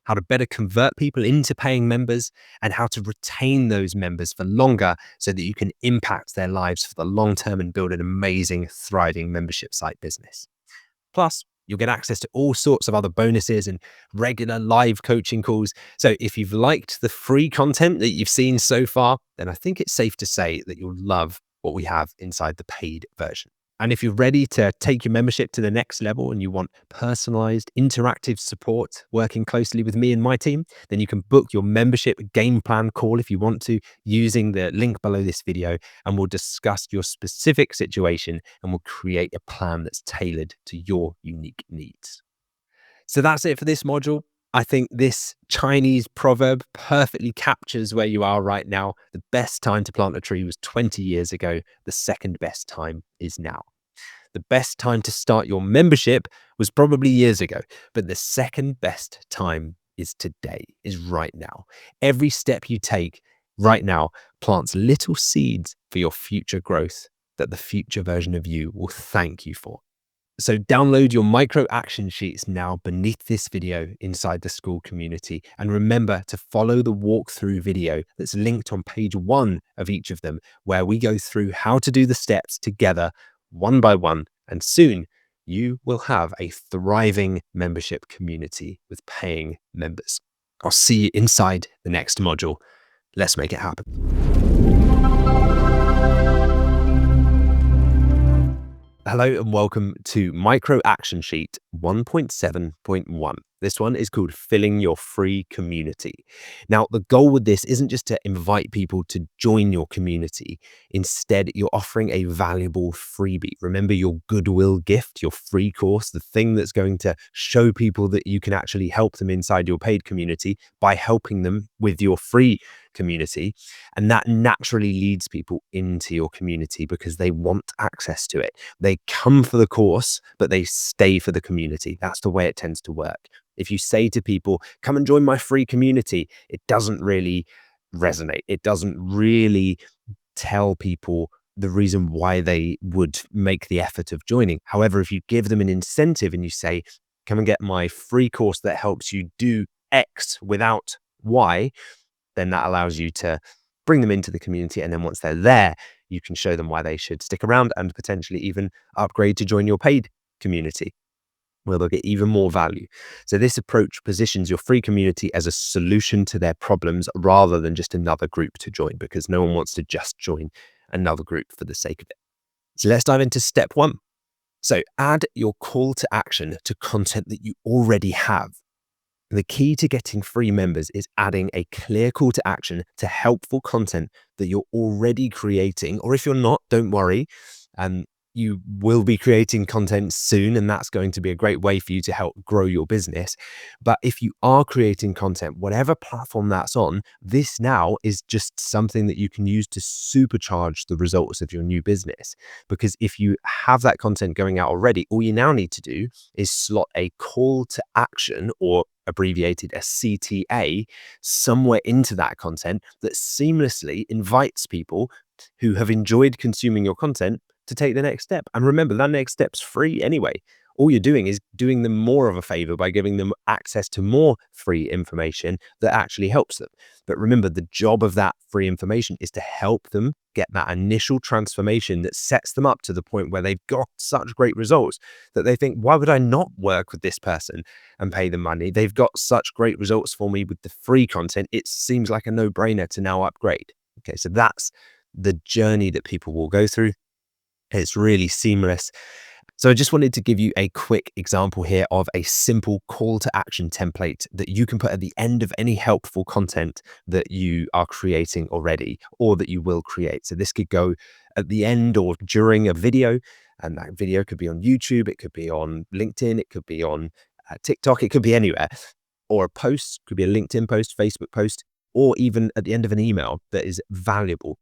Speaker 1: how to better convert people into paying members, and how to retain those members for longer so that you can impact their lives for the long term and build an amazing, thriving membership site business. Plus, you'll get access to all sorts of other bonuses and regular live coaching calls. So if you've liked the free content that you've seen so far, then I think it's safe to say that you'll love what we have inside the paid version. And if you're ready to take your membership to the next level and you want personalized, interactive support working closely with me and my team, then you can book your membership game plan call if you want to, using the link below this video, and we'll discuss your specific situation and we'll create a plan that's tailored to your unique needs. So that's it for this module. I think this Chinese proverb perfectly captures where you are right now. The best time to plant a tree was 20 years ago. The second best time is now. The best time to start your membership was probably years ago, but the second best time is today, is right now. Every step you take right now plants little seeds for your future growth that the future version of you will thank you for. So download your micro action sheets now beneath this video inside the school community. And remember to follow the walkthrough video that's linked on page 1 of each of them, where we go through how to do the steps together one by one. And soon you will have a thriving membership community with paying members. I'll see you inside the next module. Let's make it happen. Hello and welcome to Micro Action Sheet 1.7.1. This one is called Filling Your Free Community. Now, the goal with this isn't just to invite people to join your community. Instead, you're offering a valuable freebie. Remember your goodwill gift, your free course, the thing that's going to show people that you can actually help them inside your paid community by helping them with your free community. And that naturally leads people into your community because they want access to it. They come for the course, but they stay for the community. That's the way it tends to work. If you say to people, come and join my free community, it doesn't really resonate. It doesn't really tell people the reason why they would make the effort of joining. However, if you give them an incentive and you say, come and get my free course that helps you do X without Y, then that allows you to bring them into the community. And then once they're there, you can show them why they should stick around and potentially even upgrade to join your paid community, where they'll get even more value. So this approach positions your free community as a solution to their problems rather than just another group to join, because no one wants to just join another group for the sake of it. So let's dive into step 1. So add your call to action to content that you already have. The key to getting free members is adding a clear call to action to helpful content that you're already creating. Or if you're not, don't worry. You will be creating content soon, and that's going to be a great way for you to help grow your business. But if you are creating content, whatever platform that's on, this now is just something that you can use to supercharge the results of your new business. Because if you have that content going out already, all you now need to do is slot a call to action, or abbreviated a CTA, somewhere into that content that seamlessly invites people who have enjoyed consuming your content to take the next step. And remember, that next step's free anyway. All you're doing is doing them more of a favor by giving them access to more free information that actually helps them. But remember, the job of that free information is to help them get that initial transformation that sets them up to the point where they've got such great results that they think, why would I not work with this person and pay them money? They've got such great results for me with the free content. It seems like a no-brainer to now upgrade. Okay, so that's the journey that people will go through. It's really seamless. So I just wanted to give you a quick example here of a simple call to action template that you can put at the end of any helpful content that you are creating already or that you will create. So this could go at the end or during a video, and that video could be on YouTube, it could be on LinkedIn, it could be on TikTok, it could be anywhere, or a post, could be a LinkedIn post, Facebook post, or even at the end of an email that is valuable.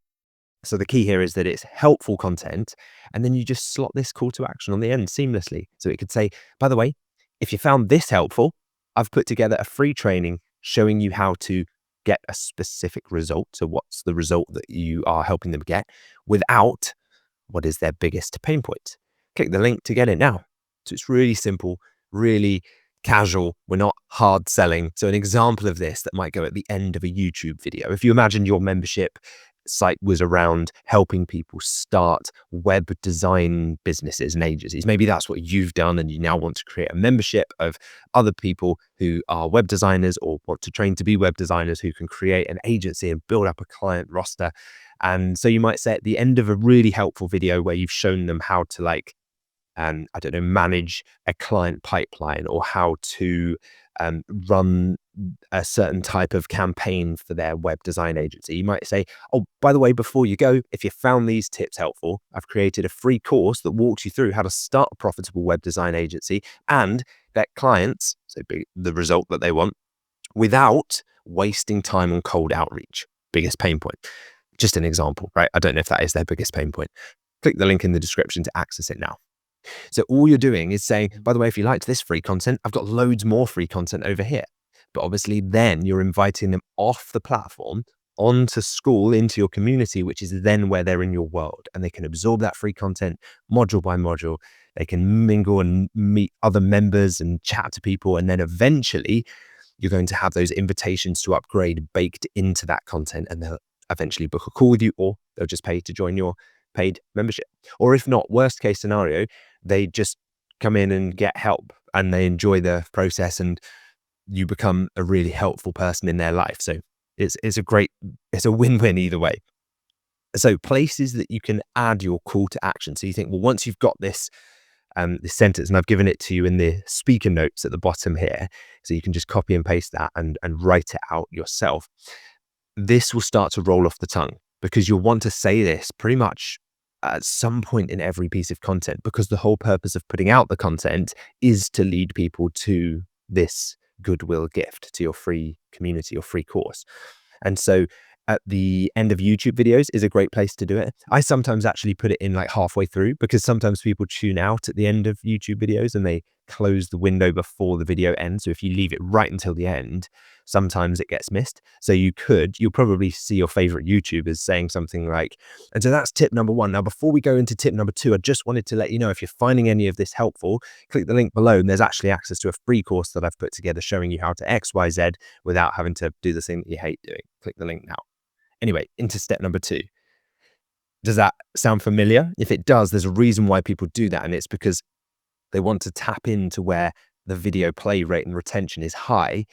Speaker 1: So the key here is that it's helpful content, and then you just slot this call to action on the end seamlessly. So it could say, by the way, if you found this helpful, I've put together a free training showing you how to get a specific result. So what's the result that you are helping them get without what is their biggest pain point? Click the link to get it now. So it's really simple, really casual. We're not hard selling. So an example of this that might go at the end of a YouTube video. If you imagine your membership site was around helping people start web design businesses and agencies, maybe that's what you've done and you now want to create a membership of other people who are web designers or want to train to be web designers who can create an agency and build up a client roster. And so you might say at the end of a really helpful video where you've shown them how to I don't know, manage a client pipeline or how to run a certain type of campaign for their web design agency. You might say, oh, by the way, before you go, if you found these tips helpful, I've created a free course that walks you through how to start a profitable web design agency and get clients, so the result that they want, without wasting time on cold outreach. Biggest pain point. Just an example, right? I don't know if that is their biggest pain point. Click the link in the description to access it now. So all you're doing is saying, by the way, if you liked this free content, I've got loads more free content over here. But obviously then you're inviting them off the platform onto school, into your community, which is then where they're in your world and they can absorb that free content module by module. They can mingle and meet other members and chat to people. And then eventually you're going to have those invitations to upgrade baked into that content, and they'll eventually book a call with you, or they'll just pay to join your paid membership. Or if not, worst case scenario, they just come in and get help and they enjoy the process and you become a really helpful person in their life. So it's a win-win either way. So places that you can add your call to action. So you think, well, once you've got this sentence, and I've given it to you in the speaker notes at the bottom here, so you can just copy and paste that and write it out yourself. This will start to roll off the tongue because you'll want to say this pretty much at some point in every piece of content, because the whole purpose of putting out the content is to lead people to this goodwill gift, to your free community, your free course. And so at the end of YouTube videos is a great place to do it. I sometimes actually put it in like halfway through, because sometimes people tune out at the end of YouTube videos and they close the window before the video ends. So if you leave it right until the end, sometimes it gets missed. So you'll probably see your favorite YouTubers saying something like, and so that's tip number 1. Now, before we go into tip number 2, I just wanted to let you know, if you're finding any of this helpful, click the link below and there's actually access to a free course that I've put together showing you how to XYZ without having to do the thing that you hate doing. Click the link now. Anyway, into step number 2. Does that sound familiar? If it does, there's a reason why people do that. And it's because they want to tap into where the video play rate and retention is high,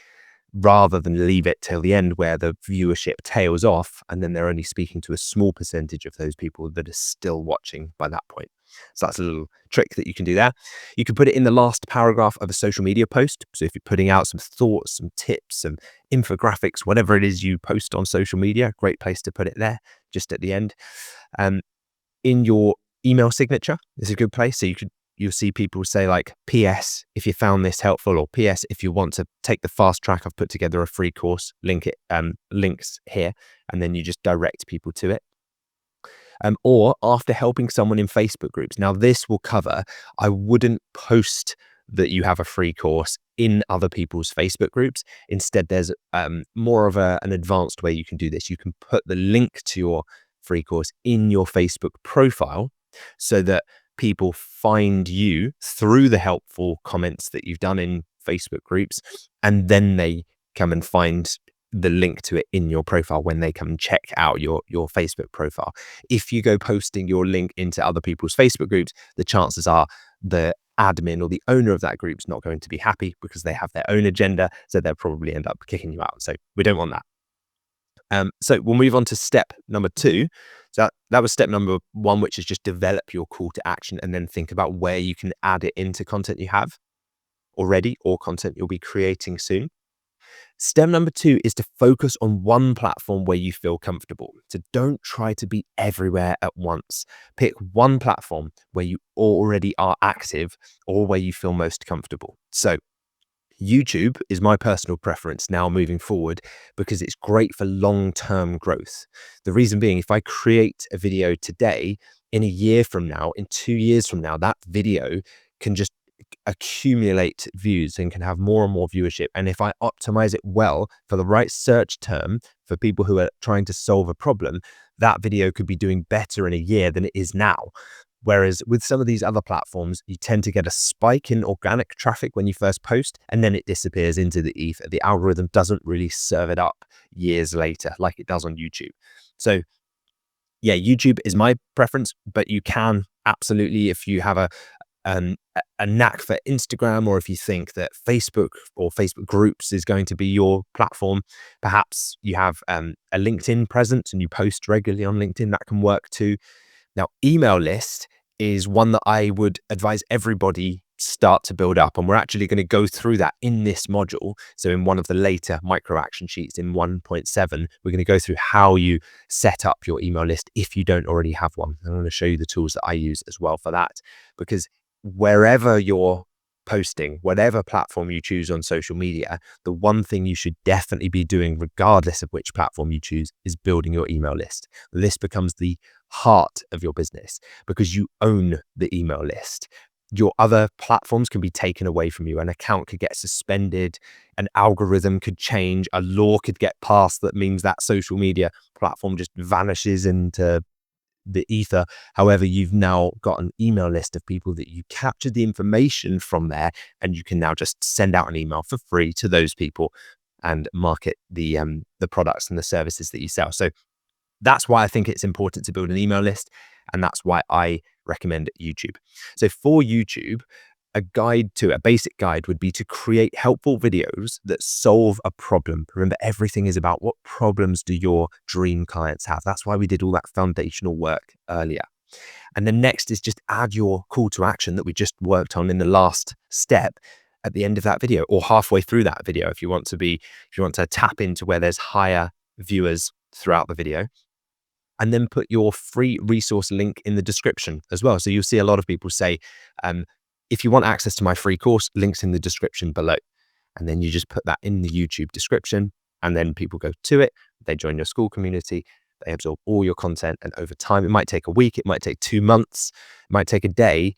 Speaker 1: rather than leave it till the end where the viewership tails off and then they're only speaking to a small percentage of those people that are still watching by that point. So that's a little trick that you can do there. You can put it in the last paragraph of a social media post. So if you're putting out some thoughts, some tips, some infographics, whatever it is you post on social media, great place to put it there, just at the end. In your email signature is a good place. So you'll see people say like, PS, if you found this helpful, or PS, if you want to take the fast track, I've put together a free course, links here, and then you just direct people to it. Or after helping someone in Facebook groups. Now this will cover, I wouldn't post that you have a free course in other people's Facebook groups. Instead, there's more of an advanced way you can do this. You can put the link to your free course in your Facebook profile so that people find you through the helpful comments that you've done in Facebook groups, and then they come and find the link to it in your profile when they come and check out your Facebook profile. If you go posting your link into other people's Facebook groups, the chances are the admin or the owner of that group's not going to be happy because they have their own agenda, so they'll probably end up kicking you out. So we don't want that. So we'll move on to step number 2. So that was step number 1, which is just develop your call to action and then think about where you can add it into content you have already or content you'll be creating soon. Step number 2 is to focus on one platform where you feel comfortable. So don't try to be everywhere at once. Pick one platform where you already are active or where you feel most comfortable. So YouTube is my personal preference now moving forward because it's great for long-term growth. The reason being, if I create a video today, in a year from now, in 2 years from now, that video can just accumulate views and can have more and more viewership. And if I optimize it well for the right search term for people who are trying to solve a problem, that video could be doing better in a year than it is now. Whereas with some of these other platforms, you tend to get a spike in organic traffic when you first post, and then it disappears into the ether. The algorithm doesn't really serve it up years later like it does on YouTube. So yeah, YouTube is my preference, but you can absolutely, if you have a knack for Instagram, or if you think that Facebook or Facebook groups is going to be your platform, perhaps you have a LinkedIn presence and you post regularly on LinkedIn, that can work too. Now, email list is one that I would advise everybody start to build up. And we're actually going to go through that in this module. So in one of the later micro action sheets in 1.7, we're going to go through how you set up your email list if you don't already have one. I'm going to show you the tools that I use as well for that, because wherever you're posting, whatever platform you choose on social media, the one thing you should definitely be doing, regardless of which platform you choose, is building your email list. The list becomes the heart of your business because you own the email list. Your other platforms can be taken away from you. An account could get suspended, an algorithm could change, a law could get passed that means that social media platform just vanishes into the ether. However, you've now got an email list of people that you captured the information from there, and you can now just send out an email for free to those people and market the products and the services that you sell. So that's why I think it's important to build an email list, and that's why I recommend YouTube. So for YouTube, a basic guide would be to create helpful videos that solve a problem. Remember, everything is about what problems do your dream clients have. That's why we did all that foundational work earlier. And then next is just add your call to action that we just worked on in the last step at the end of that video, or halfway through that video if you want to tap into where there's higher viewers throughout the video. And then put your free resource link in the description as well. So you'll see a lot of people say, if you want access to my free course, links in the description below. And then you just put that in the YouTube description, and then people go to it, they join your school community, they absorb all your content. And over time, it might take a week, it might take 2 months, it might take a day.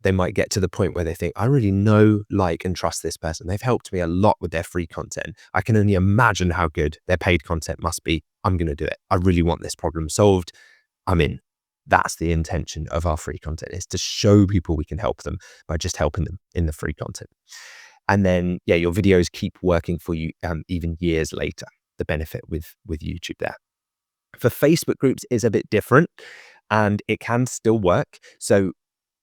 Speaker 1: They might get to the point where they think, I really know, like, and trust this person. They've helped me a lot with their free content. I can only imagine how good their paid content must be. I'm going to do it. I really want this problem solved. I'm in. That's the intention of our free content, is to show people we can help them by just helping them in the free content. And then, yeah, your videos keep working for you even years later. The benefit with YouTube there. For Facebook groups is a bit different, and it can still work. So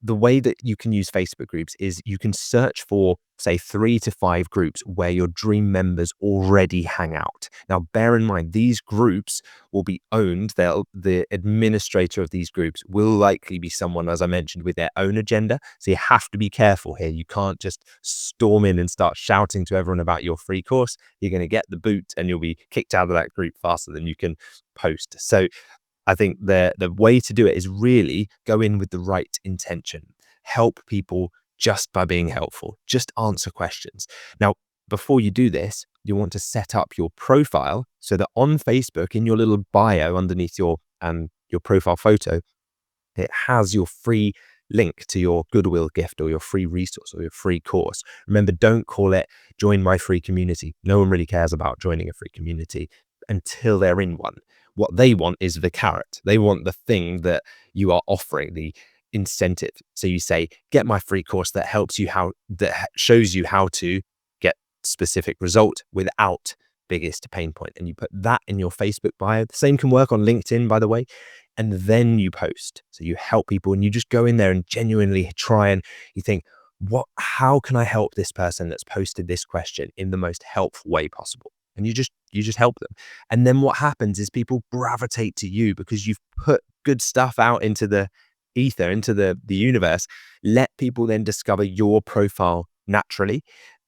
Speaker 1: the way that you can use Facebook groups is you can search for, say, 3 to 5 groups where your dream members already hang out. Now, bear in mind, these groups will be owned. The administrator of these groups will likely be someone, as I mentioned, with their own agenda. So you have to be careful here. You can't just storm in and start shouting to everyone about your free course. You're going to get the boot and you'll be kicked out of that group faster than you can post. So I think the way to do it is really go in with the right intention. Help people just by being helpful. Just answer questions. Now, before you do this, you want to set up your profile so that on Facebook, in your little bio underneath your profile photo, it has your free link to your goodwill gift or your free resource or your free course. Remember, don't call it join my free community. No one really cares about joining a free community until they're in one. What they want is the carrot. They want the thing that you are offering, the incentive. So you say, get my free course that shows you how to get specific result without biggest pain point. And you put that in your Facebook bio. The same can work on LinkedIn, by the way. And then you post. So you help people and you just go in there and genuinely try, and you think, how can I help this person that's posted this question in the most helpful way possible? And you just help them. And then what happens is people gravitate to you because you've put good stuff out into the ether, into the universe. Let people then discover your profile naturally,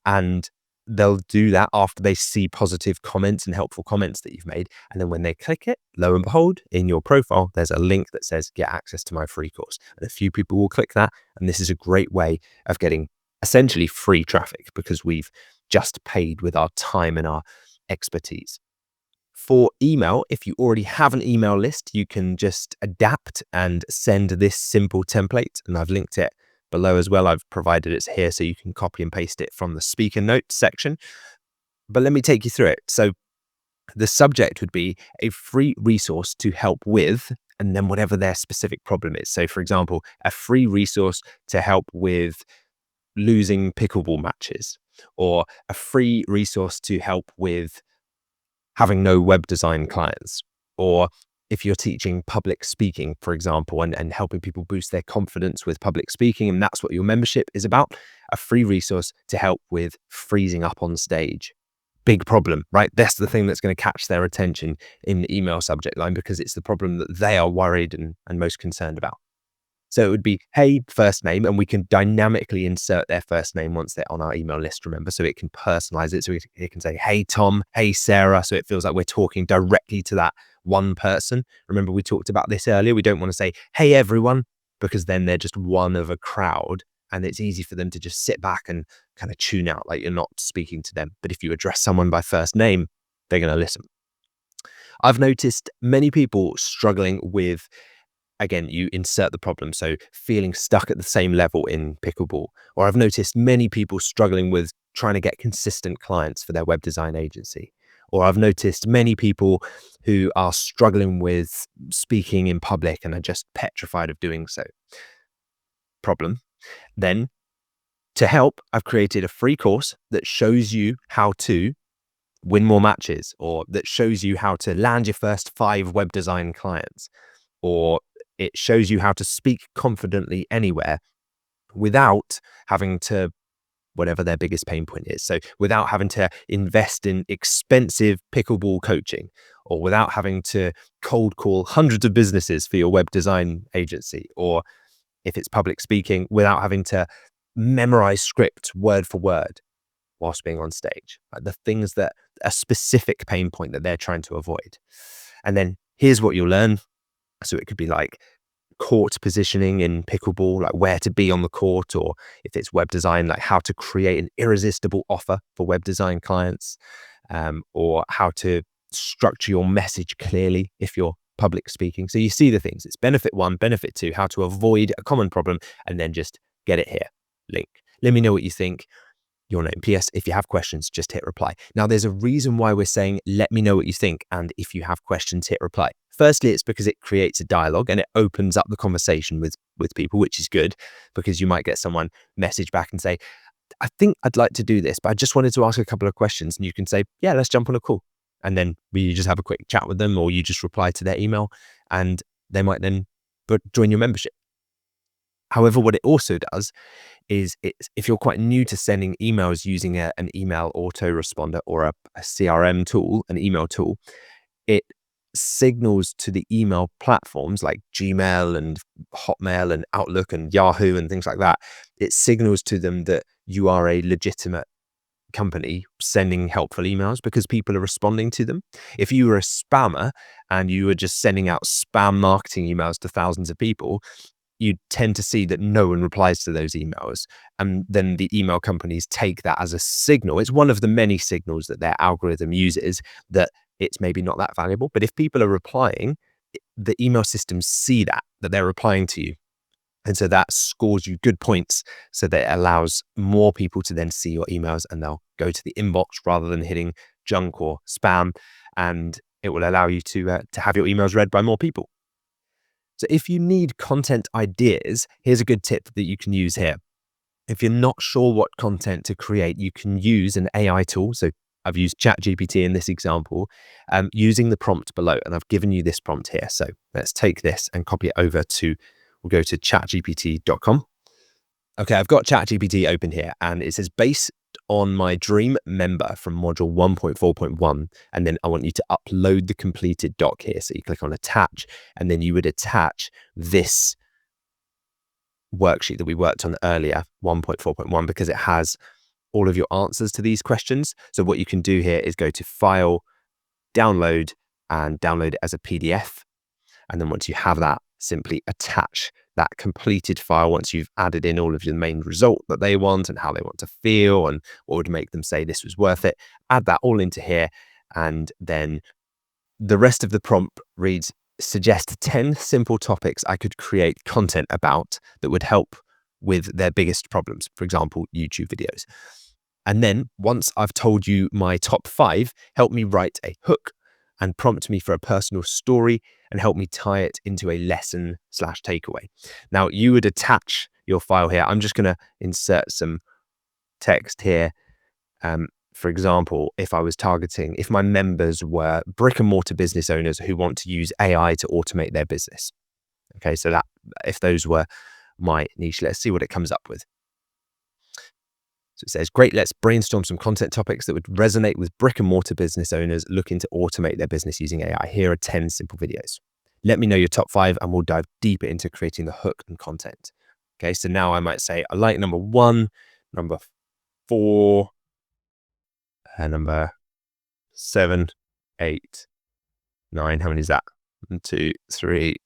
Speaker 1: and they'll do that after they see positive comments and helpful comments that you've made. And then when they click it, lo and behold, in your profile, there's a link that says get access to my free course. And a few people will click that. And this is a great way of getting essentially free traffic because we've just paid with our time and our expertise. For email, if you already have an email list, you can just adapt and send this simple template. And I've linked it below as well. I've provided it here so you can copy and paste it from the speaker notes section. But let me take you through it. So the subject would be a free resource to help with, and then whatever their specific problem is. So for example, a free resource to help with losing pickleball matches, or a free resource to help with having no web design clients, or if you're teaching public speaking, for example, and helping people boost their confidence with public speaking, and that's what your membership is about, a free resource to help with freezing up on stage. Big problem, right? That's the thing that's going to catch their attention in the email subject line, because it's the problem that they are worried and most concerned about. So it would be, hey, first name, and we can dynamically insert their first name once they're on our email list, remember, so it can personalize it. So it can say, hey, Tom, hey, Sarah. So it feels like we're talking directly to that one person. Remember, we talked about this earlier. We don't want to say, hey, everyone, because then they're just one of a crowd. And it's easy for them to just sit back and kind of tune out, like you're not speaking to them. But if you address someone by first name, they're going to listen. I've noticed many people struggling with, again, you insert the problem. So feeling stuck at the same level in pickleball, or I've noticed many people struggling with trying to get consistent clients for their web design agency, or I've noticed many people who are struggling with speaking in public and are just petrified of doing so. Problem. Then to help, I've created a free course that shows you how to win more matches, or that shows you how to land your first 5 web design clients, or it shows you how to speak confidently anywhere without having to, whatever their biggest pain point is. So without having to invest in expensive pickleball coaching, or without having to cold call hundreds of businesses for your web design agency, or if it's public speaking, without having to memorize script word for word whilst being on stage. Like the things that a specific pain point that they're trying to avoid. And then here's what you'll learn. So it could be like court positioning in pickleball, like where to be on the court, or if it's web design, like how to create an irresistible offer for web design clients, or how to structure your message clearly if you're public speaking. So you see the things. It's benefit 1, benefit 2, how to avoid a common problem, and then just get it here. Link. Let me know what you think. Your name. PS, if you have questions, just hit reply. Now, there's a reason why we're saying, let me know what you think. And if you have questions, hit reply. Firstly, it's because it creates a dialogue and it opens up the conversation with people, which is good, because you might get someone message back and say, I think I'd like to do this, but I just wanted to ask a couple of questions. And you can say, yeah, let's jump on a call. And then we just have a quick chat with them, or you just reply to their email, and they might then join your membership. However, what it also does is, if you're quite new to sending emails using an email autoresponder or a CRM tool, an email tool, it signals to the email platforms like Gmail and Hotmail and Outlook and Yahoo and things like that. It signals to them that you are a legitimate company sending helpful emails because people are responding to them. If you were a spammer and you were just sending out spam marketing emails to thousands of people, you tend to see that no one replies to those emails. And then the email companies take that as a signal. It's one of the many signals that their algorithm uses that it's maybe not that valuable. But if people are replying, the email systems see that they're replying to you. And so that scores you good points, so that it allows more people to then see your emails, and they'll go to the inbox rather than hitting junk or spam. And it will allow you to have your emails read by more people. So if you need content ideas, here's a good tip that you can use here. If you're not sure what content to create, you can use an AI tool. So I've used ChatGPT in this example, using the prompt below, and I've given you this prompt here. So let's take this and copy it over we'll go to chatgpt.com. Okay, I've got ChatGPT open here, and it says, based on my dream member from module 1.4.1, and then I want you to upload the completed doc here. So you click on attach, and then you would attach this worksheet that we worked on earlier, 1.4.1, because it has all of your answers to these questions. So what you can do here is go to File, Download, and download it as a PDF. And then once you have that, simply attach that completed file once you've added in all of the main result that they want and how they want to feel and what would make them say this was worth it. Add that all into here, and then the rest of the prompt reads, suggest 10 simple topics I could create content about that would help with their biggest problems, for example, YouTube videos. And then once I've told you my top 5, help me write a hook and prompt me for a personal story and help me tie it into a lesson/takeaway. Now, you would attach your file here. I'm just going to insert some text here. For example, if my members were brick and mortar business owners who want to use AI to automate their business. Okay, so that if those were my niche, let's see what it comes up with. So it says, great, let's brainstorm some content topics that would resonate with brick and mortar business owners looking to automate their business using AI. Here are 10 simple videos. Let me know your top 5 and we'll dive deeper into creating the hook and content. Okay, so now I might say, I like number 1, number 4, number 7, 8, 9. How many is that? 1, 2, 3.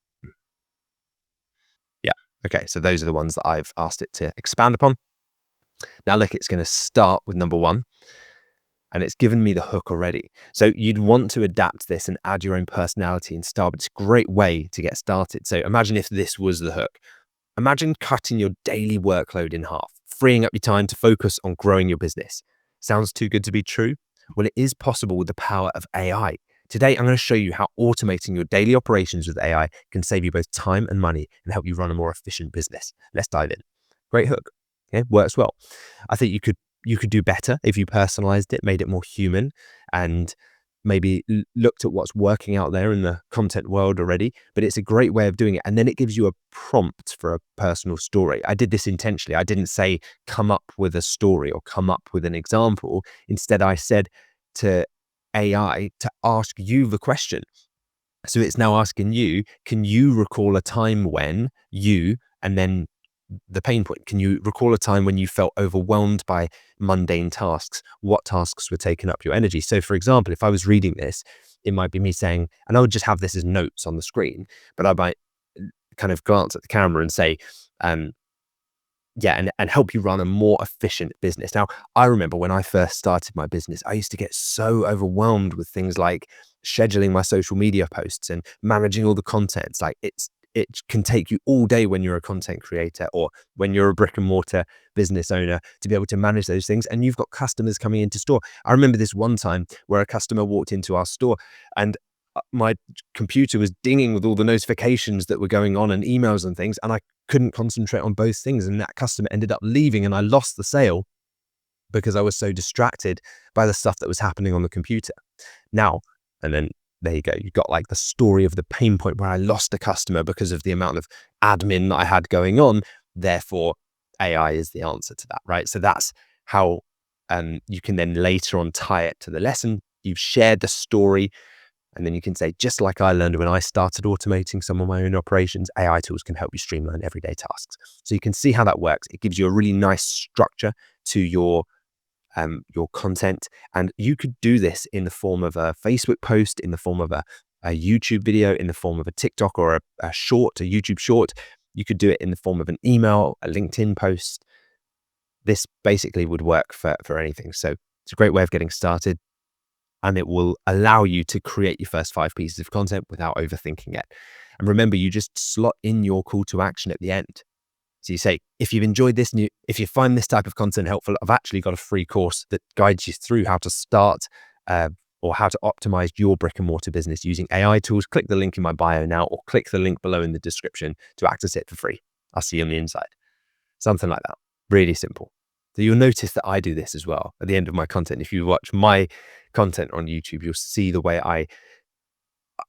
Speaker 1: Yeah. Okay. So those are the ones that I've asked it to expand upon. Now look, it's going to start with number 1 and it's given me the hook already. So you'd want to adapt this and add your own personality and style, but it's a great way to get started. So imagine if this was the hook. Imagine cutting your daily workload in half, freeing up your time to focus on growing your business. Sounds too good to be true? Well, it is possible with the power of AI. Today, I'm going to show you how automating your daily operations with AI can save you both time and money and help you run a more efficient business. Let's dive in. Great hook. Okay, works well. I think you could do better if you personalized it, made it more human, and maybe looked at what's working out there in the content world already, but it's a great way of doing it. And then it gives you a prompt for a personal story. I did this intentionally. I didn't say, come up with a story or come up with an example. Instead, I said to AI to ask you the question. So it's now asking you, can you recall a time when you, and then the pain point, can you recall a time when you felt overwhelmed by mundane tasks? What tasks were taking up your energy? So for example, if I was reading this, it might be me saying, and I would just have this as notes on the screen, but I might kind of glance at the camera and say, and help you run a more efficient business. Now, I remember when I first started my business, I used to get so overwhelmed with things like scheduling my social media posts and managing all the content. It's like it can take you all day when you're a content creator or when you're a brick and mortar business owner to be able to manage those things. And you've got customers coming into store. I remember this one time where a customer walked into our store and my computer was dinging with all the notifications that were going on and emails and things. And I couldn't concentrate on both things. And that customer ended up leaving and I lost the sale because I was so distracted by the stuff that was happening on the computer. Now, and then there you go. You got like the story of the pain point where I lost a customer because of the amount of admin that I had going on. Therefore, AI is the answer to that, right? So that's how you can then later on tie it to the lesson. You've shared the story. And then you can say, just like I learned when I started automating some of my own operations, AI tools can help you streamline everyday tasks. So you can see how that works. It gives you a really nice structure to your content. And you could do this in the form of a Facebook post, in the form of a YouTube video, in the form of a TikTok or a YouTube short. You could do it in the form of an email, a LinkedIn post. This basically would work for anything. So it's a great way of getting started. And it will allow you to create your first 5 pieces of content without overthinking it. And remember, you just slot in your call to action at the end. So you say, if you've enjoyed this, if you find this type of content helpful, I've actually got a free course that guides you through how to start or how to optimize your brick and mortar business using AI tools. Click the link in my bio now or click the link below in the description to access it for free. I'll see you on the inside. Something like that. Really simple. So you'll notice that I do this as well at the end of my content. If you watch my content on YouTube, you'll see the way I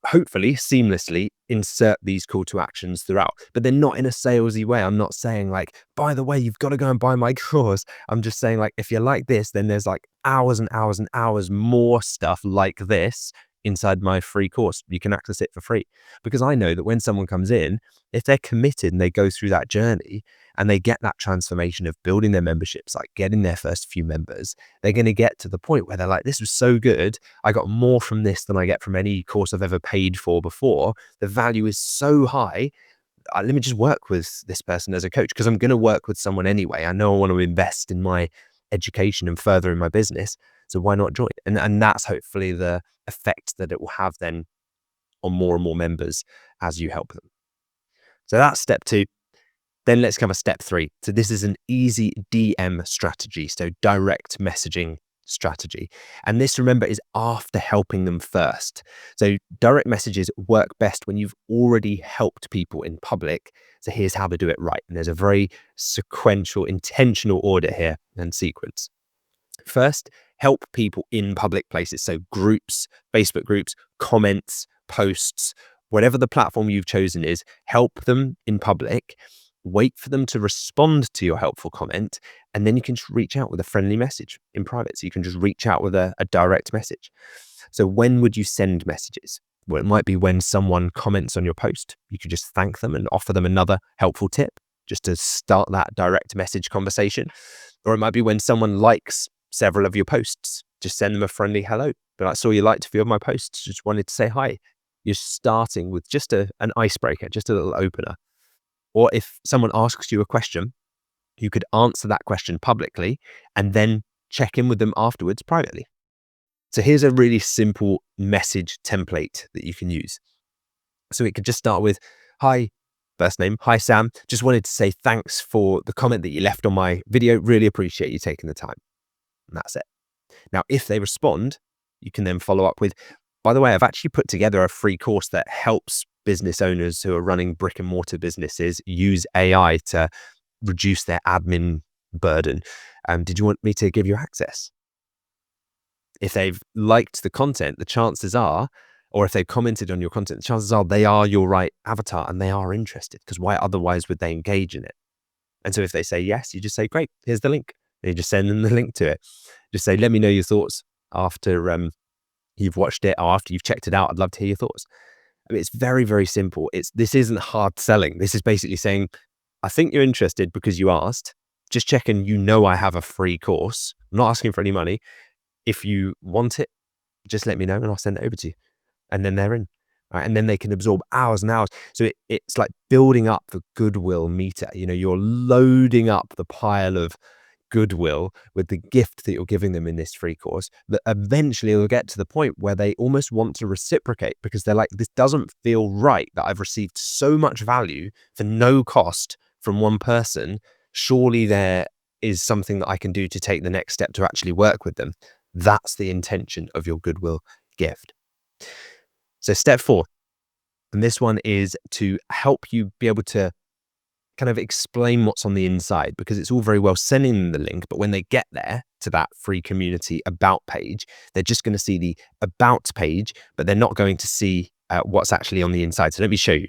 Speaker 1: hopefully seamlessly insert these call to actions throughout, but they're not in a salesy way. I'm not saying like, by the way, you've got to go and buy my course. I'm just saying like, if you like this, then there's like hours and hours and hours more stuff like this inside my free course. You can access it for free because I know that when someone comes in, if they're committed and they go through that journey and they get that transformation of building their memberships, like getting their first few members, they're going to get to the point where they're like, this was so good. I got more from this than I get from any course I've ever paid for before. The value is so high. Let me just work with this person as a coach because I'm going to work with someone anyway. I know I want to invest in my education and further in my business. So why not join? And that's hopefully the effect that it will have then on more and more members as you help them. So that's step 2. Then let's cover step 3. So this is an easy DM strategy. So direct messaging strategy. And this, remember, is after helping them first. So direct messages work best when you've already helped people in public. So here's how to do it right. And there's a very sequential, intentional order here and sequence. First, help people in public places. So groups, Facebook groups, comments, posts, whatever the platform you've chosen is, help them in public. Wait for them to respond to your helpful comment, and then you can just reach out with a friendly message in private. So you can just reach out with a direct message. So when would you send messages? Well, it might be when someone comments on your post. You could just thank them and offer them another helpful tip just to start that direct message conversation. Or it might be when someone likes several of your posts. Just send them a friendly hello. But I saw you liked a few of my posts. Just wanted to say hi. You're starting with just an icebreaker, just a little opener. Or if someone asks you a question, you could answer that question publicly and then check in with them afterwards privately. So here's a really simple message template that you can use. So it could just start with, hi, first name, hi Sam, just wanted to say thanks for the comment that you left on my video. Really appreciate you taking the time. And that's it. Now, if they respond, you can then follow up with, by the way, I've actually put together a free course that helps business owners who are running brick and mortar businesses use AI to reduce their admin burden. Did you want me to give you access? If they've liked the content, the chances are, or if they've commented on your content, the chances are they are your right avatar and they are interested, because why otherwise would they engage in it? And so if they say yes, you just say, great, here's the link. And you just send them the link to it. Just say, let me know your thoughts after you've watched it or after you've checked it out. I'd love to hear your thoughts. I mean, it's very, very simple. This isn't hard selling. This is basically saying, I think you're interested because you asked. Just checking, I have a free course. I'm not asking for any money. If you want it, just let me know and I'll send it over to you. And then they're in. Right? And then they can absorb hours and hours. So it's like building up the goodwill meter. You're loading up the pile of goodwill with the gift that you're giving them in this free course, that eventually they'll get to the point where they almost want to reciprocate, because they're like, this doesn't feel right that I've received so much value for no cost from one person. Surely there is something that I can do to take the next step to actually work with them. That's the intention of your goodwill gift. So step 4, and this one is to help you be able to kind of explain what's on the inside, because it's all very well sending them the link, but when they get there to that free community about page, they're just going to see the about page, but they're not going to see what's actually on the inside. So let me show you.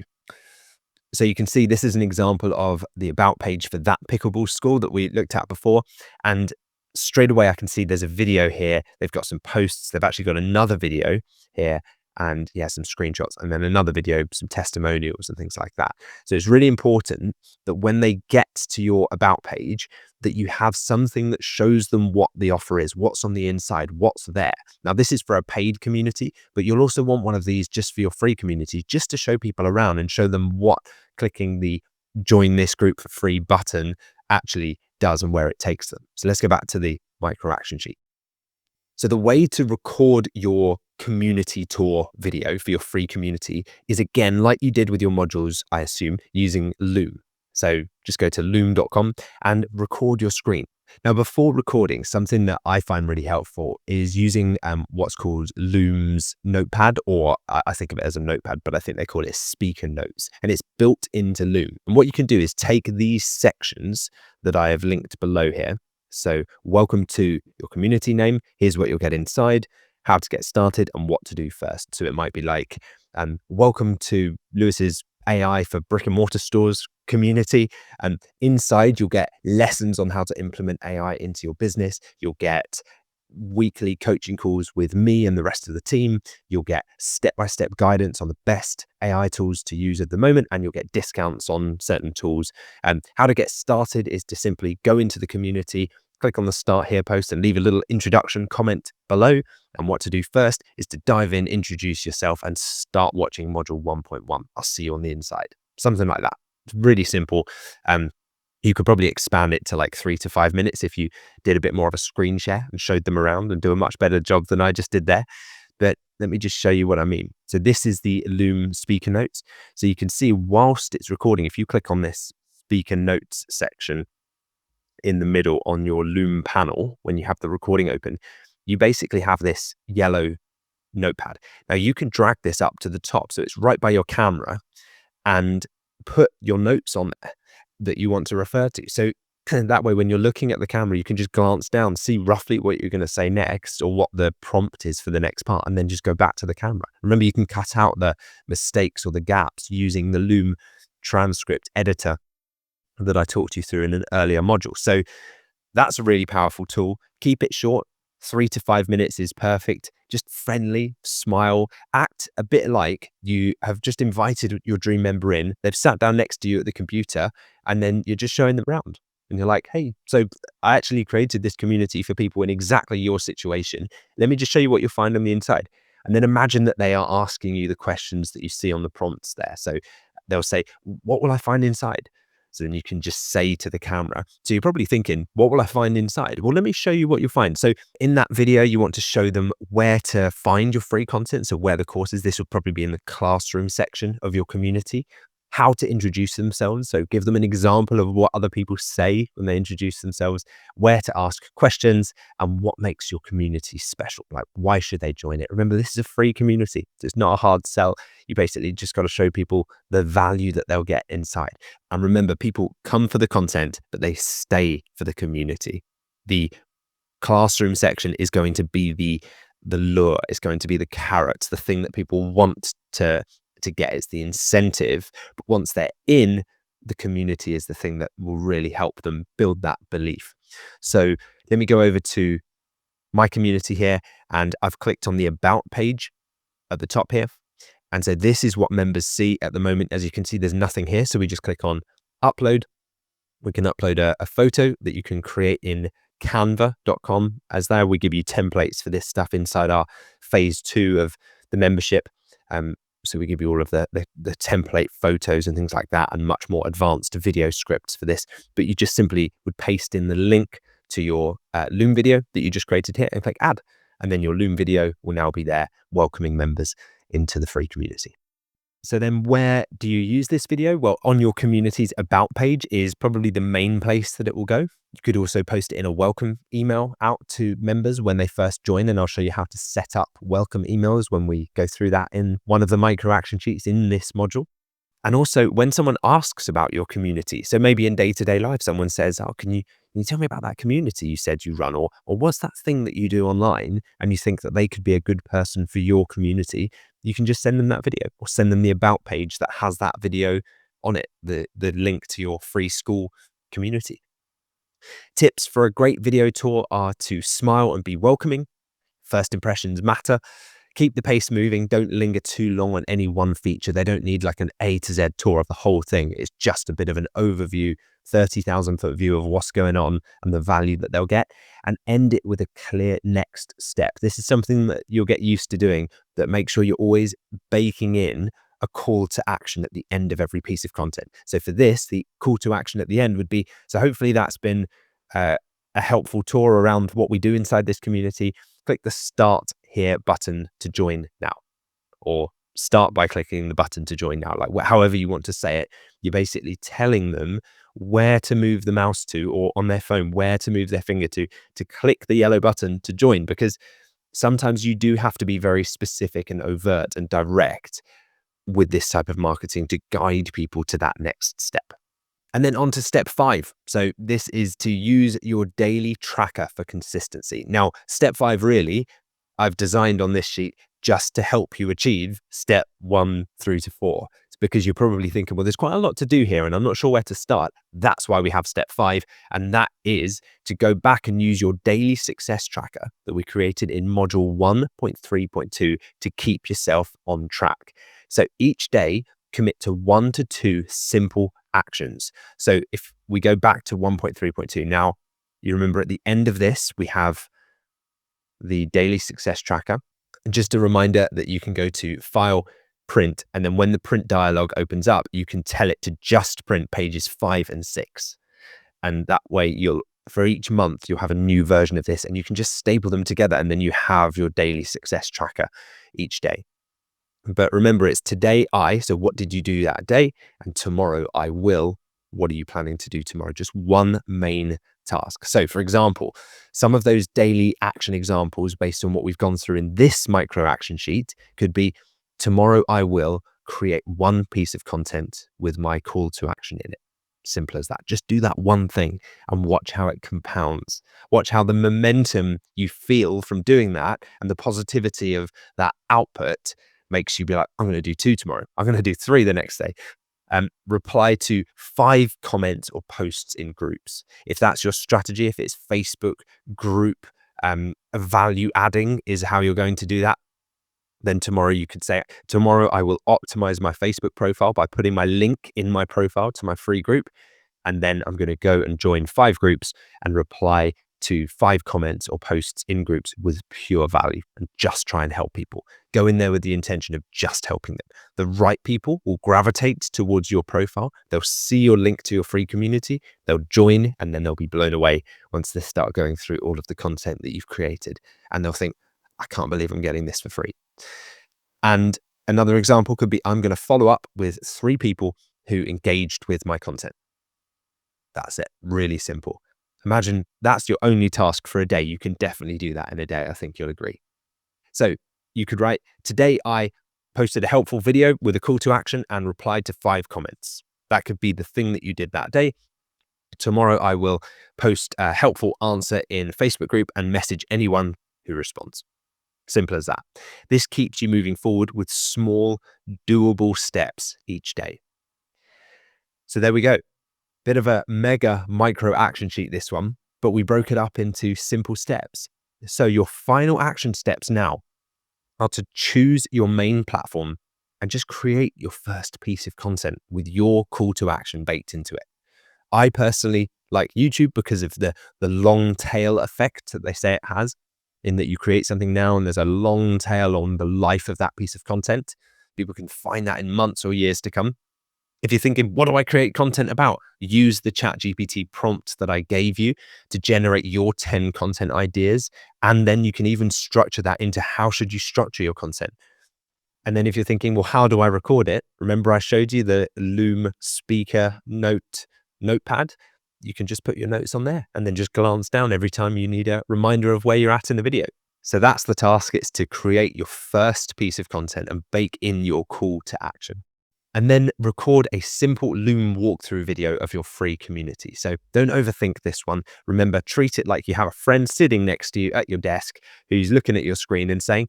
Speaker 1: So you can see this is an example of the about page for that pickleball school that we looked at before. And straight away, I can see there's a video here. They've got some posts. They've actually got another video here. And some screenshots, and then another video, some testimonials and things like that. So it's really important that when they get to your about page, that you have something that shows them what the offer is, what's on the inside, what's there. Now, this is for a paid community, but you'll also want one of these just for your free community, just to show people around and show them what clicking the join this group for free button actually does and where it takes them. So let's go back to the micro action sheet. So the way to record your community tour video for your free community is, again, like you did with your modules, I assume, using Loom. So just go to loom.com and record your screen. Now, before recording, something that I find really helpful is using what's called Loom's Notepad, or I think of it as a notepad, but I think they call it speaker notes, and it's built into Loom. And what you can do is take these sections that I have linked below here. So welcome to your community name. Here's what you'll get inside, how to get started, and what to do first. So it might be like, welcome to Lewis's AI for brick and mortar stores community. Inside, you'll get lessons on how to implement AI into your business. You'll get weekly coaching calls with me and the rest of the team. You'll get step-by-step guidance on the best AI tools to use at the moment, and you'll get discounts on certain tools. How to get started is to simply go into the community, click on the Start Here post and leave a little introduction comment below. And what to do first is to dive in, introduce yourself, and start watching module 1.1. I'll see you on the inside. Something like that. It's really simple. You could probably expand it to like 3 to 5 minutes if you did a bit more of a screen share and showed them around, and do a much better job than I just did there. But let me just show you what I mean. So this is the Loom speaker notes. So you can see whilst it's recording, if you click on this speaker notes section in the middle on your Loom panel, when you have the recording open, you basically have this yellow notepad. Now you can drag this up to the top so it's right by your camera and put your notes on there that you want to refer to. So that way, when you're looking at the camera, you can just glance down, see roughly what you're going to say next or what the prompt is for the next part, and then just go back to the camera. Remember, you can cut out the mistakes or the gaps using the Loom transcript editor that I talked you through in an earlier module. So that's a really powerful tool. Keep it short. 3 to 5 minutes is perfect. Just friendly, smile, act a bit like you have just invited your dream member in. They've sat down next to you at the computer, and then you're just showing them around. And you're like, hey, so I actually created this community for people in exactly your situation. Let me just show you what you'll find on the inside. And then imagine that they are asking you the questions that you see on the prompts there. So they'll say, what will I find inside? So then you can just say to the camera. So you're probably thinking, what will I find inside? Well, let me show you what you'll find. So in that video, you want to show them where to find your free content. So where the course is, this will probably be in the classroom section of your community. How to introduce themselves. So give them an example of what other people say when they introduce themselves, where to ask questions, and what makes your community special. Like, why should they join it? Remember, this is a free community. So it's not a hard sell. You basically just got to show people the value that they'll get inside. And remember, people come for the content, but they stay for the community. The classroom section is going to be the lure. It's going to be the carrot, the thing that people want to get. It's the incentive. But once they're in, the community is the thing that will really help them build that belief. So let me go over to my community here, and I've clicked on the About page at the top here. And so this is what members see at the moment. As you can see, there's nothing here. So we just click on Upload. We can upload a photo that you can create in canva.com. As there, we give you templates for this stuff inside our phase 2 of the membership. So we give you all of the template photos and things like that, and much more advanced video scripts for this. But you just simply would paste in the link to your Loom video that you just created here and click Add. And then your Loom video will now be there welcoming members into the free community. So then where do you use this video? Well, on your community's About page is probably the main place that it will go. You could also post it in a welcome email out to members when they first join, and I'll show you how to set up welcome emails when we go through that in one of the micro action sheets in this module. And also when someone asks about your community, so maybe in day-to-day life, someone says, oh, can you tell me about that community you said you run, or what's that thing that you do online, and you think that they could be a good person for your community, you can just send them that video or send them the About page that has that video on it, the link to your free school community. Tips for a great video tour are to smile and be welcoming. First impressions matter. Keep the pace moving. Don't linger too long on any one feature. They don't need like an A to Z tour of the whole thing. It's just a bit of an overview, 30,000 foot view of what's going on and the value that they'll get, and end it with a clear next step. This is something that you'll get used to doing, that make sure you're always baking in a call to action at the end of every piece of content. So for this, the call to action at the end would be, so hopefully that's been a helpful tour around what we do inside this community. Click the Start Here button to join now, or start by clicking the button to join now, like however you want to say it. You're basically telling them where to move the mouse to, or on their phone, where to move their finger to click the yellow button to join, because sometimes you do have to be very specific and overt and direct with this type of marketing to guide people to that next step. And then on to step 5. So this is to use your daily tracker for consistency. Now, step 5 really, I've designed on this sheet just to help you achieve step 1 through to 4. It's because you're probably thinking, well, there's quite a lot to do here and I'm not sure where to start. That's why we have step 5. And that is to go back and use your daily success tracker that we created in module 1.3.2 to keep yourself on track. So each day, commit to 1 to 2 simple actions. So if we go back to 1.3.2, now you remember at the end of this, we have the daily success tracker. Just a reminder that you can go to File, Print, and then when the print dialog opens up, you can tell it to just print pages 5 and 6. And that way for each month, you'll have a new version of this and you can just staple them together, and then you have your daily success tracker each day. But remember, it's today so what did you do that day? And tomorrow I will, what are you planning to do tomorrow? Just one main task. So, for example, some of those daily action examples based on what we've gone through in this micro action sheet could be: tomorrow I will create one piece of content with my call to action in it. Simple as that. Just do that one thing and watch how it compounds. Watch how the momentum you feel from doing that and the positivity of that output makes you be like, I'm going to do 2 tomorrow. I'm going to do 3 the next day. Reply to 5 comments or posts in groups. If that's your strategy, if it's Facebook group, value adding is how you're going to do that, then tomorrow you could say, tomorrow I will optimize my Facebook profile by putting my link in my profile to my free group. And then I'm going to go and join 5 groups and reply to 5 comments or posts in groups with pure value and just try and help people. Go in there with the intention of just helping them. The right people will gravitate towards your profile. They'll see your link to your free community. They'll join, and then they'll be blown away once they start going through all of the content that you've created. And they'll think, I can't believe I'm getting this for free. And another example could be, I'm going to follow up with 3 people who engaged with my content. That's it. Really simple. Imagine that's your only task for a day. You can definitely do that in a day. I think you'll agree. So you could write, today I posted a helpful video with a call to action and replied to 5 comments. That could be the thing that you did that day. Tomorrow I will post a helpful answer in Facebook group and message anyone who responds. Simple as that. This keeps you moving forward with small, doable steps each day. So there we go. Bit of a mega micro action sheet, this one, but we broke it up into simple steps. So your final action steps now are to choose your main platform and just create your first piece of content with your call to action baked into it. I personally like YouTube because of the long tail effect that they say it has, in that you create something now and there's a long tail on the life of that piece of content. People can find that in months or years to come. If you're thinking, what do I create content about? Use the ChatGPT prompt that I gave you to generate your 10 content ideas. And then you can even structure that into how should you structure your content. And then if you're thinking, well, how do I record it? Remember I showed you the Loom speaker notepad? You can just put your notes on there and then just glance down every time you need a reminder of where you're at in the video. So that's the task. It's to create your first piece of content and bake in your call to action. And then record a simple Loom walkthrough video of your free community. So don't overthink this one. Remember, treat it like you have a friend sitting next to you at your desk who's looking at your screen and saying,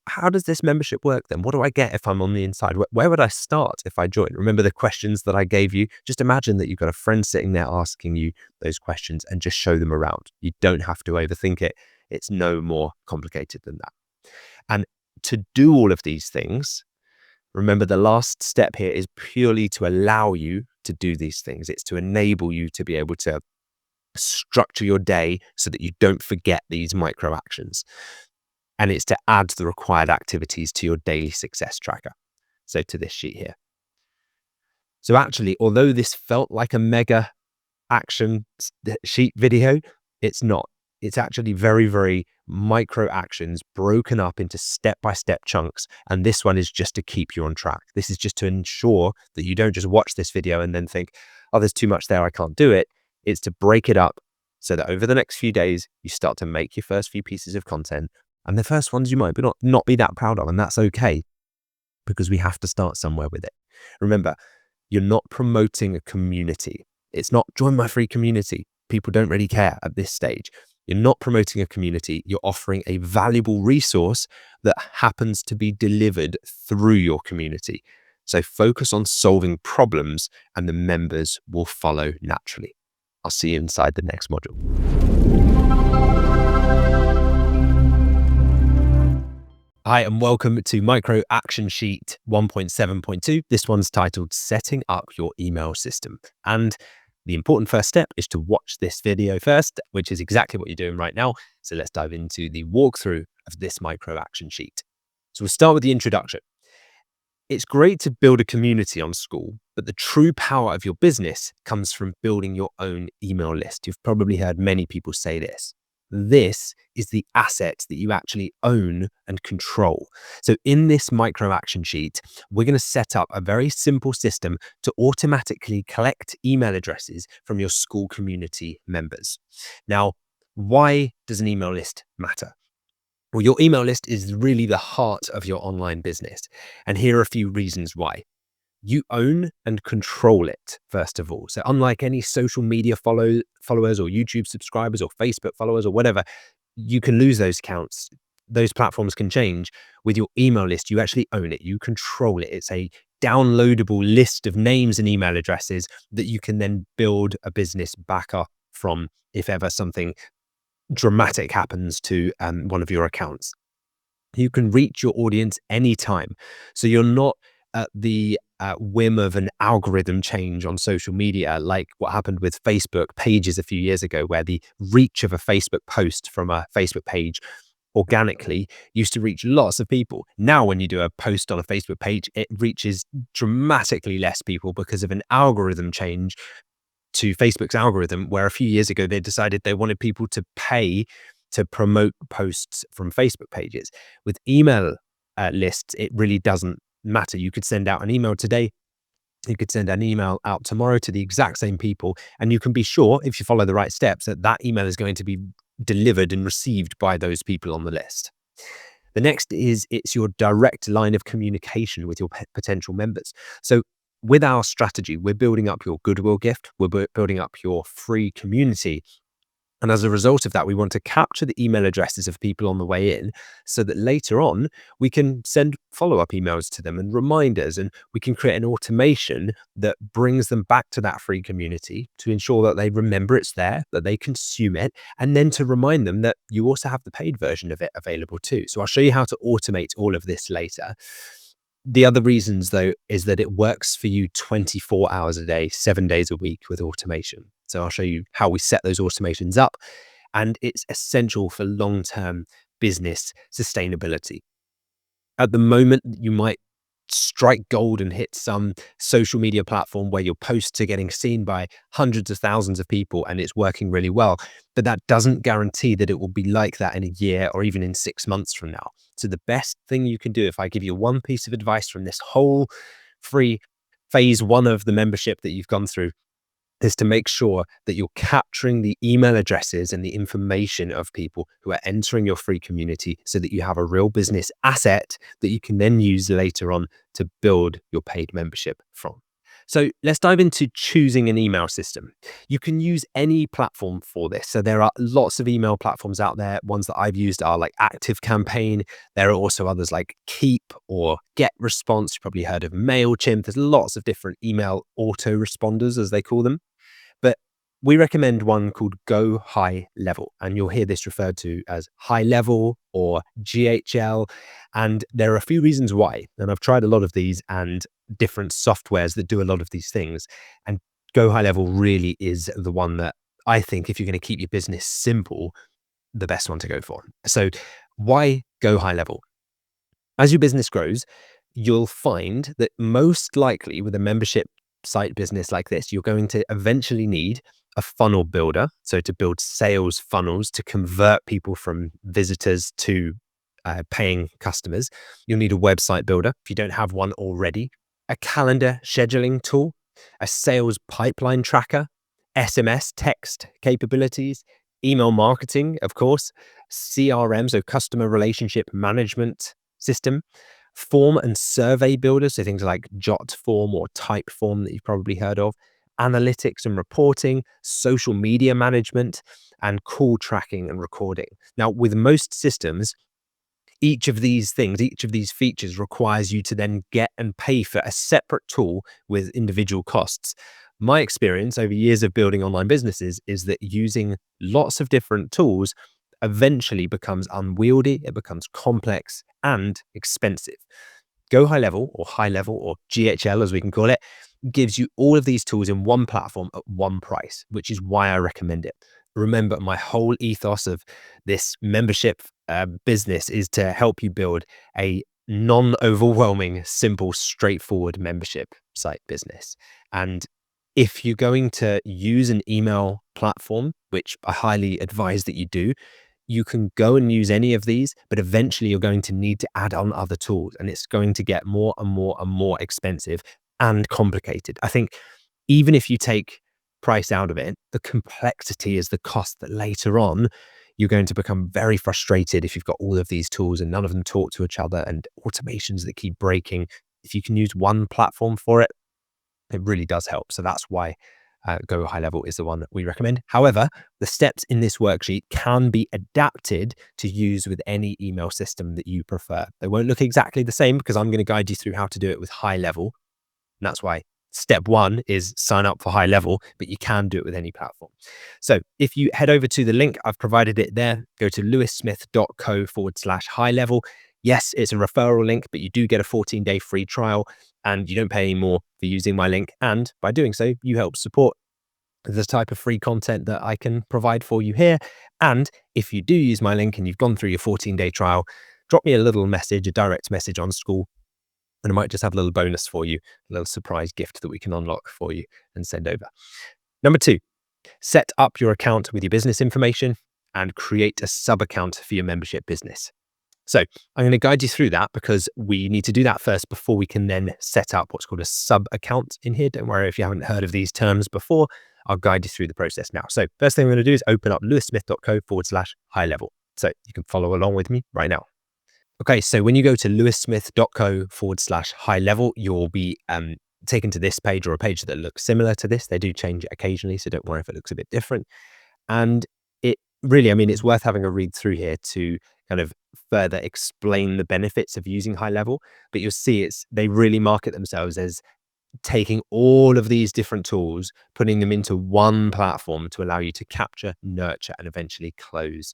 Speaker 1: how does this membership work then? What do I get if I'm on the inside? Where would I start if I join? Remember the questions that I gave you? Just imagine that you've got a friend sitting there asking you those questions and just show them around. You don't have to overthink it. It's no more complicated than that. And to do all of these things, remember, the last step here is purely to allow you to do these things. It's to enable you to be able to structure your day so that you don't forget these micro actions. And it's to add the required activities to your daily success tracker. So to this sheet here. So actually, although this felt like a mega action sheet video, it's not. It's actually very, very micro actions broken up into step-by-step chunks. And this one is just to keep you on track. This is just to ensure that you don't just watch this video and then think, oh, there's too much there, I can't do it. It's to break it up so that over the next few days, you start to make your first few pieces of content. And the first ones you might not be that proud of, and that's okay, because we have to start somewhere with it. Remember, you're not promoting a community. It's not join my free community. People don't really care at this stage. You're not promoting a community. You're offering a valuable resource that happens to be delivered through your community. So focus on solving problems and the members will follow naturally. I'll see you inside the next module. Hi, and welcome to Micro Action Sheet 1.7.2. This one's titled Setting Up Your Email System. And the important first step is to watch this video first, which is exactly what you're doing right now. So let's dive into the walkthrough of this micro action sheet. So we'll start with the introduction. It's great to build a community on School, but the true power of your business comes from building your own email list. You've probably heard many people say this. This is the asset that you actually own and control. So in this micro action sheet, we're going to set up a very simple system to automatically collect email addresses from your school community members. Now, why does an email list matter? Well, your email list is really the heart of your online business. And here are a few reasons why. You own and control it, first of all. So unlike any social media followers or YouTube subscribers or Facebook followers or whatever, you can lose those accounts. Those platforms can change. With your email list, you actually own it. You control it. It's a downloadable list of names and email addresses that you can then build a business back up from if ever something dramatic happens to one of your accounts. You can reach your audience anytime. So you're not at the whim of an algorithm change on social media, like what happened with Facebook pages a few years ago, where the reach of a Facebook post from a Facebook page organically used to reach lots of people. Now, when you do a post on a Facebook page, it reaches dramatically less people because of an algorithm change to Facebook's algorithm, where a few years ago they decided they wanted people to pay to promote posts from Facebook pages. With email lists, it really doesn't matter. You could send out an email today, you could send an email out tomorrow to the exact same people, and you can be sure, if you follow the right steps, that that email is going to be delivered and received by those people on the list. The next is it's your direct line of communication with your potential members. So with our strategy, we're building up your goodwill gift, we're building up your free community. And as a result of that, we want to capture the email addresses of people on the way in so that later on we can send follow-up emails to them and reminders, and we can create an automation that brings them back to that free community to ensure that they remember it's there, that they consume it, and then to remind them that you also have the paid version of it available too. So I'll show you how to automate all of this later. The other reasons, though, is that it works for you 24 hours a day, 7 days a week with automation. So I'll show you how we set those automations up, and it's essential for long-term business sustainability. At the moment, you might strike gold and hit some social media platform where your posts are getting seen by hundreds of thousands of people and it's working really well. But that doesn't guarantee that it will be like that in a year or even in 6 months from now. So the best thing you can do, if I give you one piece of advice from this whole free phase one of the membership that you've gone through, is to make sure that you're capturing the email addresses and the information of people who are entering your free community so that you have a real business asset that you can then use later on to build your paid membership from. So let's dive into choosing an email system. You can use any platform for this. So there are lots of email platforms out there. Ones that I've used are like ActiveCampaign. There are also others like Keep or GetResponse. You've probably heard of MailChimp. There's lots of different email autoresponders, as they call them. But we recommend one called Go High Level, and you'll hear this referred to as High Level or GHL. And there are a few reasons why. And I've tried a lot of these and different softwares that do a lot of these things. And Go High Level really is the one that I think, if you're going to keep your business simple, the best one to go for. So why Go High Level? As your business grows, you'll find that most likely with a membership site business like this, you're going to eventually need a funnel builder. So to build sales funnels to convert people from visitors to paying customers. You'll need a website builder if you don't have one already, a calendar scheduling tool, a sales pipeline tracker, SMS text capabilities, email marketing, of course, CRM, so customer relationship management system, form and survey builders, so things like Jotform or Typeform that you've probably heard of, analytics and reporting, social media management, and call tracking and recording. Now, with most systems, each of these things, each of these features requires you to then get and pay for a separate tool with individual costs. My experience over years of building online businesses is that using lots of different tools eventually becomes unwieldy, it becomes complex and expensive. Go High Level or GHL as we can call it, gives you all of these tools in one platform at one price, which is why I recommend it. Remember, my whole ethos of this membership business is to help you build a non-overwhelming, simple, straightforward membership site business. And if you're going to use an email platform, which I highly advise that you do, you can go and use any of these, but eventually you're going to need to add on other tools, and it's going to get more and more and more expensive and complicated. I think even if you take price out of it, the complexity is the cost that later on you're going to become very frustrated if you've got all of these tools and none of them talk to each other and automations that keep breaking. If you can use one platform for it, it really does help. So that's why Go High Level is the one that we recommend. However, the steps in this worksheet can be adapted to use with any email system that you prefer. They won't look exactly the same because I'm going to guide you through how to do it with High Level. And that's why step one is sign up for High Level, but you can do it with any platform. So if you head over to the link, I've provided it there, go to lewissmith.co/high level. Yes, it's a referral link, but you do get a 14-day free trial and you don't pay any more for using my link. And by doing so, you help support the type of free content that I can provide for you here. And if you do use my link and you've gone through your 14-day trial, drop me a little message, a direct message on school, and I might just have a little bonus for you, a little surprise gift that we can unlock for you and send over. Number 2, set up your account with your business information and create a sub account for your membership business. So I'm going to guide you through that because we need to do that first before we can then set up what's called a sub account in here. Don't worry if you haven't heard of these terms before. I'll guide you through the process now. So first thing I'm going to do is open up lewissmith.co/high level. So you can follow along with me right now. Okay, so when you go to lewissmith.co/high level, you'll be taken to this page or a page that looks similar to this. They do change it occasionally, so don't worry if it looks a bit different. And it really, I mean, it's worth having a read through here to kind of further explain the benefits of using High Level. But you'll see they really market themselves as taking all of these different tools, putting them into one platform to allow you to capture, nurture, and eventually close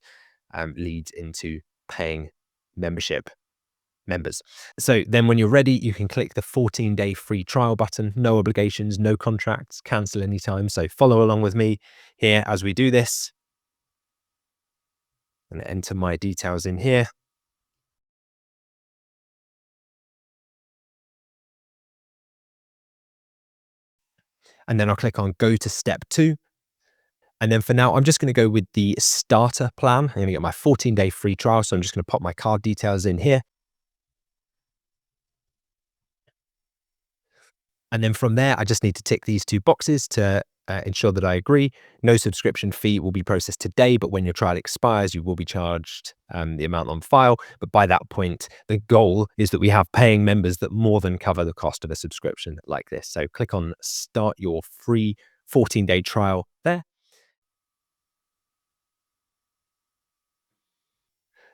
Speaker 1: leads into paying membership members. So then when you're ready, you can click the 14-day free trial button, no obligations, no contracts, cancel anytime. So follow along with me here as we do this. I'm going to enter my details in here. And then I'll click on go to step 2. And then for now, I'm just going to go with the starter plan. I'm going to get my 14-day free trial. So I'm just going to pop my card details in here. And then from there, I just need to tick these 2 boxes to ensure that I agree. No subscription fee will be processed today, but when your trial expires, you will be charged the amount on file. But by that point, the goal is that we have paying members that more than cover the cost of a subscription like this. So click on start your free 14-day trial there.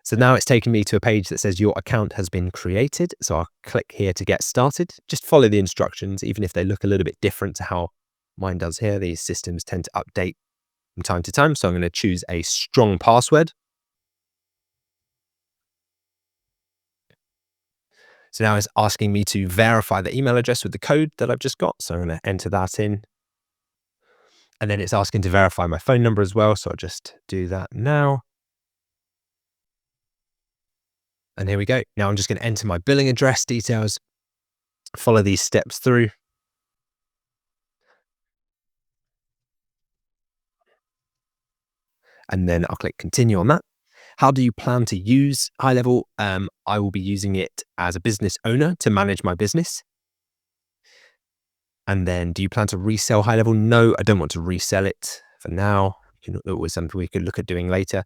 Speaker 1: So now it's taken me to a page that says your account has been created. So I'll click here to get started. Just follow the instructions, even if they look a little bit different to how mine does here. These systems tend to update from time to time. So I'm going to choose a strong password. So now it's asking me to verify the email address with the code that I've just got. So I'm going to enter that in. And then it's asking to verify my phone number as well. So I'll just do that now. And here we go. Now I'm just going to enter my billing address details, follow these steps through. And then I'll click continue on that. How do you plan to use High Level? I will be using it as a business owner to manage my business. And then do you plan to resell High Level? No, I don't want to resell it for now. It was something we could look at doing later.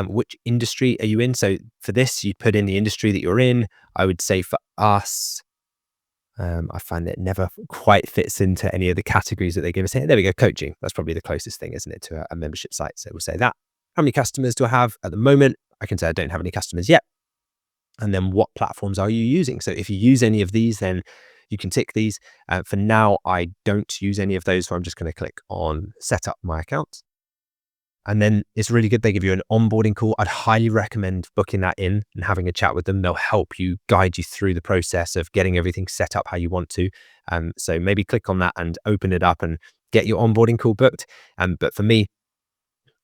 Speaker 1: Which industry are you in? So for this, you put in the industry that you're in. I would say for us, I find that it never quite fits into any of the categories that they give us here. There we go, coaching. That's probably the closest thing, isn't it, to a membership site? So we'll say that. How many customers do I have at the moment? I can say I don't have any customers yet. And then what platforms are you using? So if you use any of these, then you can tick these. For now, I don't use any of those. So I'm just going to click on set up my account. And then it's really good. They give you an onboarding call. I'd highly recommend booking that in and having a chat with them. They'll help you, guide you through the process of getting everything set up how you want to. So maybe click on that and open it up and get your onboarding call booked. But for me,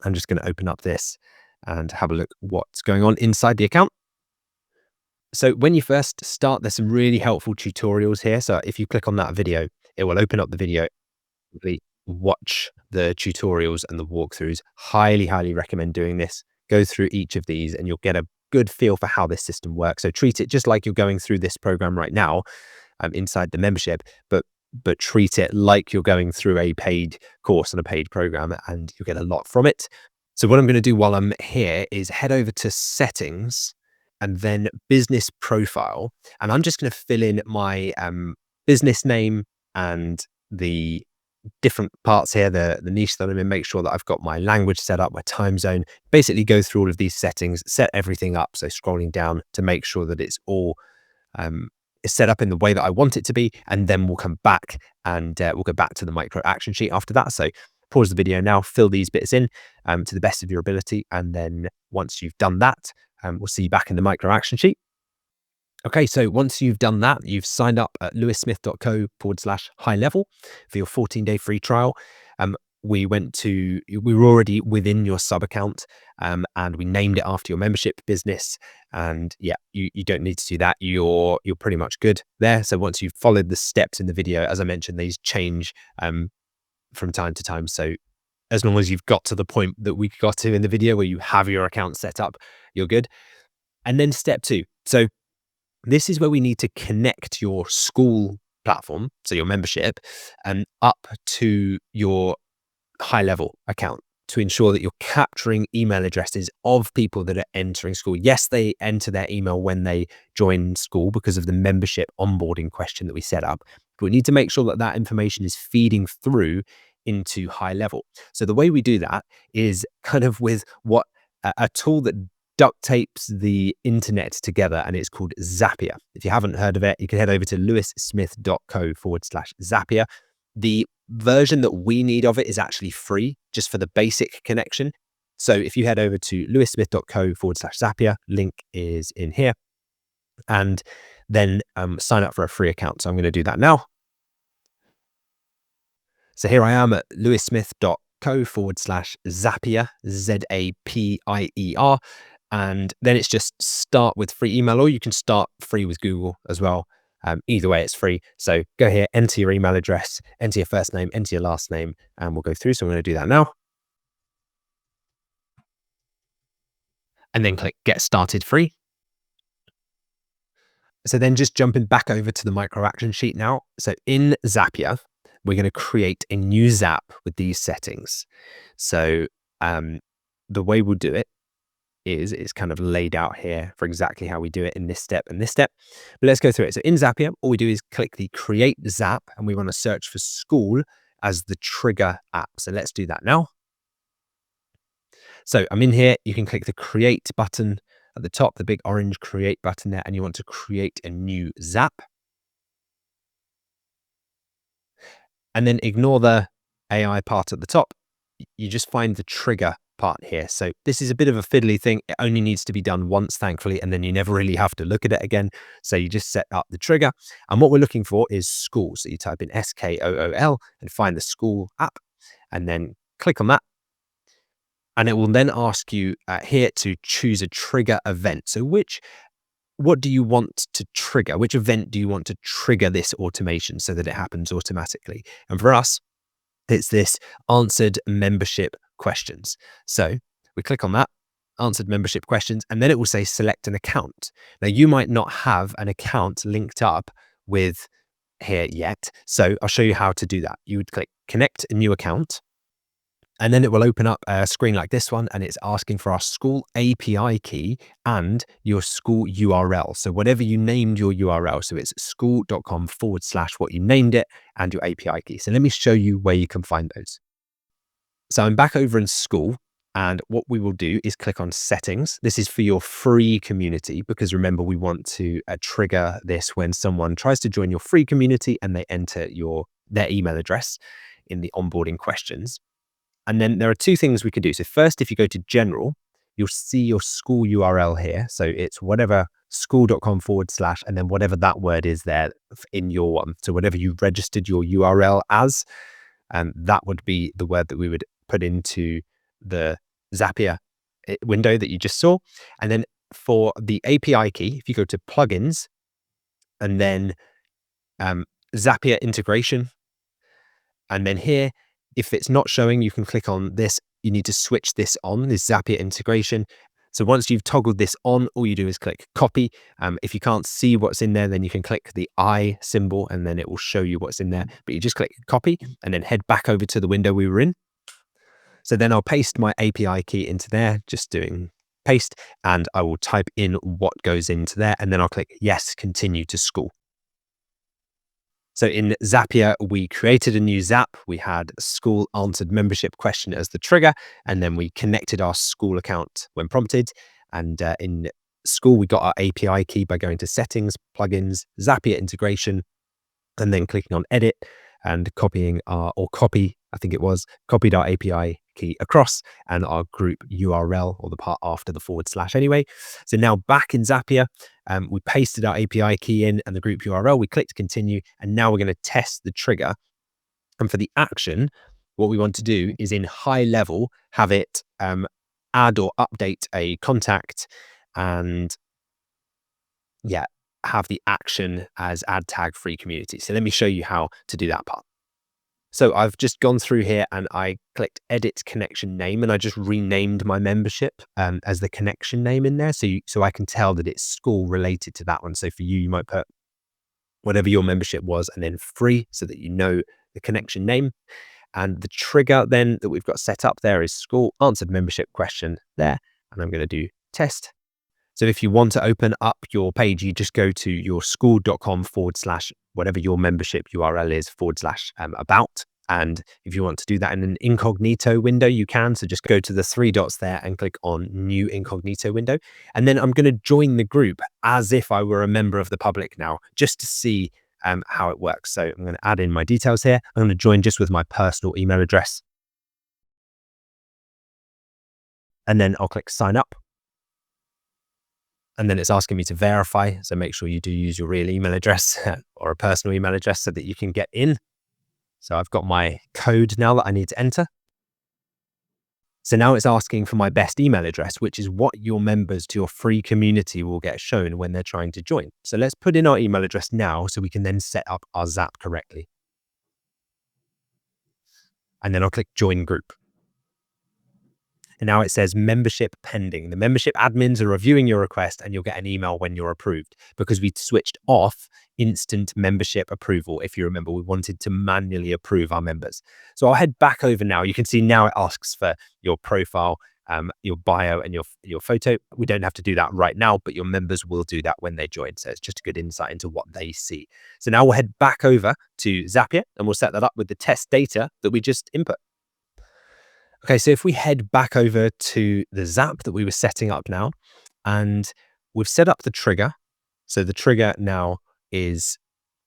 Speaker 1: I'm just going to open up this and have a look what's going on inside the account. So when you first start, there's some really helpful tutorials here. So if you click on that video, it will open up the video watch the tutorials and the walkthroughs. Highly, highly recommend doing this. Go through each of these and you'll get a good feel for how this system works. So treat it just like you're going through this program right now, inside the membership, but treat it like you're going through a paid course and a paid program, and you'll get a lot from it. So what I'm going to do while I'm here is head over to settings and then business profile. And I'm just going to fill in my business name and the different parts here, the niche that I'm in, make sure that I've got my language set up, my time zone, basically go through all of these settings, set everything up. So scrolling down to make sure that it's all is set up in the way that I want it to be. And then we'll come back and we'll go back to the micro action sheet after that. So pause the video now, fill these bits in to the best of your ability. And then once you've done that, we'll see you back in the micro action sheet. Okay, so once you've done that, you've signed up at lewissmith.co/high level for your 14-day free trial. We were already within your sub account, and we named it after your membership business. And yeah, you don't need to do that. You're pretty much good there. So once you've followed the steps in the video, as I mentioned, these change from time to time. So as long as you've got to the point that we got to in the video where you have your account set up, you're good. And then step 2. So this is where we need to connect your school platform, so your membership, up to your high level account to ensure that you're capturing email addresses of people that are entering school. Yes, they enter their email when they join school because of the membership onboarding question that we set up, but we need to make sure that that information is feeding through into high level. So the way we do that is kind of with a tool that duct tapes the internet together, and it's called Zapier. If you haven't heard of it, you can head over to lewissmith.co/Zapier. The version that we need of it is actually free, just for the basic connection. So if you head over to lewissmith.co/Zapier, link is in here, and then sign up for a free account. So I'm going to do that now. So here I am at lewissmith.co/Zapier, Zapier. And then it's just start with free email, or you can start free with Google as well. Either way, it's free. So go here, enter your email address, enter your first name, enter your last name, and we'll go through. So I'm going to do that now. And then click get started free. So then just jumping back over to the micro action sheet now. So in Zapier, we're going to create a new Zap with these settings. So the way we'll do it is it's kind of laid out here for exactly how we do it in this step and this step. But let's go through it. So in Zapier, all we do is click the create Zap, and we want to search for school as the trigger app. So let's do that now. So I'm in here. You can click the create button at the top, the big orange create button there, and you want to create a new Zap. And then ignore the AI part at the top. You just find the trigger part here. So this is a bit of a fiddly thing. It only needs to be done once, thankfully, and then you never really have to look at it again. So you just set up the trigger. And what we're looking for is school. So you type in SKOOL and find the school app, and then click on that. And it will then ask you here to choose a trigger event. So what do you want to trigger? Which event do you want to trigger this automation so that it happens automatically? And for us, it's this answered membership questions. So we click on that, answered membership questions, and then it will say select an account. Now you might not have an account linked up with here yet. So I'll show you how to do that. You would click connect a new account, and then it will open up a screen like this one, and it's asking for our school API key and your school URL. So whatever you named your URL, so it's school.com/ what you named it and your API key. So let me show you where you can find those. So I'm back over in school, and what we will do is click on settings. This is for your free community, because remember, we want to trigger this when someone tries to join your free community and they enter their email address in the onboarding questions. And then there are two things we can do. So first, if you go to general, you'll see your school URL here. So it's whatever school.com/ and then whatever that word is there in your one. So whatever you registered your URL as, that would be the word that we would put into the Zapier window that you just saw. And then for the API key, if you go to plugins and then Zapier integration, And then here, if it's not showing, you can click on this. You need to switch this on, this Zapier integration. So once you've toggled this on, all you do is click copy. If you can't see what's in there, then you can click the I symbol and then it will show you what's in there. But you just click copy and then head back over to the window we were in. So then I'll paste my API key into there, just doing paste, and I will type in what goes into there. And then I'll click yes, continue to school. So in Zapier, we created a new Zap. We had school answered membership question as the trigger, and then we connected our school account when prompted. And in school, we got our API key by going to settings, plugins, Zapier integration, and then clicking on edit and copying copied our API key across and our group URL, or the part after the / anyway. So now back in Zapier, we pasted our API key in and the group URL, we clicked continue, and now we're going to test the trigger. And for the action, what we want to do is in high level, have it add or update a contact and have the action as add tag free community. So let me show you how to do that part. So I've just gone through here and I clicked edit connection name and I just renamed my membership as the connection name in there. So I can tell that it's school related to that one. So for you, you might put whatever your membership was and then free so that you know the connection name. And the trigger then that we've got set up there is school answered membership question there. And I'm going to do test. So if you want to open up your page, you just go to your school.com / whatever your membership URL is / about. And if you want to do that in an incognito window, you can. So just go to the 3 dots there and click on new incognito window. And then I'm going to join the group as if I were a member of the public now, just to see how it works. So I'm going to add in my details here. I'm going to join just with my personal email address. And then I'll click sign up. And then it's asking me to verify. So make sure you do use your real email address or a personal email address so that you can get in. So I've got my code now that I need to enter. So now it's asking for my best email address, which is what your members to your free community will get shown when they're trying to join. So let's put in our email address now so we can then set up our Zap correctly. And then I'll click join group. And now it says membership pending. The membership admins are reviewing your request and you'll get an email when you're approved, because we switched off instant membership approval. If you remember, we wanted to manually approve our members. So I'll head back over now. You can see now it asks for your profile, your bio and your photo. We don't have to do that right now, but your members will do that when they join. So it's just a good insight into what they see. So now we'll head back over to Zapier and we'll set that up with the test data that we just input. Okay, so if we head back over to the Zap that we were setting up now, and we've set up the trigger. So the trigger now is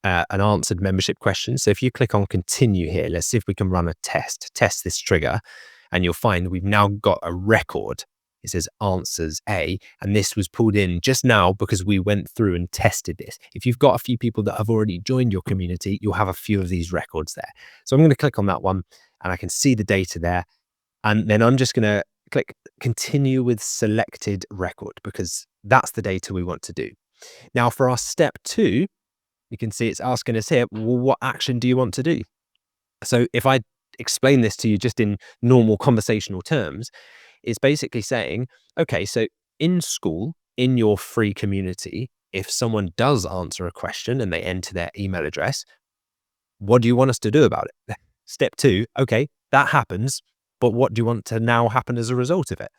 Speaker 1: an answered membership question. So if you click on continue here, let's see if we can run a test this trigger, and you'll find we've now got a record. It says answers A, and this was pulled in just now because we went through and tested this. If you've got a few people that have already joined your community, you'll have a few of these records there. So I'm going to click on that one and I can see the data there. And then I'm just going to click continue with selected record because that's the data we want to do. Now for our step 2, you can see it's asking us here, well, what action do you want to do? So if I explain this to you just in normal conversational terms, it's basically saying, okay, so in school, in your free community, if someone does answer a question and they enter their email address, what do you want us to do about it? Step 2, okay, that happens. But what do you want to now happen as a result of it?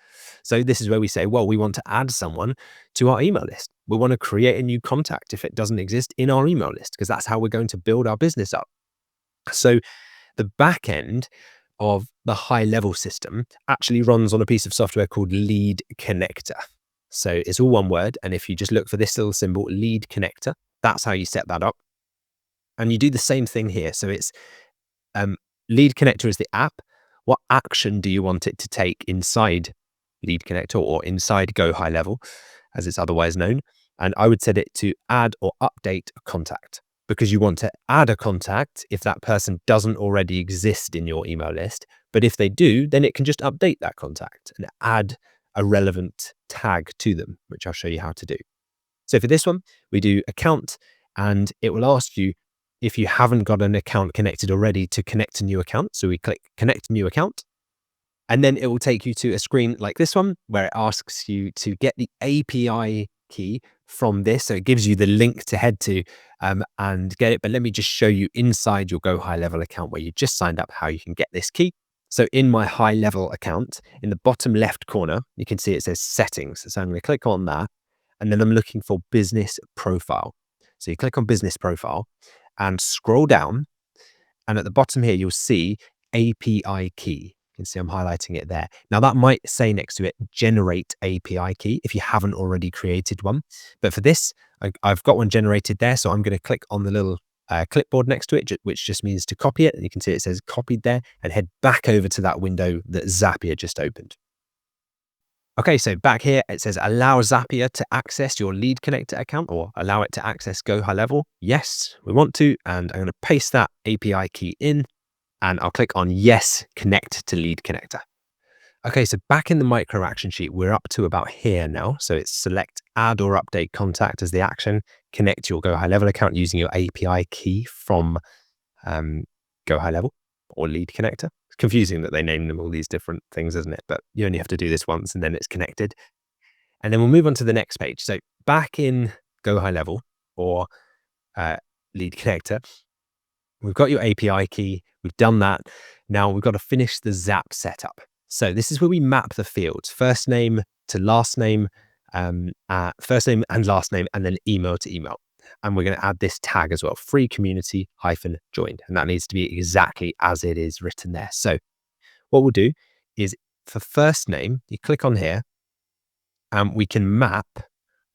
Speaker 1: So this is where we say, well, we want to add someone to our email list. We want to create a new contact if it doesn't exist in our email list, because that's how we're going to build our business up. So the back end of the high level system actually runs on a piece of software called Lead Connector. So it's all one word. And if you just look for this little symbol, Lead Connector, that's how you set that up. And you do the same thing here. So it's Lead Connector is the app. What action do you want it to take inside Lead Connector or inside Go High Level, as it's otherwise known? And I would set it to add or update a contact, because you want to add a contact if that person doesn't already exist in your email list. But if they do, then it can just update that contact and add a relevant tag to them, which I'll show you how to do. So for this one, we do account, and it will ask you if you haven't got an account connected already, to connect a new account. So we click connect new account, and then it will take you to a screen like this one where it asks you to get the API key from this. So it gives you the link to head to and get it. But let me just show you inside your Go High Level account where you just signed up how you can get this key. So in my High Level account, in the bottom left corner, you can see it says settings. So I'm going to click on that, and then I'm looking for business profile. So you click on business profile and scroll down, and at the bottom here, you'll see API key. You can see I'm highlighting it there. Now that might say next to it, generate API key if you haven't already created one. But for this, I've got one generated there. So I'm going to click on the little clipboard next to it, which just means to copy it. And you can see it says copied there, and head back over to that window that Zapier just opened. Okay, so back here, it says allow Zapier to access your lead connector account, or allow it to access Go High Level. Yes, we want to. And I'm going to paste that API key in, and I'll click on yes, connect to lead connector. Okay, so back in the micro action sheet, we're up to about here now. So it's select add or update contact as the action, connect your Go High Level account using your API key from Go High Level or lead connector. It's confusing that they name them all these different things, isn't it? But you only have to do this once and then it's connected. And then we'll move on to the next page. So back in Go High Level or lead connector, we've got your API key. We've done that. Now we've got to finish the Zap setup. So this is where we map the fields, first name to last name, first name and last name, and then email to email. And we're going to add this tag as well, free community -joined. And that needs to be exactly as it is written there. So what we'll do is for first name, you click on here, and we can map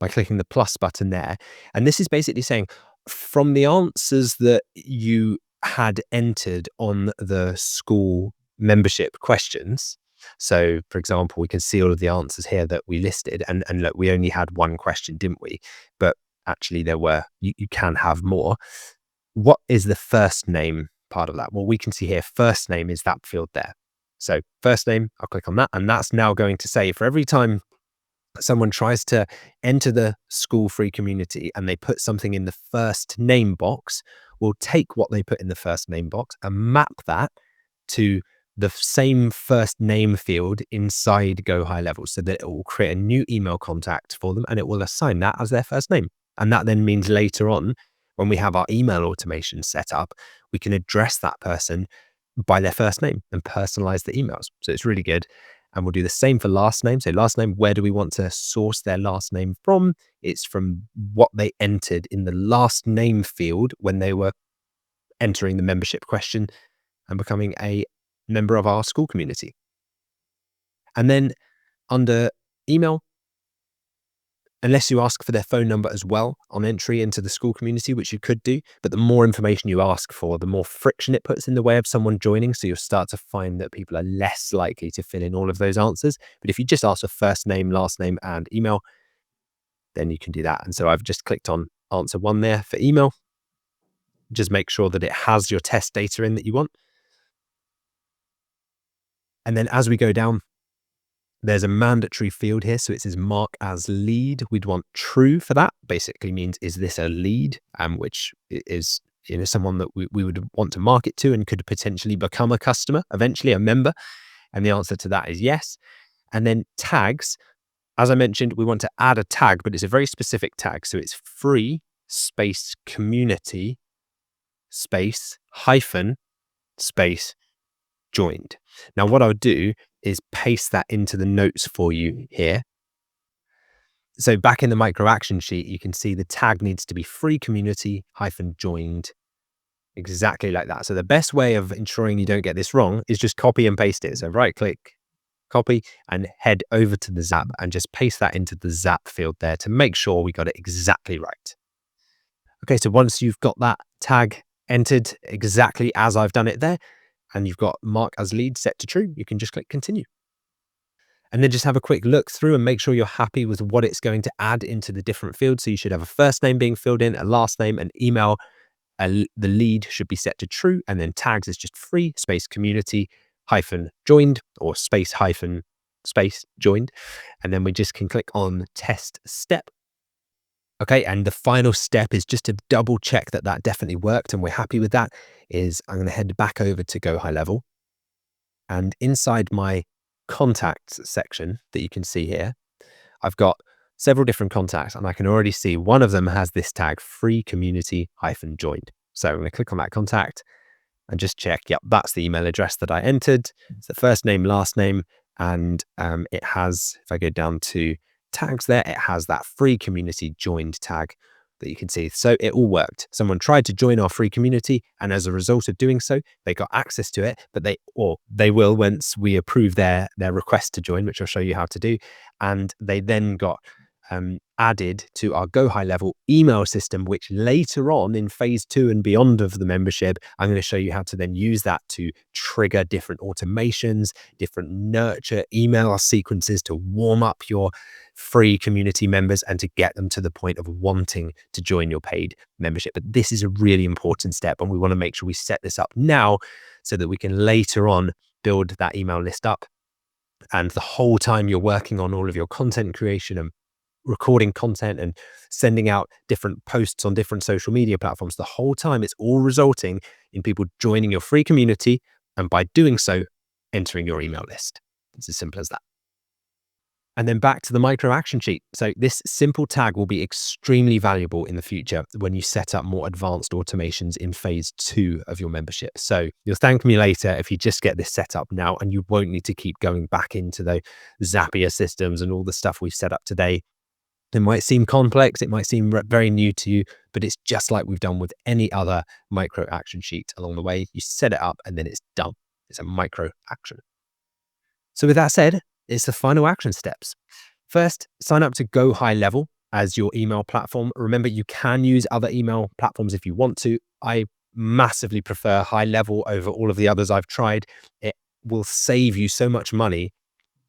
Speaker 1: by clicking the plus button there. And this is basically saying from the answers that you had entered on the school membership questions. So for example, we can see all of the answers here that we listed, and look, we only had one question, didn't we? But actually there were, you can have more. What is the first name part of that? Well, we can see here, first name is that field there. So first name, I'll click on that, and that's now going to say for every time someone tries to enter the school free community and they put something in the first name box, we'll take what they put in the first name box and map that to the same first name field inside Go High Level, so that it will create a new email contact for them and it will assign that as their first name. And that then means later on, when we have our email automation set up, we can address that person by their first name and personalize the emails. So it's really good. And we'll do the same for last name. So last name, where do we want to source their last name from? It's from what they entered in the last name field when they were entering the membership question and becoming a member of our school community. And then under email, unless you ask for their phone number as well on entry into the school community, which you could do, but the more information you ask for, the more friction it puts in the way of someone joining. So you'll start to find that people are less likely to fill in all of those answers. But if you just ask for first name, last name, and email, then you can do that. And so I've just clicked on answer 1 there for email. Just make sure that it has your test data in that you want. And then as we go down, there's a mandatory field here. So it says mark as lead. We'd want true for that. Basically means, is this a lead? Which is, someone that we would want to market to and could potentially become a customer, eventually a member. And the answer to that is yes. And then tags, as I mentioned, we want to add a tag, but it's a very specific tag. So it's free space community space hyphen space joined. Now what I'll do is paste that into the notes for you here. So back in the micro action sheet, you can see the tag needs to be free community hyphen joined, exactly like that. So the best way of ensuring you don't get this wrong is just copy and paste it. So right click, copy, and head over to the Zap and just paste that into the Zap field there to make sure we got it exactly right. Okay, so once you've got that tag entered exactly as I've done it there, and you've got mark as lead set to true, you can just click continue. And then just have a quick look through and make sure you're happy with what it's going to add into the different fields. So you should have a first name being filled in, a last name, an email. The lead should be set to true, and then tags is just free space community hyphen joined, or space hyphen space joined. And then we just can click on test step. Okay, and the final step is just to double check that that definitely worked and we're happy with that, is I'm going to head back over to Go High Level. And inside my contacts section that you can see here, I've got several different contacts and I can already see one of them has this tag free community -joined. So I'm going to click on that contact and just check, yep, that's the email address that I entered. It's the first name, last name, and it has, if I go down to tags there, it has that free community joined tag that you can see. So it all worked. Someone tried to join our free community, and as a result of doing so, they got access to it, but they will once we approve their request to join, which I'll show you how to do. And they then got added to our Go High Level email system, which later on in phase 2 and beyond of the membership, I'm going to show you how to then use that to trigger different automations, different nurture email sequences to warm up your free community members and to get them to the point of wanting to join your paid membership. But this is a really important step, and we want to make sure we set this up now so that we can later on build that email list up. And the whole time you're working on all of your content creation and recording content and sending out different posts on different social media platforms, the whole time it's all resulting in people joining your free community, and by doing so, entering your email list. It's as simple as that. And then back to the micro action sheet. So this simple tag will be extremely valuable in the future when you set up more advanced automations in phase 2 of your membership. So you'll thank me later if you just get this set up now, and you won't need to keep going back into the Zapier systems and all the stuff we've set up today. It might seem complex, it might seem very new to you, but it's just like we've done with any other micro action sheet along the way. You set it up and then it's done. It's a micro action. So with that said, it's the final action steps. First, sign up to Go High Level as your email platform. Remember, you can use other email platforms if you want to. I massively prefer High Level over all of the others I've tried. It will save you so much money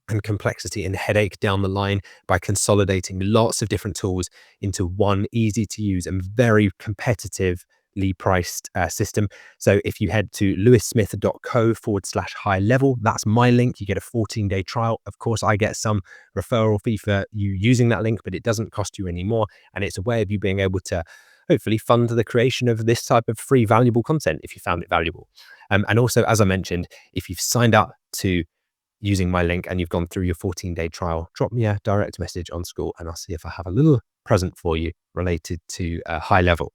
Speaker 1: and complexity and headache down the line by consolidating lots of different tools into one easy to use and very competitively priced system. So if you head to lewissmith.co/high level, that's my link. You get a 14-day trial. Of course, I get some referral fee for you using that link, but it doesn't cost you any more. And it's a way of you being able to hopefully fund the creation of this type of free valuable content if you found it valuable. And also, as I mentioned, if you've signed up to using my link and you've gone through your 14-day trial, drop me a direct message on School and I'll see if I have a little present for you related to High Level.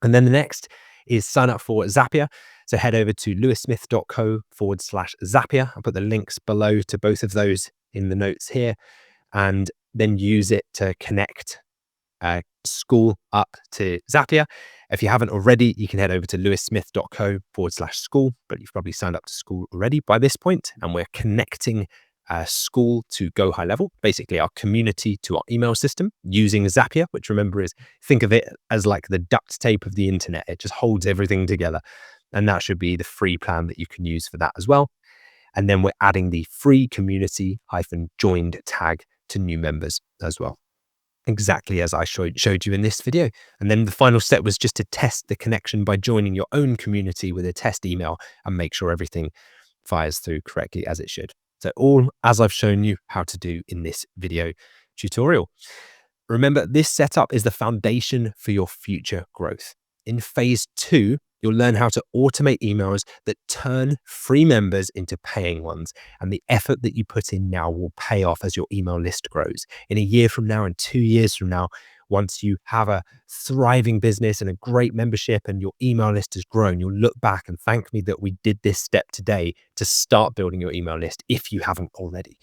Speaker 1: And then the next is sign up for Zapier. So head over to lewissmith.co/Zapier. I'll put the links below to both of those in the notes here, and then use it to connect School up to Zapier. If you haven't already, you can head over to lewissmith.co/school, but you've probably signed up to School already by this point, and we're connecting School to Go High Level, basically our community to our email system using Zapier, which remember is, think of it as like the duct tape of the internet. It just holds everything together. And that should be the free plan that you can use for that as well. And then we're adding the free community-joined tag to new members as well, exactly as I showed you in this video. And then the final step was just to test the connection by joining your own community with a test email and make sure everything fires through correctly as it should. So all as I've shown you how to do in this video tutorial. Remember, this setup is the foundation for your future growth. In phase 2, you'll learn how to automate emails that turn free members into paying ones. And the effort that you put in now will pay off as your email list grows. In a year from now and 2 years from now, once you have a thriving business and a great membership and your email list has grown, you'll look back and thank me that we did this step today to start building your email list if you haven't already.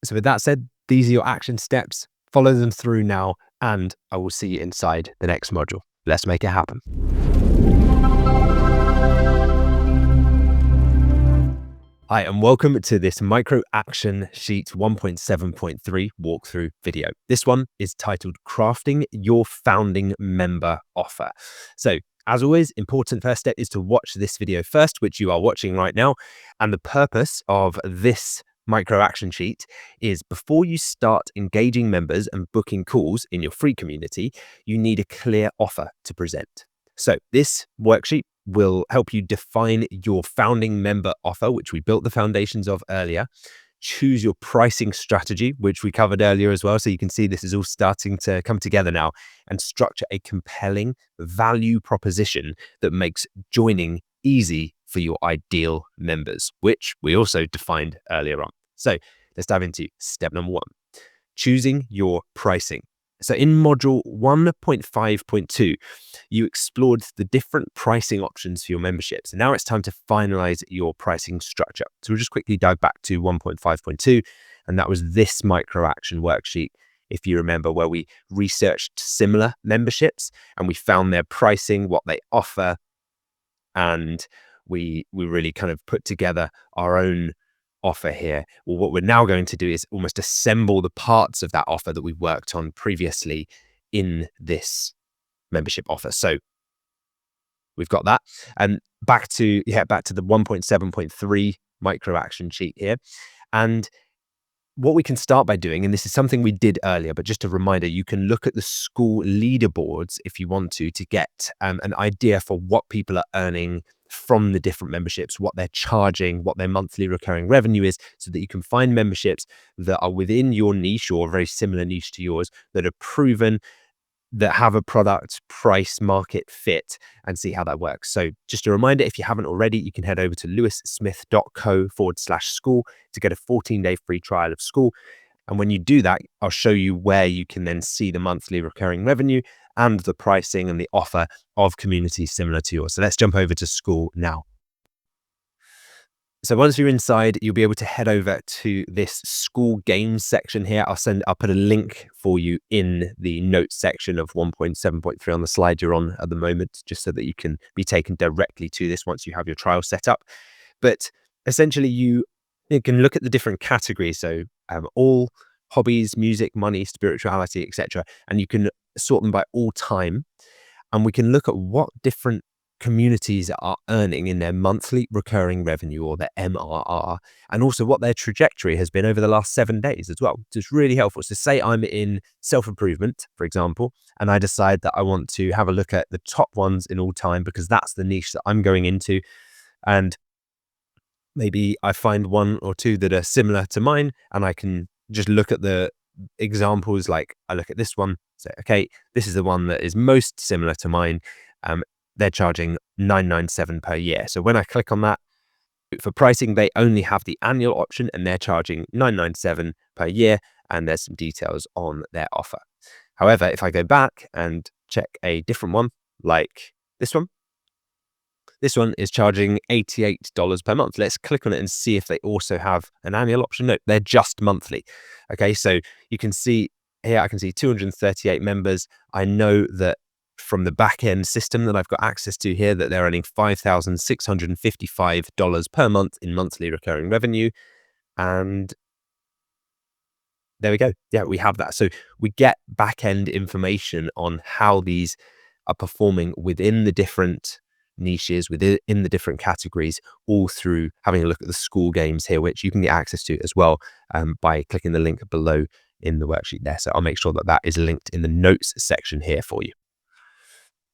Speaker 1: So with that said, these are your action steps. Follow them through now, and I will see you inside the next module. Let's make it happen. Hi, and welcome to this Micro Action Sheet 1.7.3 walkthrough video. This one is titled Crafting Your Founding Member Offer. So, as always, important first step is to watch this video first, which you are watching right now. And the purpose of this micro action sheet is before you start engaging members and booking calls in your free community, you need a clear offer to present. So this worksheet will help you define your founding member offer, which we built the foundations of earlier. choose your pricing strategy, which we covered earlier as well. So you can see this is all starting to come together now, and structure a compelling value proposition that makes joining easy for your ideal members, which we also defined earlier on. So let's dive into step number 1, choosing your pricing. So in module 1.5.2, you explored the different pricing options for your memberships. And now it's time to finalize your pricing structure. So we'll just quickly dive back to 1.5.2. And that was this micro action worksheet, if you remember, where we researched similar memberships and we found their pricing, what they offer. And we really kind of put together our own offer here. Well, what we're now going to do is almost assemble the parts of that offer that we worked on previously in this membership offer. So we've got that. And back to the 1.7.3 micro action sheet here. And what we can start by doing, and this is something we did earlier, but just a reminder, you can look at the school leaderboards if you want to get an idea for what people are earning from the different memberships, what they're charging, what their monthly recurring revenue is, so that you can find memberships that are within your niche or a very similar niche to yours, that are proven, that have a product price market fit, and see how that works. So just a reminder, if you haven't already, you can head over to lewissmith.co/school to get a 14-day free trial of school. And when you do that, I'll show you where you can then see the monthly recurring revenue and the pricing and the offer of communities similar to yours. So let's jump over to school now. So once you're inside, you'll be able to head over to this school games section here. I'll put a link for you in the notes section of 1.7.3 on the slide you're on at the moment, just so that you can be taken directly to this once you have your trial set up. But essentially, you can look at the different categories. So all hobbies, music, money, spirituality, etc. And you can sort them by all time. And we can look at what different communities are earning in their monthly recurring revenue, or their MRR, and also what their trajectory has been over the last 7 days as well. So it's really helpful. So say I'm in self-improvement, for example, and I decide that I want to have a look at the top ones in all time because that's the niche that I'm going into. And maybe I find one or two that are similar to mine, and I can just look at the examples. Like I look at this one, say, okay, this is the one that is most similar to mine. They're charging $997 per year. So when I click on that, for pricing, they only have the annual option and they're charging $997 per year. And there's some details on their offer. However, if I go back and check a different one, like this one is charging $88 per month. Let's click on it and see if they also have an annual option. No, they're just monthly. Okay, so you can see here, I can see 238 members. I know that from the back end system that I've got access to here, that they're earning $5,655 per month in monthly recurring revenue. And there we go. Yeah, we have that. So we get back end information on how these are performing within the different niches, within the different categories, all through having a look at the school games here, which you can get access to as well by clicking the link below in the worksheet there. So I'll make sure that that is linked in the notes section here for you.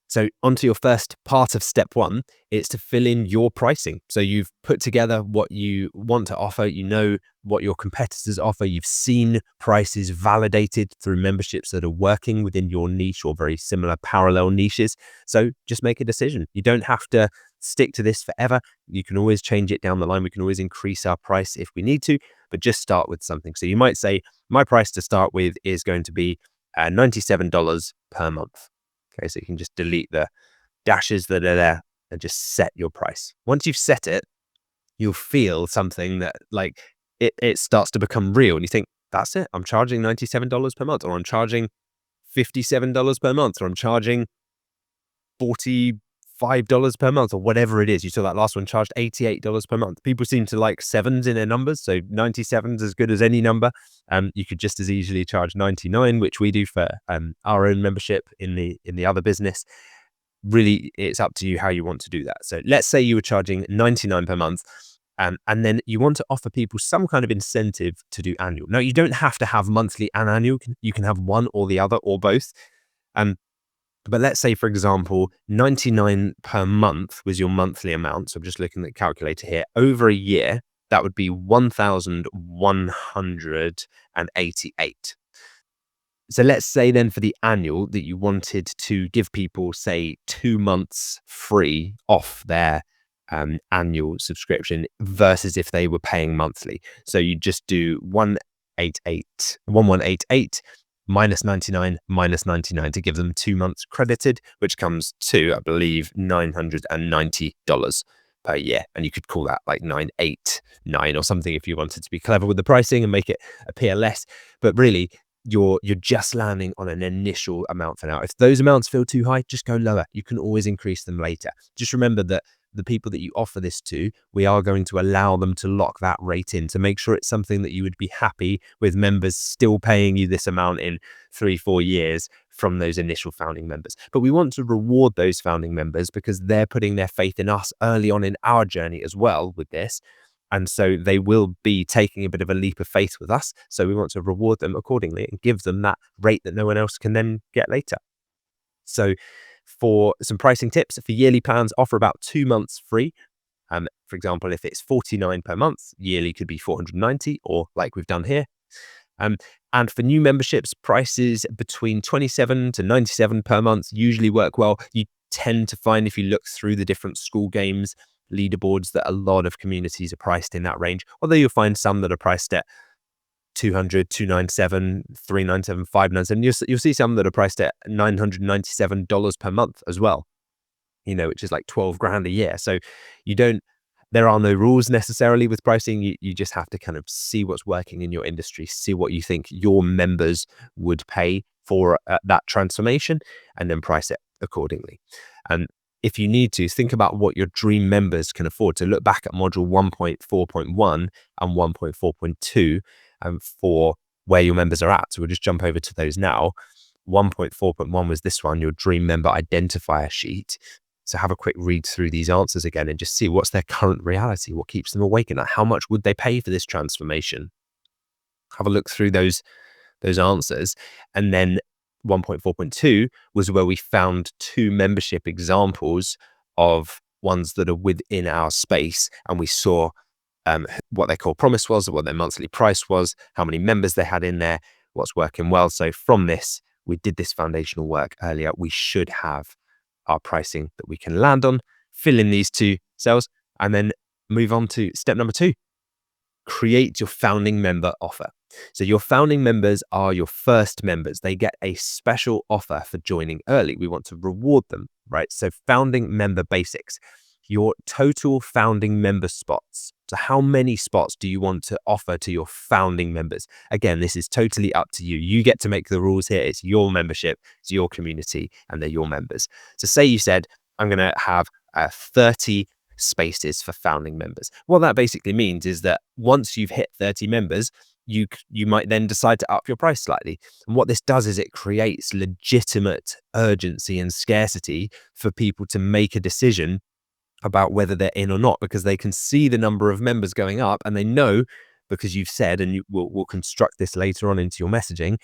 Speaker 1: So onto your first part of step 1, it's to fill in your pricing. So you've put together what you want to offer, you know what your competitors offer, you've seen prices validated through memberships that are working within your niche or very similar parallel niches. So just make a decision. You don't have to stick to this forever. You can always change it down the line. We can always increase our price if we need to, but just start with something. So you might say, my price to start with is going to be $97 per month. Okay, so you can just delete the dashes that are there and just set your price. Once you've set it, you'll feel something that like it starts to become real. And you think, that's it. I'm charging $97 per month, or I'm charging $57 per month, or I'm charging $45 per month, or whatever it is. You saw that last one charged $88 per month. People seem to like sevens in their numbers. So 97 is as good as any number. You could just as easily charge 99, which we do for our own membership in the other business. Really, it's up to you how you want to do that. So let's say you were charging 99 per month, and then you want to offer people some kind of incentive to do annual. Now, you don't have to have monthly and annual. You can have one or the other or both. But let's say, for example, 99 per month was your monthly amount. So I'm just looking at the calculator here. Over a year, that would be 1,188. So let's say then for the annual that you wanted to give people, say, 2 months free off their annual subscription versus if they were paying monthly. So you just do 1188 minus 99 minus 99 to give them 2 months credited, which comes to, I believe, $990 per year. And you could call that like 989 or something if you wanted to be clever with the pricing and make it appear less. But really, you're just landing on an initial amount for now. If those amounts feel too high, just go lower. You can always increase them later. Just remember that the people that you offer this to, we are going to allow them to lock that rate in to make sure it's something that you would be happy with members still paying you this amount in 3-4 years from those initial founding members. But we want to reward those founding members because they're putting their faith in us early on in our journey as well with this. And so they will be taking a bit of a leap of faith with us. So we want to reward them accordingly and give them that rate that no one else can then get later. So for some pricing tips, for yearly plans, offer about 2 months free. For example, if it's $49 per month, yearly could be $490, or like we've done here. And for new memberships, prices between $27 to $97 per month usually work well. You tend to find, if you look through the different school games leaderboards, that a lot of communities are priced in that range, although you'll find some that are priced at $200, $297, $397, $597. You'll see some that are priced at $997 per month as well, which is like 12 grand a year. So there are no rules necessarily with pricing. You just have to kind of see what's working in your industry, see what you think your members would pay for that transformation, and then price it accordingly. And if you need to, think about what your dream members can afford. So look back at module 1.4.1 and 1.4.2 for where your members are at. So we'll just jump over to those now. 1.4.1 was this one, your dream member identifier sheet. So have a quick read through these answers again and just see what's their current reality, what keeps them awake at night, how much would they pay for this transformation? Have a look through those answers. And then 1.4.2 was where we found 2 membership examples of ones that are within our space, and we saw what their core promise was, what their monthly price was, how many members they had in there, what's working well. So from this, we did this foundational work earlier. We should have our pricing that we can land on, fill in these 2 cells, and then move on to step number 2. Create your founding member offer. So your founding members are your first members. They get a special offer for joining early. We want to reward them, right? So founding member basics, your total founding member spots. So how many spots do you want to offer to your founding members? Again, this is totally up to you. You get to make the rules here. It's your membership, it's your community, and they're your members. So say you said, I'm going to have 30 spaces for founding members. What that basically means is that once you've hit 30 members, you might then decide to up your price slightly. And what this does is it creates legitimate urgency and scarcity for people to make a decision about whether they're in or not, because they can see the number of members going up, and they know, because you've said, and we'll construct this later on into your messaging,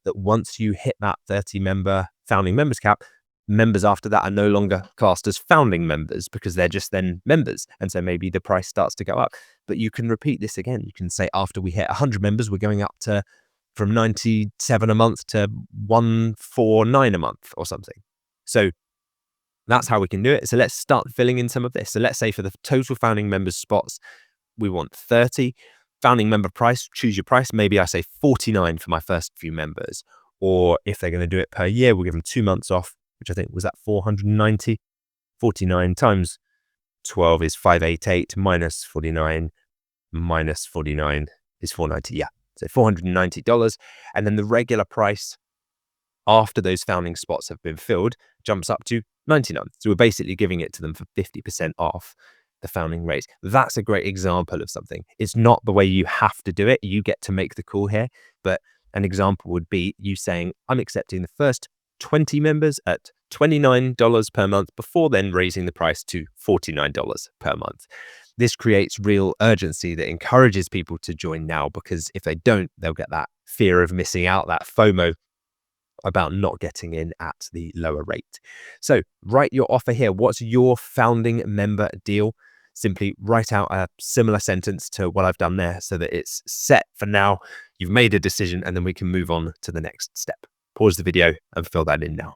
Speaker 1: that once you hit that 30 member founding members cap, members after that are no longer classed as founding members because they're just then members. And so maybe the price starts to go up. But you can repeat this again. You can say, after we hit 100 members, we're going up to from 97 a month to 149 a month or something. So that's how we can do it. So let's start filling in some of this. So let's say for the total founding members spots, we want 30. Founding member price, choose your price. Maybe I say 49 for my first few members. Or if they're going to do it per year, we'll give them 2 months off, which I think was at 490. 49 times 12 is 588 minus 49 minus 49 is 490. Yeah, so $490. And then the regular price after those founding spots have been filled jumps up to 99. So we're basically giving it to them for 50% off the founding rate. That's a great example of something. It's not the way you have to do it. You get to make the call here. But an example would be you saying, I'm accepting the first 20 members at $29 per month before then raising the price to $49 per month. This creates real urgency that encourages people to join now, because if they don't, they'll get that fear of missing out, that FOMO about not getting in at the lower rate. So write your offer here. What's your founding member deal? simply write out a similar sentence to what I've done there so that it's set for now. You've made a decision, and then we can move on to the next step. Pause the video and fill that in now.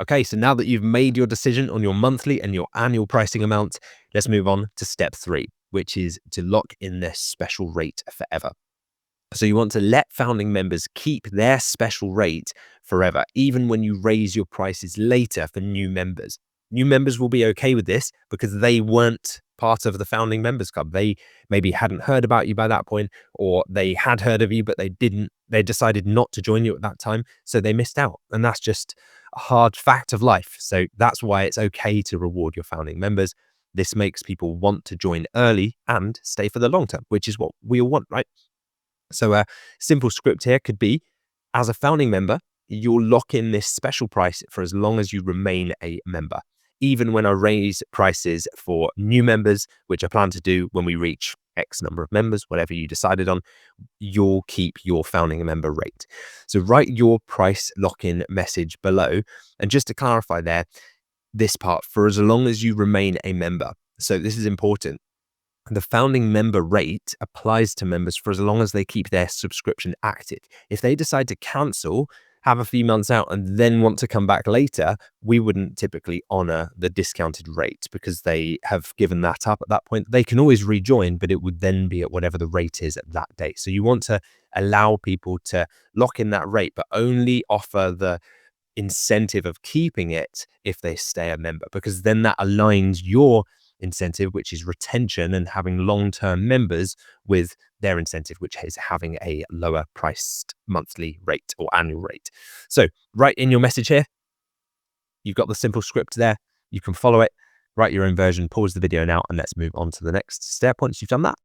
Speaker 1: Okay, so now that you've made your decision on your monthly and your annual pricing amount, let's move on to step 3, which is to lock in their special rate forever. So you want to let founding members keep their special rate forever, even when you raise your prices later for new members. New members will be okay with this because they weren't part of the founding members club. They maybe hadn't heard about you by that point, or they had heard of you, but they decided not to join you at that time. So they missed out. And that's just a hard fact of life. So that's why it's okay to reward your founding members. This makes people want to join early and stay for the long term, which is what we all want, right? So a simple script here could be, as a founding member, you'll lock in this special price for as long as you remain a member. Even when I raise prices for new members, which I plan to do when we reach X number of members, whatever you decided on, you'll keep your founding member rate. So write your price lock-in message below. And just to clarify there, this part, for as long as you remain a member. So this is important. The founding member rate applies to members for as long as they keep their subscription active. If they decide to cancel, have a few months out, and then want to come back later, we wouldn't typically honor the discounted rate because they have given that up at that point. They can always rejoin, but it would then be at whatever the rate is at that date. So you want to allow people to lock in that rate, but only offer the incentive of keeping it if they stay a member, because then that aligns your incentive, which is retention and having long-term members, with their incentive, which is having a lower priced monthly rate or annual rate. So write in your message here. You've got the simple script there. You can follow it, write your own version, pause the video now, and let's move on to the next step once you've done that.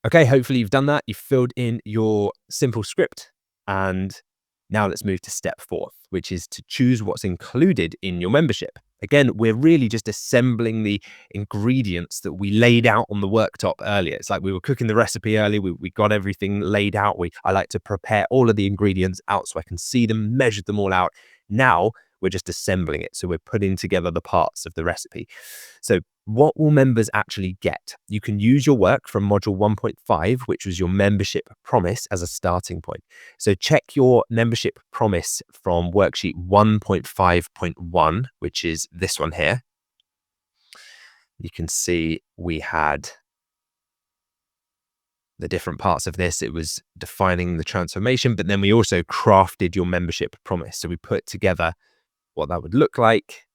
Speaker 1: Okay, hopefully you've done that. You've filled in your simple script, and now let's move to step 4, which is to choose what's included in your membership. Again, we're really just assembling the ingredients that we laid out on the worktop earlier. It's like we were cooking the recipe early. We got everything laid out. I like to prepare all of the ingredients out so I can see them, measure them all out. Now we're just assembling it. So we're putting together the parts of the recipe. So what will members actually get? You can use your work from module 1.5, which was your membership promise, as a starting point. So check your membership promise from worksheet 1.5.1, which is this one here. You can see we had the different parts of this. It was defining the transformation, but then we also crafted your membership promise. So we put together what that would look like.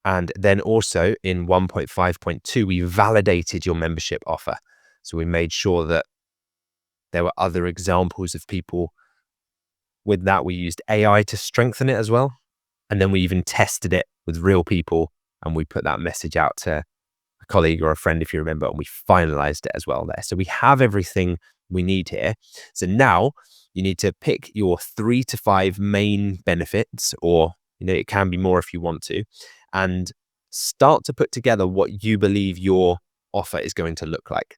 Speaker 1: And then also in 1.5.2, we validated your membership offer. So we made sure that there were other examples of people with that. We used AI to strengthen it as well. And then we even tested it with real people, and we put that message out to a colleague or a friend, if you remember, and we finalized it as well there. So we have everything we need here. So now you need to pick your 3 to 5 main benefits, or it can be more if you want to, and start to put together what you believe your offer is going to look like.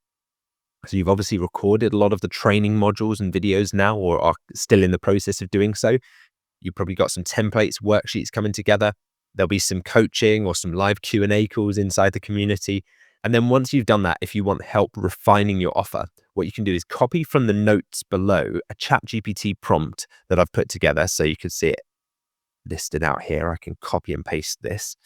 Speaker 1: So you've obviously recorded a lot of the training modules and videos now, or are still in the process of doing so. You've probably got some templates, worksheets coming together. There'll be some coaching or some live Q&A calls inside the community. And then once you've done that, if you want help refining your offer, what you can do is copy from the notes below a ChatGPT prompt that I've put together. So you can see it listed out here. I can copy and paste this.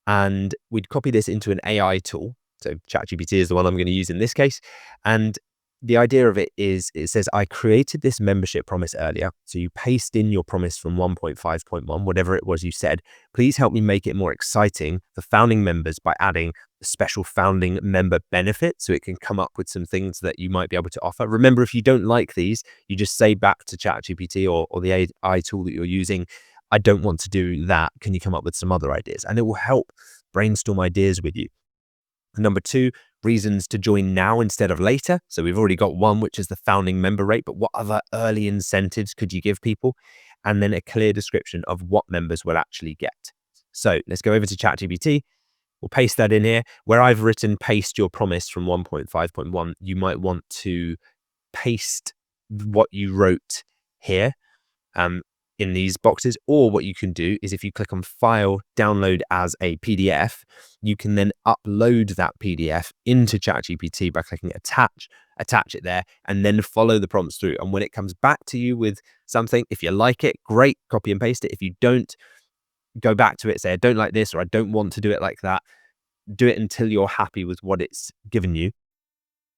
Speaker 1: And we'd copy this into an AI tool. So ChatGPT is the one I'm going to use in this case. And the idea of it is, it says, I created this membership promise earlier. So you paste in your promise from 1.5.1, whatever it was you said. Please help me make it more exciting for founding members by adding a special founding member benefit, so it can come up with some things that you might be able to offer. Remember, if you don't like these, you just say back to ChatGPT or the AI tool that you're using, I don't want to do that. Can you come up with some other ideas? And it will help brainstorm ideas with you. Number 2, reasons to join now instead of later. So we've already got one, which is the founding member rate, but what other early incentives could you give people? And then a clear description of what members will actually get. So let's go over to ChatGPT. We'll paste that in here. Where I've written paste your promise from 1.5.1, you might want to paste what you wrote here. in these boxes. Or what you can do is if you click on File, Download as a PDF, you can then upload that PDF into ChatGPT by clicking attach it there, and then follow the prompts through. And when it comes back to you with something, if you like it, great, copy and paste it. If you don't, go back to it, say, I don't like this, or I don't want to do it like that. Do it until you're happy with what it's given you.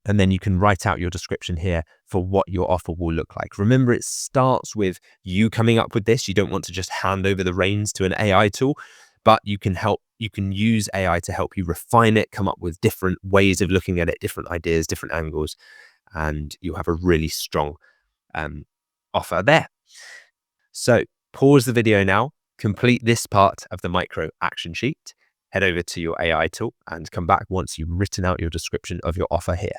Speaker 1: And then you can write out your description here for what your offer will look like. Remember, it starts with you coming up with this. You don't want to just hand over the reins to an AI tool, but you can use AI to help you refine it, come up with different ways of looking at it, different ideas, different angles, and you'll have a really strong offer there. So pause the video now, complete this part of the micro action sheet, head over to your AI tool and come back once you've written out your description of your offer here.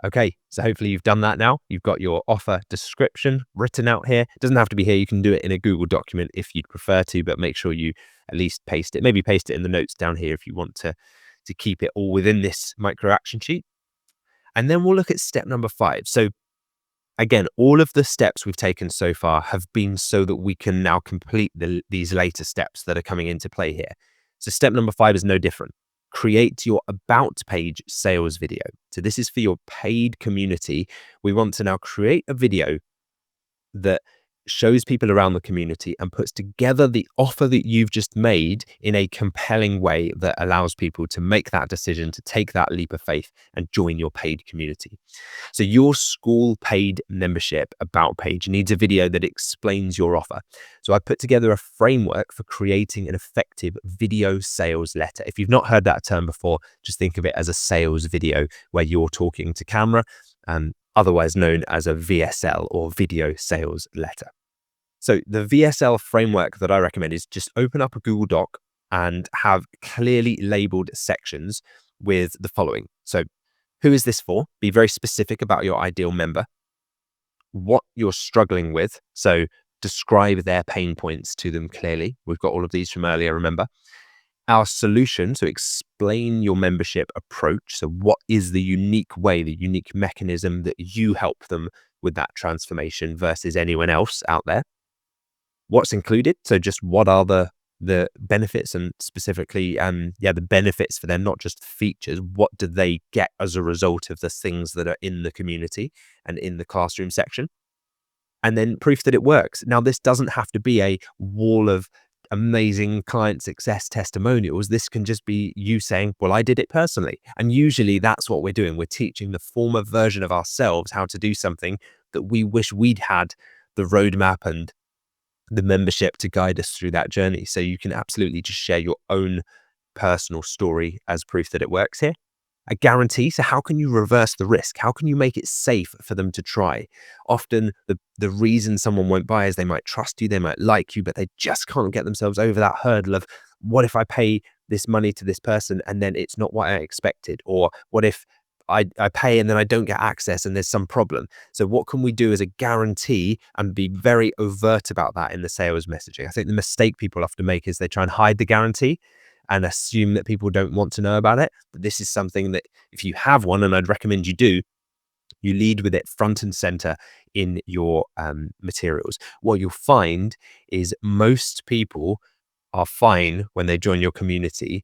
Speaker 1: Okay, so hopefully you've done that now. You've got your offer description written out here. It doesn't have to be here. You can do it in a Google document if you'd prefer to, but make sure you at least paste it. Maybe paste it in the notes down here if you want to keep it all within this micro action sheet. And then we'll look at step number 5. So again, all of the steps we've taken so far have been so that we can now complete these later steps that are coming into play here. So step number 5 is no different. Create your about page sales video. So this is for your paid community. We want to now create a video that shows people around the community and puts together the offer that you've just made in a compelling way that allows people to make that decision, to take that leap of faith and join your paid community. So your school paid membership about page needs a video that explains your offer. So I put together a framework for creating an effective video sales letter. If you've not heard that term before, just think of it as a sales video where you're talking to camera, otherwise known as a VSL or video sales letter. So the VSL framework that I recommend is just open up a Google Doc and have clearly labeled sections with the following. So who is this for? Be very specific about your ideal member. What you're struggling with. So describe their pain points to them clearly. We've got all of these from earlier, remember? Our solution, so explain your membership approach. So what is the unique way, the unique mechanism that you help them with that transformation versus anyone else out there? What's included? So just what are the benefits, and specifically, the benefits for them, not just the features. What do they get as a result of the things that are in the community and in the classroom section? And then proof that it works. Now, this doesn't have to be a wall of amazing client success testimonials. This can just be you saying, well, I did it personally. And usually that's what we're doing. We're teaching the former version of ourselves how to do something that we wish we'd had the roadmap and the membership to guide us through that journey. So you can absolutely just share your own personal story as proof that it works here. A guarantee. So how can you reverse the risk? How can you make it safe for them to try? Often the reason someone won't buy is they might trust you, they might like you, but they just can't get themselves over that hurdle of, what if I pay this money to this person and then it's not what I expected? Or what if I pay and then I don't get access and there's some problem? So what can we do as a guarantee and be very overt about that in the sales messaging? I think the mistake people often make is they try and hide the guarantee and assume that people don't want to know about it. But this is something that if you have one, and I'd recommend you do, you lead with it front and center in your materials. What you'll find is most people are fine when they join your community,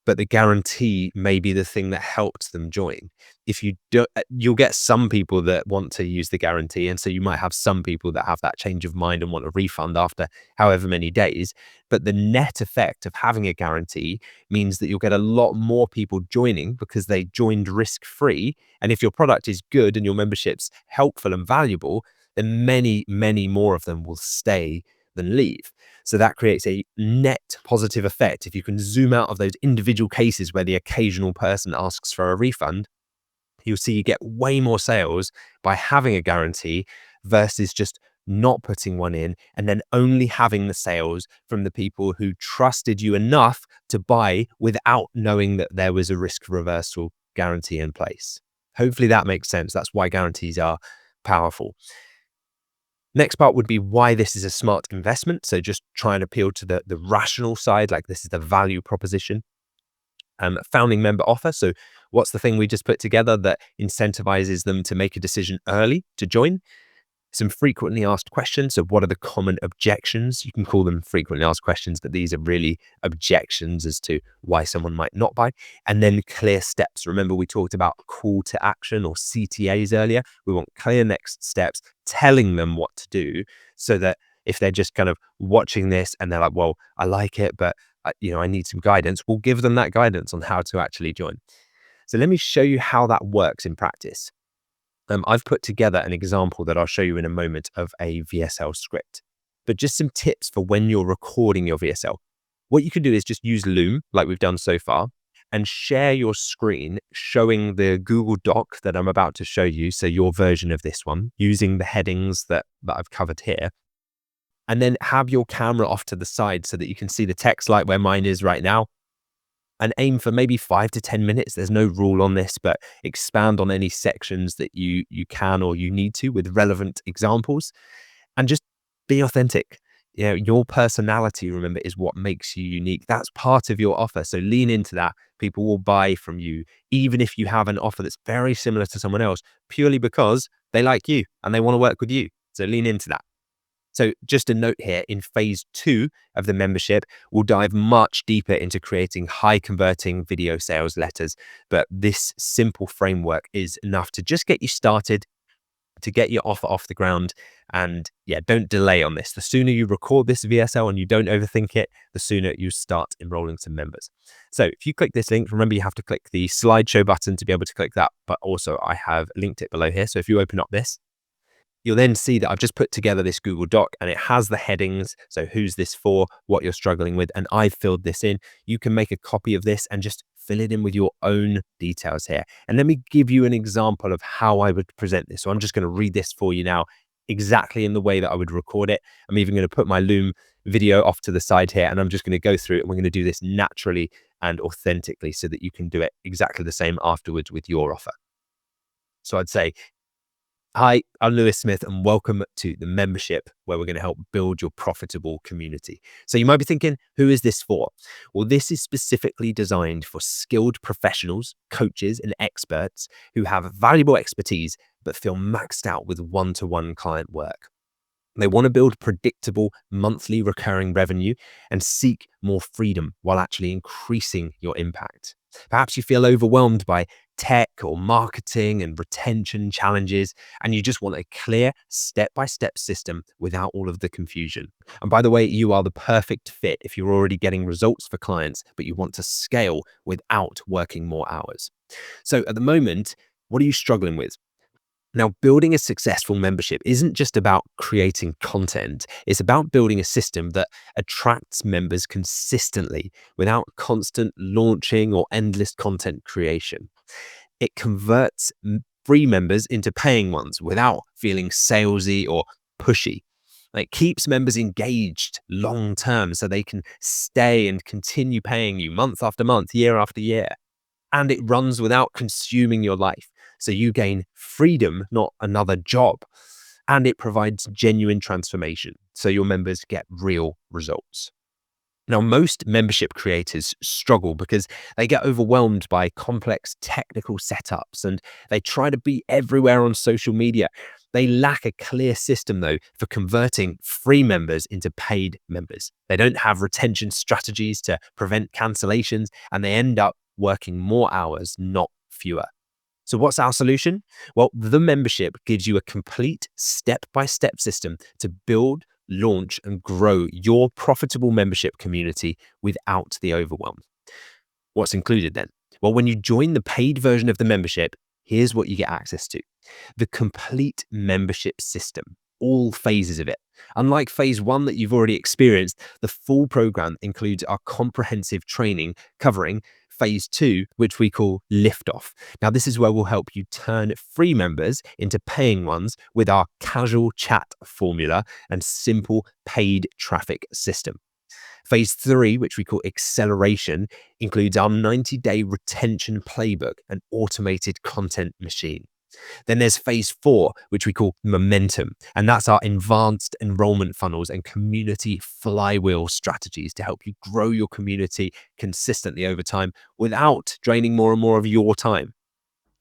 Speaker 1: but the guarantee may be the thing that helps them join. If you don't, you'll get some people that want to use the guarantee. And so you might have some people that have that change of mind and want a refund after however many days. But the net effect of having a guarantee means that you'll get a lot more people joining because they joined risk-free. And if your product is good and your membership's helpful and valuable, then many, many more of them will stay than leave. So that creates a net positive effect. If you can zoom out of those individual cases where the occasional person asks for a refund, you'll see you get way more sales by having a guarantee versus just not putting one in and then only having the sales from the people who trusted you enough to buy without knowing that there was a risk reversal guarantee in place. Hopefully that makes sense. That's why guarantees are powerful. Next part would be why this is a smart investment. So just try and appeal to the rational side, like this is the value proposition. Founding member offer. So what's the thing we just put together that incentivizes them to make a decision early to join? some frequently asked questions. So what are the common objections? You can call them frequently asked questions, but these are really objections as to why someone might not buy. And then clear steps. Remember, we talked about call to action or CTAs earlier. We want clear next steps, telling them what to do, so that if they're just kind of watching this and they're like, well, I like it, but I need some guidance, we'll give them that guidance on how to actually join. So let me show you how that works in practice. I've put together an example that I'll show you in a moment of a VSL script, but just some tips for when you're recording your VSL. What you can do is just use Loom like we've done so far and share your screen showing the Google Doc that I'm about to show you. So your version of this one using the headings that I've covered here, and then have your camera off to the side so that you can see the text like where mine is right now, and aim for maybe 5 to 10 minutes. There's no rule on this, but expand on any sections that you can or you need to with relevant examples, and just be authentic. Your personality, remember, is what makes you unique. That's part of your offer. So lean into that. People will buy from you, even if you have an offer that's very similar to someone else, purely because they like you and they want to work with you. So lean into that. So just a note here, in phase 2 of the membership, we'll dive much deeper into creating high converting video sales letters. But this simple framework is enough to just get you started, to get your offer off the ground. And yeah, don't delay on this. The sooner you record this VSL and you don't overthink it, the sooner you start enrolling some members. So if you click this link, remember you have to click the slideshow button to be able to click that. But also I have linked it below here. So if you open up this, you'll then see that I've just put together this Google Doc and it has the headings. So who's this for, what you're struggling with, and I've filled this in. You can make a copy of this and just fill it in with your own details here. And let me give you an example of how I would present this. So I'm just going to read this for you now, exactly in the way that I would record it. I'm even going to put my Loom video off to the side here, and I'm just going to go through it. And we're going to do this naturally and authentically so that you can do it exactly the same afterwards with your offer. So I'd say, hi, I'm Lewis Smith, and welcome to the membership where we're going to help build your profitable community. So you might be thinking, who is this for? Well, this is specifically designed for skilled professionals, coaches, and experts who have valuable expertise but feel maxed out with one-to-one client work. They want to build predictable monthly recurring revenue and seek more freedom while actually increasing your impact. Perhaps you feel overwhelmed by tech or marketing and retention challenges, and you just want a clear step-by-step system without all of the confusion. And by the way, you are the perfect fit if you're already getting results for clients, but you want to scale without working more hours. So at the moment, what are you struggling with? Now, building a successful membership isn't just about creating content. It's about building a system that attracts members consistently without constant launching or endless content creation. It converts free members into paying ones without feeling salesy or pushy. It keeps members engaged long term so they can stay and continue paying you month after month, year after year. And it runs without consuming your life. So you gain freedom, not another job. And it provides genuine transformation. So your members get real results. Now, most membership creators struggle because they get overwhelmed by complex technical setups and they try to be everywhere on social media. They lack a clear system, though, for converting free members into paid members. They don't have retention strategies to prevent cancellations, and they end up working more hours, not fewer. So what's our solution? Well, the membership gives you a complete step-by-step system to build, launch, and grow your profitable membership community without the overwhelm. What's included then? Well, when you join the paid version of the membership, here's what you get access to: the complete membership system, all phases of it. Unlike phase 1 that you've already experienced, the full program includes our comprehensive training covering phase 2, which we call Liftoff. Now, this is where we'll help you turn free members into paying ones with our casual chat formula and simple paid traffic system. Phase 3, which we call Acceleration, includes our 90-day retention playbook and automated content machine. Then there's phase 4, which we call Momentum, and that's our advanced enrollment funnels and community flywheel strategies to help you grow your community consistently over time without draining more and more of your time.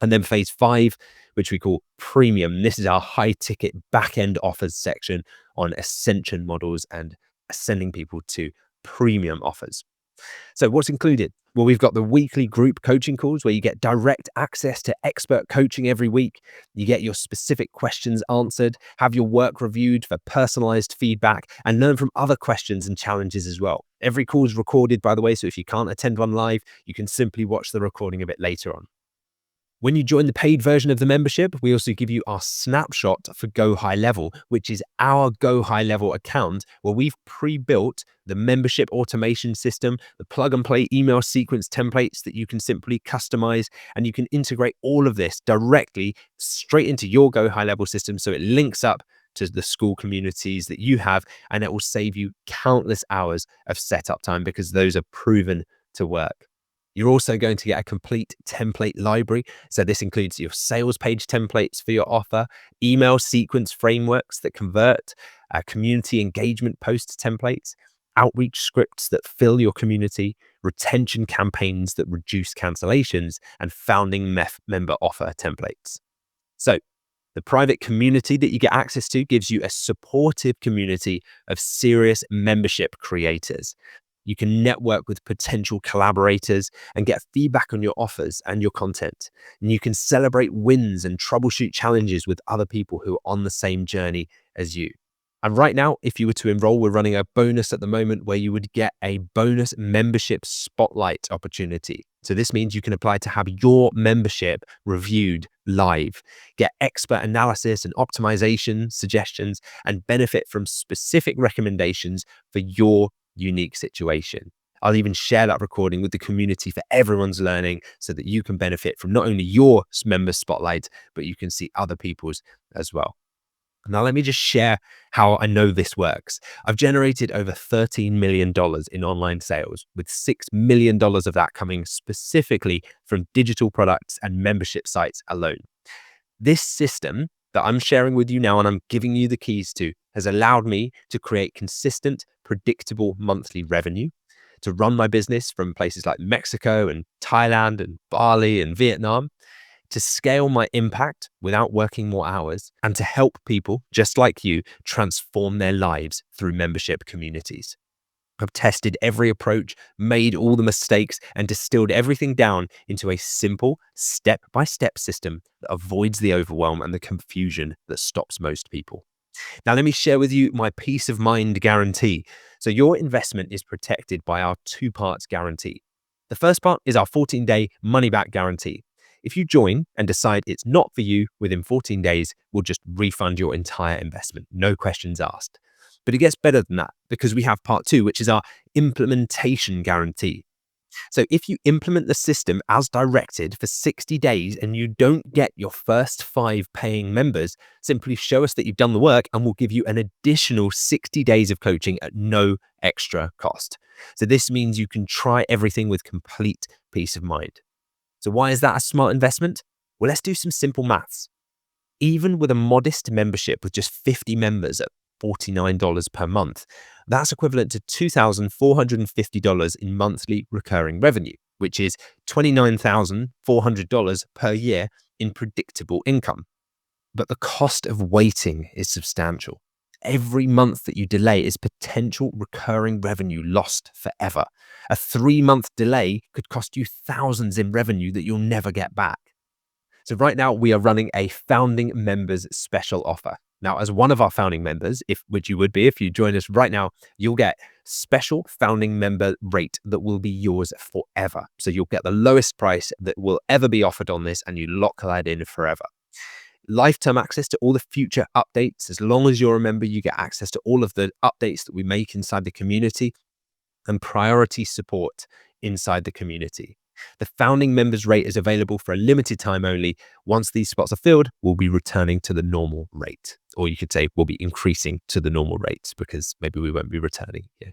Speaker 1: And then phase 5, which we call premium. This is our high ticket back end offers section on ascension models and sending people to premium offers. So what's included? Well, we've got the weekly group coaching calls where you get direct access to expert coaching every week. You get your specific questions answered, have your work reviewed for personalized feedback, and learn from other questions and challenges as well. Every call is recorded, by the way, so if you can't attend one live, you can simply watch the recording of it later on. When you join the paid version of the membership, we also give you our snapshot for Go High Level, which is our Go High Level account where we've pre-built the membership automation system, the plug and play email sequence templates that you can simply customize, and you can integrate all of this directly straight into your Go High Level system. So it links up to the school communities that you have, and it will save you countless hours of setup time because those are proven to work. You're also going to get a complete template library. So this includes your sales page templates for your offer, email sequence frameworks that convert, community engagement post templates, outreach scripts that fill your community, retention campaigns that reduce cancellations, and founding member offer templates. So the private community that you get access to gives you a supportive community of serious membership creators. You can network with potential collaborators and get feedback on your offers and your content. And you can celebrate wins and troubleshoot challenges with other people who are on the same journey as you. And right now, if you were to enroll, we're running a bonus at the moment where you would get a bonus membership spotlight opportunity. So this means you can apply to have your membership reviewed live, get expert analysis and optimization suggestions, and benefit from specific recommendations for your unique situation. I'll even share that recording with the community for everyone's learning so that you can benefit from not only your member spotlight, but you can see other people's as well. Now, let me just share how I know this works. I've generated over $13 million in online sales, with $6 million of that coming specifically from digital products and membership sites alone. This system that I'm sharing with you now and I'm giving you the keys to has allowed me to create consistent, predictable monthly revenue, to run my business from places like Mexico and Thailand and Bali and Vietnam, to scale my impact without working more hours, and to help people just like you transform their lives through membership communities. I've tested every approach, made all the mistakes, and distilled everything down into a simple step-by-step system that avoids the overwhelm and the confusion that stops most people. Now, let me share with you my peace of mind guarantee. So your investment is protected by our 2-part guarantee. The first part is our 14-day money-back guarantee. If you join and decide it's not for you within 14 days, we'll just refund your entire investment, no questions asked. But it gets better than that because we have part 2, which is our implementation guarantee. So if you implement the system as directed for 60 days and you don't get your first 5 paying members, simply show us that you've done the work and we'll give you an additional 60 days of coaching at no extra cost. So this means you can try everything with complete peace of mind. So why is that a smart investment? Well, let's do some simple maths. Even with a modest membership with just 50 members at $49 per month, that's equivalent to $2,450 in monthly recurring revenue, which is $29,400 per year in predictable income. But the cost of waiting is substantial. Every month that you delay is potential recurring revenue lost forever. A 3-month delay could cost you thousands in revenue that you'll never get back. So right now we are running a founding members special offer. Now, as one of our founding members, which you would be if you join us right now, you'll get special founding member rate that will be yours forever. So you'll get the lowest price that will ever be offered on this, and you lock that in forever. Lifetime access to all the future updates. As long as you're a member, you get access to all of the updates that we make inside the community, and priority support inside the community. The founding members rate is available for a limited time only. Once these spots are filled, we'll be returning to the normal rate. Or you could say we'll be increasing to the normal rates because maybe we won't be returning. Yeah.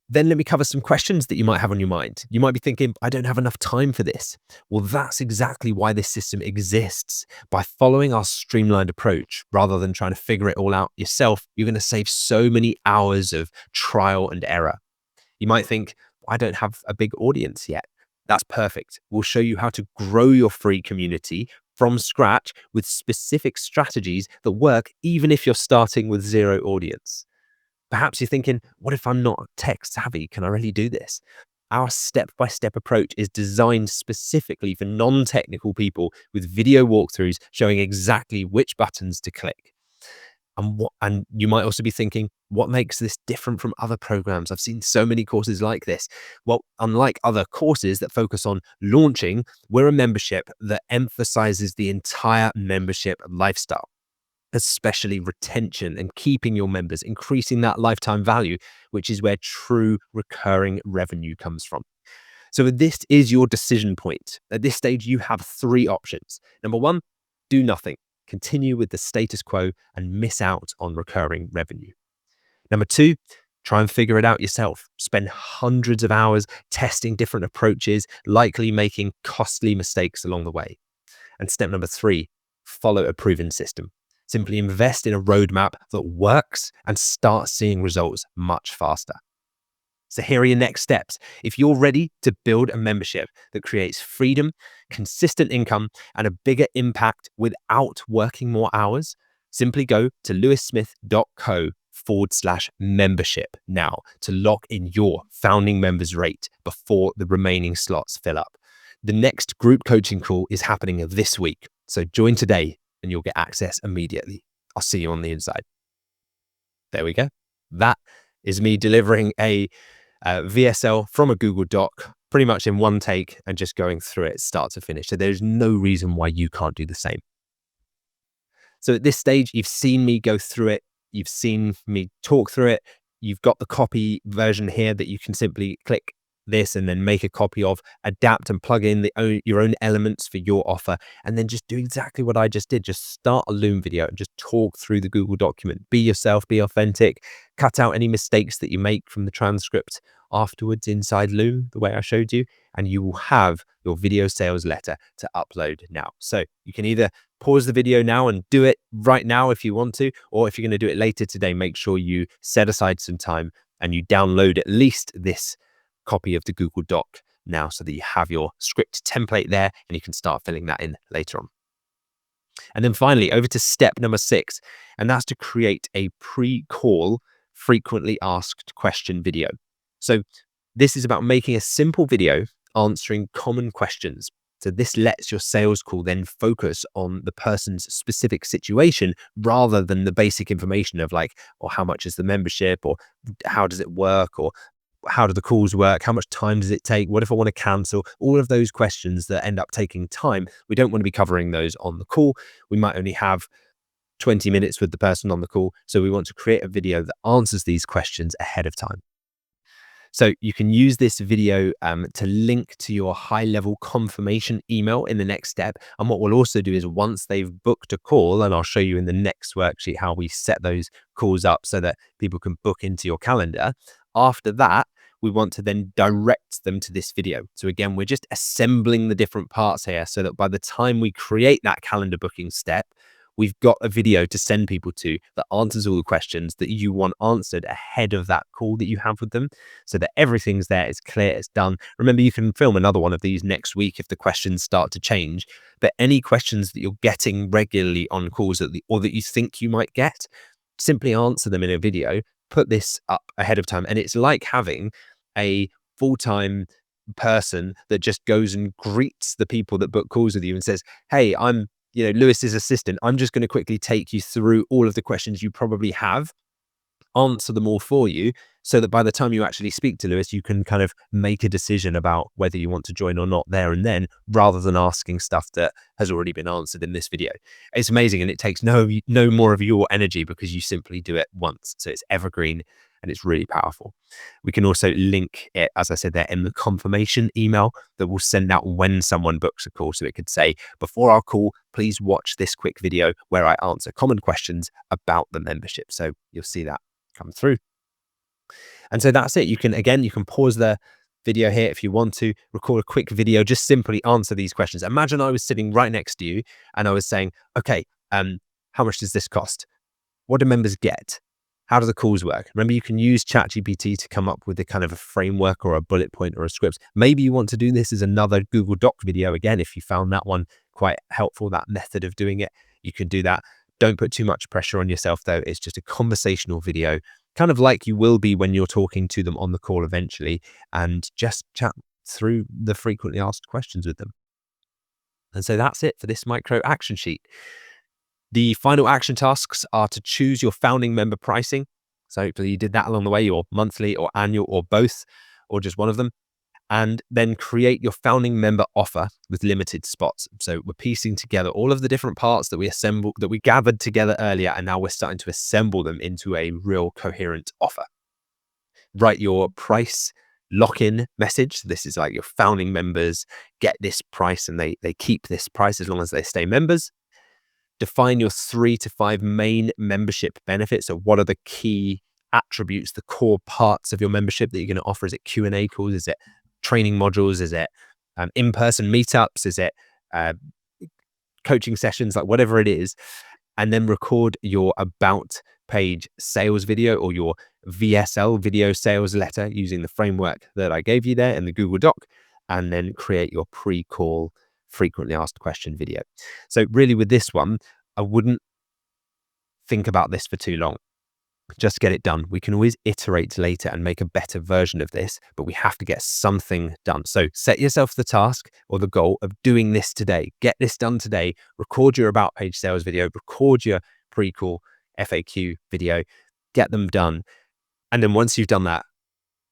Speaker 1: Then let me cover some questions that you might have on your mind. You might be thinking, I don't have enough time for this. Well, that's exactly why this system exists. By following our streamlined approach, rather than trying to figure it all out yourself, you're going to save so many hours of trial and error. You might think, I don't have a big audience yet. That's perfect. We'll show you how to grow your free community from scratch with specific strategies that work even if you're starting with zero audience. Perhaps you're thinking, what if I'm not tech savvy? Can I really do this? Our step-by-step approach is designed specifically for non-technical people with video walkthroughs showing exactly which buttons to click. And you might also be thinking, what makes this different from other programs? I've seen so many courses like this. Well, unlike other courses that focus on launching, we're a membership that emphasizes the entire membership lifestyle, especially retention and keeping your members, increasing that lifetime value, which is where true recurring revenue comes from. So this is your decision point. At this stage, you have three options. Number one, do nothing. Continue with the status quo and miss out on recurring revenue. Number two, try and figure it out yourself. Spend hundreds of hours testing different approaches, likely making costly mistakes along the way. And step number three, follow a proven system. Simply invest in a roadmap that works and start seeing results much faster. So here are your next steps. If you're ready to build a membership that creates freedom, consistent income, and a bigger impact without working more hours, simply go to lewissmith.co/membership now to lock in your founding members rate before the remaining slots fill up. The next group coaching call is happening this week. So join today and you'll get access immediately. I'll see you on the inside. There we go. That is me delivering a VSL from a Google Doc pretty much in one take and just going through it start to finish. So there's no reason why you can't do the same. So at this stage, you've seen me go through it. You've seen me talk through it. You've got the copy version here that you can simply click this and then make a copy of, adapt and plug in your own elements for your offer, and then just do exactly what I just did. Just start a Loom video and just talk through the Google document. Be yourself, be authentic, cut out any mistakes that you make from the transcript afterwards inside Loom, the way I showed you, and you will have your video sales letter to upload now. So you can either pause the video now and do it right now if you want to, or if you're going to do it later today, make sure you set aside some time and you download at least this copy of the Google Doc now so that you have your script template there and you can start filling that in later on. And then finally, over to step number 6, and that's to create a pre-call frequently asked question video. So this is about making a simple video answering common questions. So this lets your sales call then focus on the person's specific situation rather than the basic information of like, or how much is the membership, or how does it work, or how do the calls work? How much time does it take? What if I want to cancel? All of those questions that end up taking time. We don't want to be covering those on the call. We might only have 20 minutes with the person on the call. So we want to create a video that answers these questions ahead of time. So you can use this video to link to your high-level confirmation email in the next step. And what we'll also do is once they've booked a call, and I'll show you in the next worksheet how we set those calls up so that people can book into your calendar. After that, we want to then direct them to this video. So again, we're just assembling the different parts here so that by the time we create that calendar booking step, we've got a video to send people to that answers all the questions that you want answered ahead of that call that you have with them, so that everything's there, it's clear, it's done. Remember, you can film another one of these next week if the questions start to change, but any questions that you're getting regularly on calls or that you think you might get, simply answer them in a video, put this up ahead of time. And it's like having a full-time person that just goes and greets the people that book calls with you and says, hey, I'm Lewis's assistant. I'm just going to quickly take you through all of the questions you probably have, answer them all for you, so that by the time you actually speak to Lewis, you can kind of make a decision about whether you want to join or not there and then, rather than asking stuff that has already been answered in this video. It's amazing, and it takes no more of your energy because you simply do it once. So it's evergreen and it's really powerful. We can also link it, as I said there, in the confirmation email that we'll send out when someone books a call. So it could say, before our call, please watch this quick video where I answer common questions about the membership. So you'll see that come through. And so that's it. You can pause the video here if you want to, record a quick video, just simply answer these questions. Imagine I was sitting right next to you and I was saying, okay, how much does this cost? What do members get? How do the calls work? Remember, you can use ChatGPT to come up with a kind of a framework or a bullet point or a script. Maybe you want to do this as another Google Doc video. Again, if you found that one quite helpful, that method of doing it, you can do that. Don't put too much pressure on yourself though. It's just a conversational video, kind of like you will be when you're talking to them on the call eventually, and just chat through the frequently asked questions with them. And so that's it for this micro action sheet. The final action tasks are to choose your founding member pricing. So hopefully you did that along the way, or monthly or annual or both, or just one of them. And then create your founding member offer with limited spots. So we're piecing together all of the different parts that we gathered together earlier, and now we're starting to assemble them into a real coherent offer. Write your price lock-in message. So this is like your founding members get this price and they keep this price as long as they stay members. Define your 3 to 5 main membership benefits. So what are the key attributes, the core parts of your membership that you're going to offer? Is it Q&A calls? Is it training modules? Is it in-person meetups? Is it coaching sessions? Like whatever it is. And then record your about page sales video or your VSL, video sales letter, using the framework that I gave you there in the Google Doc, and then create your pre-call frequently asked question video. So really with this one, I wouldn't think about this for too long. Just get it done. We can always iterate later and make a better version of this, but we have to get something done. So set yourself the task or the goal of doing this today. Get this done today. Record your about page sales video, record your pre-call FAQ video, get them done. And then once you've done that,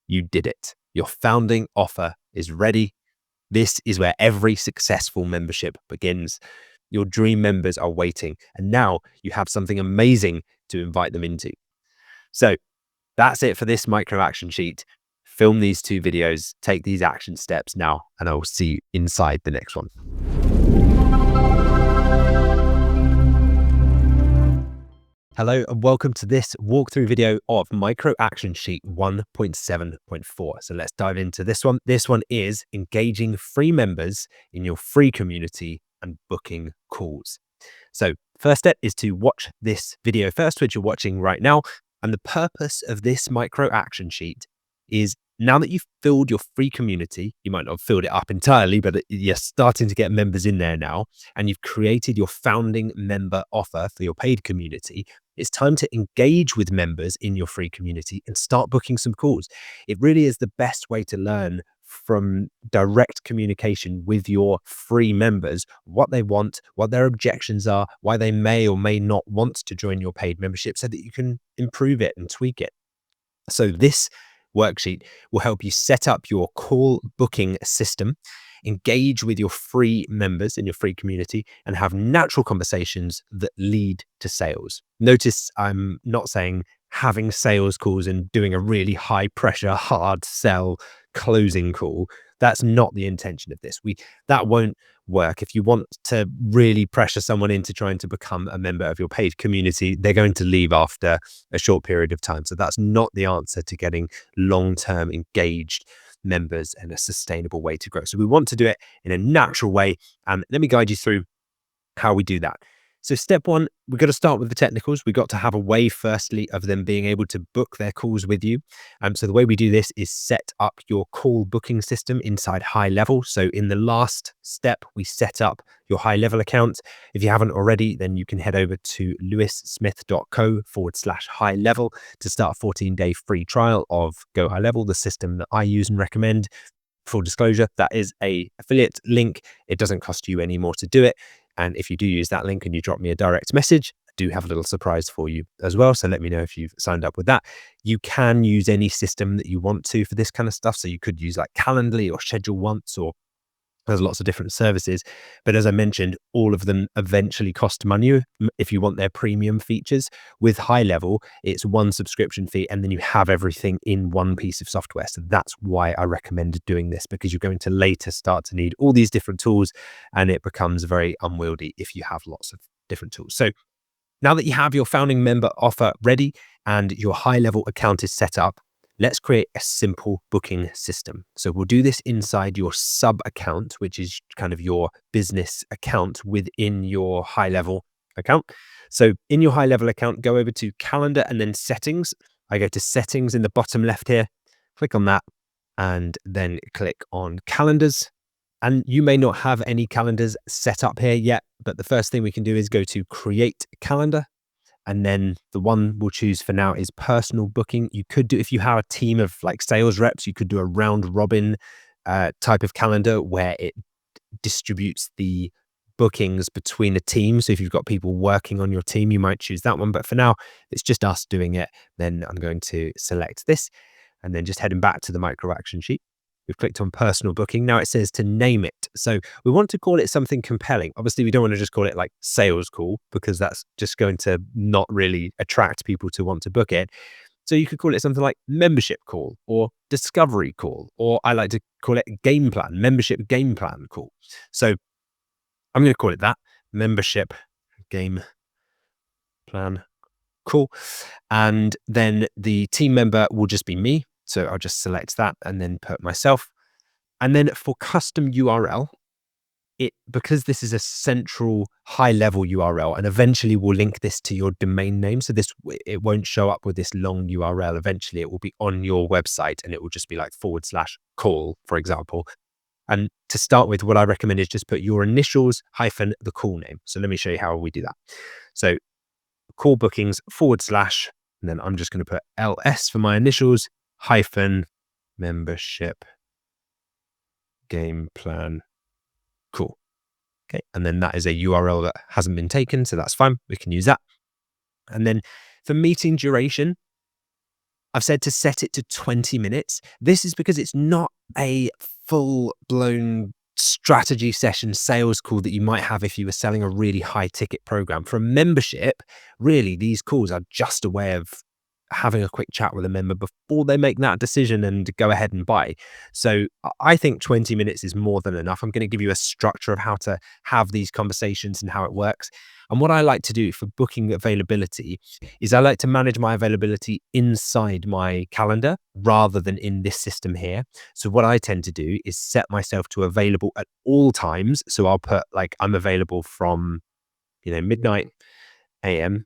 Speaker 1: you did it. Your founding offer is ready. This is where every successful membership begins. Your dream members are waiting, and now you have something amazing to invite them into. So that's it for this micro action sheet. Film these 2 videos, take these action steps now, and I will see you inside the next one. Hello and welcome to this walkthrough video of micro action sheet 1.7.4. So let's dive into this one. This one is engaging free members in your free community and booking calls. So first step is to watch this video first, which you're watching right now. And the purpose of this micro action sheet is, now that you've filled your free community, you might not have filled it up entirely, but you're starting to get members in there now, and you've created your founding member offer for your paid community, it's time to engage with members in your free community and start booking some calls. It really is the best way to learn from direct communication with your free members, what they want, what their objections are, why they may or may not want to join your paid membership, so that you can improve it and tweak it. So this worksheet will help you set up your call booking system, engage with your free members in your free community, and have natural conversations that lead to sales. Notice I'm not saying having sales calls and doing a really high pressure, hard sell closing call. That's not the intention of this. That won't work. If you want to really pressure someone into trying to become a member of your paid community, they're going to leave after a short period of time. So that's not the answer to getting long-term engaged members and a sustainable way to grow. So we want to do it in a natural way. And let me guide you through how we do that. So step 1, we've got to start with the technicals. We've got to have a way, firstly, of them being able to book their calls with you. So the way we do this is set up your call booking system inside High Level. So in the last step, we set up your High Level account. If you haven't already, then you can head over to lewissmith.co/high level to start a 14-day free trial of Go High Level, the system that I use and recommend. Full disclosure, that is an affiliate link. It doesn't cost you any more to do it. And if you do use that link and you drop me a direct message, I do have a little surprise for you as well. So let me know if you've signed up with that. You can use any system that you want to for this kind of stuff. So you could use like Calendly or Schedule Once, or there's lots of different services. But as I mentioned, all of them eventually cost money if you want their premium features. With High Level, it's one subscription fee, and then you have everything in one piece of software. So that's why I recommend doing this, because you're going to later start to need all these different tools, and it becomes very unwieldy if you have lots of different tools. So now that you have your founding member offer ready and your High Level account is set up, let's create a simple booking system. So we'll do this inside your sub account, which is kind of your business account within your High Level account. So in your high level account, go over to calendar and then settings. I go to settings in the bottom left here, click on that, and then click on calendars. And you may not have any calendars set up here yet, but the first thing we can do is go to create calendar. And then the one we'll choose for now is personal booking. You could do, if you have a team of like sales reps, you could do a round robin type of calendar where it distributes the bookings between a team. So if you've got people working on your team, you might choose that one. But for now, it's just us doing it. Then I'm going to select this and then just heading back to the micro action sheet. We've clicked on personal booking. Now it says to name it. So we want to call it something compelling. Obviously, we don't want to just call it like sales call because that's just going to not really attract people to want to book it. So you could call it something like membership call or discovery call, or I like to call it game plan, membership game plan call. So I'm going to call it that, membership game plan call. And then the team member will just be me. So I'll just select that and then put myself. And then for custom URL, because this is a central high level URL, and eventually we'll link this to your domain name. So it won't show up with this long URL. Eventually it will be on your website and it will just be like /call, for example. And to start with, what I recommend is just put your initials hyphen the call name. So let me show you how we do that. So call bookings /, and then I'm just going to put LS for my initials hyphen membership game plan. Cool. Okay. And then that is a URL that hasn't been taken. So that's fine. We can use that. And then for meeting duration, I've said to set it to 20 minutes. This is because it's not a full blown strategy session sales call that you might have if you were selling a really high ticket program. For a membership, really, these calls are just a way of having a quick chat with a member before they make that decision and go ahead and buy. So I think 20 minutes is more than enough. I'm going to give you a structure of how to have these conversations and how it works. And what I like to do for booking availability is I like to manage my availability inside my calendar rather than in this system here. So what I tend to do is set myself to available at all times. So I'll put like I'm available from, midnight AM,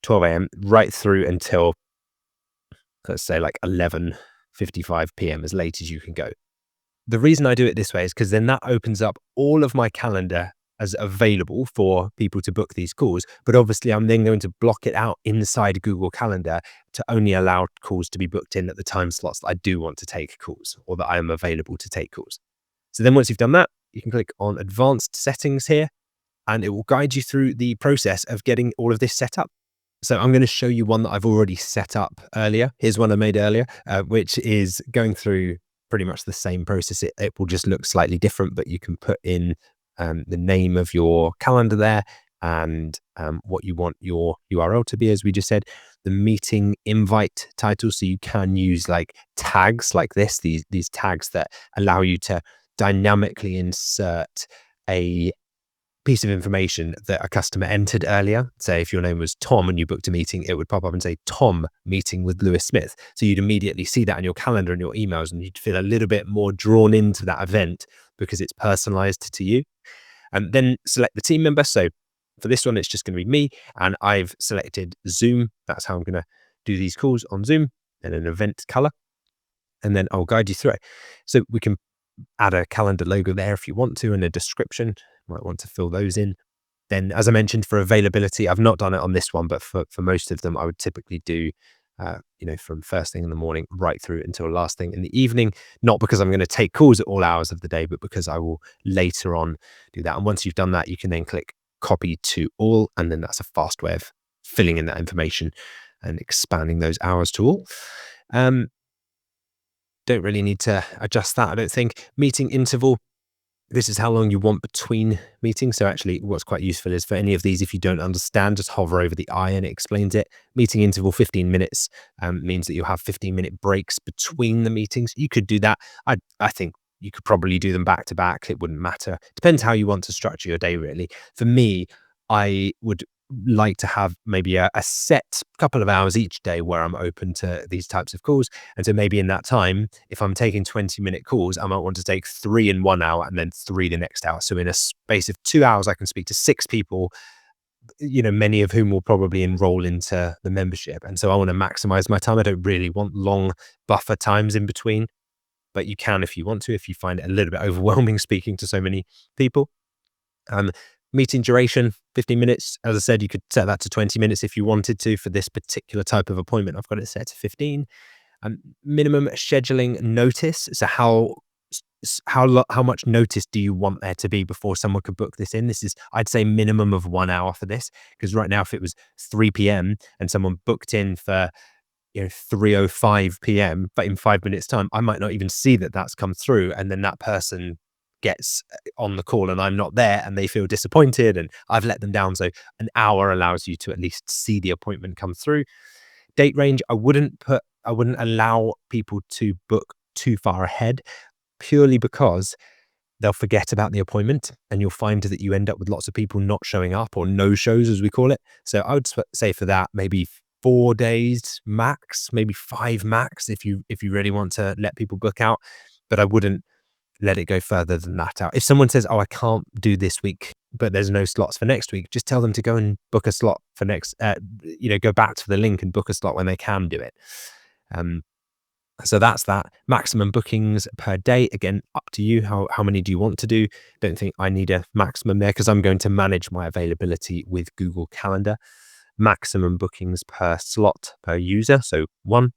Speaker 1: 12 a.m. right through until, let's say, like 11:55 p.m. as late as you can go. The reason I do it this way is because then that opens up all of my calendar as available for people to book these calls. But obviously, I'm then going to block it out inside Google Calendar to only allow calls to be booked in at the time slots that I do want to take calls or that I am available to take calls. So then once you've done that, you can click on advanced settings here, and it will guide you through the process of getting all of this set up. So I'm going to show you one that I've already set up earlier. Here's one I made earlier, which is going through pretty much the same process. It will just look slightly different, but you can put in the name of your calendar there and what you want your URL to be, as we just said, the meeting invite title. So you can use like tags like this, these tags that allow you to dynamically insert a piece of information that a customer entered earlier. Say if your name was Tom and you booked a meeting, it would pop up and say Tom meeting with Lewis Smith. So you'd immediately see that in your calendar and your emails, and you'd feel a little bit more drawn into that event because it's personalized to you. And then select the team member. So for this one, it's just going to be me, and I've selected Zoom. That's how I'm going to do these calls on Zoom, and an event color. And then I'll guide you through it. So we can add a calendar logo there if you want to, and a description. Might want to fill those in. Then, as I mentioned, for availability, I've not done it on this one, but for most of them, I would typically do, from first thing in the morning right through until last thing in the evening. Not because I'm going to take calls at all hours of the day, but because I will later on do that. And once you've done that, you can then click copy to all, and then that's a fast way of filling in that information and expanding those hours to all. Don't really need to adjust that, I don't think. Meeting interval. This is how long you want between meetings. So actually what's quite useful is for any of these, if you don't understand, just hover over the I and it explains it. Meeting interval 15 minutes means that you'll have 15-minute breaks between the meetings. You could do that. I think you could probably do them back to back. It wouldn't matter. Depends how you want to structure your day, really. For me, I would like to have maybe a set couple of hours each day where I'm open to these types of calls. And so maybe in that time, if I'm taking 20-minute calls, I might want to take 3 in 1 hour and then 3 the next hour. So in a space of 2 hours, I can speak to 6 people, many of whom will probably enroll into the membership. And so I want to maximize my time. I don't really want long buffer times in between, but you can if you want to, if you find it a little bit overwhelming speaking to so many people. Meeting duration, 15 minutes. As I said, you could set that to 20 minutes if you wanted to. For this particular type of appointment, I've got it set to 15. Minimum scheduling notice. So how much notice do you want there to be before someone could book this in? This is, I'd say, minimum of 1 hour for this, because right now, if it was 3 p.m. and someone booked in for 3:05 p.m., but in 5 minutes time, I might not even see that that's come through, and then that person gets on the call and I'm not there and they feel disappointed and I've let them down. So an hour allows you to at least see the appointment come through. Date range, I wouldn't allow people to book too far ahead, purely because they'll forget about the appointment and you'll find that you end up with lots of people not showing up, or no shows as we call it. So I would say for that, maybe 4 days max, maybe 5 max if you really want to let people book out. But I wouldn't let it go further than that out. If someone says, "Oh, I can't do this week, but there's no slots for next week," just tell them to go and book a slot for next, go back to the link and book a slot when they can do it. So that's that. Maximum bookings per day. Again, up to you. How many do you want to do? Don't think I need a maximum there, because I'm going to manage my availability with Google Calendar. Maximum bookings per slot per user. So 1.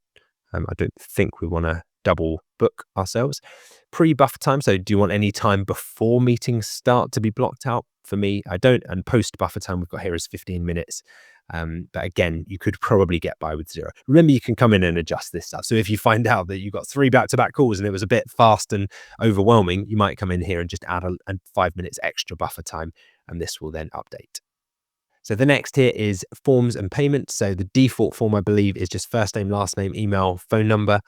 Speaker 1: I don't think we want to double book ourselves. Pre-buffer time. So do you want any time before meetings start to be blocked out? For me, I don't. And post-buffer time we've got here is 15 minutes. But again, you could probably get by with 0. Remember, you can come in and adjust this stuff. So if you find out that you've got 3 back-to-back calls and it was a bit fast and overwhelming, you might come in here and just add a 5 minutes extra buffer time, and this will then update. So the next here is forms and payments. So the default form, I believe, is just first name, last name, email, phone number.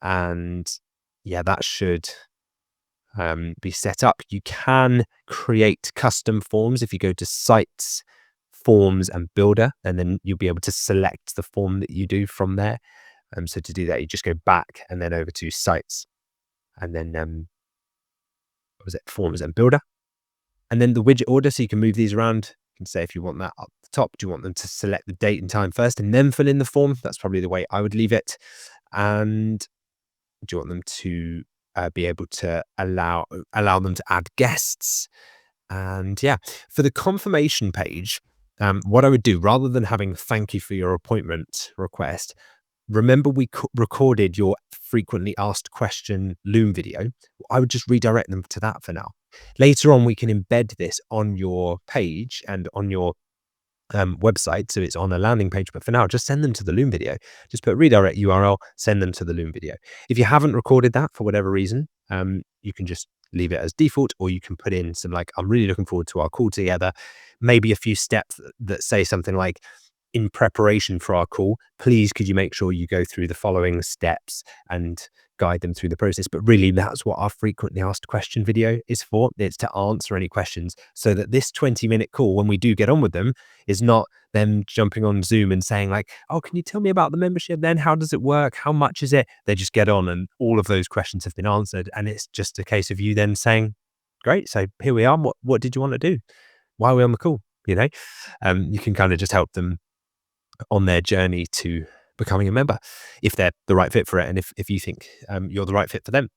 Speaker 1: And yeah, that should be set up. You can create custom forms if you go to Sites, Forms and Builder, and then you'll be able to select the form that you do from there. So to do that, you just go back and then over to Sites, and then what was it? Forms and Builder. And then the widget order, so you can move these around. You can say if you want that up the top, do you want them to select the date and time first and then fill in the form? That's probably the way I would leave it. And do you want them to be able to allow them to add guests? And yeah, for the confirmation page, what I would do, rather than having "thank you for your appointment" request, remember we recorded your frequently asked question Loom video. I would just redirect them to that for now. Later on, we can embed this on your page and on your website, so it's on a landing page. But for now, just send them to the Loom video. Just put redirect URL, send them to the Loom video. If you haven't recorded that for whatever reason, you can just leave it as default, or you can put in some "I'm really looking forward to our call together." Maybe a few steps that say something like, "In preparation for our call, please could you make sure you go through the following steps and guide them through the process." But really, that's what our frequently asked question video is for. It's to answer any questions, so that this 20-minute call, when we do get on with them, is not them jumping on Zoom and saying "Oh, can you tell me about the membership then? How does it work? How much is it?" They just get on and all of those questions have been answered. And it's just a case of you then saying, "Great, so here we are. What did you want to do? Why are we on the call?" You can kind of just help them on their journey to becoming a member, if they're the right fit for it, and if you think you're the right fit for them.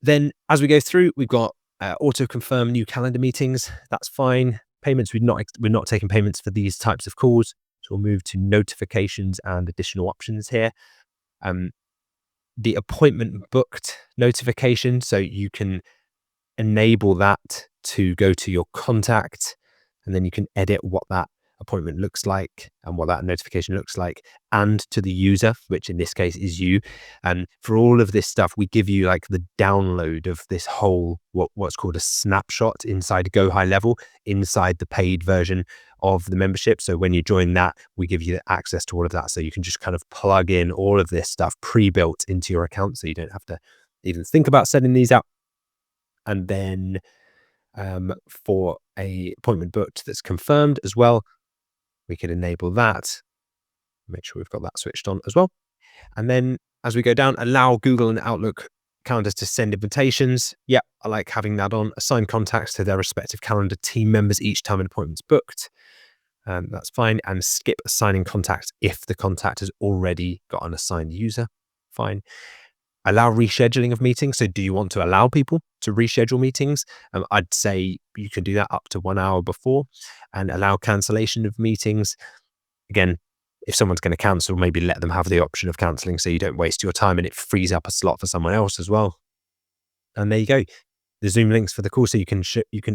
Speaker 1: Then as we go through, we've got auto confirm new calendar meetings. That's fine. Payments, we're not taking payments for these types of calls. So we'll move to notifications and additional options here. The appointment booked notification, so you can enable that to go to your contact, and then you can edit what that appointment looks like and what that notification looks like, and to the user, which in this case is you. And for all of this stuff, we give you the download of this whole what's called a snapshot inside Go High Level, inside the paid version of the membership. So when you join that, we give you access to all of that, so you can just kind of plug in all of this stuff pre-built into your account, so you don't have to even think about setting these up. And then for a appointment booked that's confirmed as well, We could enable that. Make sure we've got that switched on as well. And then as we go down, allow Google and Outlook calendars to send invitations. Yeah, I like having that on. Assign contacts to their respective calendar team members each time an appointment's booked. That's fine. And skip assigning contacts if the contact has already got an assigned user. Fine. Allow rescheduling of meetings. So do you want to allow people to reschedule meetings? I'd say you can do that up to 1 hour before, and allow cancellation of meetings. Again, if someone's going to cancel, maybe let them have the option of cancelling so you don't waste your time and it frees up a slot for someone else as well. And there you go. The Zoom links for the call. So you can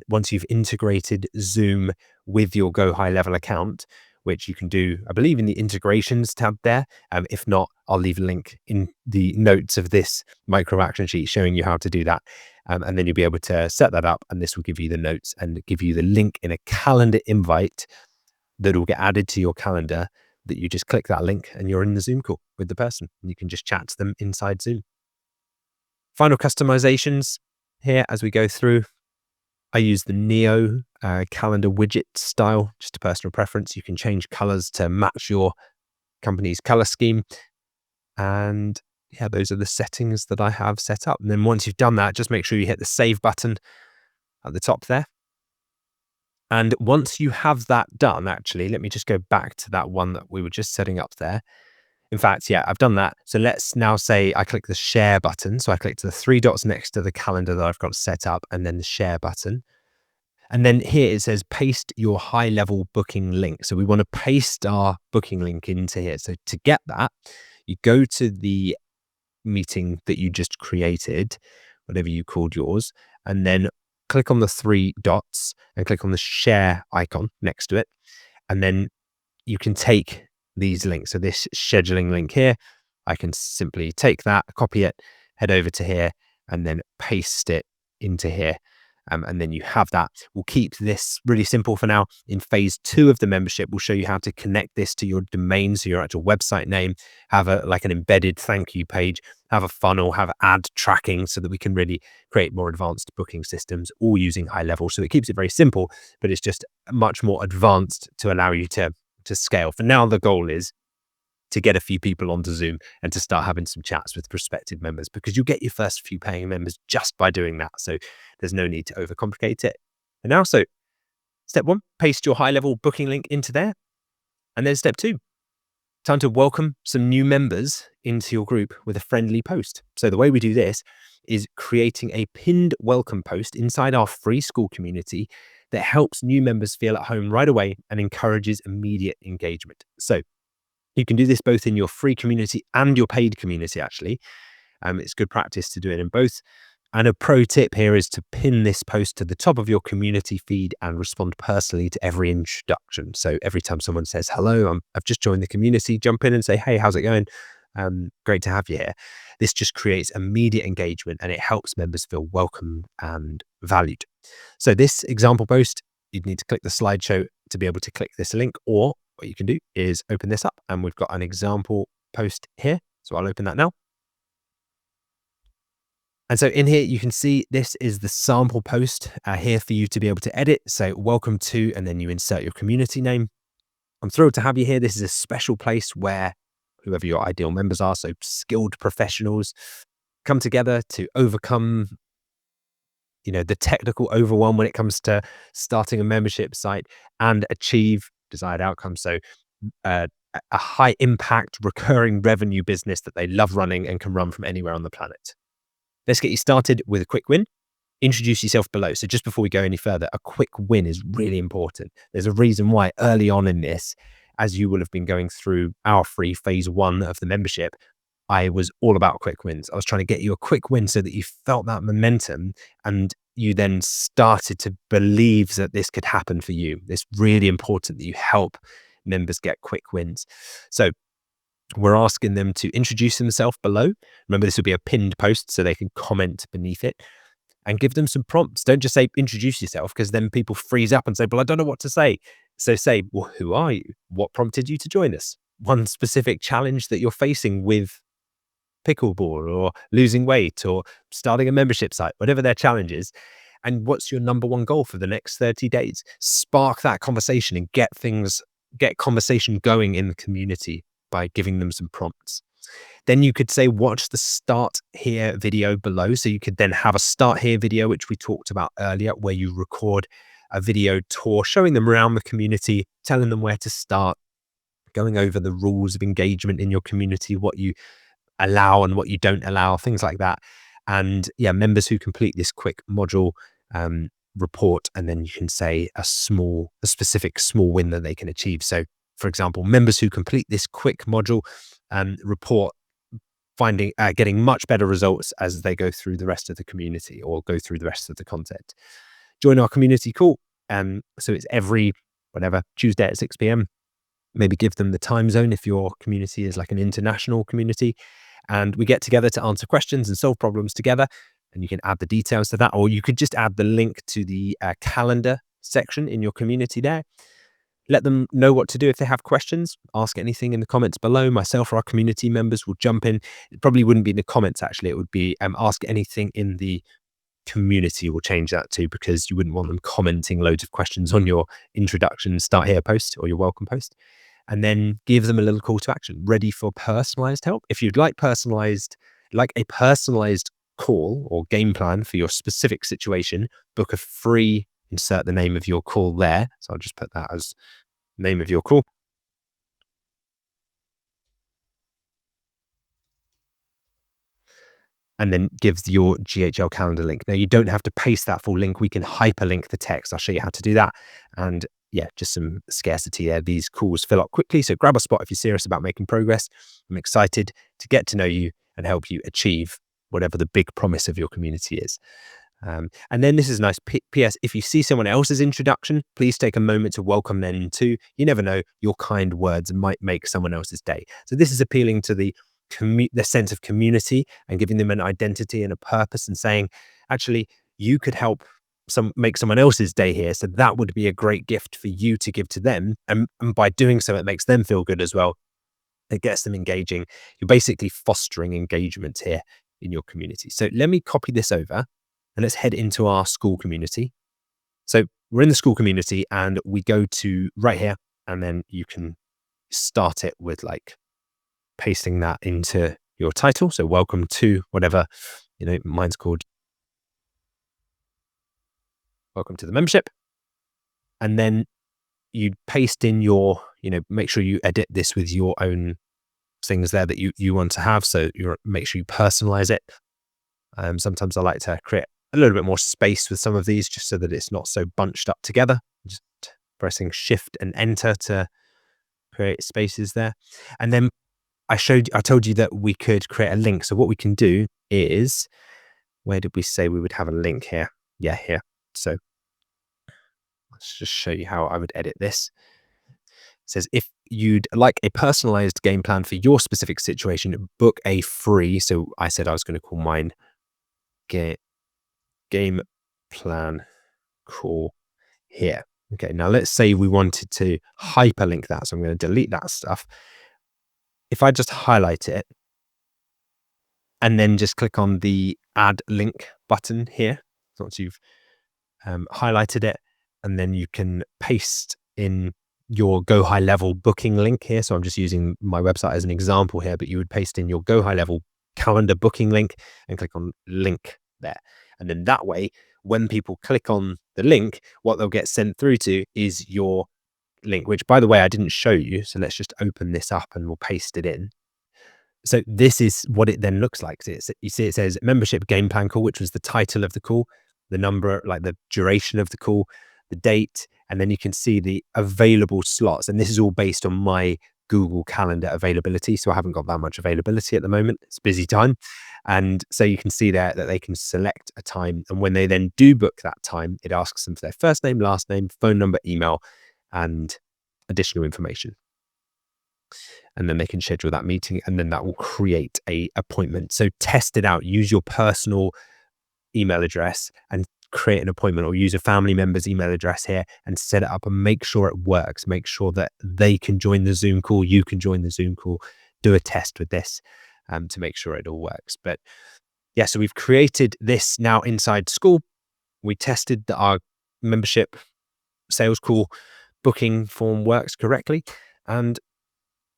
Speaker 1: once you've integrated Zoom with your Go High Level account, which you can do, I believe, in the integrations tab there. If not, I'll leave a link in the notes of this micro action sheet showing you how to do that. And then you'll be able to set that up, and this will give you the notes and give you the link in a calendar invite that will get added to your calendar, that you just click that link and you're in the Zoom call with the person and you can just chat to them inside Zoom. Final customizations here as we go through. I use the Neo calendar widget style, just a personal preference. You can change colors to match your company's color scheme. And yeah, those are the settings that I have set up. And then once you've done that, just make sure you hit the save button at the top there. And once you have that done, actually, let me just go back to that one that we were just setting up there. In fact, yeah, I've done that. So let's now say I click the share button. So I click the 3 dots next to the calendar that I've got set up, and then the share button. And then here it says paste your high level booking link. So we want to paste our booking link into here. So to get that, you go to the meeting that you just created, whatever you called yours, and then click on the 3 dots and click on the share icon next to it. And then you can take these links. So this scheduling link here, I can simply take that, copy it, head over to here, and then paste it into here. And then you have that. We'll keep this really simple for now. In phase 2 of the membership, we'll show you how to connect this to your domain, so your actual website name, have like an embedded thank you page, have a funnel, have ad tracking, so that we can really create more advanced booking systems, all using high level. So it keeps it very simple, but it's just much more advanced to allow you to scale. For now, the goal is to get a few people onto Zoom and to start having some chats with prospective members, because you'll get your first few paying members just by doing that. So there's no need to overcomplicate it. And now, so step 1, paste your high level booking link into there. And then step 2, time to welcome some new members into your group with a friendly post. So the way we do this is creating a pinned welcome post inside our free school community that helps new members feel at home right away and encourages immediate engagement. So you can do this both in your free community and your paid community, actually. It's good practice to do it in both. And a pro tip here is to pin this post to the top of your community feed and respond personally to every introduction. So every time someone says, hello, I've just joined the community, jump in and say, hey, how's it going? Great to have you here. This just creates immediate engagement and it helps members feel welcome and valued. So this example post, you'd need to click the slideshow to be able to click this link, or what you can do is open this up and we've got an example post here. So I'll open that now. And so in here, you can see this is the sample post here for you to be able to edit. So welcome to, and then you insert your community name. I'm thrilled to have you here. This is a special place where whoever your ideal members are, so skilled professionals, come together to overcome the technical overwhelm when it comes to starting a membership site and achieve desired outcomes. So a high impact recurring revenue business that they love running and can run from anywhere on the planet. Let's get you started with a quick win. Introduce yourself below. So just before we go any further, a quick win is really important. There's a reason why early on in this, as you will have been going through our free phase 1 of the membership, I was all about quick wins. I was trying to get you a quick win so that you felt that momentum and you then started to believe that this could happen for you. It's really important that you help members get quick wins. So we're asking them to introduce themselves below. Remember, this will be a pinned post so they can comment beneath it, and give them some prompts. Don't just say, introduce yourself, because then people freeze up and say, well, I don't know what to say. So say, well, who are you? What prompted you to join us? One specific challenge that you're facing with pickleball or losing weight or starting a membership site, whatever their challenge is. And what's your number one goal for the next 30 days? Spark that conversation and get things get conversation going in the community by giving them some prompts. Then you could say, watch the start here video below. So you could then have a start here video, which we talked about earlier, where you record a video tour, showing them around the community, telling them where to start, going over the rules of engagement in your community, what you allow and what you don't allow, things like that. And yeah, members who complete this quick module report, and then you can say a specific small win that they can achieve. So for example, members who complete this quick module report getting much better results as they go through the rest of the community or go through the rest of the content. Join our community call. So it's every Tuesday at 6 p.m. Maybe give them the time zone if your community is like an international community, and we get together to answer questions and solve problems together. And you can add the details to that, or you could just add the link to the calendar section in your community there. Let them know what to do if they have questions. Ask anything in the comments below. Myself or our community members will jump in. It probably wouldn't be in the comments, actually. It would be ask anything in the community. We'll change that too, because you wouldn't want them commenting loads of questions on your introduction start here post or your welcome post. And then give them a little call to action, ready for personalized help. If you'd like a personalized call or game plan for your specific situation, book a free, insert the name of your call there. So I'll just put that as name of your call. And then gives your GHL calendar link. Now you don't have to paste that full link. We can hyperlink the text. I'll show you how to do that. And yeah, just some scarcity there. These calls fill up quickly. So grab a spot if you're serious about making progress. I'm excited to get to know you and help you achieve whatever the big promise of your community is. And then this is a nice PS. If you see someone else's introduction, please take a moment to welcome them too. You never know, your kind words might make someone else's day. So this is appealing to the sense of community and giving them an identity and a purpose, and saying, actually, you could help make someone else's day here. So that would be a great gift for you to give to them. And by doing so, it makes them feel good as well. It gets them engaging. You're basically fostering engagement here in your community. So let me copy this over and let's head into our school community. So we're in the school community and we go to right here, and then you can start it with like pasting that into your title. So welcome to whatever, mine's called welcome to the membership. And then you paste in your, make sure you edit this with your own things there that you want to have. So make sure you personalize it. Sometimes I like to create a little bit more space with some of these, just so that it's not so bunched up together. Just pressing Shift and Enter to create spaces there. And then I told you that we could create a link. So what we can do is, where did we say we would have a link here? Yeah, here. So let's just show you how I would edit this. It says, if you'd like a personalized game plan for your specific situation, book a free. So I said I was going to call mine game plan call here. Okay, now let's say we wanted to hyperlink that. So I'm going to delete that stuff. If I just highlight it and then just click on the add link button here, once you've highlighted it, and then you can paste in your Go High Level booking link here. So I'm just using my website as an example here, but you would paste in your Go High Level calendar booking link and click on link there. And then that way, when people click on the link, what they'll get sent through to is your link, which, by the way, I didn't show you. So let's just open this up and we'll paste it in. So this is what it then looks like. So you see it says membership game plan call, which was the title of the call, the number, like the duration of the call, the date, and then you can see the available slots. And this is all based on my Google Calendar availability. So I haven't got that much availability at the moment. It's busy time. And so you can see there that they can select a time. And when they then do book that time, it asks them for their first name, last name, phone number, email, and additional information. And then they can schedule that meeting, and then that will create a appointment. So test it out. Use your personal email address and create an appointment, or use a family member's email address here and set it up and make sure it works. Make sure that they can join the Zoom call. You can join the Zoom call. Do a test with this to make sure it all works. But yeah, so we've created this now inside school. We tested our membership sales call. booking form works correctly, and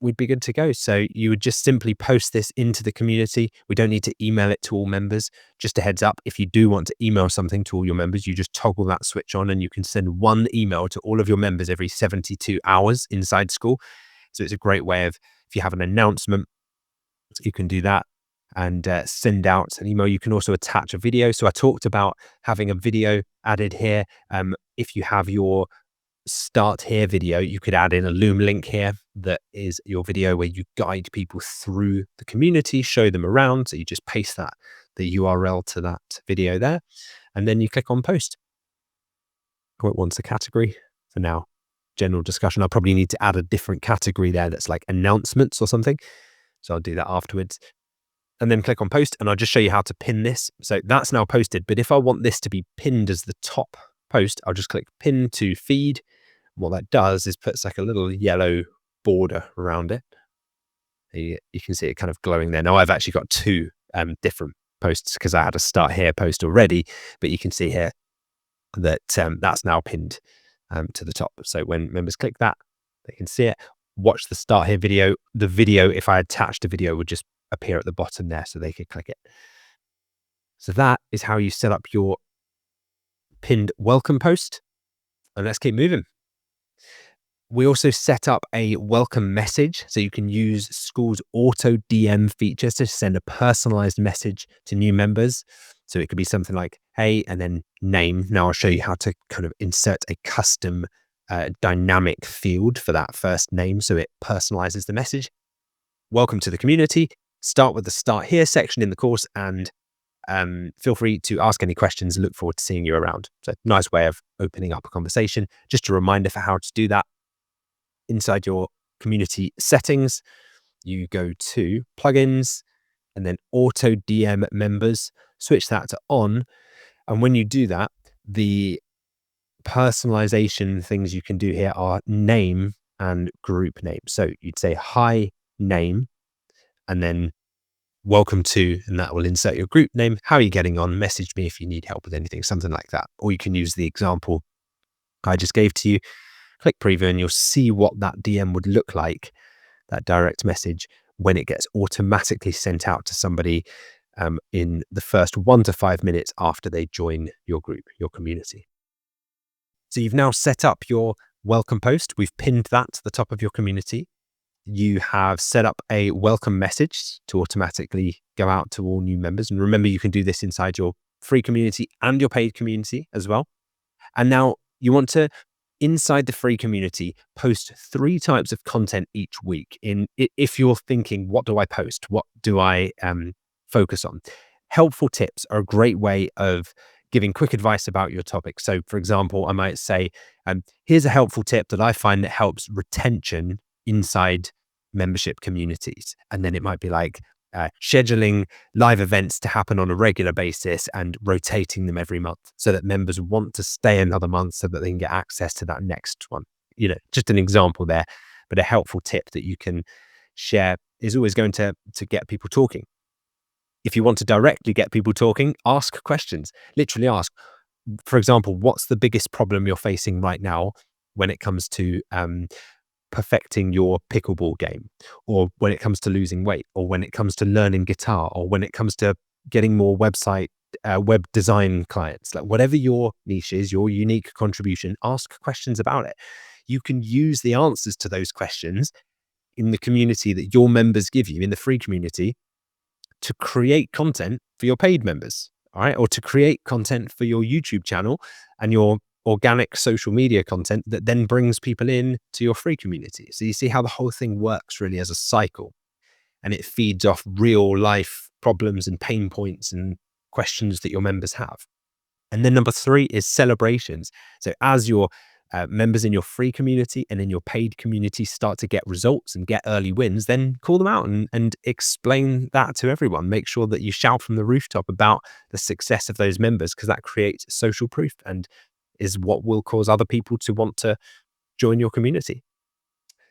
Speaker 1: we'd be good to go. So you would just simply post this into the community. We don't need to email it to all members. Just a heads up, if you do want to email something to all your members, you just toggle that switch on and you can send one email to all of your members every 72 hours inside school. So it's a great way of, if you have an announcement, you can do that and send out an email. You can also attach a video. So I talked about having a video added here. If you have your start here video, you could add in a Loom link here that is your video where you guide people through the community, show them around. So you just paste the URL to that video there, and then you click on post. It wants a category for now. General discussion. I'll probably need to add a different category there that's like announcements or something. So I'll do that afterwards. And then click on post, and I'll just show you how to pin this. So that's now posted. But if I want this to be pinned as the top post, I'll just click pin to feed. What that does is puts like a little yellow border around it. You can see it kind of glowing there. Now I've actually got two different posts because I had a start here post already, but you can see here that that's now pinned to the top. So when members click that, they can see it. Watch the start here video. The video, if I attached a video, would just appear at the bottom there so they could click it. So that is how you set up your pinned welcome post. And let's keep moving. We also set up a welcome message. So you can use school's auto DM features to send a personalized message to new members. So it could be something like, hey, and then name. Now I'll show you how to kind of insert a custom dynamic field for that first name. So it personalizes the message. Welcome to the community. Start with the start here section in the course, and feel free to ask any questions. Look forward to seeing you around. So nice way of opening up a conversation. Just a reminder for how to do that. Inside your community settings, you go to plugins and then auto DM members, switch that to on. And when you do that, the personalization things you can do here are name and group name. So you'd say hi name and then welcome to, and that will insert your group name. How are you getting on? Message me if you need help with anything, something like that. Or you can use the example I just gave to you. Click preview and you'll see what that DM would look like, that direct message, when it gets automatically sent out to somebody in the first 1 to 5 minutes after they join your group, your community. So you've now set up your welcome post. We've pinned that to the top of your community. You have set up a welcome message to automatically go out to all new members. And remember, you can do this inside your free community and your paid community as well. And now you want to, inside the free community, post 3 types of content each week. If you're thinking, what do I post? What do I focus on? Helpful tips are a great way of giving quick advice about your topic. So for example, I might say, here's a helpful tip that I find that helps retention inside membership communities. And then it might be like scheduling live events to happen on a regular basis and rotating them every month so that members want to stay another month so that they can get access to that next one. Just an example there, but a helpful tip that you can share is always going to get people talking. If you want to directly get people talking, ask questions. Literally ask, for example, what's the biggest problem you're facing right now when it comes to perfecting your pickleball game, or when it comes to losing weight, or when it comes to learning guitar, or when it comes to getting more web design clients. Like whatever your niche is, your unique contribution, ask questions about it. You can use the answers to those questions in the community that your members give you, in the free community, to create content for your paid members, all right? Or to create content for your YouTube channel and your organic social media content that then brings people in to your free community. So you see how the whole thing works really as a cycle, and it feeds off real life problems and pain points and questions that your members have. And then number 3 is celebrations. So as your members in your free community and in your paid community start to get results and get early wins, then call them out and explain that to everyone. Make sure that you shout from the rooftop about the success of those members, because that creates social proof and is what will cause other people to want to join your community.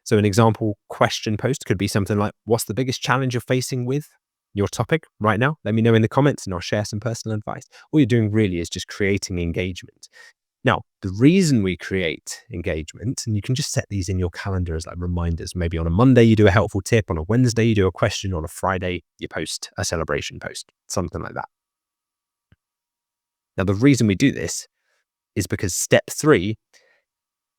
Speaker 1: So an example question post could be something like, what's the biggest challenge you're facing with your topic right now? Let me know in the comments and I'll share some personal advice. All you're doing really is just creating engagement. Now, the reason we create engagement, and you can just set these in your calendar as like reminders. Maybe on a Monday, you do a helpful tip. On a Wednesday, you do a question. On a Friday, you post a celebration post, something like that. Now, the reason we do this is because step 3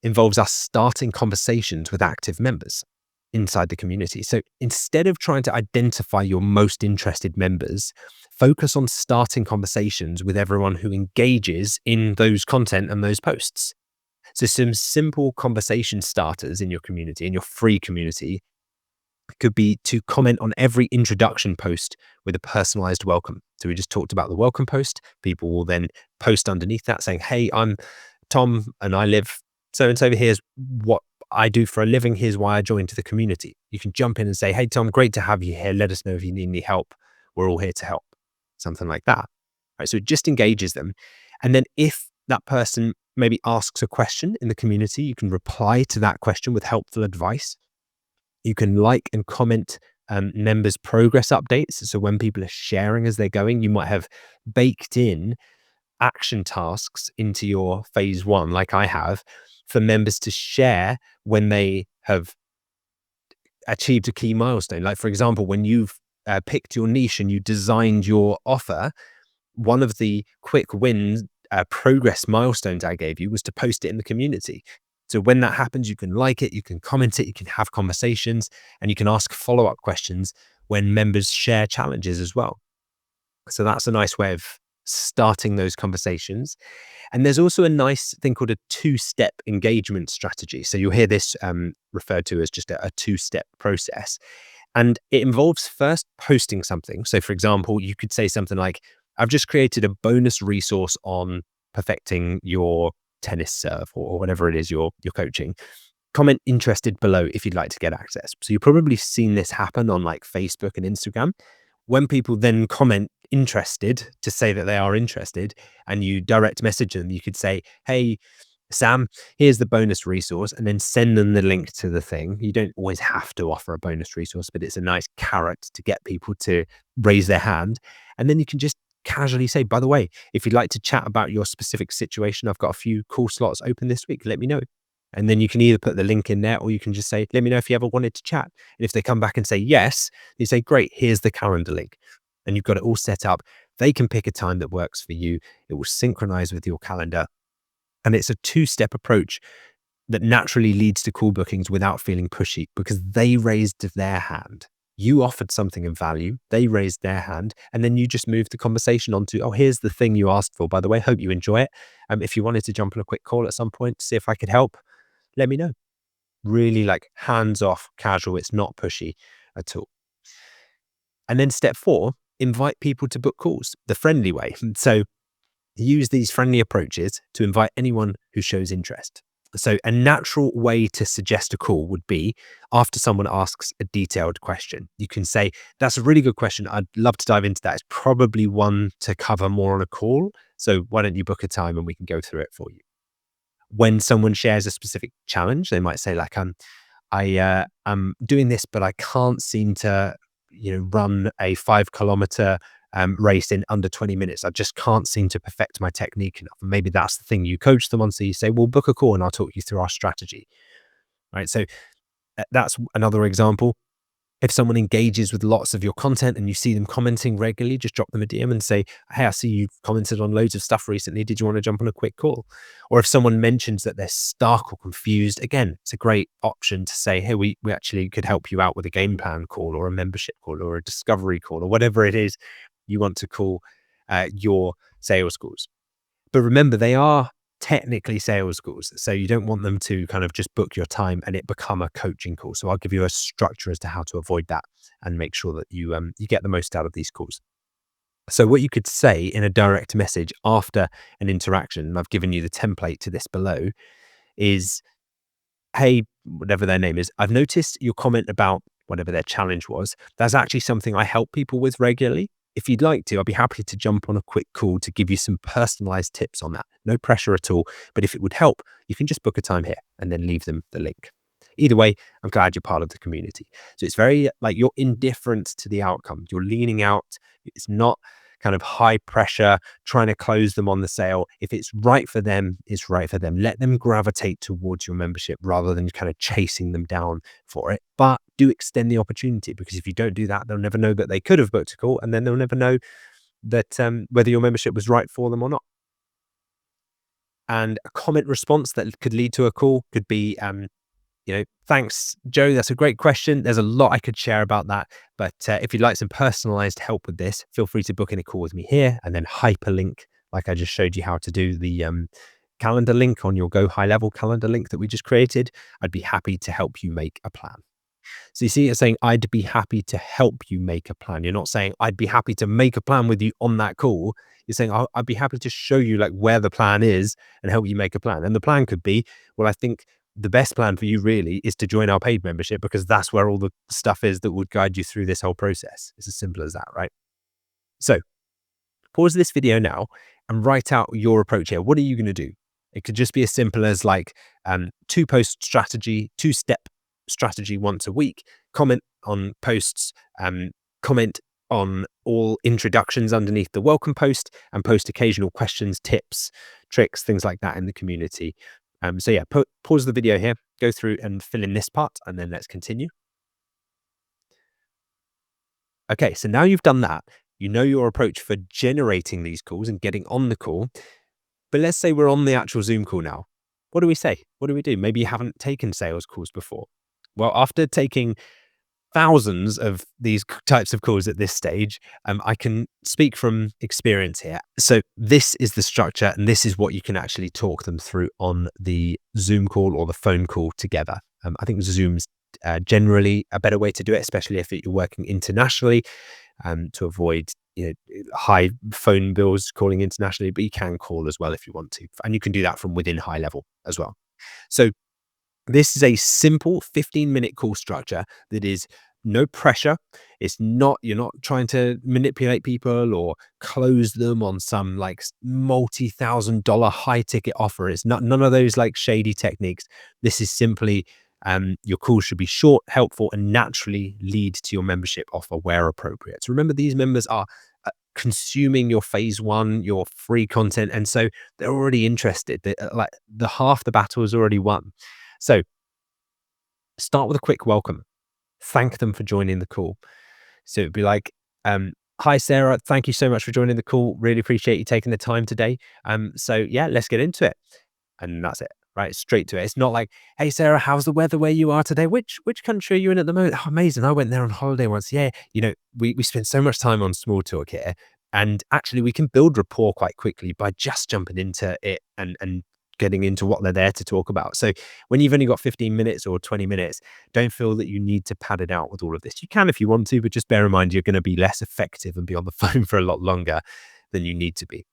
Speaker 1: involves us starting conversations with active members inside the community. So instead of trying to identify your most interested members, focus on starting conversations with everyone who engages in those content and those posts. So some simple conversation starters in your community, in your free community, could be to comment on every introduction post with a personalized welcome. So we just talked about the welcome post. People will then post underneath that saying, hey, I'm Tom and I live so and so. Here's what I do for a living. Here's why I joined the community. You can jump in and say, hey, Tom, great to have you here. Let us know if you need any help. We're all here to help. Something like that. Right, so it just engages them. And then if that person maybe asks a question in the community, you can reply to that question with helpful advice. You can like and comment members' progress updates. So when people are sharing as they're going, you might have baked in action tasks into your phase 1, like I have, for members to share when they have achieved a key milestone. Like, for example, when you've picked your niche and you designed your offer, one of the quick wins progress milestones I gave you was to post it in the community. So when that happens, you can like it, you can comment it, you can have conversations, and you can ask follow-up questions when members share challenges as well. So that's a nice way of starting those conversations. And there's also a nice thing called a 2-step engagement strategy. So you'll hear this referred to as just a 2-step process. And it involves first posting something. So for example, you could say something like, I've just created a bonus resource on perfecting your tennis serve or whatever it is you're coaching. Comment interested below if you'd like to get access. So you've probably seen this happen on like Facebook and Instagram. When people then comment interested to say that they are interested and you direct message them, you could say, hey, Sam, here's the bonus resource, and then send them the link to the thing. You don't always have to offer a bonus resource, but it's a nice carrot to get people to raise their hand. And then you can just casually say, by the way, if you'd like to chat about your specific situation, I've got a few call slots open this week. Let me know. And then you can either put the link in there or you can just say, let me know if you ever wanted to chat. And if they come back and say yes, you say, great, here's the calendar link. And you've got it all set up. They can pick a time that works for you. It will synchronize with your calendar. And it's a 2-step approach that naturally leads to call bookings without feeling pushy because they raised their hand. You offered something of value, they raised their hand, and then you just moved the conversation onto, oh, here's the thing you asked for, by the way, hope you enjoy it. If you wanted to jump on a quick call at some point to see if I could help, let me know. Really like hands off, casual, it's not pushy at all. And then step 4, invite people to book calls, the friendly way. So use these friendly approaches to invite anyone who shows interest. So a natural way to suggest a call would be after someone asks a detailed question. You can say, that's a really good question. I'd love to dive into that. It's probably one to cover more on a call. So why don't you book a time and we can go through it for you? When someone shares a specific challenge, they might say like, I'm doing this, but I can't seem to, run a 5-kilometer race in under 20 minutes. I just can't seem to perfect my technique enough. And maybe that's the thing you coach them on. So you say, well, book a call and I'll talk you through our strategy. Right. So that's another example. If someone engages with lots of your content and you see them commenting regularly, just drop them a DM and say, hey, I see you've commented on loads of stuff recently. Did you want to jump on a quick call? Or if someone mentions that they're stuck or confused, again, it's a great option to say, hey, we actually could help you out with a game plan call or a membership call or a discovery call or whatever it is you want to call your sales calls. But remember, they are technically sales calls. So you don't want them to kind of just book your time and it become a coaching call. So I'll give you a structure as to how to avoid that and make sure that you get the most out of these calls. So what you could say in a direct message after an interaction, and I've given you the template to this below, is, hey, whatever their name is, I've noticed your comment about whatever their challenge was. That's actually something I help people with regularly. If you'd like to, I'll be happy to jump on a quick call to give you some personalized tips on that. No pressure at all. But if it would help, you can just book a time here and then leave them the link. Either way, I'm glad you're part of the community. So it's very like you're indifferent to the outcome. You're leaning out. It's not kind of high pressure, trying to close them on the sale. If it's right for them, it's right for them. Let them gravitate towards your membership rather than kind of chasing them down for it. But do extend the opportunity, because if you don't do that, they'll never know that they could have booked a call, and then they'll never know that whether your membership was right for them or not. And a comment response that could lead to a call could be, thanks, Joe. That's a great question. There's a lot I could share about that. But if you'd like some personalized help with this, feel free to book in a call with me here, and then hyperlink, like I just showed you how to do, the calendar link on your Go High Level calendar link that we just created. I'd be happy to help you make a plan. So you see, it's saying, I'd be happy to help you make a plan. You're not saying, I'd be happy to make a plan with you on that call. You're saying, I'd be happy to show you like where the plan is and help you make a plan. And the plan could be, well, I think the best plan for you really is to join our paid membership, because that's where all the stuff is that would guide you through this whole process. It's as simple as that, right? So pause this video now and write out your approach here. What are you going to do? It could just be as simple as like 2-post strategy, 2-step strategy once a week, comment on posts, comment on all introductions underneath the welcome post, and post occasional questions, tips, tricks, things like that in the community. So yeah, pause the video here, go through and fill in this part, and then let's continue. Okay, so now you've done that, you know your approach for generating these calls and getting on the call. But let's say we're on the actual Zoom call now. What do we say? What do we do? Maybe you haven't taken sales calls before. Well, after taking thousands of these types of calls at this stage, I can speak from experience here. So this is the structure, and this is what you can actually talk them through on the Zoom call or the phone call together. I think Zoom's generally a better way to do it, especially if you're working internationally, to avoid high phone bills calling internationally. But you can call as well if you want to, and you can do that from within High Level as well. So this is a simple 15-minute call structure that is no pressure. It's not, you're not trying to manipulate people or close them on some like multi-$1,000 high ticket offer. It's not, none of those like shady techniques. This is simply your call should be short, helpful, and naturally lead to your membership offer where appropriate. So remember, these members are consuming your phase 1, your free content, and so they're already interested. Like the half the battle is already won. So start with a quick welcome. Thank them for joining the call. So it'd be like, hi, Sarah. Thank you so much for joining the call. Really appreciate you taking the time today. So yeah, let's get into it. And that's it, right? Straight to it. It's not like, hey, Sarah, how's the weather where you are today? Which country are you in at the moment? Oh, amazing. I went there on holiday once. Yeah. We spend so much time on small talk here. And actually, we can build rapport quite quickly by just jumping into it and getting into what they're there to talk about. So when you've only got 15 minutes or 20 minutes, don't feel that you need to pad it out with all of this. You can if you want to, but just bear in mind you're going to be less effective and be on the phone for a lot longer than you need to be.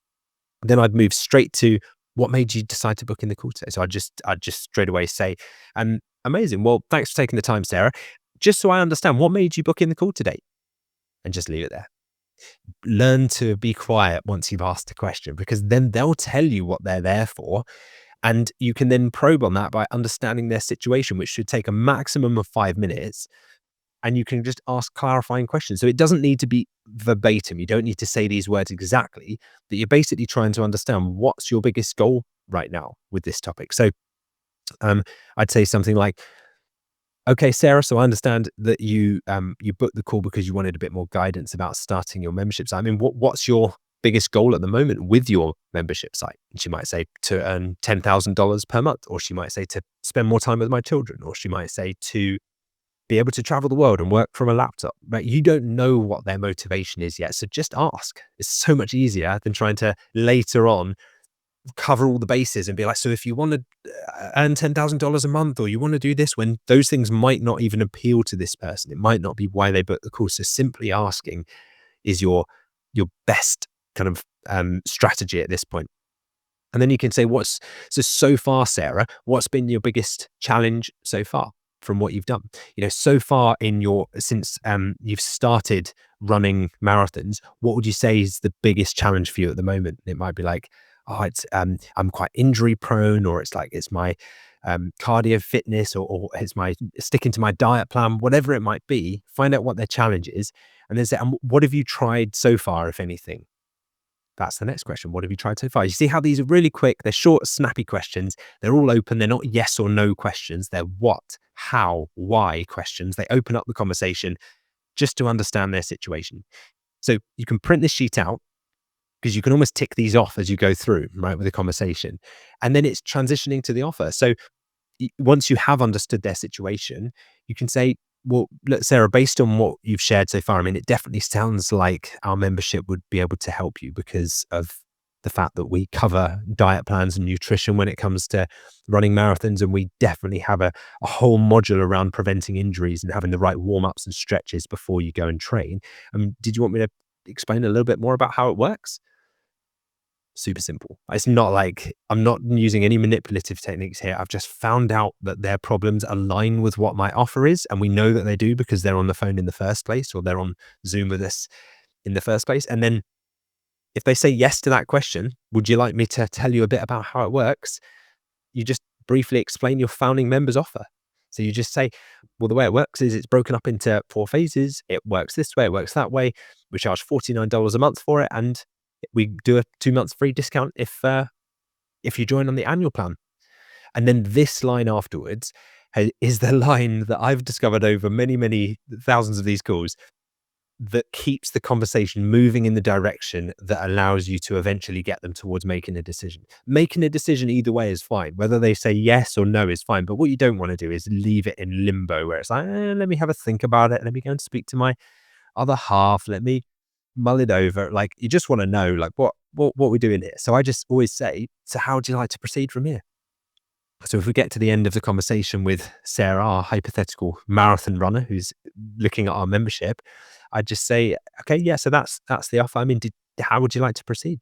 Speaker 1: Then I'd move straight to, what made you decide to book in the call today? So I'd just straight away say, amazing. Well, thanks for taking the time, Sarah. Just so I understand, what made you book in the call today? And just leave it there. Learn to be quiet once you've asked a question, because then they'll tell you what they're there for. And you can then probe on that by understanding their situation, which should take a maximum of 5 minutes. And you can just ask clarifying questions. So it doesn't need to be verbatim. You don't need to say these words exactly, but you're basically trying to understand what's your biggest goal right now with this topic. So I'd say something like, okay, Sarah, so I understand that you booked the call because you wanted a bit more guidance about starting your membership site. I mean, what's your biggest goal at the moment with your membership site? And she might say to earn $10,000 per month, or she might say to spend more time with my children, or she might say to be able to travel the world and work from a laptop. Right? You don't know what their motivation is yet, so just ask. It's so much easier than trying to later on cover all the bases and be like, so if you want to earn $10,000 a month, or you want to do this, when those things might not even appeal to this person. It might not be why they booked the course. So simply asking is your best kind of strategy at this point. And then you can say, so far, Sarah, what's been your biggest challenge so far from what you've done? So far since you've started running marathons, what would you say is the biggest challenge for you at the moment? It might be like, oh, it's I'm quite injury prone, or it's my cardio fitness, or it's my sticking to my diet plan, whatever it might be. Find out what their challenge is, and then say, what have you tried so far, if anything, That's the next question. What have you tried so far? You see how these are really quick. They're short, snappy questions. They're all open. They're not yes or no questions. They're what, how, why questions. They open up the conversation just to understand their situation. So you can print this sheet out because you can almost tick these off as you go through, right, with the conversation. And then it's transitioning to the offer. So once you have understood their situation, you can say, well, look, Sarah, based on what you've shared so far, I mean, it definitely sounds like our membership would be able to help you because of the fact that we cover diet plans and nutrition when it comes to running marathons. And we definitely have a whole module around preventing injuries and having the right warm-ups and stretches before you go and train. Did you want me to explain a little bit more about how it works? Super simple. It's not like I'm not using any manipulative techniques here. I've just found out that their problems align with what my offer is. And we know that they do because they're on the phone in the first place or they're on Zoom with us in the first place. And then if they say yes to that question, would you like me to tell you a bit about how it works? You just briefly explain your founding member's offer. So you just say, well, the way it works is it's broken up into 4 phases. It works this way, it works that way. We charge $49 a month for it. And we do a 2 months free discount if you join on the annual plan. And then this line afterwards is the line that I've discovered over many, many thousands of these calls that keeps the conversation moving in the direction that allows you to eventually get them towards making a decision. Making a decision either way is fine. Whether they say yes or no is fine. But what you don't want to do is leave it in limbo where it's like, let me have a think about it. Let me go and speak to my other half. Let me mull it over. Like, you just want to know, like, what we're doing here. So I just always say, so how would you like to proceed from here? So if we get to the end of the conversation with Sarah, our hypothetical marathon runner who's looking at our membership, I'd just say, okay, yeah, so that's the offer. I mean, how would you like to proceed?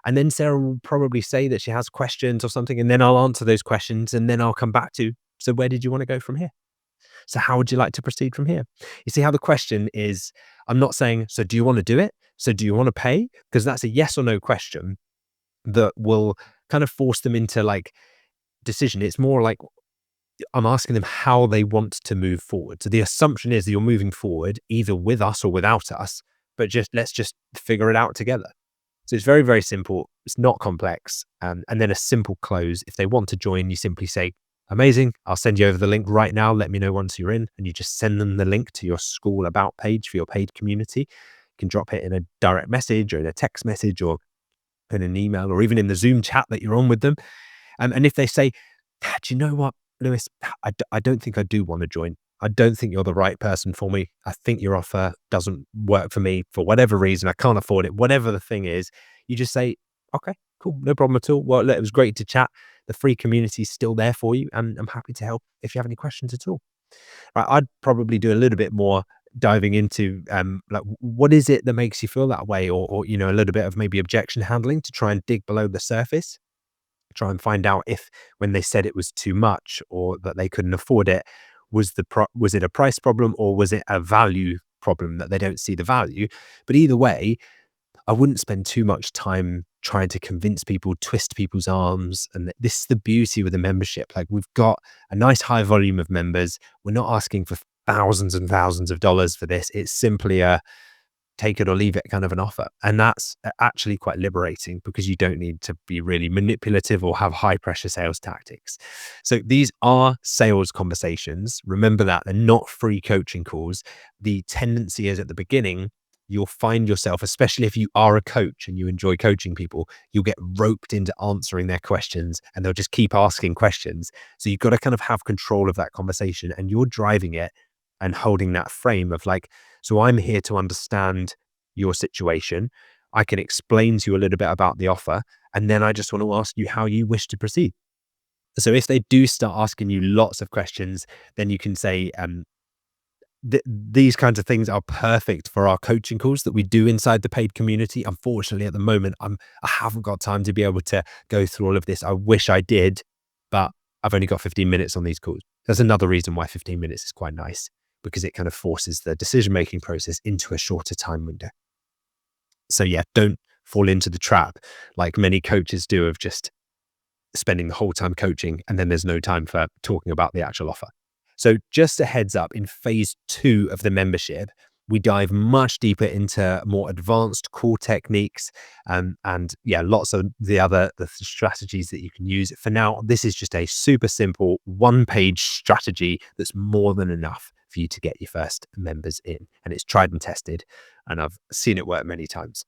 Speaker 1: And then Sarah will probably say that she has questions or something, and then I'll answer those questions, and then I'll come back to, so where did you want to go from here? So how would you like to proceed from here? You see how the question is, I'm not saying, so do you want to do it? So do you want to pay? Because that's a yes or no question that will kind of force them into like decision. It's more like I'm asking them how they want to move forward. So the assumption is that you're moving forward either with us or without us, but let's just figure it out together. So it's very, very simple. It's not complex. And then a simple close. If they want to join, you simply say, amazing, I'll send you over the link right now. Let me know once you're in. And you just send them the link to your school about page for your paid community. You can drop it in a direct message or in a text message or in an email or even in the Zoom chat that you're on with them. And if they say, do you know what, Lewis, I don't think I do want to join. I don't think you're the right person for me. I think your offer doesn't work for me for whatever reason. I can't afford it. Whatever the thing is, you just say, okay, cool, no problem at all. Well, it was great to chat. The free community is still there for you, and I'm happy to help if you have any questions at all. Right, I'd probably do a little bit more diving into like what is it that makes you feel that way, or a little bit of maybe objection handling to try and dig below the surface. Try and find out if when they said it was too much or that they couldn't afford it, was it a price problem or was it a value problem that they don't see the value? But either way, I wouldn't spend too much time trying to convince people, twist people's arms. And this is the beauty with a membership. Like, we've got a nice high volume of members. We're not asking for thousands and thousands of dollars for this. It's simply a take it or leave it kind of an offer. And that's actually quite liberating because you don't need to be really manipulative or have high pressure sales tactics. So these are sales conversations. Remember that they're not free coaching calls. The tendency is at the beginning, you'll find yourself, especially if you are a coach and you enjoy coaching people, you'll get roped into answering their questions and they'll just keep asking questions. So you've got to kind of have control of that conversation and you're driving it and holding that frame of like, so I'm here to understand your situation. I can explain to you a little bit about the offer. And then I just want to ask you how you wish to proceed. So if they do start asking you lots of questions, then you can say, these kinds of things are perfect for our coaching calls that we do inside the paid community. Unfortunately, at the moment, I haven't got time to be able to go through all of this. I wish I did, but I've only got 15 minutes on these calls. That's another reason why 15 minutes is quite nice, because it kind of forces the decision-making process into a shorter time window. So yeah, don't fall into the trap like many coaches do of just spending the whole time coaching and then there's no time for talking about the actual offer. So just a heads up, in phase 2 of the membership, We dive much deeper into more advanced call techniques, and yeah, lots of the strategies that you can use. For now, this is just a super simple one-page strategy that's more than enough for you to get your first members in, and it's tried and tested, and I've seen it work many times.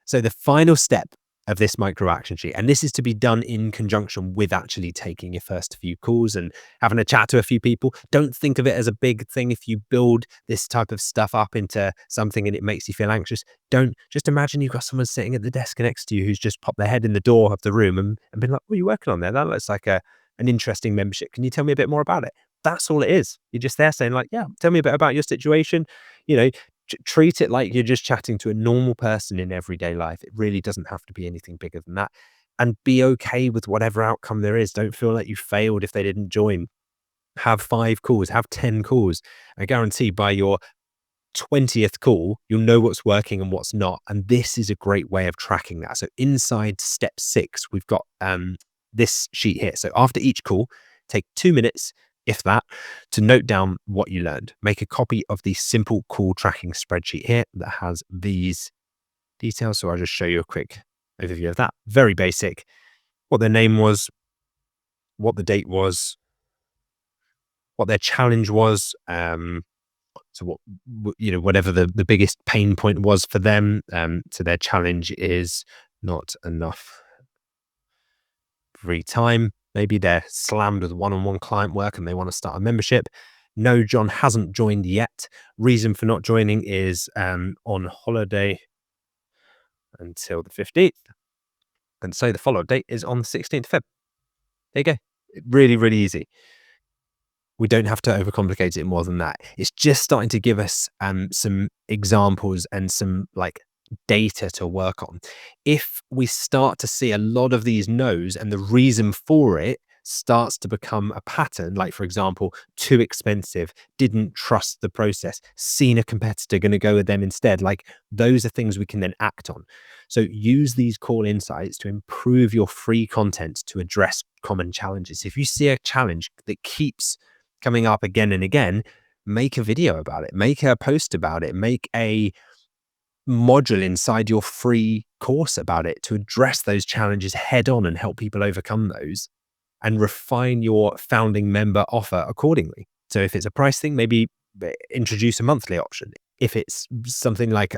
Speaker 1: So the final step of this micro action sheet, and this is to be done in conjunction with actually taking your first few calls and having a chat to a few people. Don't think of it as a big thing. If you build this type of stuff up into something and it makes you feel anxious, don't just imagine you've got someone sitting at the desk next to you who's just popped their head in the door of the room and been like, what are you working on there? That looks like an interesting membership. Can you tell me a bit more about it? That's all it is. You're just there saying like, yeah, tell me a bit about your situation. You know, treat it like you're just chatting to a normal person in everyday life. It really doesn't have to be anything bigger than that. And be okay with whatever outcome there is. Don't feel like you failed if they didn't join. Have 5 calls, have 10 calls. I guarantee by your 20th call, you'll know what's working and what's not. And this is a great way of tracking that. So inside step 6, we've got this sheet here. So after each call, take 2 minutes, if that, to note down what you learned. Make a copy of the simple call tracking spreadsheet here that has these details. So I'll just show you a quick overview of that. Very basic. What their name was, what the date was, what their challenge was, so whatever the biggest pain point was for them. So their challenge is not enough free time. Maybe they're slammed with one-on-one client work and they want to start a membership. No, John hasn't joined yet. Reason for not joining is on holiday until the 15th. And so the follow-up date is on the 16th of Feb. There you go. Really, really easy. We don't have to overcomplicate it more than that. It's just starting to give us some examples and some like data to work on. If we start to see a lot of these no's and the reason for it starts to become a pattern, like for example, too expensive, didn't trust the process, seen a competitor, going to go with them instead, like those are things we can then act on. So use these call insights to improve your free content to address common challenges. If you see a challenge that keeps coming up again and again, make a video about it, make a post about it, make a module inside your free course about it to address those challenges head on and help people overcome those, and refine your founding member offer accordingly. So if it's a price thing, maybe introduce a monthly option. If it's something like,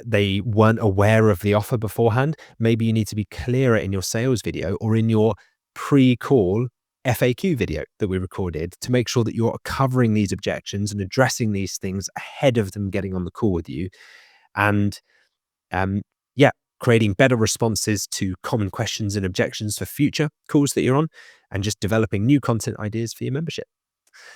Speaker 1: they weren't aware of the offer beforehand, maybe you need to be clearer in your sales video or in your pre-call FAQ video that we recorded to make sure that you're covering these objections and addressing these things ahead of them getting on the call with you. And creating better responses to common questions and objections for future calls that you're on, and just developing new content ideas for your membership.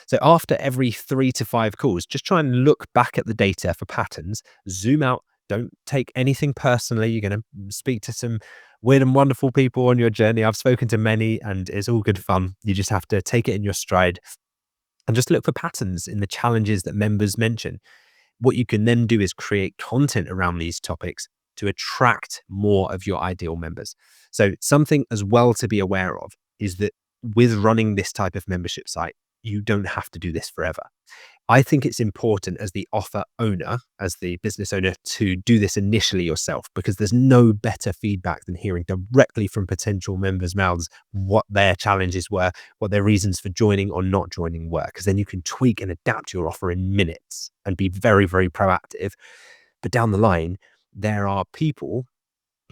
Speaker 1: So after every 3 to 5 calls, just try and look back at the data for patterns, zoom out, don't take anything personally. You're going to speak to some weird and wonderful people on your journey. I've spoken to many and it's all good fun. You just have to take it in your stride and just look for patterns in the challenges that members mention. What you can then do is create content around these topics to attract more of your ideal members. So something as well to be aware of is that with running this type of membership site, you don't have to do this forever. I think it's important as the offer owner, as the business owner, to do this initially yourself, because there's no better feedback than hearing directly from potential members' mouths what their challenges were, what their reasons for joining or not joining were, because then you can tweak and adapt your offer in minutes and be very, very proactive. But down the line, there are people,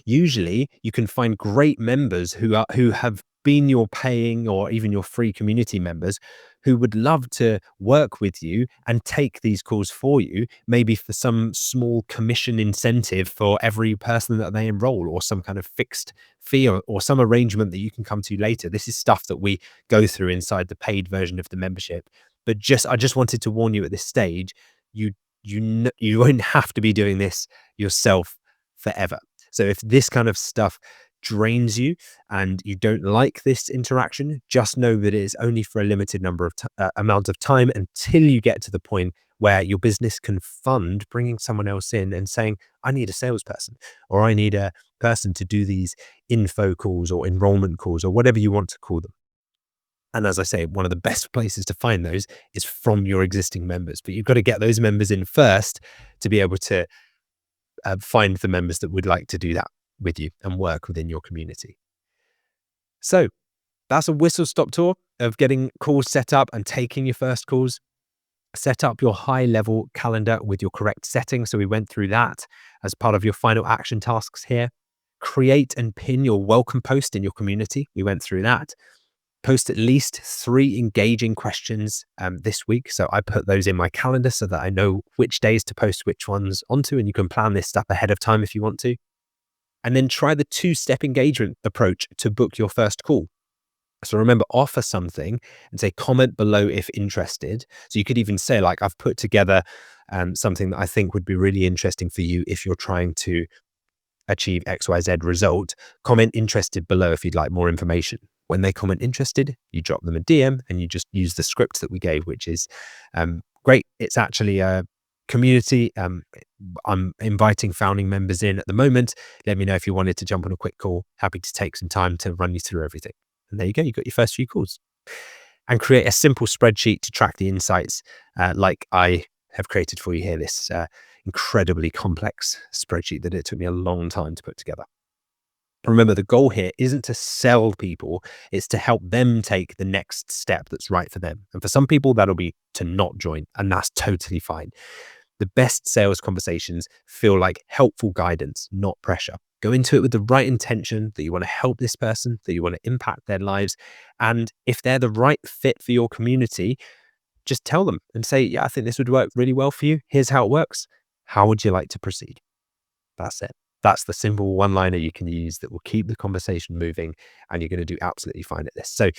Speaker 1: usually you can find great members who have been your paying or even your free community members who would love to work with you and take these calls for you, maybe for some small commission incentive for every person that they enroll, or some kind of fixed fee, or some arrangement that you can come to later. This is stuff that we go through inside the paid version of the membership. But I just wanted to warn you at this stage, you won't have to be doing this yourself forever. So if this kind of stuff drains you and you don't like this interaction, just know that it is only for a limited amount of time, until you get to the point where your business can fund bringing someone else in and saying, I need a salesperson, or I need a person to do these info calls or enrollment calls or whatever you want to call them. And as I say, one of the best places to find those is from your existing members. But you've got to get those members in first to be able to find the members that would like to do that with you and work within your community. So that's a whistle-stop tour of getting calls set up and taking your first calls. Set up your high-level calendar with your correct settings. So we went through that as part of your final action tasks here. Create and pin your welcome post in your community. We went through that. Post at least 3 engaging questions this week. So I put those in my calendar so that I know which days to post which ones onto, and you can plan this stuff ahead of time if you want to. And then try the 2-step engagement approach to book your first call. So remember, offer something and say comment below if interested. So you could even say, like, I've put together something that I think would be really interesting for you if you're trying to achieve XYZ result. Comment interested below if you'd like more information. When they comment interested, you drop them a DM and you just use the script that we gave, which is great. It's actually a community. I'm inviting founding members in at the moment. Let me know if you wanted to jump on a quick call. Happy to take some time to run you through everything. And there you go. You got your first few calls. And create a simple spreadsheet to track the insights like I have created for you here, this incredibly complex spreadsheet that it took me a long time to put together. Remember, the goal here isn't to sell people, it's to help them take the next step that's right for them. And for some people, that'll be to not join, and that's totally fine. The best sales conversations feel like helpful guidance, not pressure. Go into it with the right intention that you want to help this person, that you want to impact their lives. And if they're the right fit for your community, just tell them and say, yeah, I think this would work really well for you. Here's how it works. How would you like to proceed? That's it. That's the simple one-liner you can use that will keep the conversation moving, and you're going to do absolutely fine at this. So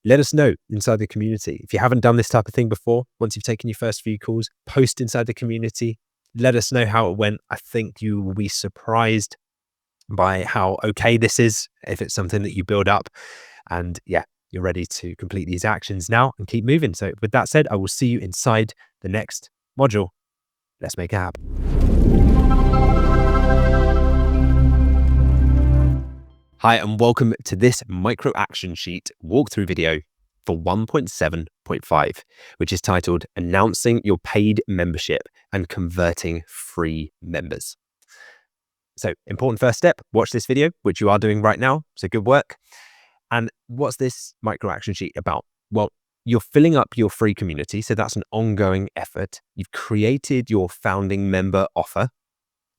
Speaker 1: let us know inside the community. If you haven't done this type of thing before, once you've taken your first few calls, post inside the community. Let us know how it went. I think you will be surprised by how okay this is if it's something that you build up. And yeah, you're ready to complete these actions now and keep moving. So with that said, I will see you inside the next module. Let's make it happen. Hi, and welcome to this micro action sheet walkthrough video for 1.7.5, which is titled Announcing Your Paid Membership and Converting Free Members. So important first step, watch this video, which you are doing right now. So good work. And what's this micro action sheet about? Well, you're filling up your free community. So that's an ongoing effort. You've created your founding member offer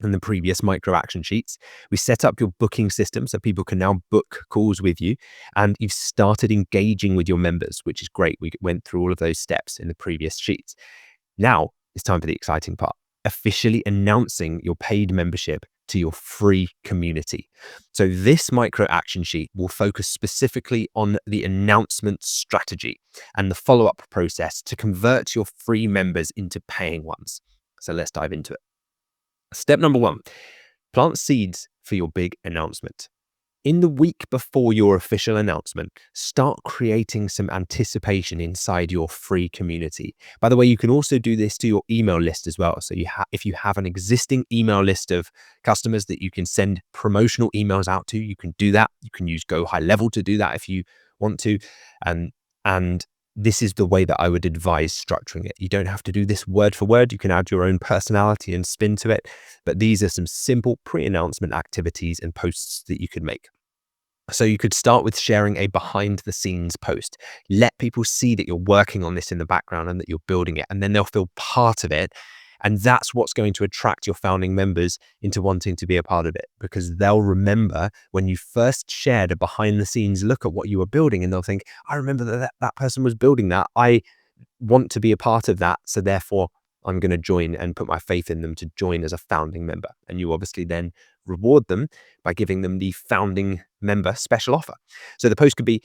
Speaker 1: in the previous micro action sheets. We set up your booking system so people can now book calls with you, and you've started engaging with your members, which is great. We went through all of those steps in the previous sheets. Now it's time for the exciting part, officially announcing your paid membership to your free community. So this micro action sheet will focus specifically on the announcement strategy and the follow-up process to convert your free members into paying ones. So let's dive into it. Step number 1, plant seeds for your big announcement. In the week before your official announcement, start creating some anticipation inside your free community. By the way, you can also do this to your email list as well. So if you have an existing email list of customers that you can send promotional emails out to, you can do that. You can use Go High Level to do that if you want to. And this is the way that I would advise structuring it. You don't have to do this word for word. You can add your own personality and spin to it. But these are some simple pre-announcement activities and posts that you could make. So you could start with sharing a behind the scenes post. Let people see that you're working on this in the background and that you're building it, and then they'll feel part of it. And that's what's going to attract your founding members into wanting to be a part of it, because they'll remember when you first shared a behind the scenes look at what you were building, and they'll think, I remember that person was building that. I want to be a part of that. So therefore I'm going to join and put my faith in them to join as a founding member. And you obviously then reward them by giving them the founding member special offer. So the post could be,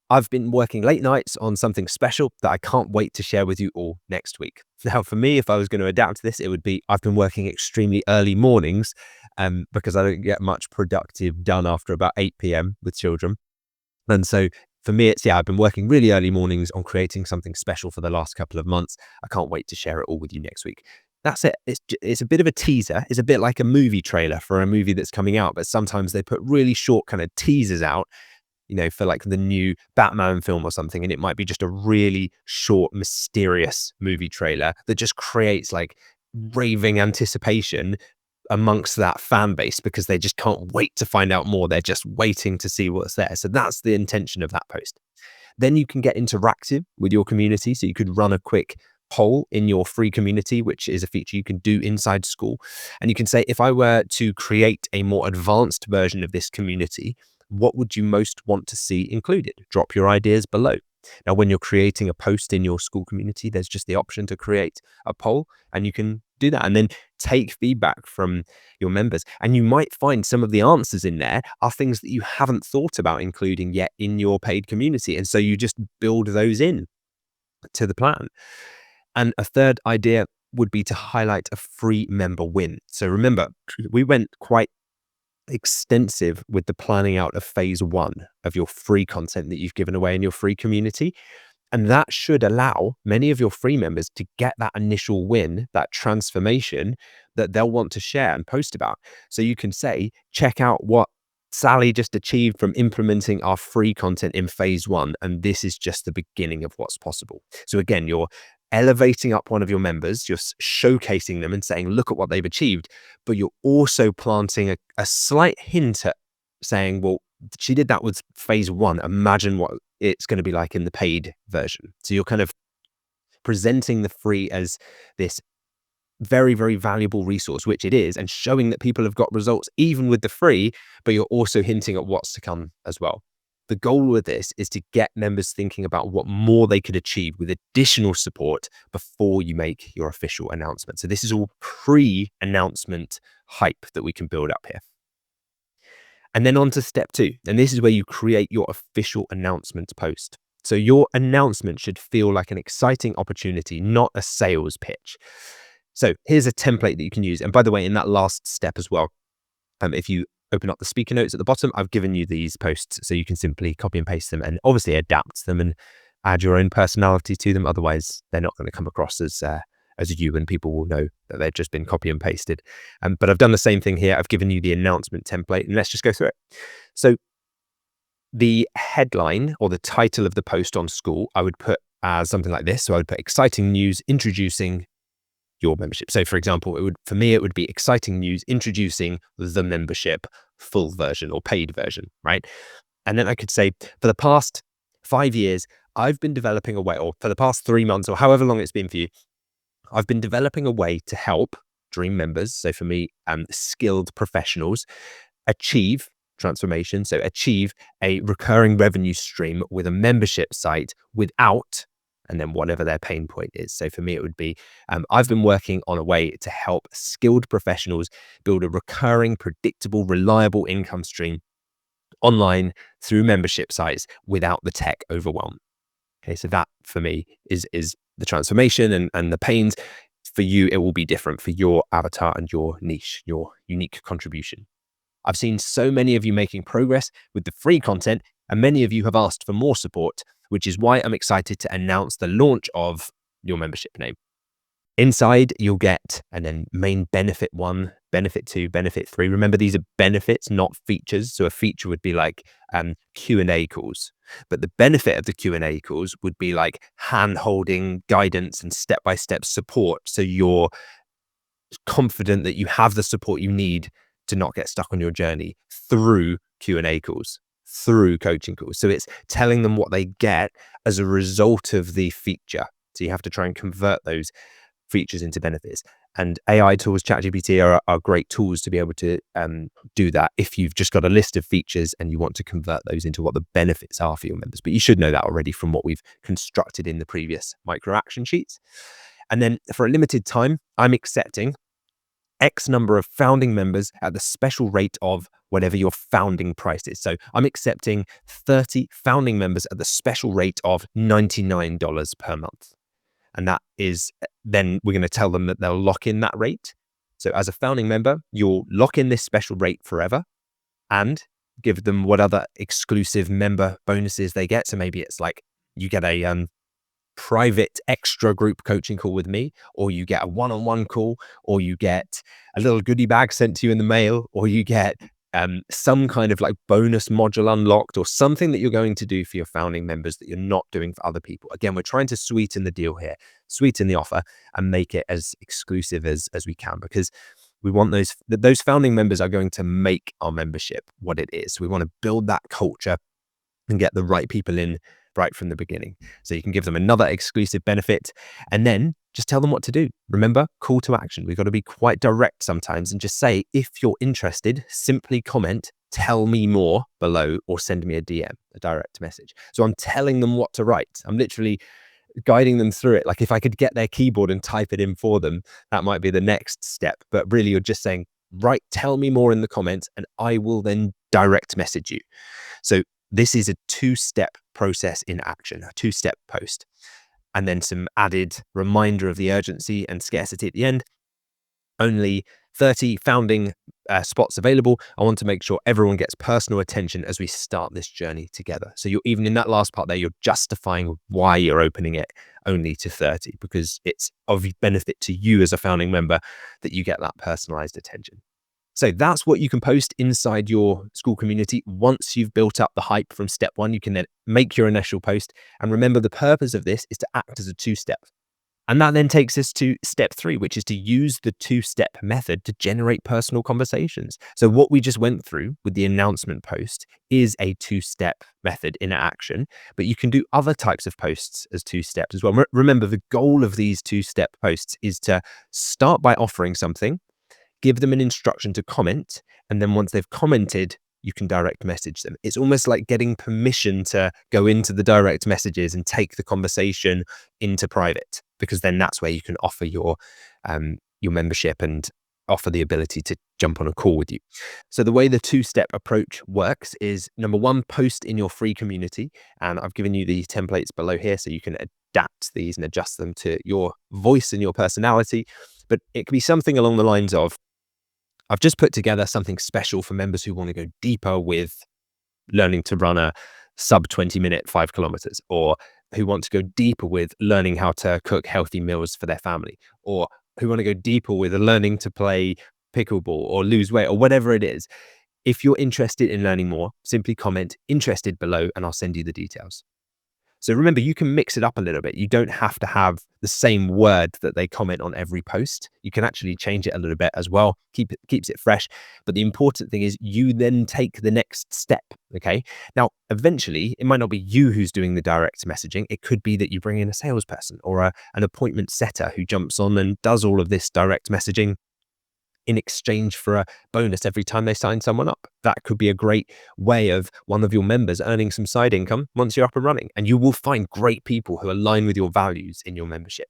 Speaker 1: I've been working late nights on something special that I can't wait to share with you all next week. Now, for me, if I was going to adapt to this, it would be, I've been working extremely early mornings because I don't get much productive done after about 8 p.m. with children. And so for me, it's, I've been working really early mornings on creating something special for the last couple of months. I can't wait to share it all with you next week. That's it. It's a bit of a teaser. It's a bit like a movie trailer for a movie that's coming out, but sometimes they put really short kind of teasers out for like the new Batman film or something, and it might be just a really short, mysterious movie trailer that just creates like raving anticipation amongst that fan base because they just can't wait to find out more. They're just waiting to see what's there. So that's the intention of that post. Then you can get interactive with your community. So you could run a quick poll in your free community, which is a feature you can do inside school. And you can say, if I were to create a more advanced version of this community, what would you most want to see included? Drop your ideas below. Now, when you're creating a post in your school community, there's just the option to create a poll, and you can do that and then take feedback from your members. And you might find some of the answers in there are things that you haven't thought about including yet in your paid community. And so you just build those in to the plan. And a third idea would be to highlight a free member win. So remember, we went quite extensive with the planning out of phase 1 of your free content that you've given away in your free community. And that should allow many of your free members to get that initial win, that transformation that they'll want to share and post about. So you can say, check out what Sally just achieved from implementing our free content in phase 1. And this is just the beginning of what's possible. So again, you're elevating up one of your members, you're showcasing them and saying, look at what they've achieved, but you're also planting a slight hint at saying, well, she did that with phase 1. Imagine what it's going to be like in the paid version. So you're kind of presenting the free as this very, very valuable resource, which it is, and showing that people have got results even with the free, but you're also hinting at what's to come as well. The goal with this is to get members thinking about what more they could achieve with additional support before you make your official announcement. So this is all pre-announcement hype that we can build up here. And then on to step 2. And this is where you create your official announcement post. So your announcement should feel like an exciting opportunity, not a sales pitch. So here's a template that you can use. And by the way, in that last step as well, if you open up the speaker notes at the bottom, I've given you these posts so you can simply copy and paste them and obviously adapt them and add your own personality to them. Otherwise, they're not going to come across as you, and people will know that they've just been copy and pasted. But I've done the same thing here. I've given you the announcement template, and let's just go through it. So the headline or the title of the post on school, I would put as something like this. So I would put exciting news introducing your membership. So for example, it would be exciting news introducing the membership full version or paid version, right? And then I could say, for the past 5 years, I've been developing a way, or for the past 3 months, or however long it's been for you, I've been developing a way to help dream members, so for me, skilled professionals, achieve transformation, so achieve a recurring revenue stream with a membership site without, and then whatever their pain point is. So for me, it would be, I've been working on a way to help skilled professionals build a recurring, predictable, reliable income stream online through membership sites without the tech overwhelm. Okay, so that for me is the transformation and the pains. For you, it will be different for your avatar and your niche, your unique contribution. I've seen so many of you making progress with the free content, and many of you have asked for more support, which is why I'm excited to announce the launch of your membership name. Inside, you'll get, and then main benefit 1, benefit 2, benefit 3. Remember, these are benefits, not features. So a feature would be like Q&A calls. But the benefit of the Q&A calls would be like hand-holding, guidance, and step-by-step support. So you're confident that you have the support you need to not get stuck on your journey through Q&A calls, through coaching calls. So it's telling them what they get as a result of the feature. So you have to try and convert those features into benefits. And AI tools, ChatGPT are great tools to be able to do that if you've just got a list of features and you want to convert those into what the benefits are for your members. But you should know that already from what we've constructed in the previous micro action sheets. And then for a limited time, I'm accepting X number of founding members at the special rate of whatever your founding price is. So I'm accepting 30 founding members at the special rate of $99 per month. And that is, then we're going to tell them that they'll lock in that rate. So as a founding member, you'll lock in this special rate forever and give them what other exclusive member bonuses they get. So maybe it's like you get a private extra group coaching call with me, or you get a one-on-one call, or you get a little goodie bag sent to you in the mail, or you get some kind of like bonus module unlocked, or something that you're going to do for your founding members that you're not doing for other people. Again, we're trying to sweeten the deal here, sweeten the offer, and make it as exclusive as we can, because we want those founding members are going to make our membership what it is. We want to build that culture and get the right people in right from the beginning. So you can give them another exclusive benefit, and then just tell them what to do. Remember, call to action. We've got to be quite direct sometimes and just say, if you're interested, simply comment, "Tell me more" below, or send me a DM, a direct message. So I'm telling them what to write. I'm literally guiding them through it. Like, if I could get their keyboard and type it in for them, that might be the next step. But really, you're just saying, right, tell me more in the comments, and I will then direct message you. So this is a 2-step process in action, a 2-step post, and then some added reminder of the urgency and scarcity at the end. Only 30 founding spots available. I want to make sure everyone gets personal attention as we start this journey together. So you're, even in that last part there, you're justifying why you're opening it only to 30, because it's of benefit to you as a founding member that you get that personalized attention. So that's what you can post inside your school community. Once you've built up the hype from step 1, you can then make your initial post. And remember, the purpose of this is to act as a 2-step. And that then takes us to step 3, which is to use the 2-step method to generate personal conversations. So what we just went through with the announcement post is a 2-step method in action, but you can do other types of posts as 2 steps as well. Remember, the goal of these 2-step posts is to start by offering something, give them an instruction to comment, and then once they've commented, you can direct message them. It's almost like getting permission to go into the direct messages and take the conversation into private, because then that's where you can offer your membership and offer the ability to jump on a call with you. So the way the 2-step approach works is, number 1, post in your free community. And I've given you the templates below here so you can adapt these and adjust them to your voice and your personality. But it could be something along the lines of, I've just put together something special for members who want to go deeper with learning to run a sub 20-minute 5 kilometers, or who want to go deeper with learning how to cook healthy meals for their family, or who want to go deeper with learning to play pickleball or lose weight, or whatever it is. If you're interested in learning more, simply comment "interested" below and I'll send you the details. So remember, you can mix it up a little bit. You don't have to have the same word that they comment on every post. You can actually change it a little bit as well. Keeps it fresh. But the important thing is you then take the next step. Okay. Now, eventually, it might not be you who's doing the direct messaging. It could be that you bring in a salesperson or an appointment setter who jumps on and does all of this direct messaging in exchange for a bonus every time they sign someone up. That could be a great way of one of your members earning some side income once you're up and running. And you will find great people who align with your values in your membership.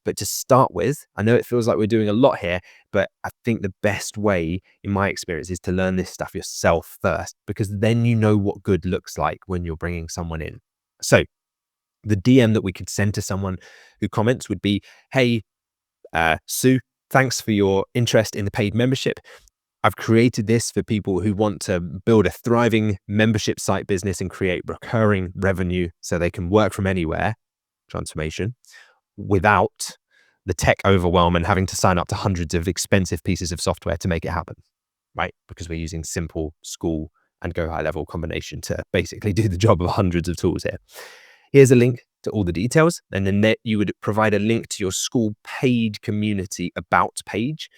Speaker 1: But to start with, I know it feels like we're doing a lot here, but I think the best way, in my experience, is to learn this stuff yourself first, because then you know what good looks like when you're bringing someone in. So the DM that we could send to someone who comments would be, "Hey, Sue, thanks for your interest in the paid membership. I've created this for people who want to build a thriving membership site business and create recurring revenue so they can work from anywhere, transformation, without the tech overwhelm and having to sign up to hundreds of expensive pieces of software to make it happen," right? Because we're using simple school and go high level combination to basically do the job of hundreds of tools here. Here's a link to all the details. And then you would provide a link to your school paid community about page.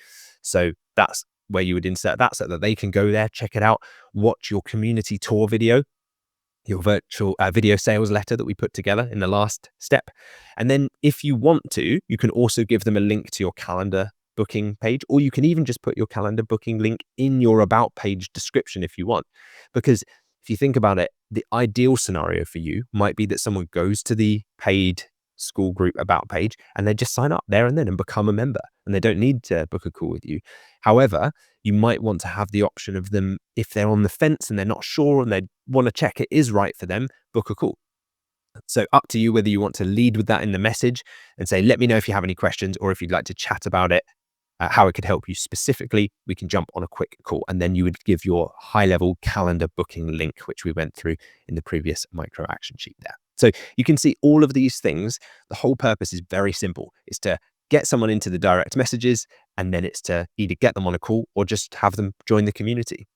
Speaker 1: So that's where you would insert that so that they can go there, check it out, watch your community tour video, your virtual video sales letter that we put together in the last step. And then if you want to, you can also give them a link to your calendar booking page, or you can even just put your calendar booking link in your about page description if you want. Because if you think about it, the ideal scenario for you might be that someone goes to the paid school group about page and they just sign up there and then and become a member, and they don't need to book a call with you. However, you might want to have the option of them, if they're on the fence and they're not sure and they want to check it is right for them, book a call. So up to you whether you want to lead with that in the message and say, "Let me know if you have any questions," or if you'd like to chat about it, how it could help you specifically, we can jump on a quick call. And then you would give your high-level calendar booking link, which we went through in the previous micro action sheet there. So you can see all of these things. The whole purpose is very simple. It's to get someone into the direct messages, and then it's to either get them on a call or just have them join the community.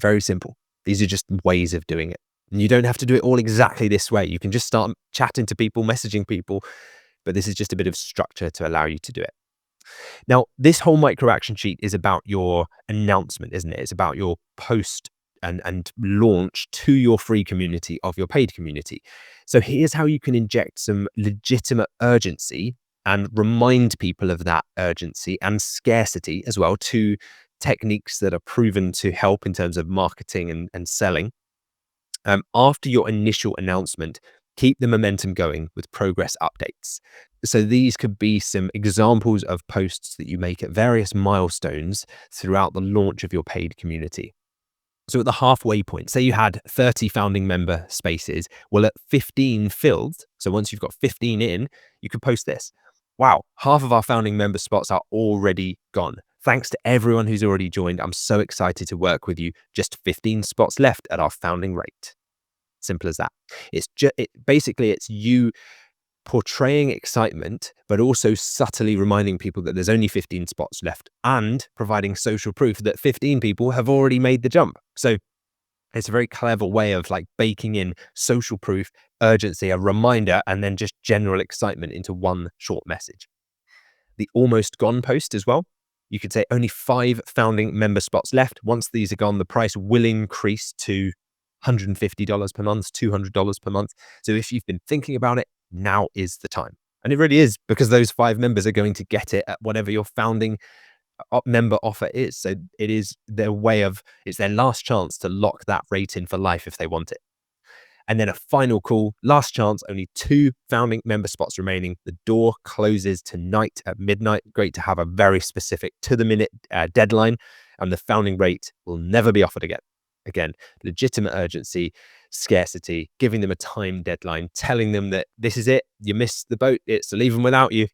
Speaker 1: Very simple. These are just ways of doing it. And you don't have to do it all exactly this way. You can just start chatting to people, messaging people, but this is just a bit of structure to allow you to do it. Now, this whole micro action sheet is about your announcement, isn't it? It's about your post and launch to your free community of your paid community. So here's how you can inject some legitimate urgency and remind people of that urgency and scarcity as well, to techniques that are proven to help in terms of marketing and selling. After your initial announcement, keep the momentum going with progress updates. So these could be some examples of posts that you make at various milestones throughout the launch of your paid community. So at the halfway point, say you had 30 founding member spaces, well, at 15 filled, so once you've got 15 in, you could post this. Wow, half of our founding member spots are already gone. Thanks to everyone who's already joined. I'm so excited to work with you. Just 15 spots left at our founding rate. Simple as that. Basically, it's you portraying excitement, but also subtly reminding people that there's only 15 spots left and providing social proof that 15 people have already made the jump. So it's a very clever way of like baking in social proof, urgency, a reminder, and then just general excitement into one short message. The almost gone post as well. You could say only 5 founding member spots left. Once these are gone, the price will increase to $150 per month, $200 per month. So if you've been thinking about it, now is the time. And it really is, because those 5 members are going to get it at whatever your founding member offer is. So it is their way of, it's their last chance to lock that rate in for life if they want it. And then a final call, last chance, only 2 founding member spots remaining. The door closes tonight at midnight. Great to have a very specific to the minute deadline, and the founding rate will never be offered again. Again, legitimate urgency, scarcity, giving them a time deadline, telling them that this is it, you missed the boat, it's to leave them without you.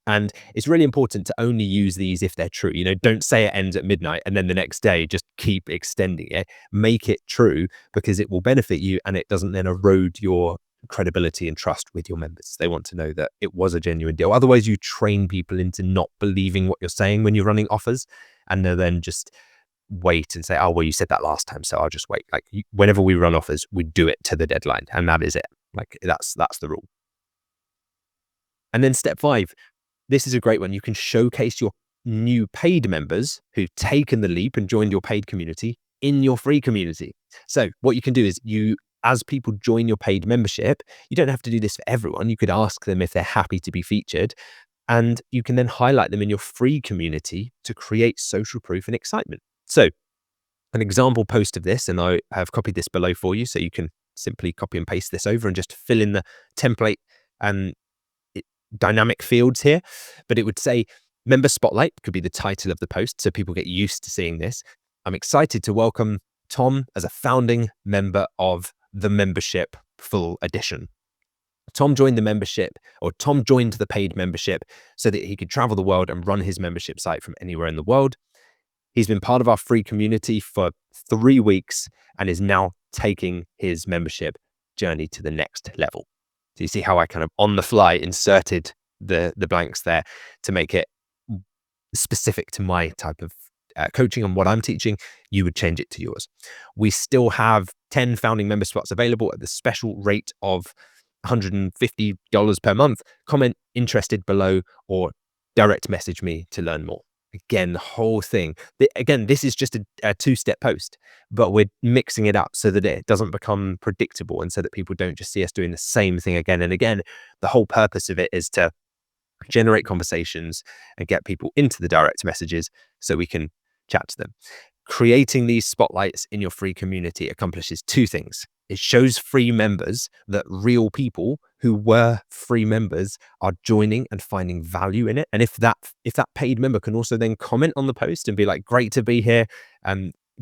Speaker 1: And it's really important to only use these if they're true. Don't say it ends at midnight and then the next day just keep extending it. Make it true, because it will benefit you and it doesn't then erode your credibility and trust with your members. They want to know that it was a genuine deal. Otherwise, you train people into not believing what you're saying when you're running offers, and they'll then just wait and say, oh, well, you said that last time, so I'll just wait. Like, whenever we run offers, we do it to the deadline, and that is it. Like, that's the rule. And then step 5, this is a great one. You can showcase your new paid members who've taken the leap and joined your paid community in your free community. So what you can do is, as people join your paid membership, you don't have to do this for everyone. You could ask them if they're happy to be featured, and you can then highlight them in your free community to create social proof and excitement. So an example post of this, and I have copied this below for you, so you can simply copy and paste this over and just fill in the template and dynamic fields here. But it would say, member spotlight could be the title of the post, so people get used to seeing this. I'm excited to welcome Tom as a founding member of the membership full edition. Tom joined the membership, or Tom joined the paid membership so that he could travel the world and run his membership site from anywhere in the world. He's been part of our free community for 3 weeks and is now taking his membership journey to the next level. So you see how I kind of on the fly inserted the blanks there to make it specific to my type of coaching and what I'm teaching. You would change it to yours. We still have 10 founding member spots available at the special rate of $150 per month. Comment interested below or direct message me to learn more. Again, the whole thing. Again, this is just a 2-step post, but we're mixing it up so that it doesn't become predictable and so that people don't just see us doing the same thing again and again. The whole purpose of it is to generate conversations and get people into the direct messages so we can chat to them. Creating these spotlights in your free community accomplishes 2 things. It shows free members that real people who were free members are joining and finding value in it. And if that paid member can also then comment on the post and be like, great to be here,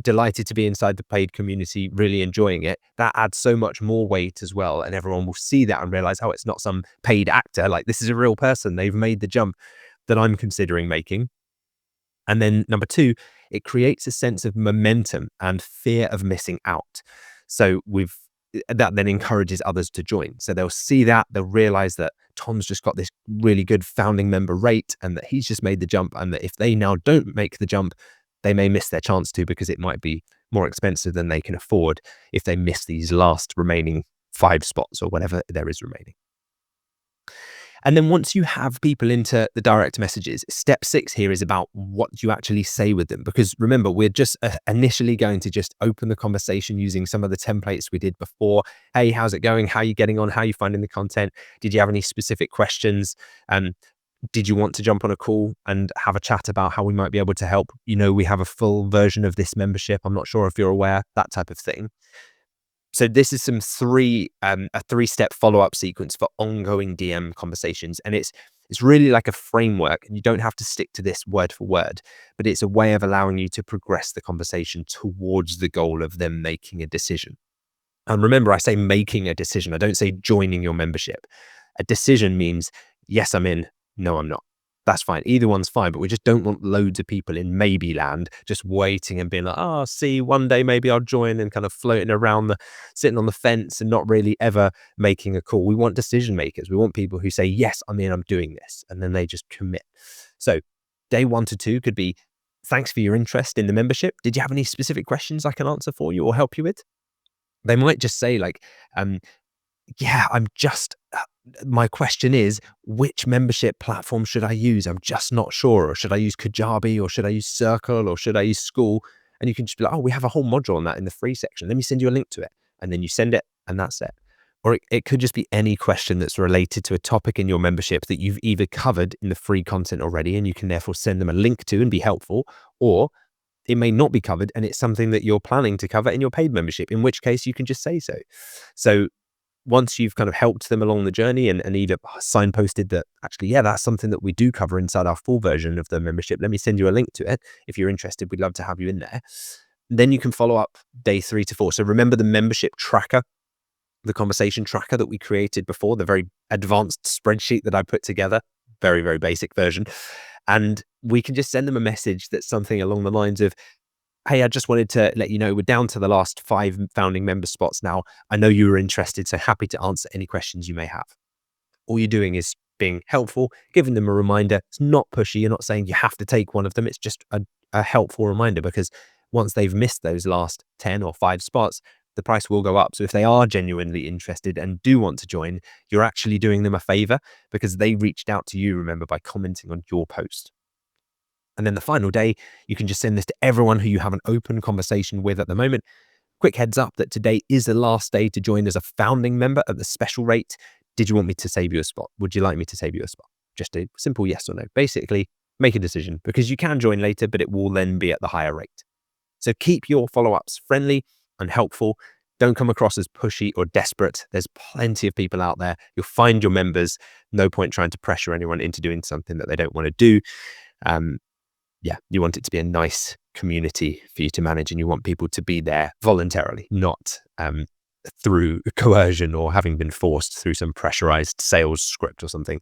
Speaker 1: delighted to be inside the paid community, really enjoying it, that adds so much more weight as well. And everyone will see that and realize, oh, it's not some paid actor. Like, this is a real person. They've made the jump that I'm considering making. And then number 2, it creates a sense of momentum and fear of missing out. So that then encourages others to join. So they'll see that, they'll realize that Tom's just got this really good founding member rate and that he's just made the jump, and that if they now don't make the jump, they may miss their chance to, because it might be more expensive than they can afford if they miss these last remaining 5 spots or whatever there is remaining. And then once you have people into the direct messages, step 6 here is about what you actually say with them. Because remember, we're just initially going to just open the conversation using some of the templates we did before. Hey, how's it going? How are you getting on? How are you finding the content? Did you have any specific questions? Did you want to jump on a call and have a chat about how we might be able to help? We have a full version of this membership. I'm not sure if you're aware, that type of thing. So this is a 3-step follow-up sequence for ongoing DM conversations. And it's really like a framework, and you don't have to stick to this word for word, but it's a way of allowing you to progress the conversation towards the goal of them making a decision. And remember, I say making a decision. I don't say joining your membership. A decision means, yes, I'm in. No, I'm not. That's fine. Either one's fine, but we just don't want loads of people in maybe land just waiting and being like, oh, see, one day maybe I'll join, and kind of floating around, sitting on the fence and not really ever making a call. We want decision makers. We want people who say, yes, I'm in, I'm doing this. And then they just commit. So day 1 to 2 could be, thanks for your interest in the membership. Did you have any specific questions I can answer for you or help you with? They might just say like, yeah, my question is, which membership platform should I use? I'm just not sure. Or should I use Kajabi, or should I use Circle, or should I use School? And you can just be like, oh, we have a whole module on that in the free section. Let me send you a link to it. And then you send it, and that's it. Or it could just be any question that's related to a topic in your membership that you've either covered in the free content already, and you can therefore send them a link to and be helpful, or it may not be covered and it's something that you're planning to cover in your paid membership, in which case you can just say so. So once you've kind of helped them along the journey and either signposted that actually, yeah, that's something that we do cover inside our full version of the membership, let me send you a link to it. If you're interested, we'd love to have you in there. Then you can follow up day 3 to 4. So remember the membership tracker, the conversation tracker that we created before, the very advanced spreadsheet that I put together, very, very basic version. And we can just send them a message that's something along the lines of, hey, I just wanted to let you know we're down to the last 5 founding member spots now. I know you were interested, so happy to answer any questions you may have. All you're doing is being helpful, giving them a reminder. It's not pushy. You're not saying you have to take one of them. It's just a helpful reminder, because once they've missed those last 10 or 5 spots, the price will go up. So if they are genuinely interested and do want to join, you're actually doing them a favor, because they reached out to you, remember, by commenting on your post. And then the final day, you can just send this to everyone who you have an open conversation with at the moment. Quick heads up that today is the last day to join as a founding member at the special rate. Did you want me to save you a spot? Would you like me to save you a spot? Just a simple yes or no. Basically, make a decision, because you can join later, but it will then be at the higher rate. So keep your follow-ups friendly and helpful. Don't come across as pushy or desperate. There's plenty of people out there. You'll find your members. No point trying to pressure anyone into doing something that they don't want to do. You want it to be a nice community for you to manage, and you want people to be there voluntarily, not through coercion or having been forced through some pressurized sales script or something.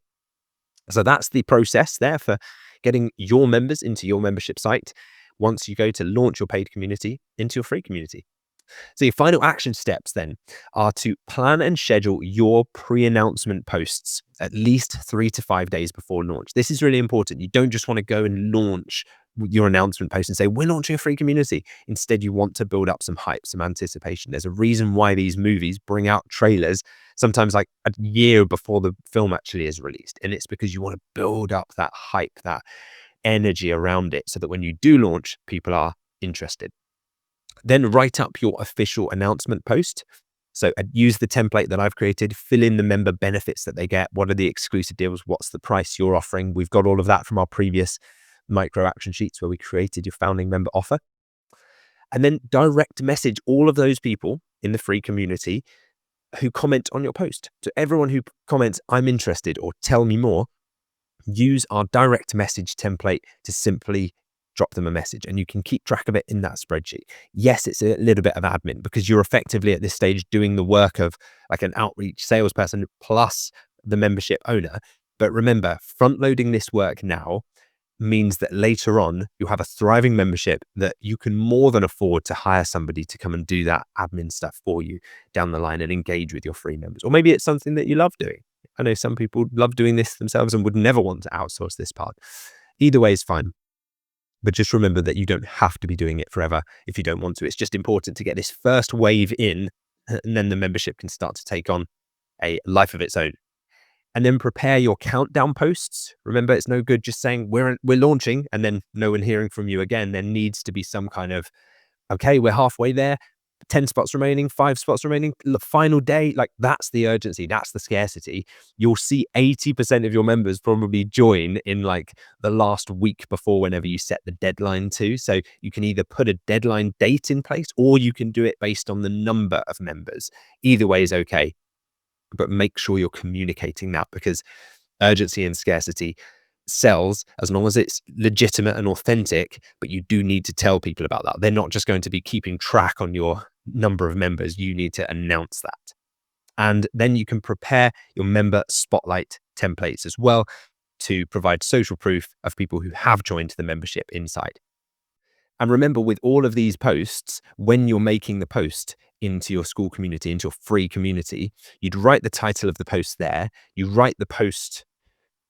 Speaker 1: So that's the process there for getting your members into your membership site once you go to launch your paid community into your free community. So your final action steps then are to plan and schedule your pre-announcement posts at least 3 to 5 days before launch. This is really important. You don't just want to go and launch your announcement post and say, we're launching a free community. Instead, you want to build up some hype, some anticipation. There's a reason why these movies bring out trailers sometimes like a year before the film actually is released. And it's because you want to build up that hype, that energy around it, so that when you do launch, people are interested. Then write up your official announcement post. So use the template that I've created, fill in the member benefits that they get. What are the exclusive deals? What's the price you're offering? We've got all of that from our previous micro action sheets where we created your founding member offer. And then direct message all of those people in the free community who comment on your post. So everyone who comments, I'm interested, or tell me more, use our direct message template to simply drop them a message, and you can keep track of it in that spreadsheet. Yes, it's a little bit of admin, because you're effectively at this stage doing the work of like an outreach salesperson plus the membership owner. But remember, front loading this work now means that later on you'll have a thriving membership that you can more than afford to hire somebody to come and do that admin stuff for you down the line and engage with your free members. Or maybe it's something that you love doing. I know some people love doing this themselves and would never want to outsource this part. Either way is fine. But just remember that you don't have to be doing it forever if you don't want to. It's just important to get this first wave in, and then the membership can start to take on a life of its own. And then prepare your countdown posts. Remember, it's no good just saying we're launching and then no one hearing from you again. There needs to be some kind of, okay, we're halfway there, 10 spots remaining, 5 spots remaining, final day. Like, that's the urgency, that's the scarcity. You'll see 80% of your members probably join in like the last week before, whenever you set the deadline to. So you can either put a deadline date in place, or you can do it based on the number of members. Either way is okay, but make sure you're communicating that, because urgency and scarcity sells as long as it's legitimate and authentic, but you do need to tell people about that. They're not just going to be keeping track on your number of members. You need to announce that. And then you can prepare your member spotlight templates as well to provide social proof of people who have joined the membership inside. And remember, with all of these posts, when you're making the post into your school community, into your free community, you'd write the title of the post there. You write the post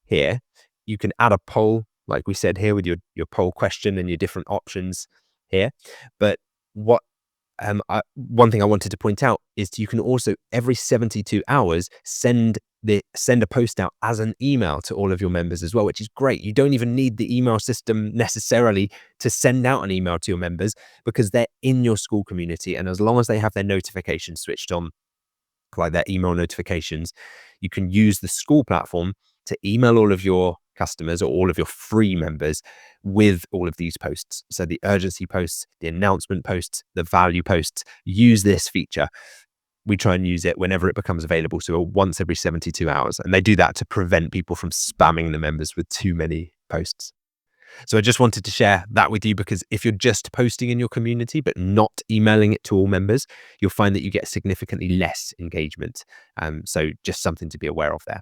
Speaker 1: here. You can add a poll, like we said here, with your poll question and your different options here. But one thing I wanted to point out is you can also, every 72 hours, send a post out as an email to all of your members as well, which is great. You don't even need the email system necessarily to send out an email to your members, because they're in your school community. And as long as they have their notifications switched on, like their email notifications, you can use the school platform to email all of your customers or all of your free members with all of these posts. So the urgency posts, the announcement posts, the value posts, use this feature. We try and use it whenever it becomes available. So once every 72 hours. And they do that to prevent people from spamming the members with too many posts. So I just wanted to share that with you, because if you're just posting in your community but not emailing it to all members, you'll find that you get significantly less engagement. So just something to be aware of there.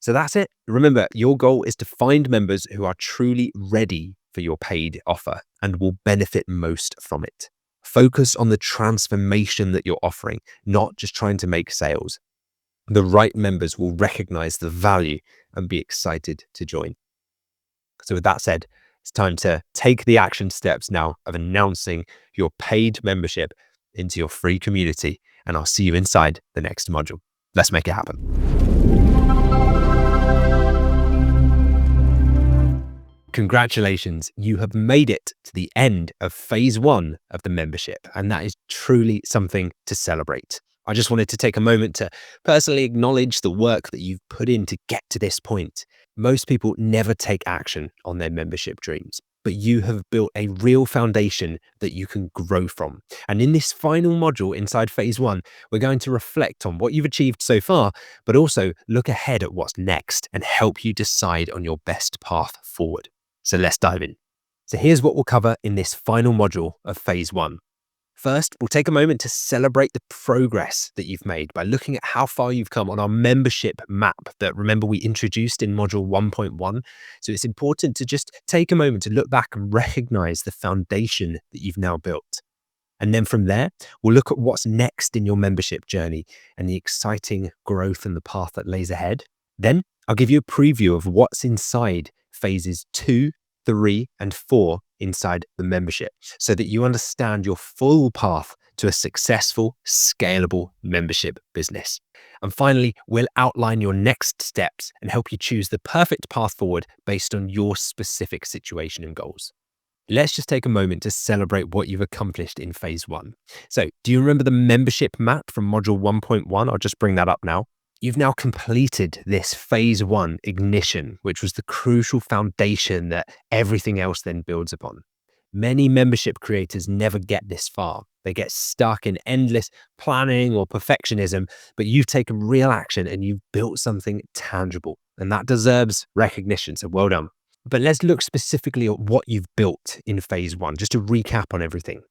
Speaker 1: So that's it. Remember, your goal is to find members who are truly ready for your paid offer and will benefit most from it. Focus on the transformation that you're offering, not just trying to make sales. The right members will recognize the value and be excited to join. So with that said, it's time to take the action steps now of announcing your paid membership into your free community, and I'll see you inside the next module. Let's make it happen. Congratulations, you have made it to the end of phase 1 of the membership, and that is truly something to celebrate. I just wanted to take a moment to personally acknowledge the work that you've put in to get to this point. Most people never take action on their membership dreams, but you have built a real foundation that you can grow from. And in this final module inside phase 1, we're going to reflect on what you've achieved so far, but also look ahead at what's next and help you decide on your best path forward. So let's dive in. So here's what we'll cover in this final module of phase 1. First, we'll take a moment to celebrate the progress that you've made by looking at how far you've come on our membership map that, remember, we introduced in module 1.1. So it's important to just take a moment to look back and recognize the foundation that you've now built. And then from there, we'll look at what's next in your membership journey and the exciting growth and the path that lays ahead. Then I'll give you a preview of what's inside phases 2, 3, and 4 inside the membership, so that you understand your full path to a successful, scalable membership business. And finally, we'll outline your next steps and help you choose the perfect path forward based on your specific situation and goals. Let's just take a moment to celebrate what you've accomplished in phase 1. So, do you remember the membership map from module 1.1? I'll just bring that up now. You've now completed this phase 1 ignition, which was the crucial foundation that everything else then builds upon. Many membership creators never get this far. They get stuck in endless planning or perfectionism, but you've taken real action and you've built something tangible, and that deserves recognition. So well done. But let's look specifically at what you've built in phase 1, just to recap on everything.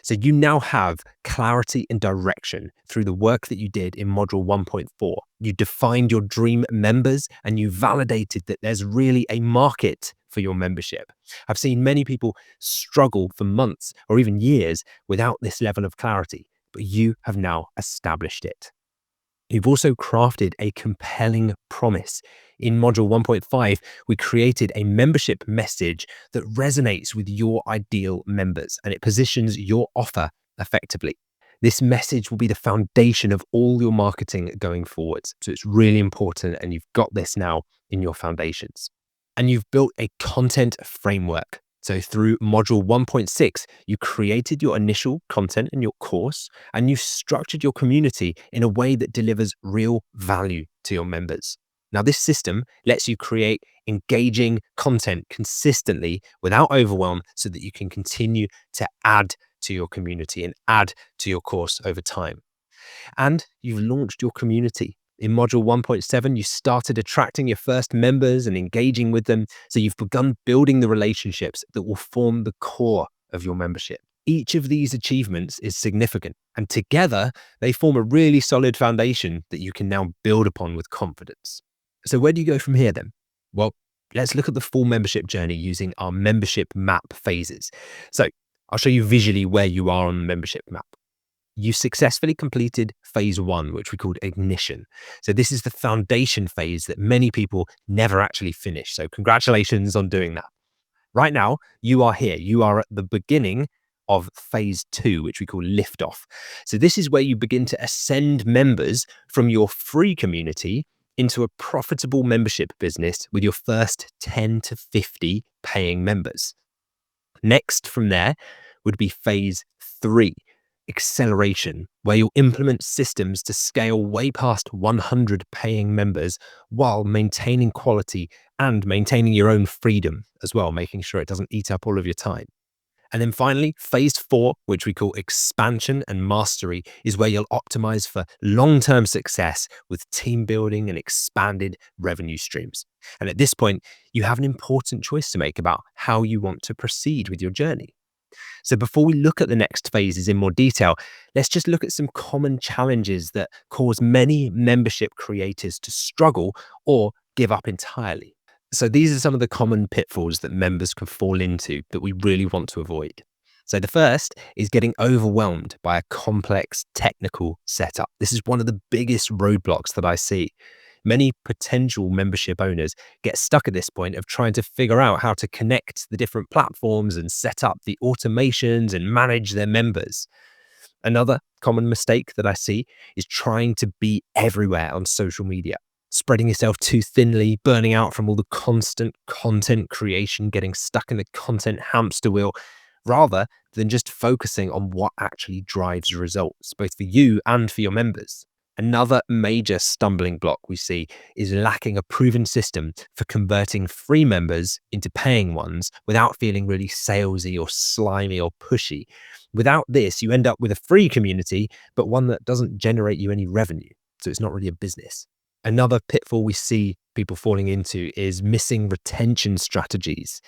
Speaker 1: So you now have clarity and direction through the work that you did in module 1.4. You defined your dream members and you validated that there's really a market for your membership. I've seen many people struggle for months or even years without this level of clarity, but you have now established it. You've also crafted a compelling promise. In module 1.5, we created a membership message that resonates with your ideal members and it positions your offer effectively. This message will be the foundation of all your marketing going forwards. So it's really important, and you've got this now in your foundations. And you've built a content framework. So through module 1.6, you created your initial content in your course and you've structured your community in a way that delivers real value to your members. Now, this system lets you create engaging content consistently without overwhelm so that you can continue to add to your community and add to your course over time. And you've launched your community. In module 1.7, you started attracting your first members and engaging with them. So you've begun building the relationships that will form the core of your membership. Each of these achievements is significant, and together they form a really solid foundation that you can now build upon with confidence. So where do you go from here then? Well, let's look at the full membership journey using our membership map phases. So I'll show you visually where you are on the membership map. You successfully completed phase 1, which we called ignition. So this is the foundation phase that many people never actually finish. So congratulations on doing that. Right now, you are here. You are at the beginning of phase 2, which we call liftoff. So this is where you begin to ascend members from your free community into a profitable membership business with your first 10 to 50 paying members. Next from there would be phase 3, acceleration, where you'll implement systems to scale way past 100 paying members while maintaining quality and maintaining your own freedom as well, making sure it doesn't eat up all of your time. And then finally, phase 4, which we call expansion and mastery, is where you'll optimize for long-term success with team building and expanded revenue streams. And at this point, you have an important choice to make about how you want to proceed with your journey. So before we look at the next phases in more detail, let's just look at some common challenges that cause many membership creators to struggle or give up entirely. So these are some of the common pitfalls that members can fall into that we really want to avoid. So the first is getting overwhelmed by a complex technical setup. This is one of the biggest roadblocks that I see. Many potential membership owners get stuck at this point of trying to figure out how to connect the different platforms and set up the automations and manage their members. Another common mistake that I see is trying to be everywhere on social media, spreading yourself too thinly, burning out from all the constant content creation, getting stuck in the content hamster wheel, rather than just focusing on what actually drives results, both for you and for your members. Another major stumbling block we see is lacking a proven system for converting free members into paying ones without feeling really salesy or slimy or pushy. Without this, you end up with a free community, but one that doesn't generate you any revenue. So it's not really a business. Another pitfall we see people falling into is missing retention strategies.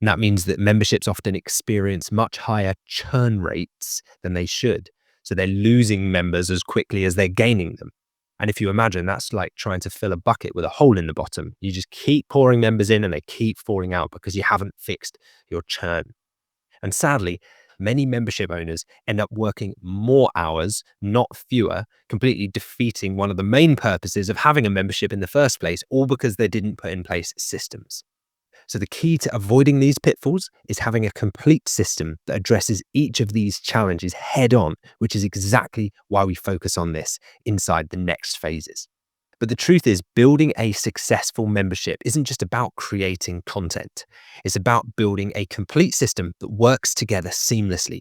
Speaker 1: And that means that memberships often experience much higher churn rates than they should. So they're losing members as quickly as they're gaining them. And if you imagine, that's like trying to fill a bucket with a hole in the bottom. You just keep pouring members in and they keep falling out because you haven't fixed your churn. And sadly, many membership owners end up working more hours, not fewer, completely defeating one of the main purposes of having a membership in the first place, all because they didn't put in place systems. So the key to avoiding these pitfalls is having a complete system that addresses each of these challenges head on, which is exactly why we focus on this inside the next phases. But the truth is, building a successful membership isn't just about creating content. It's about building a complete system that works together seamlessly.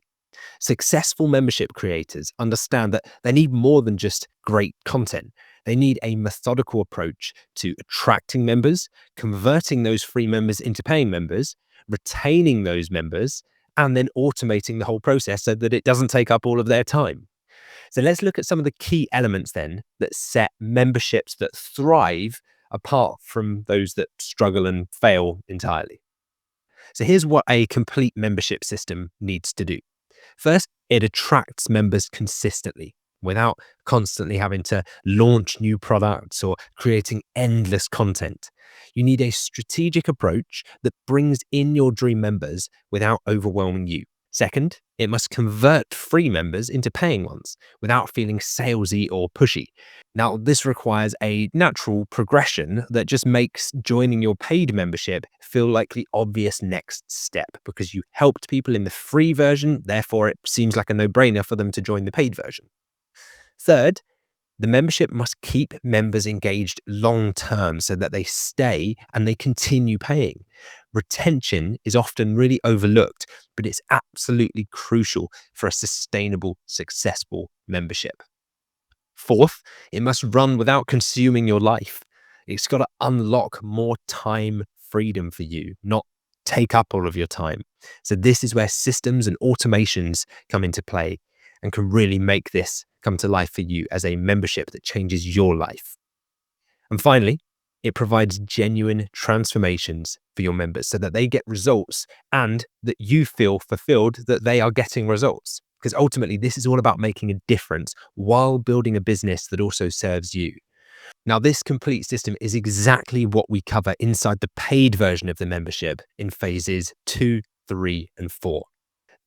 Speaker 1: Successful membership creators understand that they need more than just great content. They need a methodical approach to attracting members, converting those free members into paying members, retaining those members, and then automating the whole process so that it doesn't take up all of their time. So let's look at some of the key elements then that set memberships that thrive apart from those that struggle and fail entirely. So here's what a complete membership system needs to do. First, it attracts members consistently without constantly having to launch new products or creating endless content. You need a strategic approach that brings in your dream members without overwhelming you. Second, it must convert free members into paying ones without feeling salesy or pushy. Now, this requires a natural progression that just makes joining your paid membership feel like the obvious next step because you helped people in the free version, therefore it seems like a no-brainer for them to join the paid version. Third, the membership must keep members engaged long term so that they stay and they continue paying. Retention is often really overlooked, but it's absolutely crucial for a sustainable, successful membership. Fourth, it must run without consuming your life. It's got to unlock more time freedom for you, not take up all of your time. So, this is where systems and automations come into play and can really make this come to life for you as a membership that changes your life. And finally, it provides genuine transformations for your members so that they get results and that you feel fulfilled that they are getting results. Because ultimately, this is all about making a difference while building a business that also serves you. Now, this complete system is exactly what we cover inside the paid version of the membership in phases 2, 3, and 4.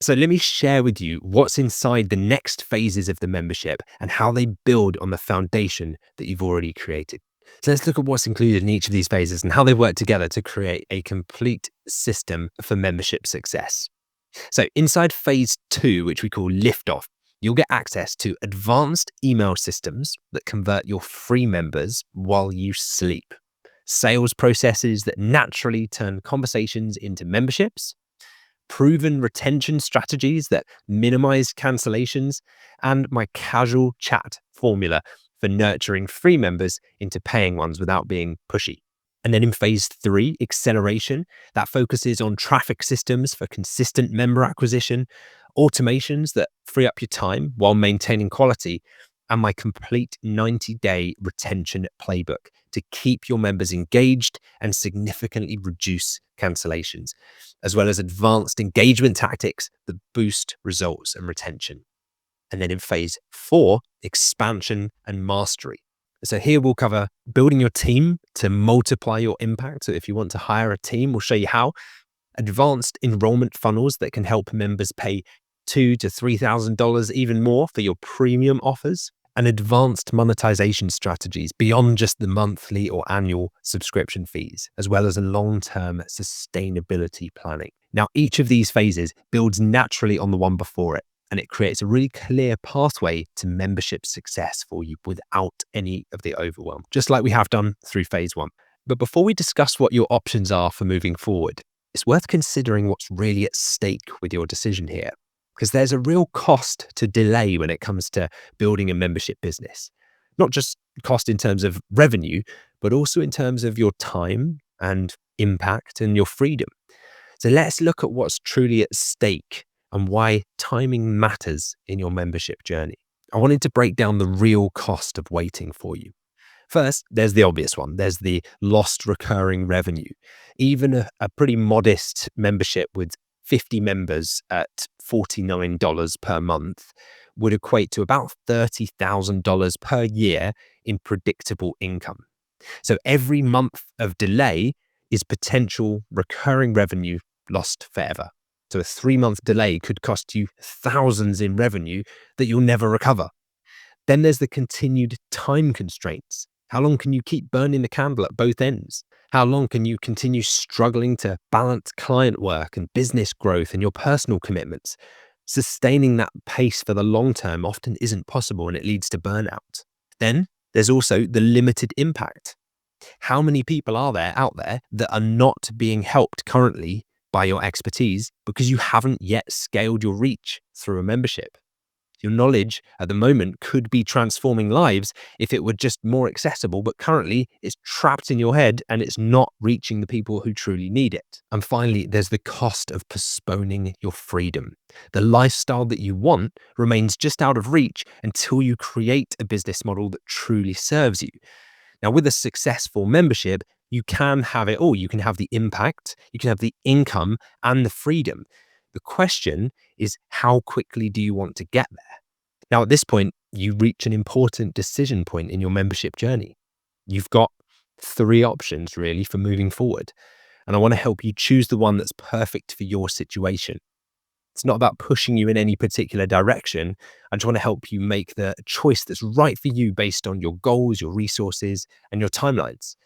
Speaker 1: So let me share with you what's inside the next phases of the membership and how they build on the foundation that you've already created. So let's look at what's included in each of these phases and how they work together to create a complete system for membership success. So inside phase 2, which we call liftoff, you'll get access to advanced email systems that convert your free members while you sleep, sales processes that naturally turn conversations into memberships, proven retention strategies that minimize cancellations, and my casual chat formula for nurturing free members into paying ones without being pushy. And then in phase 3, acceleration, that focuses on traffic systems for consistent member acquisition, automations that free up your time while maintaining quality, and my complete 90-day retention playbook to keep your members engaged and significantly reduce cancellations, as well as advanced engagement tactics that boost results and retention. And then in phase 4, expansion and mastery. So here we'll cover building your team to multiply your impact. So if you want to hire a team, we'll show you how. Advanced enrollment funnels that can help members pay $2,000 to $3,000 even more for your premium offers, and advanced monetization strategies beyond just the monthly or annual subscription fees, as well as a long-term sustainability planning. Now, each of these phases builds naturally on the one before it, and it creates a really clear pathway to membership success for you without any of the overwhelm, just like we have done through phase 1. But before we discuss what your options are for moving forward, it's worth considering what's really at stake with your decision here, because there's a real cost to delay when it comes to building a membership business. Not just cost in terms of revenue, but also in terms of your time and impact and your freedom. So let's look at what's truly at stake and why timing matters in your membership journey. I wanted to break down the real cost of waiting for you. First, there's the obvious one. There's the lost recurring revenue. Even a pretty modest membership with 50 members at $49 per month would equate to about $30,000 per year in predictable income. So every month of delay is potential recurring revenue lost forever. So a 3-month delay could cost you thousands in revenue that you'll never recover. Then there's the continued time constraints. How long can you keep burning the candle at both ends? How long can you continue struggling to balance client work and business growth and your personal commitments? Sustaining that pace for the long term often isn't possible and it leads to burnout. Then there's also the limited impact. How many people are there out there that are not being helped currently by your expertise because you haven't yet scaled your reach through a membership? Your knowledge at the moment could be transforming lives if it were just more accessible, but currently it's trapped in your head and it's not reaching the people who truly need it. And finally, there's the cost of postponing your freedom. The lifestyle that you want remains just out of reach until you create a business model that truly serves you. Now, with a successful membership, you can have it all. You can have the impact, you can have the income and the freedom. The question is, how quickly do you want to get there? Now, at this point, you reach an important decision point in your membership journey. You've got 3 options really for moving forward, and I want to help you choose the one that's perfect for your situation. It's not about pushing you in any particular direction. I just want to help you make the choice that's right for you based on your goals, your resources, and your timelines.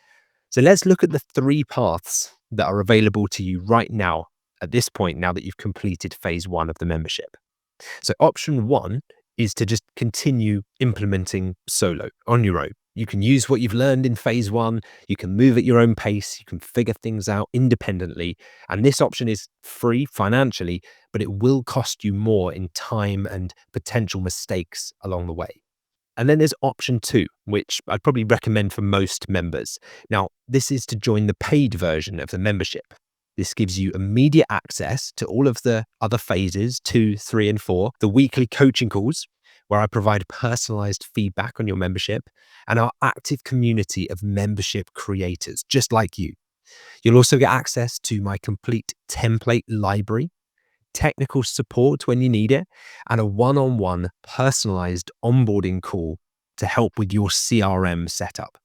Speaker 1: So let's look at the three paths that are available to you right now at this point, now that you've completed phase one of the membership. So option one is to just continue implementing solo on your own. You can use what you've learned in phase one. You can move at your own pace. You can figure things out independently. And this option is free financially, but it will cost you more in time and potential mistakes along the way. And then there's option two, which I'd probably recommend for most members. Now, this is to join the paid version of the membership. This gives you immediate access to all of the other phases, 2, 3, and 4, the weekly coaching calls, where I provide personalized feedback on your membership, and our active community of membership creators, just like you. You'll also get access to my complete template library, technical support when you need it, and a one-on-one personalized onboarding call to help with your CRM setup.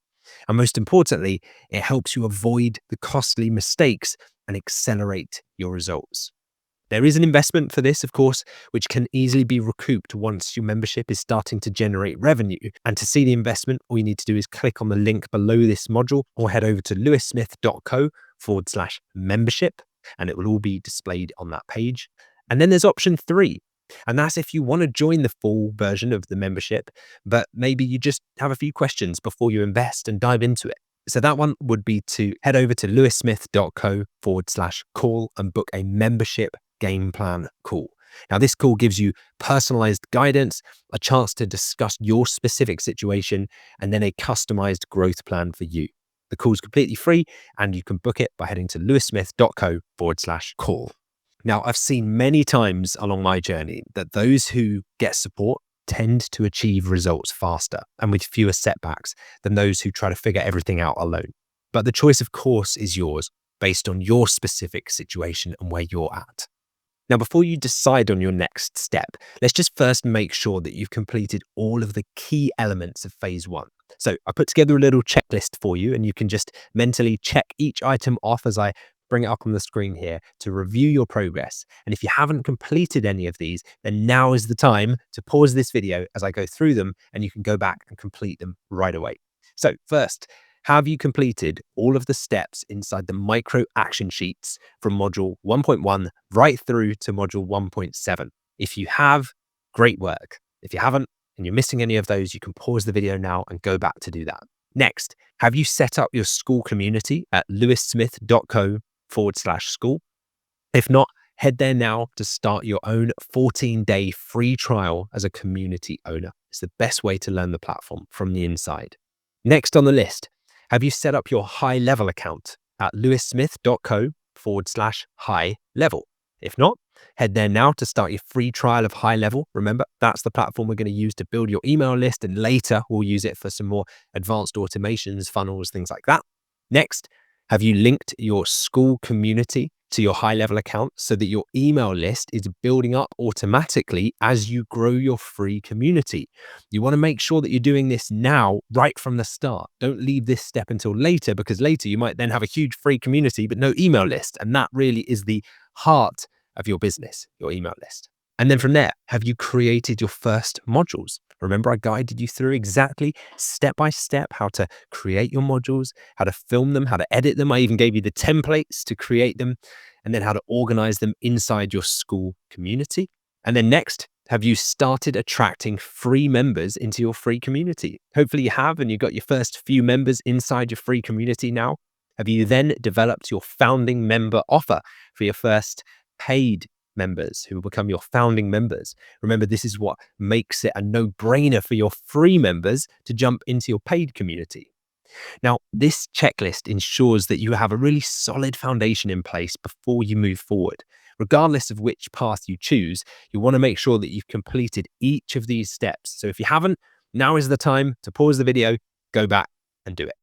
Speaker 1: And most importantly, it helps you avoid the costly mistakes and accelerate your results. There is an investment for this, of course, which can easily be recouped once your membership is starting to generate revenue. And to see the investment, all you need to do is click on the link below this module or head over to lewissmith.co/membership, and it will all be displayed on that page. And then there's option three, and that's if you want to join the full version of the membership, but maybe you just have a few questions before you invest and dive into it. So that one would be to head over to lewissmith.co/call and book a membership game plan call. Now, this call gives you personalized guidance, a chance to discuss your specific situation, and then a customized growth plan for you. The call is completely free, and you can book it by heading to lewissmith.co/call. Now, I've seen many times along my journey that those who get support tend to achieve results faster and with fewer setbacks than those who try to figure everything out alone. But the choice, of course, is yours based on your specific situation and where you're at. Now, before you decide on your next step, let's just first make sure that you've completed all of the key elements of phase one. So I put together a little checklist for you, and you can just mentally check each item off as I bring it up on the screen here to review your progress. And if you haven't completed any of these, then now is the time to pause this video as I go through them, and you can go back and complete them right away. So first, have you completed all of the steps inside the micro action sheets from module 1.1 right through to module 1.7? If you have, great work. If you haven't, and you're missing any of those, you can pause the video now and go back to do that. Next, have you set up your school community at lewissmith.co/school? If not, head there now to start your own 14-day free trial as a community owner. It's the best way to learn the platform from the inside. Next on the list, have you set up your high level account at lewissmith.co/high level? If not, head there now to start your free trial of high level. Remember, that's the platform we're going to use to build your email list, and later we'll use it for some more advanced automations, funnels, things like that. Next, have you linked your school community to your high level account so that your email list is building up automatically as you grow your free community? You want to make sure that you're doing this now, right from the start. Don't leave this step until later, because later you might then have a huge free community but no email list. And that really is the heart of your business, your email list. And then from there, have you created your first modules? Remember, I guided you through exactly step by step how to create your modules, how to film them, how to edit them. I even gave you the templates to create them, and then how to organize them inside your school community. And then next, have you started attracting free members into your free community? Hopefully you have, and you've got your first few members inside your free community now. Have you then developed your founding member offer for your first paid members who will become your founding members? Remember, this is what makes it a no-brainer for your free members to jump into your paid community. Now, this checklist ensures that you have a really solid foundation in place before you move forward. Regardless of which path you choose, you want to make sure that you've completed each of these steps. So if you haven't, now is the time to pause the video, go back and do it.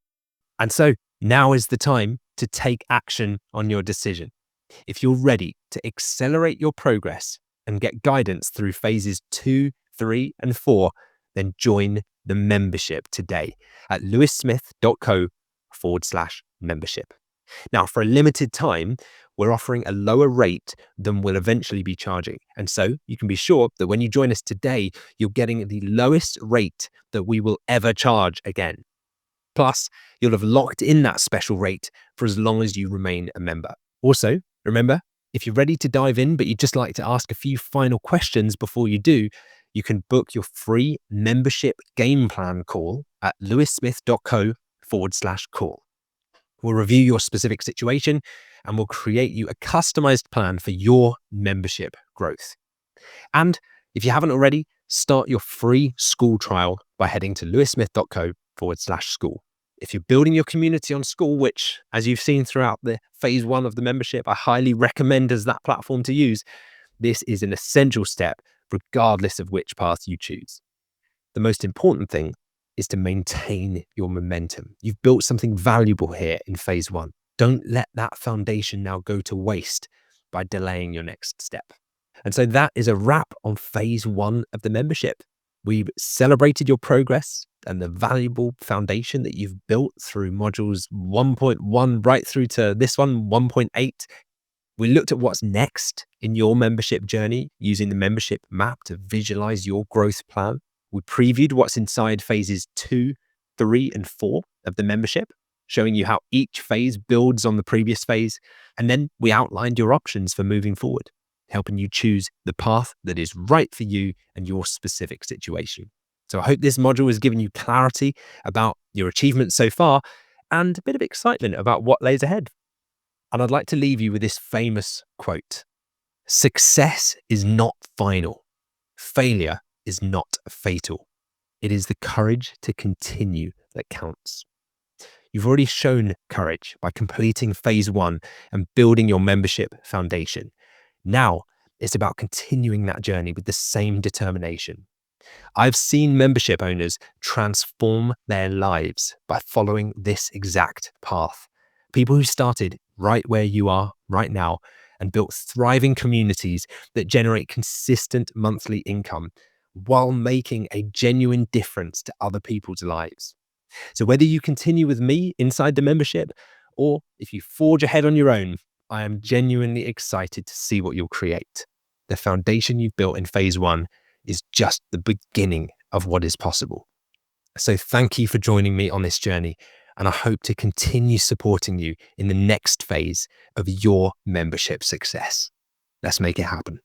Speaker 1: And so now is the time to take action on your decision. If you're ready to accelerate your progress and get guidance through phases 2, 3, and 4, then join the membership today at lewissmith.co/membership. Now, for a limited time, we're offering a lower rate than we'll eventually be charging. And so you can be sure that when you join us today, you're getting the lowest rate that we will ever charge again. Plus, you'll have locked in that special rate for as long as you remain a member. Also, remember, if you're ready to dive in, but you'd just like to ask a few final questions before you do, you can book your free membership game plan call at lewissmith.co/call. We'll review your specific situation and we'll create you a customized plan for your membership growth. And if you haven't already, start your free school trial by heading to lewissmith.co/school. If you're building your community on School, which, as you've seen throughout the phase 1 of the membership, I highly recommend as that platform to use, this is an essential step, regardless of which path you choose. The most important thing is to maintain your momentum. You've built something valuable here in phase 1. Don't let that foundation now go to waste by delaying your next step. And so that is a wrap on phase 1 of the membership. We've celebrated your progress and the valuable foundation that you've built through modules 1.1 right through to this one, 1.8. We looked at what's next in your membership journey using the membership map to visualize your growth plan. We previewed what's inside phases 2, 3, and 4 of the membership, showing you how each phase builds on the previous phase. And then we outlined your options for moving forward, helping you choose the path that is right for you and your specific situation. So I hope this module has given you clarity about your achievements so far and a bit of excitement about what lays ahead. And I'd like to leave you with this famous quote: "Success is not final. Failure is not fatal. It is the courage to continue that counts." You've already shown courage by completing phase 1 and building your membership foundation. Now it's about continuing that journey with the same determination. I've seen membership owners transform their lives by following this exact path. People who started right where you are right now and built thriving communities that generate consistent monthly income while making a genuine difference to other people's lives. So whether you continue with me inside the membership or if you forge ahead on your own, I am genuinely excited to see what you'll create. The foundation you've built in phase 1 is just the beginning of what is possible. So thank you for joining me on this journey, and I hope to continue supporting you in the next phase of your membership success. Let's make it happen.